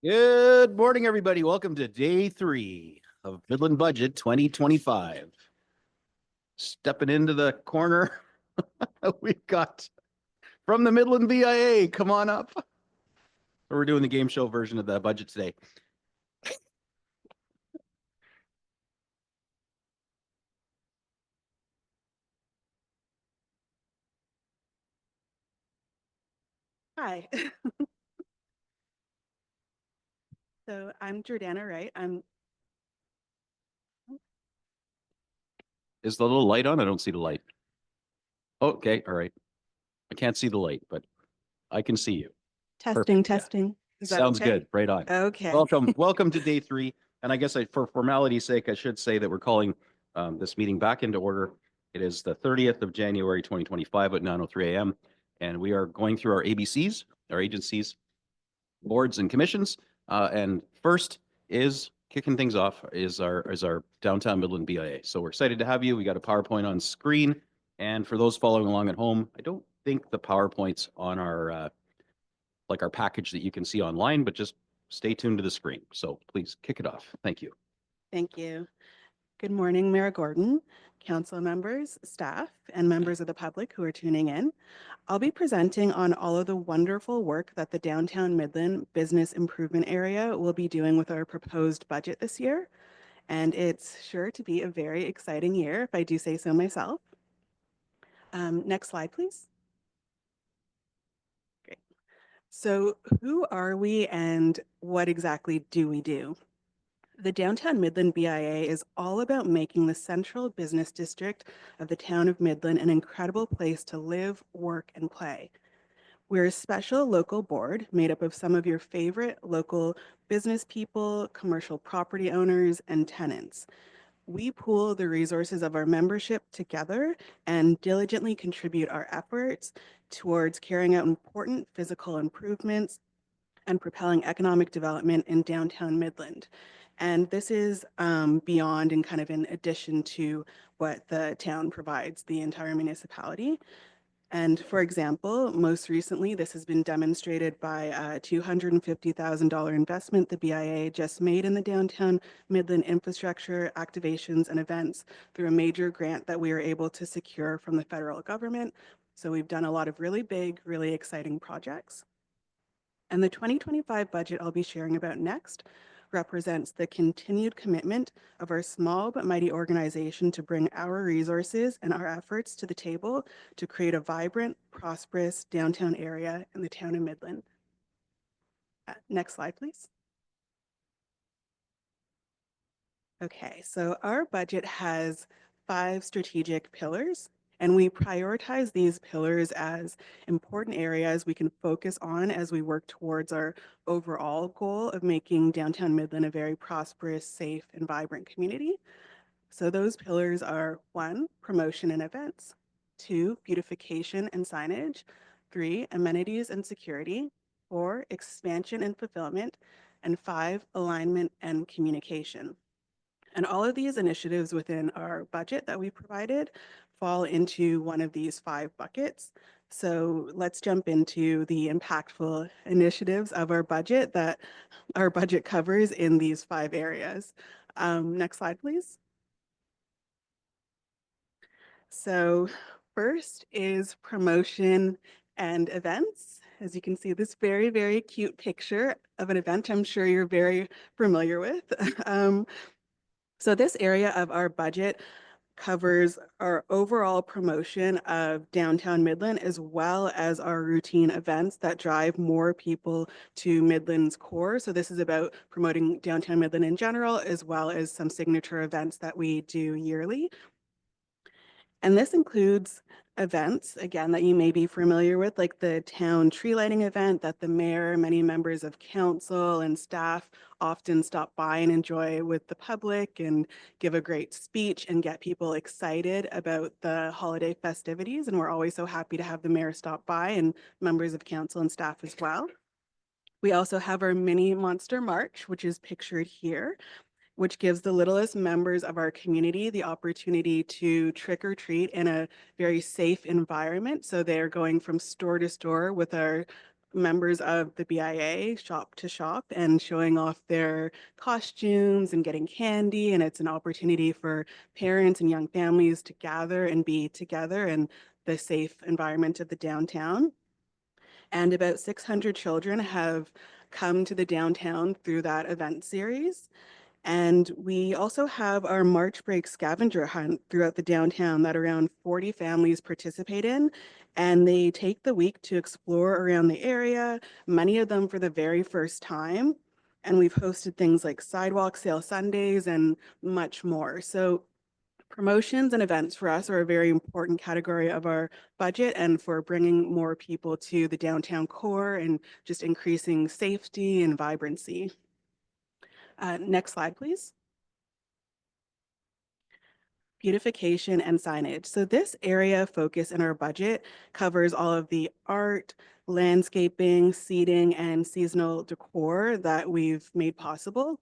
Good morning, everybody. Welcome to day 3 of Midland Budget 2025. Stepping into the corner, we've got from the Midland BIA. Come on up. We're doing the game show version of the budget today. Hi. So I'm Jordana Wright. Is the little light on? I don't see the light. Okay, all right. I can't see the light, but I can see you. testing, Perfect. Yeah. testing. Is that Sounds okay? good. Right on. Okay. Welcome to day 3. And I guess for formality's sake, I should say that we're calling this meeting back into order. It is the 30th of January, 2025 at 9:03 a.m. And we are going through our ABCs, our agencies, boards, and commissions. And first is kicking things off is our Downtown Midland BIA. So we're excited to have you. We got a PowerPoint on screen. And for those following along at home, I don't think the PowerPoint's on our like our package that you can see online, but just stay tuned to the screen. So please kick it off. Thank you. Thank you. Good morning, Mayor Gordon, council members, staff, and members of the public who are tuning in. I'll be presenting on all of the wonderful work that the Downtown Midland Business Improvement Area will be doing with our proposed budget this year. And it's sure to be a very exciting year, if I do say so myself. Next slide, please. Great. So who are we and what exactly do we do? The Downtown Midland BIA is all about making the central business district of the town of Midland an incredible place to live, work, and play. We're a special local board made up of some of your favorite local business people, commercial property owners, and tenants. We pool the resources of our membership together and diligently contribute our efforts towards carrying out important physical improvements and propelling economic development in downtown Midland. And this is beyond and kind of in addition to what the town provides the entire municipality. And for example, most recently, this has been demonstrated by a $250,000 investment the BIA just made in the downtown Midland infrastructure, activations, and events through a major grant that we were able to secure from the federal government. So we've done a lot of really big, really exciting projects. And the 2025 budget I'll be sharing about next represents the continued commitment of our small but mighty organization to bring our resources and our efforts to the table to create a vibrant, prosperous downtown area in the town of Midland. Next slide, please. Okay, so our budget has 5 strategic pillars, and we prioritize these pillars as important areas we can focus on as we work towards our overall goal of making downtown Midland a very prosperous, safe, and vibrant community. So those pillars are 1, promotion and events, 2, beautification and signage, 3, amenities and security, 4, expansion and fulfillment, and 5, alignment and communication. And all of these initiatives within our budget that we provided fall into one of these 5 buckets. So let's jump into the impactful initiatives of our budget that our budget covers in these 5 areas. Next slide, please. So first is promotion and events. As you can see, this very, very cute picture of an event I'm sure you're very familiar with. So this area of our budget covers our overall promotion of downtown Midland, as well as our routine events that drive more people to Midland's core. So this is about promoting downtown Midland in general, as well as some signature events that we do yearly. And this includes events, again, that you may be familiar with, like the town tree lighting event that the mayor, many members of council and staff often stop by and enjoy with the public and give a great speech and get people excited about the holiday festivities. And we're always so happy to have the mayor stop by and members of council and staff as well. We also have our mini monster march, which is pictured here, which gives the littlest members of our community the opportunity to trick or treat in a very safe environment. So they're going from store to store with our members of the BIA shop to shop and showing off their costumes and getting candy. And it's an opportunity for parents and young families to gather and be together in the safe environment of the downtown. And about 600 children have come to the downtown through that event series. And we also have our March break scavenger hunt throughout the downtown that around 40 families participate in. And they take the week to explore around the area, many of them for the very first time. And we've hosted things like sidewalk sale Sundays and much more. So promotions and events for us are a very important category of our budget and for bringing more people to the downtown core and just increasing safety and vibrancy. Next slide, please. Beautification and signage. So this area focus in our budget covers all of the art, landscaping, seating, and seasonal decor that we've made possible.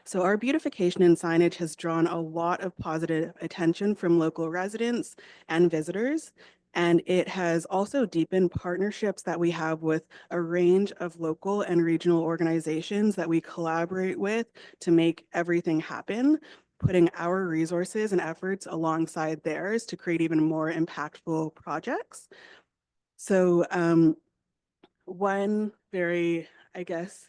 So our beautification and signage has drawn a lot of positive attention from local residents and visitors. And it has also deepened partnerships that we have with a range of local and regional organizations that we collaborate with to make everything happen, putting our resources and efforts alongside theirs to create even more impactful projects. So one very, I guess,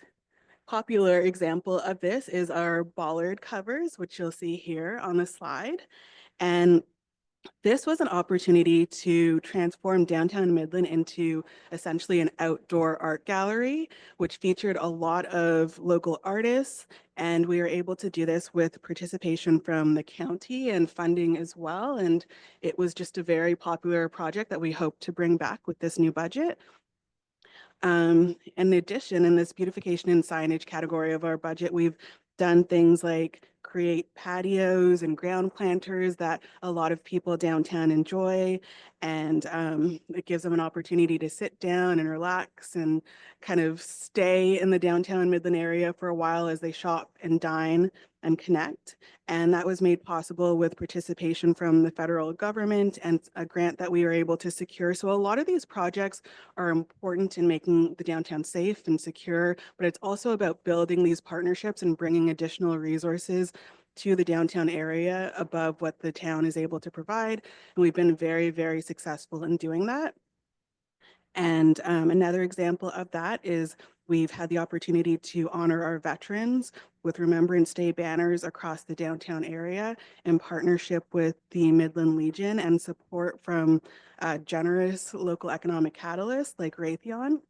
popular example of this is our bollard covers, which you'll see here on the slide. And this was an opportunity to transform downtown Midland into essentially an outdoor art gallery, which featured a lot of local artists. And we were able to do this with participation from the county and funding as well. And it was just a very popular project that we hope to bring back with this new budget. In addition, in this beautification and signage category of our budget, we've done things like create patios and ground planters that a lot of people downtown enjoy. And it gives them an opportunity to sit down and relax and kind of stay in the downtown Midland area for a while as they shop and dine and connect. And that was made possible with participation from the federal government and a grant that we were able to secure. So a lot of these projects are important in making the downtown safe and secure, but it's also about building these partnerships and bringing additional resources to the downtown area above what the town is able to provide. And we've been very, very successful in doing that. And another example of that is we've had the opportunity to honor our veterans with Remembrance Day banners across the downtown area in partnership with the Midland Legion and support from generous local economic catalysts like Raytheon.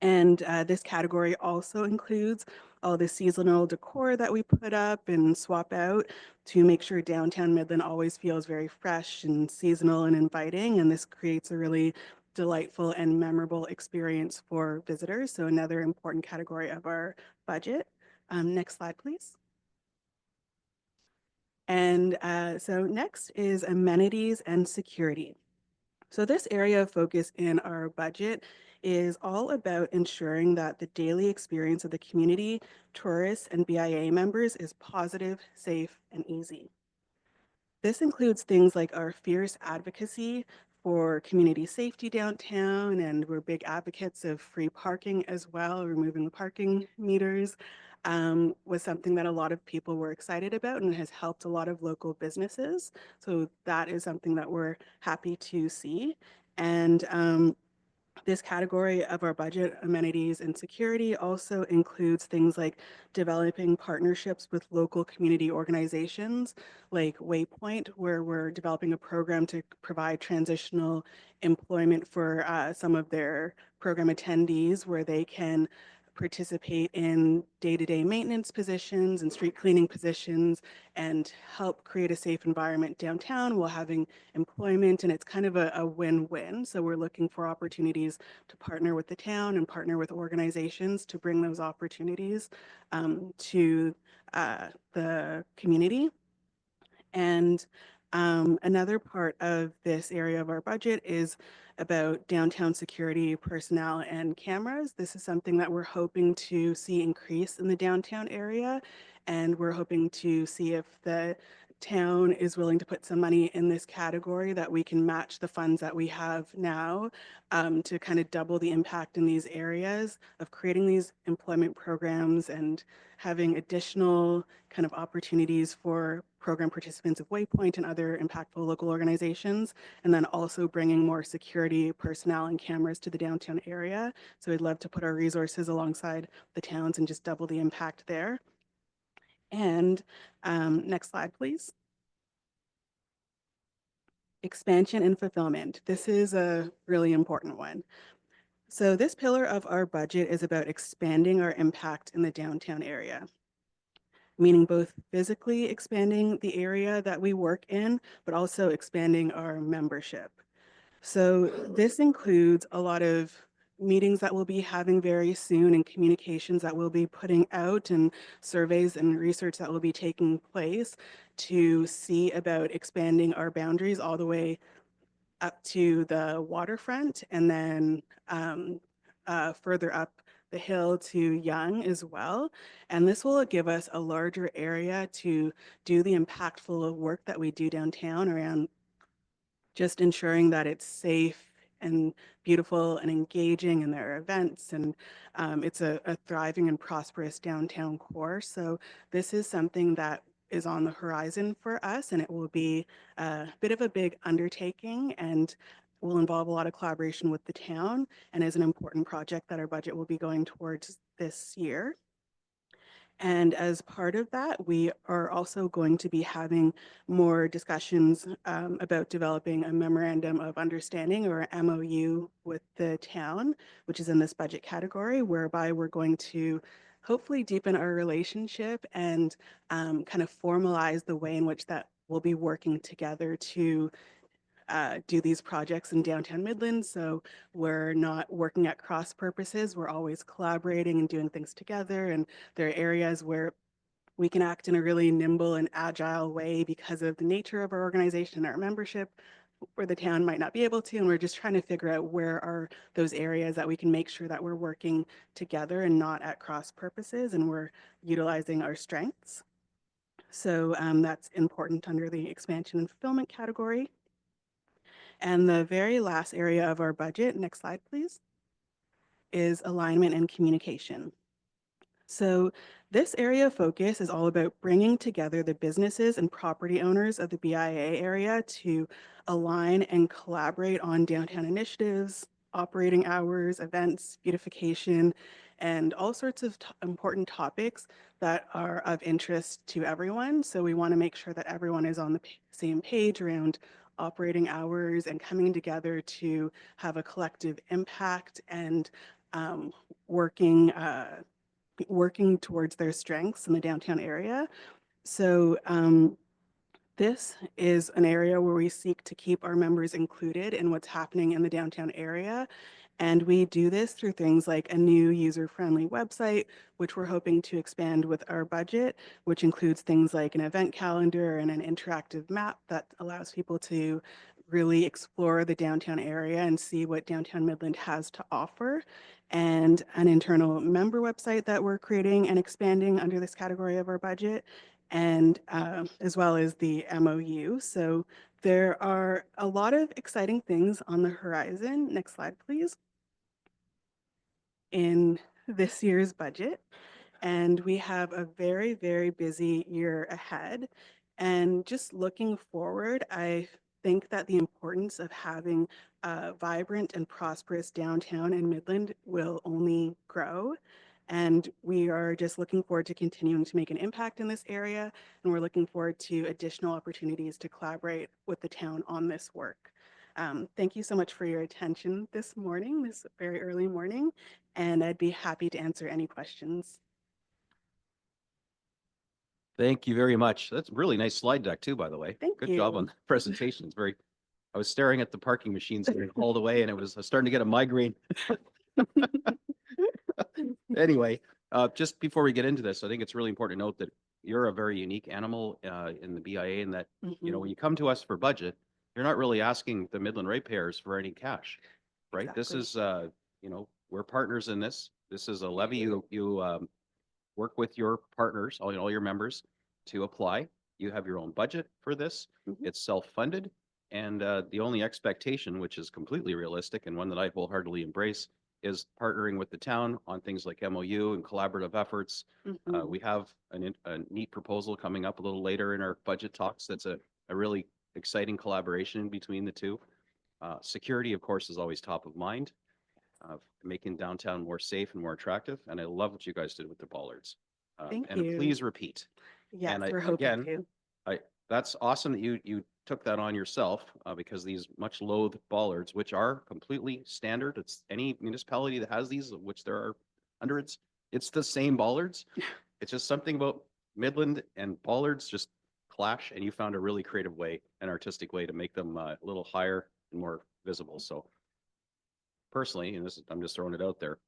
And this category also includes all the seasonal decor that we put up and swap out to make sure downtown Midland always feels very fresh and seasonal and inviting. And this creates a really delightful and memorable experience for visitors. So another important category of our budget. Next slide, please. And so next is amenities and security. So this area of focus in our budget is all about ensuring that the daily experience of the community, tourists, and BIA members is positive, safe, and easy. This includes things like our fierce advocacy for community safety downtown, and we're big advocates of free parking as well. Removing the parking meters was something that a lot of people were excited about and has helped a lot of local businesses. So that is something that we're happy to see. And this category of our budget, amenities and security, also includes things like developing partnerships with local community organizations like Waypoint, where we're developing a program to provide transitional employment for some of their program attendees, where they can participate in day-to-day maintenance positions and street cleaning positions and help create a safe environment downtown while having employment. And it's kind of a win-win. So we're looking for opportunities to partner with the town and partner with organizations to bring those opportunities to the community. And another part of this area of our budget is about downtown security personnel and cameras. This is something that we're hoping to see increase in the downtown area. And we're hoping to see if the town is willing to put some money in this category, that we can match the funds that we have now to kind of double the impact in these areas of creating these employment programs and having additional kind of opportunities for program participants of Waypoint and other impactful local organizations, and then also bringing more security personnel and cameras to the downtown area. So we'd love to put our resources alongside the towns and just double the impact there. And next slide, please. Expansion and fulfillment. This is a really important one. So this pillar of our budget is about expanding our impact in the downtown area, meaning both physically expanding the area that we work in, but also expanding our membership. So this includes a lot of meetings that we'll be having very soon and communications that we'll be putting out and surveys and research that will be taking place to see about expanding our boundaries all the way up to the waterfront and then further up the hill to Young as well. And this will give us a larger area to do the impactful work that we do downtown around just ensuring that it's safe and beautiful and engaging in their events. And it's a thriving and prosperous downtown core. So this is something that is on the horizon for us, and it will be a bit of a big undertaking and will involve a lot of collaboration with the town, and is an important project that our budget will be going towards this year. And as part of that, we are also going to be having more discussions about developing a memorandum of understanding, or MOU, with the town, which is in this budget category, whereby we're going to hopefully deepen our relationship and kind of formalize the way in which that we'll be working together to do these projects in downtown Midland. So we're not working at cross purposes. We're always collaborating and doing things together. And there are areas where we can act in a really nimble and agile way because of the nature of our organization and our membership, where the town might not be able to. And we're just trying to figure out where are those areas that we can make sure that we're working together and not at cross purposes, and we're utilizing our strengths. So that's important under the expansion and fulfillment category. And the very last area of our budget, next slide, please, is alignment and communication. So this area of focus is all about bringing together the businesses and property owners of the BIA area to align and collaborate on downtown initiatives, operating hours, events, beautification, and all sorts of important topics that are of interest to everyone. So we want to make sure that everyone is on the same page around operating hours and coming together to have a collective impact and working towards their strengths in the downtown area. So this is an area where we seek to keep our members included in what's happening in the downtown area. And we do this through things like a new user-friendly website, which we're hoping to expand with our budget, which includes things like an event calendar and an interactive map that allows people to really explore the downtown area and see what downtown Midland has to offer, and an internal member website that we're creating and expanding under this category of our budget, and as well as the MOU. So there are a lot of exciting things on the horizon. Next slide, please. In this year's budget. And we have a very, very busy year ahead. And just looking forward, I think that the importance of having a vibrant and prosperous downtown in Midland will only grow. And we are just looking forward to continuing to make an impact in this area. And we're looking forward to additional opportunities to collaborate with the town on this work. Thank you so much for your attention this morning, this very early morning, and I'd be happy to answer any questions. Thank you very much. That's a really nice slide deck too, by the way. Thank Good job you. on the presentation. It's very, I was staring at the parking machines all the way and I was starting to get a migraine. Anyway, just before we get into this, I think it's really important to note that you're a very unique animal in the BIA, in that, you know, when you come to us for budget, you're not really asking the Midland ratepayers for any cash, right? This is, you know, we're partners in this. This is a levy. You work with your partners, all your members, to apply. You have your own budget for this. Mhm. It's self-funded. And the only expectation, which is completely realistic and one that I wholeheartedly embrace, is partnering with the town on things like MOU and collaborative efforts. Mhm. We have a neat proposal coming up a little later in our budget talks. That's a really exciting collaboration between the two. Security, of course, is always top of mind, making downtown more safe and more attractive. And I love what you guys did with the bollards. Thank And you. please repeat. Yes, And we're hoping again, to. that's awesome that you took that on yourself, because these much loathed bollards, which are completely standard, it's any municipality that has these, of which there are hundreds, it's the same bollards. It's just something about Midland and bollards just clash, and you found a really creative way, an artistic way to make them a little higher and more visible. So personally, and I'm just throwing it out there,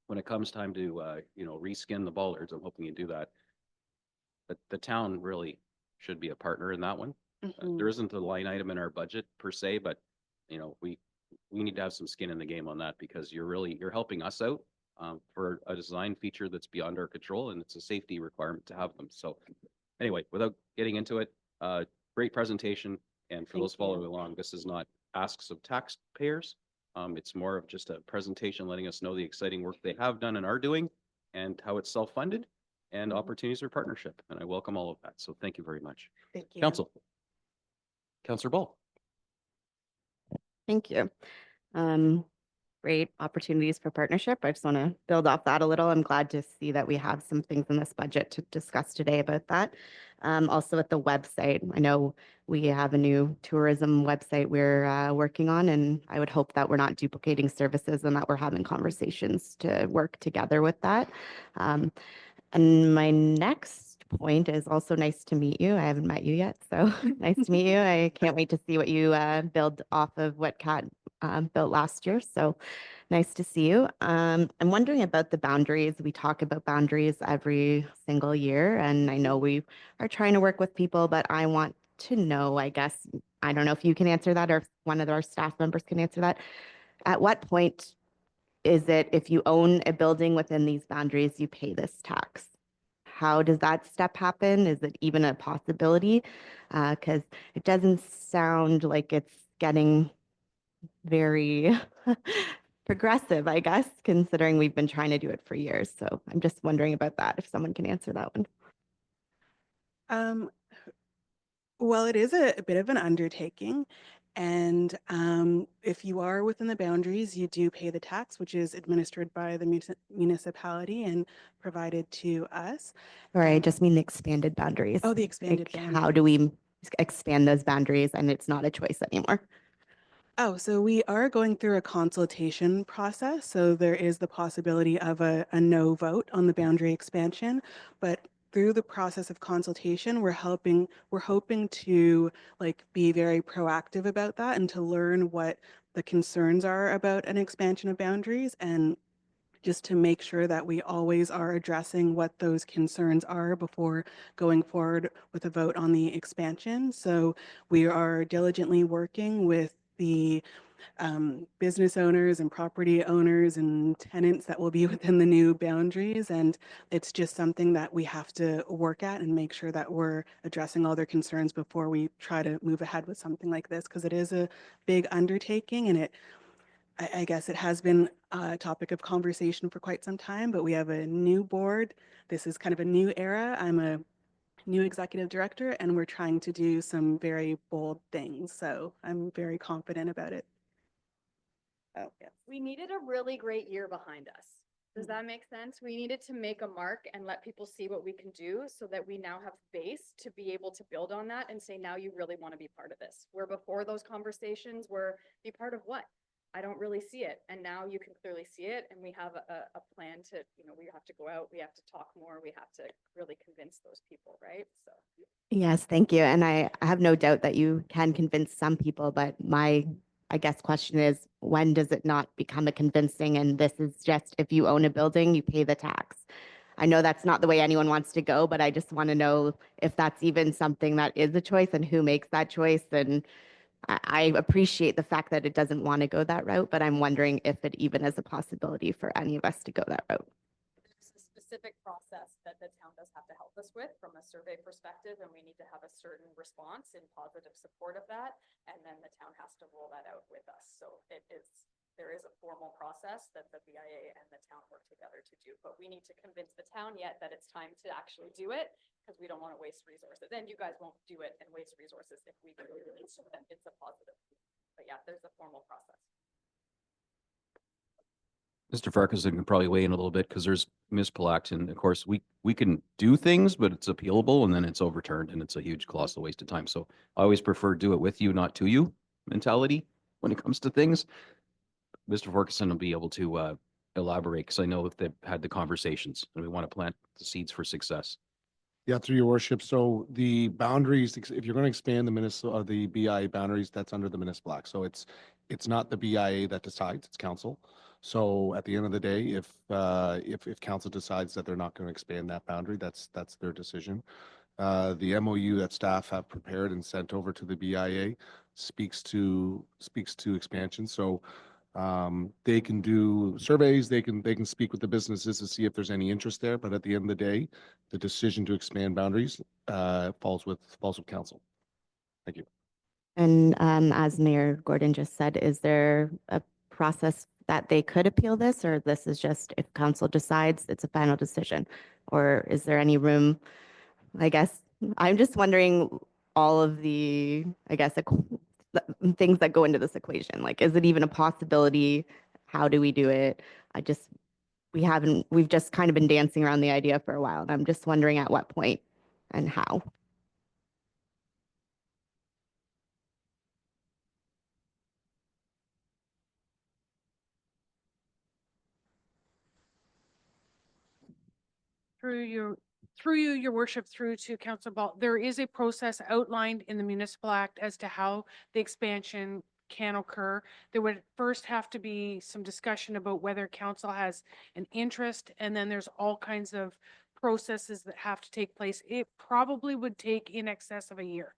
when it comes time to reskin the bollards, I'm hoping you do that. But the town really should be a partner in that one. There Mhm. isn't a line item in our budget per se, but we need to have some skin in the game on that, because you're helping us out for a design feature that's beyond our control, and it's a safety requirement to have them. So anyway, without getting into it, great presentation. And for Thank those following you. along, this is not asks of taxpayers. It's more of just a presentation letting us know the exciting work they have done and are doing, and how it's self-funded and Mhm. opportunities for partnership. And I welcome all of that. So thank you very much. Thank you. Council. Councillor Ball. Thank you. Great opportunities for partnership. I just want to build off that a little. I'm glad to see that we have some things in this budget to discuss today about that. Also at the website, I know we have a new tourism website we're working on, and I would hope that we're not duplicating services and that we're having conversations to work together with that. And my next point is also nice to meet you. I haven't met you yet, so nice to meet you. I can't wait to see what you build off of what Kat built last year. So nice to see you. I'm wondering about the boundaries. We talk about boundaries every single year, and I know we are trying to work with people, but I want to know, I guess, I don't know if you can answer that or if one of our staff members can answer that. At what point is it if you own a building within these boundaries, you pay this tax? How does that step happen? Is it even a possibility? Because it doesn't sound like it's getting very progressive, I guess, considering we've been trying to do it for years. So I'm just wondering about that, if someone can answer that one. Um, well, it is a bit of an undertaking. And if you are within the boundaries, you do pay the tax, which is administered by the municipality and provided to us. Or I And just mean the expanded boundaries. oh, the expanded Like, how do boundaries. we expand those boundaries and it's not a choice anymore? Oh, so we are going through a consultation process. So there is the possibility of a no vote on the boundary expansion, but through the process of consultation, we're hoping to like be very proactive about that and to learn what the concerns are about an expansion of boundaries, and just to make sure that we always are addressing what those concerns are before going forward with a vote on the expansion. So we are diligently working with the business owners and property owners and tenants that will be within the new boundaries. And it's just something that we have to work at and make sure that we're addressing all their concerns before we try to move ahead with something like this, because it is a big undertaking, and I guess it has been a topic of conversation for quite some time, but we have a new board. This is kind of a new era. I'm a new executive director, and we're trying to do some very bold things. So I'm very confident about it. Oh, yeah. We needed a really great year behind us. Does Mhm. that make sense? We needed to make a mark and let people see what we can do so that we now have base to be able to build on that and say, now you really want to be part of this. Where before those conversations were, be part of what? I don't really see it. And now you can clearly see it. And we have a plan to, we have to go out, we have to talk more, we have to really convince those people, right? So. Yes, thank you. And I have no doubt that you can convince some people, but my, I guess, question is, when does it not become a convincing? And this is just, if you own a building, you pay the tax. I know that's not the way anyone wants to go, but I just want to know if that's even something that is a choice and who makes that choice. And I appreciate the fact that it doesn't want to go that route, but I'm wondering if it even is a possibility for any of us to go that route. There's a specific process that the town does have to help us with from a survey perspective, and we need to have a certain response in positive support of that. And then the town has to roll that out with us. So there is a formal process that the BIA and the town work together to do, but we need to convince the town yet that it's time to actually do it, because we don't want to waste resources. And you guys won't do it and waste resources if we do it. So that it's a positive. But yeah, there's a formal process. Mr. Farquharson can probably weigh in a little bit because there's municipal act, and of course we can do things, but it's appealable and then it's overturned and it's a huge colossal waste of time. So I always prefer do it with you, not to you mentality when it comes to things. Mr. Farquharson will be able to elaborate because I know that they've had the conversations and we want to plant the seeds for success. Yeah, through your worship. So the boundaries, if you're going to expand the BIA boundaries, that's under the municipal act. So it's not the BIA that decides, it's council. So at the end of the day, if council decides that they're not going to expand that boundary, that's their decision. The MOU that staff have prepared and sent over to the BIA speaks to expansion. So they can do surveys, they can speak with the businesses to see if there's any interest there, but at the end of the day, the decision to expand boundaries falls with council. Thank you. And as Mayor Gordon just said, is there a process that they could appeal this, or this is just if council decides it's a final decision? Or is there any room, I guess, I'm just wondering all of the, I guess, things that go into this equation. Like, is it even a possibility? How do we do it? We've just kind of been dancing around the idea for a while. And I'm just wondering at what point and how. Through you, your worship, through to Council Ball, there is a process outlined in the Municipal Act as to how the expansion can occur. There would first have to be some discussion about whether council has an interest, and then there's all kinds of processes that have to take place. It probably would take in excess of a year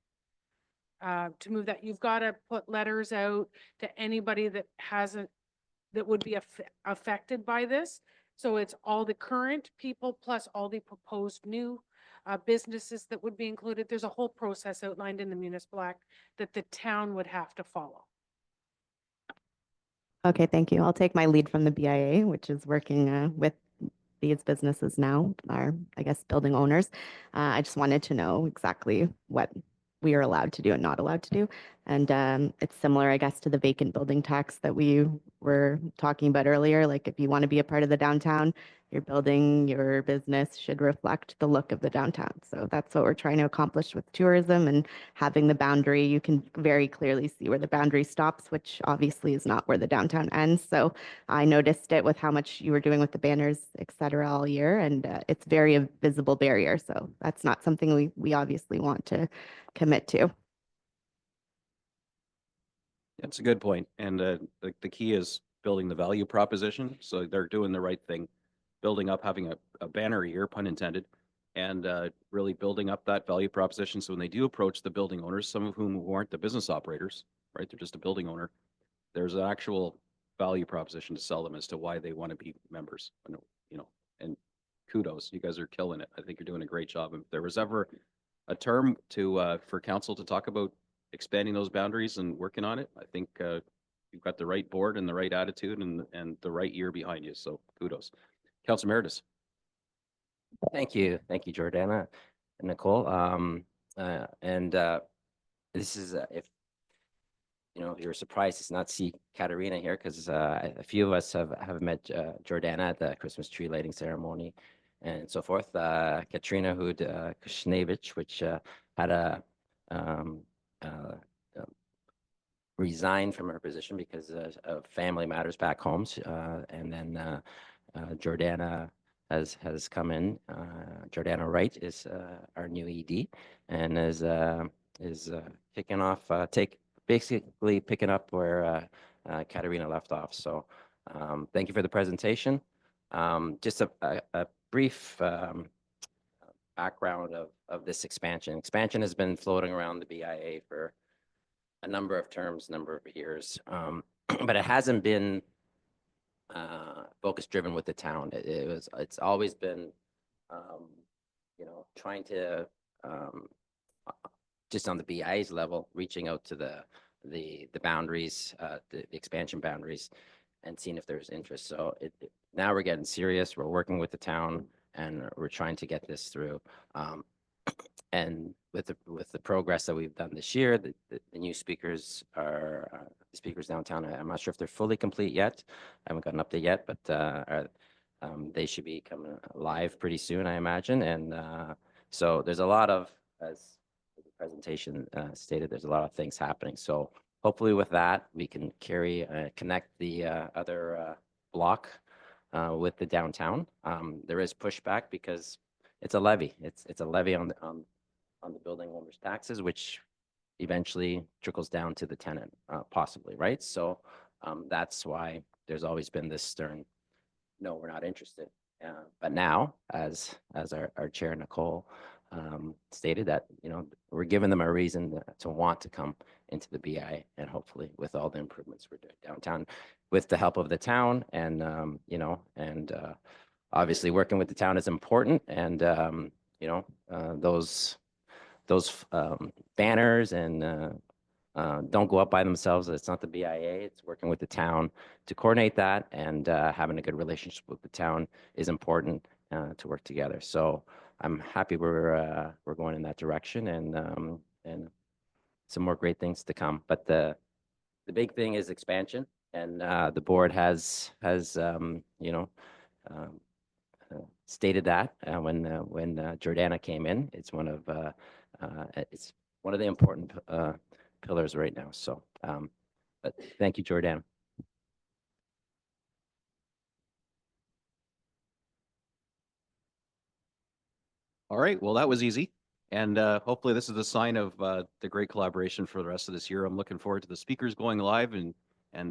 to move that. You've got to put letters out to anybody that that would be affected by this. So it's all the current people plus all the proposed new businesses that would be included. There's a whole process outlined in the Municipal Act that the town would have to follow. Okay, thank you. I'll take my lead from the BIA, which is working with these businesses now, our, I guess, building owners. I just wanted to know exactly what we are allowed to do and not allowed to do. And it's similar, I guess, to the vacant building tax that we were talking about earlier. Like, if you want to be a part of the downtown, your building, your business should reflect the look of the downtown. So that's what we're trying to accomplish with tourism and having the boundary. You can very clearly see where the boundary stops, which obviously is not where the downtown ends. So I noticed it with how much you were doing with the banners, et cetera, all year. And it's very a visible barrier. So that's not something we obviously want to commit to. That's a good point. And the key is building the value proposition. So they're doing the right thing, building up, having a banner year, pun intended, and really building up that value proposition. So when they do approach the building owners, some of whom aren't the business operators, right? They're just a building owner. There's an actual value proposition to sell them as to why they want to be members, and kudos, you guys are killing it. I think you're doing a great job. If there was ever a term for council to talk about expanding those boundaries and working on it, I think you've got the right board and the right attitude and the right year behind you. So kudos. Council Meredith. Thank you, Jordana and Nicole. This is if you're surprised to not see Katerina here, because a few of us have met Jordana at the Christmas tree lighting ceremony and so forth. Katrina Kushnevich, which had resigned from her position because of family matters back home, and then Jordana has come in. Jordana Wright is our new ED and is kicking off, basically picking up where Katerina left off. So thank you for the presentation. Just a brief background of this expansion. Expansion has been floating around the BIA for a number of terms, number of years, but it hasn't been focus driven with the town. It's always been you know, trying to, just on the BIA's level, reaching out to the boundaries, the expansion boundaries, and seeing if there's interest. So now we're getting serious. We're working with the town, and we're trying to get this through. And with the progress that we've done this year, the new speakers are the speakers downtown. I'm not sure if they're fully complete yet. I haven't got an update yet, but they should be coming live pretty soon, I imagine. And so there's a lot of, as the presentation stated, there's a lot of things happening. So hopefully with that, we can connect the other block with the downtown. There is pushback because it's a levy. It's a levy on the building owner's taxes, which eventually trickles down to the tenant, possibly, right? So that's why there's always been this stern, no, we're not interested. But now, as our chair, Nicole, stated that, you know, we're giving them a reason to want to come into the BI, and hopefully with all the improvements we're doing downtown, with the help of the town, and, you know, and obviously working with the town is important. And, you know, those banners and don't go up by themselves. It's not the BIA. It's working with the town to coordinate that, and having a good relationship with the town is important to work together. So I'm happy we're going in that direction, and some more great things to come. But the big thing is expansion, and the board has you know, stated that when Jordana came in. It's one of the important pillars right now. So, but thank you, Jordana. All right, well, that was easy. And hopefully this is a sign of the great collaboration for the rest of this year. I'm looking forward to the speakers going live and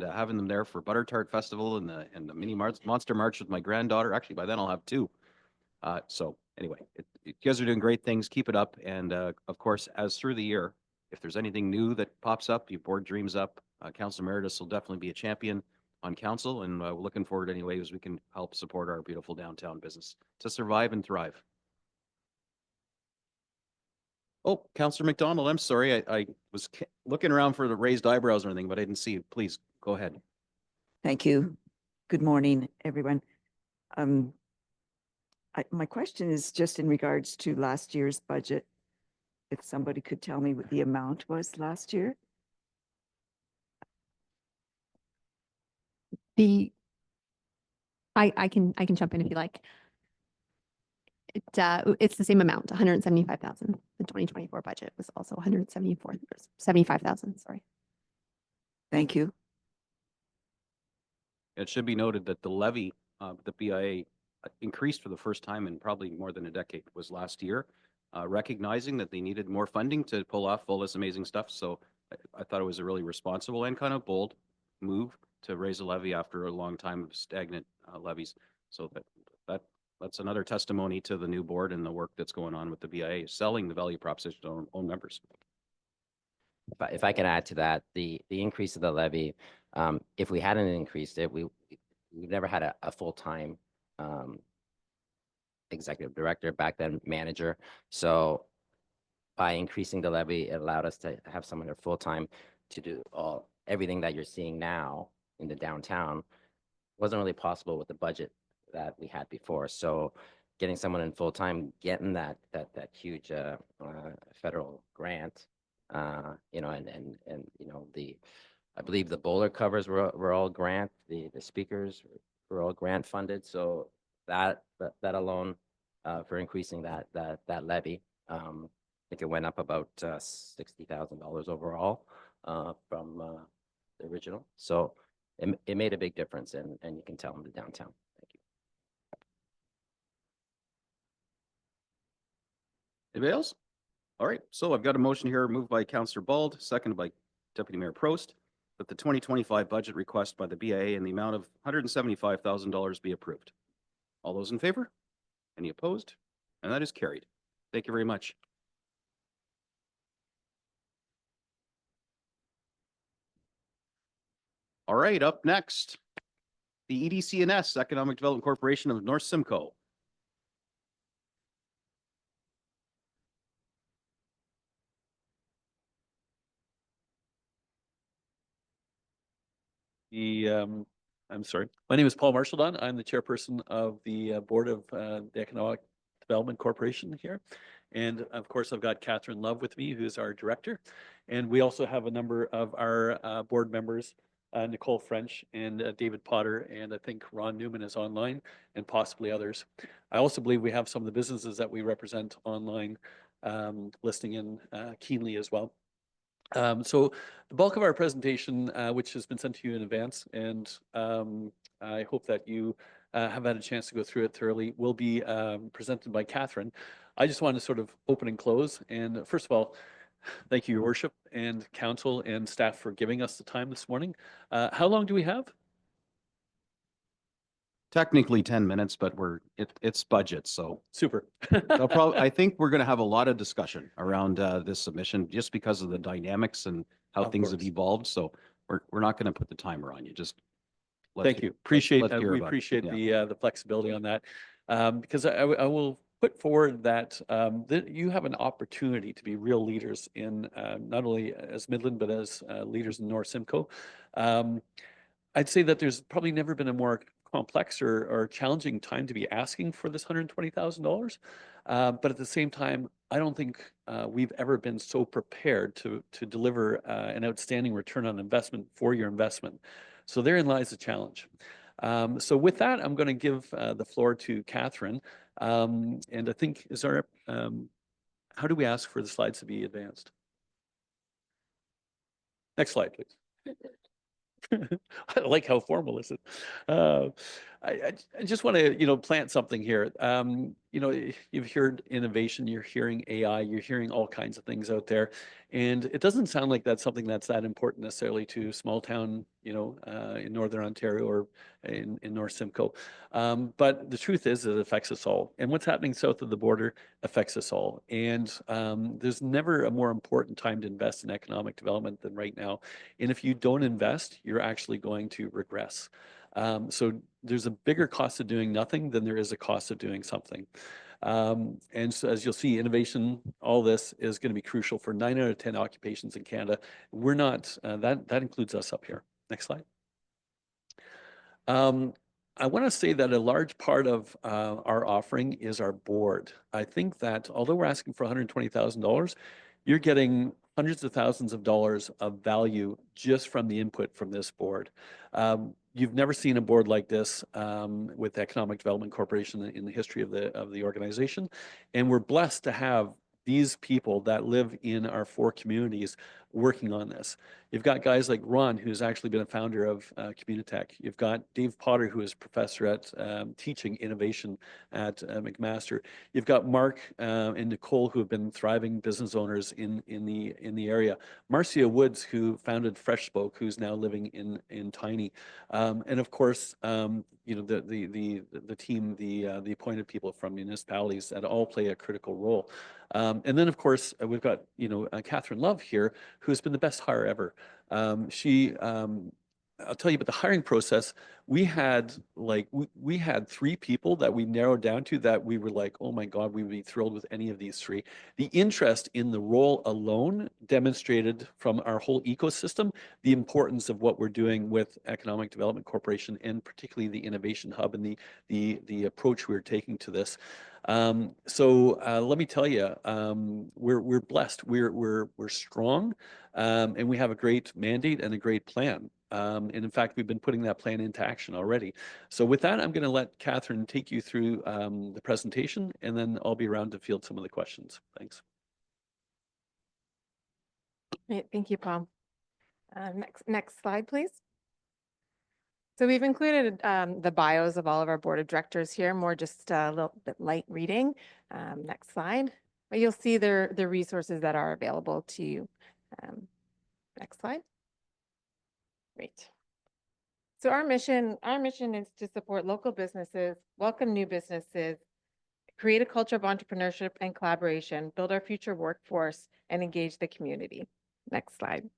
having them there for Butter Tart Festival and the mini Monster March with my granddaughter. Actually, by then I'll have two. So anyway, you guys are doing great things. Keep it up. And of course, as through the year, if there's anything new that pops up, your board dreams up, Council Emeritus will definitely be a champion on council. And we're looking forward to any ways we can help support our beautiful downtown business to survive and thrive. Oh, Councillor McDonald, I'm sorry. I was looking around for the raised eyebrows or anything, but I didn't see it. Please go ahead. Thank you. Good morning, everyone. My question is just in regards to last year's budget. If somebody could tell me what the amount was last year? I can jump in if you like. It's the same amount, 175,000. The 2024 budget was also 75,000, sorry. Thank you. It should be noted that the levy, the BIA increased for the first time in probably more than a decade, was last year, recognizing that they needed more funding to pull off all this amazing stuff. So I thought it was a really responsible and kind of bold move to raise a levy after a long time of stagnant levies. So that's another testimony to the new board and the work that's going on with the BIA, selling the value proposition to our own members. If I can add to that, the increase of the levy, if we hadn't increased it, we've never had a full-time executive director, back then manager. So by increasing the levy, it allowed us to have someone there full-time to do everything that you're seeing now in the downtown. Wasn't really possible with the budget that we had before. So getting someone in full-time, getting that huge federal grant, you know, and you know, I believe the bowler covers were all grant, the speakers were all grant funded. So that alone, for increasing that levy, I think it went up about $60,000 overall from the original. So it made a big difference, and you can tell in the downtown. Thank you. Anybody else? All right, so I've got a motion here moved by Councillor Bald, seconded by Deputy Mayor Prost, that the 2025 budget request by the BIA in the amount of $175,000 be approved. All those in favor? Any opposed? And that is carried. Thank you very much. All right, up next, the EDC&S, Economic Development Corporation of North Simcoe. I'm sorry, my name is Paul Marshaldon. I'm the chairperson of the board of the Economic Development Corporation here. And of course, I've got Catherine Love with me, who's our director. And we also have a number of our board members, Nicole French and David Potter, and I think Ron Newman is online, and possibly others. I also believe we have some of the businesses that we represent online listening in keenly as well. So the bulk of our presentation, which has been sent to you in advance, and I hope that you have had a chance to go through it thoroughly, will be presented by Catherine. I just want to sort of open and close. And first of all, thank you, Your Worship, and council and staff for giving us the time this morning. How long do we have? Technically 10 minutes, but it's budget, so Super. I think we're going to have a lot of discussion around this submission just because of the dynamics and how Of things have course. evolved. So we're not going to put the timer on you. Just Thank you. Appreciate let's hear we about it. appreciate Yeah. the flexibility on that, because I will put forward that you have an opportunity to be real leaders in not only as Midland but as leaders in North Simcoe. I'd say that there's probably never been a more complex or challenging time to be asking for this $120,000. But at the same time, I don't think we've ever been so prepared to deliver an outstanding return on investment for your investment. So therein lies the challenge. So with that, I'm going to give the floor to Catherine. And I think, how do we ask for the slides to be advanced? Next slide, please. I like how formal this is. I just want to, plant something here. You've heard innovation, you're hearing AI, you're hearing all kinds of things out there. And it doesn't sound like that's something that's that important necessarily to small town, in Northern Ontario or in North Simcoe. But the truth is it affects us all. And what's happening south of the border affects us all. And there's never a more important time to invest in economic development than right now. And if you don't invest, you're actually going to regress. So there's a bigger cost of doing nothing than there is a cost of doing something. And so as you'll see, innovation, all this is going to be crucial for 9 out of 10 occupations in Canada. We're not, that includes us up here. Next slide. I want to say that a large part of our offering is our board. I think that although we're asking for $120,000, you're getting hundreds of thousands of dollars of value just from the input from this board. You've never seen a board like this with Economic Development Corporation in the history of the organization. And we're blessed to have these people that live in our 4 communities working on this. You've got guys like Ron, who's actually been a founder of Communitech. You've got Dave Potter, who is professor at teaching innovation at McMaster. You've got Mark and Nicole, who have been thriving business owners in the area. Marcia Woods, who founded Fresh Spoke, who's now living in Tiny. And of course, the team, the appointed people from municipalities that all play a critical role. And then, of course, we've got, Catherine Love here, who's been the best hire ever. I'll tell you about the hiring process. We had we had 3 people that we narrowed down to that we were like, oh my God, we would be thrilled with any of these 3. The interest in the role alone demonstrated from our whole ecosystem the importance of what we're doing with Economic Development Corporation, and particularly the Innovation Hub and the approach we're taking to this. So let me tell you, we're blessed. We're strong, and we have a great mandate and a great plan. And in fact, we've been putting that plan into action already. So with that, I'm going to let Catherine take you through the presentation, and then I'll be around to field some of the questions. Thanks. Great, thank you, Paul. Next slide, please. So we've included the bios of all of our board of directors here, more just a little bit light reading. Next slide. But you'll see the resources that are available to you. Next slide. Great. So our mission is to support local businesses, welcome new businesses, create a culture of entrepreneurship and collaboration, build our future workforce, and engage the community. Next slide.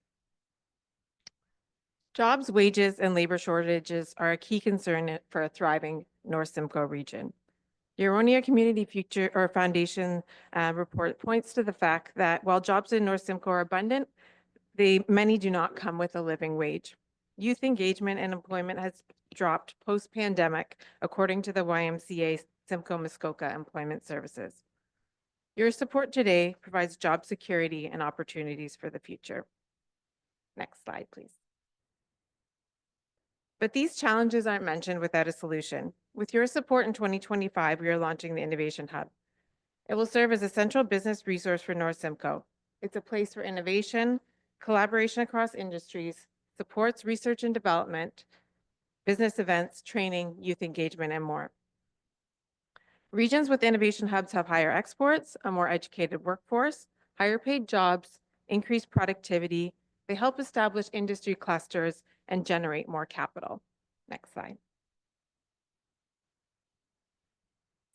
Jobs, wages, and labor shortages are a key concern for a thriving North Simcoe region. The Aronia Community Future or Foundation report points to the fact that while jobs in North Simcoe are abundant, many do not come with a living wage. Youth engagement and employment has dropped post-pandemic, according to the YMCA Simcoe Muskoka Employment Services. Your support today provides job security and opportunities for the future. Next slide, please. But these challenges aren't mentioned without a solution. With your support in 2025, we are launching the Innovation Hub. It will serve as a central business resource for North Simcoe. It's a place for innovation, collaboration across industries, supports research and development, business events, training, youth engagement, and more. Regions with innovation hubs have higher exports, a more educated workforce, higher paid jobs, increased productivity. They help establish industry clusters and generate more capital. Next slide.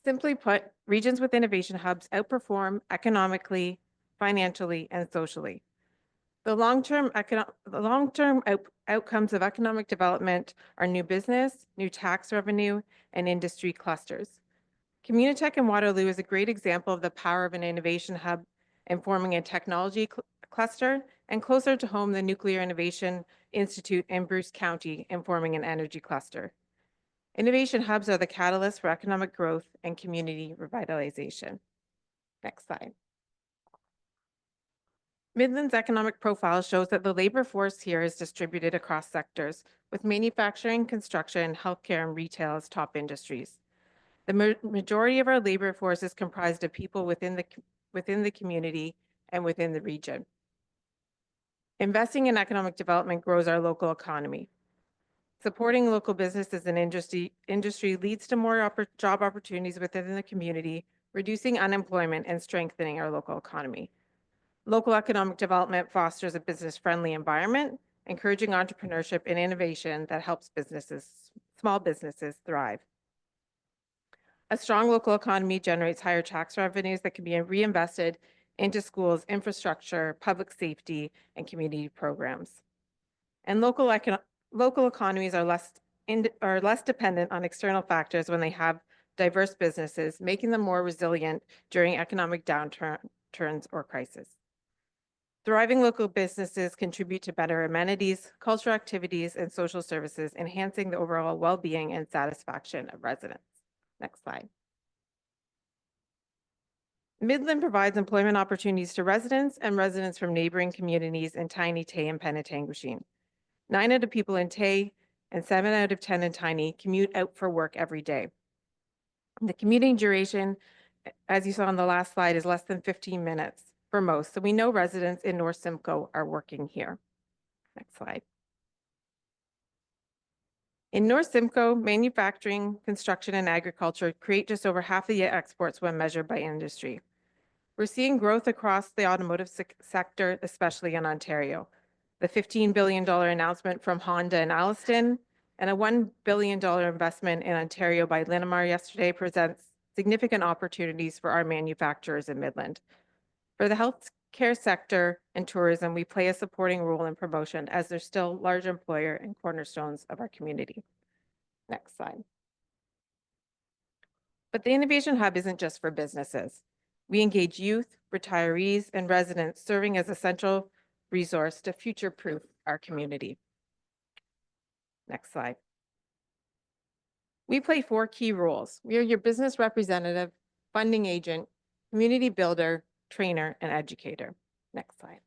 Simply put, regions with innovation hubs outperform economically, financially, and socially. The long-term outcomes of economic development are new business, new tax revenue, and industry clusters. Communitech in Waterloo is a great example of the power of an innovation hub in forming a technology cluster, and closer to home, the Nuclear Innovation Institute in Bruce County in forming an energy cluster. Innovation hubs are the catalyst for economic growth and community revitalization. Next slide. Midland's economic profile shows that the labor force here is distributed across sectors, with manufacturing, construction, healthcare, and retail as top industries. The majority of our labor force is comprised of people within the community and within the region. Investing in economic development grows our local economy. Supporting local businesses and industry leads to more job opportunities within the community, reducing unemployment and strengthening our local economy. Local economic development fosters a business-friendly environment, encouraging entrepreneurship and innovation that helps small businesses thrive. A strong local economy generates higher tax revenues that can be reinvested into schools, infrastructure, public safety, and community programs. And local economies are less dependent on external factors when they have diverse businesses, making them more resilient during economic downturns or crises. Thriving local businesses contribute to better amenities, cultural activities, and social services, enhancing the overall well-being and satisfaction of residents. Next slide. Midland provides employment opportunities to residents and residents from neighboring communities in Tiny, Tay, and Penetanguishene. 9 out of people in Tay and 7 out of 10 in Tiny commute out for work every day. The commuting duration, as you saw on the last slide, is less than 15 minutes for most. So we know residents in North Simcoe are working here. Next slide. In North Simcoe, manufacturing, construction, and agriculture create just over half the exports when measured by industry. We're seeing growth across the automotive sector, especially in Ontario. The $15 billion announcement from Honda and Alliston and a $1 billion investment in Ontario by Linamar yesterday presents significant opportunities for our manufacturers in Midland. For the healthcare sector and tourism, we play a supporting role in promotion as they're still large employer and cornerstones of our community. Next slide. But the Innovation Hub isn't just for businesses. We engage youth, retirees, and residents, serving as a central resource to future-proof our community. Next slide. We play 4 key roles. We are your business representative, funding agent, community builder, trainer, and educator. Next slide.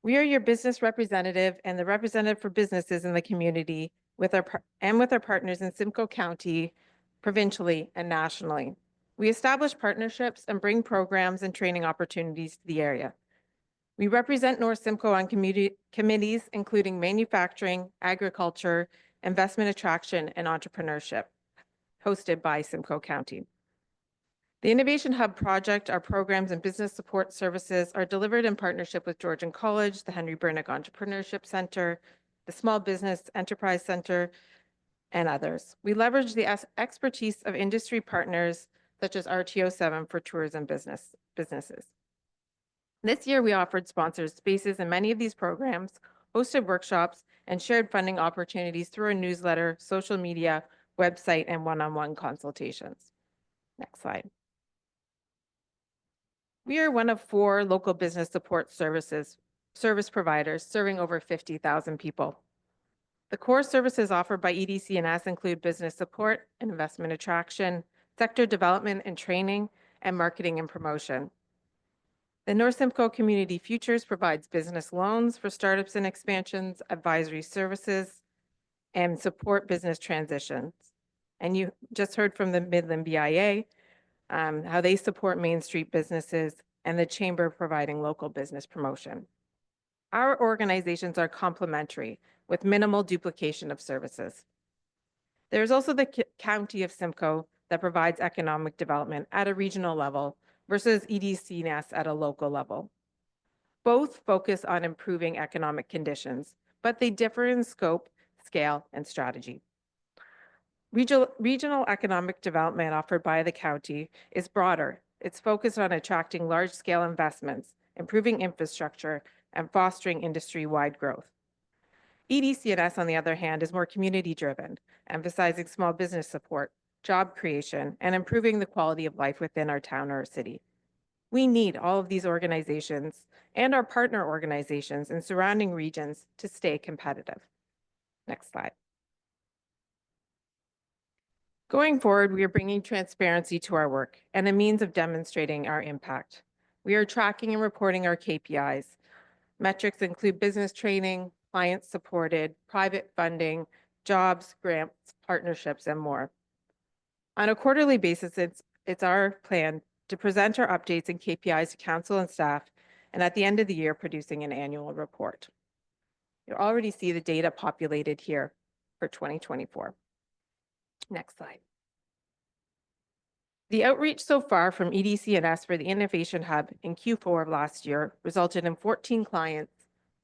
We are your business representative and the representative for businesses in the community with our partners in Simcoe County, provincially, and nationally. We establish partnerships and bring programs and training opportunities to the area. We represent North Simcoe on committees including manufacturing, agriculture, investment attraction, and entrepreneurship, hosted by Simcoe County. The Innovation Hub project, our programs and business support services are delivered in partnership with Georgian College, the Henry Bernick Entrepreneurship Center, the Small Business Enterprise Center, and others. We leverage the expertise of industry partners such as RTO7 for tourism businesses. This year, we offered sponsored spaces in many of these programs, hosted workshops, and shared funding opportunities through our newsletter, social media, website, and one-on-one consultations. Next slide. We are one of 4 local business support services service providers serving over 50,000 people. The core services offered by EDC&S include business support and investment attraction, sector development and training, and marketing and promotion. The North Simcoe Community Futures provides business loans for startups and expansions, advisory services, and support business transitions. And you just heard from the Midland BIA how they support Main Street businesses and the Chamber providing local business promotion. Our organizations are complementary with minimal duplication of services. There's also the County of Simcoe that provides economic development at a regional level versus EDC&S at a local level. Both focus on improving economic conditions, but they differ in scope, scale, and strategy. Regional economic development offered by the county is broader. It's focused on attracting large-scale investments, improving infrastructure, and fostering industry-wide growth. EDC&S, on the other hand, is more community-driven, emphasizing small business support, job creation, and improving the quality of life within our town or city. We need all of these organizations and our partner organizations in surrounding regions to stay competitive. Next slide. Going forward, we are bringing transparency to our work and a means of demonstrating our impact. We are tracking and reporting our KPIs. Metrics include business training, client supported, private funding, jobs, grants, partnerships, and more. On a quarterly basis, it's our plan to present our updates and KPIs to council and staff, and at the end of the year, producing an annual report. You already see the data populated here for 2024. Next slide. The outreach so far from EDC&S for the Innovation Hub in Q4 of last year resulted in 14 clients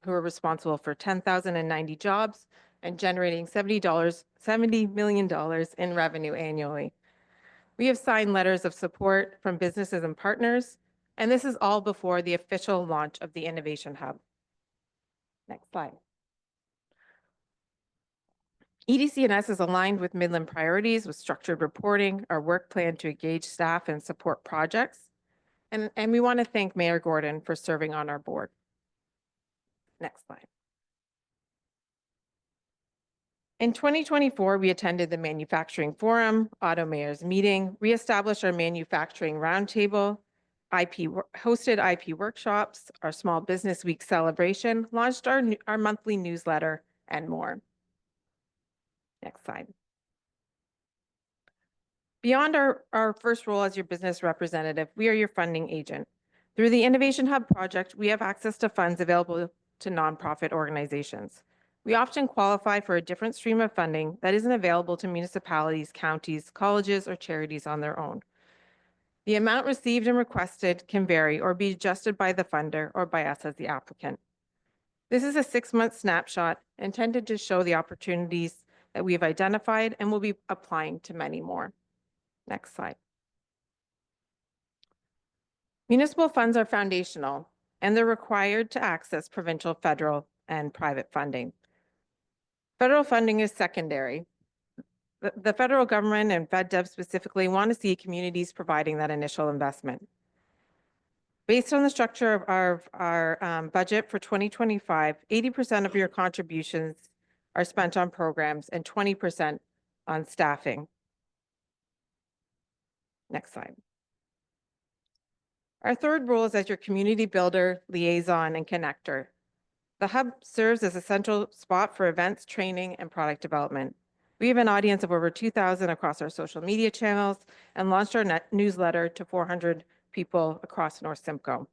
who are responsible for 10,090 jobs and generating $70 million in revenue annually. We have signed letters of support from businesses and partners, and this is all before the official launch of the Innovation Hub. Next slide. EDC&S is aligned with Midland priorities with structured reporting, our work plan to engage staff and support projects. And we want to thank Mayor Gordon for serving on our board. Next slide. In 2024, we attended the Manufacturing Forum, Auto Mayors Meeting, reestablished our Manufacturing Roundtable, hosted IP workshops, our Small Business Week celebration, launched our monthly newsletter, and more. Next slide. Beyond our first role as your business representative, we are your funding agent. Through the Innovation Hub project, we have access to funds available to nonprofit organizations. We often qualify for a different stream of funding that isn't available to municipalities, counties, colleges, or charities on their own. The amount received and requested can vary or be adjusted by the funder or by us as the applicant. This is a 6-month snapshot intended to show the opportunities that we have identified and will be applying to many more. Next slide. Municipal funds are foundational, and they're required to access provincial, federal, and private funding. Federal funding is secondary. The federal government and FedDev specifically want to see communities providing that initial investment. Based on the structure of our budget for 2025, 80% of your contributions are spent on programs and 20% on staffing. Next slide. Our third role is as your community builder, liaison, and connector. The hub serves as a central spot for events, training, and product development. We have an audience of over 2,000 across our social media channels and launched our newsletter to 400 people across North Simcoe.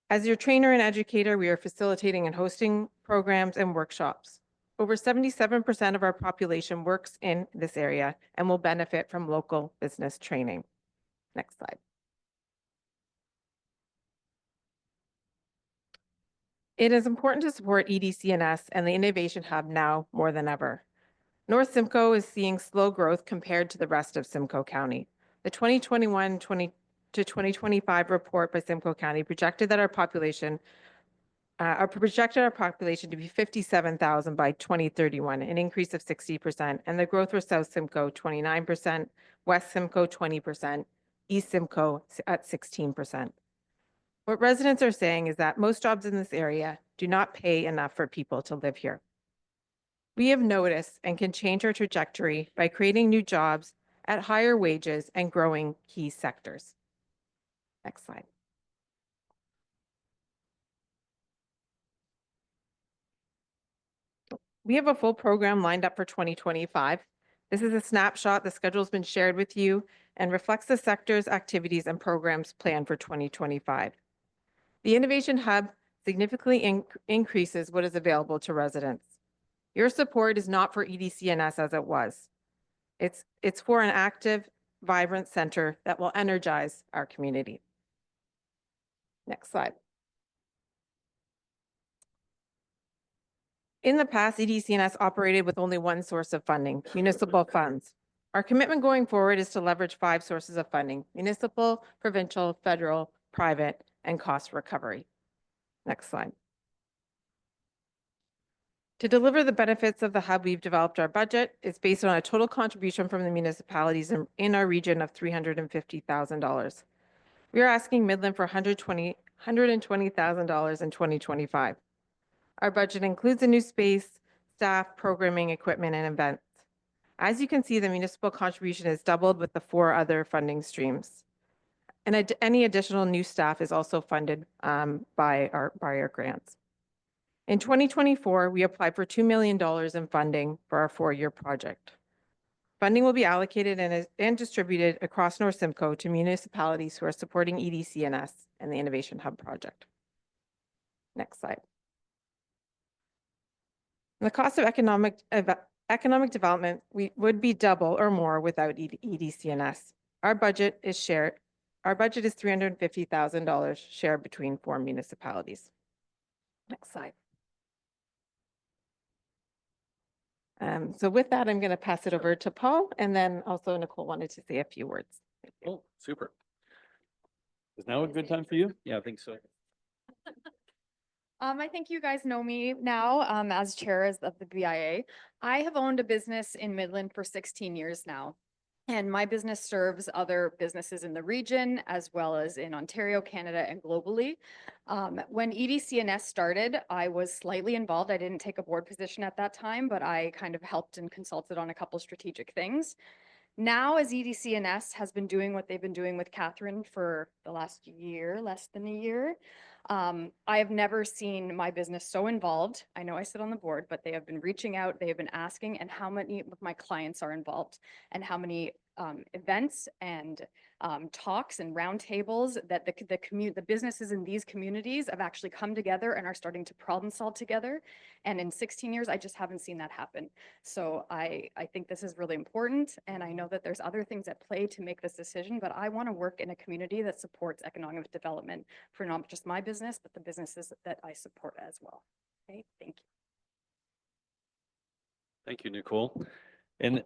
As your trainer and educator, we are facilitating and hosting programs and workshops. Over 77% of our population works in this area and will benefit from local business training. Next slide. It is important to support EDC&S and the Innovation Hub now more than ever. North Simcoe is seeing slow growth compared to the rest of Simcoe County. The 2021 to 2025 report by Simcoe County projected our population to be 57,000 by 2031, an increase of 60%, and the growth for South Simcoe 29%, West Simcoe 20%, East Simcoe at 16%. What residents are saying is that most jobs in this area do not pay enough for people to live here. We have noticed and can change our trajectory by creating new jobs at higher wages and growing key sectors. Next slide. We have a full program lined up for 2025. This is a snapshot. The schedule's been shared with you and reflects the sector's activities and programs planned for 2025. The Innovation Hub significantly increases what is available to residents. Your support is not for EDCNS as it was. It's for an active, vibrant center that will energize our community. Next slide. In the past, EDCNS operated with only one source of funding, municipal funds. Our commitment going forward is to leverage 5 sources of funding: municipal, provincial, federal, private, and cost recovery. Next slide. To deliver the benefits of the hub, we've developed our budget. It's based on a total contribution from the municipalities in our region of $350,000. We are asking Midland for $120,000 in 2025. Our budget includes a new space, staff, programming, equipment, and events. As you can see, the municipal contribution is doubled with the 4 other funding streams. And any additional new staff is also funded by our grants. In 2024, we applied for $2 million in funding for our 4-year project. Funding will be allocated and distributed across North Simcoe to municipalities who are supporting EDCNS and the Innovation Hub project. Next slide. The cost of economic development would be double or more without EDCNS. Our budget is $350,000 shared between 4 municipalities. Next slide. So with that, I'm going to pass it over to Paul, and then also Nicole wanted to say a few words. Oh, super. Is now a good time for you? Yeah, I think so. I think you guys know me now as chair of the BIA. I have owned a business in Midland for 16 years now. And my business serves other businesses in the region, as well as in Ontario, Canada, and globally. When EDCNS started, I was slightly involved. I didn't take a board position at that time, but I kind of helped and consulted on a couple strategic things. Now, as EDCNS has been doing what they've been doing with Catherine for the last year, less than a year, I have never seen my business so involved. I know I sit on the board, but they have been reaching out, they have been asking, and how many of my clients are involved, and how many events and talks and roundtables that the businesses in these communities have actually come together and are starting to problem solve together. And in 16 years, I just haven't seen that happen. So I think this is really important. And I know that there's other things at play to make this decision, but I want to work in a community that supports economic development for not just my business, but the businesses that I support as well. Okay, thank you. Thank you, Nicole. And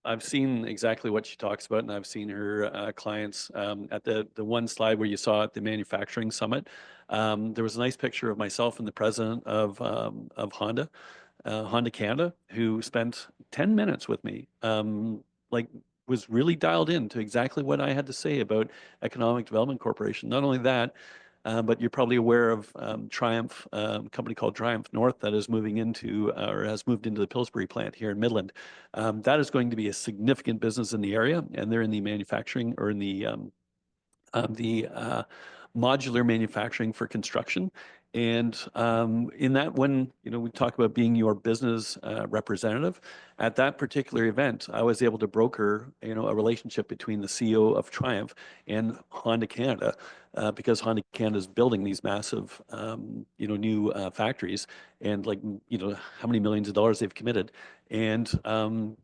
I've seen exactly what she talks about, and I've seen her clients at the one slide where you saw at the manufacturing summit. There was a nice picture of myself and the president of Honda, Honda Canada, who spent 10 minutes with me, was really dialed in to exactly what I had to say about Economic Development Corporation. Not only that, but you're probably aware of Triumph, a company called Triumph North that is moving into or has moved into the Pillsbury plant here in Midland. That is going to be a significant business in the area, and they're in the manufacturing or in the modular manufacturing for construction. And in that, when we talk about being your business representative, at that particular event, I was able to broker a relationship between the CEO of Triumph and Honda Canada, because Honda Canada is building these massive new factories, and how many millions of dollars they've committed. And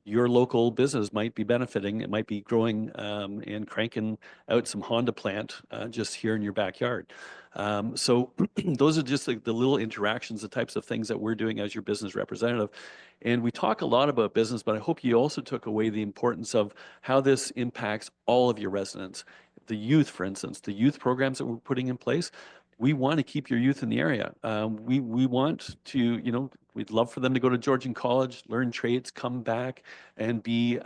your local business might be benefiting. It might be growing and cranking out some Honda plant just here in your backyard. So those are just the little interactions, the types of things that we're doing as your business representative. And we talk a lot about business, but I hope you also took away the importance of how this impacts all of your residents. The youth, for instance, the youth programs that we're putting in place, we want to keep your youth in the area. We want to, you know, we'd love for them to go to Georgian College, learn trades, come back and be, you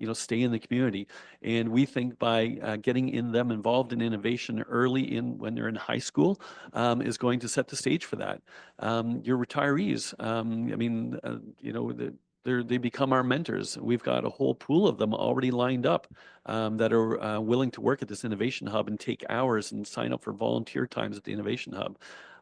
know, stay in the community. And we think by getting them involved in innovation early when they're in high school is going to set the stage for that. Your retirees, I mean, you know, they become our mentors. We've got a whole pool of them already lined up that are willing to work at this innovation hub and take hours and sign up for volunteer times at the innovation hub.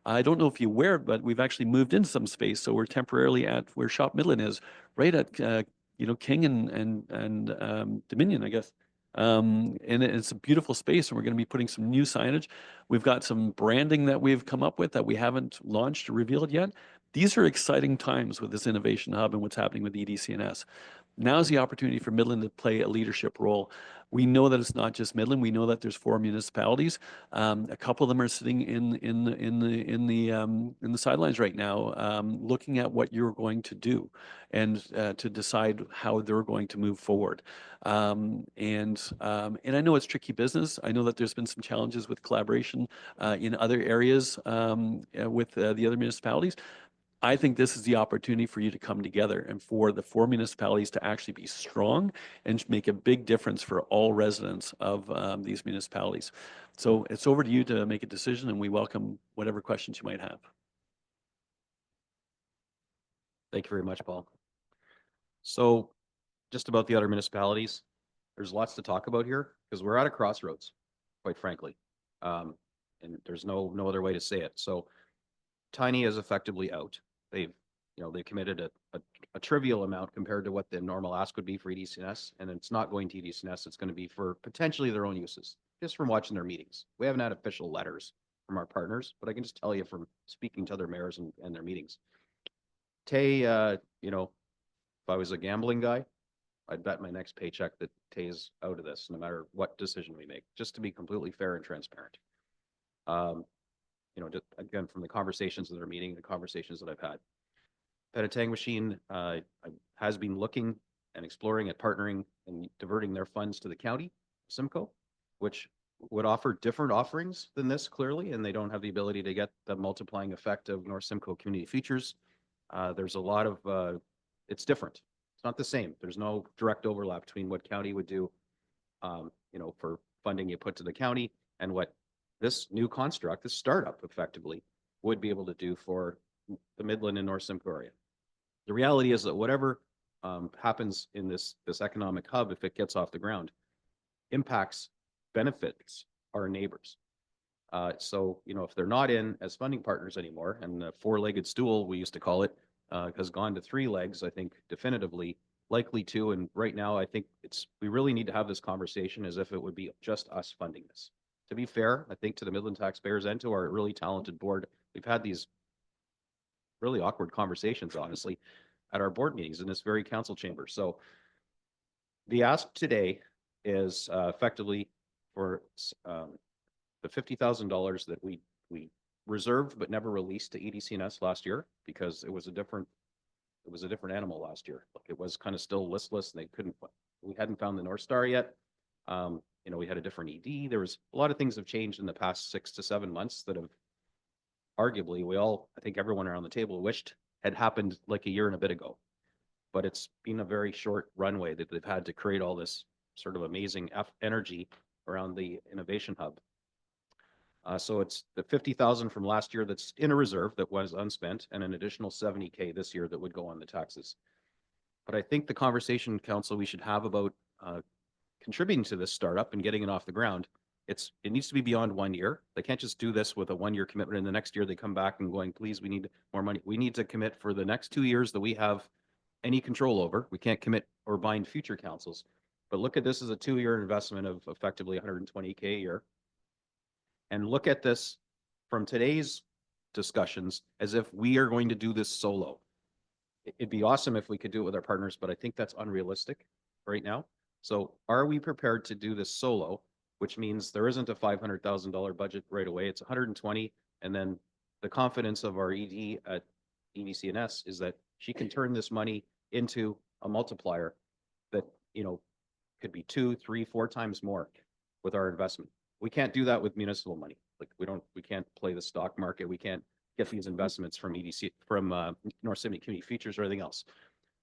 I don't know if you're aware, but we've actually moved into some space, so we're temporarily at where Shop Midland is, right at you know, King and Dominion, I guess. And it's a beautiful space, and we're going to be putting some new signage. We've got some branding that we've come up with that we haven't launched or revealed yet. These are exciting times with this innovation hub and what's happening with EDCNS. Now's the opportunity for Midland to play a leadership role. We know that it's not just Midland. We know that there's 4 municipalities. A couple of them are sitting in the sidelines right now, looking at what you're going to do and to decide how they're going to move forward. And I know it's tricky business. I know that there's been some challenges with collaboration in other areas with the other municipalities. I think this is the opportunity for you to come together and for the 4 municipalities to actually be strong and make a big difference for all residents of these municipalities. So it's over to you to make a decision, and we welcome whatever questions you might have. Thank you very much, Paul. So just about the other municipalities, there's lots to talk about here because we're at a crossroads, quite frankly. And there's no other way to say it. So Tiny is effectively out. They've committed a trivial amount compared to what the normal ask would be for EDCNS, and it's not going to EDCNS. It's going to be for potentially their own uses, just from watching their meetings. We haven't had official letters from our partners, but I can just tell you from speaking to other mayors and their meetings. Tay, you know, if I was a gambling guy, I'd bet my next paycheck that Tay's out of this, no matter what decision we make, just to be completely fair and transparent. You know, just, again, from the conversations that are meeting, the conversations that I've had. Petatang Machine has been looking and exploring at partnering and diverting their funds to the county, Simcoe, which would offer different offerings than this, clearly, and they don't have the ability to get the multiplying effect of North Simcoe Community Features. There's a lot of, it's different. It's not the same. There's no direct overlap between what county would do, you know, for funding you put to the county and what this new construct, this startup effectively, would be able to do for the Midland and North Simcoe area. The reality is that whatever happens in this economic hub, if it gets off the ground, benefits our neighbors. So, you know, if they're not in as funding partners anymore, and the 4-legged stool, we used to call it, has gone to 3 legs, I think definitively, likely 2. And right now, I think we really need to have this conversation as if it would be just us funding this. To be fair, I think to the Midland taxpayers and to our really talented board, we've had these really awkward conversations, honestly, at our board meetings in this very council chamber. So the ask today is effectively for the $50,000 that we reserved but never released to EDCNS last year because it was a different animal last year. Like, it was kind of still listless, and we hadn't found the North Star yet. You know, we had a different ED. There was a lot of things have changed in the past 6 to 7 months that have arguably I think everyone around the table wished had happened like a year and a bit ago. But it's been a very short runway that they've had to create all this sort of amazing energy around the innovation hub. So it's the 50,000 from last year that's in a reserve that was unspent, and an additional 70K this year that would go on the taxes. But I think the conversation, council, we should have about contributing to this startup and getting it off the ground, it needs to be beyond 1 year. They can't just do this with a 1-year commitment and the next year they come back and going, please, we need more money. We need to commit for the next 2 years that we have any control over. We can't commit or bind future councils, but look at this as a 2-year investment of effectively 120K a year. And look at this from today's discussions as if we are going to do this solo. It'd be awesome if we could do it with our partners, but I think that's unrealistic right now. So are we prepared to do this solo, which means there isn't a $500,000 budget right away. It's 120. And then the confidence of our ED at EDCNS is that she can turn this money into a multiplier that, you know, could be 2, 3, 4 times more with our investment. We can't do that with municipal money. Like we can't play the stock market. We can't get these investments from EDC, from North Sydney Community Features or anything else.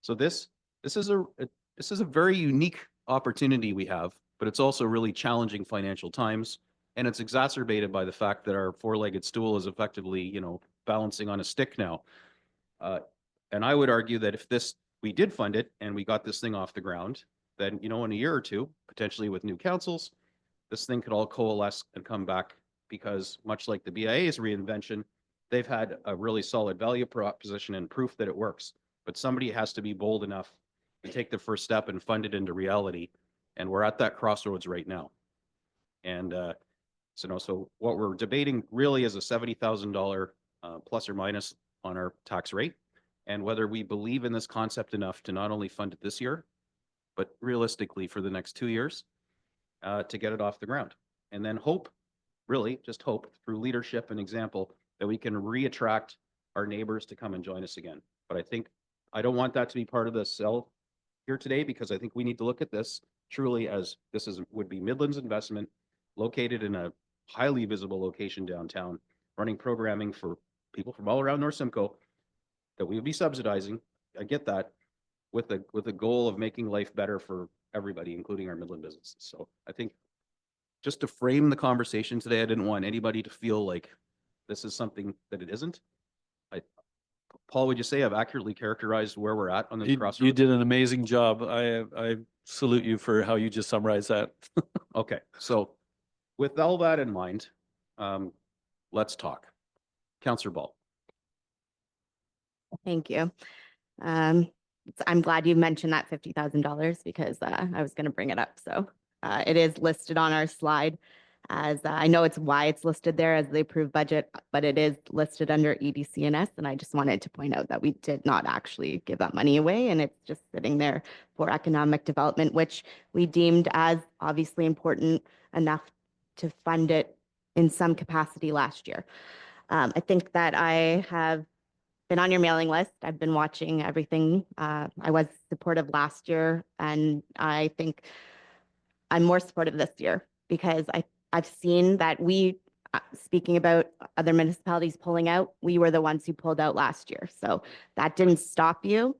So this is a very unique opportunity we have, but it's also really challenging financial times. And it's exacerbated by the fact that our four-legged stool is effectively, balancing on a stick now. And I would argue that if we did fund it and we got this thing off the ground, then, in a year or two, potentially with new councils, this thing could all coalesce and come back, because much like the BIA's reinvention, they've had a really solid value proposition and proof that it works. But somebody has to be bold enough to take the first step and fund it into reality. And we're at that crossroads right now. And so what we're debating really is a $70,000 plus or minus on our tax rate, and whether we believe in this concept enough to not only fund it this year, but realistically for the next 2 years to get it off the ground. And then just hope through leadership and example that we can reattract our neighbors to come and join us again. But I don't want that to be part of the sell here today, because I think we need to look at this truly as would be Midland's investment, located in a highly visible location downtown, running programming for people from all around North Simcoe that we would be subsidizing. I get that, with the goal of making life better for everybody, including our Midland businesses. So I think just to frame the conversation today, I didn't want anybody to feel like this is something that it isn't. Paul, would you say I've accurately characterized where we're at on this crossroads? You did an amazing job. I salute you for how you just summarized that. Okay, so with all that in mind, let's talk. Councillor Ball. Thank you. I'm glad you mentioned that $50,000, because I was going to bring it up. So it is listed on our slide as I know it's why it's listed there as the approved budget, but it is listed under EDCNS. And I just wanted to point out that we did not actually give that money away, and it's just sitting there for economic development, which we deemed as obviously important enough to fund it in some capacity last year. I think that I have been on your mailing list. I've been watching everything. I was supportive last year, and I think I'm more supportive this year, because I've seen that speaking about other municipalities pulling out, we were the ones who pulled out last year. So that didn't stop you.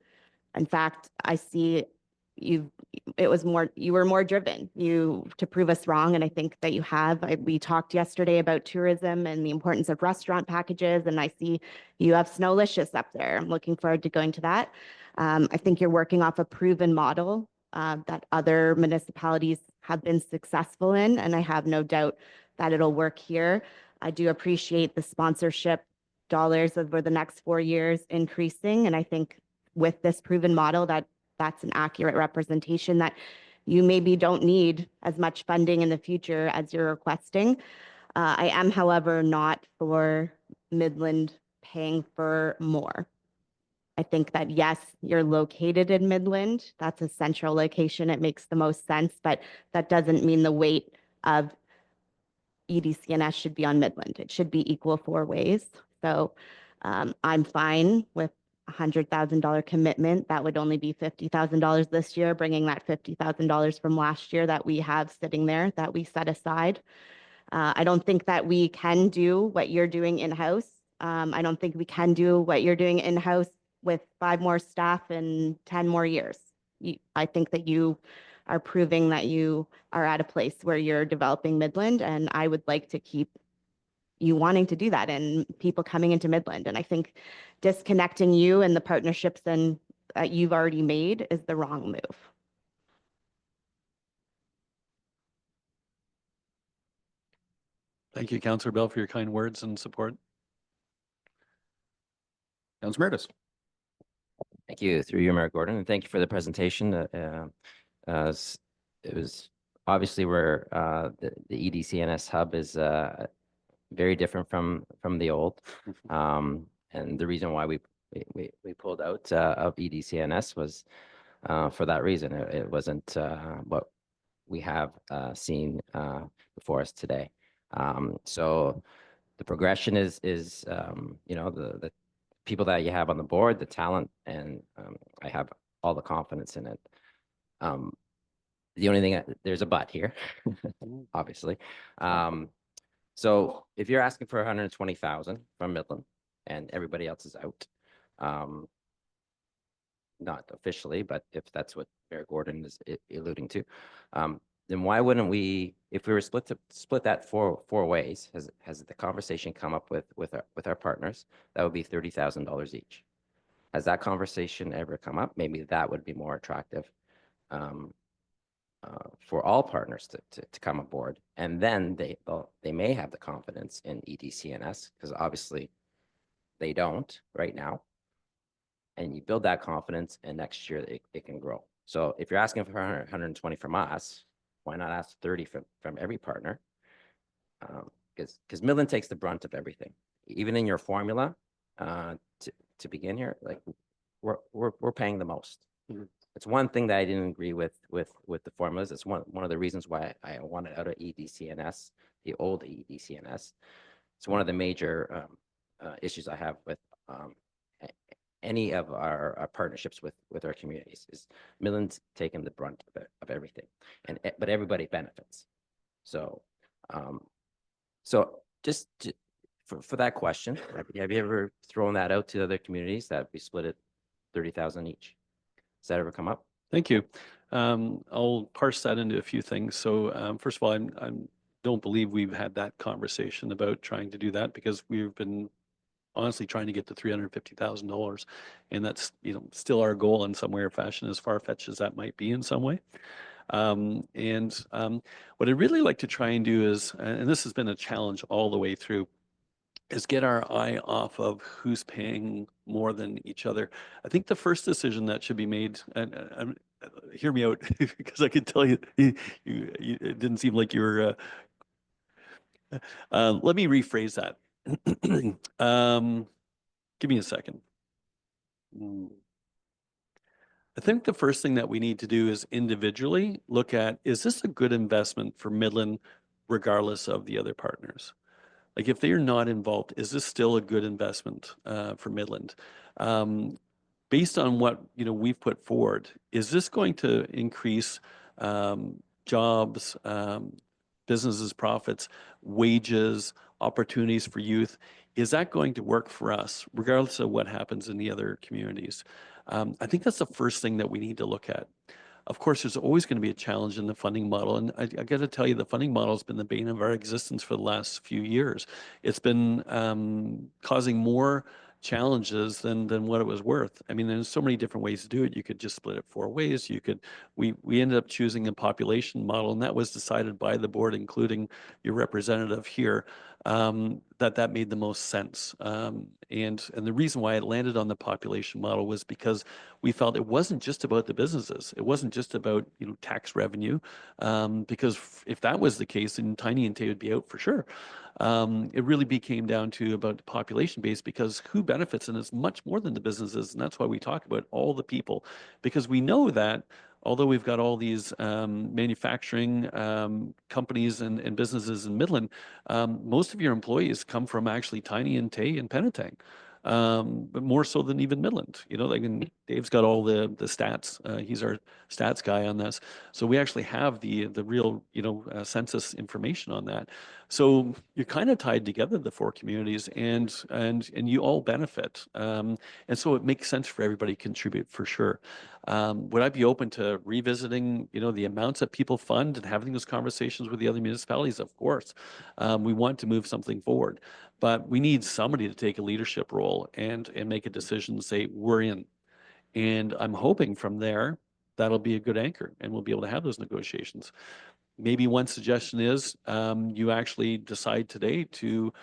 In fact, I see you were more driven to prove us wrong. And I think that you have. We talked yesterday about tourism and the importance of restaurant packages, and I see you have Snowlicious up there. I'm looking forward to going to that. I think you're working off a proven model that other municipalities have been successful in, and I have no doubt that it'll work here. I do appreciate the sponsorship dollars over the next 4 years increasing, and I think with this proven model that's an accurate representation that you maybe don't need as much funding in the future as you're requesting. I am, however, not for Midland paying for more. I think that, yes, you're located in Midland. That's a central location. It makes the most sense, but that doesn't mean the weight of EDCNS should be on Midland. It should be equal 4 ways. So I'm fine with $100,000 commitment. That would only be $50,000 this year, bringing that $50,000 from last year that we have sitting there that we set aside. I don't think that we can do what you're doing in-house. I don't think we can do what you're doing in-house with 5 more staff and 10 more years. I think that you are proving that you are at a place where you're developing Midland, and I would like to keep you wanting to do that and people coming into Midland. And I think disconnecting you and the partnerships that you've already made is the wrong move. Thank you, Councillor Bell, for your kind words and support. Councillor Meredith. Thank you, through you, Mayor Gordon, and thank you for the presentation. It was obviously where the EDCNS hub is very different from the old, and the reason why we pulled out of EDCNS was for that reason. It wasn't what we have seen before us today. So the progression is the people that you have on the board, the talent, and I have all the confidence in it. The only thing, there's a but here, obviously. So if you're asking for 120,000 from Midland and everybody else is out, not officially, but if that's what Mayor Gordon is alluding to, then why wouldn't we, if we were split that four ways, has the conversation come up with our partners, that would be $30,000 each. Has that conversation ever come up? Maybe that would be more attractive for all partners to come aboard, and then they may have the confidence in EDCNS, because obviously they don't right now. And you build that confidence, and next year it can grow. So if you're asking for 120 from us, why not ask 30 from every partner? Because Midland takes the brunt of everything. Even in your formula, to begin here, like we're paying the most. Mhm. It's one thing that I didn't agree with the formulas. It's one of the reasons why I wanted out of EDCNS, the old EDCNS. It's one of the major issues I have with any of our partnerships with our communities is Midland's taken the brunt of everything, but everybody benefits. So, so just for that question, have you ever thrown that out to other communities that we split it 30,000 each? Has that ever come up? Thank you. I'll parse that into a few things. So first of all, I don't believe we've had that conversation about trying to do that, because we've been honestly trying to get to $350,000, and that's still our goal in some way or fashion, as far-fetched as that might be in some way. What I'd really like to try and do is, and this has been a challenge all the way through, is get our eye off of who's paying more than each other. I think the first decision that should be made, and hear me out, because I can tell you, it didn't seem like you were. Let me rephrase that. Give me a second. I think the first thing that we need to do is individually look at, is this a good investment for Midland, regardless of the other partners? Like, if they are not involved, is this still a good investment for Midland? Based on what we've put forward, is this going to increase jobs, businesses' profits, wages, opportunities for youth? Is that going to work for us, regardless of what happens in the other communities? I think that's the first thing that we need to look at. Of course, there's always going to be a challenge in the funding model. And I got to tell you, the funding model has been the bane of our existence for the last few years. It's been causing more challenges than what it was worth. I mean, there's so many different ways to do it. You could just split it 4 ways. We ended up choosing a population model, and that was decided by the board, including your representative here, that made the most sense. And the reason why it landed on the population model was because we felt it wasn't just about the businesses. It wasn't just about tax revenue, because if that was the case, then Tiny and Tay would be out for sure. It really became down to about the population base, because who benefits, and it's much more than the businesses, and that's why we talk about all the people, because we know that although we've got all these manufacturing companies and businesses in Midland, most of your employees come from actually Tiny and Tay and Penetang. But more so than even Midland. Like, Dave's got all the stats. He's our stats guy on this. So we actually have the real census information on that. So you're kind of tied together, the 4 communities, and you all benefit. And so it makes sense for everybody to contribute for sure. Would I be open to revisiting the amounts that people fund and having those conversations with the other municipalities? Of course. We want to move something forward, but we need somebody to take a leadership role and make a decision and say, we're in. And I'm hoping from there, that'll be a good anchor, and we'll be able to have those negotiations. Maybe one suggestion is you actually decide today to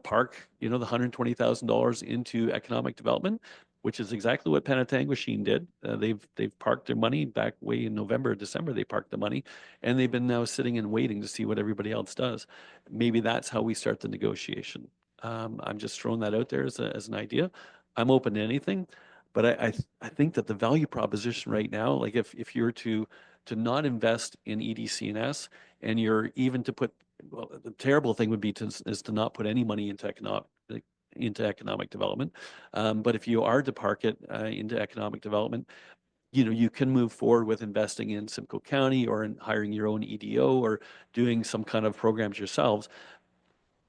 park the $120,000 into economic development, which is exactly what Penetanguishene did. They've parked their money back way in November, December. They parked the money, and they've been now sitting and waiting to see what everybody else does. Maybe that's how we start the negotiation. I'm just throwing that out there as an idea. I'm open to anything, but I think that the value proposition right now, like if you're to not invest in EDCNS, and you're even to put, well, the terrible thing would be is to not put any money into economic development. But if you are to park it into economic development, you can move forward with investing in Simcoe County, or in hiring your own EDO, or doing some kind of programs yourselves.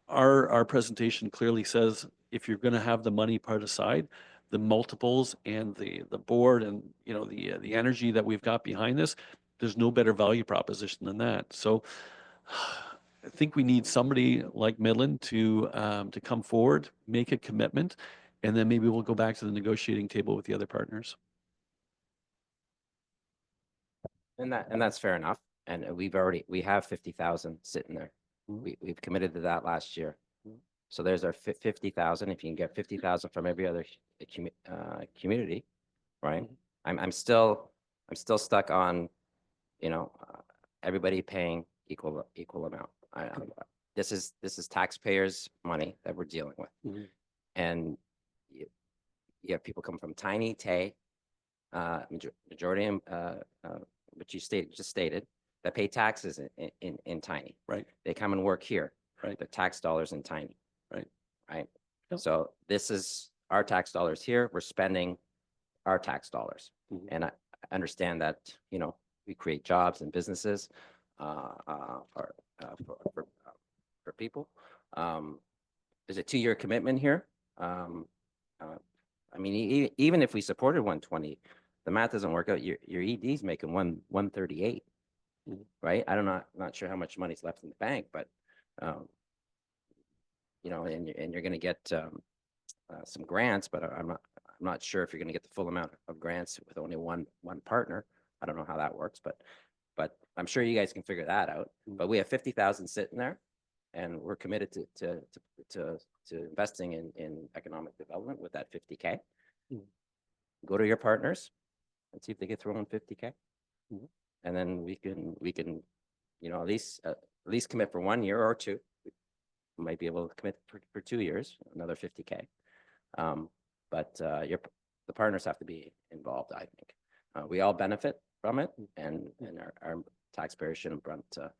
our presentation clearly says if you're going to have the money part aside, the multiples and the board and, you know, the energy that we've got behind this, there's no better value proposition than that. So I think we need somebody like Midland to come forward, make a commitment, and then maybe we'll go back to the negotiating table with the other partners. And that's fair enough. And we have 50,000 sitting there. We've committed to that last year. So there's our 50,000. If you can get 50,000 from every other community, right? I'm still stuck on, you know, everybody paying equal amount. This is taxpayers' money that we're dealing with. And you have people come from Tiny, Tay, majority, which you just stated, that pay taxes in Tiny. Right. They come and work here. Right. The tax dollars in Tiny. Right. Right. Yep. So this is our tax dollars here. We're spending our tax dollars. And I understand that, you know, we create jobs and businesses for people. There's a 2-year commitment here. I mean, even if we supported 120, the math doesn't work out. Your ED's making 138, right? Not sure how much money's left in the bank, but you know, and you're going to get some grants, but I'm not sure if you're going to get the full amount of grants with only one partner. I don't know how that works, but I'm sure you guys can figure that out. But we have 50,000 sitting there, and we're committed to investing in economic development with that 50K. Go to your partners and see if they get thrown in 50K, and then we can you know, at least commit for 1 year or 2. We might be able to commit for 2 years, another 50K. But the partners have to be involved, I think. We all benefit from it, and our taxpayers shouldn't brunt the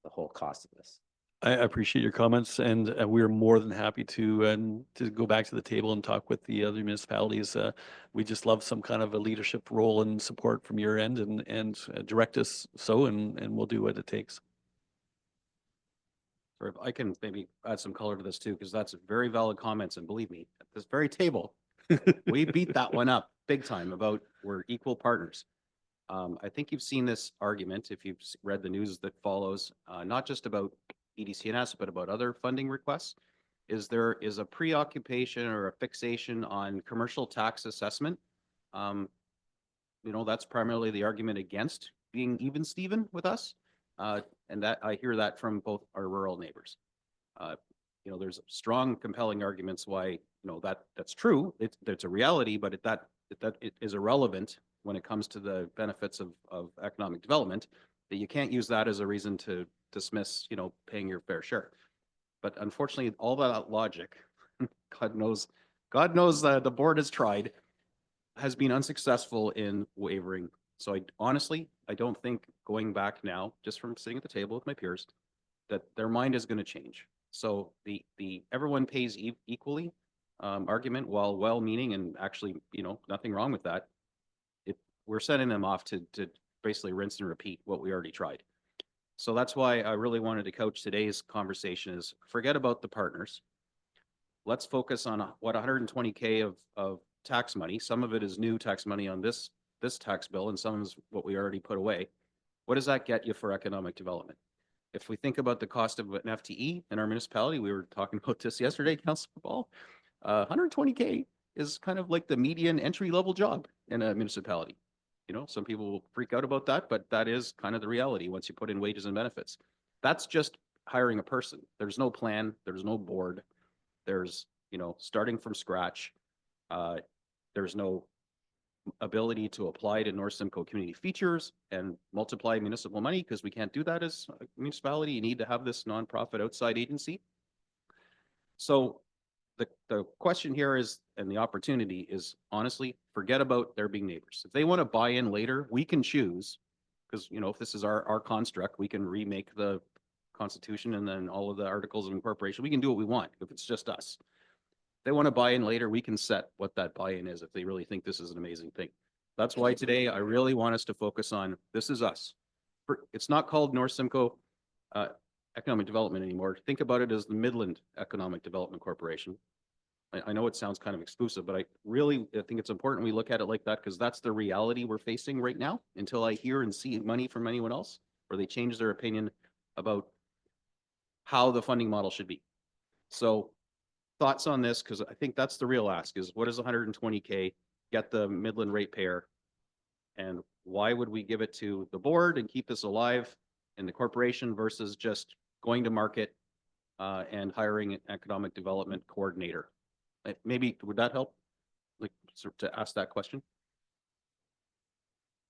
whole cost of this. I appreciate your comments, and we're more than happy to go back to the table and talk with the other municipalities. We just love some kind of a leadership role and support from your end, and direct us and we'll do what it takes. Or if I can maybe add some color to this too, because that's very valid comments. And believe me, at this very table, we beat that one up big time about we're equal partners. I think you've seen this argument if you've read the news that follows, not just about EDCNS, but about other funding requests. There is a preoccupation or a fixation on commercial tax assessment. You know, that's primarily the argument against being even Steven with us. And that I hear that from both our rural neighbors. You know, there's strong, compelling arguments why, you know, that's true. It's a reality, but it is irrelevant when it comes to the benefits of economic development, that you can't use that as a reason to dismiss, you know, paying your fair share. But unfortunately, all that logic, God knows the board has tried, has been unsuccessful in wavering. So I don't think going back now, just from sitting at the table with my peers, that their mind is going to change. So the everyone pays equally argument, while well-meaning and actually, you know, nothing wrong with that, we're sending them off to basically rinse and repeat what we already tried. So that's why I really wanted to couch today's conversation is forget about the partners. Let's focus on what 120K of tax money. Some of it is new tax money on this tax bill, and some is what we already put away. What does that get you for economic development? If we think about the cost of an FTE in our municipality, we were talking about this yesterday, Councilor Ball, 120K is kind of like the median entry-level job in a municipality. You know, some people will freak out about that, but that is kind of the reality once you put in wages and benefits. That's just hiring a person. There's no plan. There's no board. There's, you know, starting from scratch. There's no ability to apply to North Simcoe community features and multiply municipal money, because we can't do that as a municipality. You need to have this nonprofit outside agency. So the question here is, and the opportunity is, honestly, forget about there being neighbors. If they want to buy in later, we can choose, because, you know, if this is our construct, we can remake the Constitution and then all of the articles of incorporation. We can do what we want if it's just us. If they want to buy in later, we can set what that buy-in is if they really think this is an amazing thing. That's why today I really want us to focus on this is us. It's not called North Simcoe economic development anymore. Think about it as the Midland Economic Development Corporation. I know it sounds kind of exclusive, but I think it's important we look at it like that because that's the reality we're facing right now until I hear and see money from anyone else or they change their opinion about how the funding model should be. So thoughts on this, because I think that's the real ask is what is 120K get the Midland ratepayer, and why would we give it to the board and keep this alive in the corporation versus just going to market and hiring an economic development coordinator? Maybe would that help? Like to ask that question?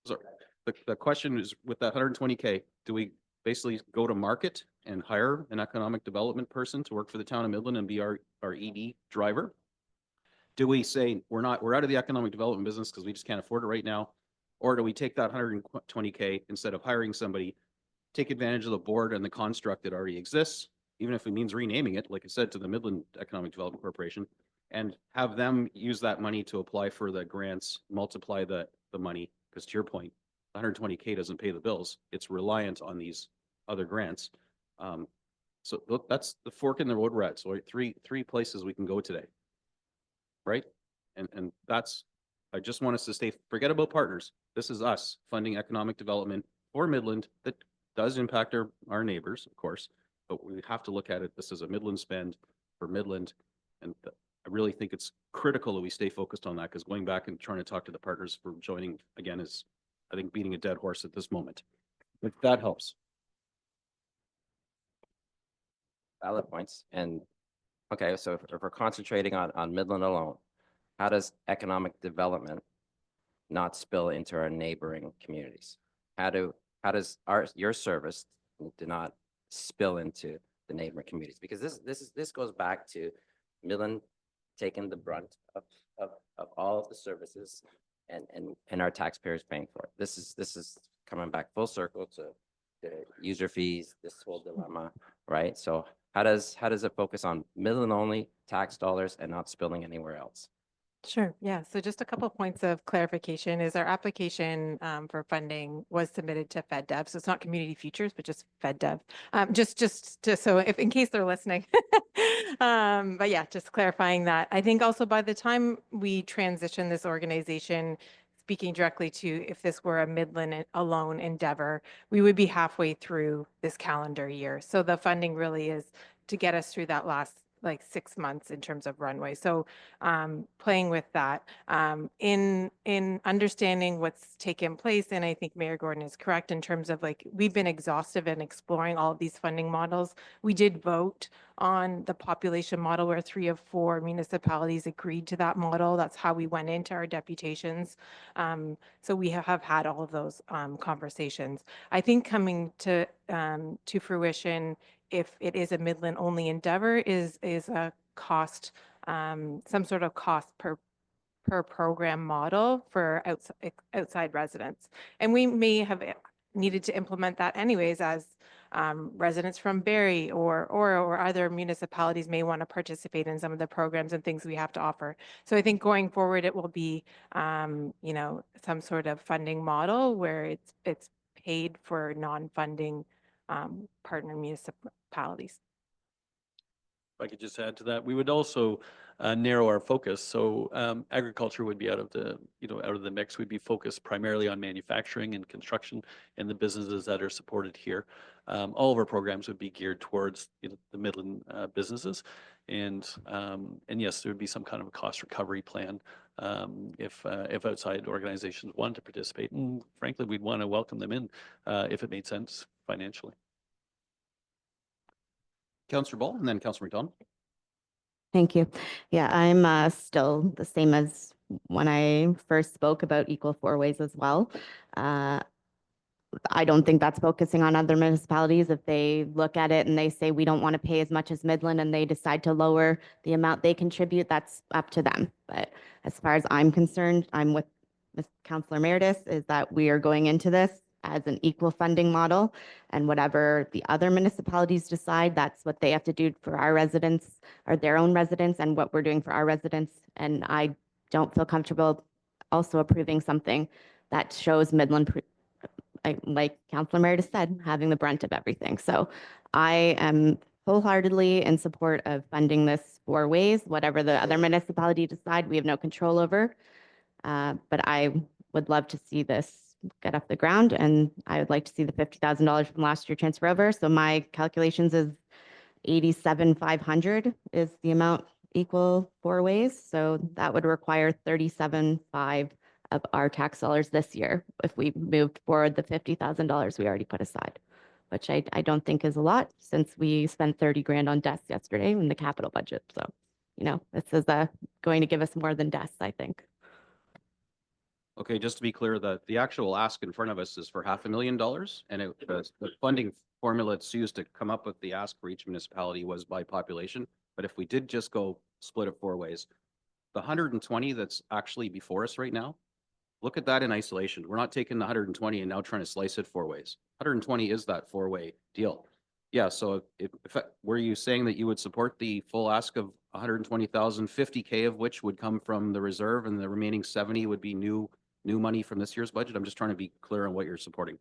So the question is with that 120K, do we basically go to market and hire an economic development person to work for the town of Midland and be our ED driver? Do we say we're out of the economic development business because we just can't afford it right now? Or do we take that 120K instead of hiring somebody, take advantage of the board and the construct that already exists, even if it means renaming it, like I said, to the Midland Economic Development Corporation, and have them use that money to apply for the grants, multiply the money, because to your point, 120K doesn't pay the bills. It's reliant on these other grants. So look, that's the fork in the road we're at. So three places we can go today, right? And that's, I just want us to stay, forget about partners. This is us funding economic development for Midland that does impact our neighbors, of course, but we have to look at it. This is a Midland spend for Midland. And I really think it's critical that we stay focused on that because going back and trying to talk to the partners for joining again is, I think, beating a dead horse at this moment. If that helps. Valid points. And okay, so if we're concentrating on Midland alone, how does economic development not spill into our neighboring communities? How does your service do not spill into the neighboring communities? Because this goes back to Midland taking the brunt of all of the services and our taxpayers paying for it. This is coming back full circle to the user fees, this whole dilemma, right? So how does it focus on Midland only tax dollars and not spilling anywhere else? Sure. Yeah. So just a couple points of clarification is our application for funding was submitted to FedDev. So it's not Community Futures, but just FedDev. So if in case they're listening. But yeah, just clarifying that. I think also by the time we transition this organization, speaking directly to if this were a Midland alone endeavor, we would be halfway through this calendar year. So the funding really is to get us through that last like 6 months in terms of runway. So playing with that in understanding what's taken place. And I think Mayor Gordon is correct in terms of like, we've been exhaustive in exploring all of these funding models. We did vote on the population model where 3 of 4 municipalities agreed to that model. That's how we went into our deputations. So we have had all of those conversations. I think coming to fruition, if it is a Midland only endeavor, is a cost, some sort of cost per program model for outside residents. And we may have needed to implement that anyways as residents from Barrie or other municipalities may want to participate in some of the programs and things we have to offer. So I think going forward, it will be, some sort of funding model where it's paid for non-funding partner municipalities. If I could just add to that, we would also narrow our focus. So agriculture would be out of the mix. We'd be focused primarily on manufacturing and construction and the businesses that are supported here. All of our programs would be geared towards the Midland businesses, and yes, there would be some kind of a cost recovery plan if outside organizations wanted to participate. And frankly, we'd want to welcome them in if it made sense financially. Councillor Ball and then Councillor McDonald. Thank you. Yeah, I'm still the same as when I first spoke about equal 4 ways as well. I don't think that's focusing on other municipalities. If they look at it and they say, we don't want to pay as much as Midland, and they decide to lower the amount they contribute, that's up to them. But as far as I'm concerned, I'm with Councillor Meredith, is that we are going into this as an equal funding model, and whatever the other municipalities decide, that's what they have to do for our residents or their own residents, and what we're doing for our residents. And I don't feel comfortable also approving something that shows Midland like Councilor Meredith said, having the brunt of everything. So I am wholeheartedly in support of funding this 4 ways, whatever the other municipality decide, we have no control over. But I would love to see this get off the ground, and I would like to see the $50,000 from last year transfer over. So my calculations is 87,500 is the amount equal 4 ways. So that would require 37,500 of our tax dollars this year if we moved forward the $50,000 we already put aside, which I don't think is a lot since we spent 30 grand on desks yesterday in the capital budget. So, this is going to give us more than desks, I think. Okay, just to be clear, the actual ask in front of us is for $500,000, and the funding formula that's used to come up with the ask for each municipality was by population. But if we did just go split it 4 ways, the 120 that's actually before us right now, look at that in isolation. We're not taking the 120 and now trying to slice it 4 ways. 120 is that 4-way deal. Yeah, so if were you saying that you would support the full ask of 120,000, 50K of which would come from the reserve and the remaining 70 would be new money from this year's budget? I'm just trying to be clear on what you're supporting.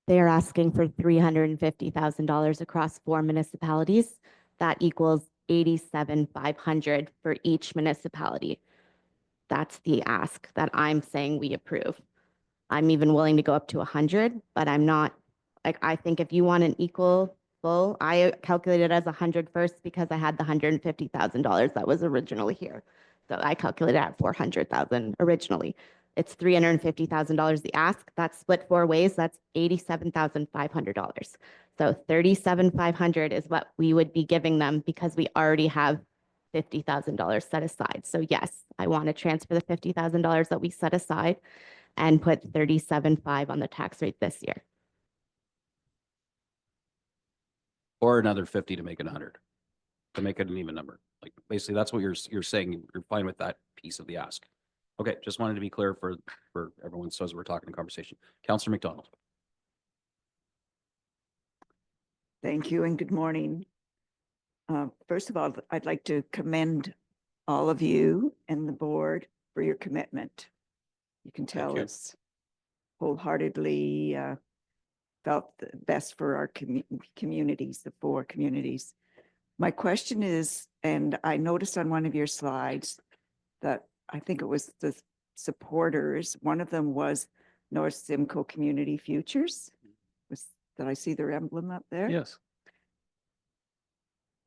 They are asking for $350,000 across 4 municipalities. That equals 87,500 for each municipality. That's the ask that I'm saying we approve. I'm even willing to go up to 100, but I'm not, I think if you want an equal full, I calculated as 100 first because I had the $150,000 that was originally here. So I calculated at 400,000 originally. It's $350,000 the ask. That's split 4 ways. That's $87,500. So $37,500 is what we would be giving them because we already have $50,000 set aside. So yes, I want to transfer the $50,000 that we set aside and put 37.5 on the tax rate this year. Or another 50 to make it 100, to make it an even number. Like basically that's what you're saying. You're fine with that piece of the ask. Okay, just wanted to be clear for everyone. So as we're talking in conversation, Councillor McDonald. Thank you and good morning. First of all, I'd like to commend all of you and the board for your commitment. You can tell it's wholeheartedly felt the best for our communities, the 4 communities. My question is, and I noticed on one of your slides that I think it was the supporters, one of them was North Simcoe Community Futures. Did I see their emblem up there? Yes.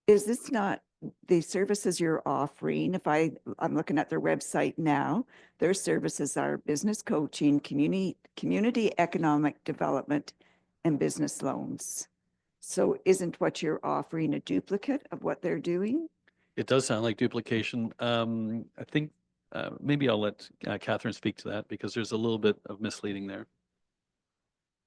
Is this not the services you're offering? I'm looking at their website now, their services are business coaching, community economic development, and business loans. So isn't what you're offering a duplicate of what they're doing? It does sound like duplication. I think maybe I'll let Catherine speak to that because there's a little bit of misleading there.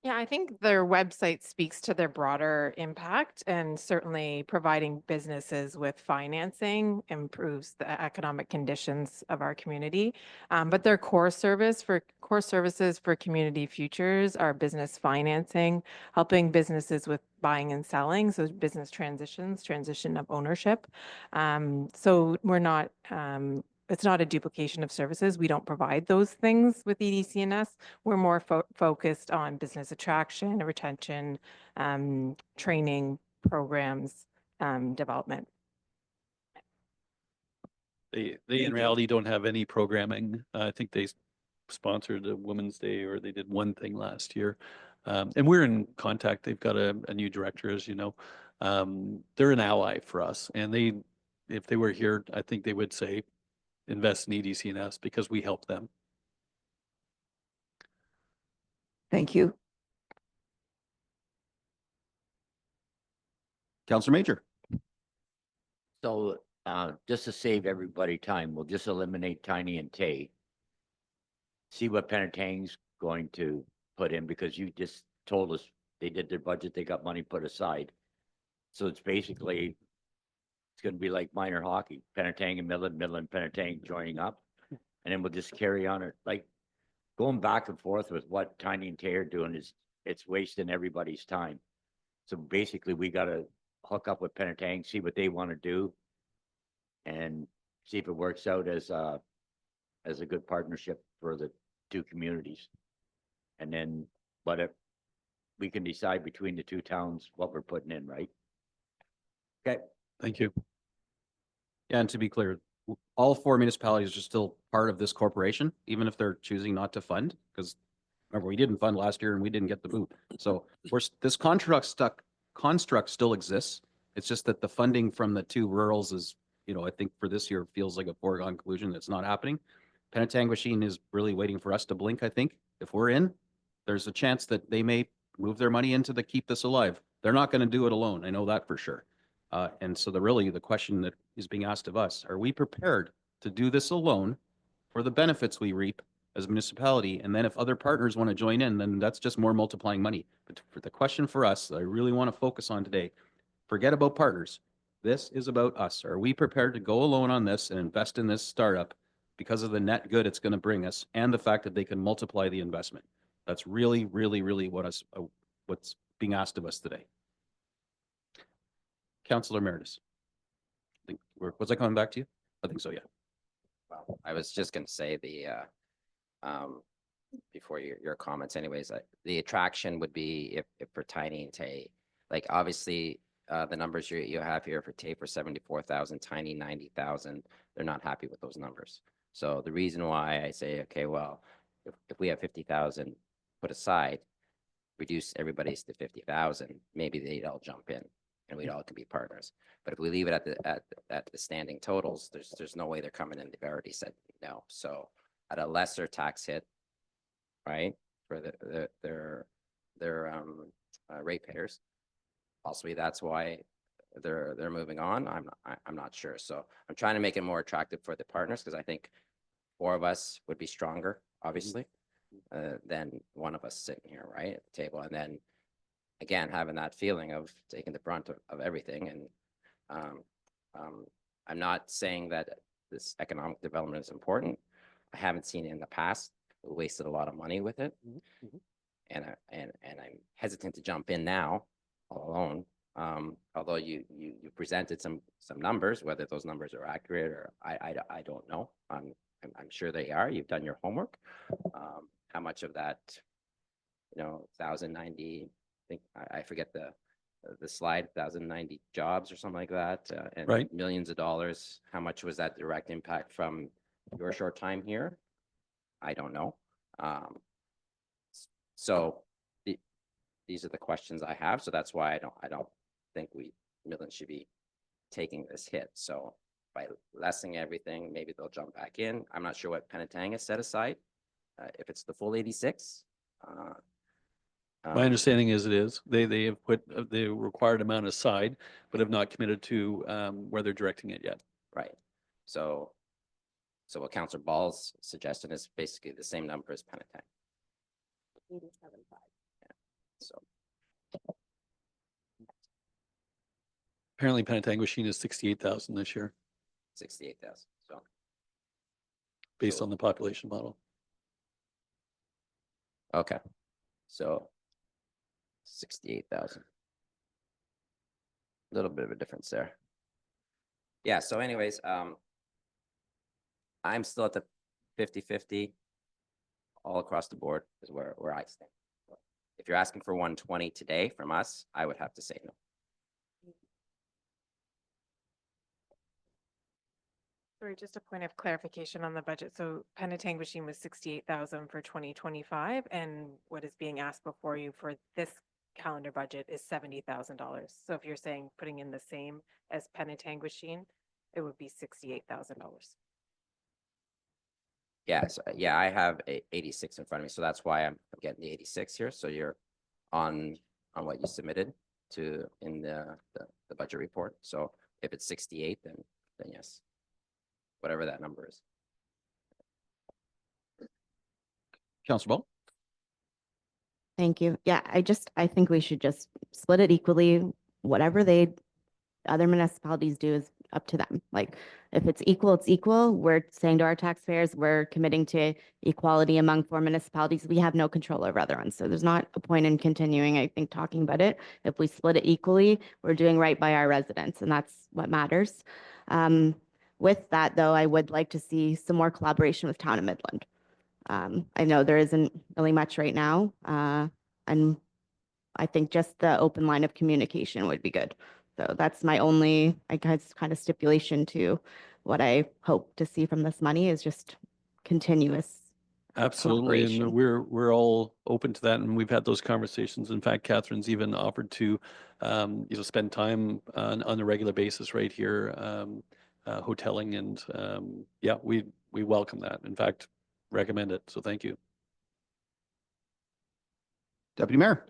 Yeah, I think their website speaks to their broader impact, and certainly providing businesses with financing improves the economic conditions of our community. But their core services for Community Futures are business financing, helping businesses with buying and selling, so business transition of ownership. So we're not it's not a duplication of services. We don't provide those things with EDC&S. We're more focused on business attraction, retention, training programs, development. They in reality don't have any programming. I think they sponsored a Women's Day, or they did one thing last year. And we're in contact. They've got a new director, as you know. They're an ally for us. And if they were here, I think they would say, invest in EDC&S because we help them. Thank you. Councillor Major. So just to save everybody time, we'll just eliminate Tiny and Tay. See what Penetang's going to put in, because you just told us they did their budget, they got money put aside. So it's basically, it's going to be like minor hockey, Penetang and Midland, Penetang joining up. And then we'll just carry on it. Like going back and forth with what Tiny and Tay are doing it's wasting everybody's time. So basically we got to hook up with Penetang, see what they want to do, and see if it works out as a good partnership for the 2 communities. And then, but we can decide between the two towns what we're putting in, right? Okay, Thank you. Yeah, and to be clear, all 4 municipalities are still part of this corporation, even if they're choosing not to fund, because remember, we didn't fund last year and we didn't get the boot. So this construct still exists. It's just that the funding from the 2 rurals is, I think for this year feels like a foregone conclusion. It's not happening. Penetanguishene is really waiting for us to blink, I think. If we're in, there's a chance that they may move their money into the keep this alive. They're not going to do it alone. I know that for sure. And so the question that is being asked of us, are we prepared to do this alone for the benefits we reap as a municipality? And then if other partners want to join in, then that's just more multiplying money. But for the question for us that I really want to focus on today, forget about partners. This is about us. Are we prepared to go alone on this and invest in this startup because of the net good it's going to bring us and the fact that they can multiply the investment? That's really, really, really what's being asked of us today. Councillor Meredith. Was I coming back to you? I think so, yeah. Well, I was just gonna say before your comments anyways, the attraction would be if for Tiny and Tay, like obviously the numbers you have here for Tay for 74,000, Tiny 90,000, they're not happy with those numbers. So the reason why I say, okay, well, if we have 50,000 put aside, reduce everybody's to 50,000, maybe they'd all jump in and we'd all can be partners. But if we leave it at the standing totals, there's no way they're coming in. They've already said no. So at a lesser tax hit, right, for their ratepayers, possibly that's why they're moving on. I'm not sure. So I'm trying to make it more attractive for the partners because I think 4 of us would be stronger, obviously, than one of us sitting here, right, at the table, and then again having that feeling of taking the brunt of everything. And I'm not saying that this economic development is important. I haven't seen it in the past. We wasted a lot of money with it, and I'm hesitant to jump in now all alone. Although you presented some numbers, whether those numbers are accurate or I don't know. I'm sure they are. You've done your homework. How much of that, 1,090? I think I forget the slide, 1,090 jobs or something like that, and Right. millions of dollars. How much was that direct impact from your short time here? I don't know. So these are the questions I have. So that's why I don't think Midland should be taking this hit. So by lessening everything, maybe they'll jump back in. I'm not sure what Penetang has set aside. If it's the full 86. My understanding is it is. They have put the required amount aside, but have not committed to where they're directing it yet. Right. So what Councillor Ball's suggestion is basically the same number as Penetang. 87.5. Yeah. So Apparently Penetanguishene is 68,000 this year, 68,000. So based on the population model. okay. So 68,000. A little bit of a difference there. Yeah, so anyways, I'm still at the 50-50 all across the board is where I stand. If you're asking for 120 today from us, I would have to say no. Sorry, just a point of clarification on the budget. So Penetanguishene was 68,000 for 2025, and what is being asked before you for this calendar budget is $70,000. So if you're saying putting in the same as Penetanguishene, it would be $68,000. Yeah, so yeah, I have 86 in front of me, so that's why I'm getting the 86 here. So you're on what you submitted in the budget report. So if it's 68, then yes, whatever that number is. Councillor Ball? Thank you. Yeah, I think we should just split it equally. Whatever other municipalities do is up to them. Like, if it's equal, it's equal. We're saying to our taxpayers, we're committing to equality among 4 municipalities. We have no control over other ones. So there's not a point in continuing, I think, talking about it. If we split it equally, we're doing right by our residents, and that's what matters. With that, though, I would like to see some more collaboration with Town of Midland. I know there isn't really much right now, and I think just the open line of communication would be good. So that's my only, I guess, kind of stipulation to what I hope to see from this money is just continuous. Absolutely, and Cooperation. we're all open to that, and we've had those conversations. In fact, Catherine's even offered to, spend time on a regular basis right here, hoteling, and yeah, we welcome that. In fact, recommend it. So thank you. Deputy Mayor.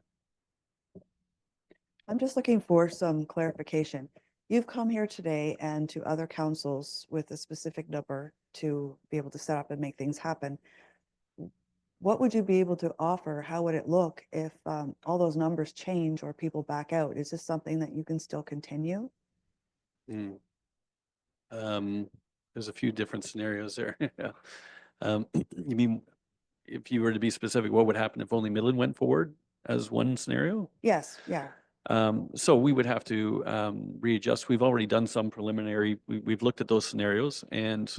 I'm just looking for some clarification. You've come here today and to other councils with a specific number to be able to set up and make things happen. What would you be able to offer? How would it look if all those numbers change or people back out? Is this something that you can still continue? Mm. There's a few different scenarios there. Yeah. You mean, if you were to be specific, what would happen if only Midland went forward as one scenario? Yes, yeah. So we would have to readjust. We've already done some preliminary, we've looked at those scenarios, and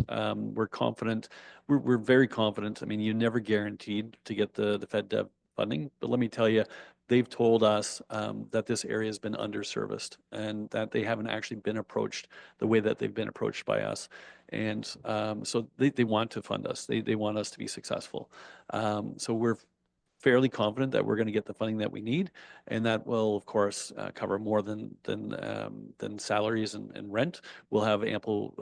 we're confident, we're very confident. I mean, you're never guaranteed to get the FedDev funding, but let me tell you, they've told us that this area has been underserviced and that they haven't actually been approached the way that they've been approached by us. And so they want to fund us. They want us to be successful. So we're fairly confident that we're going to get the funding that we need, and that will, of course, cover more than salaries and rent. We'll have ample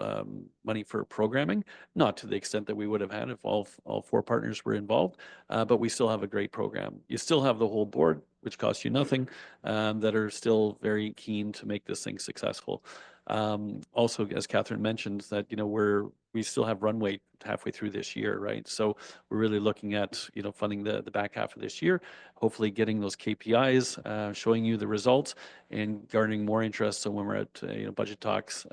money for programming, not to the extent that we would have had if all four partners were involved, but we still have a great program. You still have the whole board, which costs you nothing, that are still very keen to make this thing successful. Also, as Catherine mentioned, that we still have runway halfway through this year, right? So we're really looking at funding the back half of this year, hopefully getting those KPIs, showing you the results, and garnering more interest. So when we're at budget talks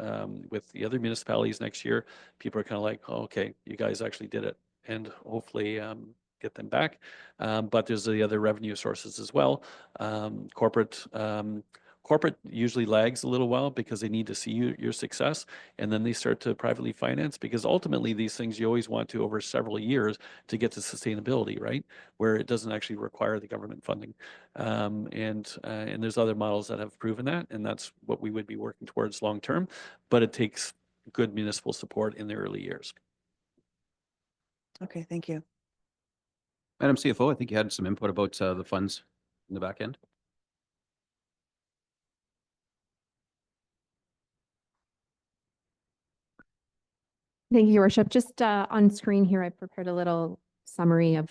with the other municipalities next year, people are kind of like, oh, okay, you guys actually did it, and hopefully get them back. But there's the other revenue sources as well. Corporate usually lags a little while because they need to see your success, and then they start to privately finance, because ultimately these things you always want to over several years to get to sustainability, right? Where it doesn't actually require the government funding. And there's other models that have proven that, and that's what we would be working towards long term, but it takes good municipal support in the early years. Okay, thank you. Madam CFO, I think you had some input about the funds in the back end. Thank you, Your Worship. Just on screen here, I've prepared a little summary of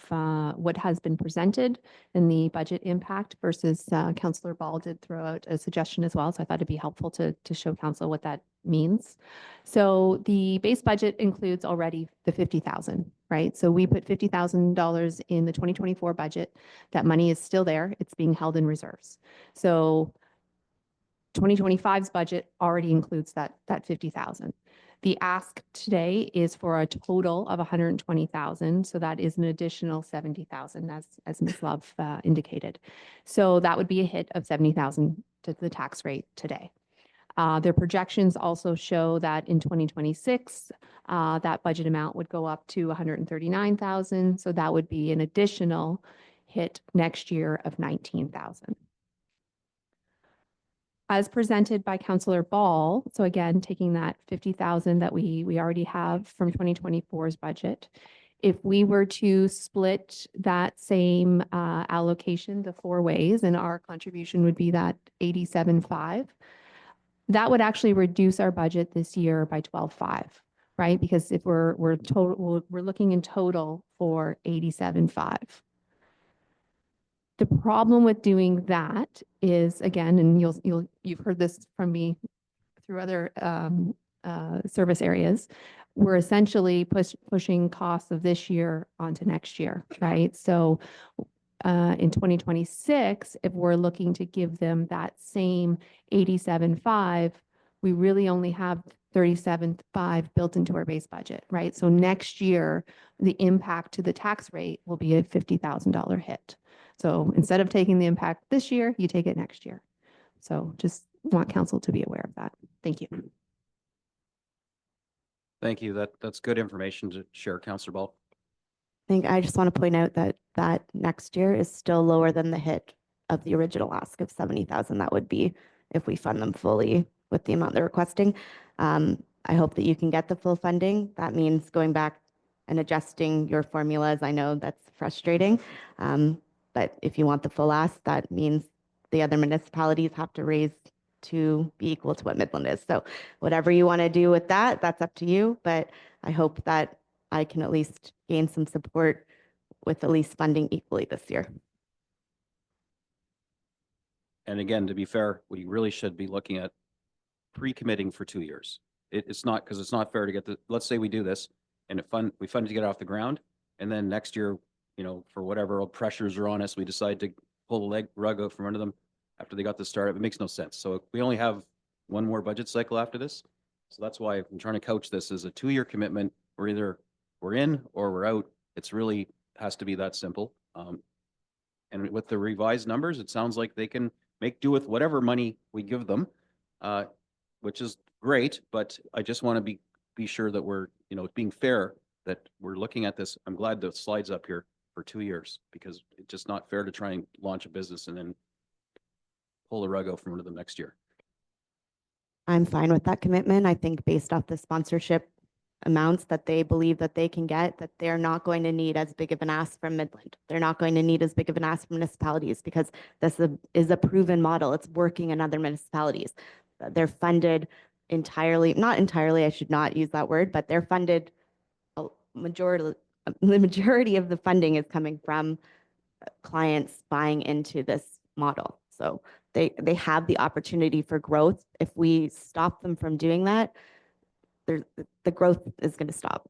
what has been presented in the budget impact versus Councillor Ball did throw out a suggestion as well. So I thought it'd be helpful to show Council what that means. So the base budget includes already the 50,000, right? So we put $50,000 in the 2024 budget. That money is still there. It's being held in reserves. So 2025's budget already includes that 50,000. The ask today is for a total of 120,000. So that is an additional 70,000 as Ms. Love indicated. So that would be a hit of 70,000 to the tax rate today. Their projections also show that in 2026, that budget amount would go up to 139,000. So that would be an additional hit next year of 19,000. As presented by Councillor Ball, so again, taking that 50,000 that we already have from 2024's budget, if we were to split that same allocation the 4 ways, and our contribution would be that 87.5, that would actually reduce our budget this year by 12.5, right? Because if we're looking in total for 87.5. The problem with doing that is, again, and you've heard this from me through other service areas, we're essentially pushing costs of this year onto next year, right? So in 2026, if we're looking to give them that same 87.5, we really only have 37.5 built into our base budget, right? So next year, the impact to the tax rate will be a $50,000 hit. So instead of taking the impact this year, you take it next year. So just want council to be aware of that. Thank you. Thank you. That's good information to share, Councillor Ball. I just want to point out that next year is still lower than the hit of the original ask of 70,000. That would be if we fund them fully with the amount they're requesting. I hope that you can get the full funding. That means going back and adjusting your formulas. I know that's frustrating. But if you want the full ask, that means the other municipalities have to raise to be equal to what Midland is. So whatever you want to do with that, that's up to you. But I hope that I can at least gain some support with at least funding equally this year. And again, to be fair, we really should be looking at pre-committing for 2 years. It's not, because it's not fair to get the, let's say we do this and we fund to get it off the ground. And then next year, you know, for whatever pressures are on us, we decide to pull the rug out from under them after they got the startup. It makes no sense. So we only have one more budget cycle after this. So that's why I'm trying to couch this as a 2-year commitment. We're either we're in or we're out. It's really has to be that simple. And with the revised numbers, it sounds like they can make do with whatever money we give them, which is great. But I just want to be sure that we're, you know, being fair, that we're looking at this. I'm glad the slide's up here for 2 years, because it's just not fair to try and launch a business and then pull the rug out from under them next year. I'm fine with that commitment. I think based off the sponsorship amounts that they believe that they can get, that they're not going to need as big of an ask from Midland. They're not going to need as big of an ask from municipalities, because this is a proven model. It's working in other municipalities. They're funded entirely, not entirely, I should not use that word, but they're funded, the majority of the funding is coming from clients buying into this model. So they have the opportunity for growth. If we stop them from doing that, the growth is going to stop.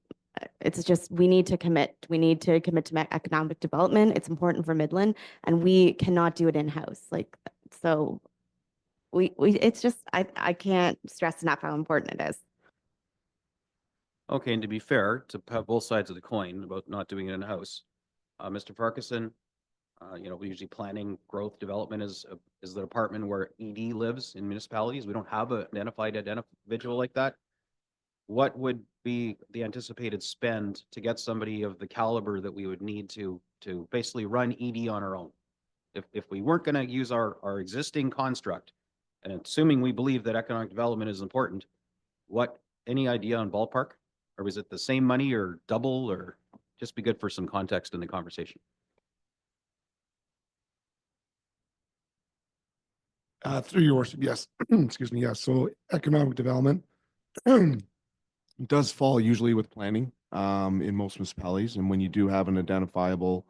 It's just, we need to commit. We need to commit to economic development. It's important for Midland, and we cannot do it in-house. Like, so it's just, I can't stress enough how important it is. Okay, and to be fair, to have both sides of the coin about not doing it in-house, Mr. Parkinson, you know, we usually planning growth development is the department where ED lives in municipalities. We don't have an identified individual like that. What would be the anticipated spend to get somebody of the caliber that we would need to basically run ED on our own? If we weren't going to use our existing construct, and assuming we believe that economic development is important, any idea on ballpark? Or was it the same money or double, or just be good for some context in the conversation? Through your worship, yes. Excuse me, yes. So economic development does fall usually with planning in most municipalities. And when you do have an identifiable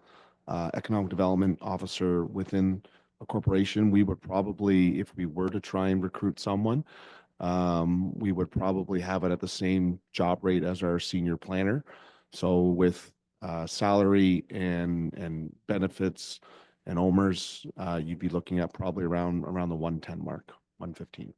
economic development officer within a corporation, we would probably, if we were to try and recruit someone, we would probably have it at the same job rate as our senior planner. So with salary and benefits and OMERS, you'd be looking at probably around the 110 mark, 115.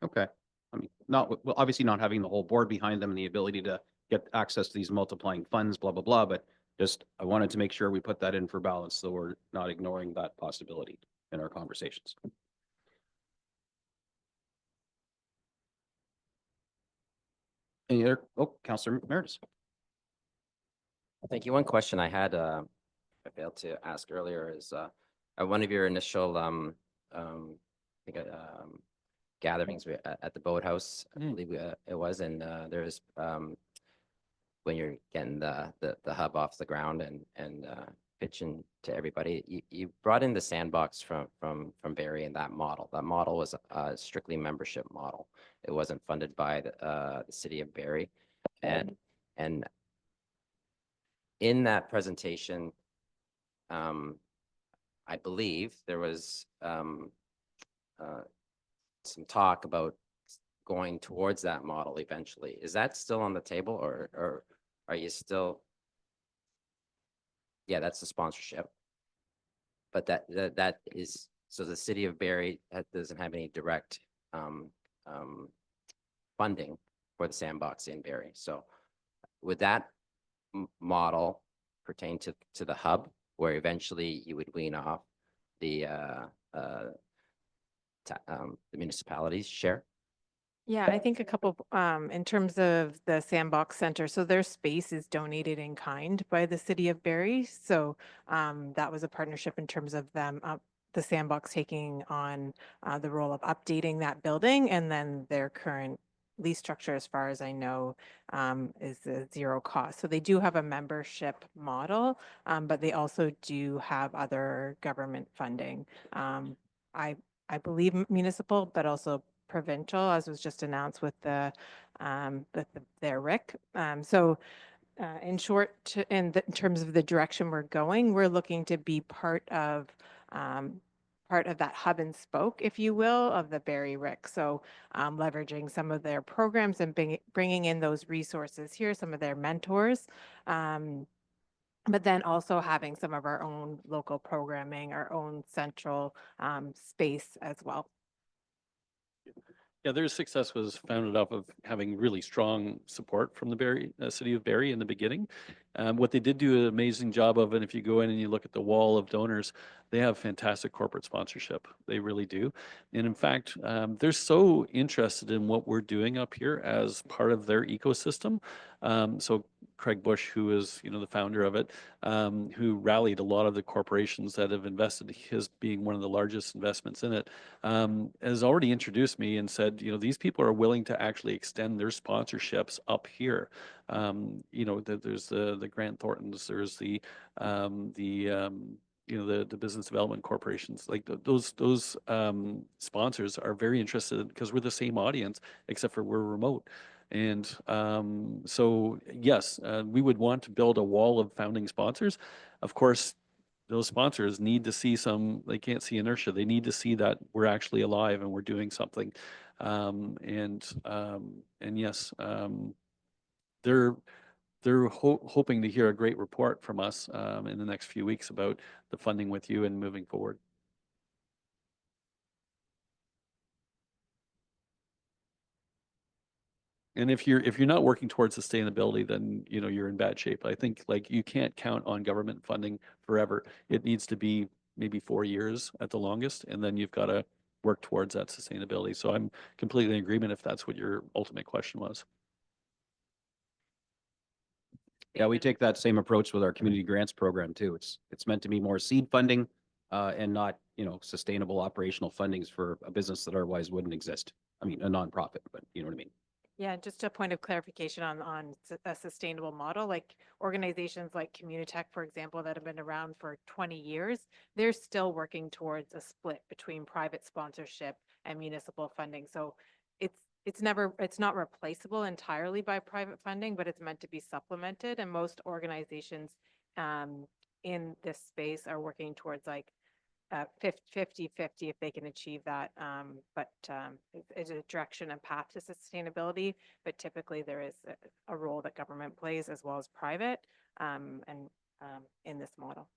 Okay. I mean, well, obviously not having the whole board behind them and the ability to get access to these multiplying funds, blah, blah, blah, but just, I wanted to make sure we put that in for balance, so we're not ignoring that possibility in our conversations. Any other, Councillor Meredith. Thank you. One question I had, I failed to ask earlier is, at one of your initial, gatherings at the boathouse, I believe it was, and there's, when you're getting the hub off the ground and pitching to everybody, you brought in the sandbox from Barrie and that model. That model was a strictly membership model. It wasn't funded by the city of Barrie, and in that presentation, I believe there was some talk about going towards that model eventually. Is that still on the table, or are you still? Yeah, that's the sponsorship. But that is, so the city of Barrie doesn't have any direct funding for the sandbox in Barrie. So would that model pertain to the hub, where eventually you would wean off the municipality's share? Yeah, I think a couple, in terms of the Sandbox Center, so their space is donated in kind by the city of Barrie. So that was a partnership in terms of them, the Sandbox taking on the role of updating that building, and then their current lease structure, as far as I know, is a zero cost. So they do have a membership model, but they also do have other government funding. I believe municipal, but also provincial, as was just announced with their RIC. In short, in terms of the direction we're going, we're looking to be part of that hub and spoke, if you will, of the Barrie RIC. So leveraging some of their programs and bringing in those resources here, some of their mentors, but then also having some of our own local programming, our own central space as well. Yeah, their success was founded off of having really strong support from the city of Barrie in the beginning. What they did do an amazing job of, and if you go in and you look at the wall of donors, they have fantastic corporate sponsorship. They really do. And in fact, they're so interested in what we're doing up here as part of their ecosystem. So Craig Bush, who is, the founder of it, who rallied a lot of the corporations that have invested, his being one of the largest investments in it, has already introduced me and said, these people are willing to actually extend their sponsorships up here. There's the Grant Thorntons, there's the business development corporations, like those sponsors are very interested because we're the same audience, except for we're remote. And so, yes, we would want to build a wall of founding sponsors. Of course, those sponsors need to see they can't see inertia. They need to see that we're actually alive and we're doing something. And yes, they're hoping to hear a great report from us in the next few weeks about the funding with you and moving forward. And if you're not working towards sustainability, then you're in bad shape. I think you can't count on government funding forever. It needs to be maybe 4 years at the longest, and then you've got to work towards that sustainability. So I'm completely in agreement if that's what your ultimate question was. Yeah, we take that same approach with our community grants program too. It's meant to be more seed funding and not, sustainable operational fundings for a business that otherwise wouldn't exist. I mean, a nonprofit, but you know what I mean? Yeah, just a point of clarification on a sustainable model, like organizations like Communitech, for example, that have been around for 20 years, they're still working towards a split between private sponsorship and municipal funding. So it's not replaceable entirely by private funding, but it's meant to be supplemented. And most organizations in this space are working towards 50-50 if they can achieve that. But it's a direction and path to sustainability, but typically there is a role that government plays as well as private and in this model.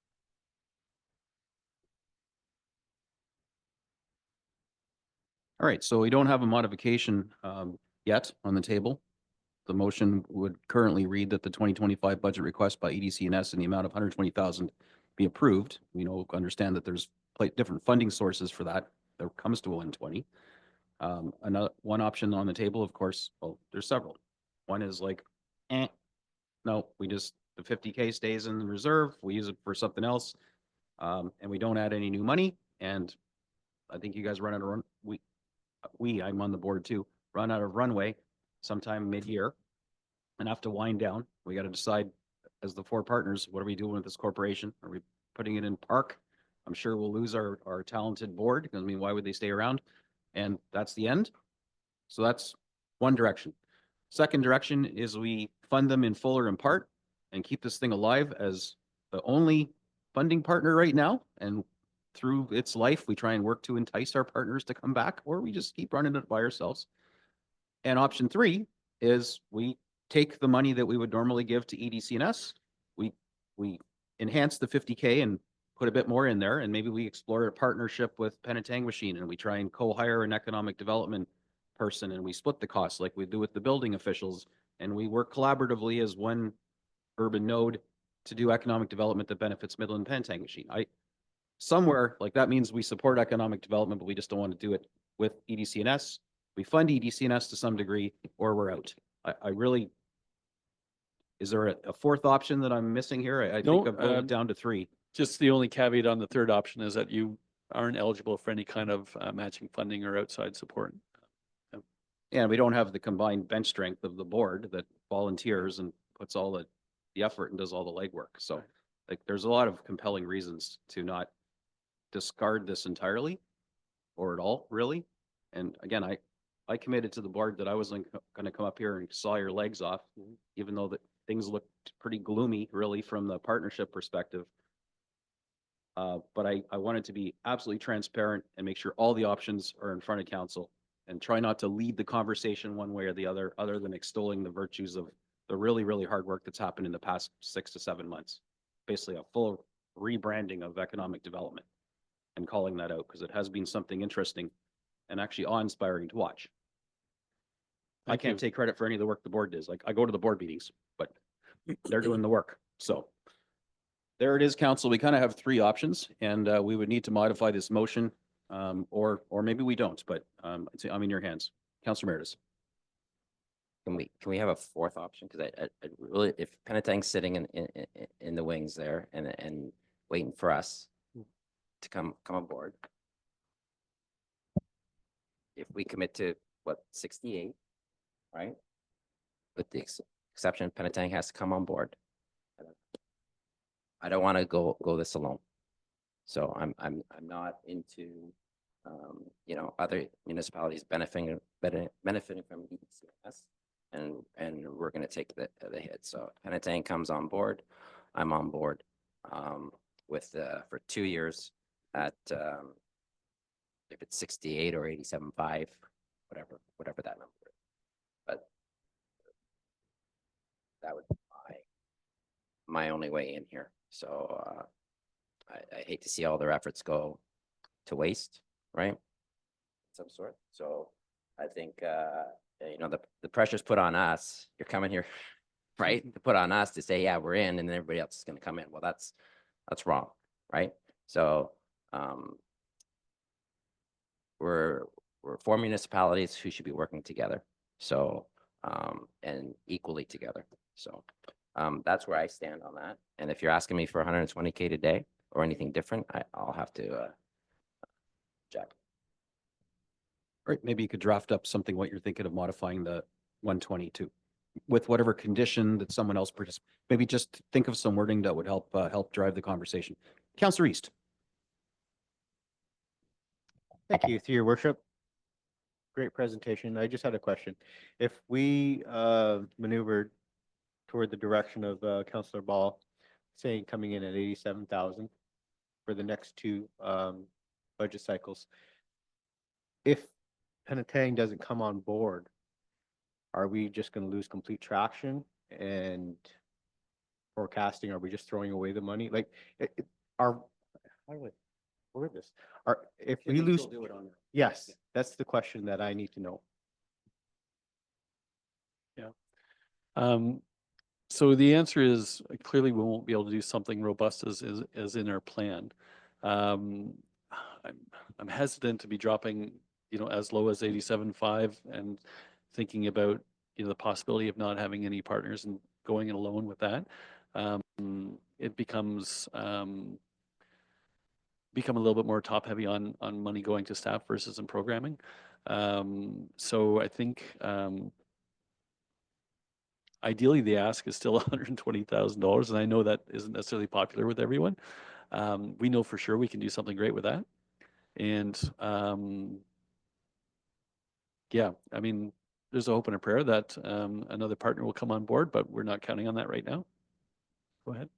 All right, so we don't have a modification yet on the table. The motion would currently read that the 2025 budget request by EDC&S in the amount of 120,000 be approved. We understand that there's different funding sources for that. That comes to 120. One option on the table, of course, well, there's several. One is no, the 50K stays in the reserve. We use it for something else, and we don't add any new money. And I think you guys run out of run. I'm on the board too. Run out of runway sometime mid-year and have to wind down. We got to decide as the 4 partners, what are we doing with this corporation? Are we putting it in park? I'm sure we'll lose our talented board because why would they stay around? And that's the end. So that's one direction. Second direction is we fund them in full or in part and keep this thing alive as the only funding partner right now. And through its life, we try and work to entice our partners to come back, or we just keep running it by ourselves. And option 3 is we take the money that we would normally give to EDC&S, we enhance the 50K and put a bit more in there, and maybe we explore a partnership with Penetang Machine and we try and co-hire an economic development person and we split the costs like we do with the building officials, and we work collaboratively as one urban node to do economic development that benefits Midland Penetang Machine. Somewhere like that means we support economic development, but we just don't want to do it with EDC&S. we fund EDCNS to some degree, or we're out. I really, is there a fourth option that I'm missing here? I No, think I've voted down to three. Just the only caveat on the third option is that you aren't eligible for any kind of matching funding or outside support. And we don't have the combined bench strength of the board that volunteers and puts all the effort and does all the legwork. So Right. like, there's a lot of compelling reasons to not discard this entirely or at all, really. And again, I committed to the board that I wasn't going to come up here and saw your legs off, even though that things looked pretty gloomy, really, from the partnership perspective. But I wanted to be absolutely transparent and make sure all the options are in front of council and try not to lead the conversation one way or the other than extolling the virtues of the really, really hard work that's happened in the past 6 to 7 months. Basically a full rebranding of economic development and calling that out, because it has been something interesting and actually awe-inspiring to watch. I Thank can't you. take credit for any of the work the board does. Like, I go to the board meetings, but they're doing the work. So there it is, council. We kind of have three options, and we would need to modify this motion, or maybe we don't, but I'm in your hands. Councilor Meredith. Can we have a fourth option? Because I really, if Penetang's sitting in the wings there and waiting for us to come aboard, if we commit to what, 68, right? With the exception, Penetang has to come on board. I don't want to go this alone. So I'm not into other municipalities benefiting from EDCS, and we're going to take the hit. So Penetang comes on board, I'm on board with for 2 years at if it's 68 or 87.5, whatever that number is. But that would be my only way in here. So I hate to see all their efforts go to waste, right? Some sort. So I think the pressure's put on us. You're coming here, right? To put on us to say, yeah, we're in, and then everybody else is going to come in. Well, that's wrong, right? So we're 4 municipalities who should be working together. So and equally together. So that's where I stand on that. And if you're asking me for 120K today or anything different, I'll have to check. Right, maybe you could draft up something, what you're thinking of modifying the 122 with whatever condition that someone else participates. Maybe just think of some wording that would help drive the conversation. Councillor East. Thank you, through your worship. Great presentation. I just had a question. If we maneuvered toward the direction of Councillor Ball, saying coming in at 87,000 for the next 2 budget cycles, if Penetang doesn't come on board, are we just going to lose complete traction and forecasting? Are we just throwing away the money? Like, how do I word this? If we lose, yes, that's the question that I need to know. Yeah. So the answer is clearly we won't be able to do something robust as in our plan. I'm hesitant to be dropping, as low as 87.5 and thinking about, the possibility of not having any partners and going it alone with that. It becomes become a little bit more top heavy on money going to staff versus in programming. So I think ideally the ask is still $120,000, and I know that isn't necessarily popular with everyone. We know for sure we can do something great with that. And yeah, I mean, there's a hope and a prayer that another partner will come on board, but we're not counting on that right now. Go ahead.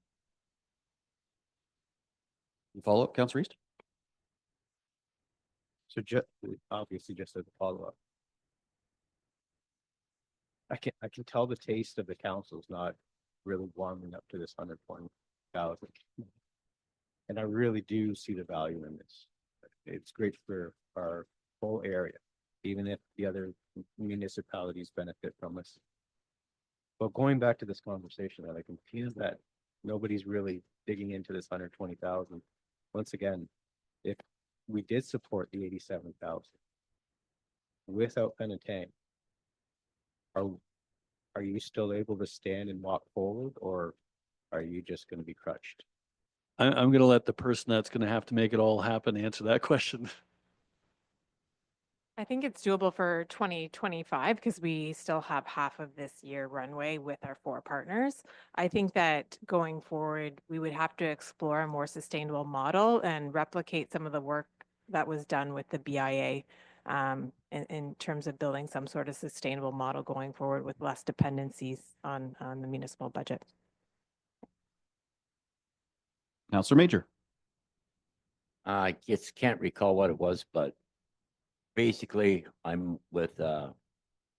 Follow up, Councillor East. So obviously just as a follow-up. I can tell the taste of the council's not really warming up to this 120,000. And I really do see the value in this. It's great for our whole area, even if the other municipalities benefit from this. But going back to this conversation, that I can feel that nobody's really digging into this 120,000. Once again, if we did support the 87,000, without Penetang, are, are you still able to stand and walk forward, or are you just going to be crutched? I'm going to let the person that's going to have to make it all happen answer that question. I think it's doable for 2025 because we still have half of this year runway with our 4 partners. I think that going forward, we would have to explore a more sustainable model and replicate some of the work that was done with the BIA in terms of building some sort of sustainable model going forward with less dependencies on the municipal budget. Counselor Major. I just can't recall what it was, but basically I'm with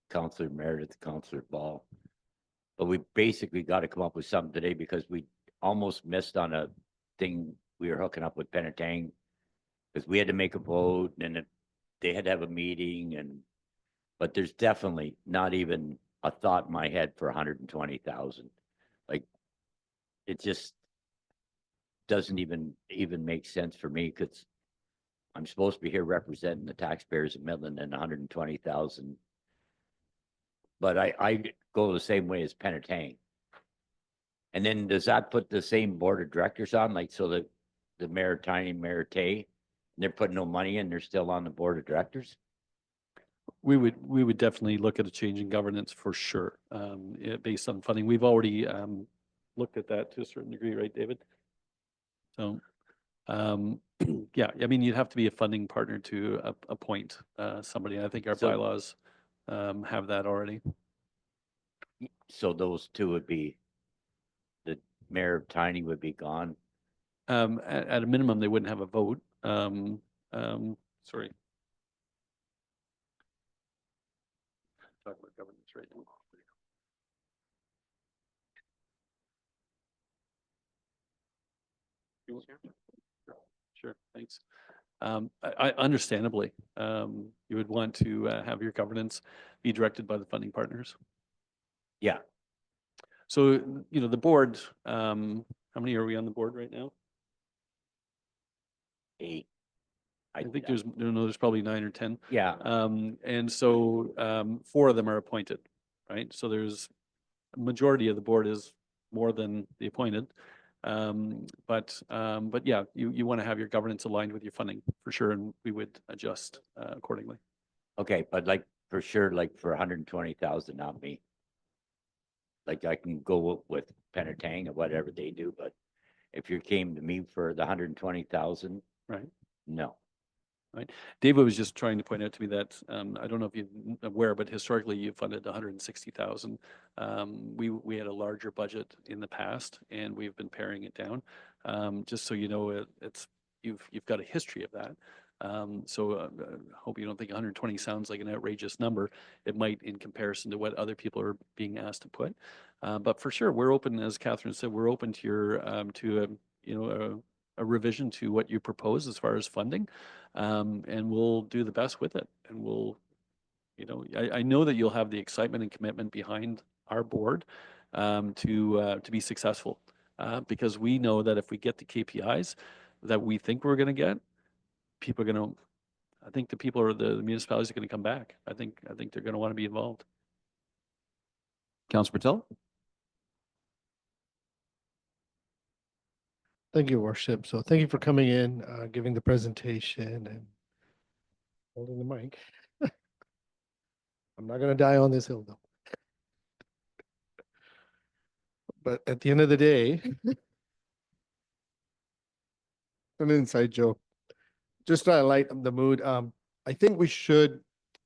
Councillor Meredith, Councillor Ball. But we basically got to come up with something today because we almost missed on a thing we were hooking up with Penetang. Because we had to make a vote and they had to have a meeting but there's definitely not even a thought in my head for 120,000. Like, it just doesn't even make sense for me because I'm supposed to be here representing the taxpayers of Midland and 120,000. But I go the same way as Penetang. And then does that put the same board of directors on, like, so that the Mayor Tiny, Mayor Tay, they're putting no money in, they're still on the board of directors? We would definitely look at a change in governance for sure, based on funding. We've already looked at that to a certain degree, right, David? So, yeah, I mean, you'd have to be a funding partner to appoint somebody. I think our So- bylaws have that already. So those two would be, the Mayor of Tiny would be gone. At a minimum, they wouldn't have a vote. Sorry. Talk about governance right now. Sure, thanks. I understandably, you would want to have your governance be directed by the funding partners. Yeah. So, you know, the board, how many are we on the board right now? 8. I think there's probably 9 or 10. Yeah. And so 4 of them are appointed, right? So there's a majority of the board is more than the appointed. But yeah, you want to have your governance aligned with your funding for sure, and we would adjust accordingly. Okay, but like for sure, like for 120,000, not me. Like I can go with Penetang or whatever they do, but if you came to me for the 120,000, right? No. Right. David was just trying to point out to me that I don't know if you're aware, but historically you funded 160,000. We had a larger budget in the past, and we've been paring it down. Just so you know, you've got a history of that. So hope you don't think 120 sounds like an outrageous number. It might in comparison to what other people are being asked to put. But for sure, we're open, as Catherine said, we're open to your a revision to what you propose as far as funding, and we'll do the best with it. And we'll, I know that you'll have the excitement and commitment behind our board to be successful, because we know that if we get the KPIs that we think we're going to get, people are going to, I think the people or the municipalities are going to come back. I think they're going to want to be involved. Councilor Patel? Thank you, Worship. So thank you for coming in, giving the presentation and holding the mic. I'm not going to die on this hill though. But at the end of the day, an inside joke, just to light up the mood. I think we should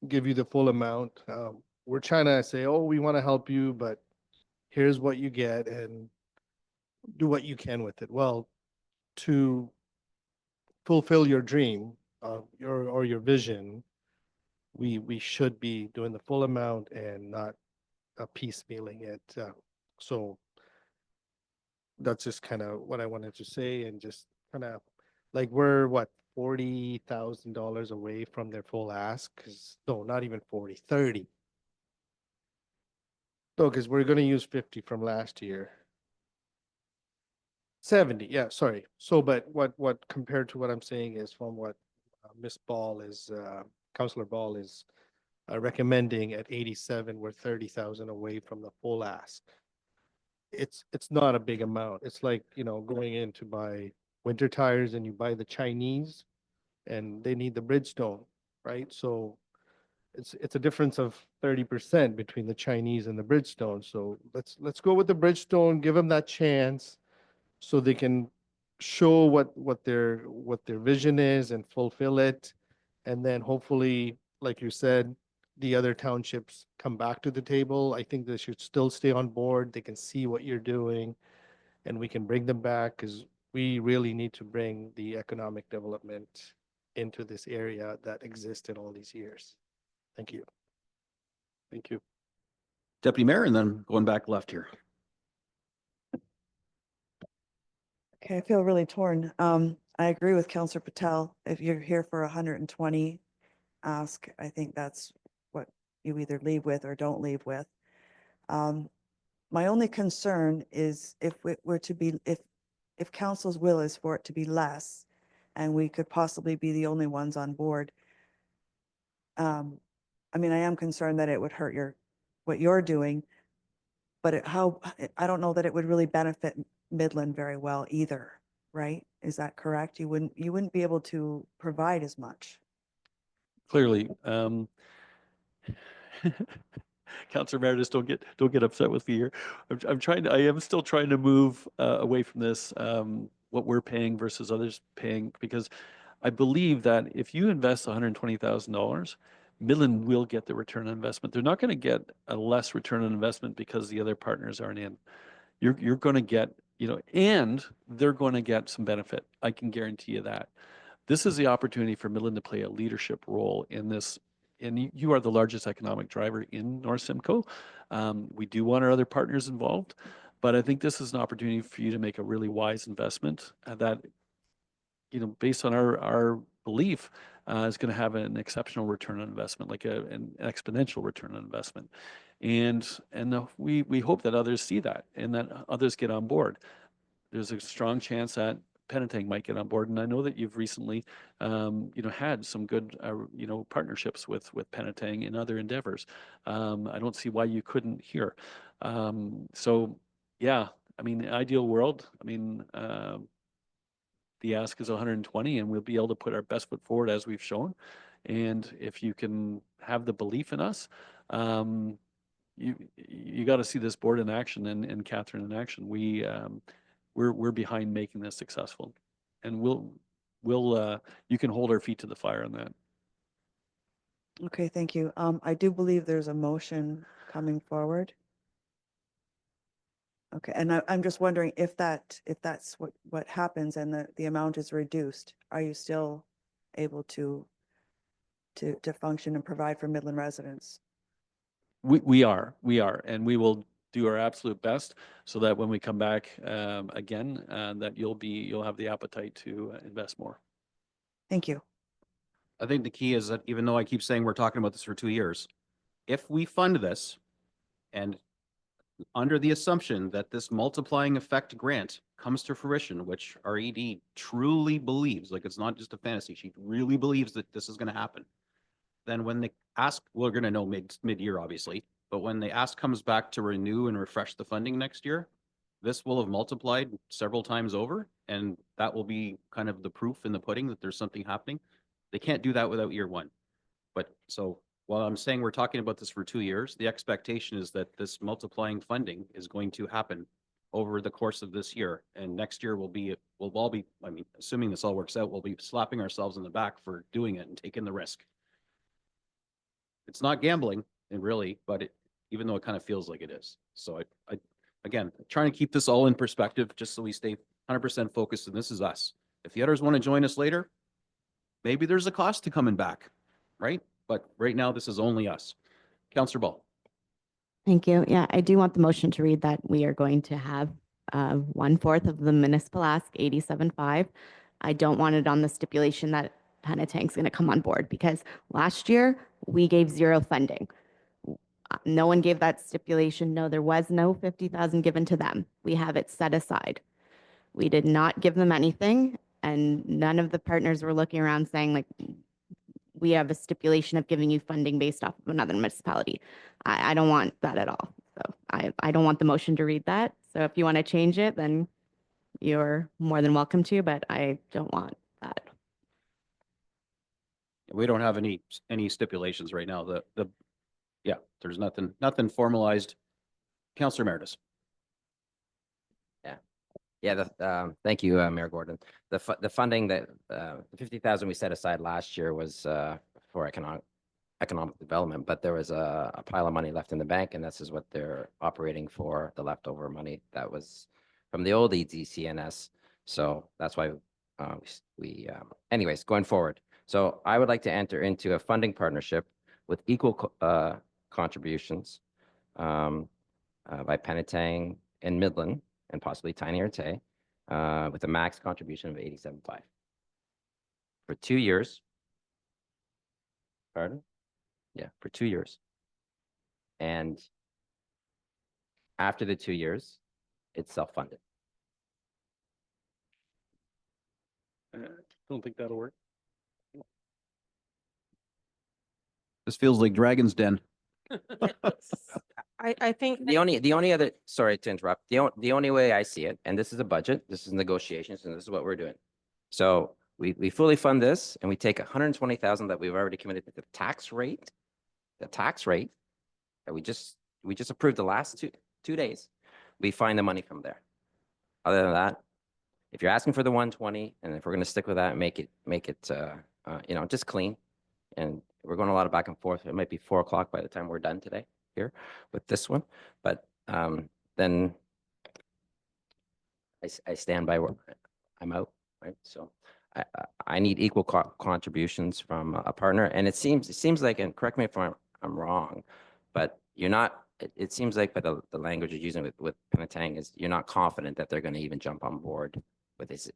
give you the full amount. We're trying to say, oh, we want to help you, but here's what you get and do what you can with it. Well, to fulfill your dream, your vision, we should be doing the full amount and not piecemealing it. So that's just kind of what I wanted to say, and just kind of like we're what, $40,000 away from their full ask, because no, not even 40, 30. No, because we're going to use 50 from last year. 70, yeah, sorry. So, but what compared to what I'm saying is from what Miss Ball is, Councillor Ball is recommending at 87, we're 30,000 away from the full ask. It's not a big amount. It's like, going in to buy winter tires and you buy the Chinese and they need the Bridgestone, right? So it's a difference of 30% between the Chinese and the Bridgestone. So let's go with the Bridgestone, give them that chance so they can show what their vision is and fulfill it. And then hopefully, like you said, the other townships come back to the table. I think they should still stay on board. They can see what you're doing and we can bring them back because we really need to bring the economic development into this area that existed all these years. Thank you. Thank you. Deputy Mayor, and then going back left here. Okay, I feel really torn. I agree with Councillor Patel. If you're here for 120 ask, I think that's what you either leave with or don't leave with. My only concern is if it were to be, if council's will is for it to be less, and we could possibly be the only ones on board. I mean, I am concerned that it would hurt what you're doing, but I don't know that it would really benefit Midland very well either, right? Is that correct? You wouldn't be able to provide as much. Clearly, Councillor Meredith, don't get upset with me here. I am still trying to move away from this, what we're paying versus others paying, because I believe that if you invest $120,000, Midland will get the return on investment. They're not going to get a less return on investment because the other partners aren't in. You're going to get, and they're going to get some benefit. I can guarantee you that. This is the opportunity for Midland to play a leadership role in this. And you are the largest economic driver in North Simcoe. We do want our other partners involved, but I think this is an opportunity for you to make a really wise investment that, based on our belief, is going to have an exceptional return on investment, like an exponential return on investment. And we hope that others see that and that others get on board. There's a strong chance that Penetang might get on board, and I know that you've recently, had some good, partnerships with Penetang in other endeavors. I don't see why you couldn't here. So, yeah, I mean, the ideal world. I mean, the ask is 120, and we'll be able to put our best foot forward as we've shown. And if you can have the belief in us, you got to see this board in action and Catherine in action. We're behind making this successful, and you can hold our feet to the fire on that. Okay, thank you. I do believe there's a motion coming forward. Okay, and I'm just wondering if that's what happens and the amount is reduced, are you still able to function and provide for Midland residents? We are, and we will do our absolute best so that when we come back again, that you'll have the appetite to invest more. Thank you. I think the key is that even though I keep saying we're talking about this for 2 years, if we fund this and under the assumption that this multiplying effect grant comes to fruition, which our ED truly believes, like it's not just a fantasy, she really believes that this is going to happen, then when they ask, we're going to know mid-year, obviously, but when the ask comes back to renew and refresh the funding next year, this will have multiplied several times over, and that will be kind of the proof in the pudding that there's something happening. They can't do that without year one. But so while I'm saying we're talking about this for 2 years, the expectation is that this multiplying funding is going to happen over the course of this year. And next year we'll all be, I mean, assuming this all works out, we'll be slapping ourselves in the back for doing it and taking the risk. It's not gambling, and really, but even though it kind of feels like it is. So I again, trying to keep this all in perspective, just so we stay 100% focused, and this is us. If the others want to join us later, maybe there's a cost to coming back, right? But right now, this is only us. Councillor Ball. Thank you. Yeah, I do want the motion to read that we are going to have 1/4 of the municipal ask, 87.5. I don't want it on the stipulation that Penetang's going to come on board, because last year we gave zero funding. No one gave that stipulation. No, there was no 50,000 given to them. We have it set aside. We did not give them anything, and none of the partners were looking around saying, like, we have a stipulation of giving you funding based off of another municipality. I don't want that at all. So I don't want the motion to read that. So if you want to change it, then you're more than welcome to, but I don't want that. We don't have any stipulations right now. Yeah, there's nothing formalized. Councillor Meredith. Yeah, thank you, Mayor Gordon. The funding that, the 50,000 we set aside last year was for economic development, but there was a pile of money left in the bank, and this is what they're operating for, the leftover money that was from the old EDCNS. So that's why anyways, going forward. So I would like to enter into a funding partnership with equal contributions by Penetang and Midland, and possibly Tiny or Tay, with a max contribution of 87.5 for 2 years. Pardon? Yeah, for 2 years. And after the 2 years, it's self-funded. Don't think that'll work. This feels like Dragon's Den. I think. The only other, sorry to interrupt, the only way I see it, and this is a budget, this is negotiations, and this is what we're doing. So we fully fund this, and we take 120,000 that we've already committed to the tax rate that we just approved the last two days. We find the money from there. Other than that, if you're asking for the 120, and if we're going to stick with that, make it just clean. And we're going a lot of back and forth. It might be 4 o'clock by the time we're done today here with this one, but then I stand by where I'm out, right? So I need equal contributions from a partner, and it seems like, and correct me if I'm wrong, but you're not. It seems like, but the language you're using with Penetang is you're not confident that they're going to even jump on board with this.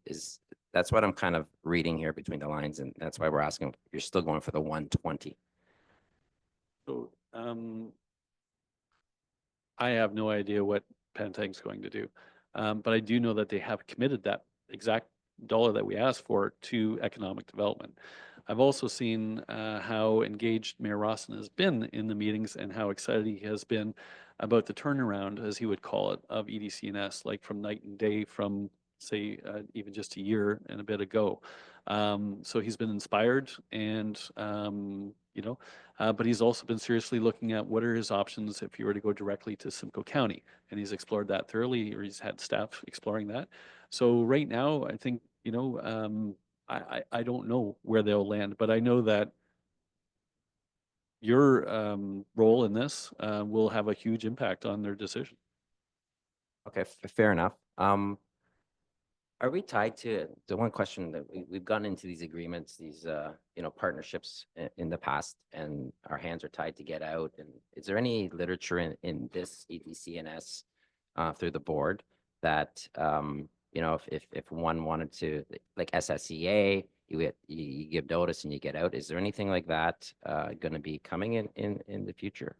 That's what I'm kind of reading here between the lines, and that's why we're asking. You're still going for the 120. So I have no idea what Penetang's going to do, but I do know that they have committed that exact dollar that we asked for to economic development. I've also seen how engaged Mayor Rawson has been in the meetings and how excited he has been about the turnaround, as he would call it, of EDCNS, like from night and day from, say, even just a year and a bit ago. So he's been inspired, and but he's also been seriously looking at what are his options if he were to go directly to Simcoe County, and he's explored that thoroughly, or he's had staff exploring that. So right now, I think, I don't know where they'll land, but I know that your role in this will have a huge impact on their decision. Okay, fair enough. Are we tied to the one question that we've gone into these agreements, these partnerships in the past, and our hands are tied to get out? And is there any literature in this EDCNS through the board that if one wanted to, like SSEA, you give notice and you get out? Is there anything like that going to be coming in the future?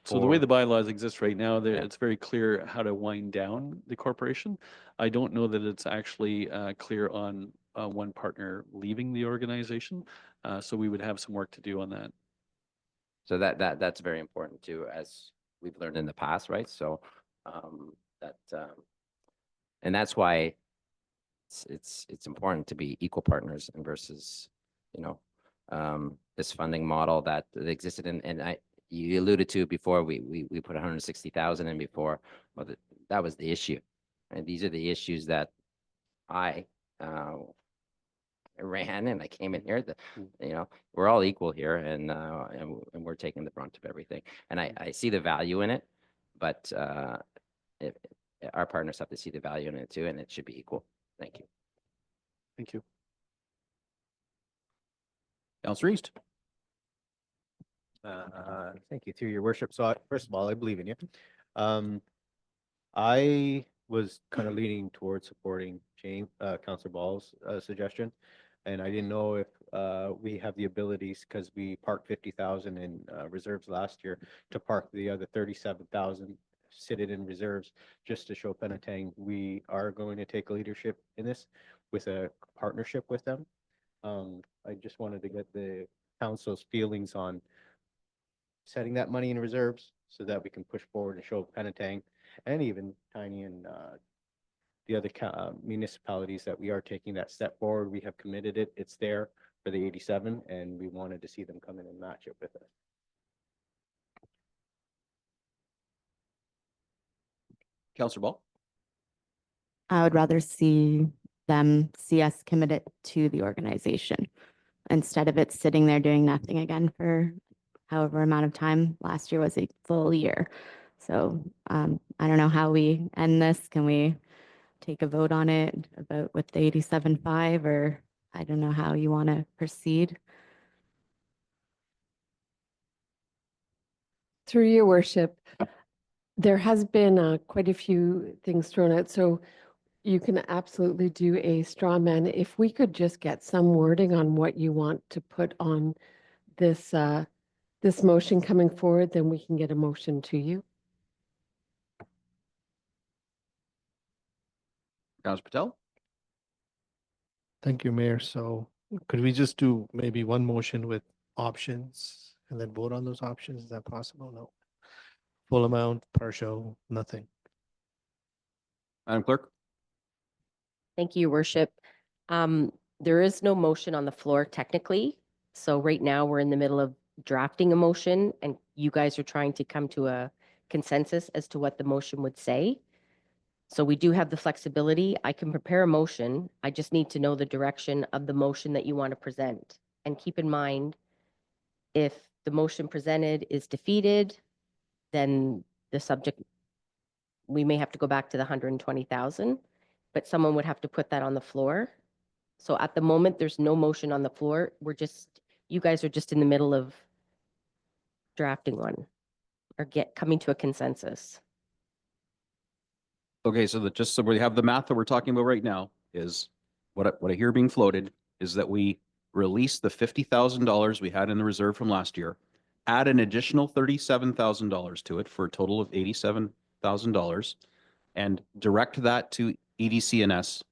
So the way the bylaws exist right now, it's very clear how to wind down the corporation. I don't know that it's actually clear on one partner leaving the organization. So we would have some work to do on that. So that's very important too, as we've learned in the past, right? So and that's why it's important to be equal partners and versus this funding model that existed and you alluded to before. We put 160,000 in before. Well, that was the issue, and these are the issues that I ran, and I came in here. We're all equal here, and we're taking the brunt of everything. And I see the value in it, but our partners have to see the value in it too, and it should be equal. Thank you. Thank you. Councillor East. Thank you, through your worship. So first of all, I believe in you. I was kind of leaning towards supporting Councillor Ball's suggestion, and I didn't know if we have the abilities, because we parked 50,000 in reserves last year, to park the other 37,000, sit it in reserves, just to show Penetang we are going to take leadership in this with a partnership with them. I I just wanted to get the council's feelings on setting that money in reserves so that we can push forward and show Penetang and even Tiny and the other municipalities that we are taking that step forward. We have committed it. It's there for the 87, and we wanted to see them come in and match it with us. Councillor Ball? I would rather see us committed to the organization instead of it sitting there doing nothing again for however amount of time. Last year was a full year. So I don't know how we end this. Can we take a vote on it about with the 87.5, or I don't know how you want to proceed? Through your worship, there has been quite a few things thrown out, so you can absolutely do a straw man. If we could just get some wording on what you want to put on this this motion coming forward, then we can get a motion to you. Councillor Patel? Thank you, Mayor. So could we just do maybe one motion with options and then vote on those options? Is that possible? No. Full amount, partial, nothing. Madam Clerk? Thank you, Your Worship. There is no motion on the floor technically. So right now we're in the middle of drafting a motion and you guys are trying to come to a consensus as to what the motion would say. So we do have the flexibility. I can prepare a motion. I just need to know the direction of the motion that you want to present. And keep in mind, if the motion presented is defeated, then the subject, we may have to go back to the 120,000, but someone would have to put that on the floor. So at the moment, there's no motion on the floor. You guys are just in the middle of drafting one or coming to a consensus. Okay, so that just so we have the math that we're talking about right now is what I hear being floated is that we release the $50,000 we had in the reserve from last year, add an additional $37,000 to it for a total of $87,000, and direct that to EDCNS,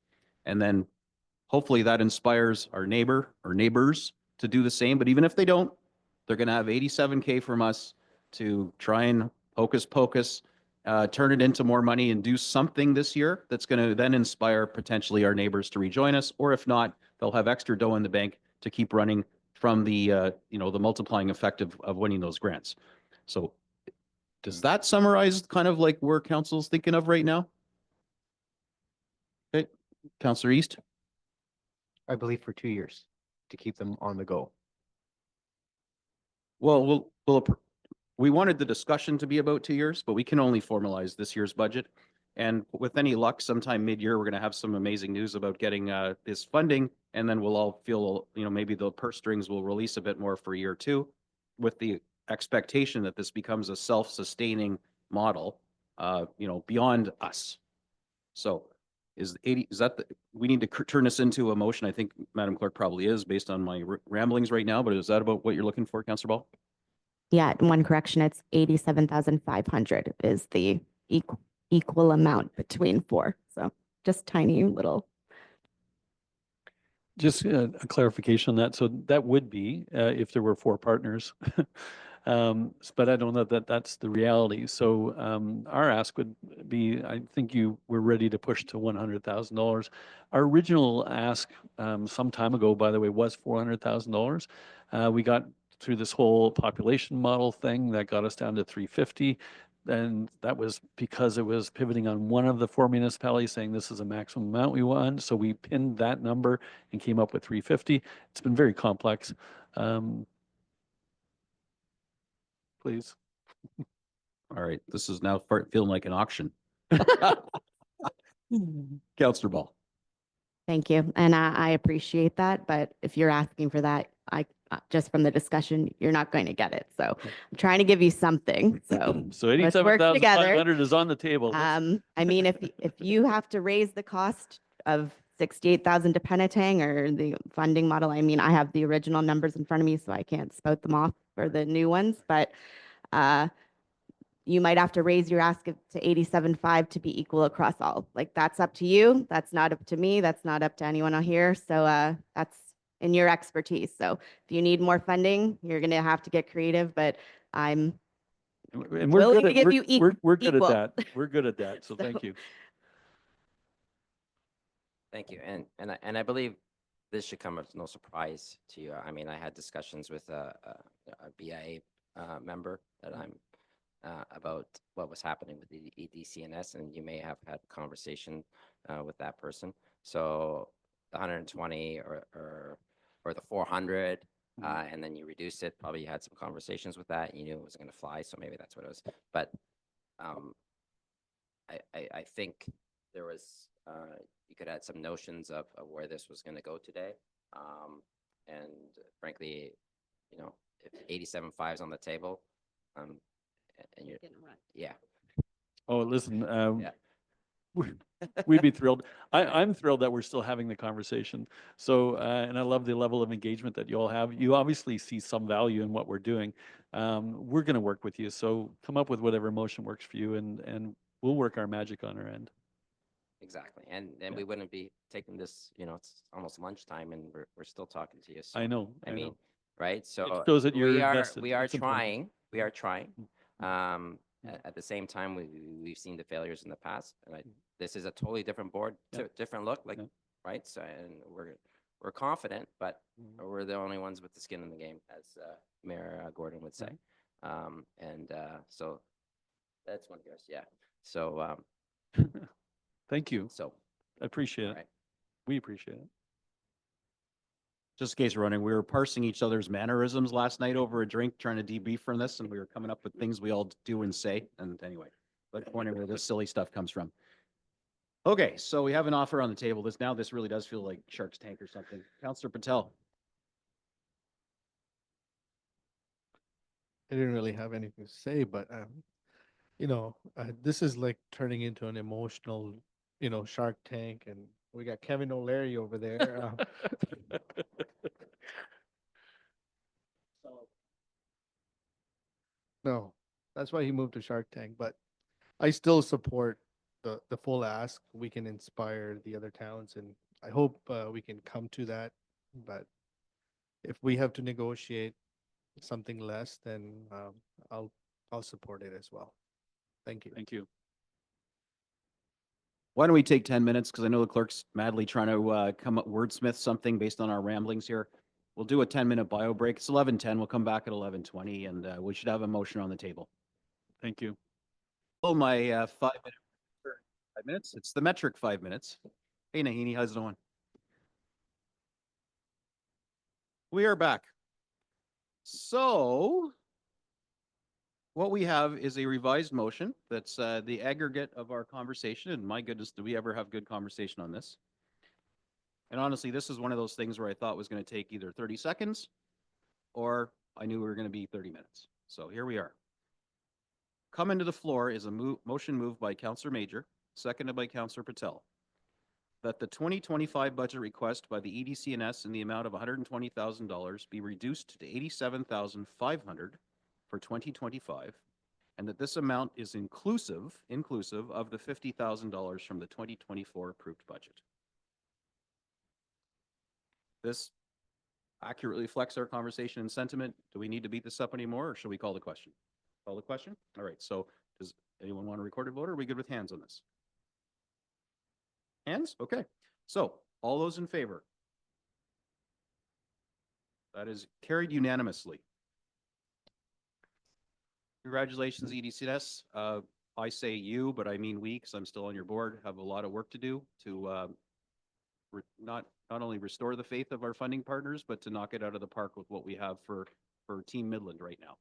and then hopefully that inspires our neighbors to do the same. But even if they don't, they're going to have 87K from us to try and hocus pocus, turn it into more money and do something this year that's going to then inspire potentially our neighbors to rejoin us. Or if not, they'll have extra dough in the bank to keep running from the the multiplying effect of winning those grants. So does that summarize kind of like where council's thinking of right now? Okay, Councillor East? I believe for 2 years to keep them on the go. Well, we wanted the discussion to be about 2 years, but we can only formalize this year's budget. And with any luck, sometime mid-year, we're going to have some amazing news about getting this funding. And then we'll all feel, maybe the purse strings will release a bit more for year 2 with the expectation that this becomes a self-sustaining model, beyond us. So we need to turn this into a motion. I think Madam Clerk probably is based on my ramblings right now, but is that about what you're looking for, Councillor Ball? Yeah, one correction, it's 87,500 is the equal amount between four. So just tiny little. Just a clarification on that. So that would be if there were 4 partners. But I don't know that that's the reality. So our ask would be, I think you were ready to push to $100,000. Our original ask some time ago, by the way, was $400,000. We got through this whole population model thing that got us down to 350. And that was because it was pivoting on one of the 4 municipalities saying this is a maximum amount we want. So we pinned that number and came up with 350. It's been very complex. Please. All right, this is now feeling like an auction. Councillor Ball. Thank you. And I appreciate that. But if you're asking for that, just from the discussion, you're not going to get it. So I'm trying to give you something. So So let's work together. 87,500 is on the table. I mean, if you have to raise the cost of 68,000 to Penetang or the funding model, I mean, I have the original numbers in front of me, so I can't spout them off for the new ones, but you might have to raise your ask to 87.5 to be equal across all. Like that's up to you. That's not up to me. That's not up to anyone out here. So that's in your expertise. So if you need more funding, you're going to have to get creative, but I'm And we're willing good to at, give you we're good at equal. that. We're good at that. So So- thank you. Thank you. And I believe this should come as no surprise to you. I mean, I had discussions with a BIA member that I'm about what was happening with the EDCNS, and you may have had conversation with that person. So the 120 or the 400, and then you reduced it. Probably you had some conversations with that. You knew it was going to fly, so maybe that's what it was. But I think there was you could add some notions of where this was going to go today. And frankly, you know, if 87.5 is on the table, and you're, yeah. Oh, listen, Yeah. we'd be thrilled. I'm thrilled that we're still having the conversation. So, and I love the level of engagement that you all have. You obviously see some value in what we're doing. We're going to work with you. So come up with whatever motion works for you, and we'll work our magic on our end. Exactly. And we wouldn't be taking this, you know, it's almost lunchtime and we're still talking to you. So, I know. I mean, know. right? So shows that you're we are invested. we are It's important. trying. We are trying. At the same time, we've seen the failures in the past, and this is a totally different board, different look, like right. So, and we're confident, but we're the only ones with the skin in the game, as Mayor Gordon would say. So that's one of yours, yeah. So thank you. So I appreciate it. right. We appreciate it. Just in case we're running, we were parsing each other's mannerisms last night over a drink, trying to debrief from this, and we were coming up with things we all do and say. And anyway, let's wonder where this silly stuff comes from. Okay, so we have an offer on the table. This really does feel like Shark's Tank or something. Councillor Patel. I didn't really have anything to say, but you know, this is like turning into an emotional, you know, Shark Tank, and we got Kevin O'Leary over there. No, that's why he moved to Shark Tank. But I still support the full ask. We can inspire the other towns, and I hope we can come to that. But if we have to negotiate something less, then I'll support it as well. Thank you. Thank you. Why don't we take 10 minutes? Because I know the clerk's madly trying to come up wordsmith something based on our ramblings here. We'll do a 10-minute bio break. It's 11:10. We'll come back at 11:20, and we should have a motion on the table. Thank you. Oh, my 5 minutes. It's the metric 5 minutes. Hey, Nahini, how's it going? We are back. So what we have is a revised motion that's the aggregate of our conversation. And my goodness, do we ever have good conversation on this? And honestly, this is one of those things where I thought was going to take either 30 seconds or I knew we were going to be 30 minutes. So here we are. Coming to the floor is a motion moved by Councillor Major, seconded by Councillor Patel, that the 2025 budget request by the EDCNS in the amount of $120,000 be reduced to $87,500 for 2025, and that this amount is inclusive of the $50,000 from the 2024 approved budget. This accurately reflects our conversation and sentiment. Do we need to beat this up anymore, or should we call the question? Call the question? All right, so does anyone want a recorded vote, or are we good with hands on this? Hands? Okay. So all those in favor? That is carried unanimously. Congratulations, EDCNS. I say you, but I mean we, because I'm still on your board, have a lot of work to do to not only restore the faith of our funding partners, but to knock it out of the park with what we have for Team Midland right now.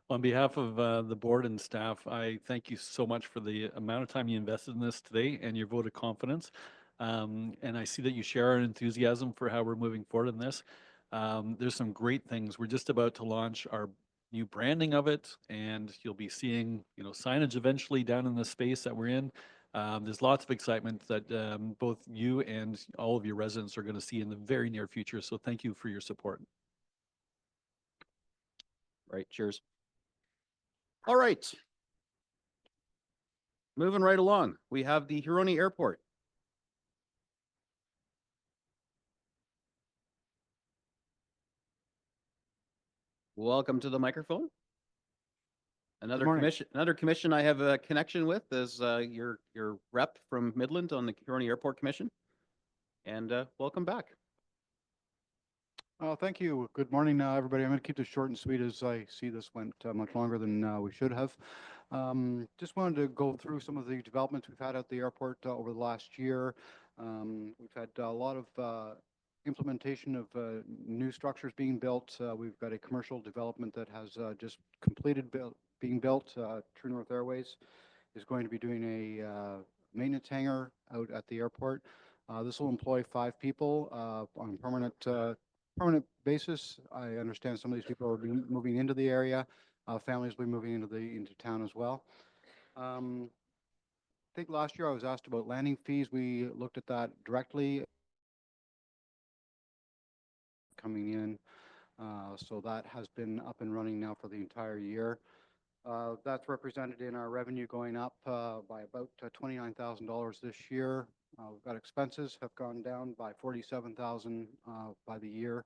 On behalf of the board and staff, I thank you so much for the amount of time you invested in this today and your vote of confidence. And I see that you share our enthusiasm for how we're moving forward in this. There's some great things. We're just about to launch our new branding of it, and you'll be seeing, you know, signage eventually down in the space that we're in. There's lots of excitement that both you and all of your residents are going to see in the very near future. So thank you for your support. Right, cheers. All right. Moving right along, we have the Huroney Airport. welcome to the microphone. morning. Another commission I have a connection with is your rep from Midland on the County Airport Commission. And welcome back. Oh, thank you. Good morning, everybody. I'm going to keep this short and sweet as I see this went much longer than we should have. Just wanted to go through some of the developments we've had at the airport over the last year. We've had a lot of implementation of new structures being built. We've got a commercial development that has just completed being built. True North Airways is going to be doing a maintenance hangar out at the airport. This will employ 5 people on permanent basis. I understand some of these people are moving into the area. Families will be moving into town as well. I think last year I was asked about landing fees. We looked at that directly coming in. So that has been up and running now for the entire year. That's represented in our revenue going up by about $29,000 this year. We've got expenses have gone down by $47,000 by the year.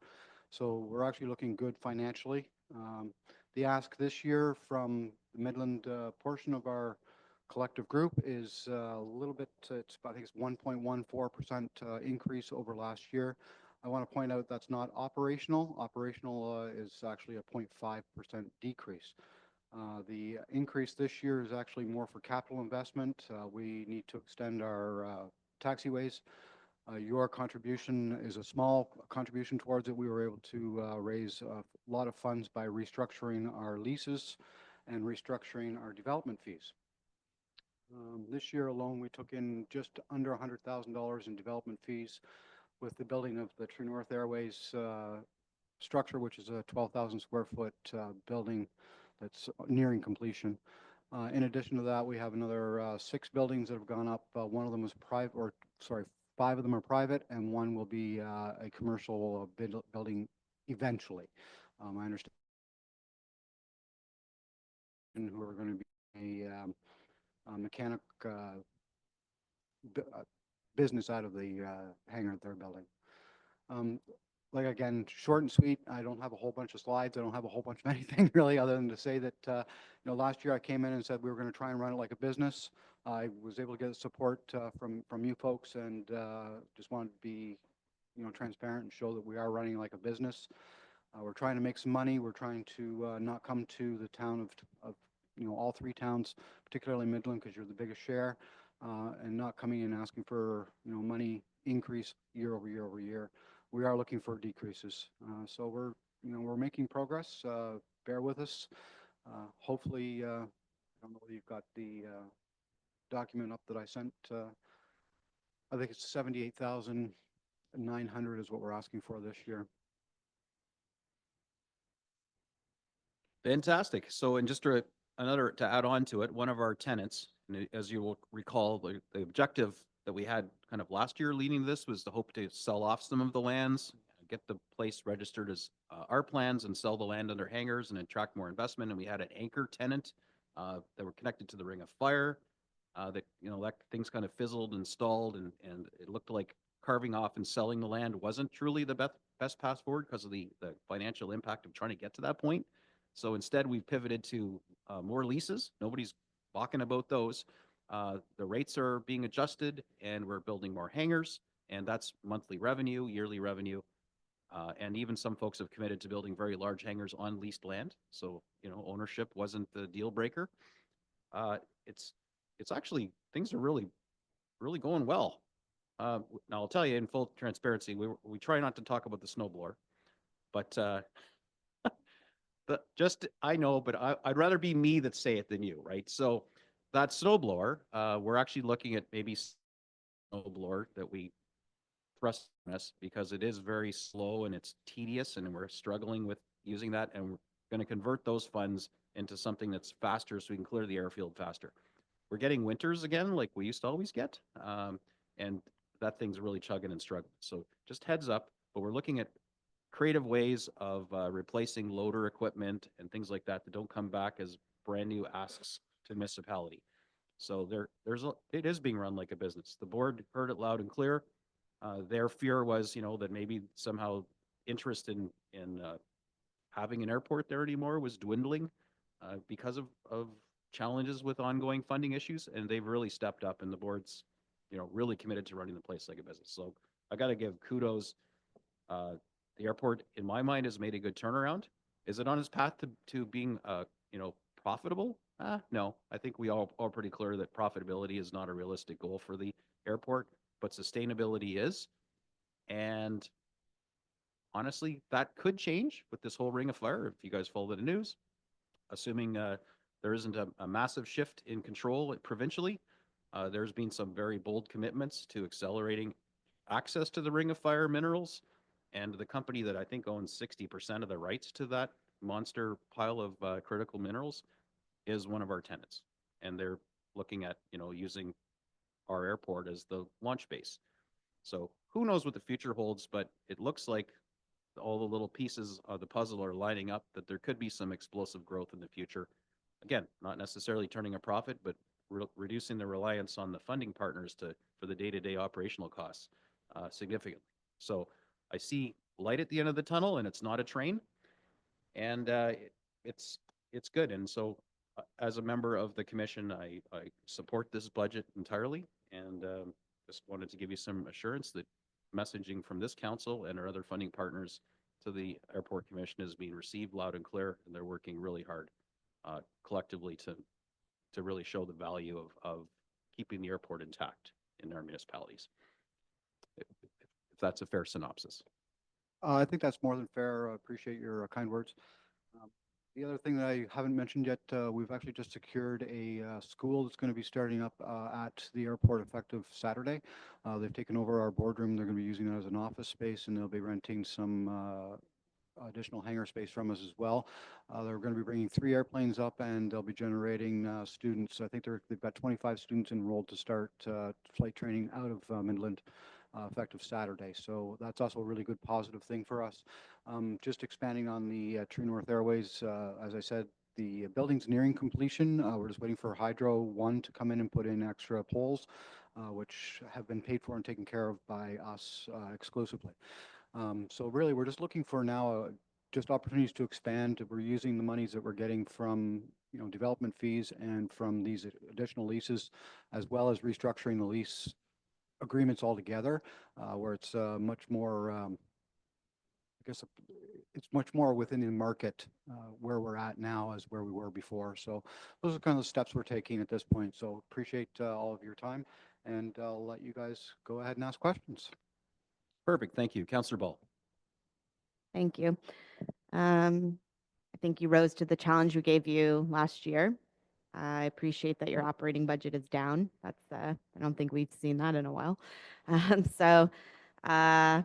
So we're actually looking good financially. The ask this year from the Midland portion of our collective group is a little bit, I think it's 1.14% increase over last year. I want to point out that's not operational. Operational is actually a 0.5% decrease. The increase this year is actually more for capital investment. We need to extend our taxiways. Your contribution is a small contribution towards it. We were able to raise a lot of funds by restructuring our leases and restructuring our development fees. This year alone, we took in just under $100,000 in development fees with the building of the True North Airways structure, which is a 12,000 square foot building that's nearing completion. In addition to that, we have another 6 buildings that have gone up. One of them is private, or sorry, 5 of them are private, and one will be a commercial building eventually. I understand who are going to be a mechanic business out of the hangar that they're building. Like again, short and sweet. I don't have a whole bunch of slides. I don't have a whole bunch of anything really, other than to say that last year I came in and said we were going to try and run it like a business. I was able to get support from you folks, and just wanted to be transparent and show that we are running like a business. We're trying to make some money. We're trying to not come to the town of all 3 towns, particularly Midland, because you're the biggest share, and not coming in asking for money increase year over year over year. We are looking for decreases. So we're making progress. Bear with us. Hopefully, I don't know whether you've got the document up that I sent. I think it's 78,900 is what we're asking for this year. Fantastic. So, and just to add on to it, one of our tenants, and as you will recall, the objective that we had kind of last year leading this was to hope to sell off some of the lands, get the place registered as our plans, and sell the land under hangars and attract more investment. And we had an anchor tenant that were connected to the Ring of Fire. That things kind of fizzled and stalled, and it looked like carving off and selling the land wasn't truly the best path forward because of the financial impact of trying to get to that point. So instead, we've pivoted to more leases. Nobody's balking about those. The rates are being adjusted, and we're building more hangars, and that's monthly revenue, yearly revenue. And even some folks have committed to building very large hangars on leased land. So, ownership wasn't the deal breaker. It's actually, things are really, really going well. Now I'll tell you in full transparency, we try not to talk about the snowblower, but I know, but I'd rather be me that say it than you, right? So that snowblower, we're actually looking at maybe snowblower that we thrust on us because it is very slow and it's tedious, and we're struggling with using that, and we're going to convert those funds into something that's faster so we can clear the airfield faster. We're getting winters again like we used to always get, and that thing's really chugging and struggling. So just heads up, but we're looking at creative ways of replacing loader equipment and things like that don't come back as brand new asks to municipality. So it is being run like a business. The board heard it loud and clear. Their fear was, that maybe somehow interest in having an airport there anymore was dwindling because of challenges with ongoing funding issues, and they've really stepped up, and the board's, really committed to running the place like a business. So I got to give kudos. The airport, in my mind, has made a good turnaround. Is it on its path to being, profitable? No, I think we all are pretty clear that profitability is not a realistic goal for the airport, but sustainability is. And honestly, that could change with this whole ring of fire if you guys follow the news, assuming there isn't a massive shift in control provincially. There's been some very bold commitments to accelerating access to the ring of fire minerals, and the company that I think owns 60% of the rights to that monster pile of critical minerals is one of our tenants, and they're looking at using our airport as the launch base. So who knows what the future holds, but it looks like all the little pieces of the puzzle are lining up that there could be some explosive growth in the future. Again, not necessarily turning a profit, but reducing the reliance on the funding partners for the day-to-day operational costs significantly. So I see light at the end of the tunnel, and it's not a train, and it's good. And so as a member of the commission, I support this budget entirely, and just wanted to give you some assurance that messaging from this council and our other funding partners to the airport commission is being received loud and clear, and they're working really hard collectively to really show the value of keeping the airport intact in our municipalities. If that's a fair synopsis. I think that's more than fair. I appreciate your kind words. The other thing that I haven't mentioned yet, we've actually just secured a school that's going to be starting up at the airport effective Saturday. They've taken over our boardroom. They're going to be using that as an office space, and they'll be renting some additional hangar space from us as well. They're going to be bringing 3 airplanes up, and they'll be generating students. I think they've got 25 students enrolled to start flight training out of Midland. Effective Saturday. So that's also a really good positive thing for us. Just expanding on the True North Airways, as I said, the building's nearing completion. We're just waiting for Hydro 1 to come in and put in extra poles, which have been paid for and taken care of by us exclusively. So really, we're just looking for now just opportunities to expand. We're using the monies that we're getting from development fees and from these additional leases, as well as restructuring the lease agreements altogether, where it's much more, I guess it's much more within the market where we're at now as where we were before. So those are kind of the steps we're taking at this point. So appreciate all of your time, and I'll let you guys go ahead and ask questions. Perfect. Thank you. Councillor Ball. Thank you. I think you rose to the challenge we gave you last year. I appreciate that your operating budget is down. That's I don't think we've seen that in a while. So my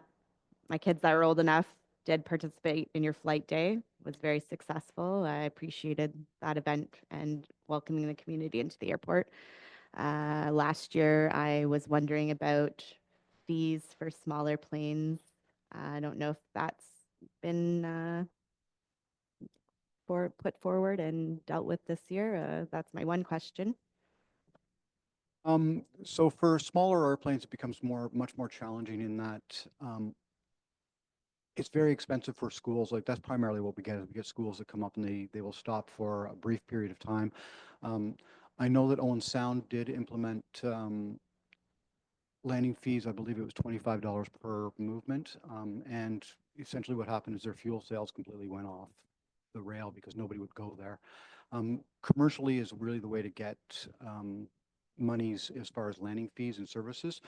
kids that were old enough did participate in your flight day. It was very successful. I appreciated that event and welcoming the community into the airport. Last year, I was wondering about fees for smaller planes. I don't know if that's been put forward and dealt with this year. That's my one question. So for smaller airplanes, it becomes much more challenging in that it's very expensive for schools. Like that's primarily what we get. Is we get schools that come up and they will stop for a brief period of time. I know that Owen Sound did implement landing fees. I believe it was $25 per movement. And essentially what happened is their fuel sales completely went off the rail because nobody would go there. Commercially is really the way to get monies as far as landing fees and services,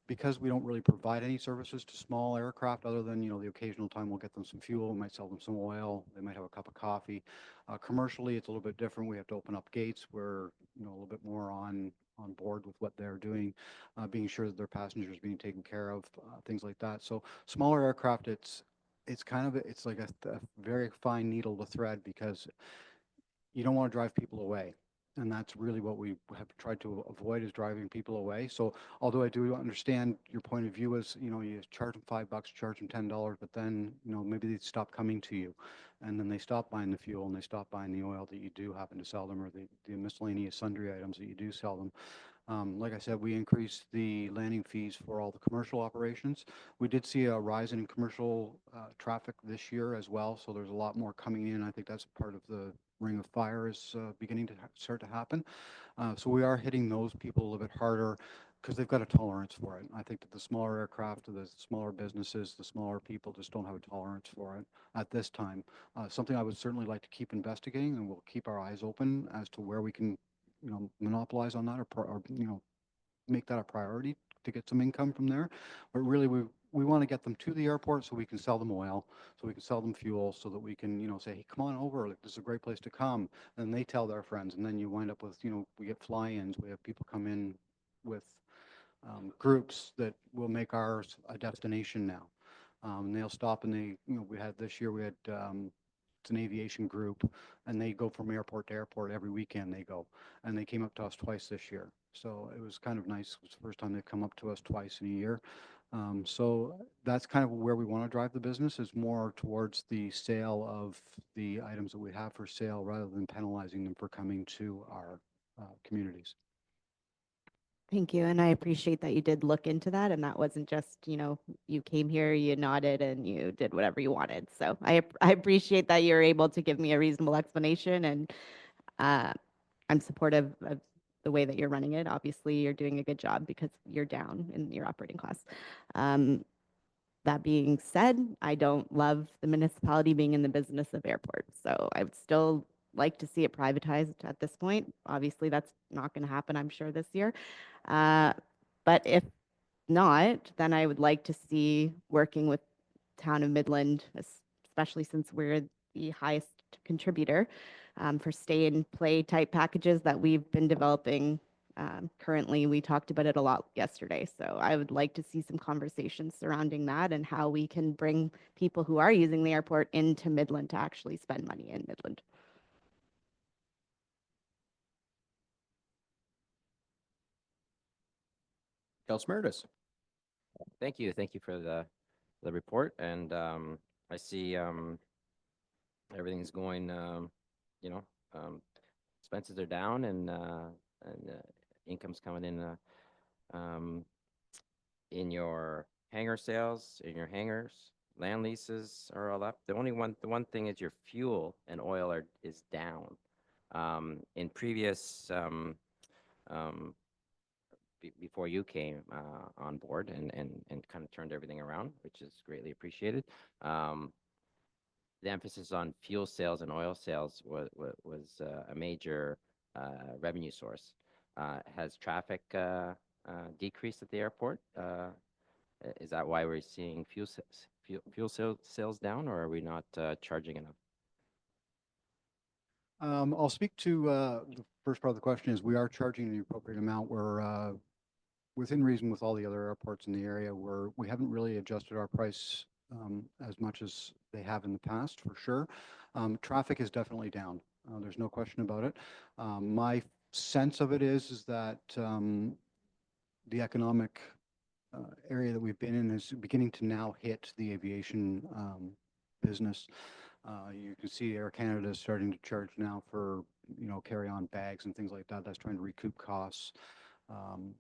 because we don't really provide any services to small aircraft other than the occasional time we'll get them some fuel, we might sell them some oil, they might have a cup of coffee. Commercially, it's a little bit different. We have to open up gates. We're a little bit more on board with what they're doing, being sure that their passengers are being taken care of, things like that. So smaller aircraft, it's like a very fine needle to thread, because you don't want to drive people away. And that's really what we have tried to avoid, is driving people away. So although I do understand your point of view is, you charge them $5, charge them $10, but then, maybe they stop coming to you, and then they stop buying the fuel and they stop buying the oil that you do happen to sell them, or the miscellaneous sundry items that you do sell them. Like I said, we increased the landing fees for all the commercial operations. We did see a rise in commercial traffic this year as well, so there's a lot more coming in. I think that's part of the ring of fire is beginning to start to happen. So we are hitting those people a little bit harder because they've got a tolerance for it. I think that the smaller aircraft, the smaller businesses, the smaller people just don't have a tolerance for it at this time. Something I would certainly like to keep investigating, and we'll keep our eyes open as to where we can, monopolize on that or make that a priority to get some income from there. But really, we want to get them to the airport so we can sell them oil, so we can sell them fuel, so that we can, say, hey, come on over. Like, this is a great place to come. And they tell their friends, and then you wind up with, we get fly-ins. We have people come in with groups that will make ours a destination now. And they'll stop and we had this year, we had, it's an aviation group, and they go from airport to airport every weekend they go. And they came up to us twice this year. So it was kind of nice. It was the first time they've come up to us twice in a year. So that's kind of where we want to drive the business, is more towards the sale of the items that we have for sale rather than penalizing them for coming to our communities. Thank you. And I appreciate that you did look into that. And that wasn't just, you came here, you nodded, and you did whatever you wanted. So I appreciate that you're able to give me a reasonable explanation. And I'm supportive of the way that you're running it. Obviously, you're doing a good job because you're down in your operating costs. That being said, I don't love the municipality being in the business of airports. So I would still like to see it privatized at this point. Obviously, that's not going to happen, I'm sure, this year. But if not, then I would like to see working with Town of Midland, especially since we're the highest contributor, for stay and play type packages that we've been developing. Currently, we talked about it a lot yesterday. So I would like to see some conversations surrounding that and how we can bring people who are using the airport into Midland to actually spend money in Midland. Councilor Meredith. Thank you. Thank you for the report. And I see everything's going, expenses are down and income's coming in your hangar sales, in your hangars, land leases are all up. The one thing is your fuel and oil is down. In previous before you came on board and kind of turned everything around, which is greatly appreciated. The emphasis on fuel sales and oil sales was a major revenue source. Has traffic decreased at the airport? Is that why we're seeing fuel sales down, or are we not charging enough? I'll speak to the first part of the question. Is we are charging the appropriate amount. We're within reason with all the other airports in the area. We haven't really adjusted our price as much as they have in the past, for sure. Traffic is definitely down. There's no question about it. My sense of it is that the economic area that we've been in is beginning to now hit the aviation business. You can see Air Canada is starting to charge now for, carry-on bags and things like that. That's trying to recoup costs.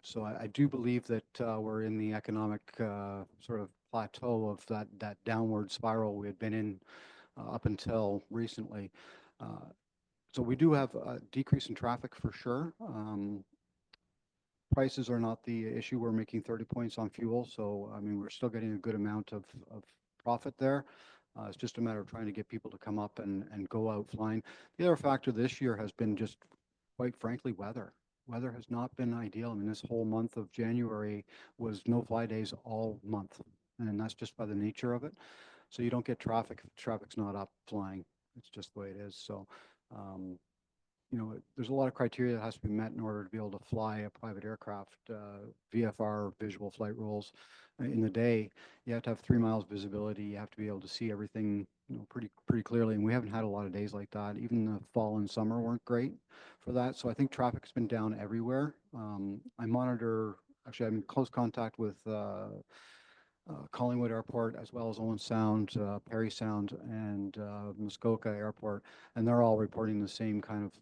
So I do believe that we're in the economic sort of plateau of that downward spiral we had been in up until recently. So we do have a decrease in traffic for sure. Prices are not the issue. We're making 30 points on fuel. So, I mean, we're still getting a good amount of profit there. It's just a matter of trying to get people to come up and go out flying. The other factor this year has been just, quite frankly, weather. Weather has not been ideal. I mean, this whole month of January was no fly days all month. And that's just by the nature of it. So you don't get traffic if traffic's not up flying. It's just the way it is. So, there's a lot of criteria that has to be met in order to be able to fly a private aircraft, VFR, visual flight rules. In the day, you have to have 3 miles visibility. You have to be able to see everything, pretty clearly. And we haven't had a lot of days like that. Even the fall and summer weren't great for that. So I think traffic's been down everywhere. I monitor, actually, I'm in close contact with Collingwood Airport, as well as Owen Sound, Perry Sound, and Muskoka Airport, and they're all reporting the same kind of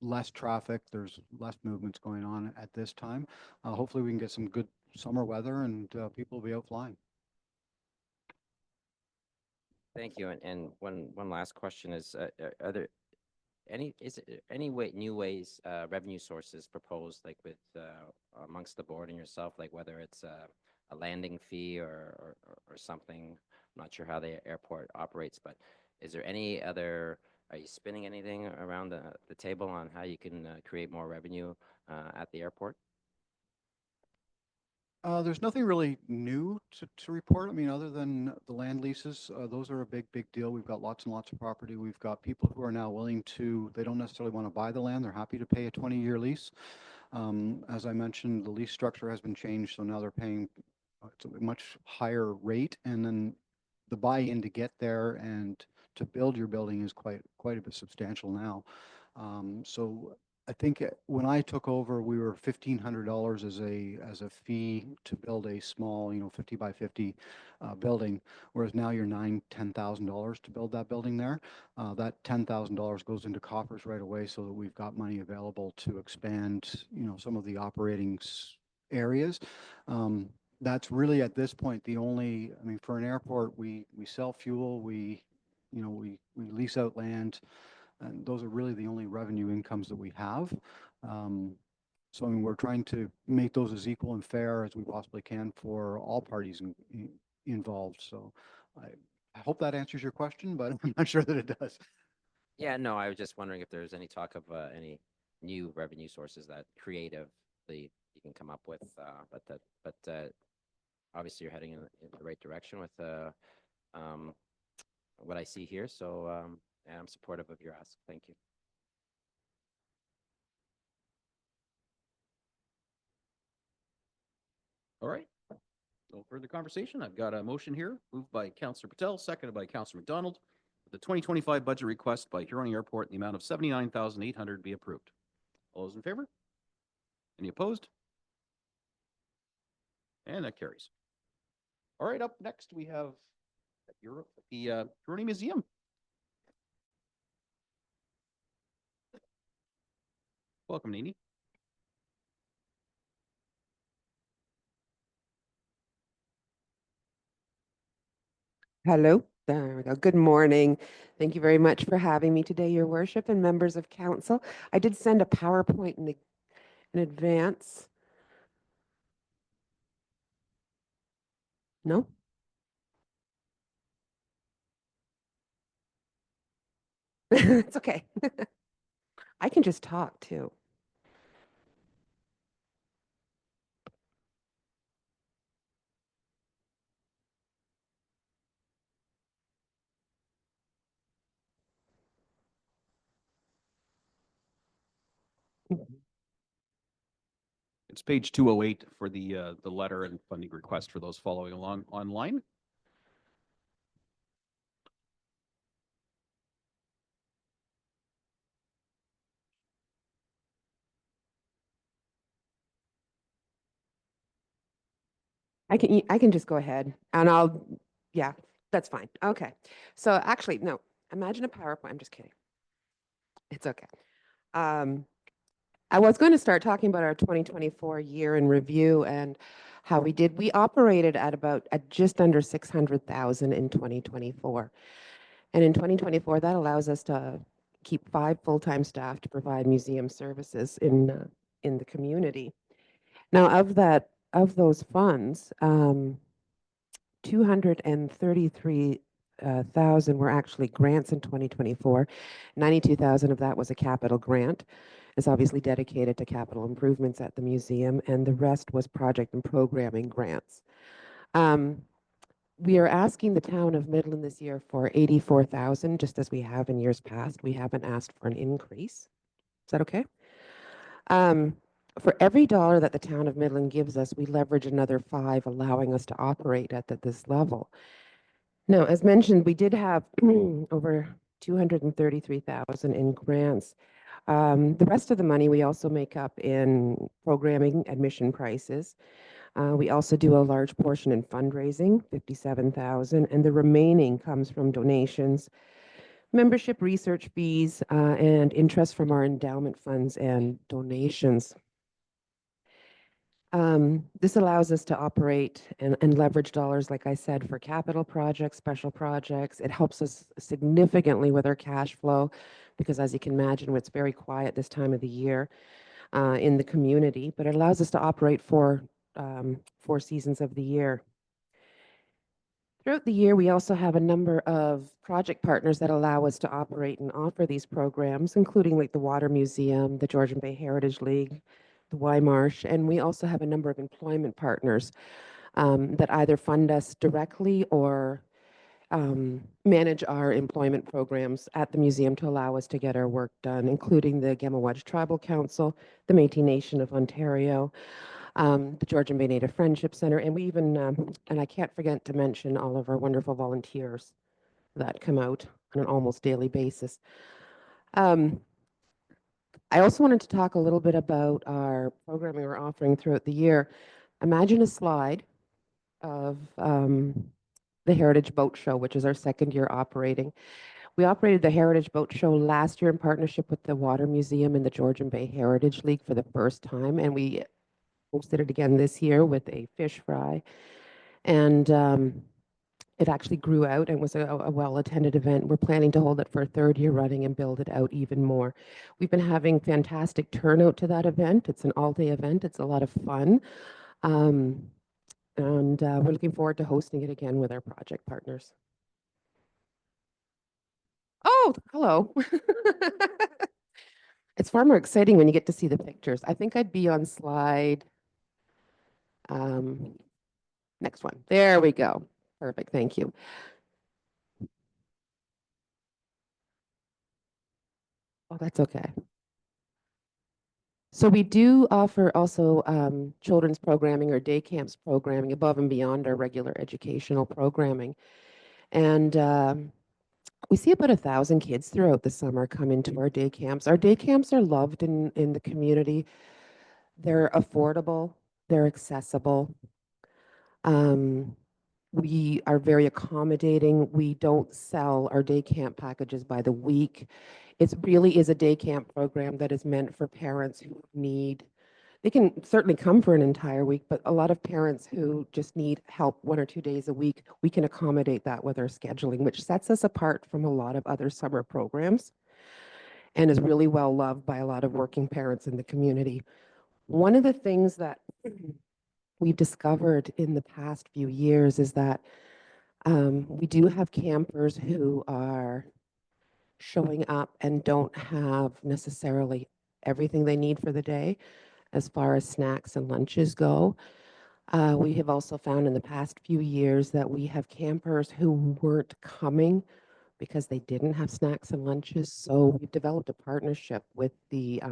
less traffic, there's less movements going on at this time. Hopefully we can get some good summer weather and people will be out flying. Thank you. And one last question is, are there any new ways, revenue sources proposed, like with, amongst the board and yourself, like whether it's a landing fee or something? I'm not sure how the airport operates, but is there any other, are you spinning anything around the table on how you can create more revenue at the airport? There's nothing really new to report. I mean, other than the land leases, those are a big deal. We've got lots and lots of property. We've got people who are now willing to, they don't necessarily want to buy the land. They're happy to pay a 20-year lease. As I mentioned, the lease structure has been changed, so now they're paying it's a much higher rate, and then the buy-in to get there and to build your building is quite a bit substantial now. So I think when I took over, we were $1,500 as a fee to build a small, 50 by 50 building, whereas now you're $10,000 to build that building there. That $10,000 goes into coffers right away, so that we've got money available to expand, some of the operating areas. That's really at this point the only. I mean, for an airport, we sell fuel, we lease out land. And those are really the only revenue incomes that we have. So I mean, we're trying to make those as equal and fair as we possibly can for all parties involved. So I hope that answers your question, but I'm not sure that it does. Yeah, no, I was just wondering if there's any talk of any new revenue sources that creatively you can come up with, but obviously you're heading in the right direction with what I see here. So and I'm supportive of your ask. Thank you. All right. No further conversation. I've got a motion here, moved by Councillor Patel, seconded by Councillor McDonald. The 2025 budget request by Huron Airport in the amount of $79,800 be approved. All those in favor? Any opposed? And that carries. All right, up next we have the Huron Museum. Welcome, Nini. Hello, there we go. Good morning. Thank you very much for having me today, Your Worship and members of council. I did send a PowerPoint in advance. No? It's okay. I can just talk too. It's page 208 for the letter and funding request for those following along online. I can just go ahead and yeah, that's fine. Okay. So actually, no, imagine a PowerPoint. I'm just kidding. It's okay. I was going to start talking about our 2024 year in review and how we did. We operated at just under 600,000 in 2024. And in 2024, that allows us to keep 5 full-time staff to provide museum services in the community. Now, of those funds, 233,000 were actually grants in 2024. 92,000 of that was a capital grant. It's obviously dedicated to capital improvements at the museum, and the rest was project and programming grants. We are asking the town of Midland this year for 84,000, just as we have in years past. We haven't asked for an increase. Is that okay? For every dollar that the town of Midland gives us, we leverage another 5, allowing us to operate at this level. Now, as mentioned, we did have over 233,000 in grants. The rest of the money we also make up in programming admission prices. We also do a large portion in fundraising, 57,000, and the remaining comes from donations, membership research fees, and interest from our endowment funds and donations. This allows us to operate and leverage dollars, like I said, for capital projects, special projects. It helps us significantly with our cash flow because, as you can imagine, it's very quiet this time of the year in the community, but it allows us to operate for 4 seasons of the year. Throughout the year, we also have a number of project partners that allow us to operate and offer these programs, including like the Water Museum, the Georgian Bay Heritage League, the Y-Marsh, and we also have a number of employment partners that either fund us directly or manage our employment programs at the museum to allow us to get our work done, including the Gamawaj Tribal Council, the Métis Nation of Ontario, the Georgian Bay Native Friendship Center, and we even, and I can't forget to mention all of our wonderful volunteers that come out on an almost daily basis. I also wanted to talk a little bit about our programming we're offering throughout the year. Imagine a slide of the Heritage Boat Show, which is our 2nd year operating. We operated the Heritage Boat Show last year in partnership with the Water Museum and the Georgian Bay Heritage League for the first time, and we hosted it again this year with a fish fry. And it actually grew out and was a well-attended event. We're planning to hold it for a 3rd year running and build it out even more. We've been having fantastic turnout to that event. It's an all-day event. It's a lot of fun. And we're looking forward to hosting it again with our project partners. Oh, hello. It's far more exciting when you get to see the pictures. I think I'd be on slide, next one. There we go. Perfect, thank you. Oh, that's okay. So we do offer also children's programming or day camps programming above and beyond our regular educational programming. And we see about 1,000 kids throughout the summer come into our day camps. Our day camps are loved in the community. They're affordable, they're accessible. We are very accommodating. We don't sell our day camp packages by the week. It really is a day camp program that is meant for parents who need, they can certainly come for an entire week, but a lot of parents who just need help 1 or 2 days a week, we can accommodate that with our scheduling, which sets us apart from a lot of other summer programs and is really well loved by a lot of working parents in the community. One of the things that we've discovered in the past few years is that we do have campers who are showing up and don't have necessarily everything they need for the day as far as snacks and lunches go. We have also found in the past few years that we have campers who weren't coming because they didn't have snacks and lunches. So we've developed a partnership with the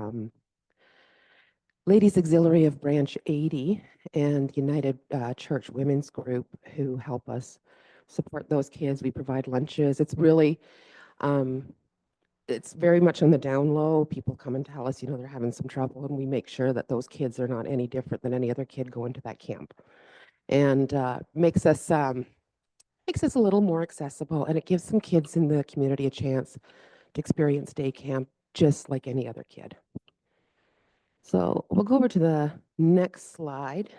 Ladies Auxiliary of Branch 80 and United Church Women's Group who help us support those kids. We provide lunches. It's really, it's very much on the down low. People come and tell us, you know, they're having some trouble, and we make sure that those kids are not any different than any other kid going to that camp. And makes us a little more accessible, and it gives some kids in the community a chance to experience day camp just like any other kid. So we'll go over to the next slide.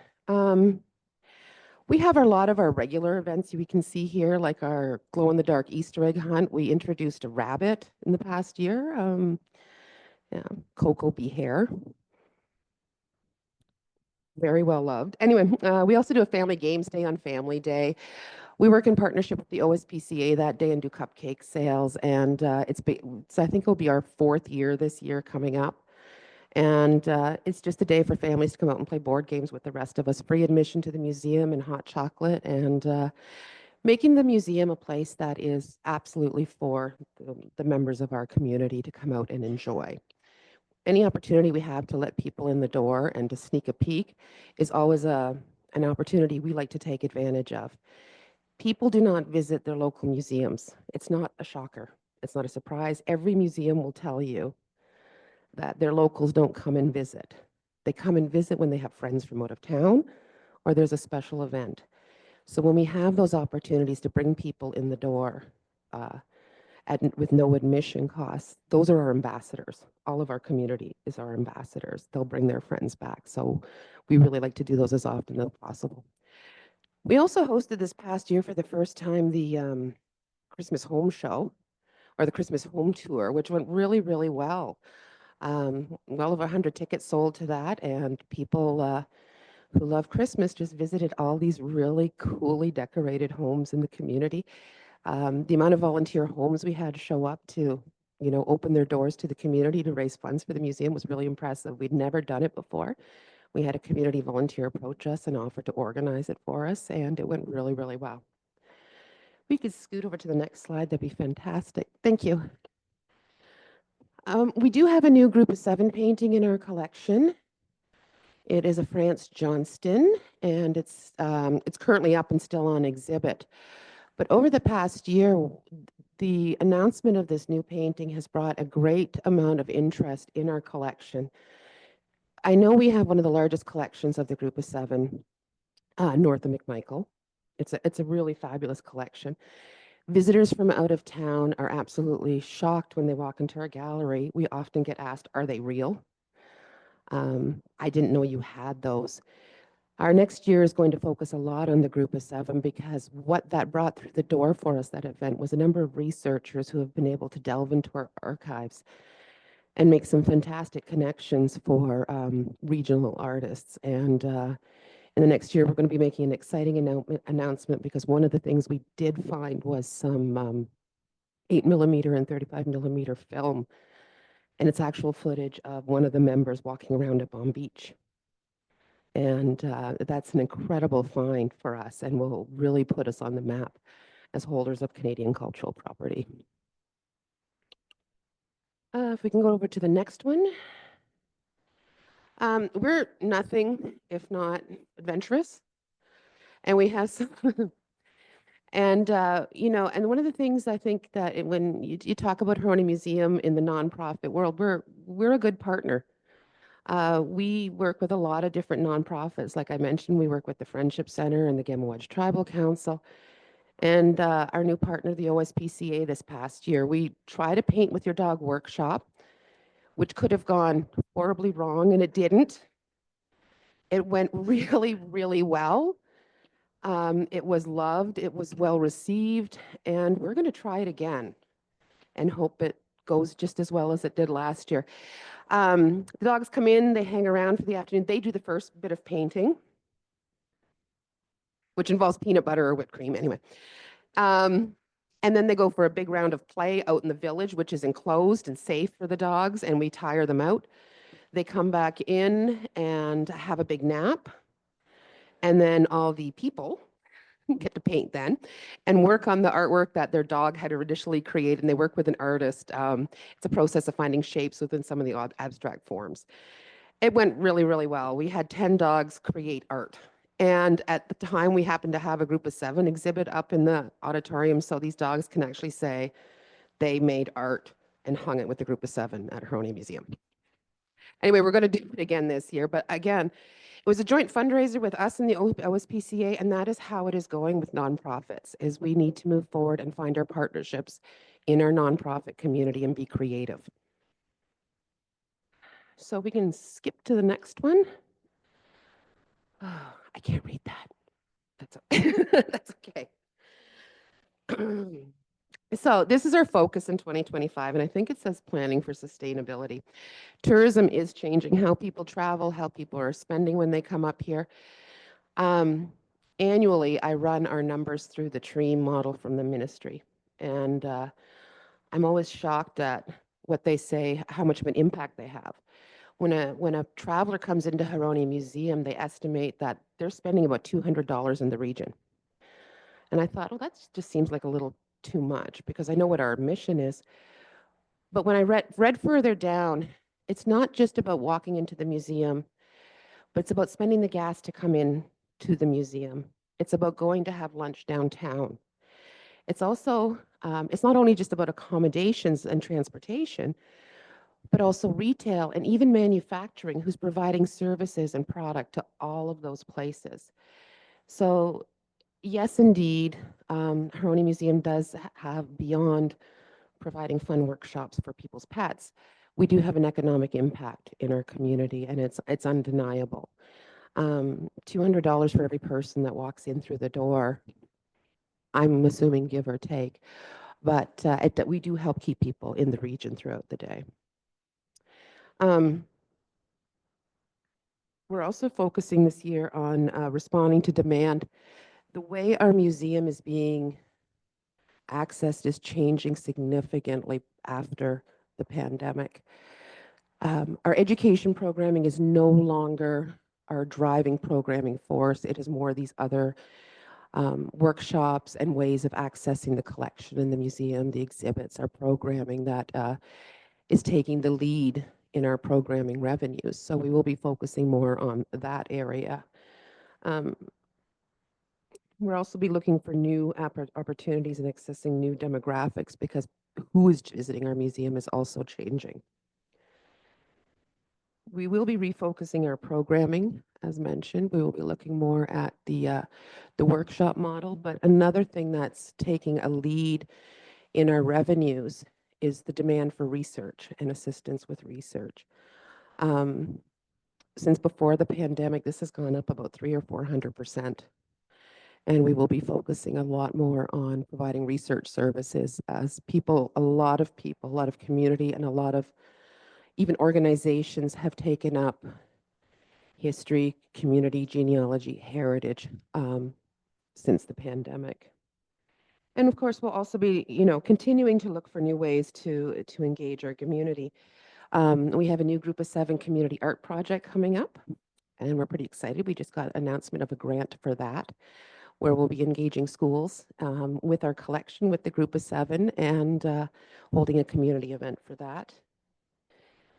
We have a lot of our regular events we can see here, like our glow-in-the-dark Easter egg hunt. We introduced a rabbit in the past year, Coco Be Hare. Very well loved. Anyway, we also do a family games day on Family Day. We work in partnership with the OSPCA that day and do cupcake sales. And I think it'll be our 4th year this year coming up. And it's just a day for families to come out and play board games with the rest of us. Free admission to the museum and hot chocolate, and making the museum a place that is absolutely for the members of our community to come out and enjoy. Any opportunity we have to let people in the door and to sneak a peek is always an opportunity we like to take advantage of. People do not visit their local museums. It's not a shocker. It's not a surprise. Every museum will tell you that their locals don't come and visit. They come and visit when they have friends from out of town or there's a special event. So when we have those opportunities to bring people in the door with no admission costs. Those are our ambassadors. All of our community is our ambassadors. They'll bring their friends back. So we really like to do those as often as possible. We also hosted this past year for the first time the Christmas Home Show, or the Christmas Home Tour, which went really, really well. Well over 100 tickets sold to that, and people who love Christmas just visited all these really coolly decorated homes in the community. The amount of volunteer homes we had show up to, open their doors to the community to raise funds for the museum was really impressive. We'd never done it before. We had a community volunteer approach us and offer to organize it for us, and it went really, really well. We could scoot over to the next slide. That'd be fantastic. Thank you. We do have a new group of 7 painting in our collection. It is a France Johnston, and it's currently up and still on exhibit. But over the past year, the announcement of this new painting has brought a great amount of interest in our collection. I know we have one of the largest collections of the group of 7 north of McMichael. It's a really fabulous collection. Visitors from out of town are absolutely shocked when they walk into our gallery. We often get asked, are they real? I didn't know you had those. Our next year is going to focus a lot on the group of 7 because what that brought through the door for us, that event, was a number of researchers who have been able to delve into our archives and make some fantastic connections for regional artists. And in the next year, we're going to be making an exciting announcement because one of the things we did find was some 8mm and 35mm film, and it's actual footage of one of the members walking around at Palm Beach. And that's an incredible find for us and will really put us on the map as holders of Canadian cultural property. If we can go over to the next one. We're nothing if not adventurous. And we have some, and and one of the things I think that when you talk about Haroni Museum in the nonprofit world, we're a good partner. We work with a lot of different nonprofits. Like I mentioned, we work with the Friendship Center and the Gamawaj Tribal Council. And our new partner, the OSPCA, this past year, we tried a Paint with Your Dog workshop, which could have gone horribly wrong, and it didn't. It went really, really well. It was loved, it was well received, and we're going to try it again and hope it goes just as well as it did last year. The dogs come in, they hang around for the afternoon. They do the first bit of painting, which involves peanut butter or whipped cream anyway. And then they go for a big round of play out in the village, which is enclosed and safe for the dogs, and we tire them out. They come back in and have a big nap. And then all the people get to paint then and work on the artwork that their dog had initially created. And they work with an artist. It's a process of finding shapes within some of the odd abstract forms. It went really, really well. We had 10 dogs create art. And at the time, we happened to have a group of 7 exhibit up in the auditorium. So these dogs can actually say they made art and hung it with the group of 7 at Haroni Museum. Anyway, we're going to do it again this year. But again, it was a joint fundraiser with us and the OSPCA, and that is how it is going with nonprofits, is we need to move forward and find our partnerships in our nonprofit community and be creative. So we can skip to the next one. Oh, I can't read that. That's okay. So this is our focus in 2025, and I think it says planning for sustainability. Tourism is changing how people travel, how people are spending when they come up here. Annually, I run our numbers through the TREAM model from the ministry, and I'm always shocked at what they say, how much of an impact they have. When a traveler comes into Haroni Museum, they estimate that they're spending about $200 in the region. And I thought, well, that just seems like a little too much because I know what our mission is. But when I read further down, it's not just about walking into the museum, but it's about spending the gas to come in to the museum. It's about going to have lunch downtown. It's also, it's not only just about accommodations and transportation, but also retail and even manufacturing who's providing services and product to all of those places. So yes, indeed, Haroni Museum does have beyond providing fun workshops for people's pets, we do have an economic impact in our community, and it's undeniable. $200 for every person that walks in through the door, I'm assuming give or take, but we do help keep people in the region throughout the day. We're also focusing this year on responding to demand. The way our museum is being accessed is changing significantly after the pandemic. Our education programming is no longer our driving programming force. It is more these other workshops and ways of accessing the collection in the museum, the exhibits, our programming that is taking the lead in our programming revenues. So we will be focusing more on that area. We'll also be looking for new opportunities and accessing new demographics, because who is visiting our museum is also changing. We will be refocusing our programming, as mentioned. We will be looking more at the workshop model, but another thing that's taking a lead in our revenues is the demand for research and assistance with research. Since before the pandemic, this has gone up about 300 or 400%. And we will be focusing a lot more on providing research services as people, a lot of community, and a lot of even organizations have taken up history, community, genealogy, heritage since the pandemic. And of course, we'll also be, continuing to look for new ways to engage our community. We have a new Group of 7 community art project coming up, and we're pretty excited. We just got an announcement of a grant for that, where we'll be engaging schools with our collection with the Group of 7 and holding a community event for that.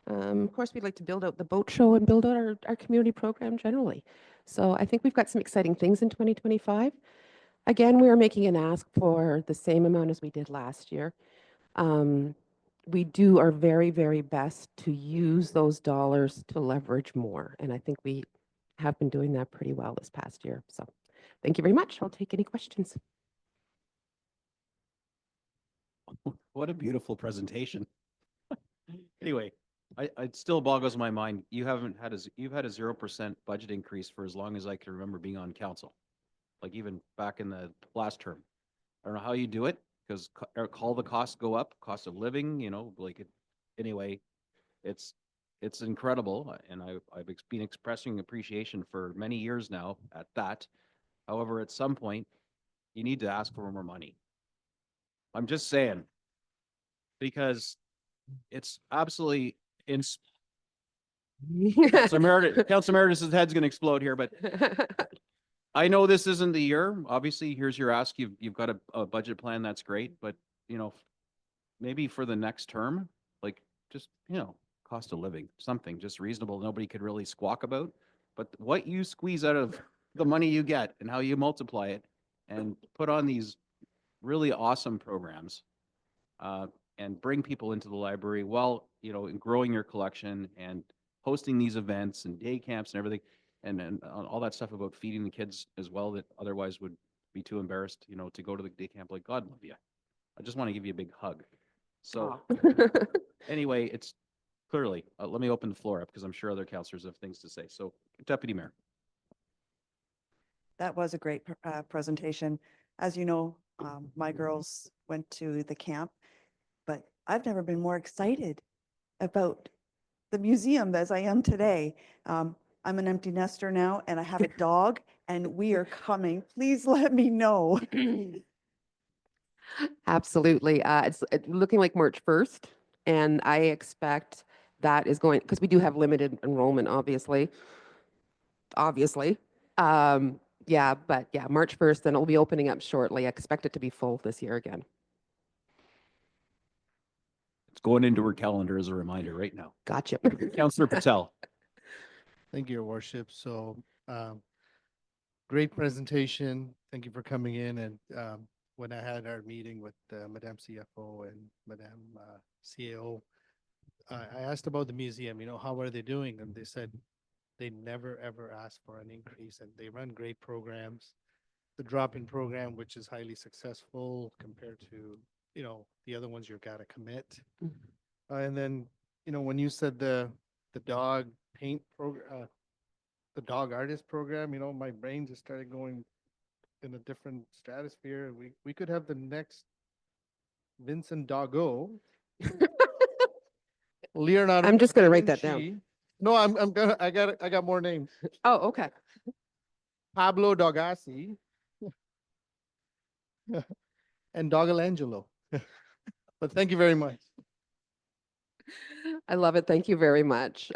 Of course, we'd like to build out the boat show and build out our community program generally. So I think we've got some exciting things in 2025. Again, we are making an ask for the same amount as we did last year. We do our very, very best to use those dollars to leverage more. And I think we have been doing that pretty well this past year. So thank you very much. I'll take any questions. What a beautiful presentation. Anyway, it still boggles my mind. You've had a 0% budget increase for as long as I can remember being on council. Like even back in the last term. I don't know how you do it, because all the costs go up, cost of living, anyway, it's incredible. And I've been expressing appreciation for many years now at that. However, at some point, you need to ask for more money. I'm just saying, because it's absolutely Councilor Meredith's head's going to explode here, but I know this isn't the year. Obviously, here's your ask. You've got a budget plan. That's great. But, maybe for the next term, just, cost of living, something just reasonable. Nobody could really squawk about. But what you squeeze out of the money you get and how you multiply it and put on these really awesome programs and bring people into the library while, in growing your collection and hosting these events and day camps and everything. And all that stuff about feeding the kids as well that otherwise would be too embarrassed, to go to the day camp. Like, God love you. I just want to give you a big hug. So anyway, it's clearly, let me open the floor up because I'm sure other councillors have things to say. So Deputy Mayor. That was a great presentation. As you know, my girls went to the camp, but I've never been more excited about the museum as I am today. I'm an empty nester now and I have a dog and we are coming. Please let me know. Absolutely. It's looking like March 1st, and I expect that is going, because we do have limited enrollment, obviously. Yeah, but yeah, March 1st, and it'll be opening up shortly. I expect it to be full this year again. It's going into her calendar as a reminder right now. Gotcha. Councillor Patel. Thank you, Your Worship. So great presentation. Thank you for coming in. And when I had our meeting with Madame CFO and Madame CAO, I asked about the museum, how are they doing? And they said they never, ever asked for an increase, and they run great programs. The drop-in program, which is highly successful compared to the other ones you've got to commit. Mhm. And then, when you said the dog paint program, the dog artist program, my brain just started going in a different stratosphere. We could have the next Vincent Doggo, Leonardo. I'm just gonna da write that down. Vinci. No, I got more names. Oh, okay. Pablo Dogassi and Dogalangelo. But thank you very much. I love it. Thank you very much.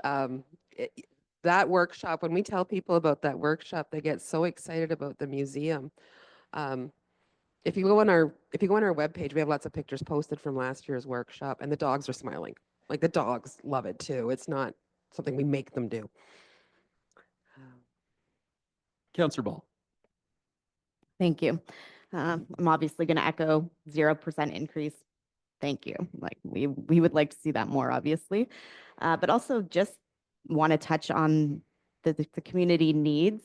That workshop, when we tell people about that workshop, they get so excited about the museum. If you go on our webpage, we have lots of pictures posted from last year's workshop, and the dogs are smiling. Like the dogs love it too. It's not something we make them do. Councillor Ball. Thank you. I'm obviously going to echo 0% increase. Thank you. Like we would like to see that more, obviously, but also just want to touch on the community needs.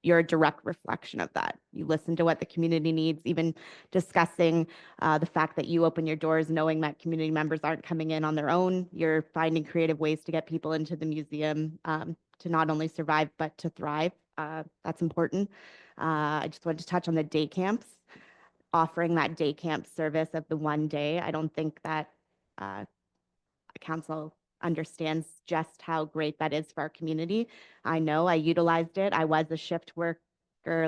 You're a direct reflection of that. You listen to what the community needs, even discussing the fact that you open your doors knowing that community members aren't coming in on their own. You're finding creative ways to get people into the museum to not only survive, but to thrive. That's important. I just wanted to touch on the day camps, offering that day camp service of the one day. I don't think that council understands just how great that is for our community. I know I utilized it. I was a shift worker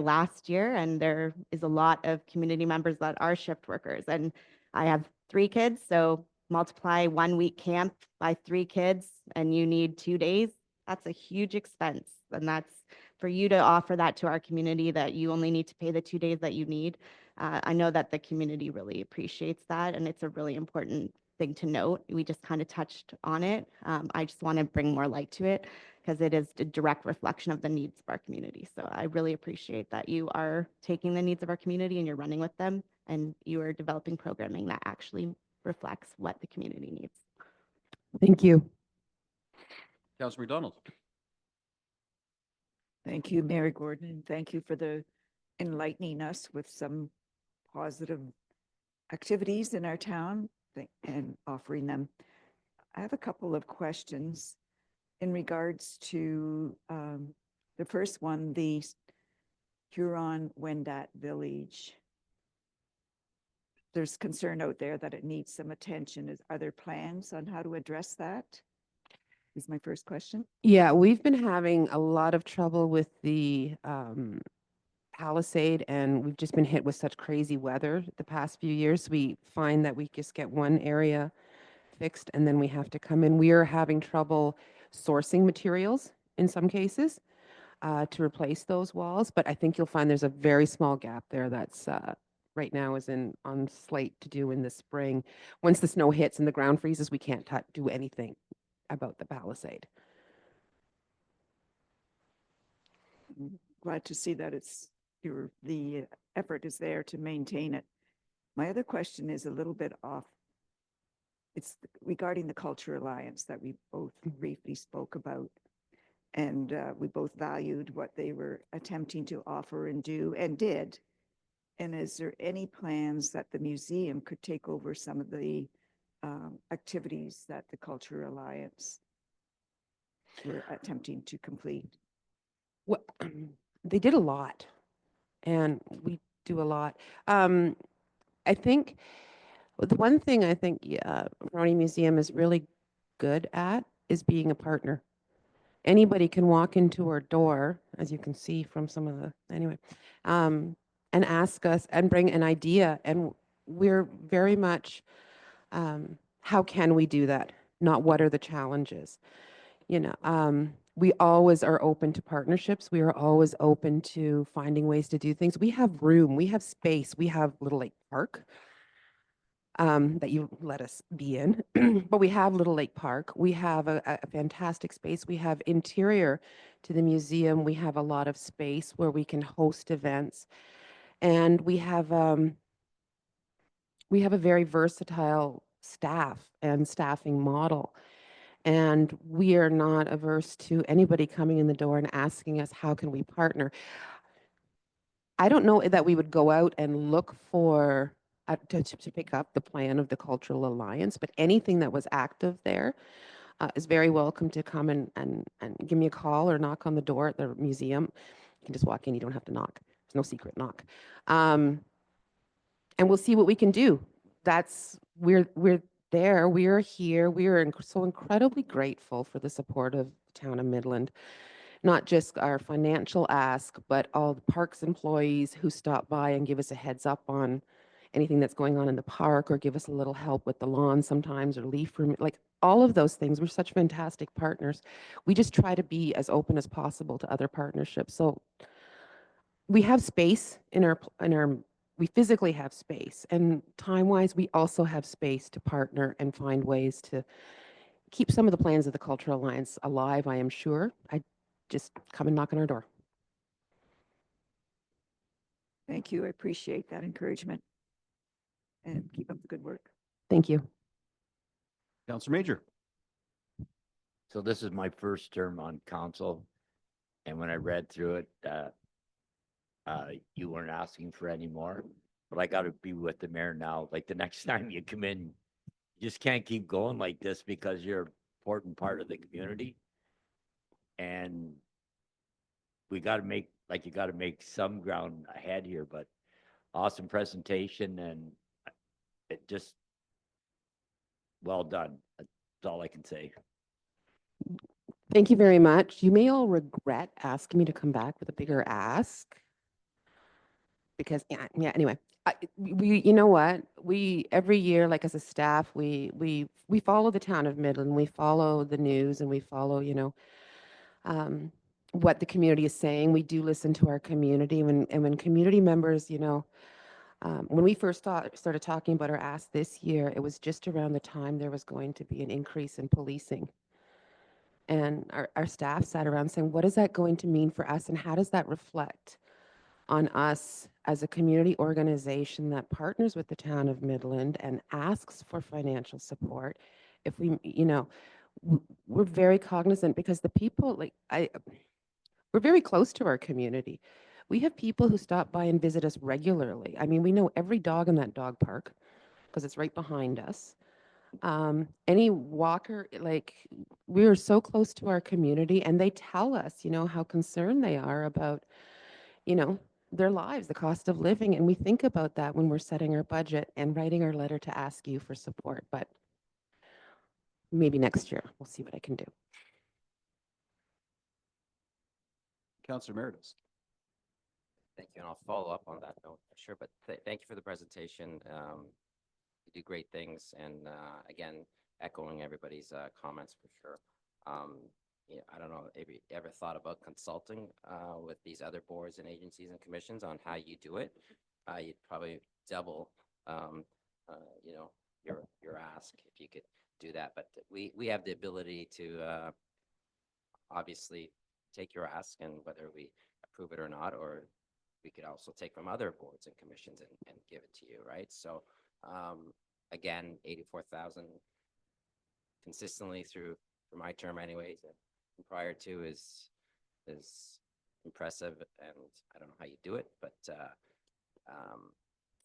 last year, and there is a lot of community members that are shift workers. And I have 3 kids, so multiply 1 week camp by 3 kids, and you need 2 days. That's a huge expense. And that's for you to offer that to our community, that you only need to pay the 2 days that you need. I know that the community really appreciates that, and it's a really important thing to note. We just kind of touched on it. I just want to bring more light to it because it is a direct reflection of the needs of our community. So I really appreciate that you are taking the needs of our community and you're running with them, and you are developing programming that actually reflects what the community needs. Thank you. Councillor McDonald. Thank you, Mayor Gordon, and thank you for enlightening us with some positive activities in our town and offering them. I have a couple of questions in regards to the first one, the Huron-Wendat Village. There's concern out there that it needs some attention. Are there plans on how to address that? Is my first question. Yeah, we've been having a lot of trouble with the Palisade, and we've just been hit with such crazy weather the past few years. We find that we just get one area fixed and then we have to come in. We are having trouble sourcing materials in some cases to replace those walls, but I think you'll find there's a very small gap there that's right now is on slate to do in the spring. Once the snow hits and the ground freezes, we can't do anything about the Palisade. Glad to see that the effort is there to maintain it. My other question is a little bit off. It's regarding the Culture Alliance that we both briefly spoke about. And we both valued what they were attempting to offer and do and did. And is there any plans that the museum could take over some of the activities that the Culture Alliance were attempting to complete? Well, they did a lot, and we do a lot. I think the one thing I think Roni Museum is really good at is being a partner. Anybody can walk into our door, as you can see from some of the, anyway, and ask us and bring an idea. And we're very much, how can we do that? Not what are the challenges? We always are open to partnerships. We are always open to finding ways to do things. We have room, we have space, we have Little Lake Park that you let us be in, but we have Little Lake Park. We have a fantastic space. We have interior to the museum. We have a lot of space where we can host events, and we have a very versatile staff and staffing model. And we are not averse to anybody coming in the door and asking us, how can we partner? I don't know that we would go out and look for to pick up the plan of the Cultural Alliance, but anything that was active there is very welcome to come and give me a call or knock on the door at the museum. You can just walk in, you don't have to knock. There's no secret knock. And we'll see what we can do. We're there, we're here, we are so incredibly grateful for the support of the town of Midland. Not just our financial ask, but all the parks employees who stop by and give us a heads up on anything that's going on in the park, or give us a little help with the lawn sometimes, or leaf room, like all of those things. We're such fantastic partners. We just try to be as open as possible to other partnerships. So we have space we physically have space, and time-wise, we also have space to partner and find ways to keep some of the plans of the Cultural Alliance alive, I am sure. I just come and knock on our door. Thank you. I appreciate that encouragement. And keep up the good work. Thank you. Councillor Major. So this is my first term on council, and when I read through it, you weren't asking for any more, but I got to be with the mayor now. Like the next time you come in, you just can't keep going like this because you're an important part of the community. And we got to make, like, you got to make some ground ahead here, but awesome presentation, and it just, well done. That's all I can say. Thank you very much. You may all regret asking me to come back with a bigger ask, because anyway, you know what, we every year, like as a staff, we follow the town of Midland, we follow the news, and we follow, you know, what the community is saying. We do listen to our community, when community members, you know, when we first started talking about our ask this year, it was just around the time there was going to be an increase in policing. And our staff sat around saying, what is that going to mean for us, and how does that reflect on us as a community organization that partners with the town of Midland and asks for financial support? If we, you know, we're very cognizant, because the people, like we're very close to our community. We have people who stop by and visit us regularly. I mean, we know every dog in that dog park because it's right behind us. Any walker, like, we are so close to our community, and they tell us, you know, how concerned they are about, you know, their lives, the cost of living. And we think about that when we're setting our budget and writing our letter to ask you for support. But maybe next year, we'll see what I can do. Councillor Meredith. Thank you, and I'll follow up on that note, sure, but thank you for the presentation. You do great things, and again, echoing everybody's comments for sure. Yeah, I don't know if you ever thought about consulting with these other boards and agencies and commissions on how you do it. You'd probably double, you know, your ask if you could do that. But we have the ability to obviously take your ask, and whether we approve it or not, or we could also take from other boards and commissions and give it to you, right? So again, 84,000 consistently through for my term anyways, and prior to is impressive, and I don't know how you do it, but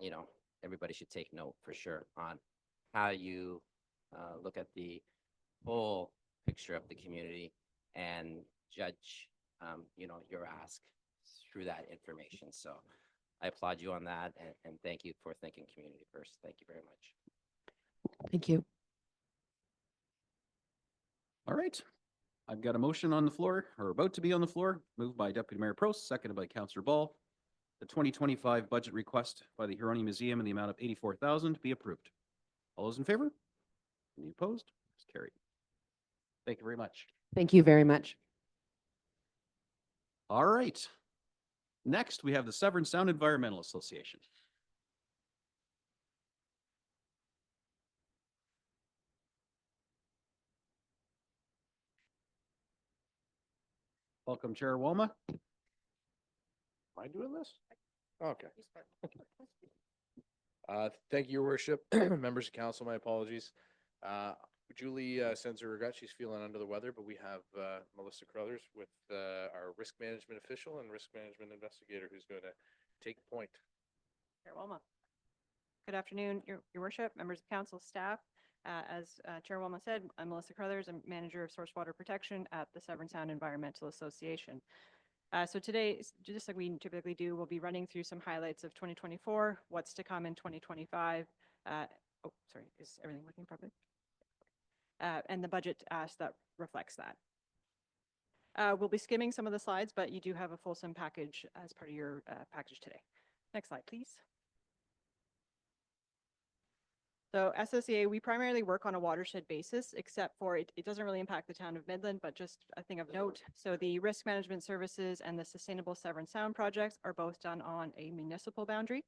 you know, everybody should take note for sure on how you look at the whole picture of the community and judge you know, your ask through that information. So I applaud you on that, and thank you for thinking community first. Thank you very much. Thank you. All right. I've got a motion on the floor, or about to be on the floor, moved by Deputy Mayor Prost, seconded by Councillor Ball. The 2025 budget request by the Huronia Museum in the amount of 84,000 be approved. All those in favor? Any opposed? It's carried. Thank you very much. Thank you very much. All right. Next, we have the Severn Sound Environmental Association. Welcome, Chair Walma. Am I doing this? Okay. Thank you, Your Worship. Members of council, my apologies. Julie sends her regrets. She's feeling under the weather, but we have Melissa Crothers with our risk management official and risk management investigator who's going to take point. Chair Walma. Good afternoon, Your Worship, members of council, staff. As Chairwoman said, I'm Melissa Crothers. I'm Manager of Source Water Protection at the Severn Sound Environmental Association. So today, just like we typically do, we'll be running through some highlights of 2024, what's to come in 2025. Oh, sorry, is everything working properly? And the budget that reflects that. We'll be skimming some of the slides, but you do have a fulsome package as part of your package today. Next slide, please. So SSEA, we primarily work on a watershed basis, except for it doesn't really impact the town of Midland, but just a thing of note. So the risk management services and the sustainable Severn Sound projects are both done on a municipal boundary.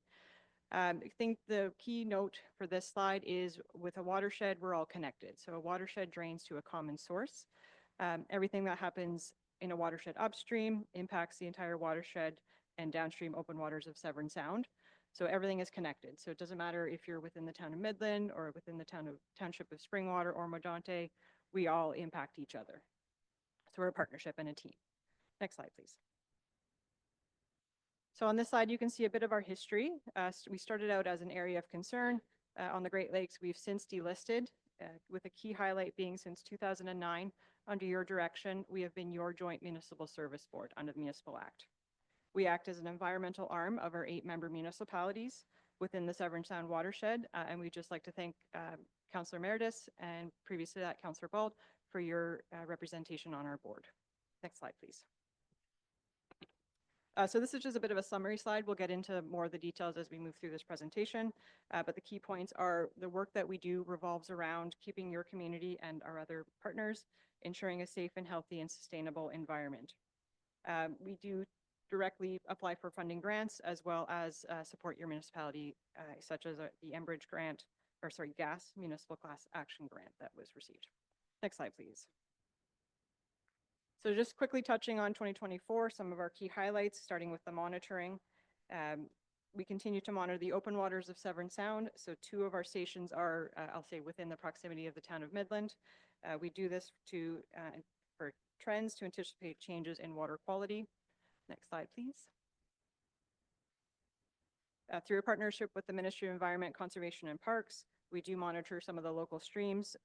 I think the key note for this slide is with a watershed, we're all connected. So a watershed drains to a common source. Everything that happens in a watershed upstream impacts the entire watershed and downstream open waters of Severn Sound. So everything is connected. So it doesn't matter if you're within the town of Midland or within the township of Springwater or Modonte, we all impact each other. So we're a partnership and a team. Next slide, please. So on this slide, you can see a bit of our history. We started out as an area of concern on the Great Lakes. We've since delisted, with a key highlight being since 2009, under your direction, we have been your joint municipal service board under the Municipal Act. We act as an environmental arm of our 8-member municipalities within the Severn Sound watershed, and we'd just like to thank Councillor Meredith and previously that Councillor Bald for your representation on our board. Next slide, please. So this is just a bit of a summary slide. We'll get into more of the details as we move through this presentation, but the key points are the work that we do revolves around keeping your community and our other partners, ensuring a safe and healthy and sustainable environment. We do directly apply for funding grants as well as support your municipality, such as the Enbridge grant, or sorry, Gas Municipal Class Action Grant that was received. Next slide, please. So just quickly touching on 2024, some of our key highlights, starting with the monitoring. We continue to monitor the open waters of Severn Sound. So 2 of our stations are, I'll say, within the proximity of the town of Midland. We do this for trends to anticipate changes in water quality. Next slide, please. Through a partnership with the Ministry of Environment, Conservation and Parks, we do monitor some of the local streams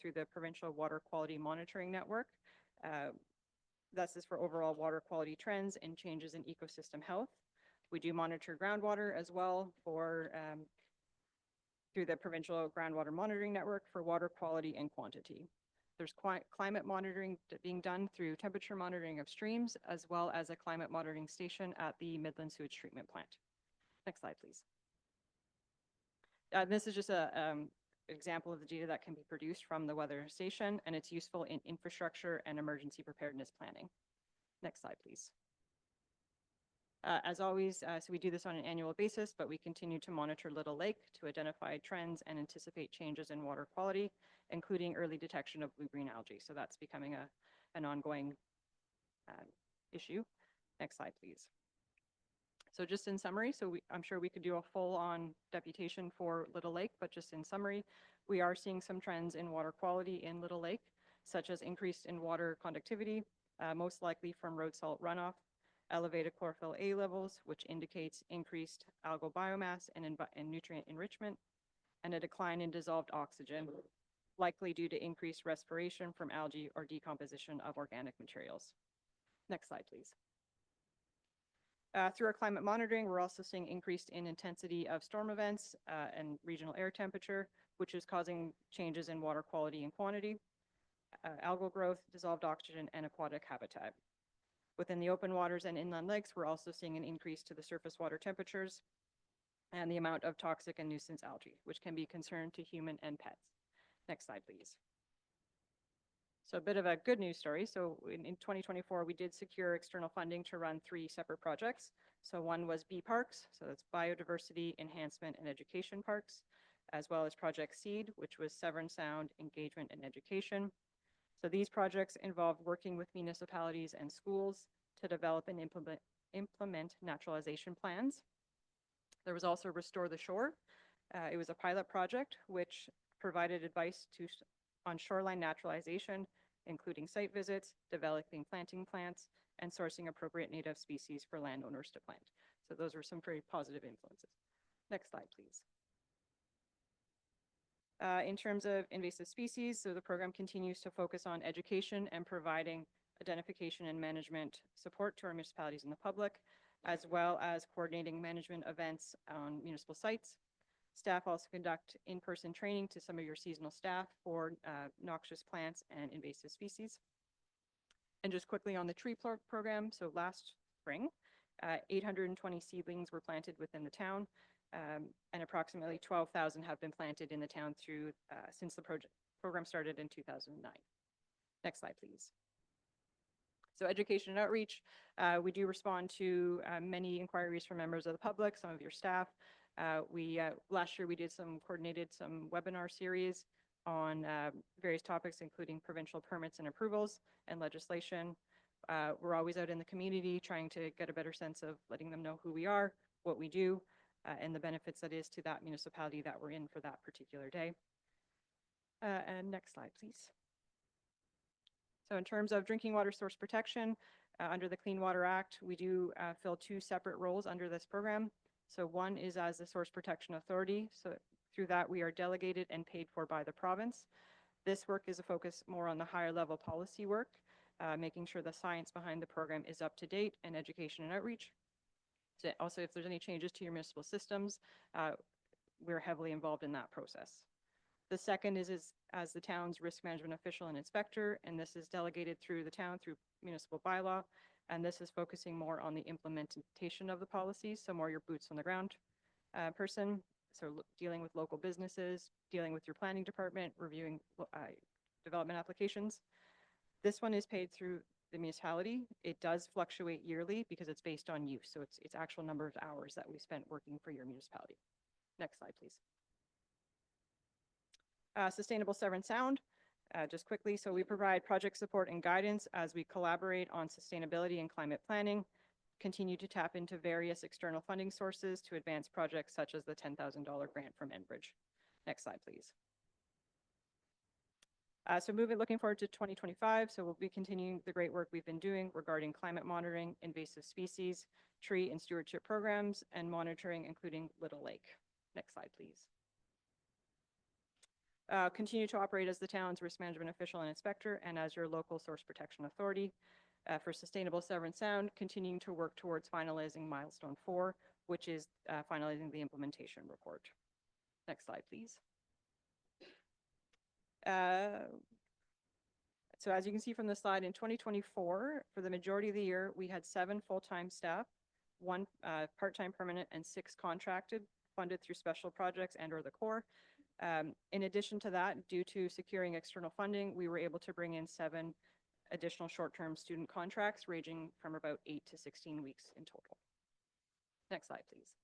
through the Provincial Water Quality Monitoring Network. This is for overall water quality trends and changes in ecosystem health. We do monitor groundwater as well for through the Provincial Groundwater Monitoring Network for water quality and quantity. There's climate monitoring being done through temperature monitoring of streams, as well as a climate monitoring station at the Midland Sewage Treatment Plant. Next slide, please. This is just an example of the data that can be produced from the weather station, and it's useful in infrastructure and emergency preparedness planning. Next slide, please. As always, so we do this on an annual basis, but we continue to monitor Little Lake to identify trends and anticipate changes in water quality, including early detection of blue-green algae. So that's becoming an ongoing issue. Next slide, please. So just in summary, so I'm sure we could do a full-on deputation for Little Lake, but just in summary, we are seeing some trends in water quality in Little Lake, such as increase in water conductivity, most likely from road salt runoff, elevated chlorophyll A levels, which indicates increased algal biomass and nutrient enrichment, and a decline in dissolved oxygen, likely due to increased respiration from algae or decomposition of organic materials. Next slide, please. Through our climate monitoring, we're also seeing increased in intensity of storm events and regional air temperature, which is causing changes in water quality and quantity, algal growth, dissolved oxygen, and aquatic habitat. Within the open waters and inland lakes, we're also seeing an increase to the surface water temperatures and the amount of toxic and nuisance algae, which can be a concern to human and pets. Next slide, please. So a bit of a good news story. So in 2024, we did secure external funding to run 3 separate projects. So one was B Parks, so that's Biodiversity Enhancement and Education Parks, as well as Project SEED, which was Severn Sound Engagement and Education. So these projects involve working with municipalities and schools to develop and implement naturalization plans. There was also Restore the Shore. It was a pilot project which provided advice on shoreline naturalization, including site visits, developing planting plants, and sourcing appropriate native species for landowners to plant. So those were some very positive influences. Next slide, please. In terms of invasive species, so the program continues to focus on education and providing identification and management support to our municipalities and the public, as well as coordinating management events on municipal sites. Staff also conduct in-person training to some of your seasonal staff for noxious plants and invasive species. And just quickly on the tree program, so last spring, 820 seedlings were planted within the town, and approximately 12,000 have been planted in the town through since the program started in 2009. Next slide, please. So education and outreach, we do respond to many inquiries from members of the public, some of your staff. Last year we did coordinated some webinar series on various topics, including provincial permits and approvals and legislation. We're always out in the community trying to get a better sense of letting them know who we are, what we do, and the benefits that is to that municipality that we're in for that particular day. And next slide, please. So in terms of drinking water source protection, under the Clean Water Act, we do fill two separate roles under this program. So one is as the Source Protection Authority. So through that, we are delegated and paid for by the province. This work is a focus more on the higher level policy work, making sure the science behind the program is up to date, and education and outreach. So also, if there's any changes to your municipal systems, we're heavily involved in that process. The second is as the town's risk management official and inspector, and this is delegated through the town through municipal bylaw, and this is focusing more on the implementation of the policies, so more your boots on the ground person, so dealing with local businesses, dealing with your planning department, reviewing development applications. This one is paid through the municipality. It does fluctuate yearly because it's based on use, so it's actual number of hours that we spent working for your municipality. Next slide, please. Sustainable Severn Sound, just quickly. So we provide project support and guidance as we collaborate on sustainability and climate planning, continue to tap into various external funding sources to advance projects such as the $10,000 grant from Enbridge. Next slide, please. So looking forward to 2025. So we'll be continuing the great work we've been doing regarding climate monitoring, invasive species, tree and stewardship programs, and monitoring, including Little Lake. Next slide, please. Continue to operate as the town's risk management official and inspector and as your local source protection authority. For Sustainable Severn Sound, continuing to work towards finalizing milestone 4, which is finalizing the implementation report. Next slide, please. So as you can see from the slide, in 2024, for the majority of the year, we had 7 full-time staff, 1 part-time permanent, and 6 contracted, funded through special projects and or the core. In addition to that, due to securing external funding, we were able to bring in 7 additional short-term student contracts ranging from about 8 to 16 weeks in total. Next slide, please.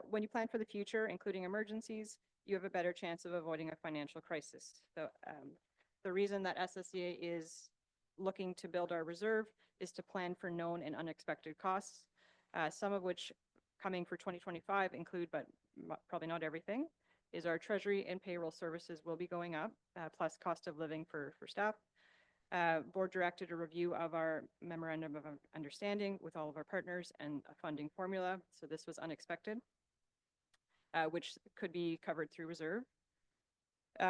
When you plan for the future, including emergencies, you have a better chance of avoiding a financial crisis. So the reason that SSCA is looking to build our reserve is to plan for known and unexpected costs, some of which coming for 2025 include, but probably not everything, is our treasury and payroll services will be going up, plus cost of living for staff. Board directed a review of our memorandum of understanding with all of our partners and a funding formula. So this was unexpected, which could be covered through reserve.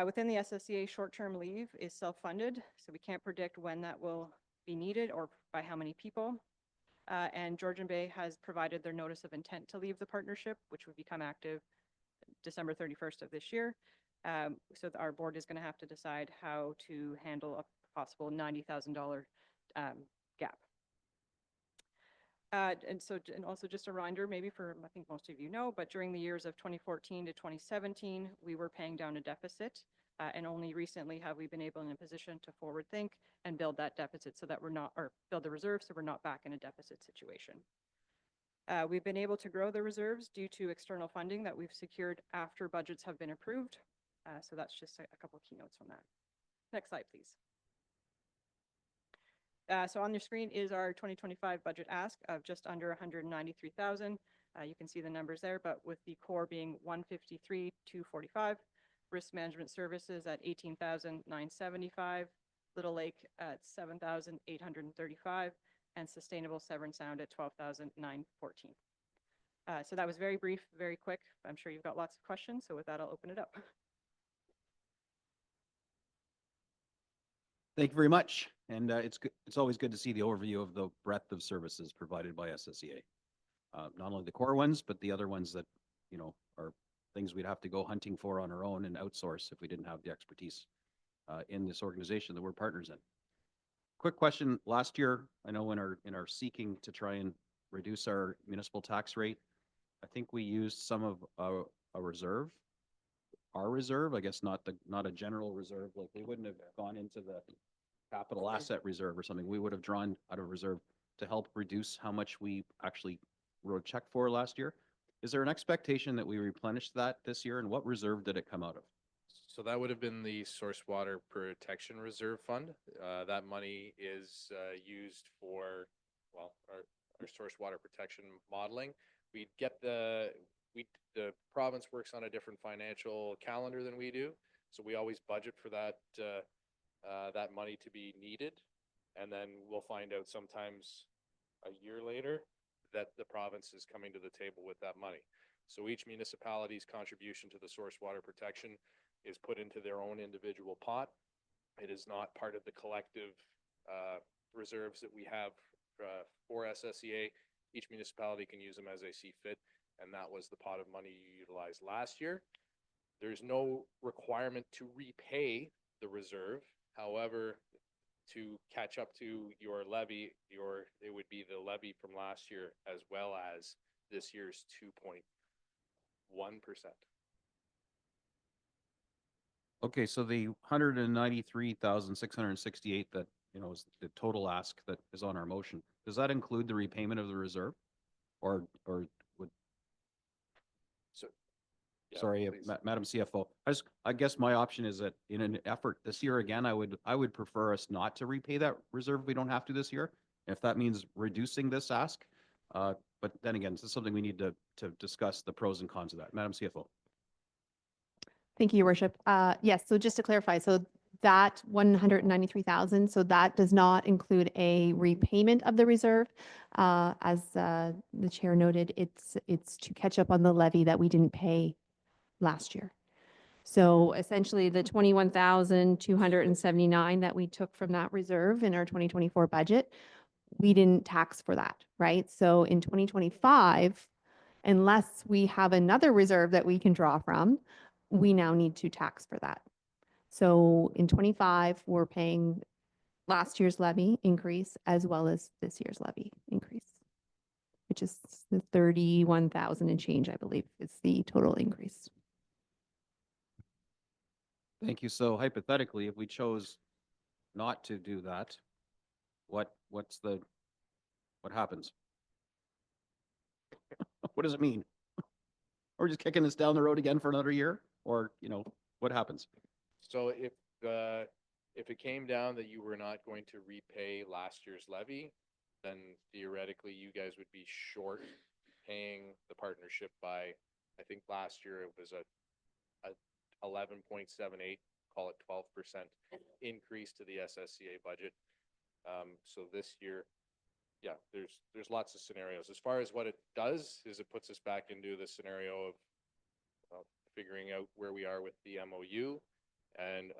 Within the SSCA, short-term leave is self-funded, so we can't predict when that will be needed or by how many people. And Georgian Bay has provided their notice of intent to leave the partnership, which would become active December 31st of this year. So our board is going to have to decide how to handle a possible $90,000 gap. And also just a reminder, maybe for, I think most of you know, but during the years of 2014 to 2017, we were paying down a deficit. And only recently have we been able in a position to forward think and build that deficit so that we're not, or build the reserve so we're not back in a deficit situation. We've been able to grow the reserves due to external funding that we've secured after budgets have been approved. So that's just a couple of keynotes from that. Next slide, please. So on your screen is our 2025 budget ask of just under 193,000. You can see the numbers there, but with the core being 153,245. Risk management services at 18,975, Little Lake at 7,835, and Sustainable Severn Sound at 12,914. So that was very brief, very quick. I'm sure you've got lots of questions. So with that, I'll open it up. Thank you very much. And it's always good to see the overview of the breadth of services provided by SSEA. Not only the core ones, but the other ones that, you know, are things we'd have to go hunting for on our own and outsource if we didn't have the expertise in this organization that we're partners in. Quick question. Last year, I know in our seeking to try and reduce our municipal tax rate, I think we used some of a reserve. Our reserve, I guess not a general reserve, like we wouldn't have gone into the capital asset reserve or something. We would have drawn out of reserve to help reduce how much we actually wrote a check for last year. Is there an expectation that we replenish that this year, and what reserve did it come out of? So that would have been the Source Water Protection Reserve Fund. That money is used for, well, our source water protection modeling. We'd get the province works on a different financial calendar than we do. So we always budget for that, that money to be needed. And then we'll find out sometimes a year later that the province is coming to the table with that money. So each municipality's contribution to the source water protection is put into their own individual pot. It is not part of the collective reserves that we have for SSEA. Each municipality can use them as they see fit, and that was the pot of money you utilized last year. There's no requirement to repay the reserve. However, to catch up to your levy, it would be the levy from last year as well as this year's 2.1%. Okay, so the 193,668 that, you know, is the total ask that is on our motion, does that include the repayment of the reserve? Or would, so, yeah, sorry, Madam CFO, I guess my option is that in an effort this year again, I would prefer us not to repay that reserve if we don't have to this year. If that means reducing this ask, but then again, this is something we need to discuss the pros and cons of that. Madam CFO. Thank you, Your Worship. Yes, so just to clarify, so that 193,000, so that does not include a repayment of the reserve. As the chair noted, it's to catch up on the levy that we didn't pay last year. So essentially the 21,279 that we took from that reserve in our 2024 budget, we didn't tax for that, right? So in 2025, unless we have another reserve that we can draw from, we now need to tax for that. So in 25, we're paying last year's levy increase as well as this year's levy increase, which is the 31,000 and change, I believe, is the total increase. Thank you. So hypothetically, if we chose not to do that, what happens? What does it mean? We're just kicking this down the road again for another year, or, you know, what happens? So if it came down that you were not going to repay last year's levy, then theoretically you guys would be short paying the partnership by, I think last year it was a 11.78, call it 12% increase to the SSCA budget. So this year, yeah, there's lots of scenarios. As far as what it does is it puts us back into the scenario of figuring out where we are with the MOU. And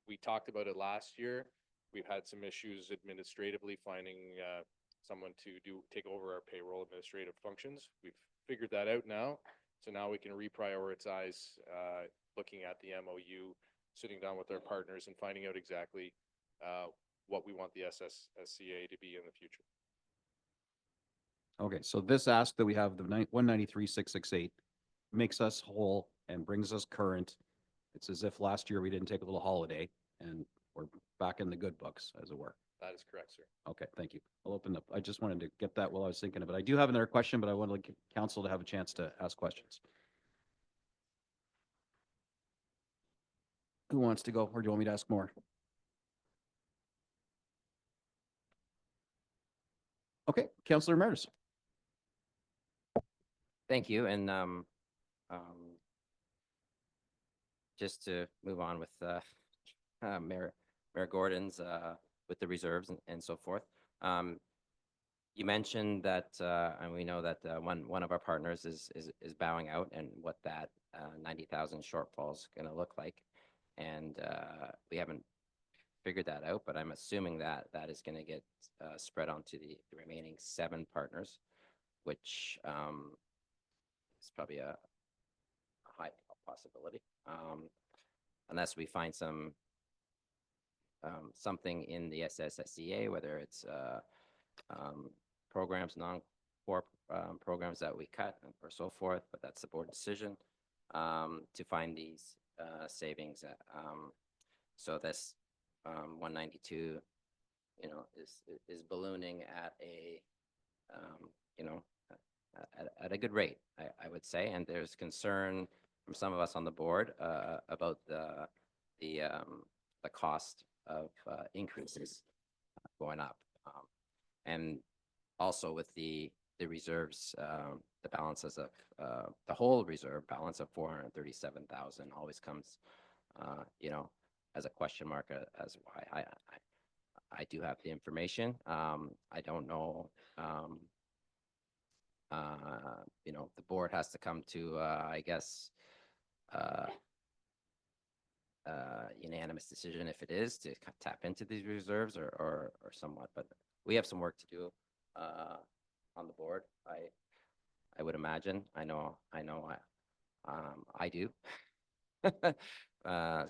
we talked about it last year. We've had some issues administratively finding someone to take over our payroll administrative functions. We've figured that out now. So now we can reprioritize looking at the MOU, sitting down with our partners and finding out exactly what we want the SSCA to be in the future. Okay, so this ask that we have, the 193,668, makes us whole and brings us current. It's as if last year we didn't take a little holiday and we're back in the good books, as it were. That is correct, sir. Okay, thank you. I'll open up. I just wanted to get that while I was thinking of it. I do have another question, but I want to council to have a chance to ask questions. Who wants to go, or do you want me to ask more? Okay, Councillor Maris. Thank you. And just to move on with Mayor Gordon's with the reserves and so forth. You mentioned that, and we know that one of our partners is bowing out, and what that 90,000 shortfall is going to look like. And we haven't figured that out, but I'm assuming that that is going to get spread onto the remaining 7 partners, which is probably a high possibility, unless we find something in the SSSEA, whether it's programs, non-core programs that we cut or so forth, but that's the board decision to find these savings. So this 192, is ballooning at a, at a good rate, I would say. And there's concern from some of us on the board about the cost of increases going up. And also with the reserves, the balances of the whole reserve balance of 437,000 always comes, as a question mark as why I do have the information. I don't know. The board has to come to, I guess, unanimous decision if it is to tap into these reserves or somewhat, but we have some work to do on the board. I would imagine. I know I do,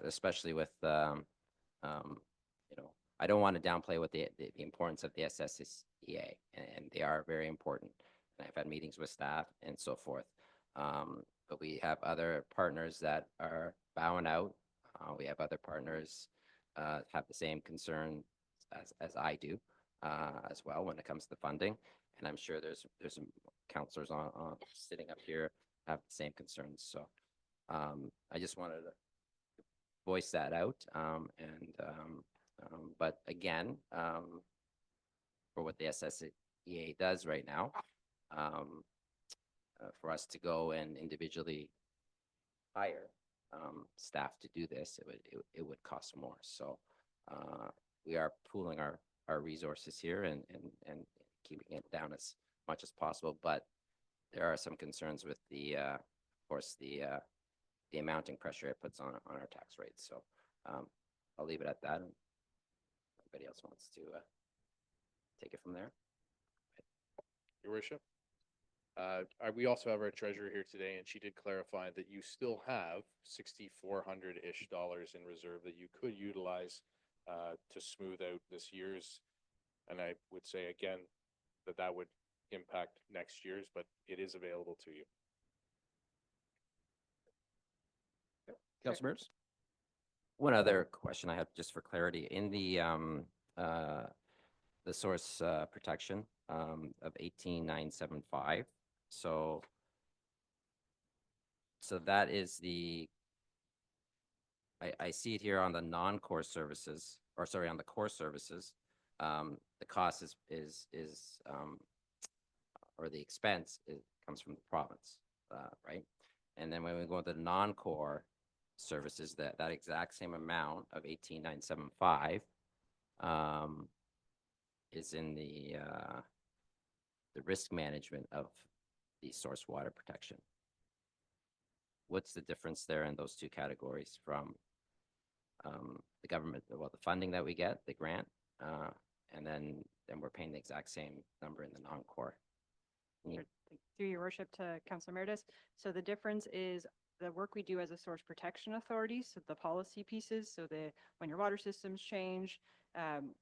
especially with I don't want to downplay what the importance of the SSEA, and they are very important. And I've had meetings with staff and so forth. But we have other partners that are bowing out. We have other partners have the same concern as I do as well when it comes to funding. And I'm sure there's some counselors on sitting up here have the same concerns. So I just wanted to voice that out. But again, for what the SSEA does right now, for us to go and individually hire staff to do this, it would cost more. So we are pooling our resources here and keeping it down as much as possible. But there are some concerns with of course, the mounting pressure it puts on our tax rates. So I'll leave it at that. And anybody else wants to take it from there? Your worship. We also have our treasurer here today, and she did clarify that you still have $6,400-ish in reserve that you could utilize to smooth out this year's. And I would say again that would impact next year's, but it is available to you. Councilor Mears? One other question I have just for clarity in the source protection of 18,975. So that is I see it here on the non-core services, or sorry, on the core services. The cost is or the expense comes from the province, right? And then when we go to the non-core services, that exact same amount of 18,975 is in the risk management of the source water protection. What's the difference there in those two categories from the government, the funding that we get, the grant, and then we're paying the exact same number in the non-core? Through your worship to Councilor Meredith. So the difference is the work we do as a source protection authority, so the policy pieces, so when your water systems change,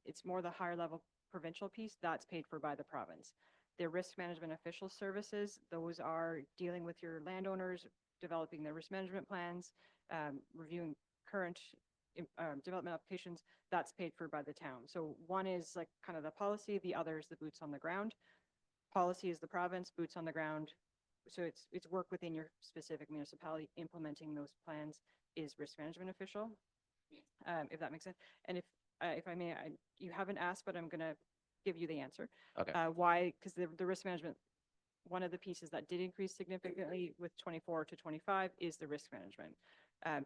it's more the higher level provincial piece that's paid for by the province. The risk management official services, those are dealing with your landowners, developing their risk management plans, reviewing current development applications, that's paid for by the town. So one is like kind of the policy, the other is the boots on the ground. Policy is the province, boots on the ground. So it's work within your specific municipality. Implementing those plans is risk management official, if that makes sense. And if I may, you haven't asked, but I'm going to give you the answer. Okay. Why? Because the risk management, one of the pieces that did increase significantly with 24 to 25 is the risk management.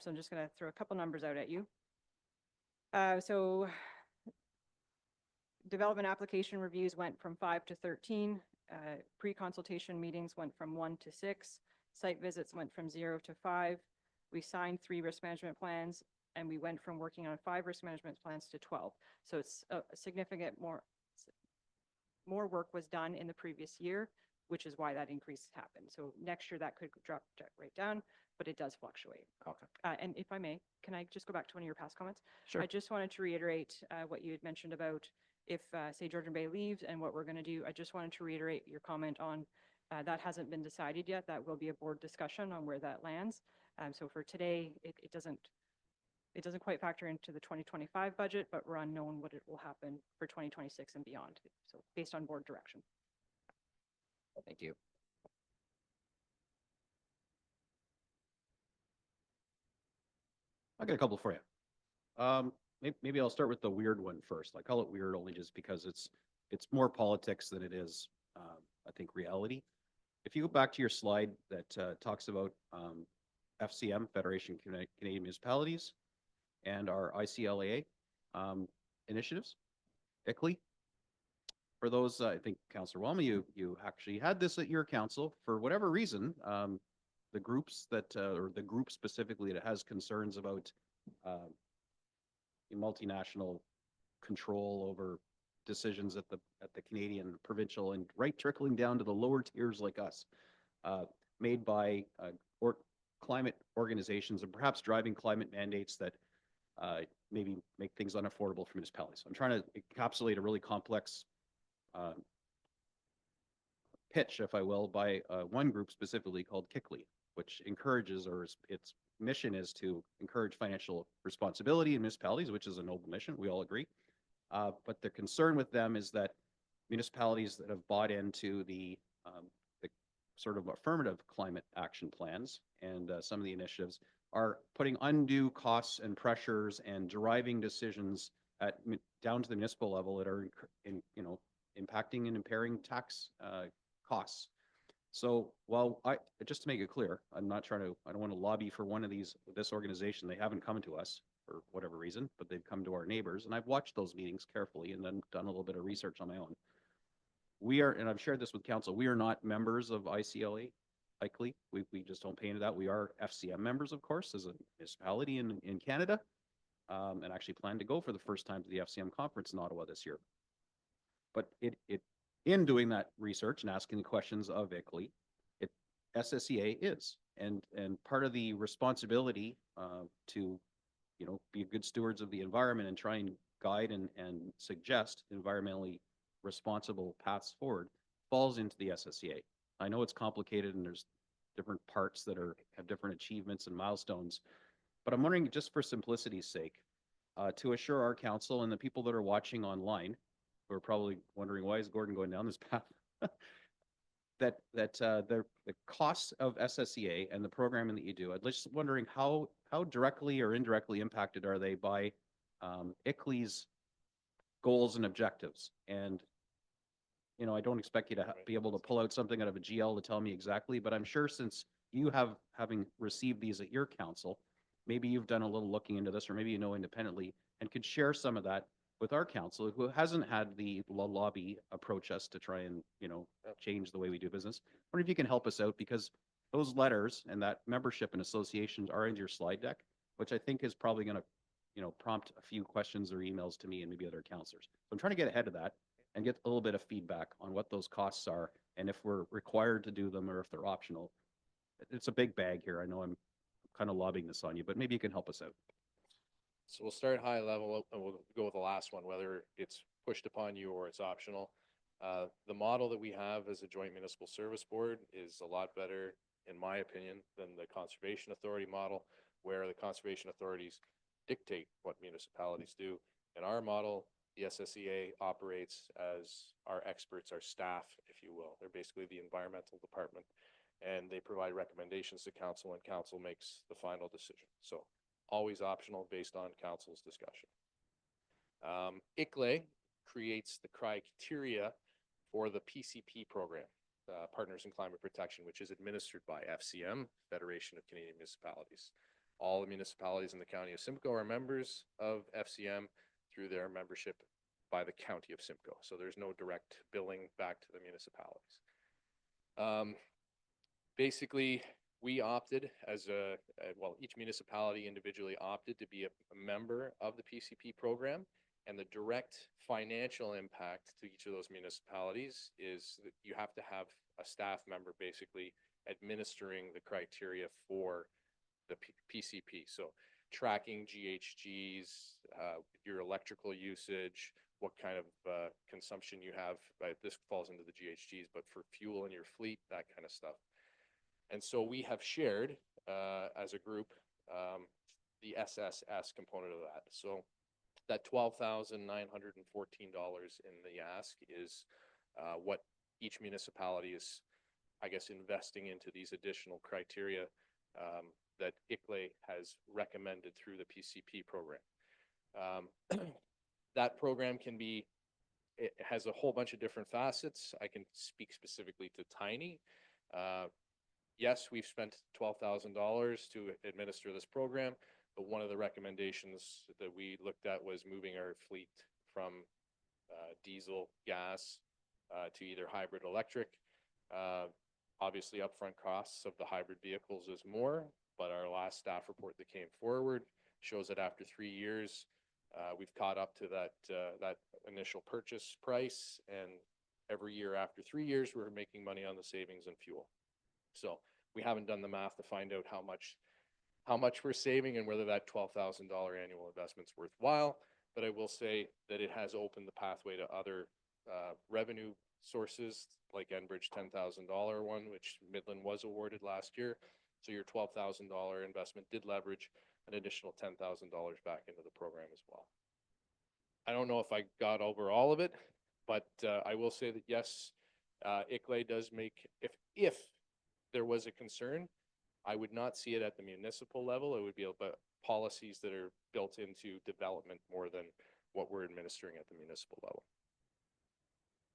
So I'm just going to throw a couple numbers out at you. So Development application reviews went from 5 to 13. Pre-consultation meetings went from 1 to 6. Site visits went from 0 to 5. We signed 3 risk management plans, and we went from working on 5 risk management plans to 12. So it's a significant more work was done in the previous year, which is why that increase happened. So next year that could drop right down, but it does fluctuate. Okay. And if I may, can I just go back to one of your past comments? Sure. I just wanted to reiterate what you had mentioned about if, say, Georgian Bay leaves and what we're going to do. I just wanted to reiterate your comment on that hasn't been decided yet. That will be a board discussion on where that lands. So for today, it doesn't quite factor into the 2025 budget, but we're unknown what it will happen for 2026 and beyond. So based on board direction. Thank you. I got a couple for you. Maybe I'll start with the weird one first. I call it weird only just because it's more politics than it is, I think, reality. If you go back to your slide that talks about FCM, Federation of Canadian Municipalities, and our ICLAA initiatives, ICLEI. For those, I think, Councillor Wellman, you actually had this at your council for whatever reason. The groups that, or the group specifically that has concerns about multinational control over decisions at the Canadian, provincial, and right trickling down to the lower tiers like us, made by climate organizations and perhaps driving climate mandates that maybe make things unaffordable for municipalities. I'm trying to encapsulate a really complex pitch, if I will, by one group specifically called KICLEI, which encourages, or its mission is to encourage financial responsibility in municipalities, which is a noble mission, we all agree. But the concern with them is that municipalities that have bought into the sort of affirmative climate action plans and some of the initiatives are putting undue costs and pressures and driving decisions down to the municipal level that are impacting and impairing tax costs. So while just to make it clear, I don't want to lobby for this organization. They haven't come to us for whatever reason, but they've come to our neighbors, and I've watched those meetings carefully and then done a little bit of research on my own. And I've shared this with council, we are not members of ICLA, ICLEI. We just don't pay into that. We are FCM members, of course, as a municipality in Canada, and actually plan to go for the first time to the FCM conference in Ottawa this year. But in doing that research and asking the questions of ICLEI, SSEA is, and part of the responsibility to be good stewards of the environment and try and guide and suggest environmentally responsible paths forward falls into the SSEA. I know it's complicated and there's different parts that have different achievements and milestones, but I'm wondering, just for simplicity's sake, to assure our council and the people that are watching online, who are probably wondering, why is Gordon going down this path? that the costs of SSEA and the programming that you do, I'm just wondering how directly or indirectly impacted are they by ICLEI's goals and objectives? And I don't expect you to be able to pull out something out of a GL to tell me exactly, but I'm sure since you having received these at your council, maybe you've done a little looking into this, or maybe independently, and could share some of that with our council, who hasn't had the lobby approach us to try and change the way we do business. I wonder if you can help us out, because those letters and that membership and associations are in your slide deck, which I think is probably going to prompt a few questions or emails to me and maybe other councillors. So I'm trying to get ahead of that and get a little bit of feedback on what those costs are and if we're required to do them or if they're optional. It's a big bag here. I know I'm kind of lobbing this on you, but maybe you can help us out. So we'll start high level and we'll go with the last one, whether it's pushed upon you or it's optional. The model that we have as a joint municipal service board is a lot better, in my opinion, than the conservation authority model, where the conservation authorities dictate what municipalities do. In our model, the SSEA operates as our experts, our staff, if you will. They're basically the environmental department, and they provide recommendations to council, and council makes the final decision. So always optional based on council's discussion. ICLEI creates the criteria for the PCP program, Partners in Climate Protection, which is administered by FCM, Federation of Canadian Municipalities. All the municipalities in the county of Simcoe are members of FCM through their membership by the county of Simcoe. So there's no direct billing back to the municipalities. Basically, we opted as well, each municipality individually opted to be a member of the PCP program. And the direct financial impact to each of those municipalities is that you have to have a staff member basically administering the criteria for the PCP. So tracking GHGs, your electrical usage, what kind of consumption you have. This falls into the GHGs, but for fuel in your fleet, that kind of stuff. And so we have shared as a group the SSS component of that. So that $12,914 in the ask is what each municipality is, I guess, investing into these additional criteria that ICLEI has recommended through the PCP program. That program it has a whole bunch of different facets. I can speak specifically to Tiny. Yes, we've spent $12,000 to administer this program, but one of the recommendations that we looked at was moving our fleet from diesel, gas to either hybrid electric. Obviously, upfront costs of the hybrid vehicles is more, but our last staff report that came forward shows that after 3 years, we've caught up to that initial purchase price, and every year after 3 years, we're making money on the savings and fuel. So we haven't done the math to find out how much we're saving and whether that $12,000 annual investment's worthwhile. But I will say that it has opened the pathway to other revenue sources like Enbridge $10,000 one, which Midland was awarded last year. So your $12,000 investment did leverage an additional $10,000 back into the program as well. I don't know if I got over all of it, but I will say that yes, ICLEI does make, if there was a concern, I would not see it at the municipal level. It would be about policies that are built into development more than what we're administering at the municipal level.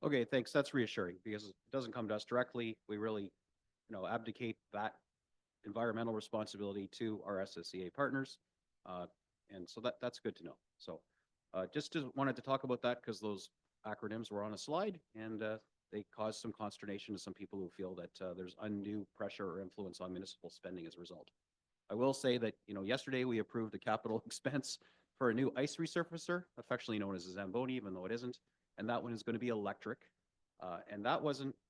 Okay, thanks. That's reassuring because it doesn't come to us directly. We really, abdicate that environmental responsibility to our SSCA partners. And so that's good to know. So just wanted to talk about that because those acronyms were on a slide and they caused some consternation to some people who feel that there's undue pressure or influence on municipal spending as a result. I will say that, yesterday we approved a capital expense for a new ice resurfacer, affectionately known as a Zamboni, even though it isn't. And that one is going to be electric. And that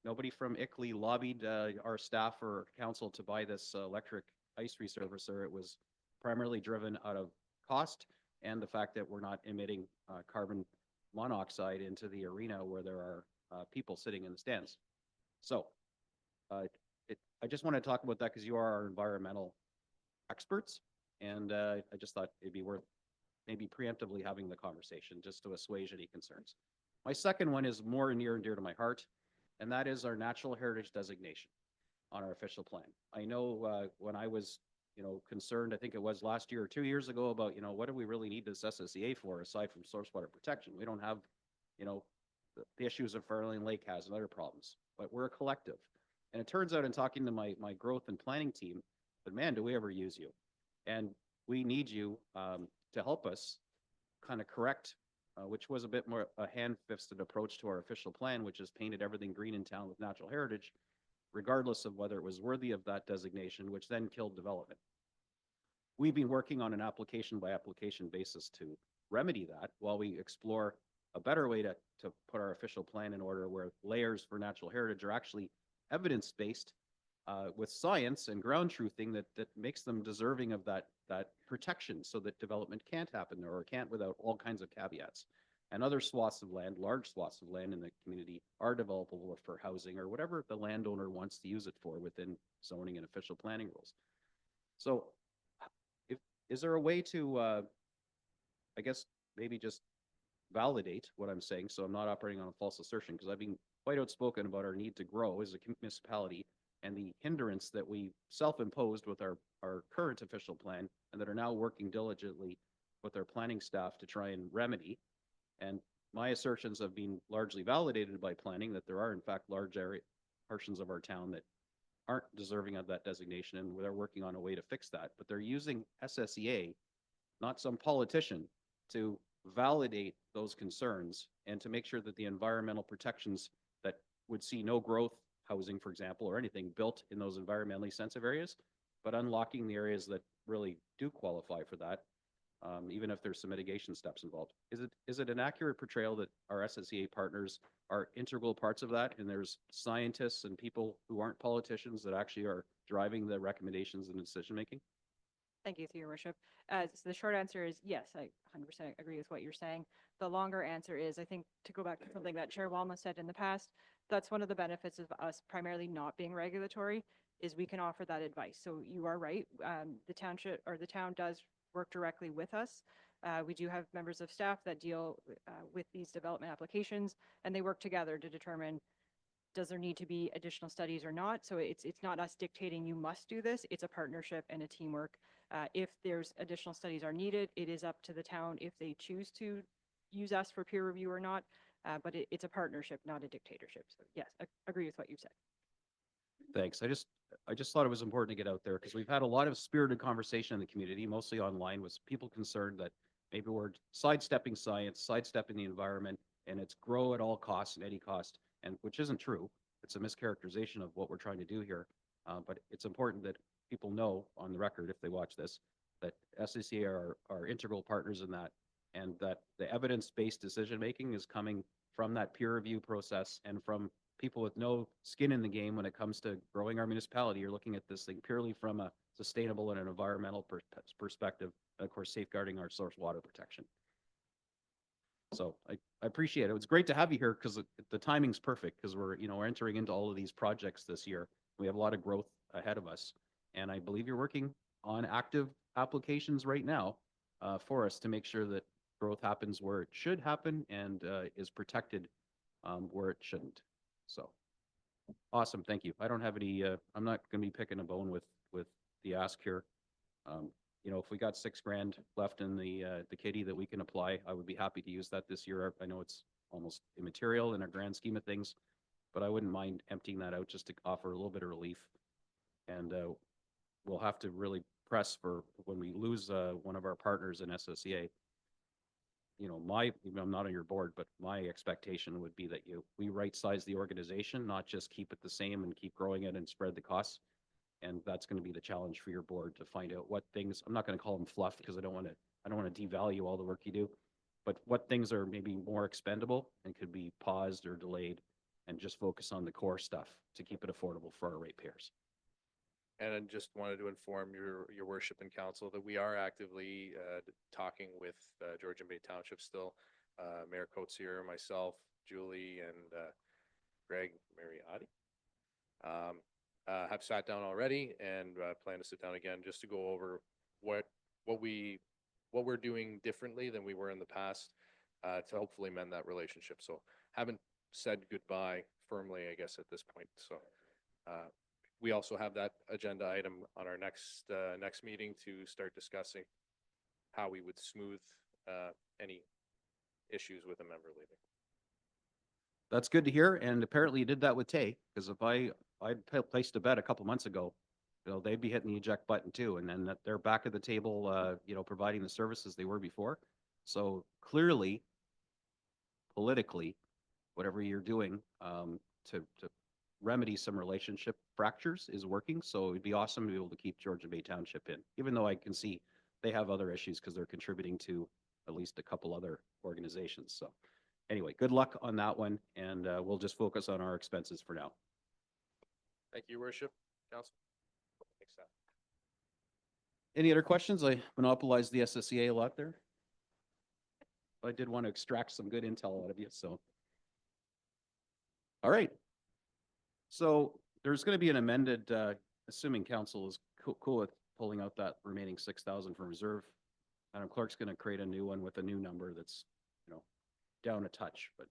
nobody from ICLEI lobbied our staff or council to buy this electric ice resurfacer. It was primarily driven out of cost and the fact that we're not emitting carbon monoxide into the arena where there are people sitting in the stands. So I just want to talk about that because you are our environmental experts. And I just thought it'd be worth maybe preemptively having the conversation just to assuage any concerns. My second one is more near and dear to my heart, and that is our natural heritage designation on our official plan. I know when I was, concerned, I think it was last year or 2 years ago about, what do we really need this SSCA for aside from source water protection? We don't have, the issues of Fairlane Lake has and other problems, but we're a collective. And it turns out in talking to my growth and planning team, that man, do we ever use you? And we need you to help us kind of correct which was a bit more a hand-fisted approach to our official plan, which has painted everything green in town with natural heritage, regardless of whether it was worthy of that designation, which then killed development. We've been working on an application by application basis to remedy that while we explore a better way to put our official plan in order where layers for natural heritage are actually evidence-based with science and ground truthing that makes them deserving of that protection so that development can't happen there or can't without all kinds of caveats. And other swaths of land, large swaths of land in the community are developable for housing or whatever the landowner wants to use it for within zoning and official planning rules. So is there a way to, I guess, maybe just validate what I'm saying so I'm not operating on a false assertion, because I've been quite outspoken about our need to grow as a municipality and the hindrance that we self-imposed with our current official plan and that are now working diligently with our planning staff to try and remedy. And my assertions have been largely validated by planning that there are in fact large portions of our town that aren't deserving of that designation, and they're working on a way to fix that. But they're using SSEA, not some politician, to validate those concerns and to make sure that the environmental protections that would see no growth housing, for example, or anything built in those environmentally sensitive areas, but unlocking the areas that really do qualify for that, even if there's some mitigation steps involved. Is it an accurate portrayal that our SSEA partners are integral parts of that, and there's scientists and people who aren't politicians that actually are driving the recommendations and decision making? Thank you, through your worship. So the short answer is yes, I 100% agree with what you're saying. The longer answer is, I think, to go back to something that Chair Walma said in the past, that's one of the benefits of us primarily not being regulatory, is we can offer that advice. So you are right. The township or the town does work directly with us. We do have members of staff that deal with these development applications, and they work together to determine, does there need to be additional studies or not? So it's not us dictating you must do this. It's a partnership and a teamwork. If there's additional studies are needed, it is up to the town if they choose to use us for peer review or not. But it's a partnership, not a dictatorship. So yes, I agree with what you said. Thanks. I just thought it was important to get out there because we've had a lot of spirited conversation in the community, mostly online, with people concerned that maybe we're sidestepping science, sidestepping the environment, and it's grow at all costs and any cost, and which isn't true. It's a mischaracterization of what we're trying to do here. But it's important that people know on the record, if they watch this, that SCCA are integral partners in that, and that the evidence-based decision-making is coming from that peer review process and from people with no skin in the game when it comes to growing our municipality. You're looking at this thing purely from a sustainable and an environmental perspective, and of course, safeguarding our source water protection. So I appreciate it. It's great to have you here because the timing's perfect because we're entering into all of these projects this year. We have a lot of growth ahead of us. And I believe you're working on active applications right now for us to make sure that growth happens where it should happen and is protected where it shouldn't. So awesome. Thank you. I don't have any, I'm not going to be picking a bone with the ask here. If we got $6,000 left in the kitty that we can apply, I would be happy to use that this year. I know it's almost immaterial in a grand scheme of things, but I wouldn't mind emptying that out just to offer a little bit of relief. And we'll have to really press for when we lose one of our partners in SSEA. I'm not on your board, but my expectation would be that we right size the organization, not just keep it the same and keep growing it and spread the costs. And that's going to be the challenge for your board to find out what things, I'm not going to call them fluff because I don't want to devalue all the work you do, but what things are maybe more expendable and could be paused or delayed and just focus on the core stuff to keep it affordable for our ratepayers. And I just wanted to inform your worship and council that we are actively talking with Georgian Bay Township still. Mayor Coetzee, myself, Julie, and Greg Mariotti have sat down already and plan to sit down again just to go over what we're doing differently than we were in the past to hopefully mend that relationship. So haven't said goodbye firmly, I guess, at this point. So we also have that agenda item on our next meeting to start discussing how we would smooth any issues with a member leaving. That's good to hear. And apparently you did that with Tay, because if I placed a bet a couple months ago, they'd be hitting the eject button too. And then that they're back at the table, providing the services they were before. So clearly, politically, whatever you're doing to remedy some relationship fractures is working. So it'd be awesome to be able to keep Georgian Bay Township in, even though I can see they have other issues because they're contributing to at least a couple other organizations. So anyway, good luck on that one. And we'll just focus on our expenses for now. Thank you, Worship. Council. Thanks, Seth. Any other questions? I monopolized the SSEA a lot there. But I did want to extract some good intel out of you. So, all right. So there's going to be an amended, assuming council is cool with pulling out that remaining 6,000 from reserve. Madam Clerk's going to create a new one with a new number that's, down a touch, but.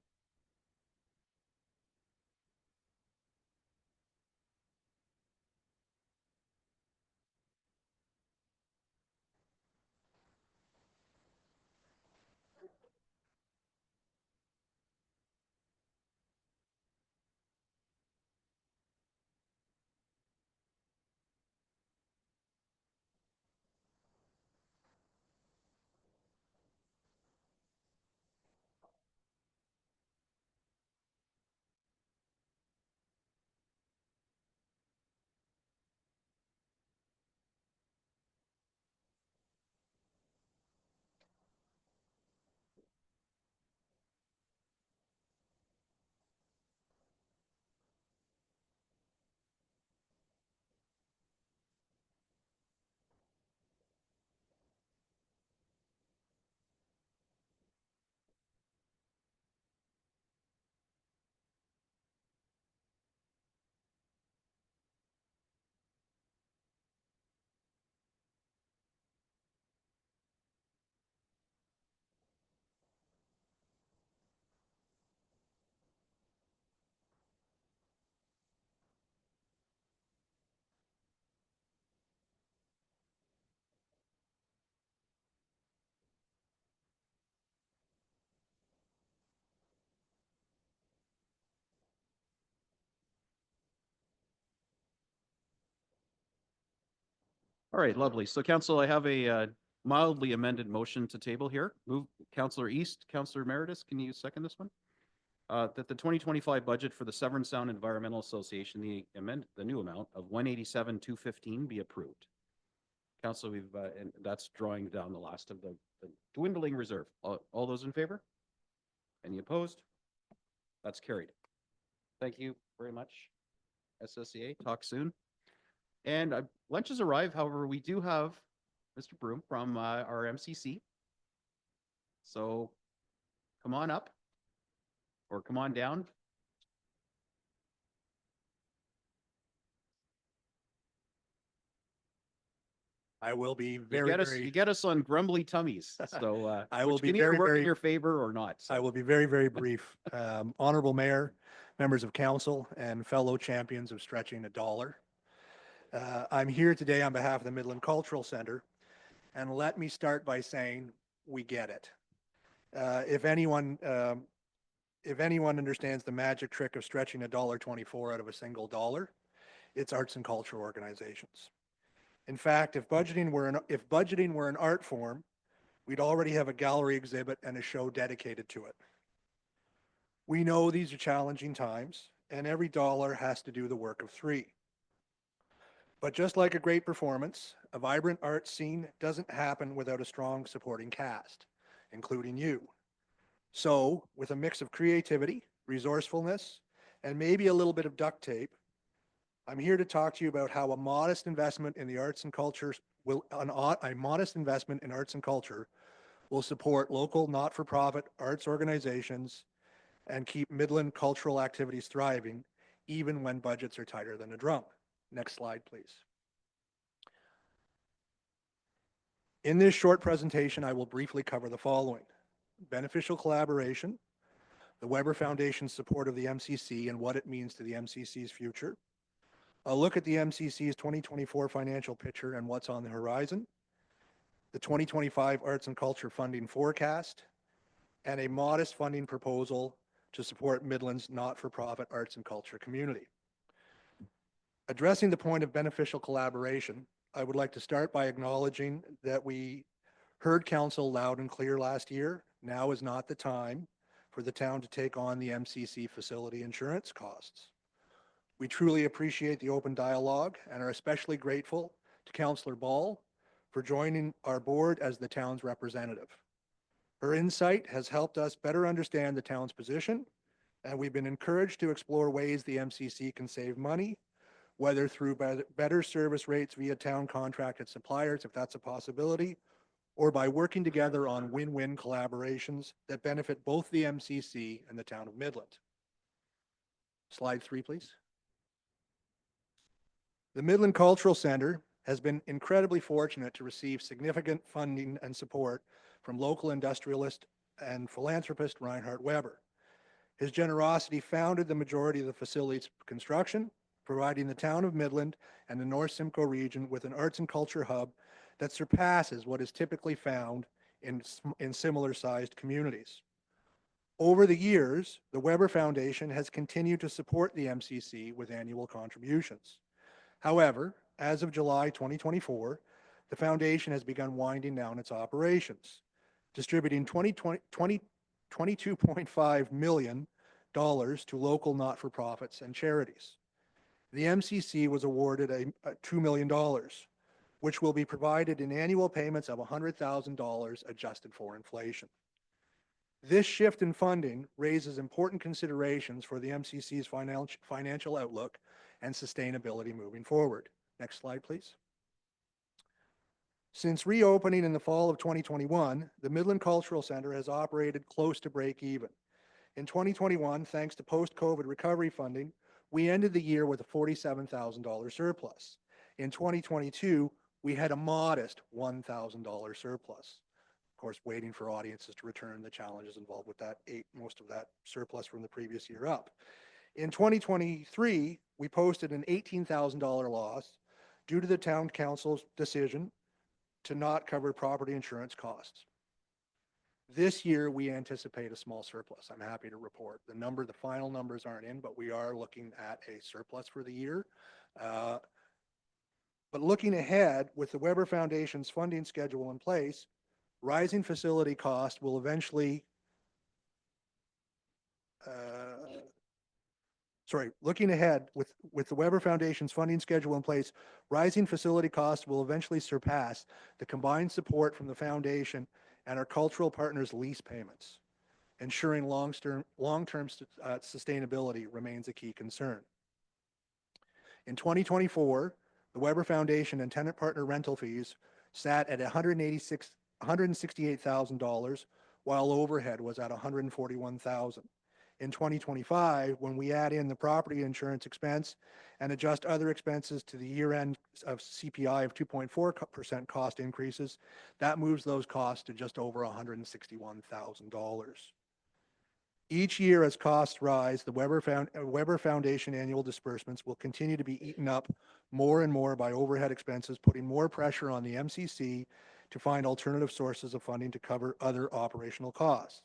All right, lovely. So council, I have a mildly amended motion to table here. Move Councillor East, Councillor Emeritus, can you second this one? That the 2025 budget for the Severn Sound Environmental Association, the new amount of 187,215 be approved. Council, and that's drawing down the last of the dwindling reserve. All those in favor? Any opposed? That's carried. Thank you very much, SSEA. Talk soon. And lunch has arrived. However, we do have Mr. Broom from our MCC. So come on up or come on down. I will be You very, get us, very. you get us on grumbly tummies. So I will which be can either very, work in very. your favor or not. I So. will be very, very brief. Honorable Mayor, members of council, and fellow champions of stretching a dollar. I'm here today on behalf of the Midland Cultural Center, and let me start by saying we get it. If anyone understands the magic trick of stretching $1.24 out of a single dollar, it's arts and culture organizations. In fact, if budgeting were an art form, we'd already have a gallery exhibit and a show dedicated to it. We know these are challenging times, and every dollar has to do the work of three. But just like a great performance, a vibrant art scene doesn't happen without a strong supporting cast, including you. So, with a mix of creativity, resourcefulness, and maybe a little bit of duct tape, I'm here to talk to you about how a modest investment in the arts and culture will support local not-for-profit arts organizations and keep Midland cultural activities thriving, even when budgets are tighter than a drum. Next slide, please. In this short presentation, I will briefly cover the following: beneficial collaboration, the Weber Foundation's support of the MCC and what it means to the MCC's future, a look at the MCC's 2024 financial picture and what's on the horizon, the 2025 Arts and Culture funding forecast, and a modest funding proposal to support Midland's not-for-profit arts and culture community. Addressing the point of beneficial collaboration, I would like to start by acknowledging that we heard council loud and clear last year. Now is not the time for the town to take on the MCC facility insurance costs. We truly appreciate the open dialogue and are especially grateful to Councillor Ball for joining our board as the town's representative. Her insight has helped us better understand the town's position, and we've been encouraged to explore ways the MCC can save money, whether through better service rates via town contracted suppliers, if that's a possibility, or by working together on win-win collaborations that benefit both the MCC and the town of Midland. Slide 3, please. The Midland Cultural Center has been incredibly fortunate to receive significant funding and support from local industrialist and philanthropist Reinhard Weber. His generosity founded the majority of the facility's construction, providing the town of Midland and the North Simcoe region with an arts and culture hub that surpasses what is typically found in similar-sized communities. Over the years, the Weber Foundation has continued to support the MCC with annual contributions. However, as of July 2024, the foundation has begun winding down its operations, distributing $22.5 million to local not-for-profits and charities. The MCC was awarded $2 million, which will be provided in annual payments of $100,000 adjusted for inflation. This shift in funding raises important considerations for the MCC's financial outlook and sustainability moving forward. Next slide, please. Since reopening in the fall of 2021, the Midland Cultural Center has operated close to break even. In 2021, thanks to post-COVID recovery funding, we ended the year with a $47,000 surplus. In 2022, we had a modest $1,000 surplus. Of course, waiting for audiences to return, the challenges involved with that ate most of that surplus from the previous year up. In 2023, we posted an $18,000 loss due to the town council's decision to not cover property insurance costs. This year, we anticipate a small surplus. I'm happy to report. The final numbers aren't in, but we are looking at a surplus for the year. But But looking ahead, with the Weber Foundation's funding schedule in place, rising facility cost will eventually, looking ahead with the Weber Foundation's funding schedule in place, rising facility costs will eventually surpass the combined support from the foundation and our cultural partners' lease payments. Ensuring long-term sustainability remains a key concern. In 2024, the Weber Foundation and tenant partner rental fees sat at $168,000, while overhead was at $141,000. In 2025, when we add in the property insurance expense and adjust other expenses to the year-end of CPI of 2.4% cost increases, that moves those costs to just over $161,000. Each year as costs rise, the Weber Foundation annual disbursements will continue to be eaten up more and more by overhead expenses, putting more pressure on the MCC to find alternative sources of funding to cover other operational costs.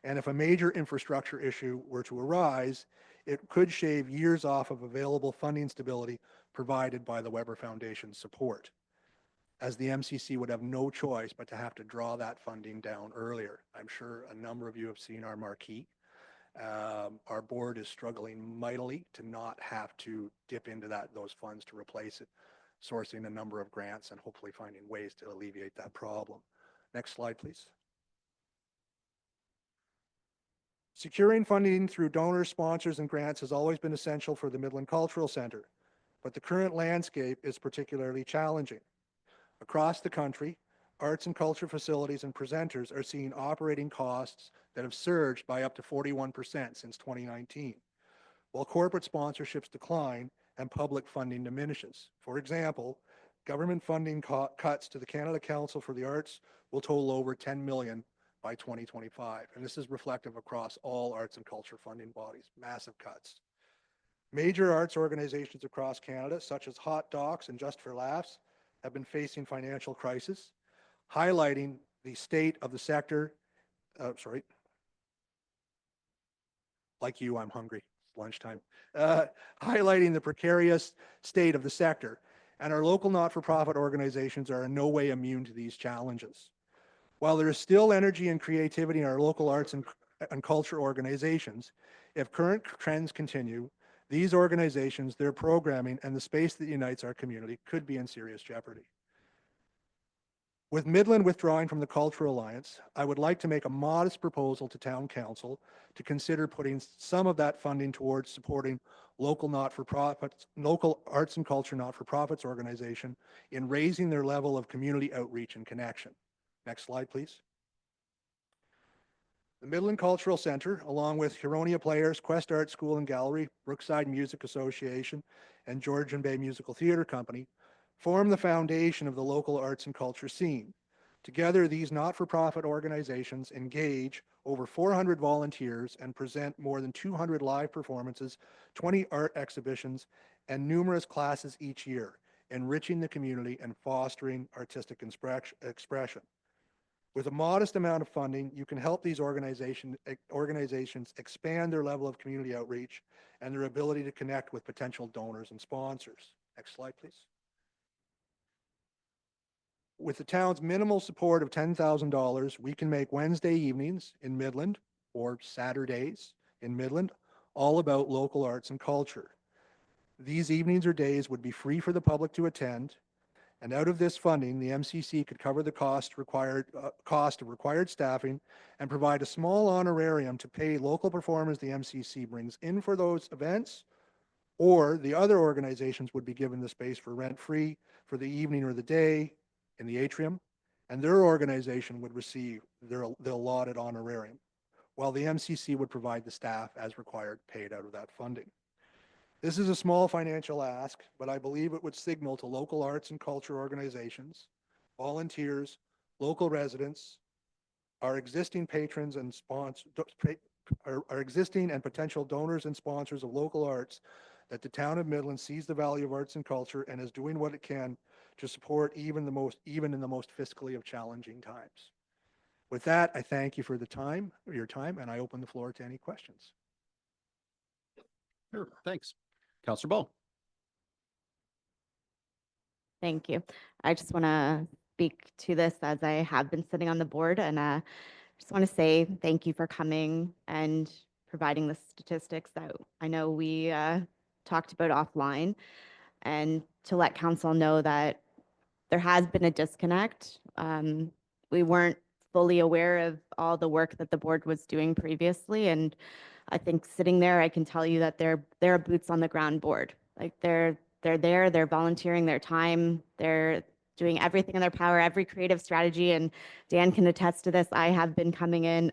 And if a major infrastructure issue were to arise, it could shave years off of available funding stability provided by the Weber Foundation's support, as the MCC would have no choice but to have to draw that funding down earlier. I'm sure a number of you have seen our marquee. Our board is struggling mightily to not have to dip into those funds to replace it, sourcing a number of grants and hopefully finding ways to alleviate that problem. Next slide, please. Securing funding through donors, sponsors, and grants has always been essential for the Midland Cultural Center, but the current landscape is particularly challenging. Across the country, arts and culture facilities and presenters are seeing operating costs that have surged by up to 41% since 2019, while corporate sponsorships decline and public funding diminishes. For example, government funding cuts to the Canada Council for the Arts will total over $10 million by 2025, and this is reflective across all arts and culture funding bodies, massive cuts. Major arts organizations across Canada, such as Hot Docs and Just for Laughs, have been facing financial crisis, highlighting the state of the sector. Like you, I'm hungry. It's lunchtime. Highlighting the precarious state of the sector. And our local not-for-profit organizations are in no way immune to these challenges. While there is still energy and creativity in our local arts and culture organizations, if current trends continue, these organizations, their programming, and the space that unites our community could be in serious jeopardy. With Midland withdrawing from the Cultural Alliance, I would like to make a modest proposal to Town Council to consider putting some of that funding towards supporting local not-for-profits, local arts and culture not-for-profits organization in raising their level of community outreach and connection. Next slide, please. The Midland Cultural Center, along with Huronia Players, Quest Art School and Gallery, Brookside Music Association, and Georgian Bay Musical Theatre Company, form the foundation of the local arts and culture scene. Together, these not-for-profit organizations engage over 400 volunteers and present more than 200 live performances, 20 art exhibitions, and numerous classes each year, enriching the community and fostering artistic expression. With a modest amount of funding, you can help these organizations expand their level of community outreach and their ability to connect with potential donors and sponsors. Next slide, please. With the town's minimal support of $10,000, we can make Wednesday evenings in Midland or Saturdays in Midland all about local arts and culture. These evenings or days would be free for the public to attend, and out of this funding, the MCC could cover the cost of required staffing and provide a small honorarium to pay local performers the MCC brings in for those events, or the other organizations would be given the space for rent-free for the evening or the day in the atrium, and their organization would receive the allotted honorarium, while the MCC would provide the staff as required paid out of that funding. This is a small financial ask, but I believe it would signal to local arts and culture organizations, volunteers, local residents, our existing patrons and our existing and potential donors and sponsors of local arts that the town of Midland sees the value of arts and culture and is doing what it can to support even in the most fiscally of challenging times. With that, I thank you for your time, and I open the floor to any questions. Sure, thanks. Councillor Ball. Thank you. I just want to speak to this as I have been sitting on the board, and just want to say thank you for coming and providing the statistics that I know we talked about offline, and to let council know that there has been a disconnect. We weren't fully aware of all the work that the board was doing previously, and I think sitting there, I can tell you that they're a boots on the ground board. Like they're there, they're volunteering their time, they're doing everything in their power, every creative strategy, and Dan can attest to this. I have been coming in,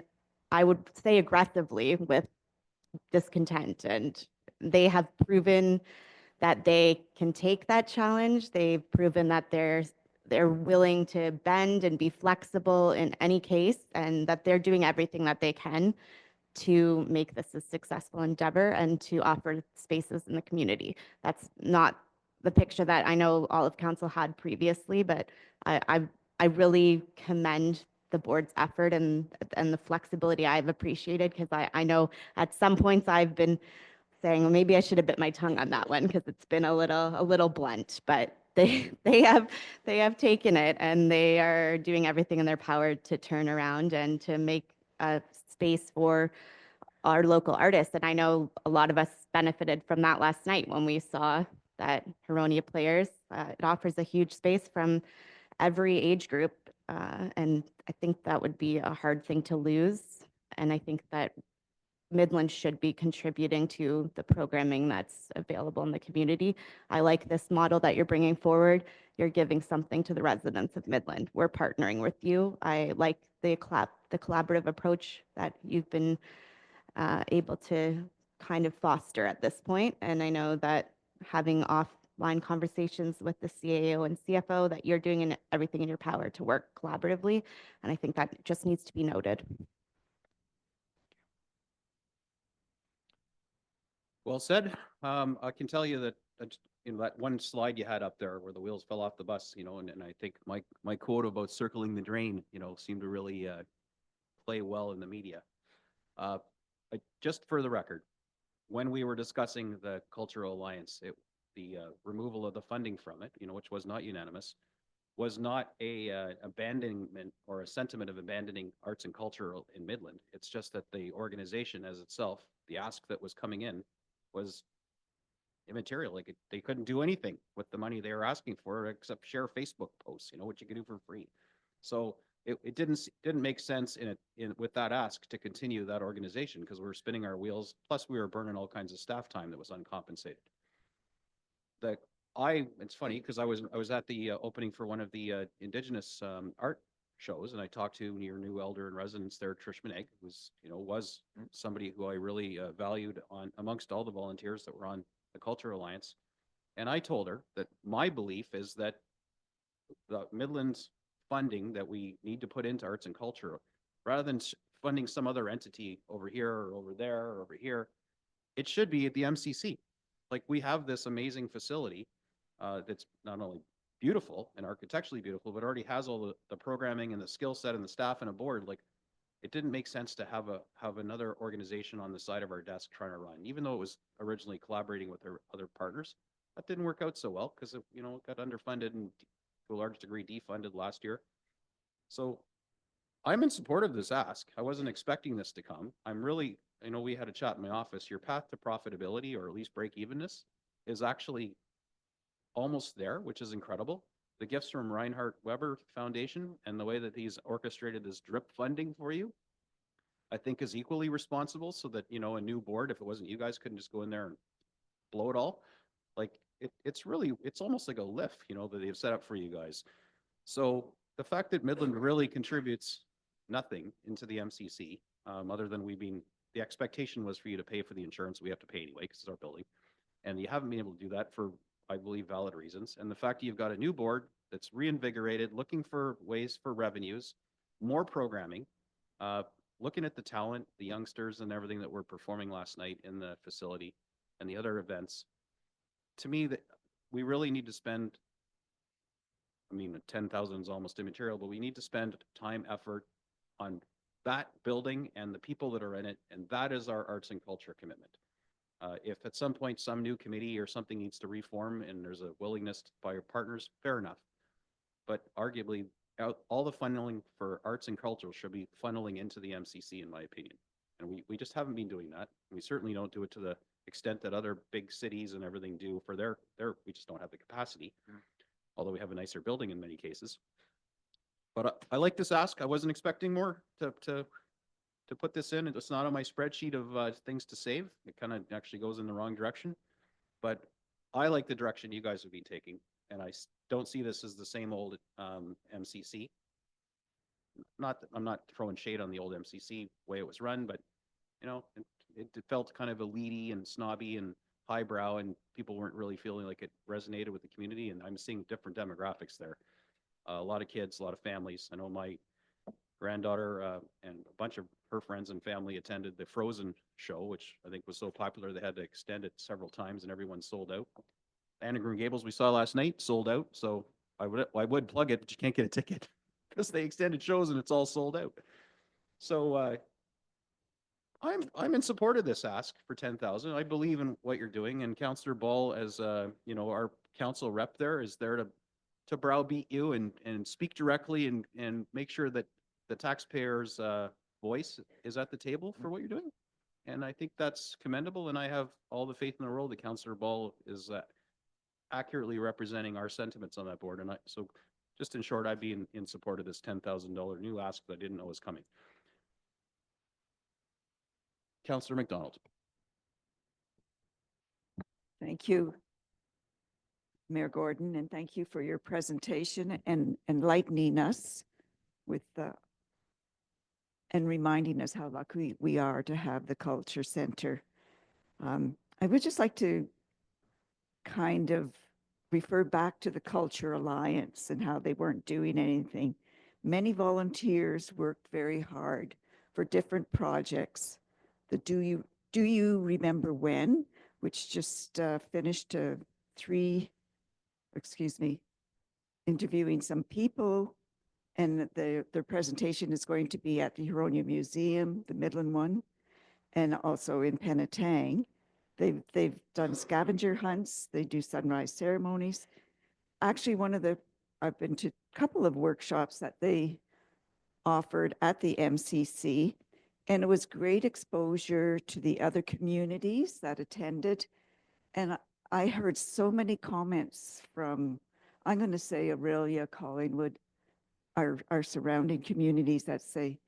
I would say aggressively with discontent, and they have proven that they can take that challenge. They've proven that they're willing to bend and be flexible in any case, and that they're doing everything that they can to make this a successful endeavor and to offer spaces in the community. That's not the picture that I know all of council had previously, but I really commend the board's effort and the flexibility I've appreciated, because I know at some points I've been saying, well, maybe I should have bit my tongue on that one because it's been a little blunt, but they have taken it, and they are doing everything in their power to turn around and to make a space for our local artists. And I know a lot of us benefited from that last night when we saw that Huronia players. It offers a huge space from every age group, and I think that would be a hard thing to lose. And I think that Midland should be contributing to the programming that's available in the community. I like this model that you're bringing forward. You're giving something to the residents of Midland. We're partnering with you. I like the collaborative approach that you've been able to kind of foster at this point. And I know that having offline conversations with the CAO and CFO, that you're doing everything in your power to work collaboratively. And I think that just needs to be noted. Well said. I can tell you that, that one slide you had up there where the wheels fell off the bus, and I think my quote about circling the drain, seemed to really play well in the media. Just for the record, when we were discussing the Cultural Alliance, the removal of the funding from it, which was not unanimous, was not a abandonment or a sentiment of abandoning arts and culture in Midland. It's just that the organization as itself, the ask that was coming in, was immaterial. Like they couldn't do anything with the money they were asking for except share Facebook posts, which you can do for free. So it didn't make sense with that ask to continue that organization, because we were spinning our wheels. Plus we were burning all kinds of staff time that was uncompensated. It's funny because I was at the opening for one of the Indigenous art shows, and I talked to your new elder in residence there, Trish Monet, who's was somebody who I really valued amongst all the volunteers that were on the Cultural Alliance. And I told her that my belief is that the Midlands funding that we need to put into arts and culture, rather than funding some other entity over here or over there or over here, it should be at the MCC. Like we have this amazing facility that's not only beautiful and architecturally beautiful, but already has all the programming and the skill set and the staff and a board. Like it didn't make sense to have another organization on the side of our desk trying to run, even though it was originally collaborating with our other partners. That didn't work out so well because it got underfunded and to a large degree defunded last year. So I'm in support of this ask. I wasn't expecting this to come. I'm really, we had a chat in my office. Your path to profitability, or at least break evenness, is actually almost there, which is incredible. The gifts from Reinhardt Weber Foundation and the way that he's orchestrated this drip funding for you, I think is equally responsible, so that, a new board, if it wasn't you guys, couldn't just go in there and blow it all. Like it's almost like a lift, that they've set up for you guys. So the fact that Midland really contributes nothing into the MCC, other than the expectation was for you to pay for the insurance we have to pay anyway because it's our building, and you haven't been able to do that for, I believe, valid reasons. And the fact that you've got a new board that's reinvigorated, looking for ways for revenues, more programming, looking at the talent, the youngsters and everything that were performing last night in the facility and the other events, to me, that we really need to spend, 10,000 is almost immaterial, but we need to spend time, effort on that building and the people that are in it. And that is our arts and culture commitment. If at some point some new committee or something needs to reform and there's a willingness by your partners, fair enough. But arguably, all the funneling for arts and cultural should be funneling into the MCC, in my opinion. And we just haven't been doing that. We certainly don't do it to the extent that other big cities and everything do for we just don't have the capacity. Although we have a nicer building in many cases. But I like this ask. I wasn't expecting more to put this in. It's not on my spreadsheet of things to save. It kind of actually goes in the wrong direction. But I like the direction you guys have been taking, and I don't see this as the same old MCC. I'm not throwing shade on the old MCC way it was run, but you know, it felt kind of elite and snobby and highbrow, and people weren't really feeling like it resonated with the community. And I'm seeing different demographics there. A lot of kids, a lot of families. I know my granddaughter and a bunch of her friends and family attended the Frozen show, which I think was so popular they had to extend it several times, and everyone sold out. Anne of Green Gables we saw last night sold out, so I would plug it, but you can't get a ticket because they extended shows and it's all sold out. So I'm in support of this ask for 10,000. I believe in what you're doing, and Councillor Ball, as you know, our council rep there, is there to browbeat you and speak directly and make sure that the taxpayers' voice is at the table for what you're doing. And I think that's commendable, and I have all the faith in the world that Councillor Ball is accurately representing our sentiments on that board. And so just in short, I'd be in support of this $10,000 new ask that I didn't know was coming. Councillor McDonald. Thank you, Mayor Gordon, and thank you for your presentation and enlightening us with and reminding us how lucky we are to have the Culture Center. I would just like to kind of refer back to the Culture Alliance and how they weren't doing anything. Many volunteers worked very hard for different projects. The Do You Remember When, which just finished interviewing some people, and their presentation is going to be at the Huronia Museum, the Midland one, and also in Penetang. They've done scavenger hunts. They do sunrise ceremonies. Actually, I've been to a couple of workshops that they offered at the MCC, and it was great exposure to the other communities that attended. And I heard so many comments from, I'm going to say Aurelia, Collingwood, our surrounding communities that say,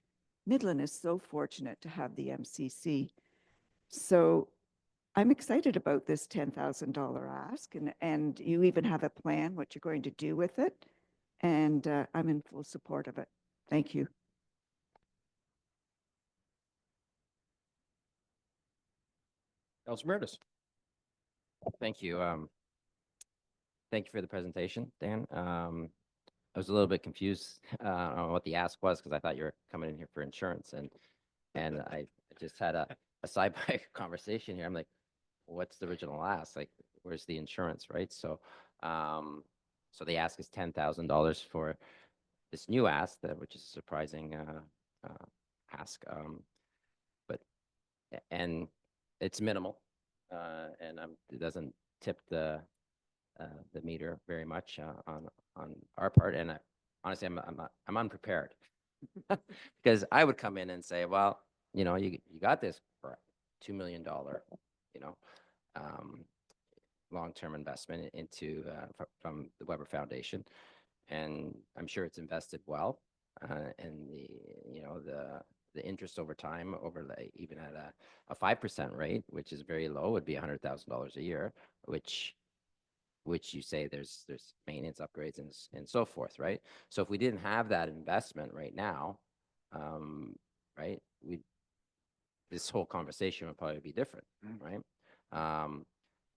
Midland is so fortunate to have the MCC. So I'm excited about this $10,000 ask, and you even have a plan what you're going to do with it. And I'm in full support of it. Thank you. Councillor Meredith. Thank you. Thank you for the presentation, Dan. I was a little bit confused on what the ask was because I thought you were coming in here for insurance, and I just had a side-by conversation here. I'm like, what's the original ask? Like, where's the insurance, right? So, so the ask is $10,000 for this new ask, which is a surprising ask, and it's minimal, and it doesn't tip the meter very much on our part. And honestly, I'm unprepared because I would come in and say, well, you know, you got this for $2 million, you know, long-term investment into from the Weber Foundation, and I'm sure it's invested well, and the interest over time, even at a 5% rate, which is very low, would be $100,000 a year, which you say there's maintenance upgrades and so forth, right? So if we didn't have that investment right now, right, this whole conversation would probably be different, right?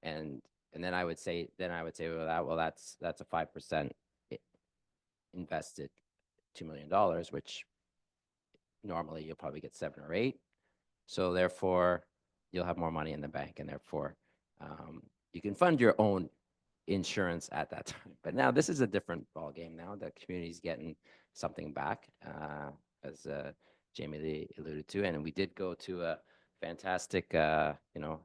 And then I would say, well, that's a 5% invested $2 million, which normally you'll probably get 7 or 8. So therefore, you'll have more money in the bank, and therefore, you can fund your own insurance at that time. But now this is a different ball game. Now the community's getting something back, as Jamie Lee alluded to, and we did go to fantastic,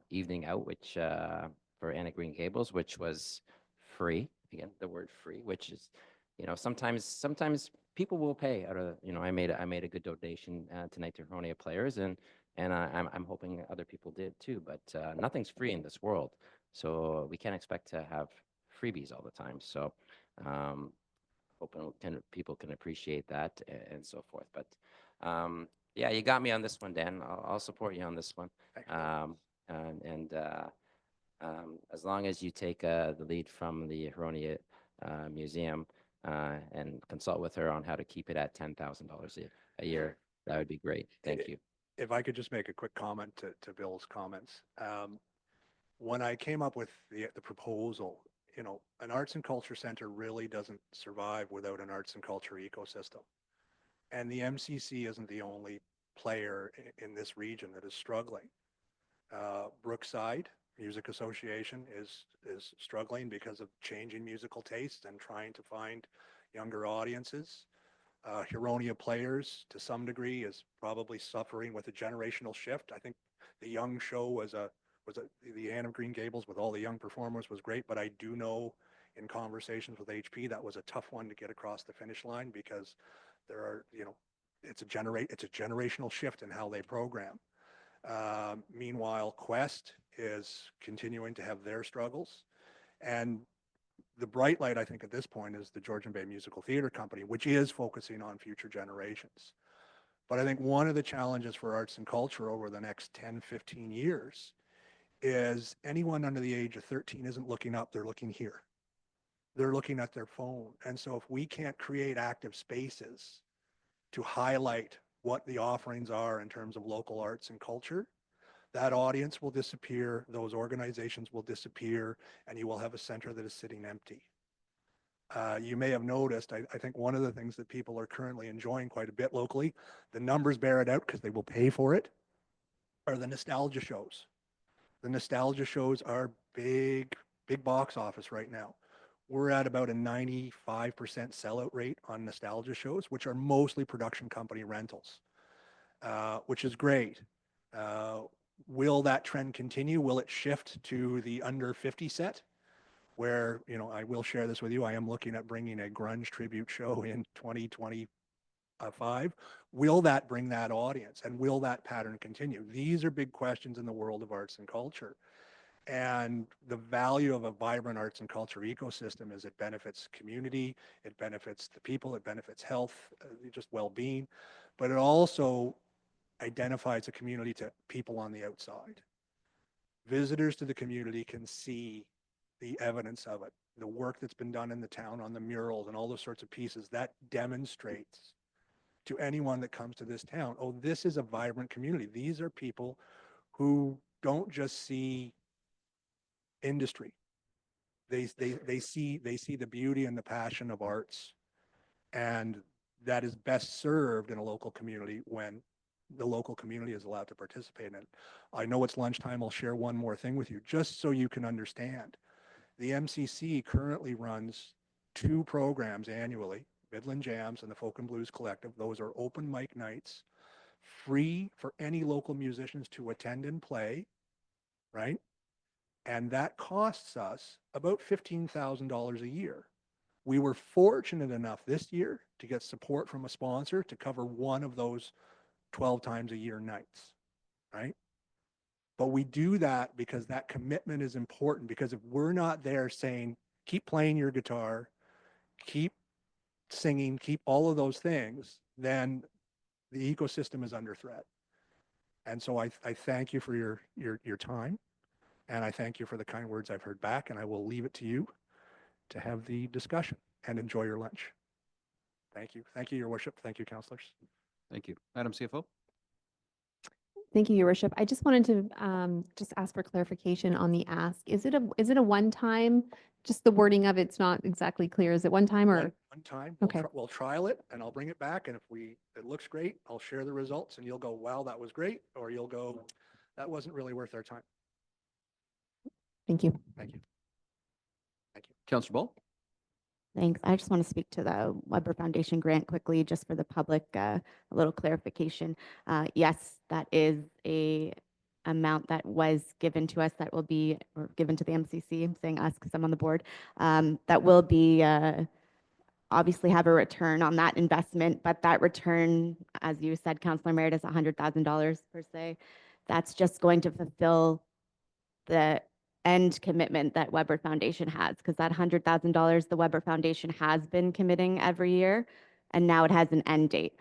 evening out, which, for Anna Green Gables, which was free. Again, the word free, which is, sometimes people will pay out of, I made a good donation tonight to Huronia players, and I'm hoping other people did too. But nothing's free in this world, so we can't expect to have freebies all the time. So hoping people can appreciate that and so forth. But yeah, you got me on this one, Dan. I'll support you on this one. And as long as you take the lead from the Huronia Museum and consult with her on how to keep it at $10,000 a year, that would be great. Thank you. If I could just make a quick comment to Bill's comments. When I came up with the proposal, an arts and culture center really doesn't survive without an arts and culture ecosystem. And the MCC isn't the only player in this region that is struggling. Brookside Music Association is struggling because of changing musical tastes and trying to find younger audiences. Huronia Players, to some degree, is probably suffering with a generational shift. I think the young show was the Anne of Green Gables with all the young performers was great, but I do know in conversations with HP that was a tough one to get across the finish line because there are, it's a generational shift in how they program. Meanwhile, Quest is continuing to have their struggles. And the bright light, I think, at this point is the Georgian Bay Musical Theater Company, which is focusing on future generations. But I think one of the challenges for arts and culture over the next 10, 15 years is anyone under the age of 13 isn't looking up, they're looking here. They're looking at their phone. And so if we can't create active spaces to highlight what the offerings are in terms of local arts and culture, that audience will disappear, those organizations will disappear, and you will have a center that is sitting empty. You may have noticed, I think one of the things that people are currently enjoying quite a bit locally, the numbers bear it out because they will pay for it, are the nostalgia shows. The nostalgia shows are big box office right now. We're at about a 95% sellout rate on nostalgia shows, which are mostly production company rentals, which is great. Will that trend continue? Will it shift to the under 50 set? Where, I will share this with you. I am looking at bringing a grunge tribute show in 2025. Will that bring that audience? And will that pattern continue? These are big questions in the world of arts and culture. And the value of a vibrant arts and culture ecosystem is it benefits community, it benefits the people, it benefits health, just well-being, but it also identifies a community to people on the outside. Visitors to the community can see the evidence of it, the work that's been done in the town on the murals and all those sorts of pieces that demonstrates to anyone that comes to this town, oh, this is a vibrant community. These are people who don't just see industry. They see the beauty and the passion of arts, and that is best served in a local community when the local community is allowed to participate in it. I know it's lunchtime. I'll share one more thing with you, just so you can understand. The MCC currently runs 2 programs annually, Midland Jams and the Folk and Blues Collective. Those are open mic nights, free for any local musicians to attend and play, right? And that costs us about $15,000 a year. We were fortunate enough this year to get support from a sponsor to cover one of those 12 times a year nights, right? But we do that because that commitment is important, because if we're not there saying, keep playing your guitar, keep singing, keep all of those things, then the ecosystem is under threat. And so I thank you for your time, and I thank you for the kind words I've heard back, and I will leave it to you to have the discussion and enjoy your lunch. Thank you. Thank you, Your Worship. Thank you, councillors. Thank you. Madam CFO? Thank you, Your Worship. I just wanted to just ask for clarification on the ask. Is it a one-time, just the wording of it's not exactly clear. Is it one time or? One time. Okay. We'll trial it and I'll bring it back. And if it looks great, I'll share the results and you'll go, wow, that was great. Or you'll go, that wasn't really worth our time. Thank you. Thank you. Thank you. Councillor Ball? Thanks. I just want to speak to the Weber Foundation grant quickly, just for the public, a little clarification. Yes, that is a amount that was given to us that will be, or given to the MCC, I'm saying us because I'm on the board, that will be obviously have a return on that investment, but that return, as you said, Councillor Merritt, is $100,000 per se. That's just going to fulfill the end commitment that Weber Foundation has, because that $100,000 the Weber Foundation has been committing every year, and now it has an end date.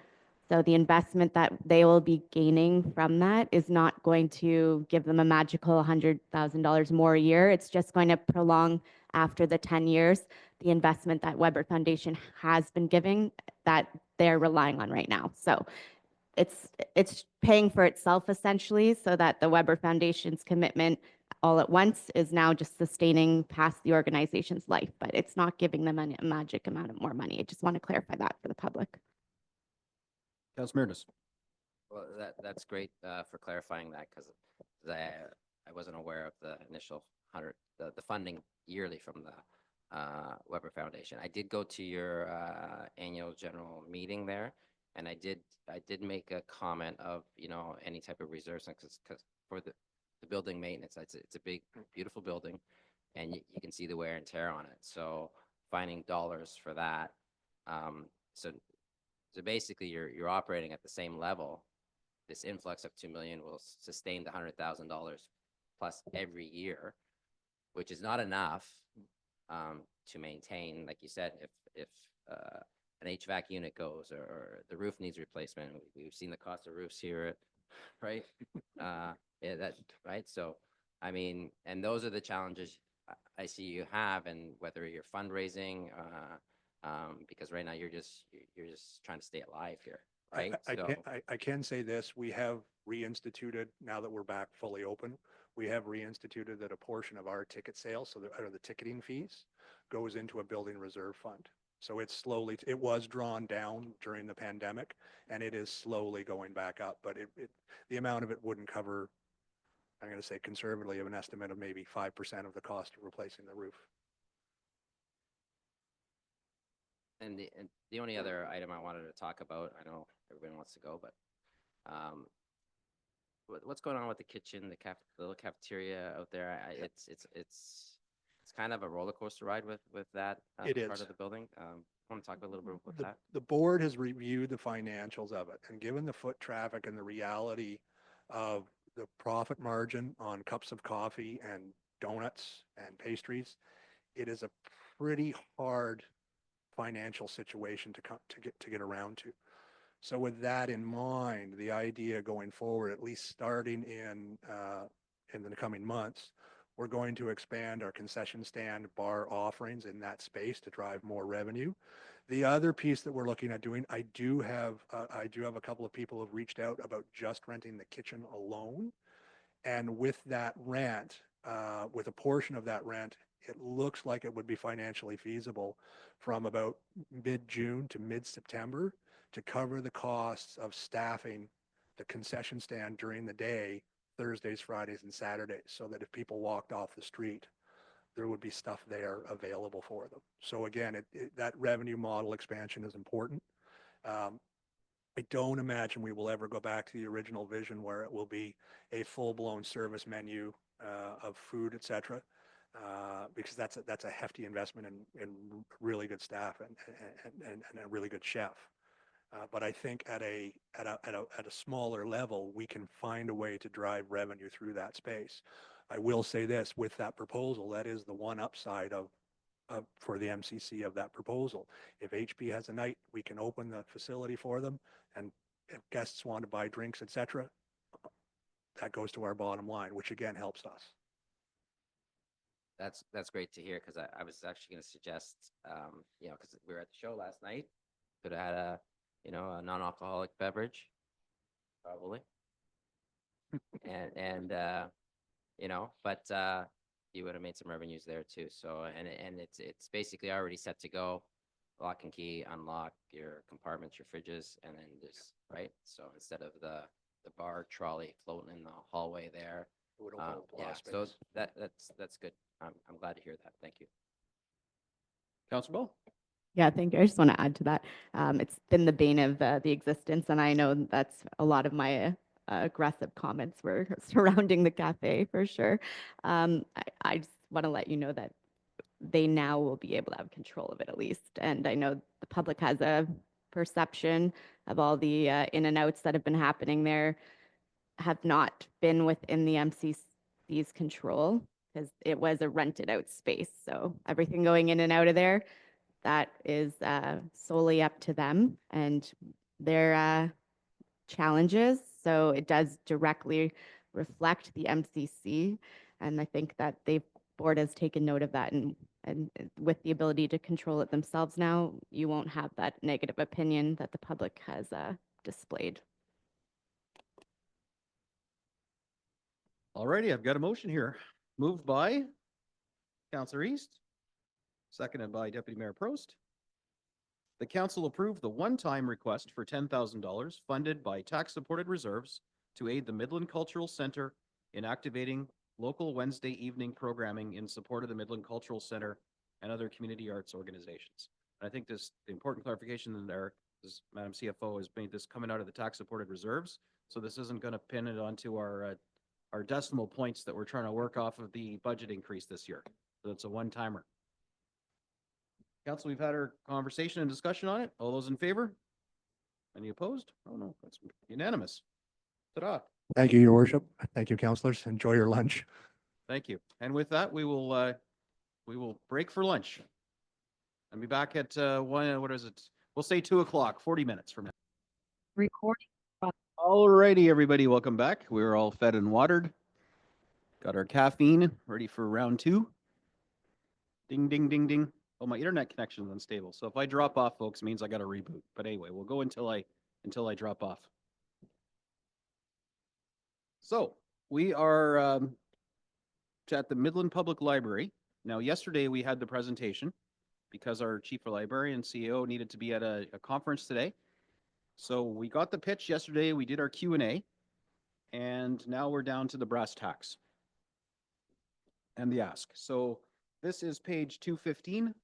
So the investment that they will be gaining from that is not going to give them a magical $100,000 more a year. It's just going to prolong after the 10 years the investment that Weber Foundation has been giving that they're relying on right now. So it's paying for itself essentially, so that the Weber Foundation's commitment all at once is now just sustaining past the organization's life, but it's not giving them a magic amount of more money. I just want to clarify that for the public. Councilor Meredith. Well, that's great for clarifying that, because I wasn't aware of the initial the funding yearly from the Weber Foundation. I did go to your annual general meeting there, and I did make a comment of, you know, any type of reserves, because for the building maintenance, it's a big, beautiful building, and you can see the wear and tear on it. So finding dollars for that, so basically you're operating at the same level. This influx of 2 million will sustain the $100,000 plus every year, which is not enough to maintain, like you said, if an HVAC unit goes, or the roof needs replacement. We've seen the cost of roofs here, right? Yeah, that right. So, I mean, and those are the challenges I see you have, and whether you're fundraising, because right now you're just trying to stay alive here, right? I can say this, we have reinstituted, now that we're back fully open, we have reinstituted that a portion of our ticket sales, so the ticketing fees, goes into a building reserve fund. So it's slowly, it was drawn down during the pandemic, and it is slowly going back up, but the amount of it wouldn't cover, I'm going to say conservatively, of an estimate of maybe 5% of the cost of replacing the roof. And the only other item I wanted to talk about, I know everyone wants to go, but what's going on with the kitchen, the little cafeteria out there? It's kind of a roller coaster ride with that part of the building. I want to talk a little bit about that. The board has reviewed the financials of it, and given the foot traffic and the reality of the profit margin on cups of coffee and donuts and pastries, it is a pretty hard financial situation to get around to. So with that in mind, the idea going forward, at least starting in the coming months, we're going to expand our concession stand bar offerings in that space to drive more revenue. The other piece that we're looking at doing, I do have a couple of people who have reached out about just renting the kitchen alone. And with that rent, with a portion of that rent, it looks like it would be financially feasible from about mid-June to mid-September to cover the costs of staffing the concession stand during the day, Thursdays, Fridays, and Saturdays, so that if people walked off the street, there would be stuff there available for them. So again, that revenue model expansion is important. I don't imagine we will ever go back to the original vision where it will be a full-blown service menu of food, et cetera, because that's a hefty investment in really good staff and a really good chef. But I think at a smaller level, we can find a way to drive revenue through that space. I will say this, with that proposal, that is the one upside for the MCC of that proposal. If HP has a night, we can open the facility for them, and if guests want to buy drinks, et cetera, that goes to our bottom line, which again helps us. That's great to hear, because I was actually going to suggest, you know, because we were at the show last night, could have had a non-alcoholic beverage, probably, and you know, but you would have made some revenues there too. So and it's basically already set to go. Lock and key, unlock your compartments, your fridges, and then just right. So instead of the bar trolley floating in the hallway there, yeah. So that's good. I'm glad to hear that. Thank you. Councilor Ball. Yeah, thank you. I just want to add to that. It's been the bane of the existence, and I know that's a lot of my aggressive comments were surrounding the cafe for sure. I just want to let you know that they now will be able to have control of it at least. And I know the public has a perception of all the in and outs that have been happening there have not been within the MCC's control because it was a rented out space. So everything going in and out of there, that is solely up to them and their challenges. So it does directly reflect the MCC. And I think that the board has taken note of that. And with the ability to control it themselves now, you won't have that negative opinion that the public has displayed. Alrighty, I've got a motion here. Moved by Councillor East, seconded by Deputy Mayor Prost. The council approved the one-time request for $10,000 funded by tax-supported reserves to aid the Midland Cultural Center in activating local Wednesday evening programming in support of the Midland Cultural Center and other community arts organizations. And I think the important clarification in there is Madam CFO has made this coming out of the tax-supported reserves. So this isn't going to pin it onto our decimal points that we're trying to work off of the budget increase this year. So it's a one-timer. Council, we've had our conversation and discussion on it. All those in favor? Any opposed? Oh no, that's unanimous. Ta-da. Thank you, Your Worship. Thank you, councillors. Enjoy your lunch. Thank you. And with that, we will break for lunch and be back at what is it? We'll say 2 o'clock, 40 minutes from now. Recording. Alrighty, everybody, welcome back. We're all fed and watered. Got our caffeine ready for round 2. Ding, ding, ding, ding. Oh, my internet connection is unstable. So if I drop off, folks, it means I got to reboot. But anyway, we'll go until I drop off. So we are at the Midland Public Library. Now, yesterday we had the presentation because our chief librarian CEO needed to be at a conference today. So we got the pitch yesterday. We did our Q&A, and now we're down to the brass tacks and the ask. So this is page 215.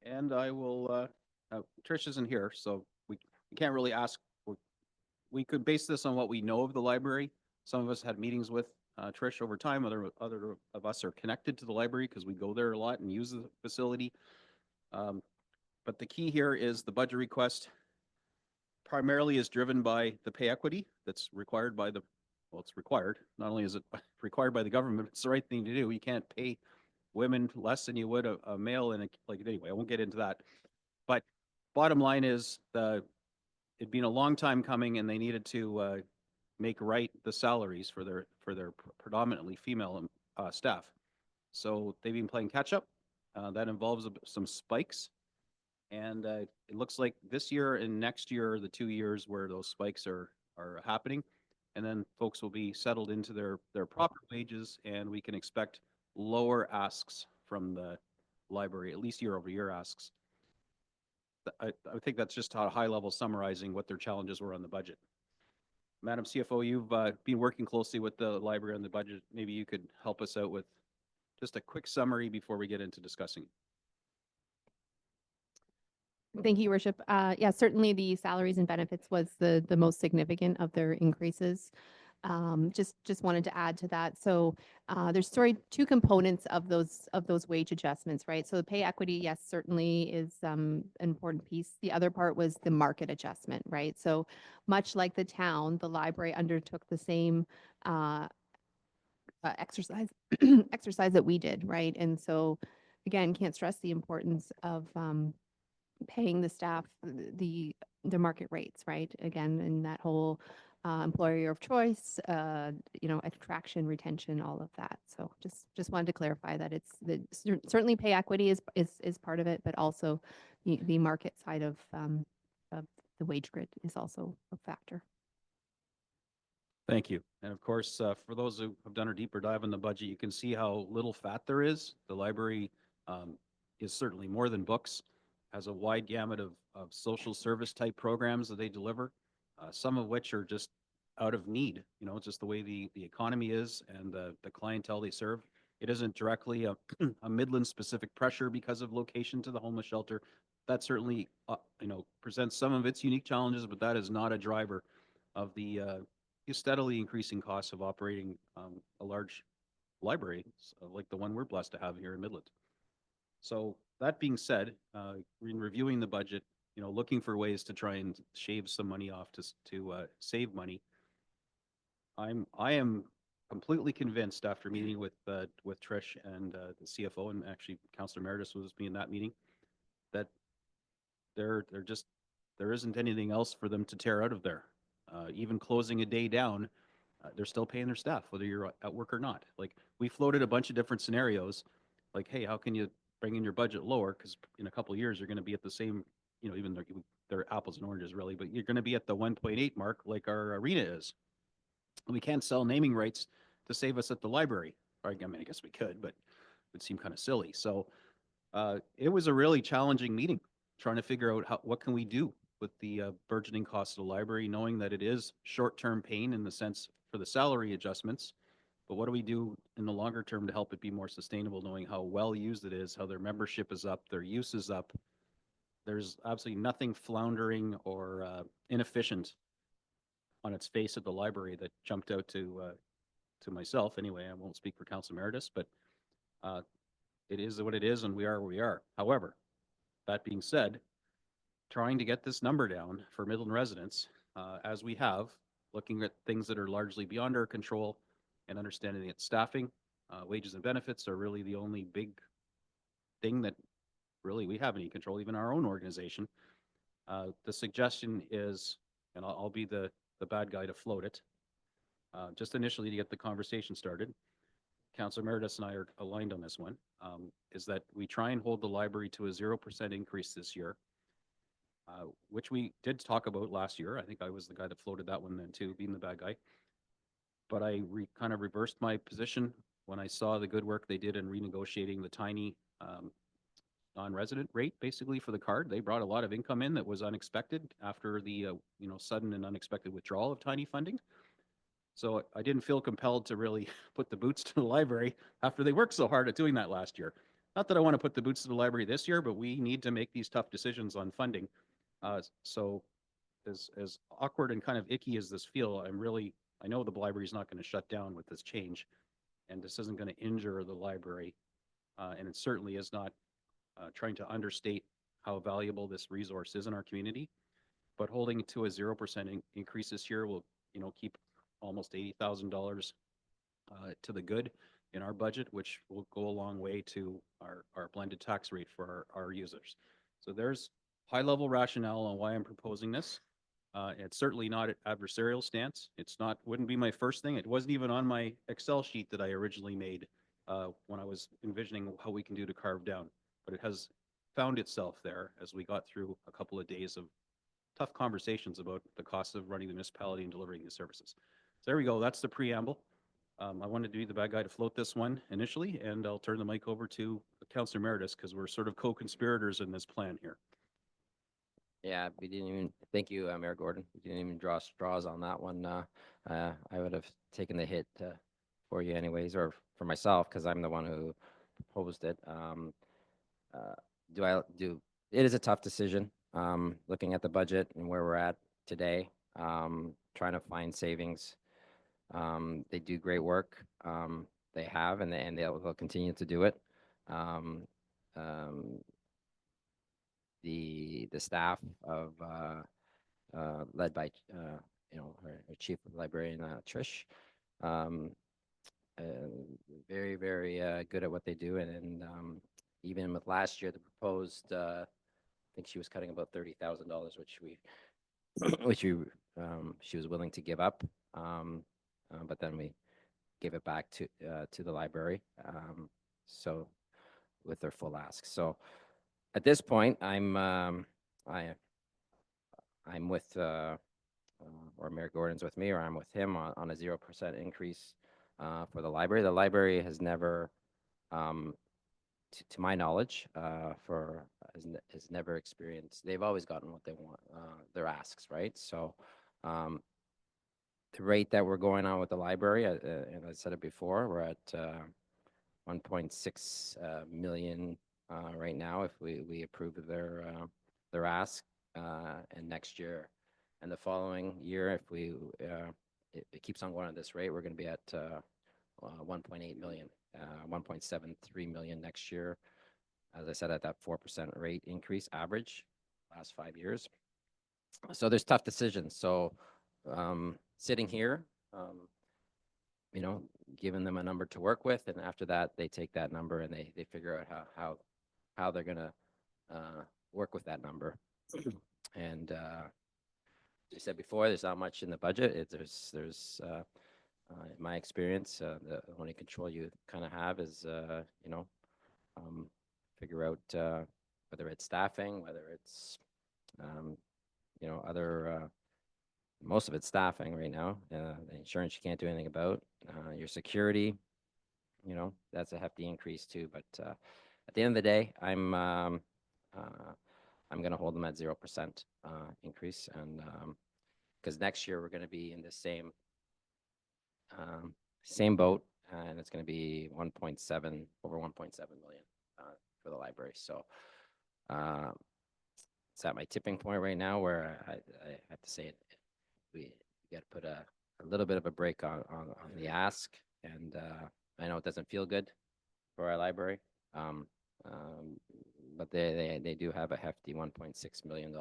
And I will, Trish isn't here, so we can't really ask. We could base this on what we know of the library. Some of us had meetings with Trish over time. Other of us are connected to the library because we go there a lot and use the facility. But the key here is the budget request primarily is driven by the pay equity that's required by the, well, it's required. Not only is it required by the government, it's the right thing to do. You can't pay women less than you would a male in a, like, anyway, I won't get into that. But bottom line is it'd been a long time coming and they needed to make right the salaries for their predominantly female staff. So they've been playing catch up. That involves some spikes. And it looks like this year and next year are the 2 years where those spikes are happening. And then folks will be settled into their proper wages, and we can expect lower asks from the library, at least year-over-year asks. I think that's just a high level summarizing what their challenges were on the budget. Madam CFO, you've been working closely with the library on the budget. Maybe you could help us out with just a quick summary before we get into discussing. Thank you, Your Worship. Yeah, certainly the salaries and benefits was the most significant of their increases. Just wanted to add to that. So there's two components of those wage adjustments, right? So the pay equity, yes, certainly is an important piece. The other part was the market adjustment, right? So much like the town, the library undertook the same exercise that we did, right? And so again, can't stress the importance of paying the staff the market rates, right? Again, in that whole employer of choice, attraction, retention, all of that. So just wanted to clarify that certainly pay equity is part of it, but also the market side of the wage grid is also a factor. Thank you. And of course, for those who have done a deeper dive in the budget, you can see how little fat there is. The library is certainly more than books, has a wide gamut of social service type programs that they deliver, some of which are just out of need. You know, it's just the way the economy is and the clientele they serve. It isn't directly a Midland specific pressure because of location to the homeless shelter. that certainly, presents some of its unique challenges, but that is not a driver of the steadily increasing costs of operating a large library like the one we're blessed to have here in Midland. So that being said, in reviewing the budget, looking for ways to try and shave some money off to save money, I am completely convinced after meeting with Trish and the CFO, and actually Councillor Meredith was with me in that meeting, that there isn't anything else for them to tear out of there. Even closing a day down, they're still paying their staff, whether you're at work or not. Like, we floated a bunch of different scenarios, like, hey, how can you bring in your budget lower? Because in a couple of years, you're going to be at the same, even though they're apples and oranges really, but you're going to be at the 1.8 mark like our arena is. We can't sell naming rights to save us at the library. I mean, I guess we could, but it would seem kind of silly. So it was a really challenging meeting, trying to figure out what can we do with the burgeoning cost of the library, knowing that it is short-term pain in the sense for the salary adjustments, but what do we do in the longer term to help it be more sustainable, knowing how well used it is, how their membership is up, their use is up. There's absolutely nothing floundering or inefficient on its face at the library that jumped out to myself anyway. I won't speak for Council Meredith, but it is what it is, and we are where we are. However, that being said, trying to get this number down for Midland residents, as we have, looking at things that are largely beyond our control and understanding that staffing, wages and benefits are really the only big thing that really we have any control, even our own organization. The suggestion is, and I'll be the bad guy to float it, just initially to get the conversation started. Councillor Meredith and I are aligned on this one, is that we try and hold the library to a 0% increase this year, which we did talk about last year. I think I was the guy that floated that one then too, being the bad guy. But I kind of reversed my position when I saw the good work they did in renegotiating the tiny non-resident rate, basically, for the card. They brought a lot of income in that was unexpected after the sudden and unexpected withdrawal of tiny funding. So I didn't feel compelled to really put the boots to the library after they worked so hard at doing that last year. Not that I want to put the boots to the library this year, but we need to make these tough decisions on funding. So as awkward and kind of icky as this feel, I know the library is not going to shut down with this change, and this isn't going to injure the library, and it certainly is not trying to understate how valuable this resource is in our community. But holding it to a 0% increase this year will, keep almost $80,000 to the good in our budget, which will go a long way to our blended tax rate for our users. So there's high-level rationale on why I'm proposing this. It's certainly not an adversarial stance. Wouldn't be my first thing. It wasn't even on my Excel sheet that I originally made when I was envisioning how we can do to carve down. But it has found itself there as we got through a couple of days of tough conversations about the cost of running the municipality and delivering the services. So there we go. That's the preamble. I wanted to be the bad guy to float this one initially, and I'll turn the mic over to Councillor Meredith because we're sort of co-conspirators in this plan here. Yeah, we didn't even, thank you, Mayor Gordon. We didn't even draw straws on that one. I would have taken the hit for you anyways, or for myself, because I'm the one who proposed it. It is a tough decision, looking at the budget and where we're at today, trying to find savings. They do great work. They have, and they'll continue to do it. The staff of led by our chief librarian Trish, very good at what they do, and even with last year the proposed, I think she was cutting about $30,000, which she was willing to give up, but then we gave it back to the library, so with their full ask. So at this point, I'm with, or Mayor Gordon's with me, or I'm with him on a 0% increase for the library. The library has never, to my knowledge, has never experienced. They've always gotten what they want, their asks, right? So the rate that we're going on with the library, and I said it before, we're at 1.6 million right now if we approve of their ask, and next year and the following year, if we, it keeps on going at this rate, we're going to be at 1.8 million, 1.73 million next year. As I said, at that 4% rate increase average last 5 years. So there's tough decisions. So sitting here, you know, giving them a number to work with, and after that, they take that number and they figure out how they're gonna work with that number. And as I said before, there's not much in the budget. There's in my experience, the only control you kind of have is you know, figure out whether it's staffing, whether it's you know, other most of it's staffing right now. The insurance you can't do anything about. Your security, you know, that's a hefty increase too. But at the end of the day, I'm going to hold them at 0% increase, and because next year we're going to be in the same boat, and it's going to be 1.7 over 1.7 million for the library. So it's at my tipping point right now where I have to say it. We got to put a little bit of a break on the ask, and I know it doesn't feel good for our library, but they do have a hefty $1.6 million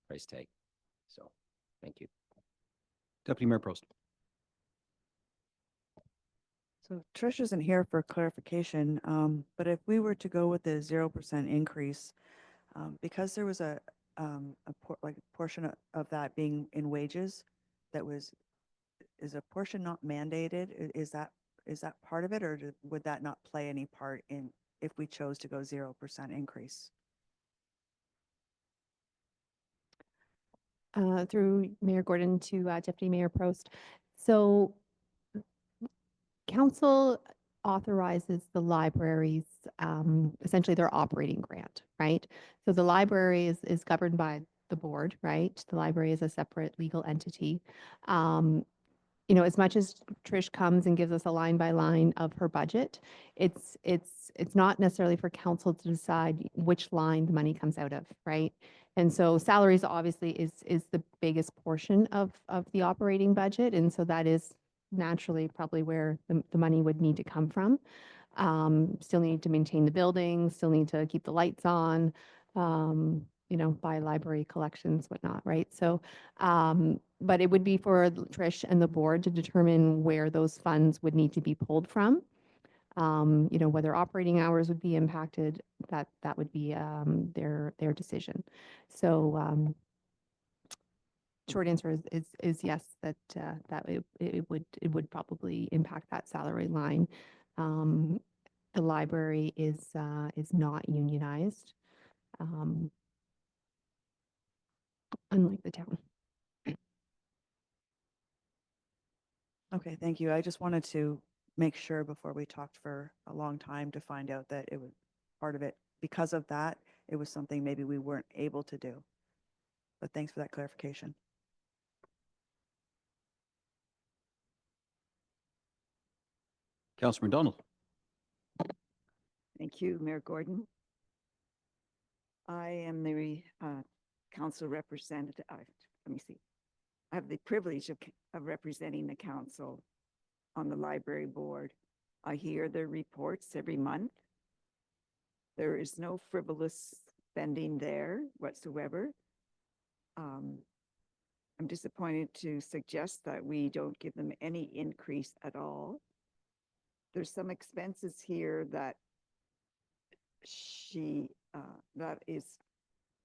price tag. So, thank you. Deputy Mayor Prost. So Trish isn't here for clarification, but if we were to go with the 0% increase, because there was a portion of that being in wages, is a portion not mandated? Is that part of it, or would that not play any part in if we chose to go 0% increase? Through Mayor Gordon to Deputy Mayor Prost. So council authorizes the libraries, essentially their operating grant, right? So the library is governed by the board, right? The library is a separate legal entity. You know, as much as Trish comes and gives us a line by line of her budget, it's not necessarily for council to decide which line the money comes out of, right? And so salaries obviously is the biggest portion of the operating budget, and so that is naturally probably where the money would need to come from. Still need to maintain the building, still need to keep the lights on, you know, buy library collections, whatnot, right? So, but it would be for Trish and the board to determine where those funds would need to be pulled from. You know, whether operating hours would be impacted, that would be their decision. So, short answer is yes, that it would probably impact that salary line. The library is not unionized, unlike the town. Okay, thank you. I just wanted to make sure before we talked for a long time to find out that it was part of it. Because of that, it was something maybe we weren't able to do. But thanks for that clarification. Councilor McDonald. Thank you, Mayor Gordon. I am the council representative. Let me see. I have the privilege of representing the council on the library board. I hear their reports every month. There is no frivolous spending there whatsoever. I'm disappointed to suggest that we don't give them any increase at all. There's some expenses here that that is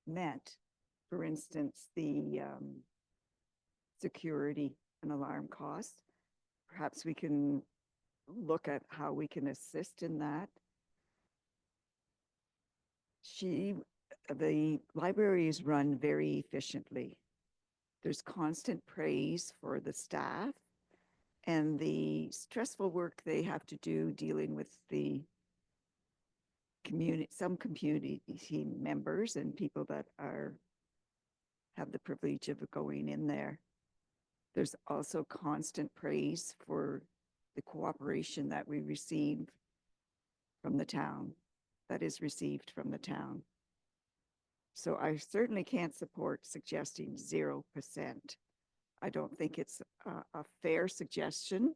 met. For instance, the security and alarm costs. Perhaps we can look at how we can assist in that. The library is run very efficiently. There's constant praise for the staff and the stressful work they have to do dealing with the community, some community members and people that have the privilege of going in there. There's also constant praise for the cooperation that we receive from the town, that is received from the town. So I certainly can't support suggesting 0%. I don't think it's a fair suggestion.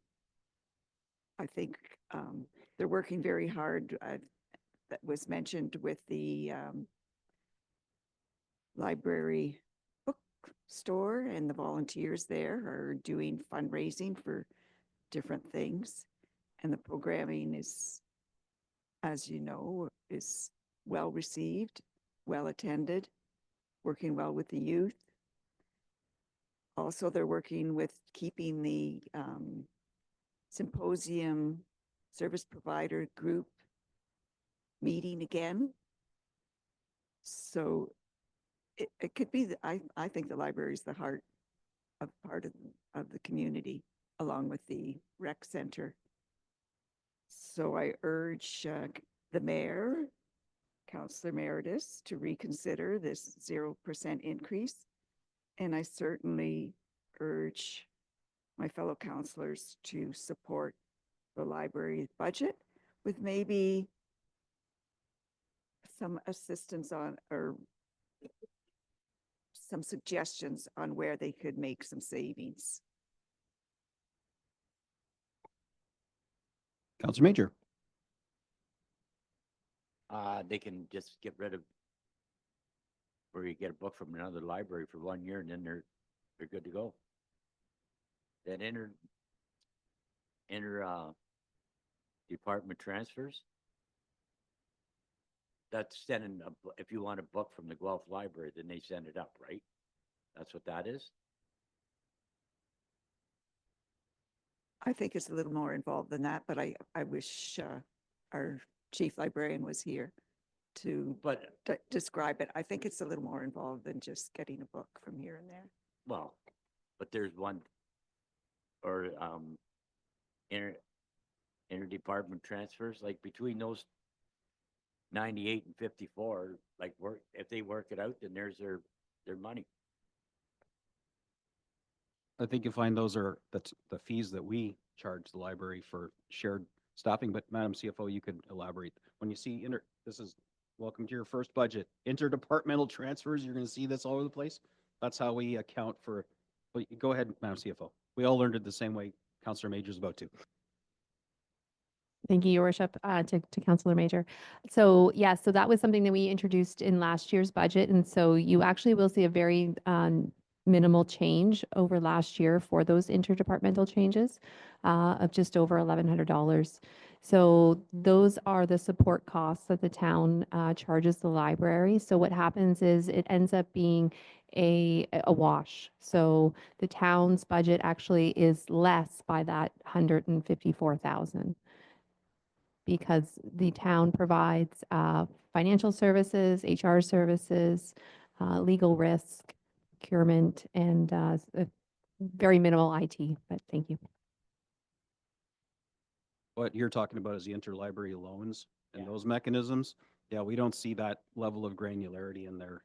I think they're working very hard. That was mentioned with the library bookstore, and the volunteers there are doing fundraising for different things. And the programming is, as you know, is well received, well attended, working well with the youth. Also, they're working with keeping the symposium service provider group meeting again. So it could be, I think the library is the heart of part of the community, along with the rec center. So I urge the mayor, Councillor Meredith, to reconsider this 0% increase. And I certainly urge my fellow councillors to support the library budget with maybe some assistance on, or some suggestions on where they could make some savings. Councillor Major. They can just get rid of, where you get a book from another library for 1 year and then they're good to go. That department transfers, that's sending if you want a book from the Guelph Library, then they send it up, right? That's what that is. I think it's a little more involved than that, but I wish our chief librarian was here to describe it. I think it's a little more involved than just getting a book from here and there. Well, but there's one, or interdepartment transfers, like between those 98 and 54, like if they work it out, then there's their money. I think you'll find those are the fees that we charge the library for shared staffing, but Madam CFO, you could elaborate. When you see this is, welcome to your first budget, interdepartmental transfers, you're going to see this all over the place. That's how we account for, well, go ahead, Madam CFO. We all learned it the same way Councillor Major's about to. Thank you, Your Worship, to Councillor Major. So yeah, so that was something that we introduced in last year's budget. And so you actually will see a very minimal change over last year for those interdepartmental changes of just over $1,100. So those are the support costs that the town charges the library. So what happens is it ends up being a wash. So the town's budget actually is less by that $154,000. Because the town provides financial services, HR services, legal risk, procurement, and very minimal IT, but thank you. What you're talking about is the interlibrary loans and those mechanisms. Yeah, we don't see that level of granularity in their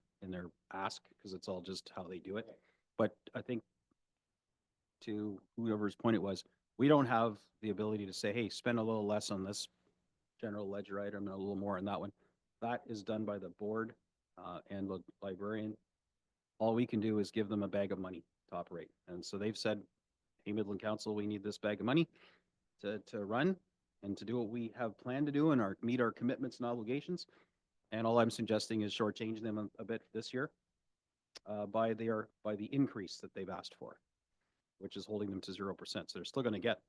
ask because it's all just how they do it. But I think to whoever's point it was, we don't have the ability to say, hey, spend a little less on this general ledger item and a little more on that one. That is done by the board and the librarian. All we can do is give them a bag of money to operate. And so they've said, hey, Midland Council, we need this bag of money to run and to do what we have planned to do and meet our commitments and obligations. And all I'm suggesting is shortchanging them a bit this year by the increase that they've asked for, which is holding them to 0%. So they're still going to get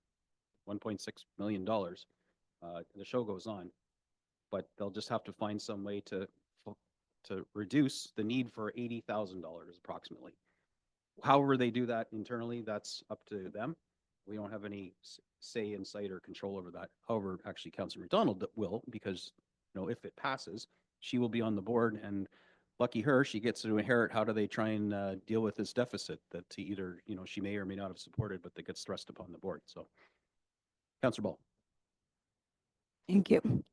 $1.6 million. The show goes on, but they'll just have to find some way to reduce the need for $80,000 approximately. However they do that internally, that's up to them. We don't have any say, insight, or control over that. However, actually, Councillor McDonald will, because if it passes, she will be on the board, and lucky her, she gets to inherit how do they try and deal with this deficit that either she may or may not have supported, but that gets thrust upon the board. So, Councillor Ball. Thank you.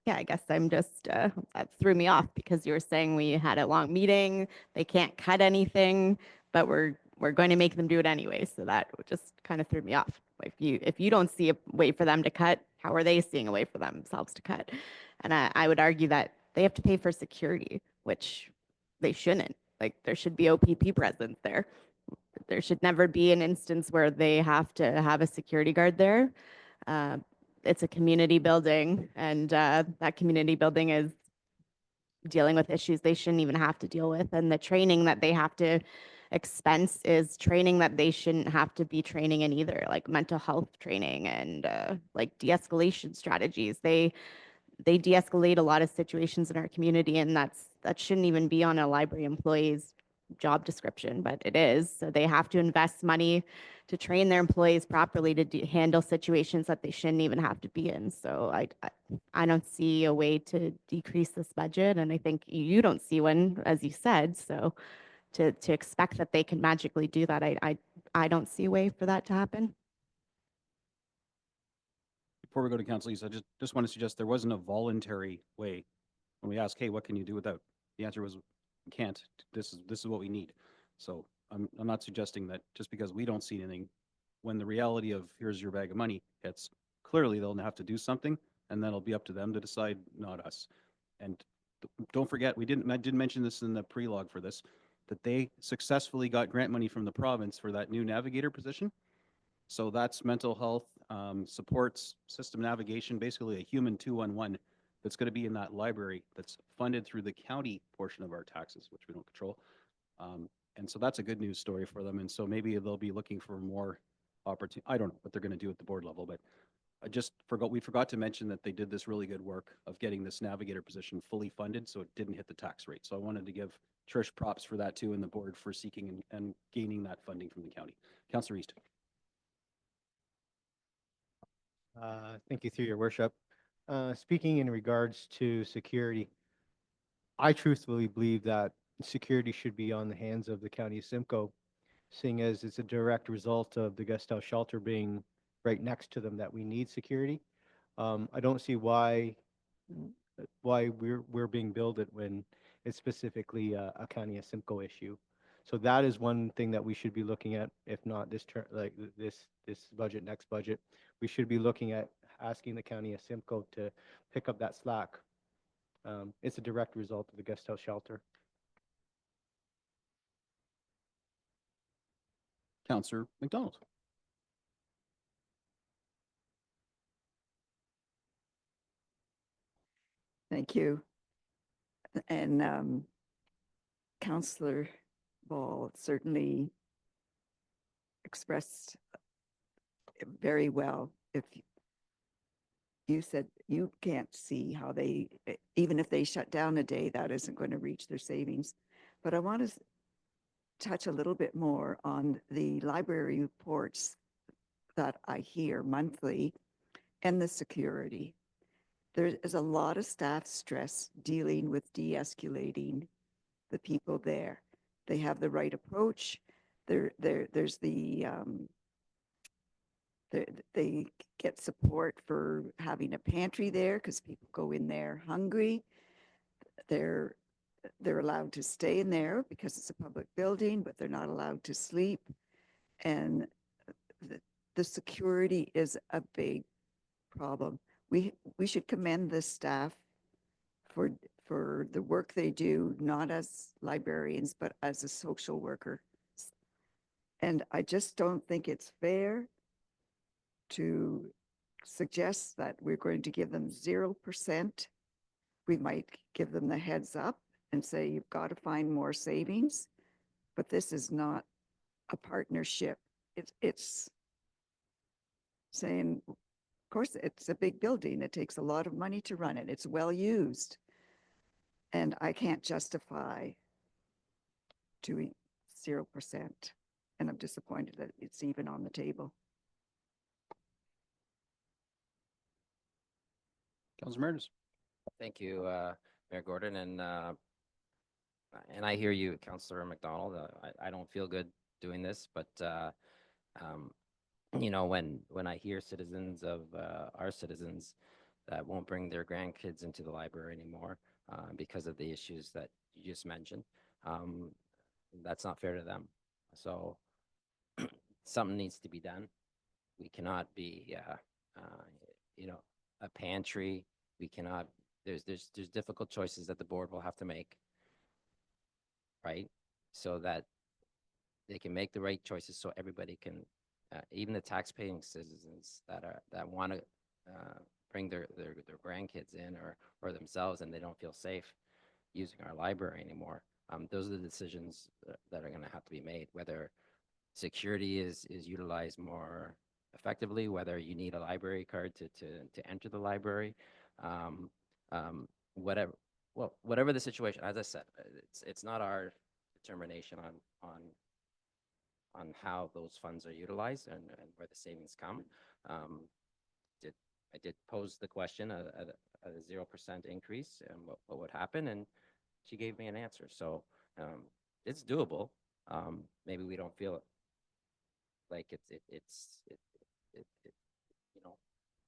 Yeah, I guess I'm just, that threw me off because you were saying we had a long meeting, they can't cut anything, but we're going to make them do it anyway. So that just kind of threw me off. If you don't see a way for them to cut, how are they seeing a way for themselves to cut? And I would argue that they have to pay for security, which they shouldn't. Like there should be OPP presence there. There should never be an instance where they have to have a security guard there. Uh, it's a community building, and that community building is dealing with issues they shouldn't even have to deal with. And the training that they have to expense is training that they shouldn't have to be training in either, like mental health training and like de-escalation strategies. They de-escalate a lot of situations in our community, and that shouldn't even be on a library employee's job description, but it is. So they have to invest money to train their employees properly to handle situations that they shouldn't even have to be in. So I don't see a way to decrease this budget, and I think you don't see one, as you said. So to expect that they can magically do that, I don't see a way for that to happen. Before we go to Council East, I just want to suggest there wasn't a voluntary way. When we asked, hey, what can you do without? The answer was, we can't. This is what we need. So I'm not suggesting that just because we don't see anything, when the reality of here's your bag of money hits, clearly they'll have to do something, and then it'll be up to them to decide, not us. And don't forget, I did mention this in the pre-log for this, that they successfully got grant money from the province for that new navigator position. So that's mental health, supports, system navigation, basically a human 211 that's going to be in that library that's funded through the county portion of our taxes, which we don't control. And so that's a good news story for them. And so maybe they'll be looking for more opportunity. I don't know what they're going to do at the board level, but we forgot to mention that they did this really good work of getting this navigator position fully funded, so it didn't hit the tax rate. So I wanted to give Trish props for that too, and the board for seeking and gaining that funding from the county. Councillor East. Thank you, through your worship. Speaking in regards to security, I truthfully believe that security should be on the hands of the county of Simcoe, seeing as it's a direct result of the guest house shelter being right next to them that we need security. I don't see why we're being billed it when it's specifically a county of Simcoe issue. So that is one thing that we should be looking at, if not this turn, like this budget, next budget, we should be looking at asking the county of Simcoe to pick up that slack. It's a direct result of the guest house shelter. Councillor McDonald. Thank you. And Councillor Ball certainly expressed it very well. If you said you can't see how they, even if they shut down a day, that isn't going to reach their savings. But I want to touch a little bit more on the library reports that I hear monthly and the security. There is a lot of staff stress dealing with de-escalating the people there. They have the right approach. There's they get support for having a pantry there because people go in there hungry. They're allowed to stay in there because it's a public building, but they're not allowed to sleep. And the security is a big problem. We should commend the staff for the work they do, not as librarians, but as a social worker. And I just don't think it's fair to suggest that we're going to give them 0%. We might give them the heads up and say, you've got to find more savings, but this is not a partnership. It's saying, of course, it's a big building. It takes a lot of money to run it. It's well used. And I can't justify doing 0%. And I'm disappointed that it's even on the table. Councillor Meredith. Thank you, Mayor Gordon, and I hear you, Councillor McDonald. I don't feel good doing this, but you know, when I hear citizens of our citizens that won't bring their grandkids into the library anymore because of the issues that you just mentioned, that's not fair to them. So something needs to be done. We cannot be, you know, a pantry. We cannot. There's difficult choices that the board will have to make. right? So that they can make the right choices so everybody can, even the tax-paying citizens that want to bring their grandkids in or themselves, and they don't feel safe using our library anymore. Those are the decisions that are going to have to be made, whether security is utilized more effectively, whether you need a library card to enter the library, whatever. Well, whatever the situation, as I said, it's not our determination on how those funds are utilized and where the savings come. I did pose the question at a 0% increase and what would happen, and she gave me an answer. So it's doable. Maybe we don't feel like it's you know,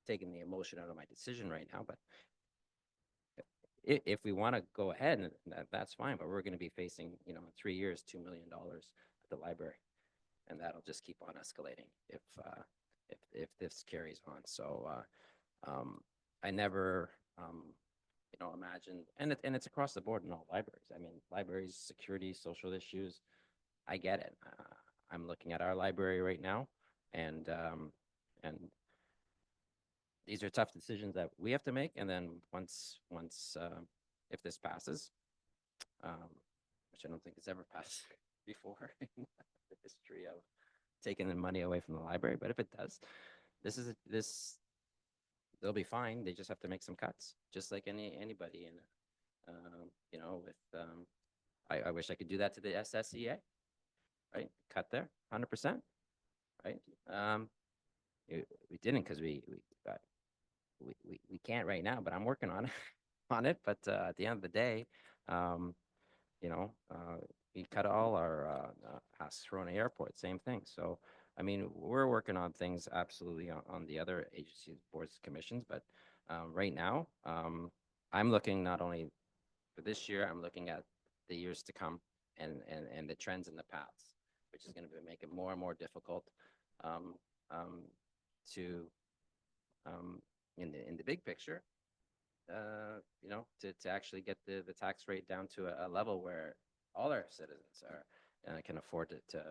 taking the emotion out of my decision right now, but if we want to go ahead, and that's fine, but we're going to be facing, you know, in 3 years, $2 million at the library, and that'll just keep on escalating if this carries on. So I never you know, imagined, and it's across the board in all libraries. I mean, libraries, security, social issues, I get it. I'm looking at our library right now, and these are tough decisions that we have to make. And then once if this passes, which I don't think it's ever passed before in the history of taking the money away from the library, but if it does, they'll be fine. They just have to make some cuts, just like anybody. And you know, with I wish I could do that to the SSEA, right? Cut there, 100%, right? We didn't because we can't right now, but I'm working on it, But at the end of the day, you know, we cut all our Hasrona Airport, same thing. So, I mean, we're working on things absolutely on the other agencies, boards, commissions, but right now, I'm looking not only for this year, I'm looking at the years to come and the trends and the paths, which is going to make it more and more difficult to in the big picture, you know, to actually get the tax rate down to a level where all our citizens are can afford to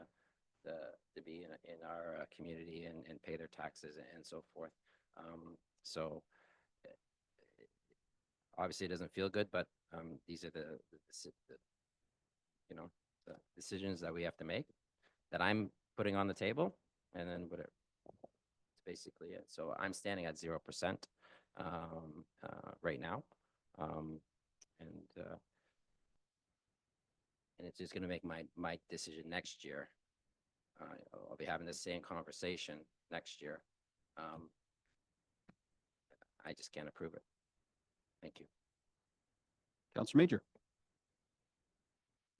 be in our community and pay their taxes and so forth. So obviously it doesn't feel good, but these are the you know, the decisions that we have to make that I'm putting on the table, and then whatever. That's basically it. So I'm standing at 0% right now, and it's just going to make my decision next year. I'll be having the same conversation next year. I just can't approve it. Thank you. Councillor Major.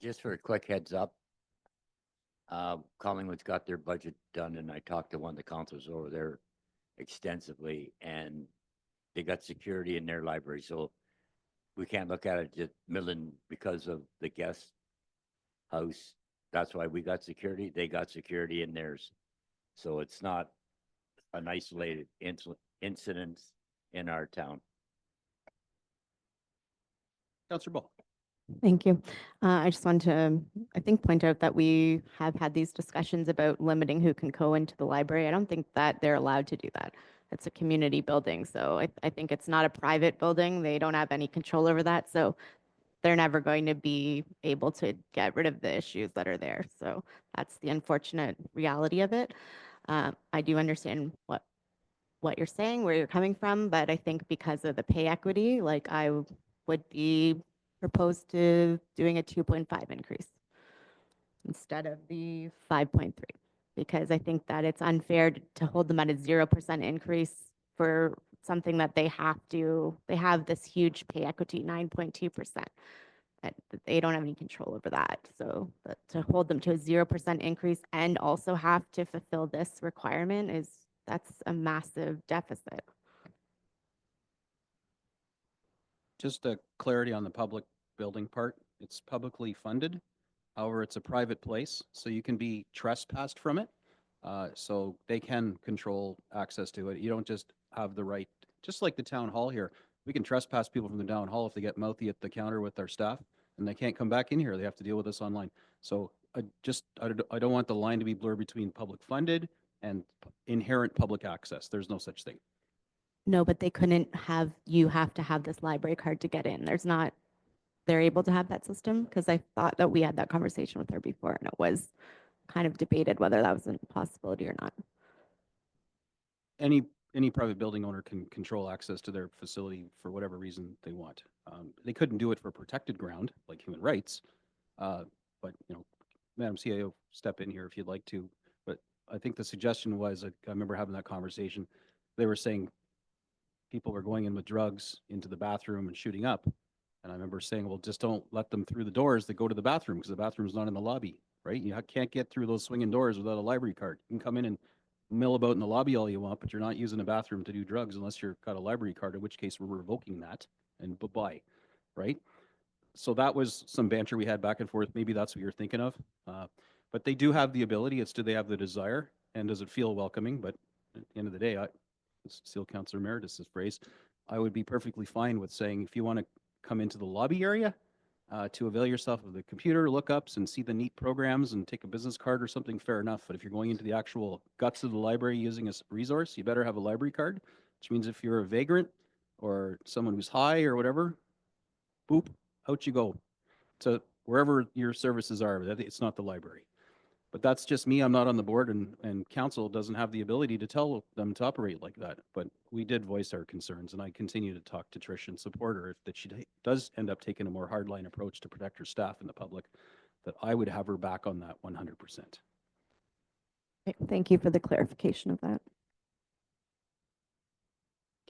Just for a quick heads up, Collingwood's got their budget done, and I talked to one of the councils over there extensively, and they got security in their library, so we can't look at it just Midland because of the guest house. That's why we got security. They got security in theirs, so it's not an isolated incident in our town. Councillor Ball. Thank you. I just want to, I think, point out that we have had these discussions about limiting who can go into the library. I don't think that they're allowed to do that. It's a community building, so I think it's not a private building. They don't have any control over that, so they're never going to be able to get rid of the issues that are there. So that's the unfortunate reality of it. I do understand what you're saying, where you're coming from, but I think because of the pay equity, like I would be proposed to doing a 2.5 increase instead of the 5.3, because I think that it's unfair to hold them at a 0% increase for something that they have this huge pay equity, 9.2%. They don't have any control over that. So to hold them to a 0% increase and also have to fulfill this requirement that's a massive deficit. Just a clarity on the public building part. It's publicly funded. However, it's a private place, so you can be trespassed from it. So they can control access to it. You don't just have the right, just like the town hall here. We can trespass people from the town hall if they get mouthy at the counter with their staff. and they can't come back in here. They have to deal with us online. So I don't want the line to be blurred between public funded and inherent public access. There's no such thing. No, but they couldn't have, you have to have this library card to get in. There's not, they're able to have that system? Because I thought that we had that conversation with her before and it was kind of debated whether that was a possibility or not. Any private building owner can control access to their facility for whatever reason they want. They couldn't do it for protected ground like human rights, but Madam CAO, step in here if you'd like to. But I think the suggestion was, I remember having that conversation. They were saying people were going in with drugs into the bathroom and shooting up, and I remember saying, well, just don't let them through the doors that go to the bathroom because the bathroom's not in the lobby, right? You can't get through those swinging doors without a library card. You can come in and mill about in the lobby all you want, but you're not using a bathroom to do drugs unless you've got a library card, in which case we're revoking that and bye-bye, right? So that was some banter we had back and forth. Maybe that's what you're thinking of. But they do have the ability. It's do they have the desire and does it feel welcoming? But at the end of the day, steal Councillor Meredith's phrase, I would be perfectly fine with saying if you want to come into the lobby area to avail yourself of the computer lookups and see the neat programs and take a business card or something, fair enough. But if you're going into the actual guts of the library using a resource, you better have a library card, which means if you're a vagrant or someone who's high or whatever, boop, out you go to wherever your services are. It's not the library. But that's just me. I'm not on the board, and council doesn't have the ability to tell them to operate like that. But we did voice our concerns, and I continue to talk to Trish and support her if that she does end up taking a more hardline approach to protect her staff and the public, that I would have her back on that 100%. Thank you for the clarification of that.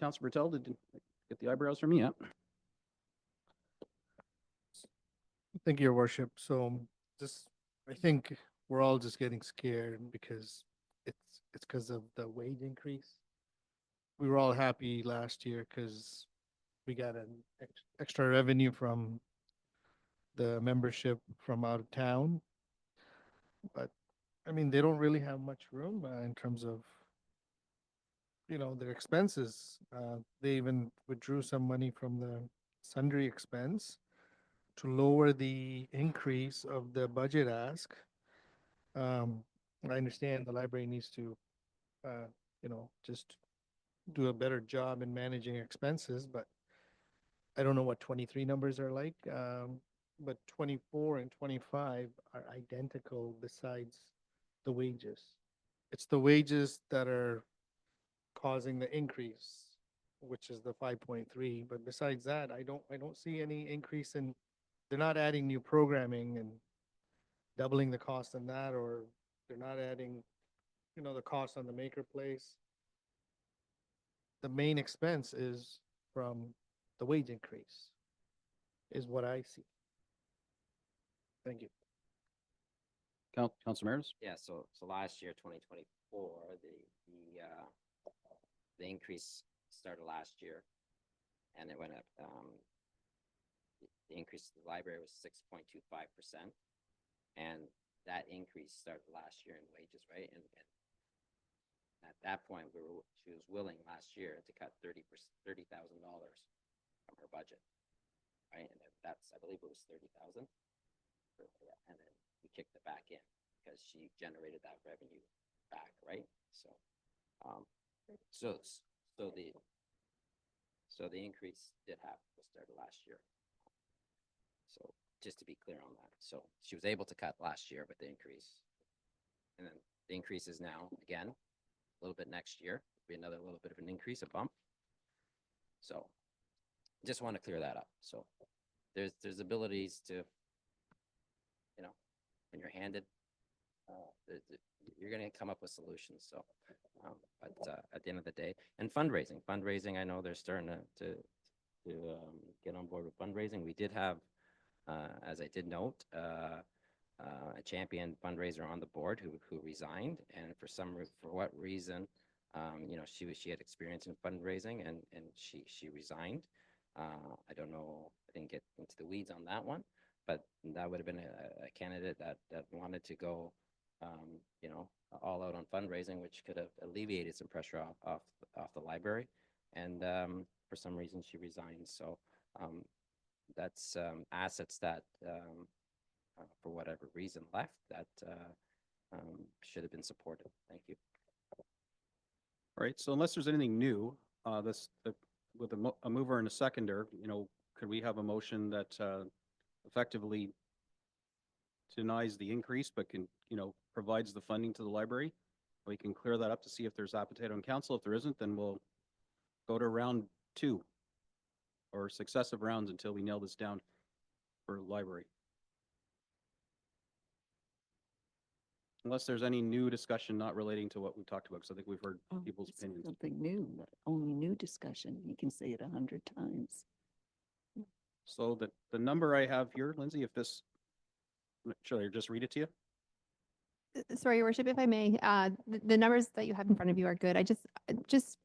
Councillor Bertel, did you get the eyebrows from me? Yeah. Thank you, Your Worship. So I think we're all just getting scared because it's because of the wage increase. We were all happy last year because we got an extra revenue from the membership from out of town. But I mean, they don't really have much room in terms of, their expenses. They even withdrew some money from the sundry expense to lower the increase of the budget ask. I understand the library needs to, just do a better job in managing expenses, but I don't know what 23 numbers are like. But 24 and 25 are identical besides the wages. It's the wages that are causing the increase, which is the 5.3. But besides that, I don't see any increase in, they're not adding new programming and doubling the cost on that, or they're not adding, the cost on the maker place. The main expense is from the wage increase, is what I see. Thank you. Councillor Meredith? Yeah, so last year, 2024, the increase started last year, and it went up. The increase to the library was 6.25%, and that increase started last year in wages, right? And at that point, she was willing last year to cut $30,000 from her budget, right? And that's, I believe it was 30,000. Yeah, and then we kicked it back in because she generated that revenue back, right? So, so the increase did happen, was started last year. So just to be clear on that, so she was able to cut last year with the increase, and then the increase is now again a little bit next year, be another little bit of an increase, a bump. So just want to clear that up. So there's abilities to, when you're handed, you're going to come up with solutions. So, but at the end of the day, and fundraising, I know they're starting to get on board with fundraising. We did have, as I did note, a champion fundraiser on the board who resigned, and for what reason, she had experience in fundraising and she resigned. I don't know. I didn't get into the weeds on that one, but that would have been a candidate that wanted to go, all out on fundraising, which could have alleviated some pressure off the library. And for some reason, she resigned. So that's assets that, for whatever reason left, that should have been supported. Thank you. All right, so unless there's anything new, with a mover and a seconder, could we have a motion that effectively denies the increase, but can, provides the funding to the library? We can clear that up to see if there's appetite on council. If there isn't, then we'll go to round 2 or successive rounds until we nail this down for library. Unless there's any new discussion not relating to what we talked about, because I think we've heard people's It's opinions. Something new, only new discussion. You can say it 100 times. So the number I have here, Lindsay, if this, should I just read it to you? Sorry, Your Worship, if I may, the numbers that you have in front of you are good. I just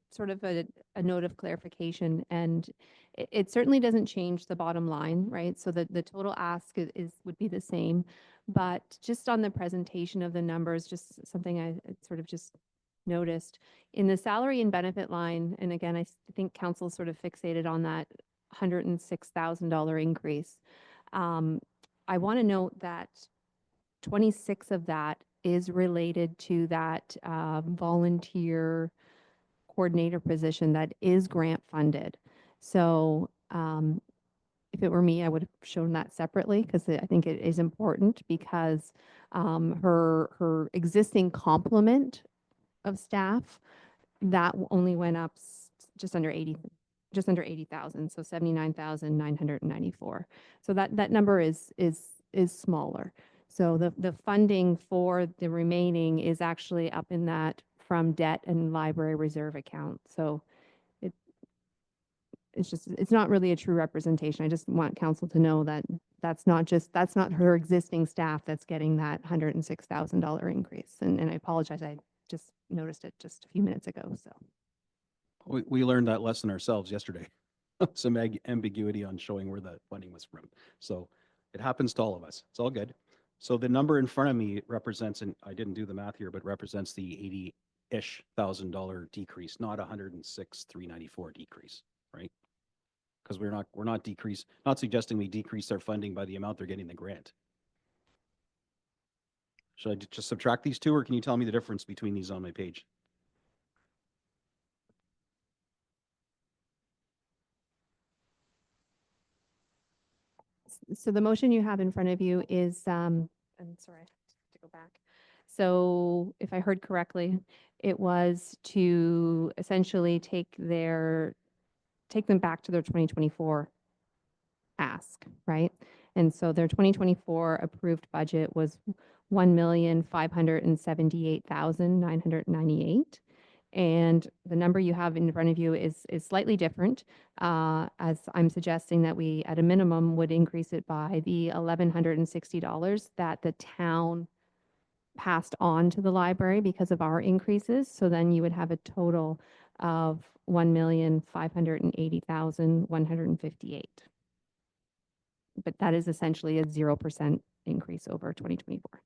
sort of a note of clarification, and it certainly doesn't change the bottom line, right? So the total ask would be the same, but just on the presentation of the numbers, just something I sort of just noticed in the salary and benefit line, and again, I think council sort of fixated on that $106,000 increase. I want to note that 26 of that is related to that volunteer coordinator position that is grant funded. So if it were me, I would have shown that separately because I think it is important because her existing complement of staff, that only went up just under 80,000, so 79,994. So that number is smaller. So the funding for the remaining is actually up in that from debt and library reserve account. So it's not really a true representation. I just want council to know that that's not her existing staff that's getting that $106,000 increase. And I apologize, I just noticed it just a few minutes ago, so. We learned that lesson ourselves yesterday. Some ambiguity on showing where that funding was from. So it happens to all of us. It's all good. So the number in front of me represents, and I didn't do the math here, but represents the $80-ish thousand decrease, not 106,394 decrease, right? Because we're not suggesting we decrease their funding by the amount they're getting the grant. Should I just subtract these two, or can you tell me the difference between these on my page? So the motion you have in front of you is, I'm sorry, I have to go back. So if I heard correctly, it was to essentially take them back to their 2024 ask, right? And so their 2024 approved budget was $1,578,998. And the number you have in front of you is slightly different, as I'm suggesting that we, at a minimum, would increase it by the $1,160 that the town passed on to the library because of our increases. So then you would have a total of $1,580,158. But that is essentially a 0% increase over 2024.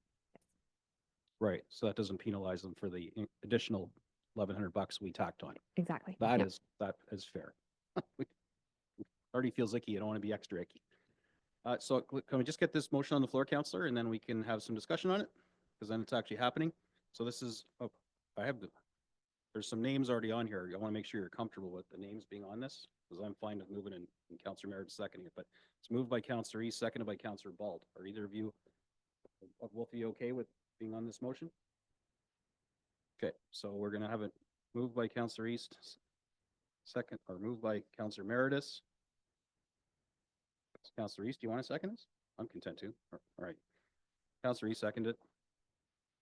Right. So that doesn't penalize them for the additional $1,100 we tacked on. Exactly. That Yep. is fair. Already feels icky. I don't want to be extra icky. So can we just get this motion on the floor, Councillor, and then we can have some discussion on it? Because then it's actually happening. So this is, there's some names already on here. I want to make sure you're comfortable with the names being on this, because I'm fine with moving and Councillor Merritt seconding it. But it's moved by Councillor East, seconded by Councillor Bald. Are either of you, both of you okay with being on this motion? Okay, so we're going to have it moved by Councillor East, moved by Councillor Meredith. Councillor East, do you want to second this? I'm content to. All right. Councillor East seconded it.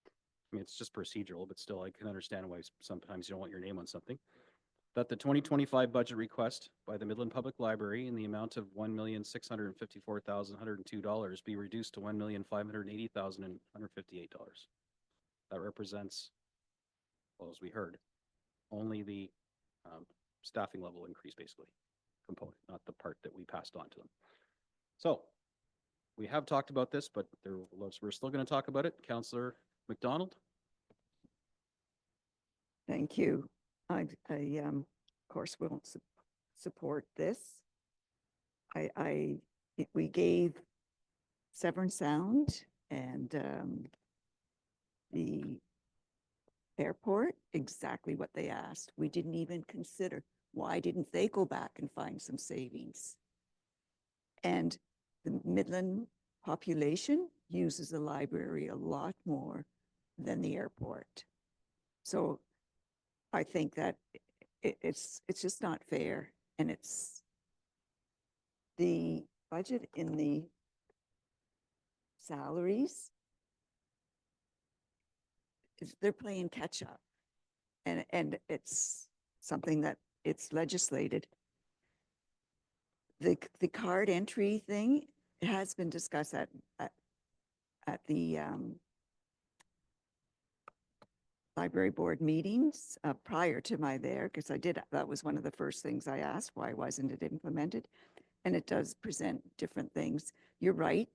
I mean, it's just procedural, but still I can understand why sometimes you don't want your name on something. That the 2025 budget request by the Midland Public Library in the amount of $1,654,102 be reduced to $1,580,158. That represents, well, as we heard, only the staffing level increase, basically, component, not the part that we passed on to them. So we have talked about this, but we're still going to talk about it. Councillor McDonald. Thank you. I of course, won't support this. I we gave Severn Sound and the airport exactly what they asked. We didn't even consider, why didn't they go back and find some savings? And the Midland population uses the library a lot more than the airport. So I think that it's just not fair. And it's the budget in the salaries, they're playing catch up. And it's something that it's legislated. The card entry thing has been discussed at the library board meetings prior to my there, because that was one of the first things I asked, why wasn't it implemented? And it does present different things. You're right,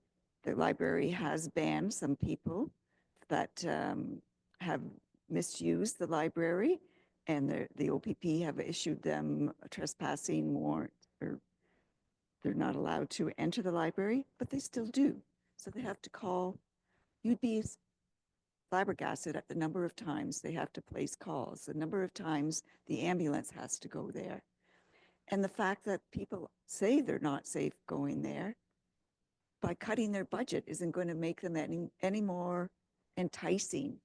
the library has banned some people that have misused the library, and the OPP have issued them a trespassing warrant, or they're not allowed to enter the library, but they still do. So they have to call. You'd be flabbergasted at the number of times they have to place calls, the number of times the ambulance has to go there. And the fact that people say they're not safe going there, by cutting their budget isn't going to make them any more enticing.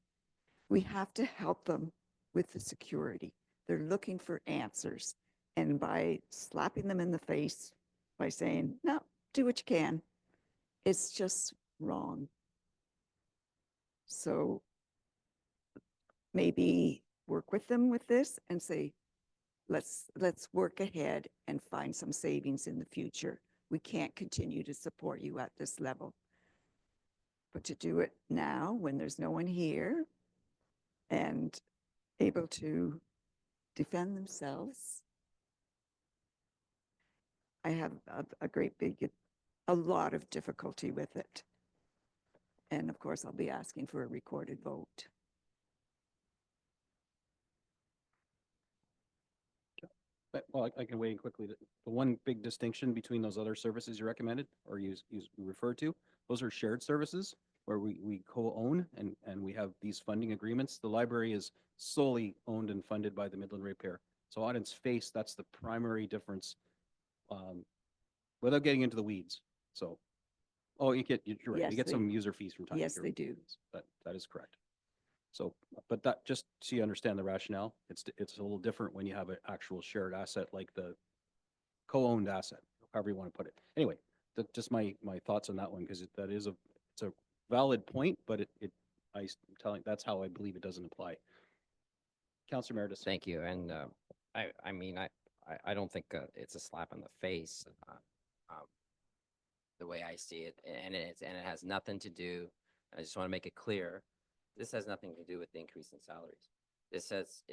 We have to help them with the security. They're looking for answers. And by slapping them in the face, by saying, no, do what you can, it's just wrong. So maybe work with them with this and say, let's work ahead and find some savings in the future. We can't continue to support you at this level. But to do it now when there's no one here and able to defend themselves, I have a lot of difficulty with it. And of course, I'll be asking for a recorded vote. Well, I can weigh in quickly. The one big distinction between those other services you recommended or you referred to, those are shared services where we co-own and we have these funding agreements. The library is solely owned and funded by the Midland Ratepayer. So on its face, that's the primary difference, without getting into the weeds. So, you're right. Yes, You get some user fees from time to yes, time. they do. That is correct. So, but that, just so you understand the rationale, it's a little different when you have an actual shared asset like the co-owned asset, however you want to put it. Anyway, just my thoughts on that one, because it's a valid point, but I'm telling, that's how I believe it doesn't apply. Councillor Meredith. Thank you. And I mean, I don't think it's a slap in the face the way I see it, and it has nothing to do. I just want to make it clear. This has nothing to do with the increase in salaries. This says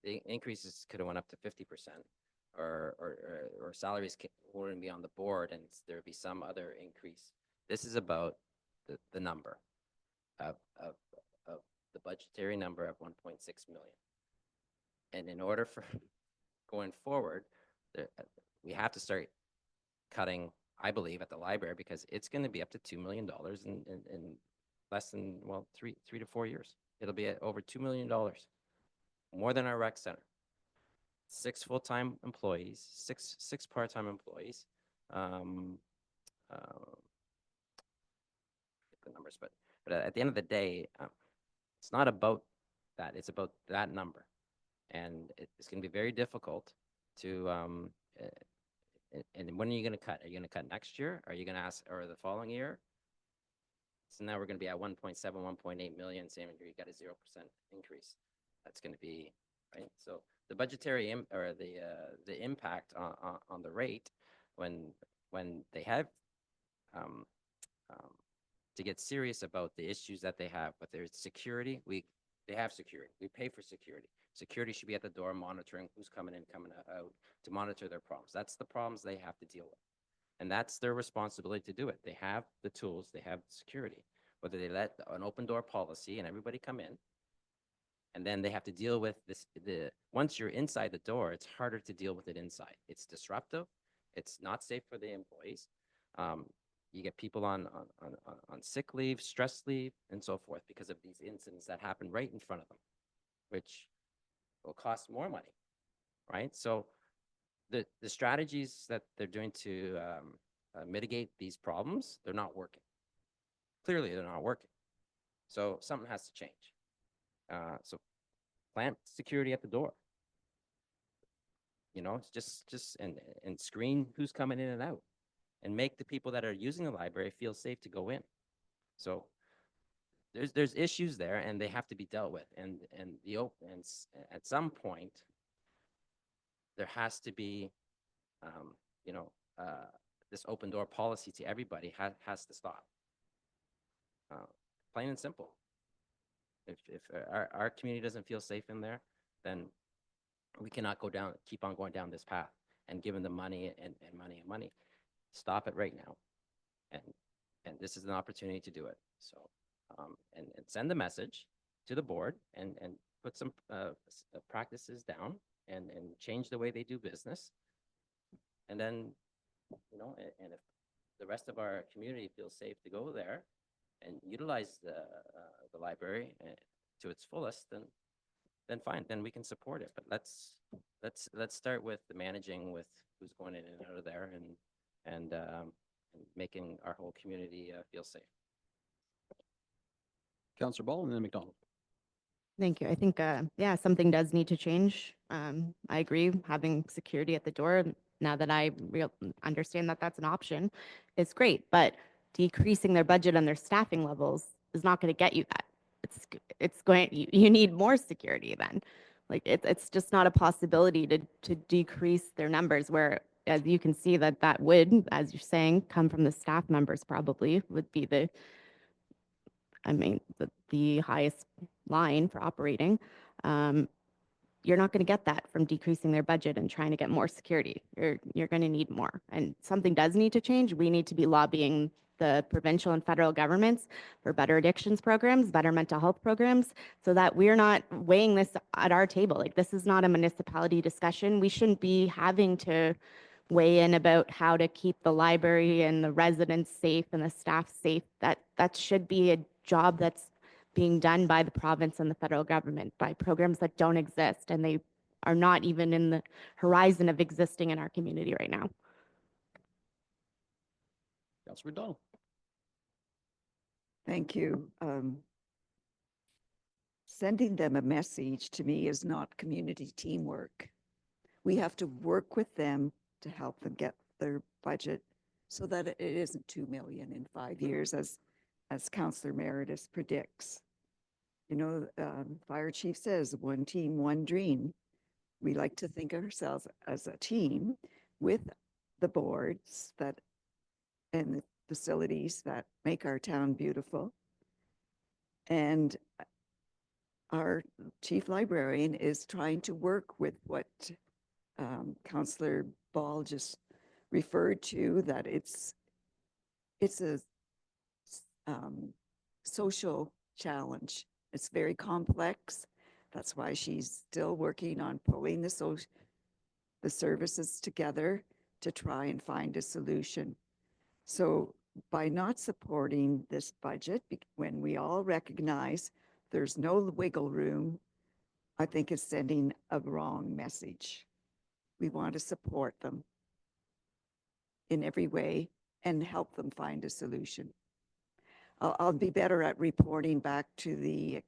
the increases could have went up to 50%, or salaries wouldn't be on the board, and there would be some other increase. This is about the number of the budgetary number of 1.6 million. And in order for going forward, we have to start cutting, I believe, at the library, because it's going to be up to $2 million in less than, well, three to 4 years. It'll be at over $2 million, more than our rec center. 6 full-time employees, six part-time employees. The numbers, but at the end of the day, it's not about that. It's about that number, and it's going to be very difficult to. And when are you going to cut? Are you going to cut next year? Are you going to ask, or the following year? So now we're going to be at 1.7, 1.8 million. Same year, you got a 0% increase. That's going to be right. So the budgetary or the impact on the rate when they have to get serious about the issues that they have, whether it's security, they have security. We pay for security. Security should be at the door monitoring who's coming in, coming out, to monitor their problems. That's the problems they have to deal with. And that's their responsibility to do it. They have the tools, they have security. Whether they let an open door policy and everybody come in, and then they have to deal with this. Once you're inside the door, it's harder to deal with it inside. It's disruptive. It's not safe for the employees. You get people on sick leave, stress leave, and so forth because of these incidents that happen right in front of them, which will cost more money, right? So the strategies that they're doing to mitigate these problems, they're not working. Clearly, they're not working. So something has to change. So plant security at the door. You know, it's just and screen who's coming in and out, and make the people that are using the library feel safe to go in. So there's issues there, and they have to be dealt with. And at some point, there has to be, you know, this open door policy to everybody has to stop. Plain and simple. If our community doesn't feel safe in there, then we cannot keep on going down this path and giving them money and money. Stop it right now. And this is an opportunity to do it. So, and send the message to the board and put some practices down and change the way they do business. And then, you know, and if the rest of our community feels safe to go there and utilize the library to its fullest, then fine, then we can support it. But let's start with the managing with who's going in and out of there and making our whole community feel safe. Councillor Ball and then McDonald. Thank you. I think, yeah, something does need to change. I agree, having security at the door, now that I understand that that's an option, is great, but decreasing their budget and their staffing levels is not going to get you that. It's going, you need more security then. Like, it's just not a possibility to decrease their numbers, where, as you can see, that would, as you're saying, come from the staff members probably, would be I mean, the highest line for operating. You're not going to get that from decreasing their budget and trying to get more security. You're going to need more. And something does need to change. We need to be lobbying the provincial and federal governments for better addictions programs, better mental health programs, so that we're not weighing this at our table. Like, this is not a municipality discussion. We shouldn't be having to weigh in about how to keep the library and the residents safe and the staff safe. That should be a job that's being done by the province and the federal government, by programs that don't exist, and they are not even in the horizon of existing in our community right now. Councillor McDonald. Thank you. Sending them a message to me is not community teamwork. We have to work with them to help them get their budget so that it isn't 2 million in 5 years, as Councillor Meredith predicts. You know, Fire Chief says, one team, one dream. We like to think of ourselves as a team with the boards and the facilities that make our town beautiful. And our chief librarian is trying to work with what Councillor Ball just referred to, that it's a social challenge. It's very complex. That's why she's still working on pulling the services together to try and find a solution. So by not supporting this budget, when we all recognize there's no wiggle room, I think it's sending a wrong message. We want to support them in every way and help them find a solution. I'll be better at reporting back to the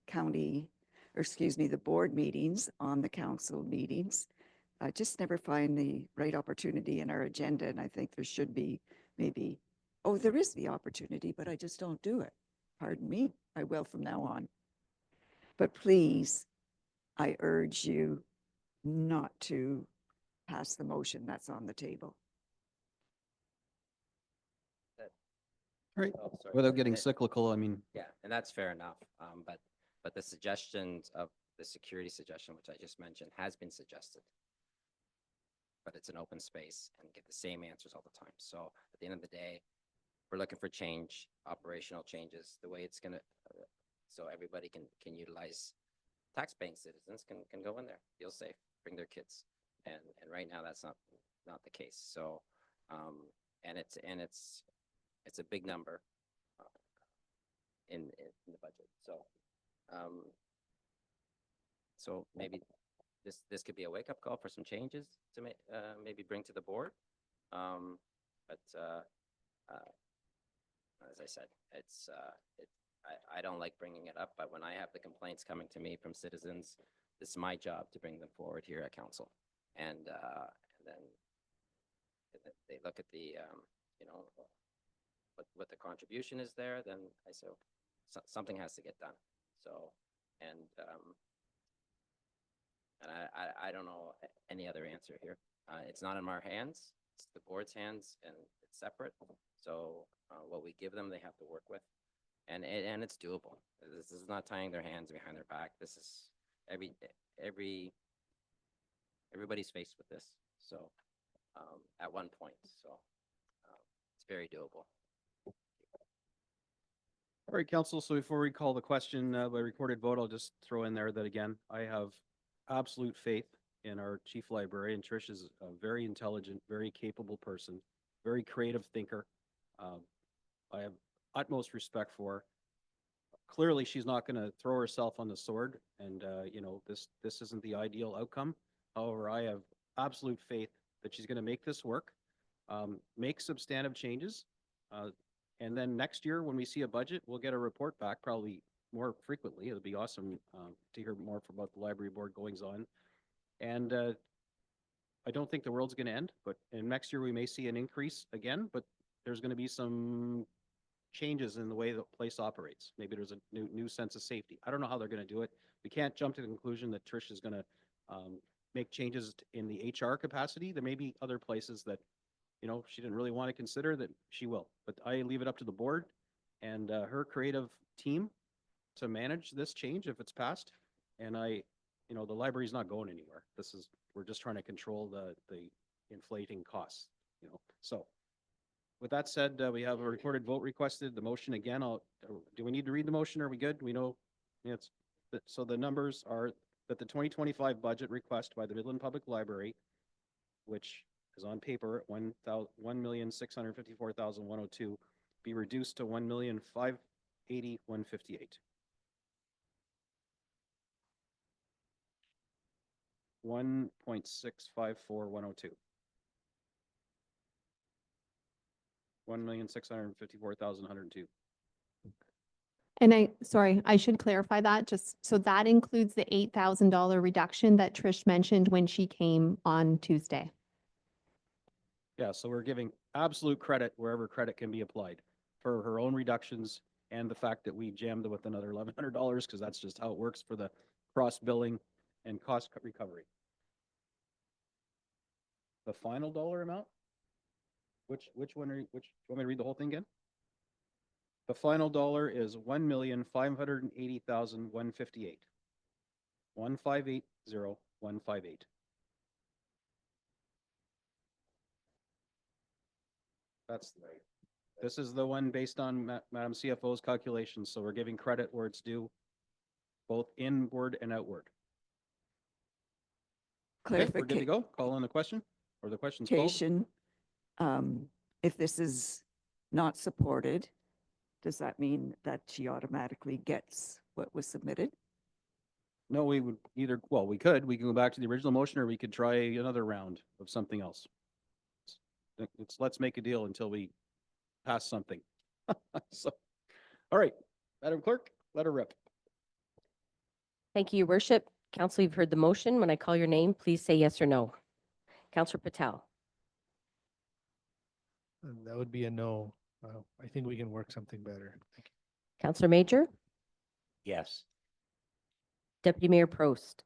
county, or excuse me, the board meetings on the council meetings. I just never find the right opportunity in our agenda, and I think there should be maybe, oh, there is the opportunity, but I just don't do it. Pardon me, I will from now on. But please, I urge you not to pass the motion that's on the table. Right. Oh, sorry. Without getting cyclical, I mean. Yeah, and that's fair enough. But the suggestions of the security suggestion, which I just mentioned, has been suggested. But it's an open space and get the same answers all the time. So at the end of the day, we're looking for change, operational changes, the way it's gonna, so everybody can utilize, tax-paying citizens can go in there, feel safe, bring their kids. And right now that's not the case. So and it's a big number in the budget. So, so maybe this could be a wake-up call for some changes to maybe bring to the board. But as I said, I don't like bringing it up, but when I have the complaints coming to me from citizens, this is my job to bring them forward here at council. And then they look at the, you know, what the contribution is there, then I say, something has to get done. So, and I don't know any other answer here. It's not in our hands, it's the board's hands, and it's separate. So what we give them, they have to work with. And it's doable. This is not tying their hands behind their back. This is everybody's faced with this. So at one point, so it's very doable. All right, council. So before we call the question by recorded vote, I'll just throw in there that again, I have absolute faith in our chief librarian. Trish is a very intelligent, very capable person, very creative thinker. I have utmost respect for her. Clearly, she's not going to throw herself on the sword, and you know, this isn't the ideal outcome. However, I have absolute faith that she's going to make this work, make substantive changes, and then next year when we see a budget, we'll get a report back probably more frequently. It'll be awesome to hear more about the library board goings on, and I don't think the world's going to end. But and next year we may see an increase again, but there's going to be some changes in the way the place operates. Maybe there's a new sense of safety. I don't know how they're going to do it. We can't jump to the conclusion that Trish is going to make changes in the HR capacity. There may be other places that, you know, she didn't really want to consider that she will. But I leave it up to the board and her creative team to manage this change if it's passed. And you know, the library's not going anywhere. We're just trying to control the inflating costs, you know. So with that said, we have a recorded vote requested. The motion again, do we need to read the motion? Are we good? We know so the numbers are that the 2025 budget request by the Midland Public Library, which is on paper at $1,654,102, be reduced to $1,580,158. $1,654,102. $1,654,102. And sorry, I should clarify that just, so that includes the $8,000 reduction that Trish mentioned when she came on Tuesday. Yeah, so we're giving absolute credit wherever credit can be applied for her own reductions and the fact that we jammed with another $1,100 because that's just how it works for the cross billing and cost recovery. The final dollar amount? Which one are you, you want me to read the whole thing again? The final dollar is $1,580,158. 1580158. That's right. This is the one based on Madam CFO's calculations, so we're giving credit where it's due, both inward and outward. Okay, we're good to go. Call on the question, or the question's called. If this is not supported, does that mean that she automatically gets what was submitted? No, we would either, well, we can go back to the original motion, or we could try another round of something else. Let's make a deal until we pass something. So, all right, Madam Clerk, let her rip. Thank you, Your Worship. Council, you've heard the motion. When I call your name, please say yes or no. Councillor Patel. That would be a no. I think we can work something better. Thank you. Councillor Major. Yes. Deputy Mayor Prost.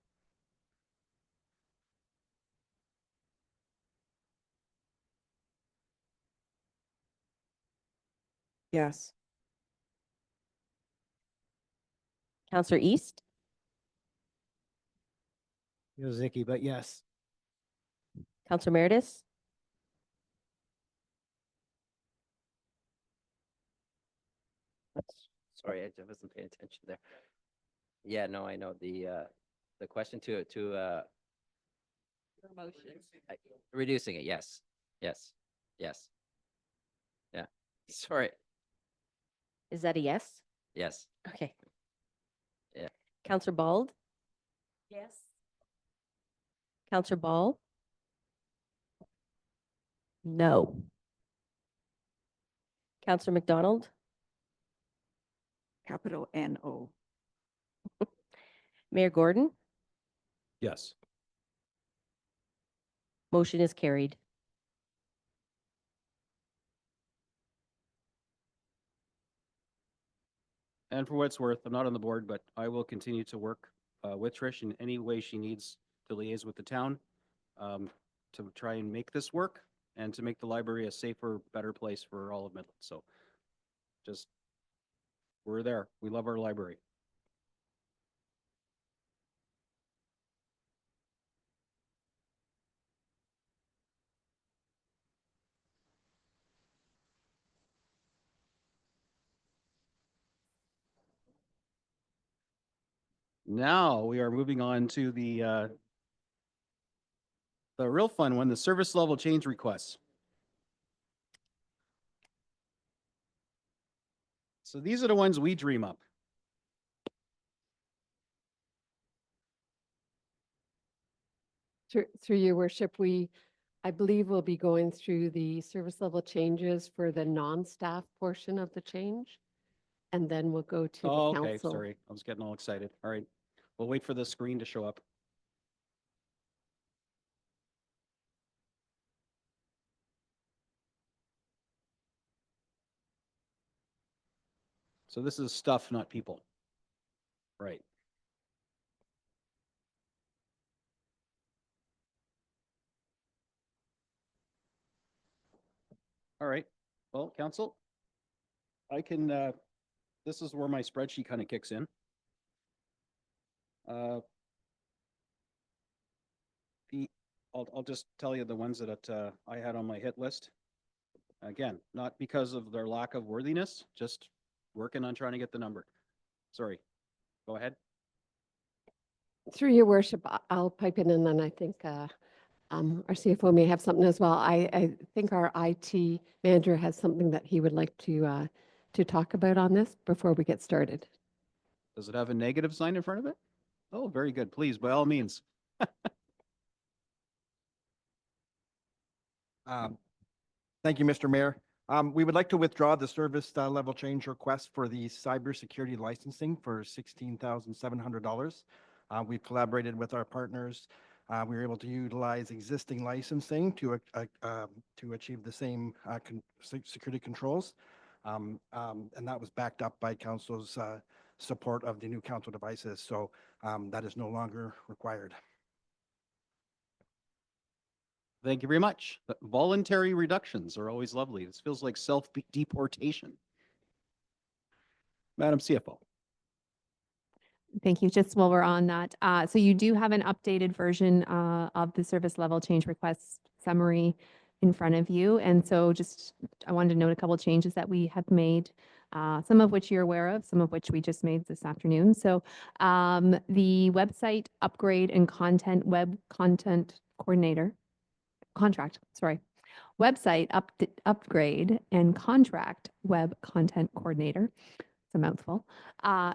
Yes. Councillor East. Zicky, but yes. Councillor Meredith. Sorry, I wasn't paying attention there. Yeah, no, I know the question to Motion. reducing it. Yes, yes, yes. Sorry. Is that a yes? Yes. Okay. Yeah. Counselor Bald? Yes. Counselor Ball? No. Counselor McDonald? Capital N-O. Mayor Gordon? Yes. Motion is carried. And for what it's worth, I'm not on the board, but I will continue to work with Trish in any way she needs to liaise with the town um, to try and make this work and to make the library a safer, better place for all of Midland. So just, we're there. We love our library. Now we are moving on to the real fun one, the service level change requests. So these are the ones we dream up. Through your worship, I believe we'll be going through the service level changes for the non-staff portion of the change. And then we'll go to the Oh, council. okay, sorry. I was getting all excited. All right. We'll wait for the screen to show up. So this is stuff, not people. Right. All right. Well, council, I can, this is where my spreadsheet kind of kicks in. I'll just tell you the ones that I had on my hit list. Again, not because of their lack of worthiness, just working on trying to get the number. Sorry. Go ahead. Through your worship, I'll pipe in and then I think our CFO may have something as well. I think our IT manager has something that he would like to talk about on this before we get started. Does it have a negative sign in front of it? Oh, very good. Please, by all means. Thank you, Mr. Mayor. We would like to withdraw the service level change request for the cybersecurity licensing for $16,700. We've collaborated with our partners. We were able to utilize existing licensing to achieve the same security controls. And that was backed up by council's support of the new council devices. So that is no longer required. Thank you very much. Voluntary reductions are always lovely. This feels like self-deportation. Madam CFO. Thank you. Just while we're on that, so you do have an updated version of the service level change request summary in front of you. And so just, I wanted to note a couple of changes that we have made, some of which you're aware of, some of which we just made this afternoon. So the website upgrade and web content coordinator, website upgrade and contract web content coordinator. It's a mouthful.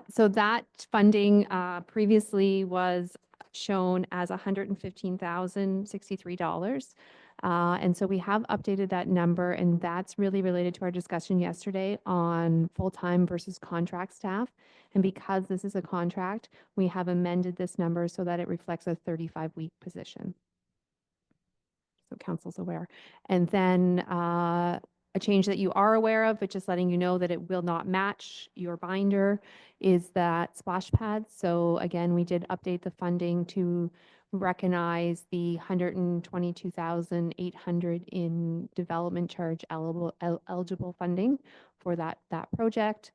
So that funding previously was shown as $115,063. And so we have updated that number, and that's really related to our discussion yesterday on full-time versus contract staff. And because this is a contract, we have amended this number so that it reflects a 35-week position. So council's aware. And then a change that you are aware of, but just letting you know that it will not match your binder, is that splash pads. So again, we did update the funding to recognize the $122,800 in development charge eligible funding for that project.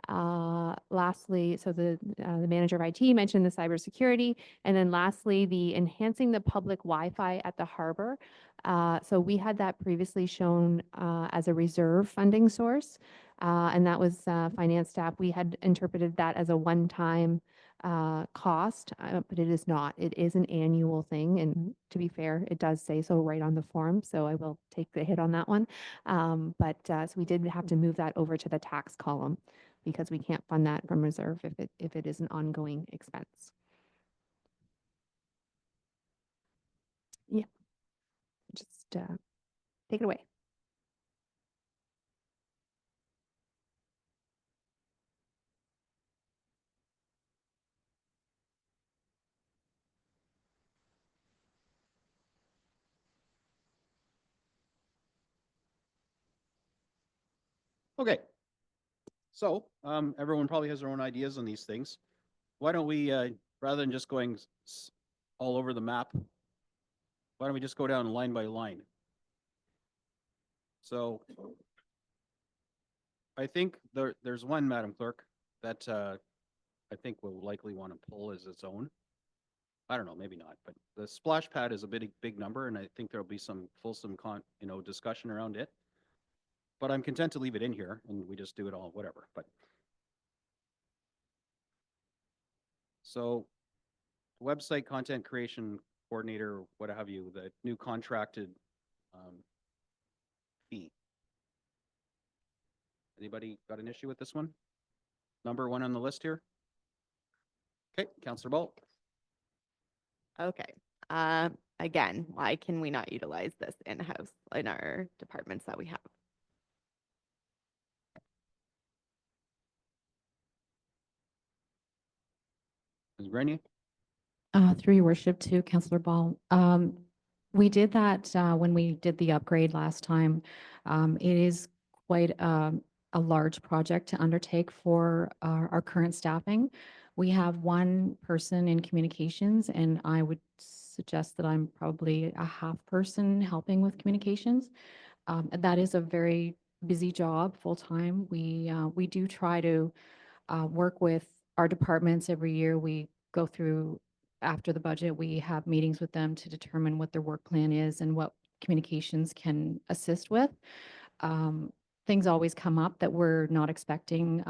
Lastly, so the manager of IT mentioned the cybersecurity. And then lastly, the enhancing the public Wi-Fi at the harbor. So we had that previously shown as a reserve funding source. And that was finance staff. We had interpreted that as a one-time cost, but it is not. It is an annual thing. And to be fair, it does say so right on the form. So I will take the hit on that one. So we did have to move that over to the tax column because we can't fund that from reserve if it is an ongoing expense. Yeah, just take it away. Okay. So, everyone probably has their own ideas on these things. Why don't we, rather than just going all over the map, why don't we just go down line by line? So I think there's one, Madam Clerk, that I think we'll likely want to pull as its own. I don't know, maybe not, but the splash pad is a big number, and I think there'll be some fulsome discussion around it. But I'm content to leave it in here, and we just do it all, whatever. But so, website content creation coordinator, what have you, the new contracted fee. Anybody got an issue with this one? Number one on the list here? Okay, Councillor Ball. Okay. Again, why can we not utilize this in-house in our departments that we have? Ms. Grenier? Through your worship to Councillor Ball. We did that when we did the upgrade last time. It is quite a large project to undertake for our current staffing. We have one person in communications, and I would suggest that I'm probably a half person helping with communications. And that is a very busy job, full-time. We do try to work with our departments every year. We go through after the budget, we have meetings with them to determine what their work plan is and what communications can assist with. Things always come up that we're not expecting.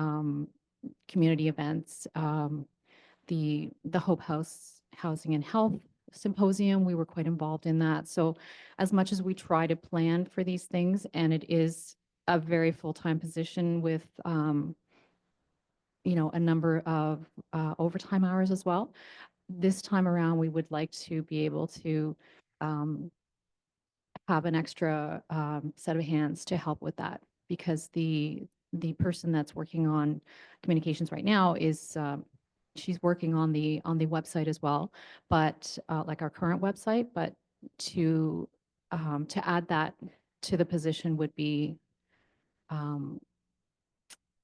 Community events, the Hope House Housing and Health Symposium, we were quite involved in that. So as much as we try to plan for these things, and it is a very full-time position with a number of overtime hours as well. This time around, we would like to be able to have an extra set of hands to help with that, because the person that's working on communications right now is she's working on the website as well, but like our current website, but to add that to the position would be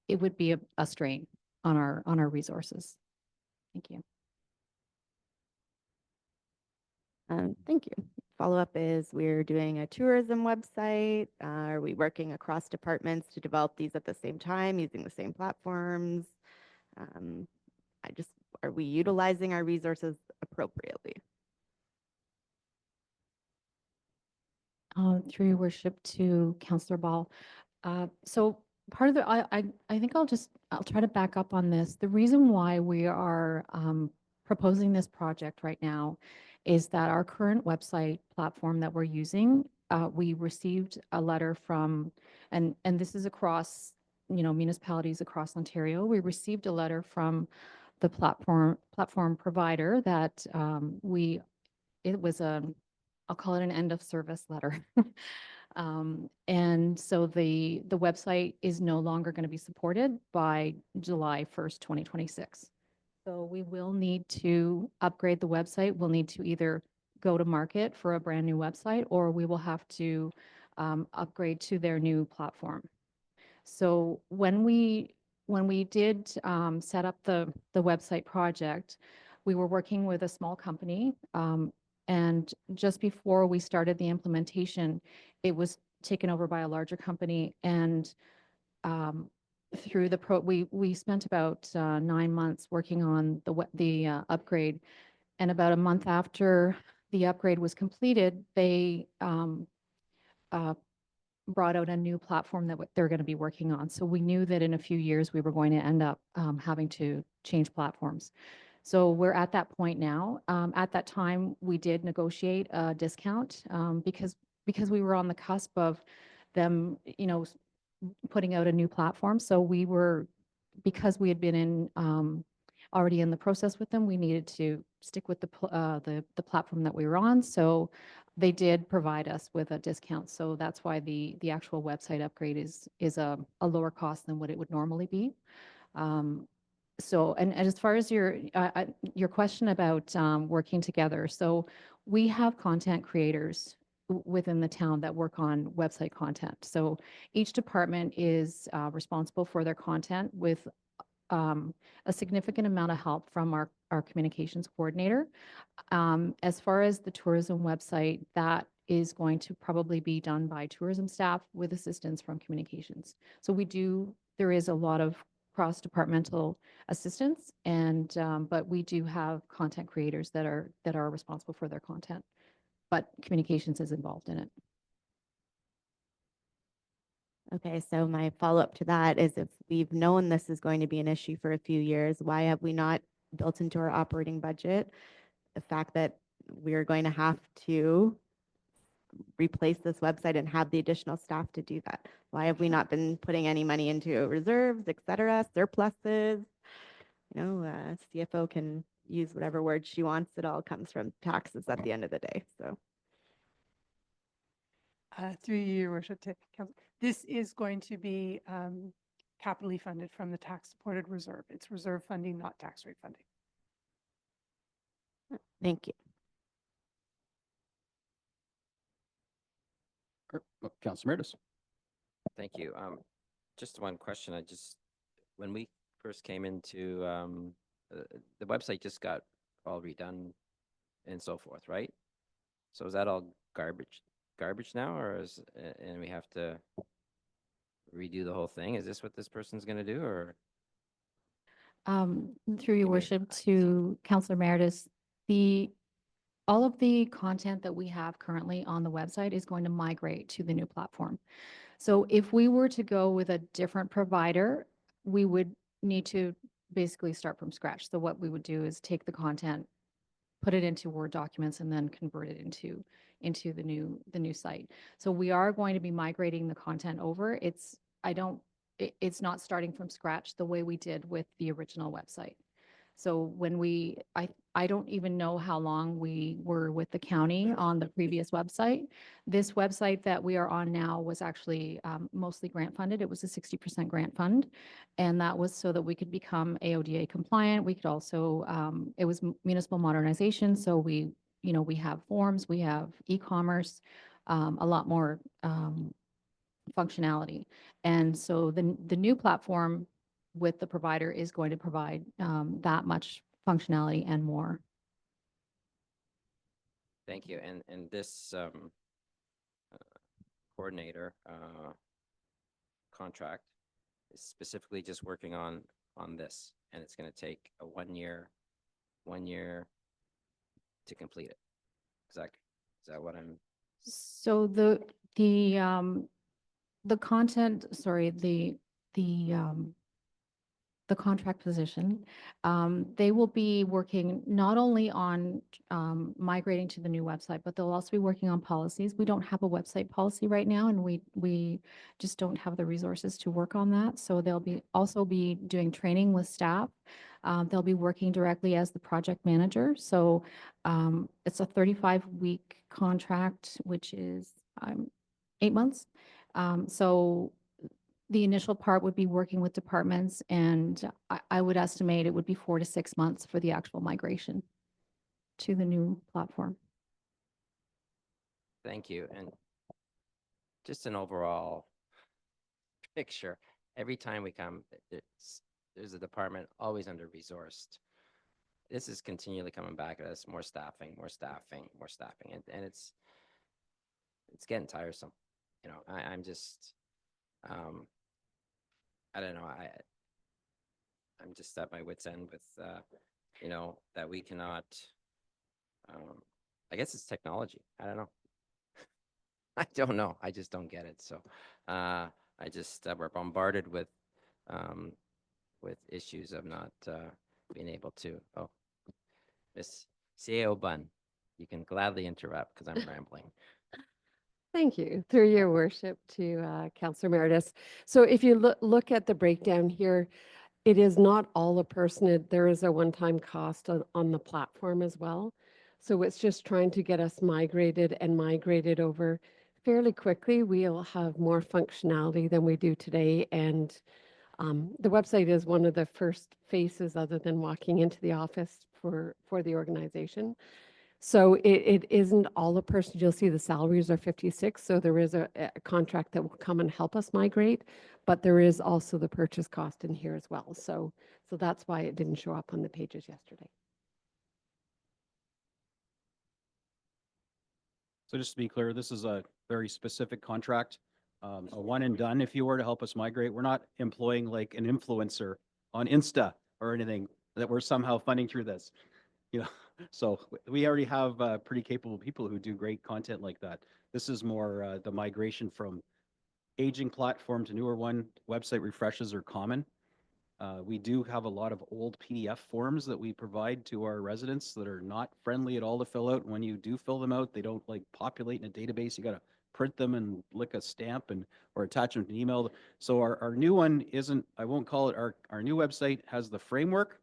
it would be a strain on our resources. Thank you. Thank you. Follow-up is we're doing a tourism website. Are we working across departments to develop these at the same time using the same platforms? Are we utilizing our resources appropriately? Through your worship to Councillor Ball. So part of the, I think I'll try to back up on this. The reason why we are proposing this project right now is that our current website platform that we're using, we received a letter from, and this is across, municipalities across Ontario. We received a letter from the platform provider that it was I'll call it an end of service letter. And so the website is no longer going to be supported by July 1st, 2026. So we will need to upgrade the website. We'll need to either go to market for a brand new website, or we will have to upgrade to their new platform. So when we did set up the website project, we were working with a small company, and just before we started the implementation, it was taken over by a larger company, and through we spent about 9 months working on the upgrade. And about a month after the upgrade was completed, they uh, brought out a new platform that they're going to be working on. So we knew that in a few years, we were going to end up having to change platforms. So we're at that point now. At that time, we did negotiate a discount because we were on the cusp of them, putting out a new platform. So because we had been already in the process with them, we needed to stick with the platform that we were on. So they did provide us with a discount. So that's why the actual website upgrade is a lower cost than what it would normally be. And as far as your question about working together, so we have content creators within the town that work on website content. So each department is responsible for their content with a significant amount of help from our communications coordinator. As far as the tourism website, that is going to probably be done by tourism staff with assistance from communications. So there is a lot of cross-departmental assistance, but we do have content creators that are responsible for their content, but communications is involved in it. Okay, so my follow-up to that is if we've known this is going to be an issue for a few years, why have we not built into our operating budget the fact that we're going to have to replace this website and have the additional staff to do that? Why have we not been putting any money into reserves, et cetera, surpluses? CFO can use whatever word she wants. It all comes from taxes at the end of the day, so. Through you, Your Worship, this is going to be capitally funded from the tax-supported reserve. It's reserve funding, not tax rate funding. Thank you. Councilor Meredith. Thank you. Just one question. When we first came into, the website just got all redone and so forth, right? So is that all garbage now, and we have to redo the whole thing? Is this what this person's going to do, or? Through your worship to Councillor Meredith, all of the content that we have currently on the website is going to migrate to the new platform. So if we were to go with a different provider, we would need to basically start from scratch. So what we would do is take the content, put it into Word documents, and then convert it into the new site. So we are going to be migrating the content over. It's not starting from scratch the way we did with the original website. So I don't even know how long we were with the county on the previous website. This website that we are on now was actually mostly grant funded. It was a 60% grant fund. And that was so that we could become AODA compliant. We could also, it was municipal modernization. So we have forms, we have e-commerce, a lot more functionality. And so the new platform with the provider is going to provide that much functionality and more. Thank you. And this coordinator contract is specifically just working on this, and it's going to take a 1 year to complete it. Is that what I'm? So the content, sorry, the contract position, they will be working not only on migrating to the new website, but they'll also be working on policies. We don't have a website policy right now, and we just don't have the resources to work on that. So they'll also be doing training with staff. They'll be working directly as the project manager. So it's a 35-week contract, which is 8 months. So the initial part would be working with departments, and I would estimate it would be 4 to 6 months for the actual migration to the new platform. Thank you. And just an overall picture. Every time we come, there's a department always under-resourced. This is continually coming back at us, more staffing, and it's getting tiresome. I'm just, I don't know, I'm just at my wit's end with, you know, that we cannot, I guess it's technology. I don't know. I don't know. I just don't get it. So, I just, we're bombarded with issues of not, being able to, oh, Miss CAO Bun, you can gladly interrupt because I'm rambling. Thank you. Through your worship to Councillor Meredith. So if you look at the breakdown here, it is not all a person. There is a one-time cost on the platform as well. So it's just trying to get us migrated over fairly quickly. We'll have more functionality than we do today. And the website is one of the first faces other than walking into the office for the organization. So it isn't all a person. You'll see the salaries are 56. So there is a contract that will come and help us migrate, but there is also the purchase cost in here as well. So that's why it didn't show up on the pages yesterday. So just to be clear, this is a very specific contract, a one and done. If you were to help us migrate, we're not employing like an influencer on Insta or anything that we're somehow funding through this. You know, so we already have pretty capable people who do great content like that. This is more the migration from aging platform to newer one. Website refreshes are common. We do have a lot of old PDF forms that we provide to our residents that are not friendly at all to fill out. When you do fill them out, they don't like populate in a database. You got to print them and lick a stamp and or attach them to an email. So our new one isn't, I won't call it, our new website has the framework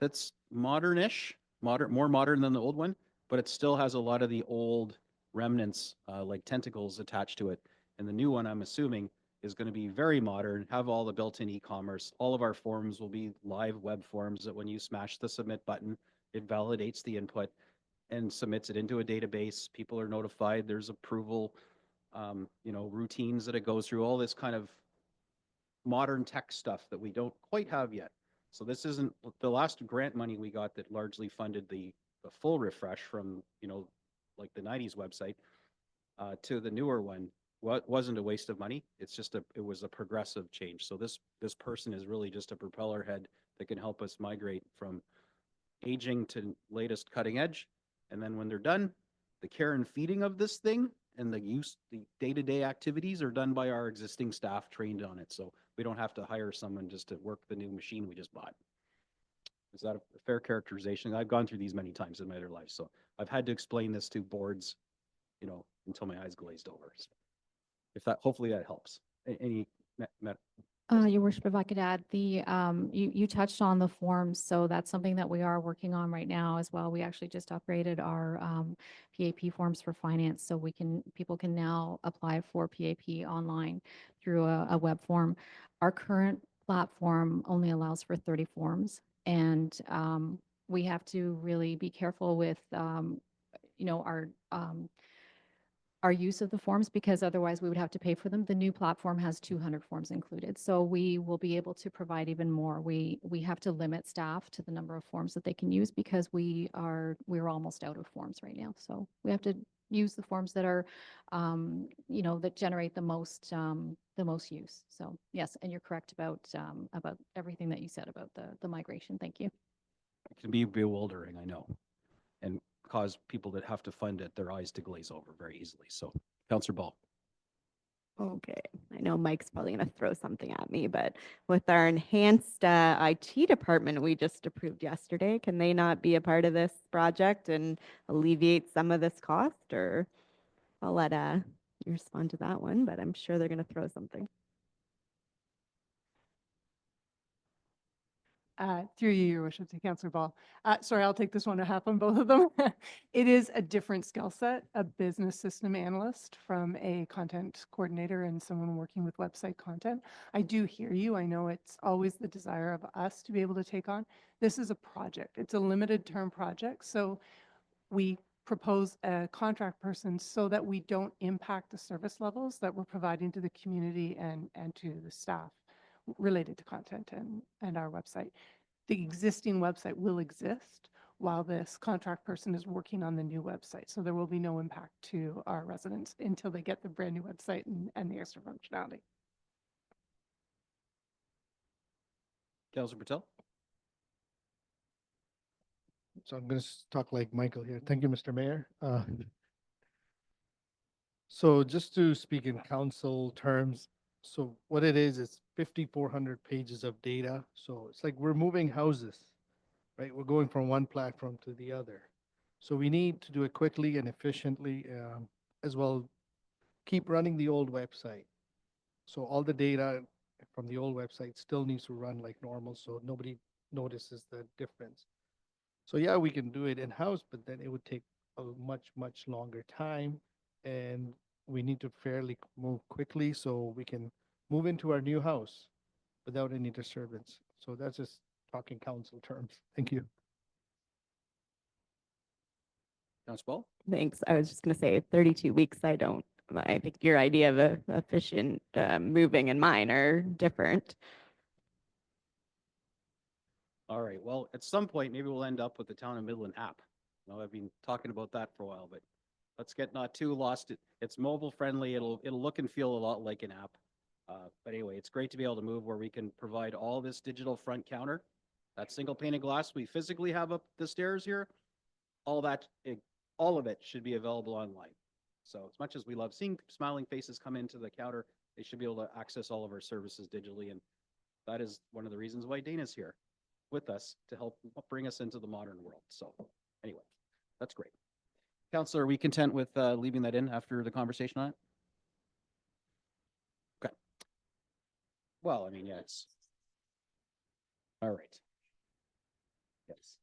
that's modernish, more modern than the old one, but it still has a lot of the old remnants, like tentacles attached to it. And the new one, I'm assuming, is going to be very modern, have all the built-in e-commerce. All of our forms will be live web forms that when you smash the submit button, it validates the input and submits it into a database. People are notified. There's approval, you know, routines that it goes through, all this kind of modern tech stuff that we don't quite have yet. So this isn't the last grant money we got that largely funded the full refresh from, you know, like the 90s website to the newer one. Wasn't a waste of money. It's just it was a progressive change. So this person is really just a propeller head that can help us migrate from aging to latest cutting edge. And then when they're done, the care and feeding of this thing and the day-to-day activities are done by our existing staff trained on it. So we don't have to hire someone just to work the new machine we just bought. Is that a fair characterization? I've gone through these many times in my other life. So I've had to explain this to boards, you know, until my eyes glazed over. So if that, hopefully that helps. Any, Your worship, if I could add, you touched on the forms, so that's something that we are working on right now as well. We actually just upgraded our PAP forms for finance, so people can now apply for PAP online through a web form. Our current platform only allows for 30 forms, and we have to really be careful with you know, our use of the forms, because otherwise we would have to pay for them. The new platform has 200 forms included, so we will be able to provide even more. We have to limit staff to the number of forms that they can use because we're almost out of forms right now. So we have to use the forms that are, you know, that generate the most use. So yes, and you're correct about everything that you said about the migration. Thank you. It can be bewildering, I know, and cause people that have to fund it, their eyes to glaze over very easily. So, Councillor Ball. Okay, I know Mike's probably going to throw something at me, but with our enhanced IT department we just approved yesterday, can they not be a part of this project and alleviate some of this cost? Or I'll let you respond to that one, but I'm sure they're going to throw something. Through you, Your Worship, to Councillor Ball. Sorry, I'll take this one to half on both of them. It is a different skill set, a business system analyst from a content coordinator and someone working with website content. I do hear you. I know it's always the desire of us to be able to take on. This is a project. It's a limited term project. So we propose a contract person so that we don't impact the service levels that we're providing to the community and to the staff related to content and our website. The existing website will exist while this contract person is working on the new website. So there will be no impact to our residents until they get the brand new website and the extra functionality. Councillor Patel? So I'm going to talk like Michael here. Thank you, Mr. Mayor. So just to speak in council terms, so what it is 5,400 pages of data. So it's like we're moving houses, right? We're going from one platform to the other. So we need to do it quickly and efficiently, as well keep running the old website. So all the data from the old website still needs to run like normal, so nobody notices the difference. So yeah, we can do it in-house, but then it would take a much longer time, and we need to fairly move quickly so we can move into our new house without any disturbance. So that's just talking council terms. Thank you. Councillor Ball? Thanks. I was just going to say 32 weeks. I think your idea of a efficient moving and mine are different. All right, well, at some point, maybe we'll end up with the Town of Midland app. I've been talking about that for a while, but let's get not too lost. It's mobile friendly. It'll look and feel a lot like an app. But anyway, it's great to be able to move where we can provide all this digital front counter, that single pane of glass we physically have up the stairs here. All of it should be available online. So as much as we love seeing smiling faces come into the counter, they should be able to access all of our services digitally. And that is one of the reasons why Dana's here with us to help bring us into the modern world. So anyway, that's great. Councillor, are we content with leaving that in after the conversation on it? Okay. Well, I mean, yeah, it's all right. Yes.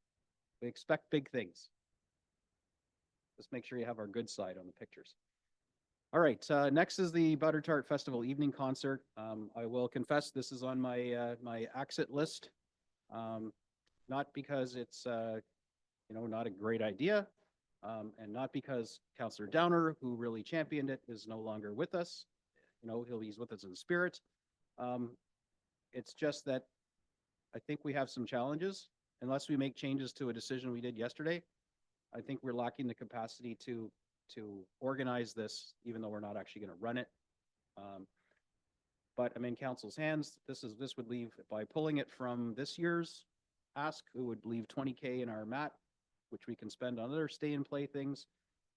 We expect big things. Just make sure you have our good side on the pictures. All right, next is the Butter Tart Festival evening concert. I will confess this is on my my exit list. Not because it's not a great idea, and not because Councillor Downer, who really championed it, is no longer with us. He's with us in spirit. It's just that I think we have some challenges. Unless we make changes to a decision we did yesterday, I think we're lacking the capacity to organize this, even though we're not actually going to run it. But I'm in council's hands. This would leave, by pulling it from this year's ask, it would leave 20K in our mat, which we can spend on other stay and play things,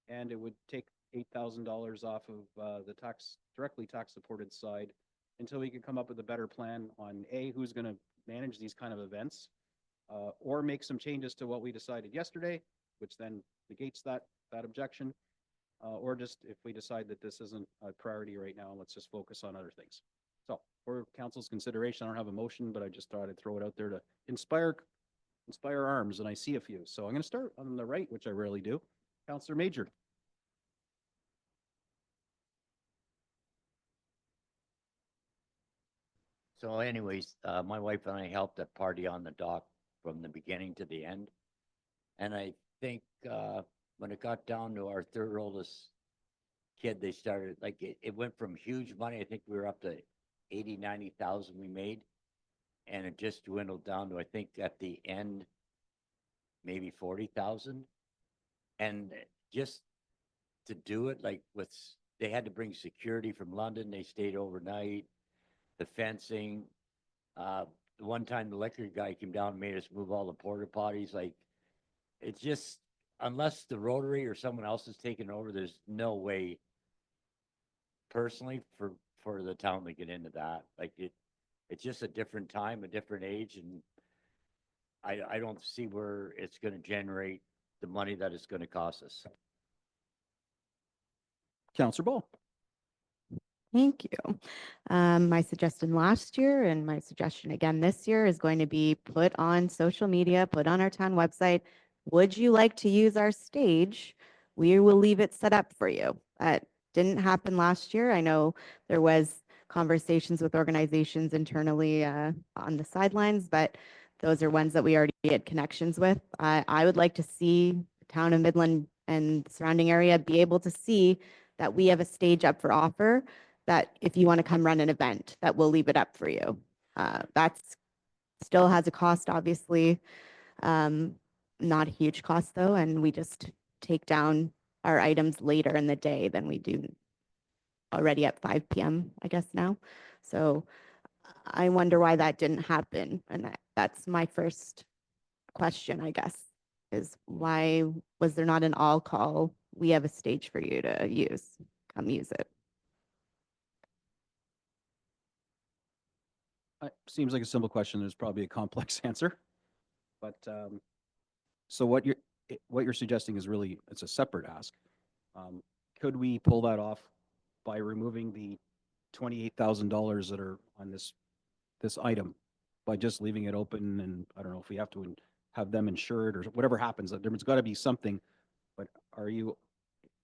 and it would take $8,000 off of the directly tax supported side until we could come up with a better plan on who's going to manage these kind of events, or make some changes to what we decided yesterday, which then negates that objection, or just if we decide that this isn't a priority right now, let's just focus on other things. So for council's consideration, I don't have a motion, but I just thought I'd throw it out there to inspire arms, and I see a few. So I'm going to start on the right, which I rarely do. Councillor Major. So anyways, my wife and I helped at Party on the Dock from the beginning to the end. And I think when it got down to our third oldest kid, they started, like, it went from huge money. I think we were up to 80, 90,000 we made. And it just dwindled down to, I think at the end, maybe 40,000. And just to do it, like they had to bring security from London. They stayed overnight. The fencing. One time the liquor guy came down and made us move all the porta potties. Like, it's just, unless the Rotary or someone else is taking over, there's no way personally for the town to get into that. Like, it's just a different time, a different age, and I don't see where it's going to generate the money that it's going to cost us. Councillor Ball. Thank you. My suggestion last year and my suggestion again this year is going to be put on social media, put on our town website. Would you like to use our stage? We will leave it set up for you. That didn't happen last year. I know there was conversations with organizations internally on the sidelines, but those are ones that we already had connections with. I would like to see the town of Midland and the surrounding area be able to see that we have a stage up for offer, that if you want to come run an event, that we'll leave it up for you. That's still has a cost, obviously. Not a huge cost though, and we just take down our items later in the day than we do already at 5 p.m. I guess now. So I wonder why that didn't happen. And that's my first question, I guess, is why was there not an all call? We have a stage for you to use. Come use it. Seems like a simple question. There's probably a complex answer. But so what you're suggesting is really, it's a separate ask. Could we pull that off by removing the $28,000 that are on this item by just leaving it open? And I don't know if we have to have them insured or whatever happens. There's got to be something. But are you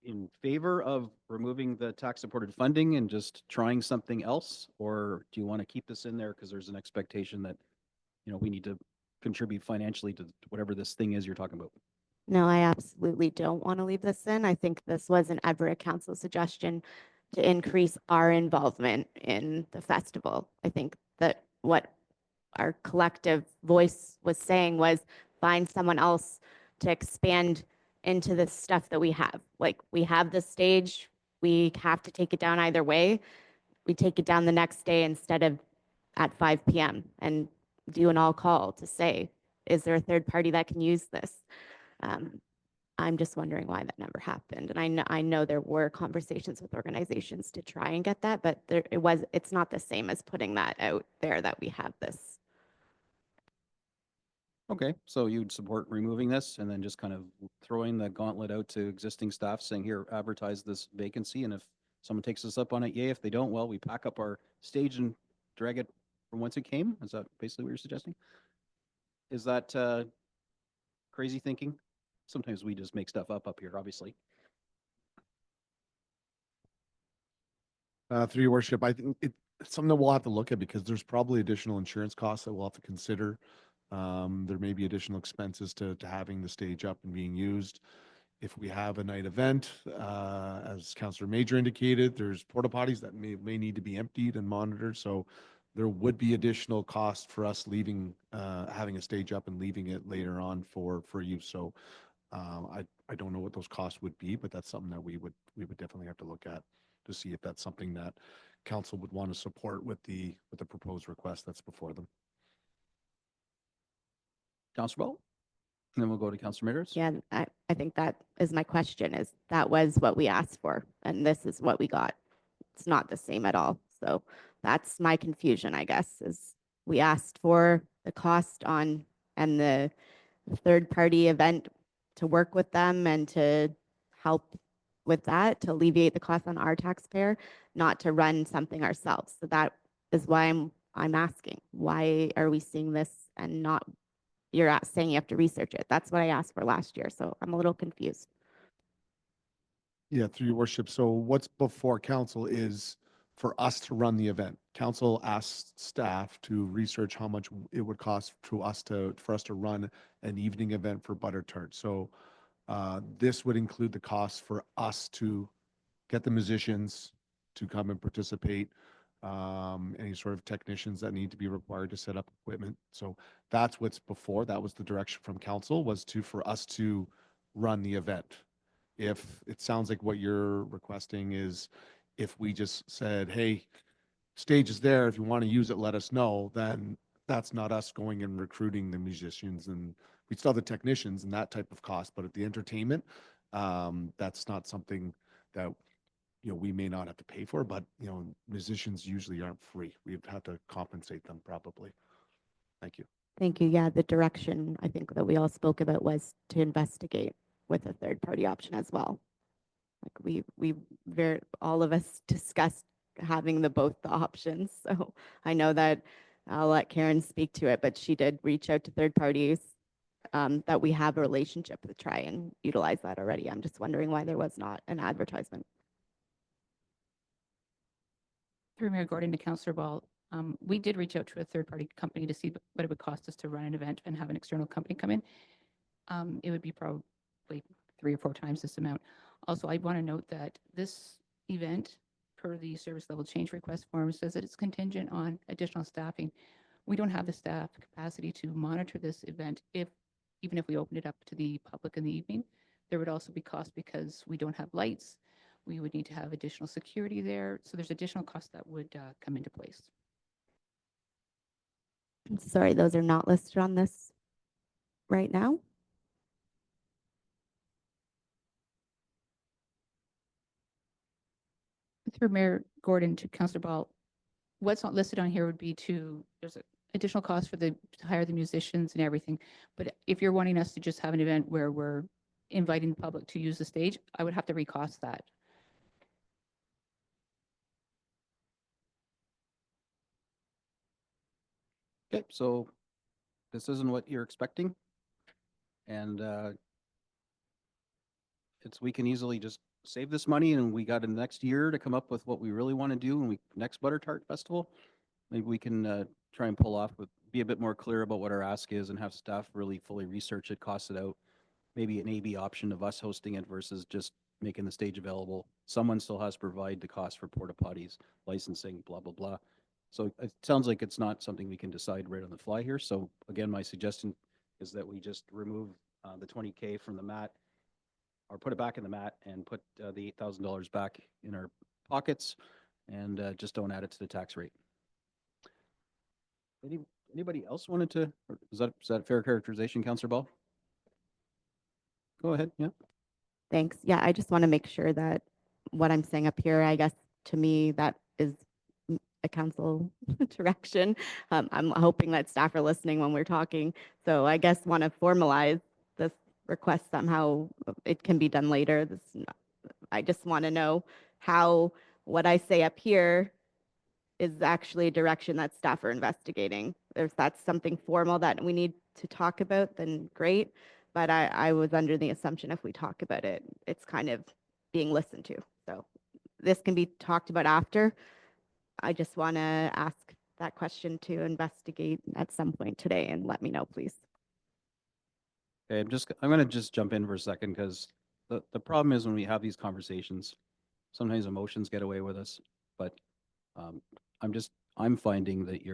in favor of removing the tax supported funding and just trying something else, or do you want to keep this in there because there's an expectation that we need to contribute financially to whatever this thing is you're talking about? No, I absolutely don't want to leave this in. I think this was an Everett Council suggestion to increase our involvement in the festival. I think that what our collective voice was saying was find someone else to expand into the stuff that we have. Like, we have the stage, we have to take it down either way. We take it down the next day instead of at 5 p.m. and do an all call to say, is there a third party that can use this? I'm just wondering why that never happened. And I know there were conversations with organizations to try and get that, but it's not the same as putting that out there that we have this. Okay, so you'd support removing this and then just kind of throwing the gauntlet out to existing staff saying, here, advertise this vacancy. And if someone takes us up on it, yay. If they don't, well, we pack up our stage and drag it from whence it came. Is that basically what you're suggesting? Is that crazy thinking? Sometimes we just make stuff up here, obviously. Through your worship, I think it's something that we'll have to look at because there's probably additional insurance costs that we'll have to consider. There may be additional expenses to having the stage up and being used. If we have a night event, as Councillor Major indicated, there's porta potties that may need to be emptied and monitored. So there would be additional cost for us leaving, having a stage up and leaving it later on for use. So I don't know what those costs would be, but that's something that we would definitely have to look at to see if that's something that council would want to support with the proposed request that's before them. Councillor Ball? And then we'll go to Councillor Meadows. Yeah, I think that is my question, is that was what we asked for and this is what we got. It's not the same at all. So that's my confusion, I guess, is we asked for the cost on and the third party event to work with them and to help with that, to alleviate the cost on our taxpayer, not to run something ourselves. So that is why I'm asking, why are we seeing this and not, you're saying you have to research it. That's what I asked for last year. So I'm a little confused. Yeah, through your worship. So what's before council is for us to run the event. Council asked staff to research how much it would cost for us to run an evening event for Butter Tart. So this would include the cost for us to get the musicians to come and participate, any sort of technicians that need to be required to set up equipment. So that's what's before. That was the direction from council, was for us to run the event. If it sounds like what you're requesting is if we just said, hey, stage is there, if you want to use it, let us know, then that's not us going and recruiting the musicians, and we still have the technicians and that type of cost. But at the entertainment, that's not something that we may not have to pay for, but musicians usually aren't free. We'd have to compensate them probably. Thank you. Thank you. Yeah, the direction I think that we all spoke about was to investigate with a third party option as well. Like all of us discussed having both the options. So I know that I'll let Karen speak to it, but she did reach out to third parties that we have a relationship to try and utilize that already. I'm just wondering why there was not an advertisement. Through Mayor Gordon to Councillor Ball, we did reach out to a third-party company to see what it would cost us to run an event and have an external company come in. It would be probably 3 or 4 times this amount. Also, I want to note that this event, per the service level change request form, says that it's contingent on additional staffing. We don't have the staff capacity to monitor this event. Even if we opened it up to the public in the evening, there would also be cost because we don't have lights. We would need to have additional security there. So there's additional costs that would come into place. Sorry, those are not listed on this right now. Through Mayor Gordon to Councillor Ball, what's not listed on here would be there's an additional cost for to hire the musicians and everything. But if you're wanting us to just have an event where we're inviting the public to use the stage, I would have to recost that. Okay, so this isn't what you're expecting. And we can easily just save this money and we got the next year to come up with what we really want to do and next Butter Tart Festival. Maybe we can try and pull off be a bit more clear about what our ask is and have staff really fully research it, cost it out. Maybe an AB option of us hosting it versus just making the stage available. Someone still has to provide the cost for porta potties, licensing, blah, blah, blah. So it sounds like it's not something we can decide right on the fly here. So again, my suggestion is that we just remove the 20K from the mat or put it back in the mat and put the $8,000 back in our pockets and just don't add it to the tax rate. Anybody else wanted to, or is that a fair characterization, Councillor Ball? Go ahead, yeah. Thanks. Yeah, I just want to make sure that what I'm saying up here, I guess to me, that is a council direction. I'm hoping that staff are listening when we're talking. So I guess want to formalize this request somehow. It can be done later. I just want to know how what I say up here is actually a direction that staff are investigating. If that's something formal that we need to talk about, then great. But I was under the assumption if we talk about it, it's kind of being listened to. So this can be talked about after. I just want to ask that question to investigate at some point today and let me know, please. Okay, I'm going to just jump in for a second because the problem is when we have these conversations, sometimes emotions get away with us. But I'm finding that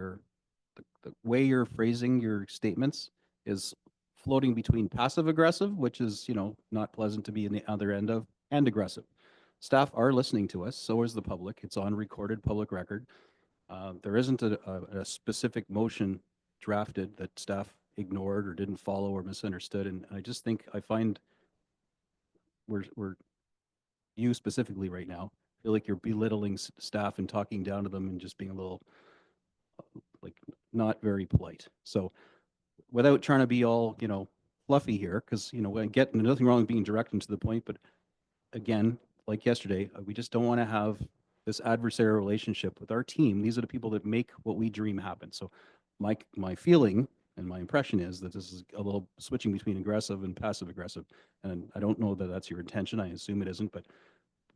the way you're phrasing your statements is floating between passive aggressive, which is, not pleasant to be in the other end of, and aggressive. Staff are listening to us, so is the public. It's on recorded public record. There isn't a specific motion drafted that staff ignored or didn't follow or misunderstood. And I find we're you specifically right now feel like you're belittling staff and talking down to them and just being a little like not very polite. So without trying to be all, fluffy here, because, I get nothing wrong with being direct and to the point, but again, like yesterday, we just don't want to have this adversarial relationship with our team. These are the people that make what we dream happen. So my feeling and my impression is that this is a little switching between aggressive and passive aggressive. And I don't know that that's your intention. I assume it isn't, but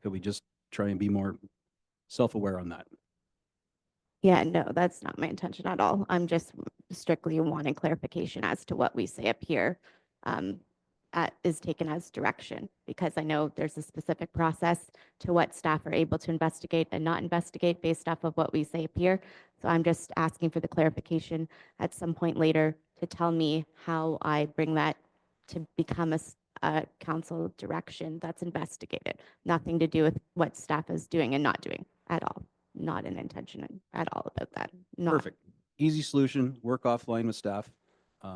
could we just try and be more self-aware on that? Yeah, no, that's not my intention at all. I'm just strictly wanting clarification as to what we say up here is taken as direction, because I know there's a specific process to what staff are able to investigate and not investigate based off of what we say up here. So I'm just asking for the clarification at some point later to tell me how I bring that to become a council direction that's investigated. Nothing to do with what staff is doing and not doing at all. Not an intention at all about that. Not. Perfect. Easy solution, work offline with staff,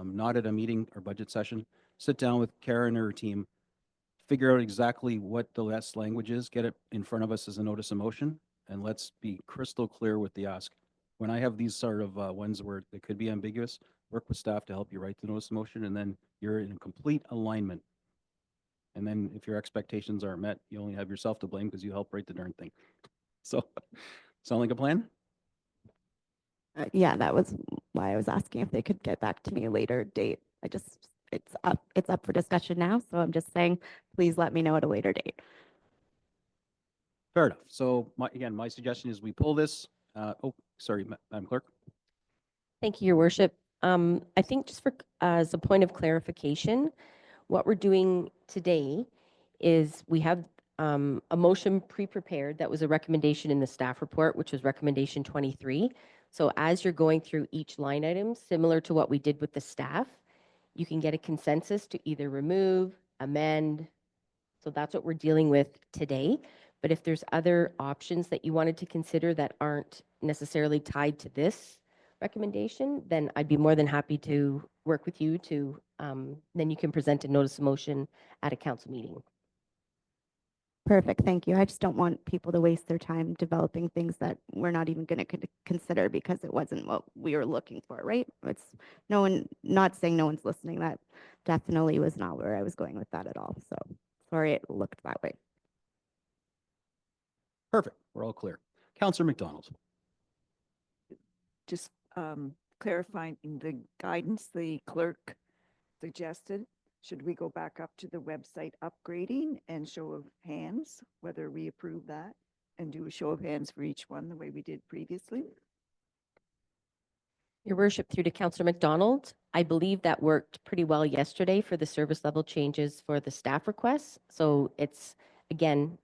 not at a meeting or budget session. Sit down with Karen or her team, figure out exactly what the last language is, get it in front of us as a notice of motion, and let's be crystal clear with the ask. When I have these sort of ones where it could be ambiguous, work with staff to help you write the notice of motion, and then you're in complete alignment. And then if your expectations aren't met, you only have yourself to blame because you helped write the darn thing. So, sound like a plan? Yeah, that was why I was asking if they could get back to me a later date. It's up for discussion now. So I'm just saying, please let me know at a later date. Fair enough. So my suggestion is we pull this. Oh, sorry, Madam Clerk. Thank you, Your Worship. I think just as a point of clarification, what we're doing today is we have a motion pre-prepared that was a recommendation in the staff report, which was recommendation 23. So as you're going through each line item, similar to what we did with the staff, you can get a consensus to either remove, amend. So that's what we're dealing with today. But if there's other options that you wanted to consider that aren't necessarily tied to this recommendation, then I'd be more than happy to work with you to, then you can present a notice of motion at a council meeting. Perfect, thank you. I just don't want people to waste their time developing things that we're not even going to consider because it wasn't what we were looking for, right? It's no one, not saying no one's listening. That definitely was not where I was going with that at all. So sorry it looked that way. Perfect. We're all clear. Councillor McDonald. Just clarifying the guidance the clerk suggested. Should we go back up to the website upgrading and show of hands, whether we approve that and do a show of hands for each one the way we did previously? Your worship, through to Councillor McDonald, I believe that worked pretty well yesterday for the service level changes for the staff requests. So it's, again,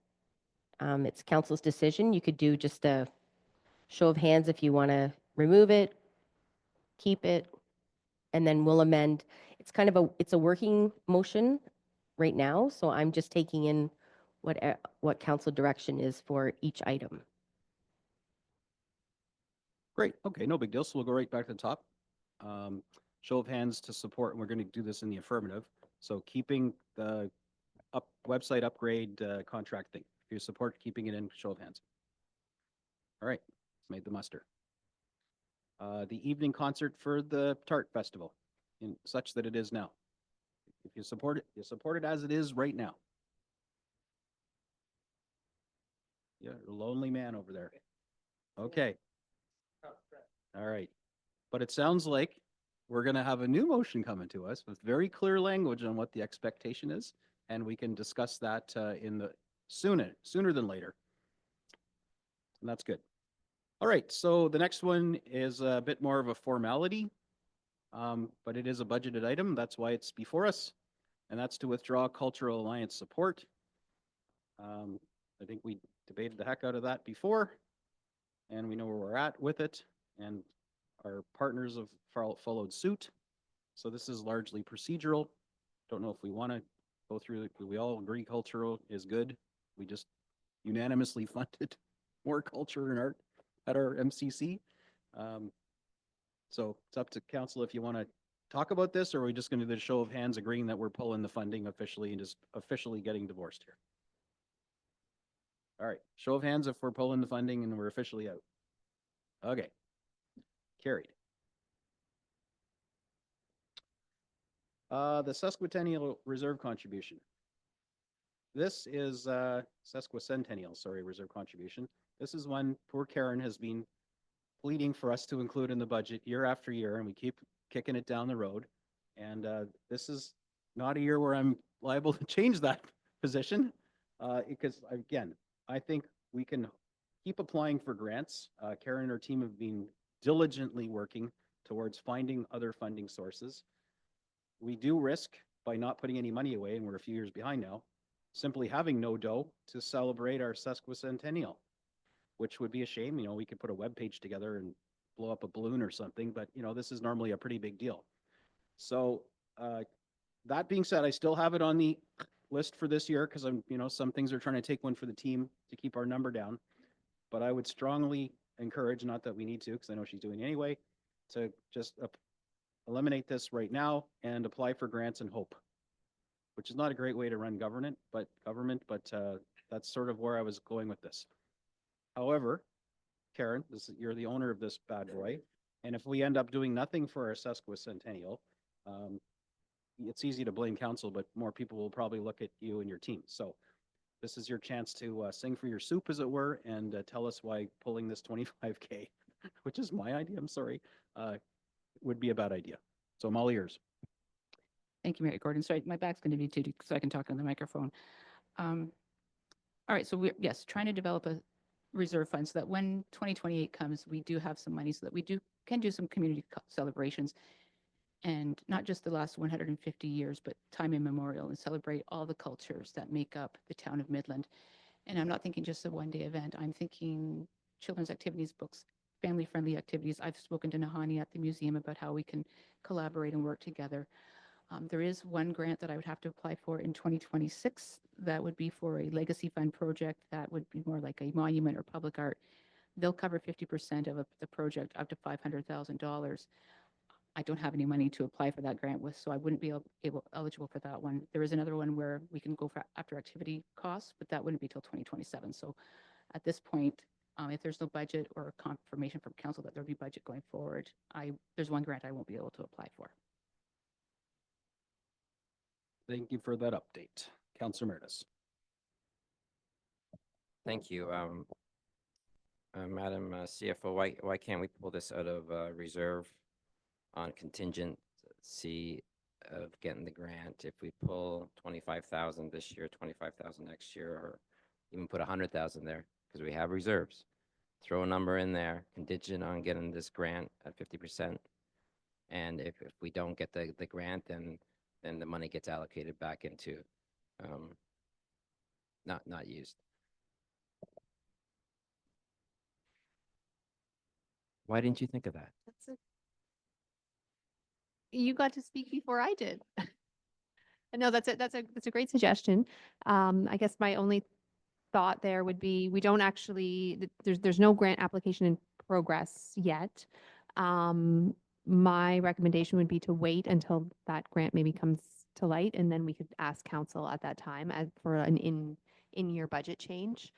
it's council's decision. You could do just a show of hands if you want to remove it, keep it, and then we'll amend. It's kind of it's a working motion right now, so I'm just taking in what council direction is for each item. Great. Okay, no big deal. So we'll go right back to the top. Show of hands to support, and we're going to do this in the affirmative. So keeping the website upgrade contract thing. If you support keeping it in, show of hands. All right, made the muster. The evening concert for the Tart Festival, in such that it is now. If you support it, you support it as it is right now. Yeah, lonely man over there. Okay. All right. But it sounds like we're going to have a new motion coming to us with very clear language on what the expectation is, and we can discuss that in the sooner than later. And that's good. All right, so the next one is a bit more of a formality, but it is a budgeted item. That's why it's before us, and that's to withdraw Cultural Alliance support. I think we debated the heck out of that before, and we know where we're at with it, and our partners have followed suit. So this is largely procedural. Don't know if we want to go through, we all agree cultural is good. We just unanimously funded more culture and art at our MCC. So it's up to council if you want to talk about this, or are we just going to do the show of hands agreeing that we're pulling the funding officially and just officially getting divorced here? All right, show of hands if we're pulling the funding and we're officially out. Okay, carried. The Sesquicentennial Reserve Contribution. This is Sesquicentennial, sorry, Reserve Contribution. This is one poor Karen has been pleading for us to include in the budget year after year, and we keep kicking it down the road. And this is not a year where I'm liable to change that position, because again, I think we can keep applying for grants. Karen and her team have been diligently working towards finding other funding sources. We do risk, by not putting any money away, and we're a few years behind now, simply having no dough to celebrate our sesquicentennial, which would be a shame. You know, we could put a web page together and blow up a balloon or something, but you know, this is normally a pretty big deal. So that being said, I still have it on the list for this year because I'm, you know, some things are trying to take one for the team to keep our number down. But I would strongly encourage, not that we need to, because I know she's doing it anyway, to just eliminate this right now and apply for grants and hope, which is not a great way to run government, but that's sort of where I was going with this. However, Karen, you're the owner of this bad boy, and if we end up doing nothing for our sesquicentennial, it's easy to blame council, but more people will probably look at you and your team. So this is your chance to sing for your soup, as it were, and tell us why pulling this 25K, which is my idea, I'm sorry, would be a bad idea. So I'm all ears. Thank you, Mayor Gordon. Sorry, my back's going to be too, so I can talk on the microphone. All right, so we're, yes, trying to develop a reserve fund so that when 2028 comes, we do have some money so that we can do some community celebrations, and not just the last 150 years, but time immemorial, and celebrate all the cultures that make up the town of Midland. And I'm not thinking just a one-day event. I'm thinking children's activities, books, family-friendly activities. I've spoken to Nahani at the museum about how we can collaborate and work together. There is one grant that I would have to apply for in 2026. That would be for a legacy fund project that would be more like a monument or public art they'll cover 50% of the project up to $500,000. I don't have any money to apply for that grant with, so I wouldn't be eligible for that one. There is another one where we can go for after activity costs, but that wouldn't be till 2027. So at this point, if there's no budget or confirmation from council that there'll be budget going forward, there's one grant I won't be able to apply for. Thank you for that update. Councillor Meredith. Thank you. Madam CFO, why can't we pull this out of reserve on contingency of getting the grant? If we pull 25,000 this year, 25,000 next year, or even put 100,000 there, because we have reserves. Throw a number in there, contingent on getting this grant at 50%. And if we don't get the grant, then the money gets allocated back into not used. Why didn't you think of that? You got to speak before I did. No, that's a great suggestion. I guess my only thought there would be, we don't actually, there's no grant application in progress yet. My recommendation would be to wait until that grant maybe comes to light, and then we could ask council at that time for an in-year budget change.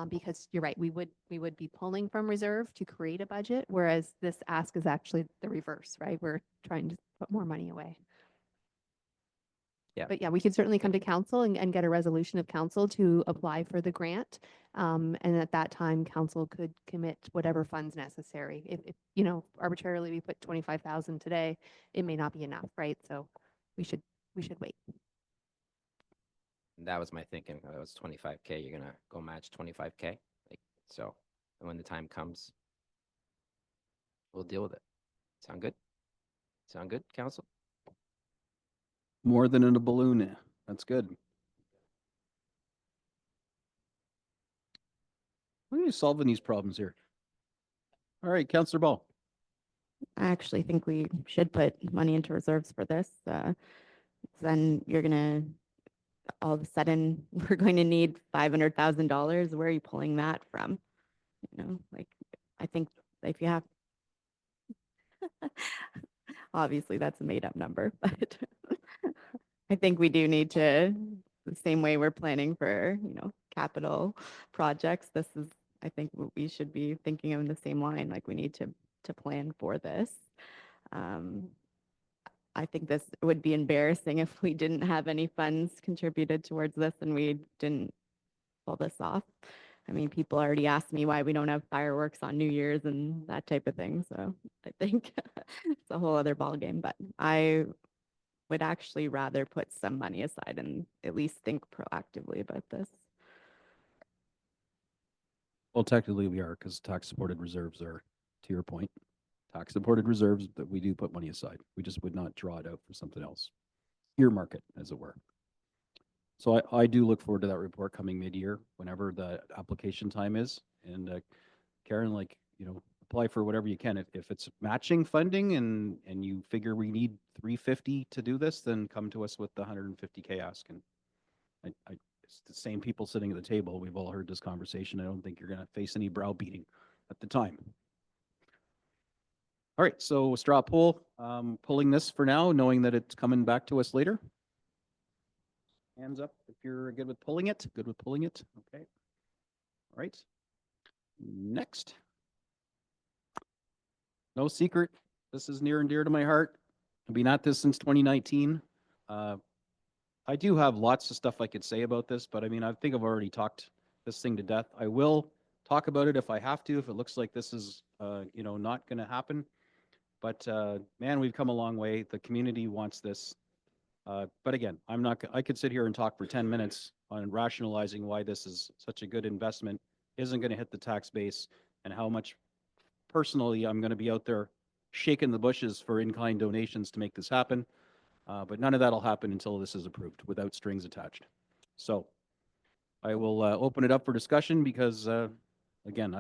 Because you're right, we would be pulling from reserve to create a budget, whereas this ask is actually the reverse, right? We're trying to put more money away. Yeah. But yeah, we could certainly come to council and get a resolution of council to apply for the grant. And at that time, council could commit whatever funds necessary. If arbitrarily we put 25,000 today, it may not be enough, right? So we should wait. That was my thinking. It was 25K. You're gonna go match 25K. So, and when the time comes, we'll deal with it. Sound good? Sound good, council? More than in a balloon. That's good. How are you solving these problems here? All right, Councillor Ball. I actually think we should put money into reserves for this. Then all of a sudden, we're going to need $500,000. Where are you pulling that from? I think if you have, obviously that's a made up number, but I think we do need to, the same way we're planning for, capital projects, I think what we should be thinking of in the same line, like we need to plan for this. I think this would be embarrassing if we didn't have any funds contributed towards this and we didn't pull this off. I mean, people already asked me why we don't have fireworks on New Year's and that type of thing. So I think it's a whole other ballgame, but I would actually rather put some money aside and at least think proactively about this. Well, technically we are, because tax supported reserves are, to your point, tax supported reserves that we do put money aside. We just would not draw it out for something else. Earmark it, as it were. So I do look forward to that report coming mid-year, whenever the application time is. And Karen, apply for whatever you can. If it's matching funding and you figure we need 350 to do this, then come to us with the 150K ask. And it's the same people sitting at the table. We've all heard this conversation. I don't think you're going to face any browbeating at the time. All right, so straw poll, pulling this for now, knowing that it's coming back to us later. Hands up if you're good with pulling it. Good with pulling it. Okay. All right. Next. No secret. This is near and dear to my heart. I've been at this since 2019. I do have lots of stuff I could say about this, but I mean, I think I've already talked this thing to death. I will talk about it if I have to, if it looks like this is, not going to happen. But man, we've come a long way. The community wants this. But again, I could sit here and talk for 10 minutes on rationalizing why this is such a good investment, isn't going to hit the tax base, and how much personally I'm going to be out there shaking the bushes for in-kind donations to make this happen. But none of that will happen until this is approved without strings attached. So I will open it up for discussion because, again,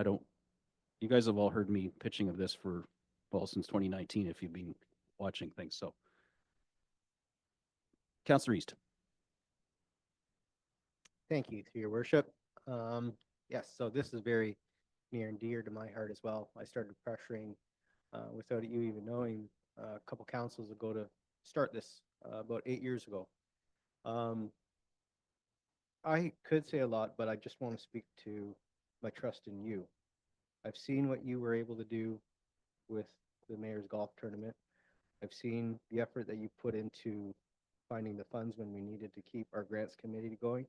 you guys have all heard me pitching of this since 2019 if you've been watching things. So, Councillor East. Thank you, to your worship. Yes, so this is very near and dear to my heart as well. I started pressuring, without you even knowing, a couple councils ago to start this about 8 years ago. I could say a lot, but I just want to speak to my trust in you. I've seen what you were able to do with the mayor's golf tournament. I've seen the effort that you put into finding the funds when we needed to keep our grants committee going.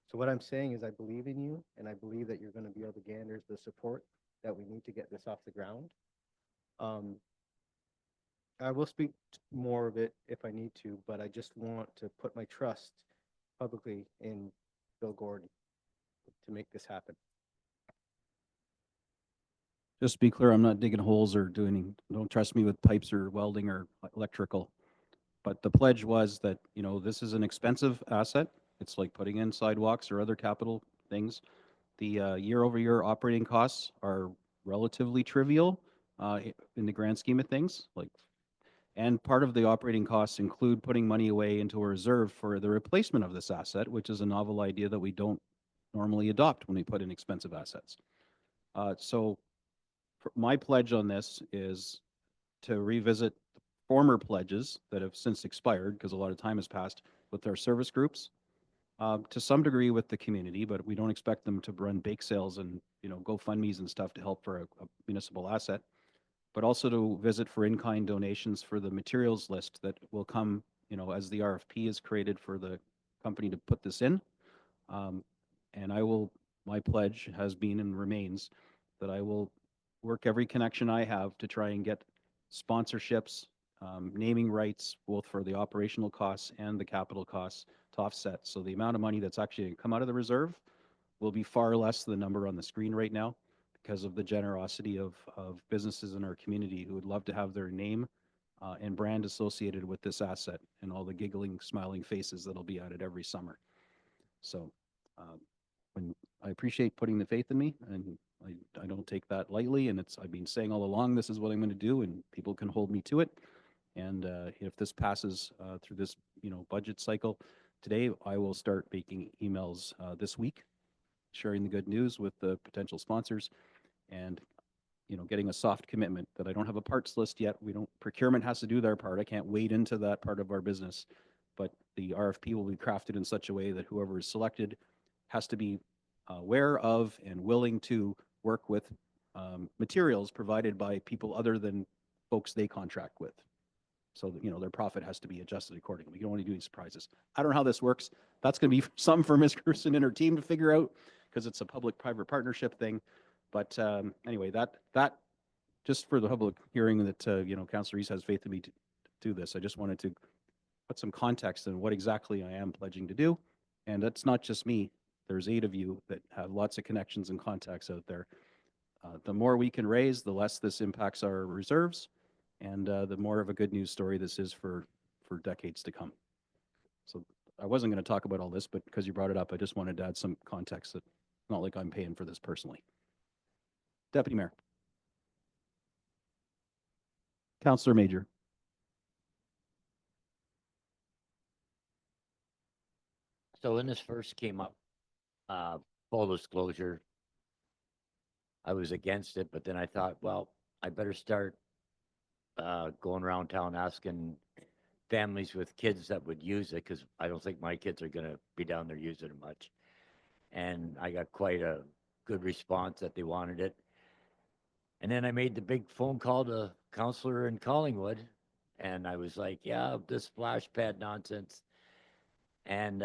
So what I'm saying is I believe in you, and I believe that you're going to be able to gander the support that we need to get this off the ground. I will speak more of it if I need to, but I just want to put my trust publicly in Bill Gordon to make this happen. Just to be clear, I'm not digging holes or doing, don't trust me with pipes or welding or electrical. But the pledge was that, you know, this is an expensive asset. It's like putting in sidewalks or other capital things. The year-over-year operating costs are relatively trivial in the grand scheme of things. And part of the operating costs include putting money away into a reserve for the replacement of this asset, which is a novel idea that we don't normally adopt when we put in expensive assets. So my pledge on this is to revisit former pledges that have since expired, because a lot of time has passed, with our service groups, to some degree with the community, but we don't expect them to run bake sales and, you know, GoFundMes and stuff to help for a municipal asset, but also to visit for in-kind donations for the materials list that will come, you know, as the RFP is created for the company to put this in. And my pledge has been and remains that I will work every connection I have to try and get sponsorships, naming rights, both for the operational costs and the capital costs to offset. So the amount of money that's actually going to come out of the reserve will be far less than the number on the screen right now, because of the generosity of businesses in our community who would love to have their name and brand associated with this asset, and all the giggling, smiling faces that'll be at it every summer. So I appreciate putting the faith in me, and I don't take that lightly, and I've been saying all along this is what I'm going to do, and people can hold me to it. And if this passes through this, you know, budget cycle today, I will start making emails this week, sharing the good news with the potential sponsors, and, you know, getting a soft commitment that I don't have a parts list yet. Procurement has to do their part. I can't wade into that part of our business, but the RFP will be crafted in such a way that whoever is selected has to be aware of and willing to work with materials provided by people other than folks they contract with. So that, you know, their profit has to be adjusted accordingly. You don't want to do any surprises. I don't know how this works. That's going to be something for Ms. Gerson and her team to figure out, because it's a public-private partnership thing. But anyway, that just for the public hearing that, you know, Councillor Reese has faith in me to do this. I just wanted to put some context on what exactly I am pledging to do. And that's not just me. There's 8 of you that have lots of connections and contacts out there. The more we can raise, the less this impacts our reserves, and the more of a good news story this is for decades to come. So I wasn't going to talk about all this, but because you brought it up, I just wanted to add some context that it's not like I'm paying for this personally. Deputy Mayor. Councillor Major. So when this first came up, full disclosure, I was against it, but then I thought, well, I better start going around town asking families with kids that would use it, because I don't think my kids are going to be down there using it much. And I got quite a good response that they wanted it. And then I made the big phone call to counselor in Collingwood, and I was like, yeah, this splash pad nonsense. And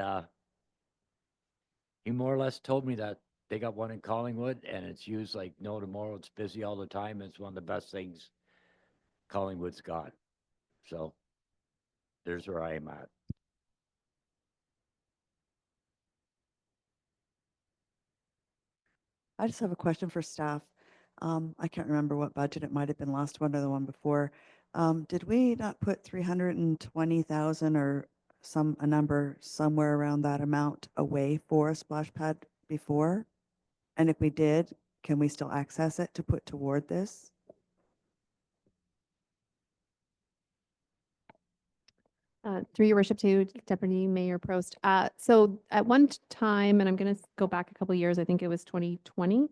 he more or less told me that they got one in Collingwood, and it's used like no tomorrow. It's busy all the time. It's one of the best things Collingwood's got. So there's where I am at. I just have a question for staff. I can't remember what budget, it might have been last one or the one before. Did we not put 320,000 or a number somewhere around that amount away for a splash pad before? And if we did, can we still access it to put toward this? Through your worship to Deputy Mayor Prost. So at one time, and I'm going to go back a couple years, I think it was 2020,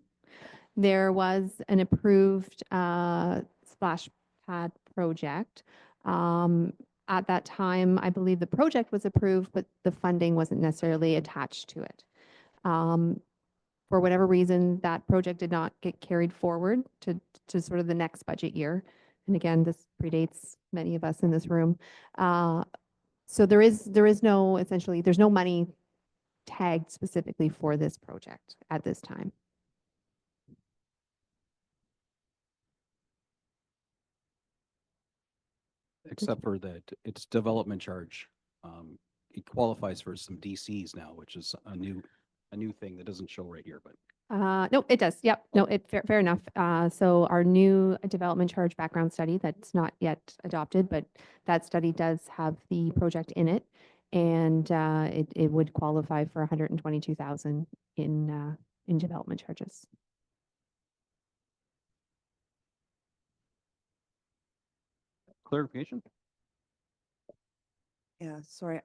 There was an approved splash pad project. At that time, I believe the project was approved, but the funding wasn't necessarily attached to it. For whatever reason, that project did not get carried forward to sort of the next budget year. And again, this predates many of us in this room. So there is no, essentially, there's no money tagged specifically for this project at this time. Except for that it's development charge. It qualifies for some DCs now, which is a new thing that doesn't show right here, but No, it does. Yep. No, fair enough. So our new development charge background study that's not yet adopted, but that study does have the project in it. And it would qualify for 122,000 in development charges. clarification. Yeah, sorry.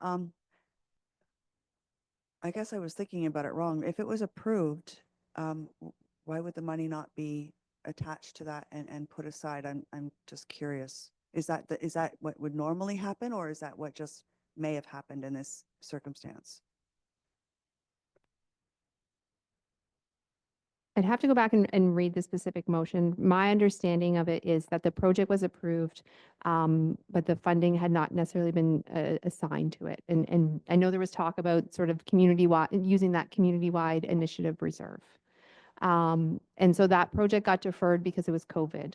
I guess I was thinking about it wrong. If it was approved, why would the money not be attached to that and put aside? I'm just curious. Is that what would normally happen, or is that what just may have happened in this circumstance? I'd have to go back and read the specific motion. My understanding of it is that the project was approved, but the funding had not necessarily been assigned to it. And I know there was talk about sort of community-wide, using that community-wide initiative reserve. And so that project got deferred because it was COVID.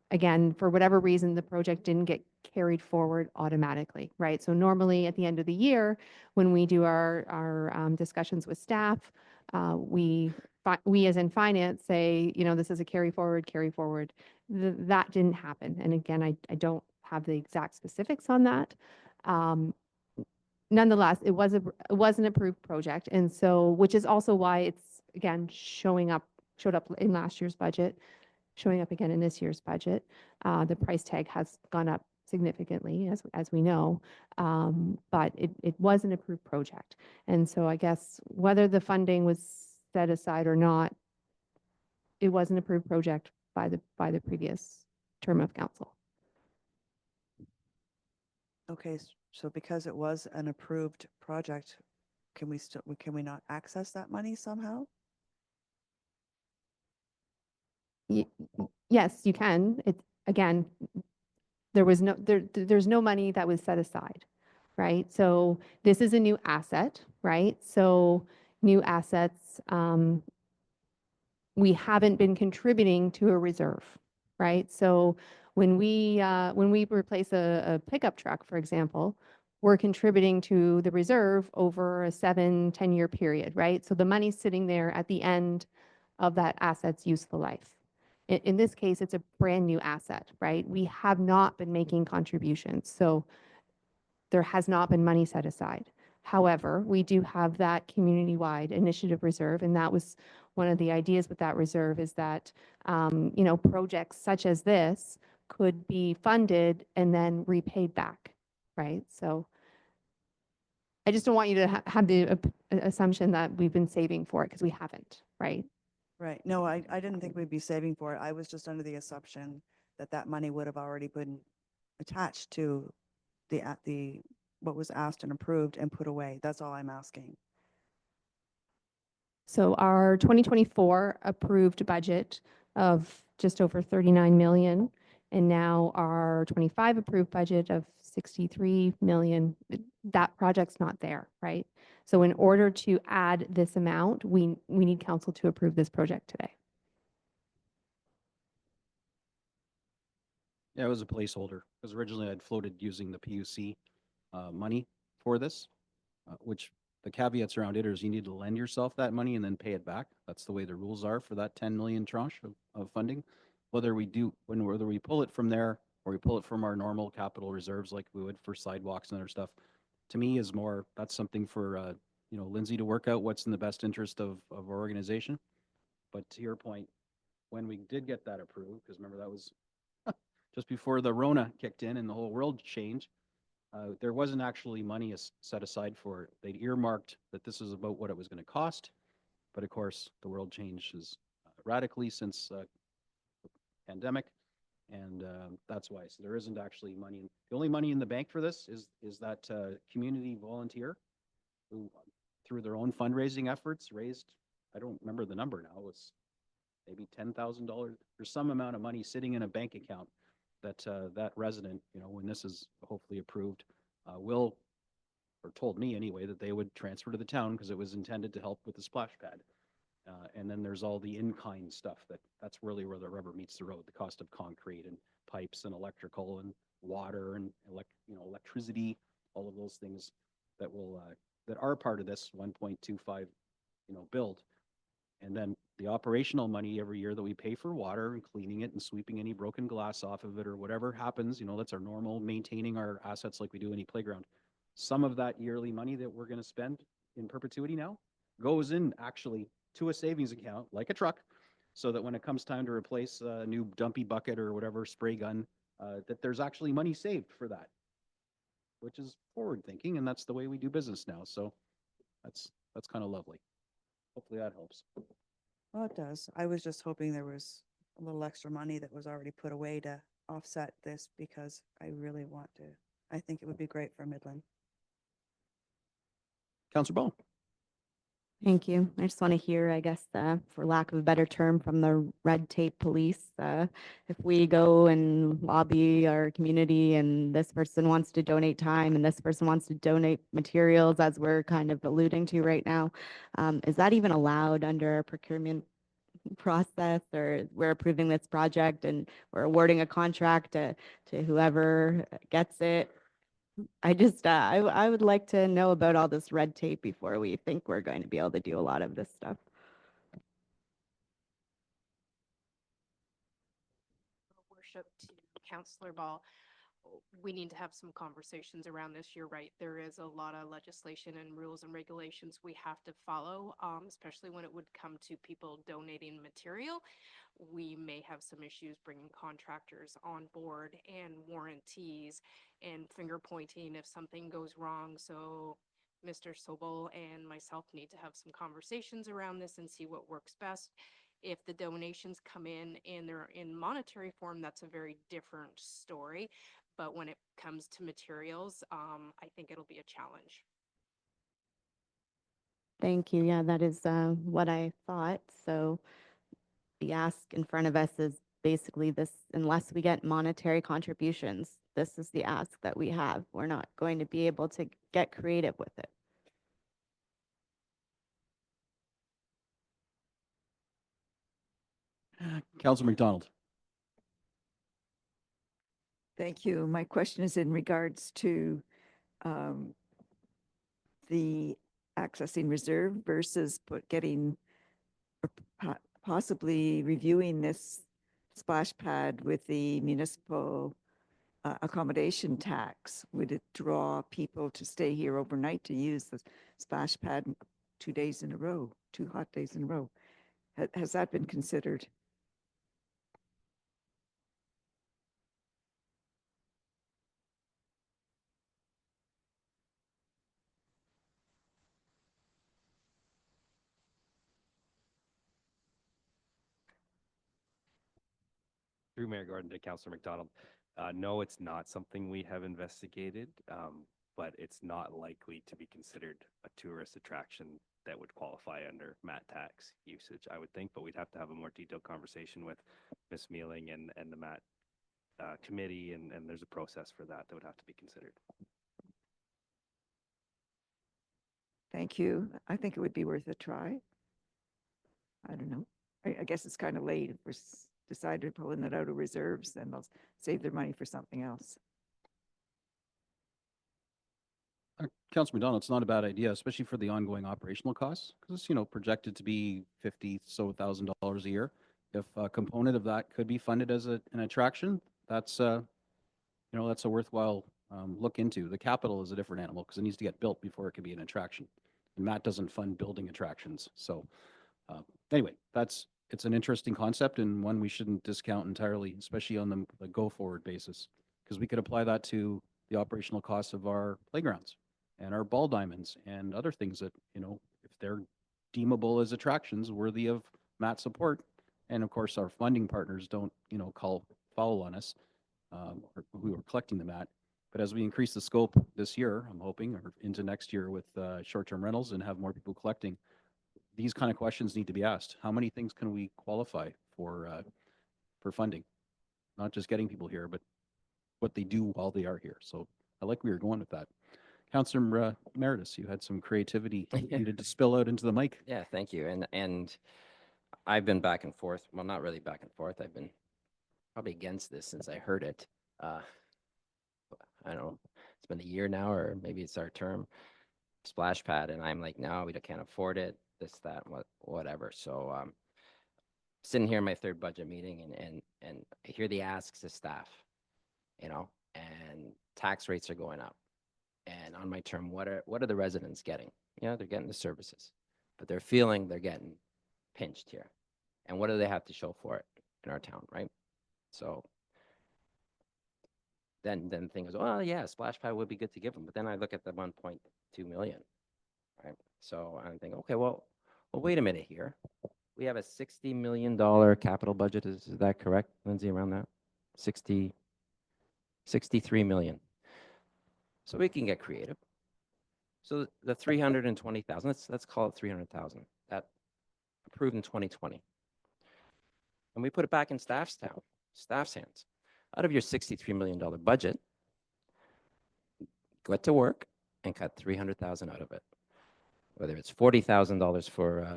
Again, for whatever reason, the project didn't get carried forward automatically, right? So normally at the end of the year, when we do our discussions with staff, we as in finance say, this is a carry forward. That didn't happen. And again, I don't have the exact specifics on that. Nonetheless, it was an approved project. And so, which is also why it's, again, showed up in last year's budget, showing up again in this year's budget. The price tag has gone up significantly, as we know, but it was an approved project. And so I guess whether the funding was set aside or not, it was an approved project by the previous term of council. Okay, so because it was an approved project, can we not access that money somehow? Yes, you can. It's again, there's no money that was set aside, right? So this is a new asset, right? So new assets, we haven't been contributing to a reserve, right? So when we replace a pickup truck, for example, we're contributing to the reserve over a 7-10 year period, right? So the money's sitting there at the end of that asset's useful life. In this case, it's a brand new asset, right? We have not been making contributions, so there has not been money set aside. However, we do have that community-wide initiative reserve, and that was one of the ideas with that reserve is that, projects such as this could be funded and then repaid back, right? So I just don't want you to have the assumption that we've been saving for it because we haven't, right? Right. No, I didn't think we'd be saving for it. I was just under the assumption that that money would have already been attached to the what was asked and approved and put away. That's all I'm asking. So our 2024 approved budget of just over 39 million, and now our 25 approved budget of 63 million, that project's not there, right? So in order to add this amount, we need council to approve this project today. Yeah, it was a placeholder because originally I'd floated using the PUC money for this, which the caveats around it is you need to lend yourself that money and then pay it back. That's the way the rules are for that 10 million tranche of funding. Whether we pull it from there or we pull it from our normal capital reserves like we would for sidewalks and other stuff, to me is more, that's something for, Lindsay to work out what's in the best interest of our organization. But to your point, when we did get that approved, because remember that was just before the Rona kicked in and the whole world changed, there wasn't actually money set aside for it. They'd earmarked that this is about what it was going to cost. But of course, the world changes radically since the pandemic. And that's why. So there isn't actually money. The only money in the bank for this is that community volunteer who, through their own fundraising efforts, raised, I don't remember the number now, it was maybe $10,000. There's some amount of money sitting in a bank account that that resident, when this is hopefully approved, will, or told me anyway, that they would transfer to the town because it was intended to help with the splash pad. And then there's all the in-kind stuff that's really where the rubber meets the road, the cost of concrete and pipes and electrical and water and electricity, all of those things that will that are part of this 1.25 build. And then the operational money every year that we pay for water and cleaning it and sweeping any broken glass off of it or whatever happens, that's our normal maintaining our assets like we do any playground. Some of that yearly money that we're going to spend in perpetuity now goes in actually to a savings account like a truck, so that when it comes time to replace a new dumpy bucket or whatever spray gun, that there's actually money saved for that, which is forward thinking, and that's the way we do business now. So that's kind of lovely. Hopefully that helps. Well, it does. I was just hoping there was a little extra money that was already put away to offset this, because I really want to. I think it would be great for Midland. Councillor Ball. Thank you. I just want to hear, I guess, for lack of a better term, from the red tape police. If we go and lobby our community and this person wants to donate time and this person wants to donate materials, as we're kind of alluding to right now, is that even allowed under our procurement process? Or we're approving this project and we're awarding a contract to whoever gets it? I just, I would like to know about all this red tape before we think we're going to be able to do a lot of this stuff. Worship to Councillor Ball. We need to have some conversations around this. You're right. There is a lot of legislation and rules and regulations we have to follow, especially when it would come to people donating material. We may have some issues bringing contractors on board and warranties and finger pointing if something goes wrong. So Mr. Sobel and myself need to have some conversations around this and see what works best. If the donations come in and they're in monetary form, that's a very different story. But when it comes to materials, I think it'll be a challenge. Thank you. Yeah, that is what I thought. So the ask in front of us is basically this: unless we get monetary contributions, this is the ask that we have. We're not going to be able to get creative with it. Councillor McDonald. Thank you. My question is in regards to the accessing reserve versus getting or possibly reviewing this splash pad with the municipal accommodation tax. Would it draw people to stay here overnight to use the splash pad 2 days in a row, 2 hot days in a row? Has that been considered? Through Mayor Gordon to Councillor McDonald. No, it's not something we have investigated, but it's not likely to be considered a tourist attraction that would qualify under MAT tax usage, I would think, but we'd have to have a more detailed conversation with Ms. Mealing and the MAT committee, and there's a process for that would have to be considered. Thank you. I think it would be worth a try. I don't know. I guess it's kind of late. If we're decided pulling it out of reserves, then they'll save their money for something else. Councillor McDonald, it's not a bad idea, especially for the ongoing operational costs, because it's, projected to be $50,000 a year. If a component of that could be funded as an attraction, that's that's a worthwhile look into. The capital is a different animal because it needs to get built before it can be an attraction. And Matt doesn't fund building attractions. So anyway, it's an interesting concept and one we shouldn't discount entirely, especially on the go forward basis, because we could apply that to the operational costs of our playgrounds and our ball diamonds and other things that, if they're deemable as attractions worthy of Matt's support, And of course, our funding partners don't, follow on us, or who we're collecting them at. But as we increase the scope this year, I'm hoping, or into next year with short-term rentals and have more people collecting, these kind of questions need to be asked. How many things can we qualify for funding? Not just getting people here, but what they do while they are here. So I like where you're going with that. Councillor Meredith, you had some creativity you needed to spill out into the mic. Yeah, thank you. And I've been back and forth. Well, not really back and forth. I've been probably against this since I heard it. I don't know. It's been a year now, or maybe it's our term. Splash pad, and I'm like, no, we can't afford it. This, that, whatever. So sitting here in my third budget meeting, and I hear the asks of staff, and tax rates are going up. And on my term, what are the residents getting? They're getting the services, but they're feeling they're getting pinched here. And what do they have to show for it in our town, right? So then the thing is, well, yeah, splash pad would be good to give them. But then I look at the 1.2 million, right? So I'm thinking, okay, well, wait a minute here. We have a $60 million capital budget. Is that correct, Lindsay, around that? 63 million. So we can get creative. So the 320,000, let's call it 300,000, that approved in 2020. And we put it back in staff's hands. Out of your $63 million budget, get to work and cut 300,000 out of it. Whether it's $40,000 for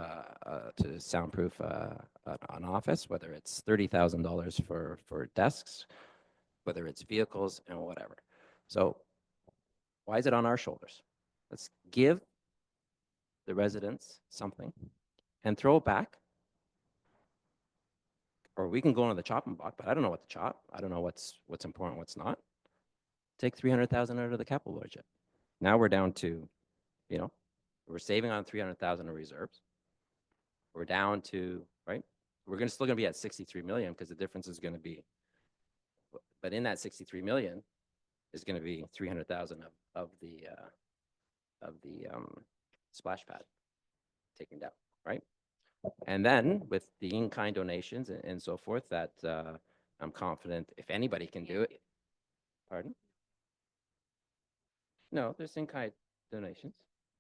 to soundproof an office, whether it's $30,000 for desks, whether it's vehicles and whatever. So why is it on our shoulders? Let's give the residents something and throw it back. Or we can go on the chopping block, but I don't know what to chop. I don't know what's important, what's not. Take 300,000 out of the capital budget. Now we're down to, we're saving on 300,000 of reserves. We're down to, right? We're still going to be at 63 million because the difference is going to be, but in that 63 million is going to be 300,000 of the splash pad taken down, right? And then with the in-kind donations and so forth, that I'm confident if anybody can do it. Pardon? No, there's in-kind donations.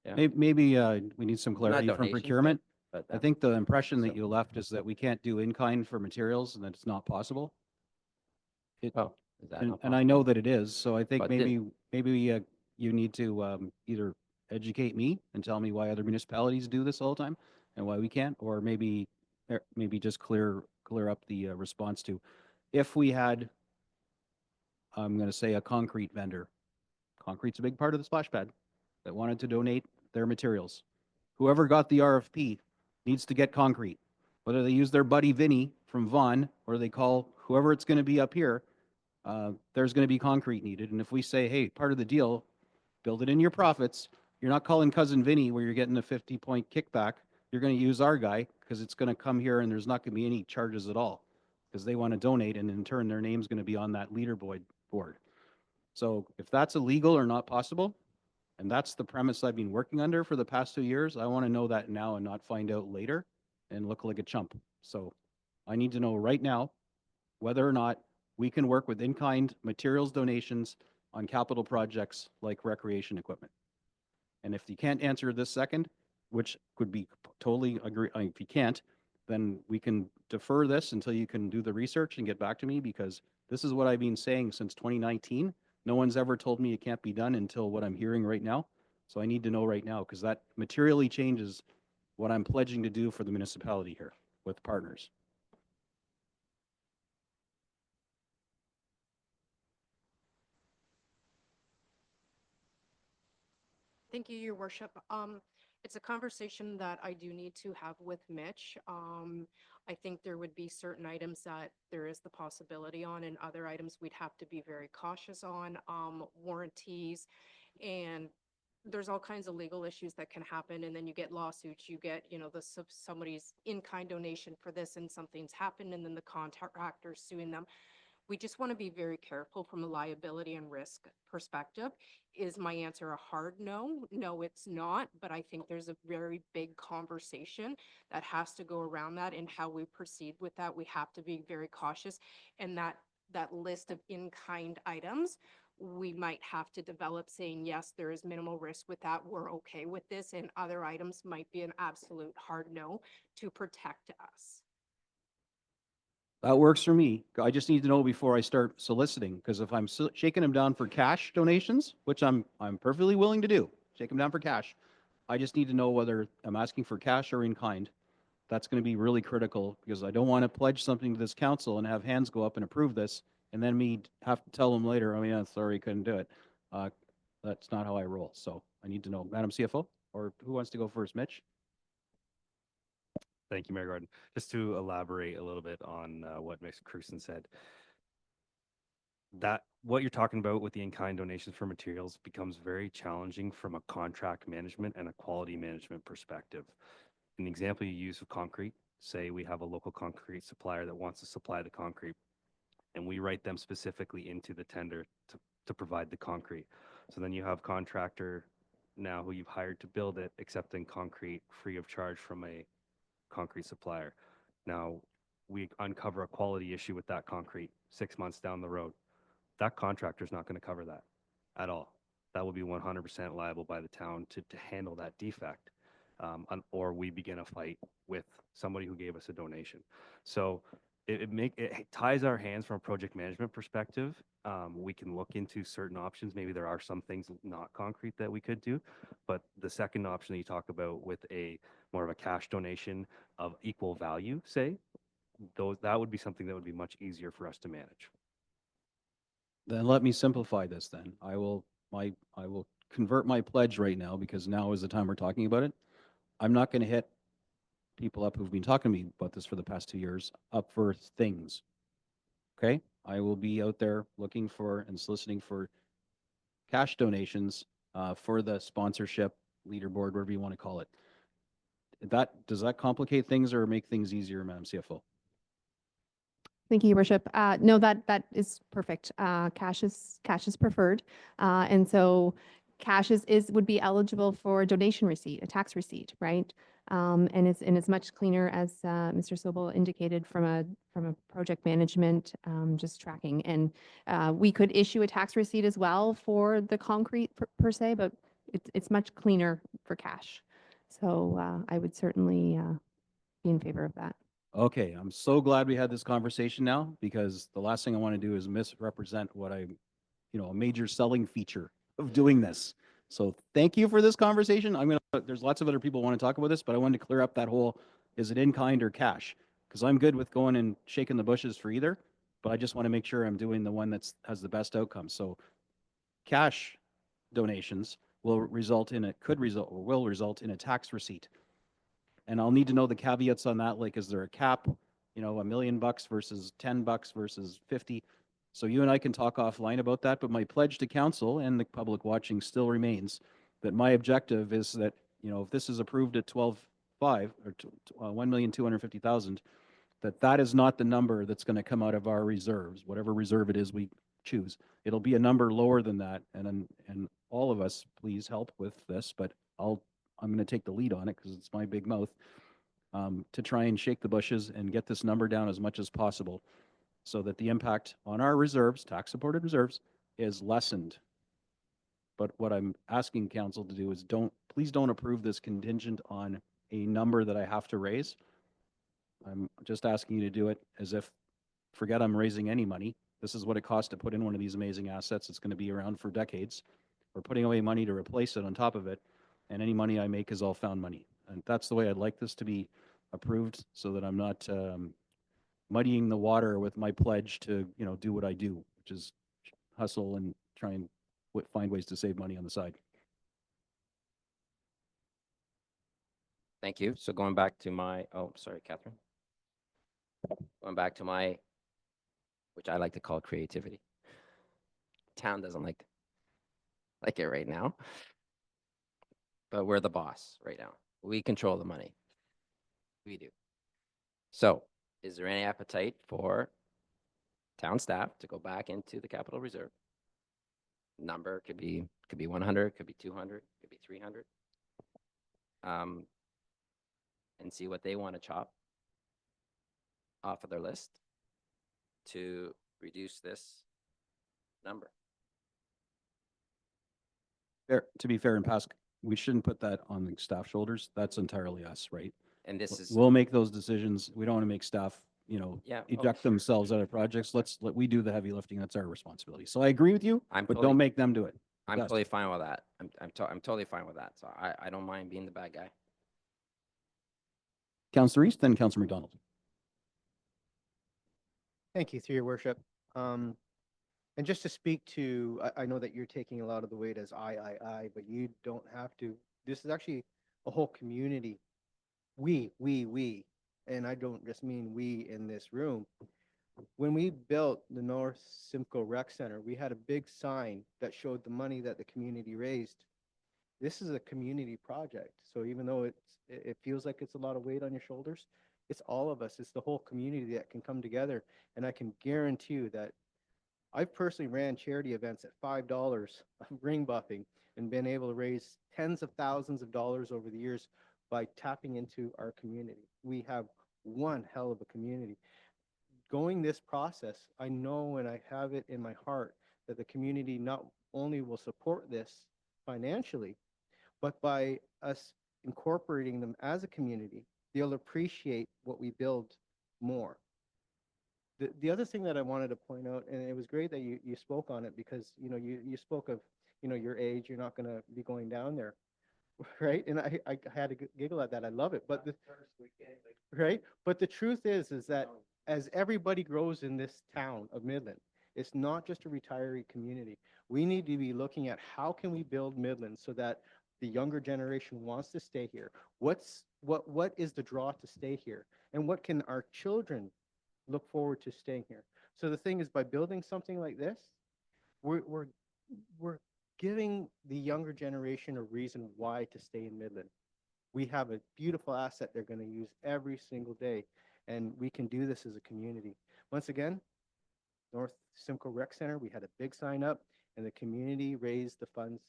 Yeah. Maybe we need some clarity from donations, procurement. but I think the impression that you left is that we can't do in-kind for materials and that it's not possible. Is that not and I know possible? that it is, so I think But maybe you need to either educate me and tell me why other municipalities do this all the time and why we can't, or maybe just clear up the response to, if we had, I'm going to say, a concrete vendor. Concrete's a big part of the splash pad that wanted to donate their materials. Whoever got the RFP needs to get concrete. Whether they use their buddy Vinny from Vaughan or they call whoever it's going to be up here, there's going to be concrete needed. And if we say, hey, part of the deal, build it in your profits, you're not calling cousin Vinny where you're getting a 50-point kickback. You're going to use our guy because it's going to come here and there's not going to be any charges at all because they want to donate, and in turn their name's going to be on that leaderboard board. So if that's illegal or not possible, and that's the premise I've been working under for the past 2 years, I want to know that now and not find out later and look like a chump. So I need to know right now whether or not we can work with in-kind materials donations on capital projects like recreation equipment. And if you can't answer this second, which could be totally agree, if you can't, then we can defer this until you can do the research and get back to me, because this is what I've been saying since 2019. No one's ever told me it can't be done until what I'm hearing right now. So I need to know right now, because that materially changes what I'm pledging to do for the municipality here with partners. Thank you, Your Worship. It's a conversation that I do need to have with Mitch. I think there would be certain items that there is the possibility on, and other items we'd have to be very cautious on, warranties, and there's all kinds of legal issues that can happen, and then you get lawsuits, you get, somebody's in-kind donation for this and something's happened, and then the contractor's suing them. We just want to be very careful from a liability and risk perspective. Is my answer a hard no? No, it's not, but I think there's a very big conversation that has to go around that and how we proceed with that. We have to be very cautious, and that list of in-kind items, we might have to develop saying, yes, there is minimal risk with that. We're okay with this, and other items might be an absolute hard no to protect us. That works for me. I just need to know before I start soliciting, because if I'm shaking them down for cash donations, which I'm perfectly willing to do, shake them down for cash. I just need to know whether I'm asking for cash or in kind. That's going to be really critical because I don't want to pledge something to this council and have hands go up and approve this, and then me have to tell them later, oh yeah, sorry, couldn't do it. That's not how I roll. So I need to know, Madam CFO, or who wants to go first, Mitch? Thank you, Mayor Gordon. Just to elaborate a little bit on what Ms. Cruzen said, that what you're talking about with the in-kind donations for materials becomes very challenging from a contract management and a quality management perspective. An example you use of concrete, say we have a local concrete supplier that wants to supply the concrete, and we write them specifically into the tender to provide the concrete. So then you have contractor now who you've hired to build it, accepting concrete free of charge from a concrete supplier. Now, we uncover a quality issue with that concrete 6 months down the road. That contractor's not going to cover that at all. That will be 100% liable by the town to handle that defect. Or we begin a fight with somebody who gave us a donation. So it ties our hands from a project management perspective. We can look into certain options. Maybe there are some things not concrete that we could do, but the second option that you talk about with a more of a cash donation of equal value, say, that would be something that would be much easier for us to manage. Then let me simplify this then. I will convert my pledge right now because now is the time we're talking about it. I'm not going to hit people up who've been talking to me about this for the past 2 years up for things. Okay? I will be out there looking for and soliciting for cash donations for the sponsorship leaderboard, whatever you want to call it. Does that complicate things or make things easier, Madam CFO? Thank you, Your Worship. No, that is perfect. Cash is preferred. And so cash would be eligible for a donation receipt, a tax receipt, right? And it's much cleaner, as Mr. Sobel indicated, from a project management, just tracking. And we could issue a tax receipt as well for the concrete per se, but it's much cleaner for cash. So I would certainly be in favor of that. Okay, I'm so glad we had this conversation now because the last thing I want to do is misrepresent what a major selling feature of doing this. So thank you for this conversation. There's lots of other people who want to talk about this, but I wanted to clear up that whole, is it in kind or cash? Because I'm good with going and shaking the bushes for either, but I just want to make sure I'm doing the one that has the best outcome. So cash donations will result in a tax receipt. And I'll need to know the caveats on that, like, is there a cap, $1 million versus $10 versus 50? So you and I can talk offline about that, but my pledge to council and the public watching still remains that my objective is that, if this is approved at 12.5 or 1,250,000, that is not the number that's going to come out of our reserves, whatever reserve it is we choose. It'll be a number lower than that, and all of us please help with this, but I'm going to take the lead on it because it's my big mouth, to try and shake the bushes and get this number down as much as possible so that the impact on our reserves, tax-supported reserves, is lessened. But what I'm asking council to do is please don't approve this contingent on a number that I have to raise. I'm just asking you to do it as if, forget I'm raising any money. This is what it costs to put in one of these amazing assets. It's going to be around for decades. We're putting away money to replace it on top of it, and any money I make is all found money. And that's the way I'd like this to be approved so that I'm not muddying the water with my pledge to, do what I do, which is hustle and try and find ways to save money on the side. Thank you. So going back to my, oh, sorry, Catherine. Going back to my, which I like to call creativity. Town doesn't like it right now, but we're the boss right now. We control the money. We do. So is there any appetite for town staff to go back into the capital reserve. Number could be 100, could be 200, could be 300. And see what they want to chop off of their list to reduce this number. Fair, to be fair and pass, we shouldn't put that on the staff shoulders. That's entirely us, right? And this is, We'll make those decisions. We don't want to make staff, yeah, eject themselves out of projects. Let we do the heavy lifting. That's our responsibility. So I agree with you, but don't make them do it. I'm Yes. totally fine with that. I'm totally fine with that. So I don't mind being the bad guy. Councillor East, then Councillor McDonald. Thank you, through your worship. And just to speak to, I know that you're taking a lot of the weight as I, but you don't have to. This is actually a whole community. We, and I don't just mean we in this room. When we built the North Simcoe Rec Center, we had a big sign that showed the money that the community raised. This is a community project. So even though it feels like it's a lot of weight on your shoulders, it's all of us. It's the whole community that can come together. And I can guarantee you that I've personally ran charity events at $5 of ring buffing and been able to raise tens of thousands of dollars over the years by tapping into our community. We have one hell of a community. Going this process, I know and I have it in my heart that the community not only will support this financially, but by us incorporating them as a community, they'll appreciate what we build more. The other thing that I wanted to point out, and it was great that you spoke on it because, you spoke of, your age, you're not going to be going down there, right? And I had to giggle at that. I love it. But right? But the truth is that as everybody grows in this town of Midland, it's not just a retiree community. We need to be looking at how can we build Midland so that the younger generation wants to stay here. What is the draw to stay here? And what can our children look forward to staying here? So the thing is, by building something like this, we're giving the younger generation a reason why to stay in Midland. We have a beautiful asset they're going to use every single day, and we can do this as a community. Once again, North Simcoe Rec Center, we had a big sign up, and the community raised the funds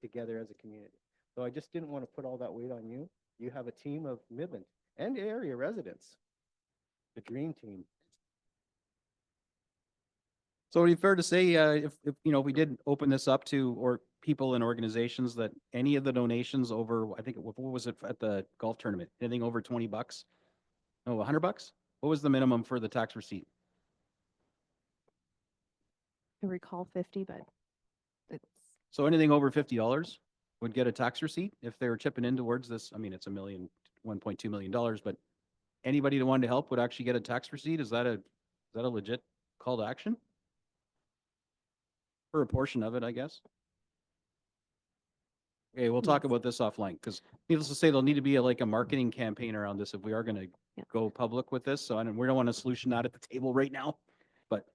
together as a community. So I just didn't want to put all that weight on you. You have a team of Midland and area residents, the dream team. So it'd be fair to say, if we did open this up to or people and organizations that any of the donations over, I think, what was it at the golf tournament? Anything over $20? No, $100? What was the minimum for the tax receipt? I recall 50, but it's, So anything over $50 would get a tax receipt if they were chipping in towards this. I mean, it's $1.2 million, but anybody that wanted to help would actually get a tax receipt. Is that a legit call to action? For a portion of it, I guess. Okay, we'll talk about this offline because needless to say, there'll need to be a marketing campaign around this if we are going to go public with this. So we don't want a solution out at the table right now, but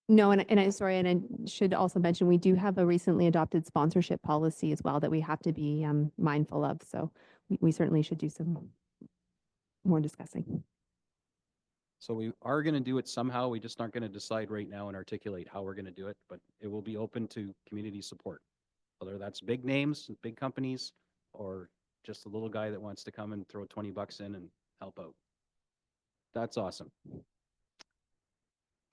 no, and I, sorry, and I should also mention, we do have a recently adopted sponsorship policy as well that we have to be mindful of. So we certainly should do some more discussing. so we are going to do it somehow. We just aren't going to decide right now and articulate how we're going to do it, but it will be open to community support. Whether that's big names, big companies, or just a little guy that wants to come and throw $20 in and help out. That's awesome.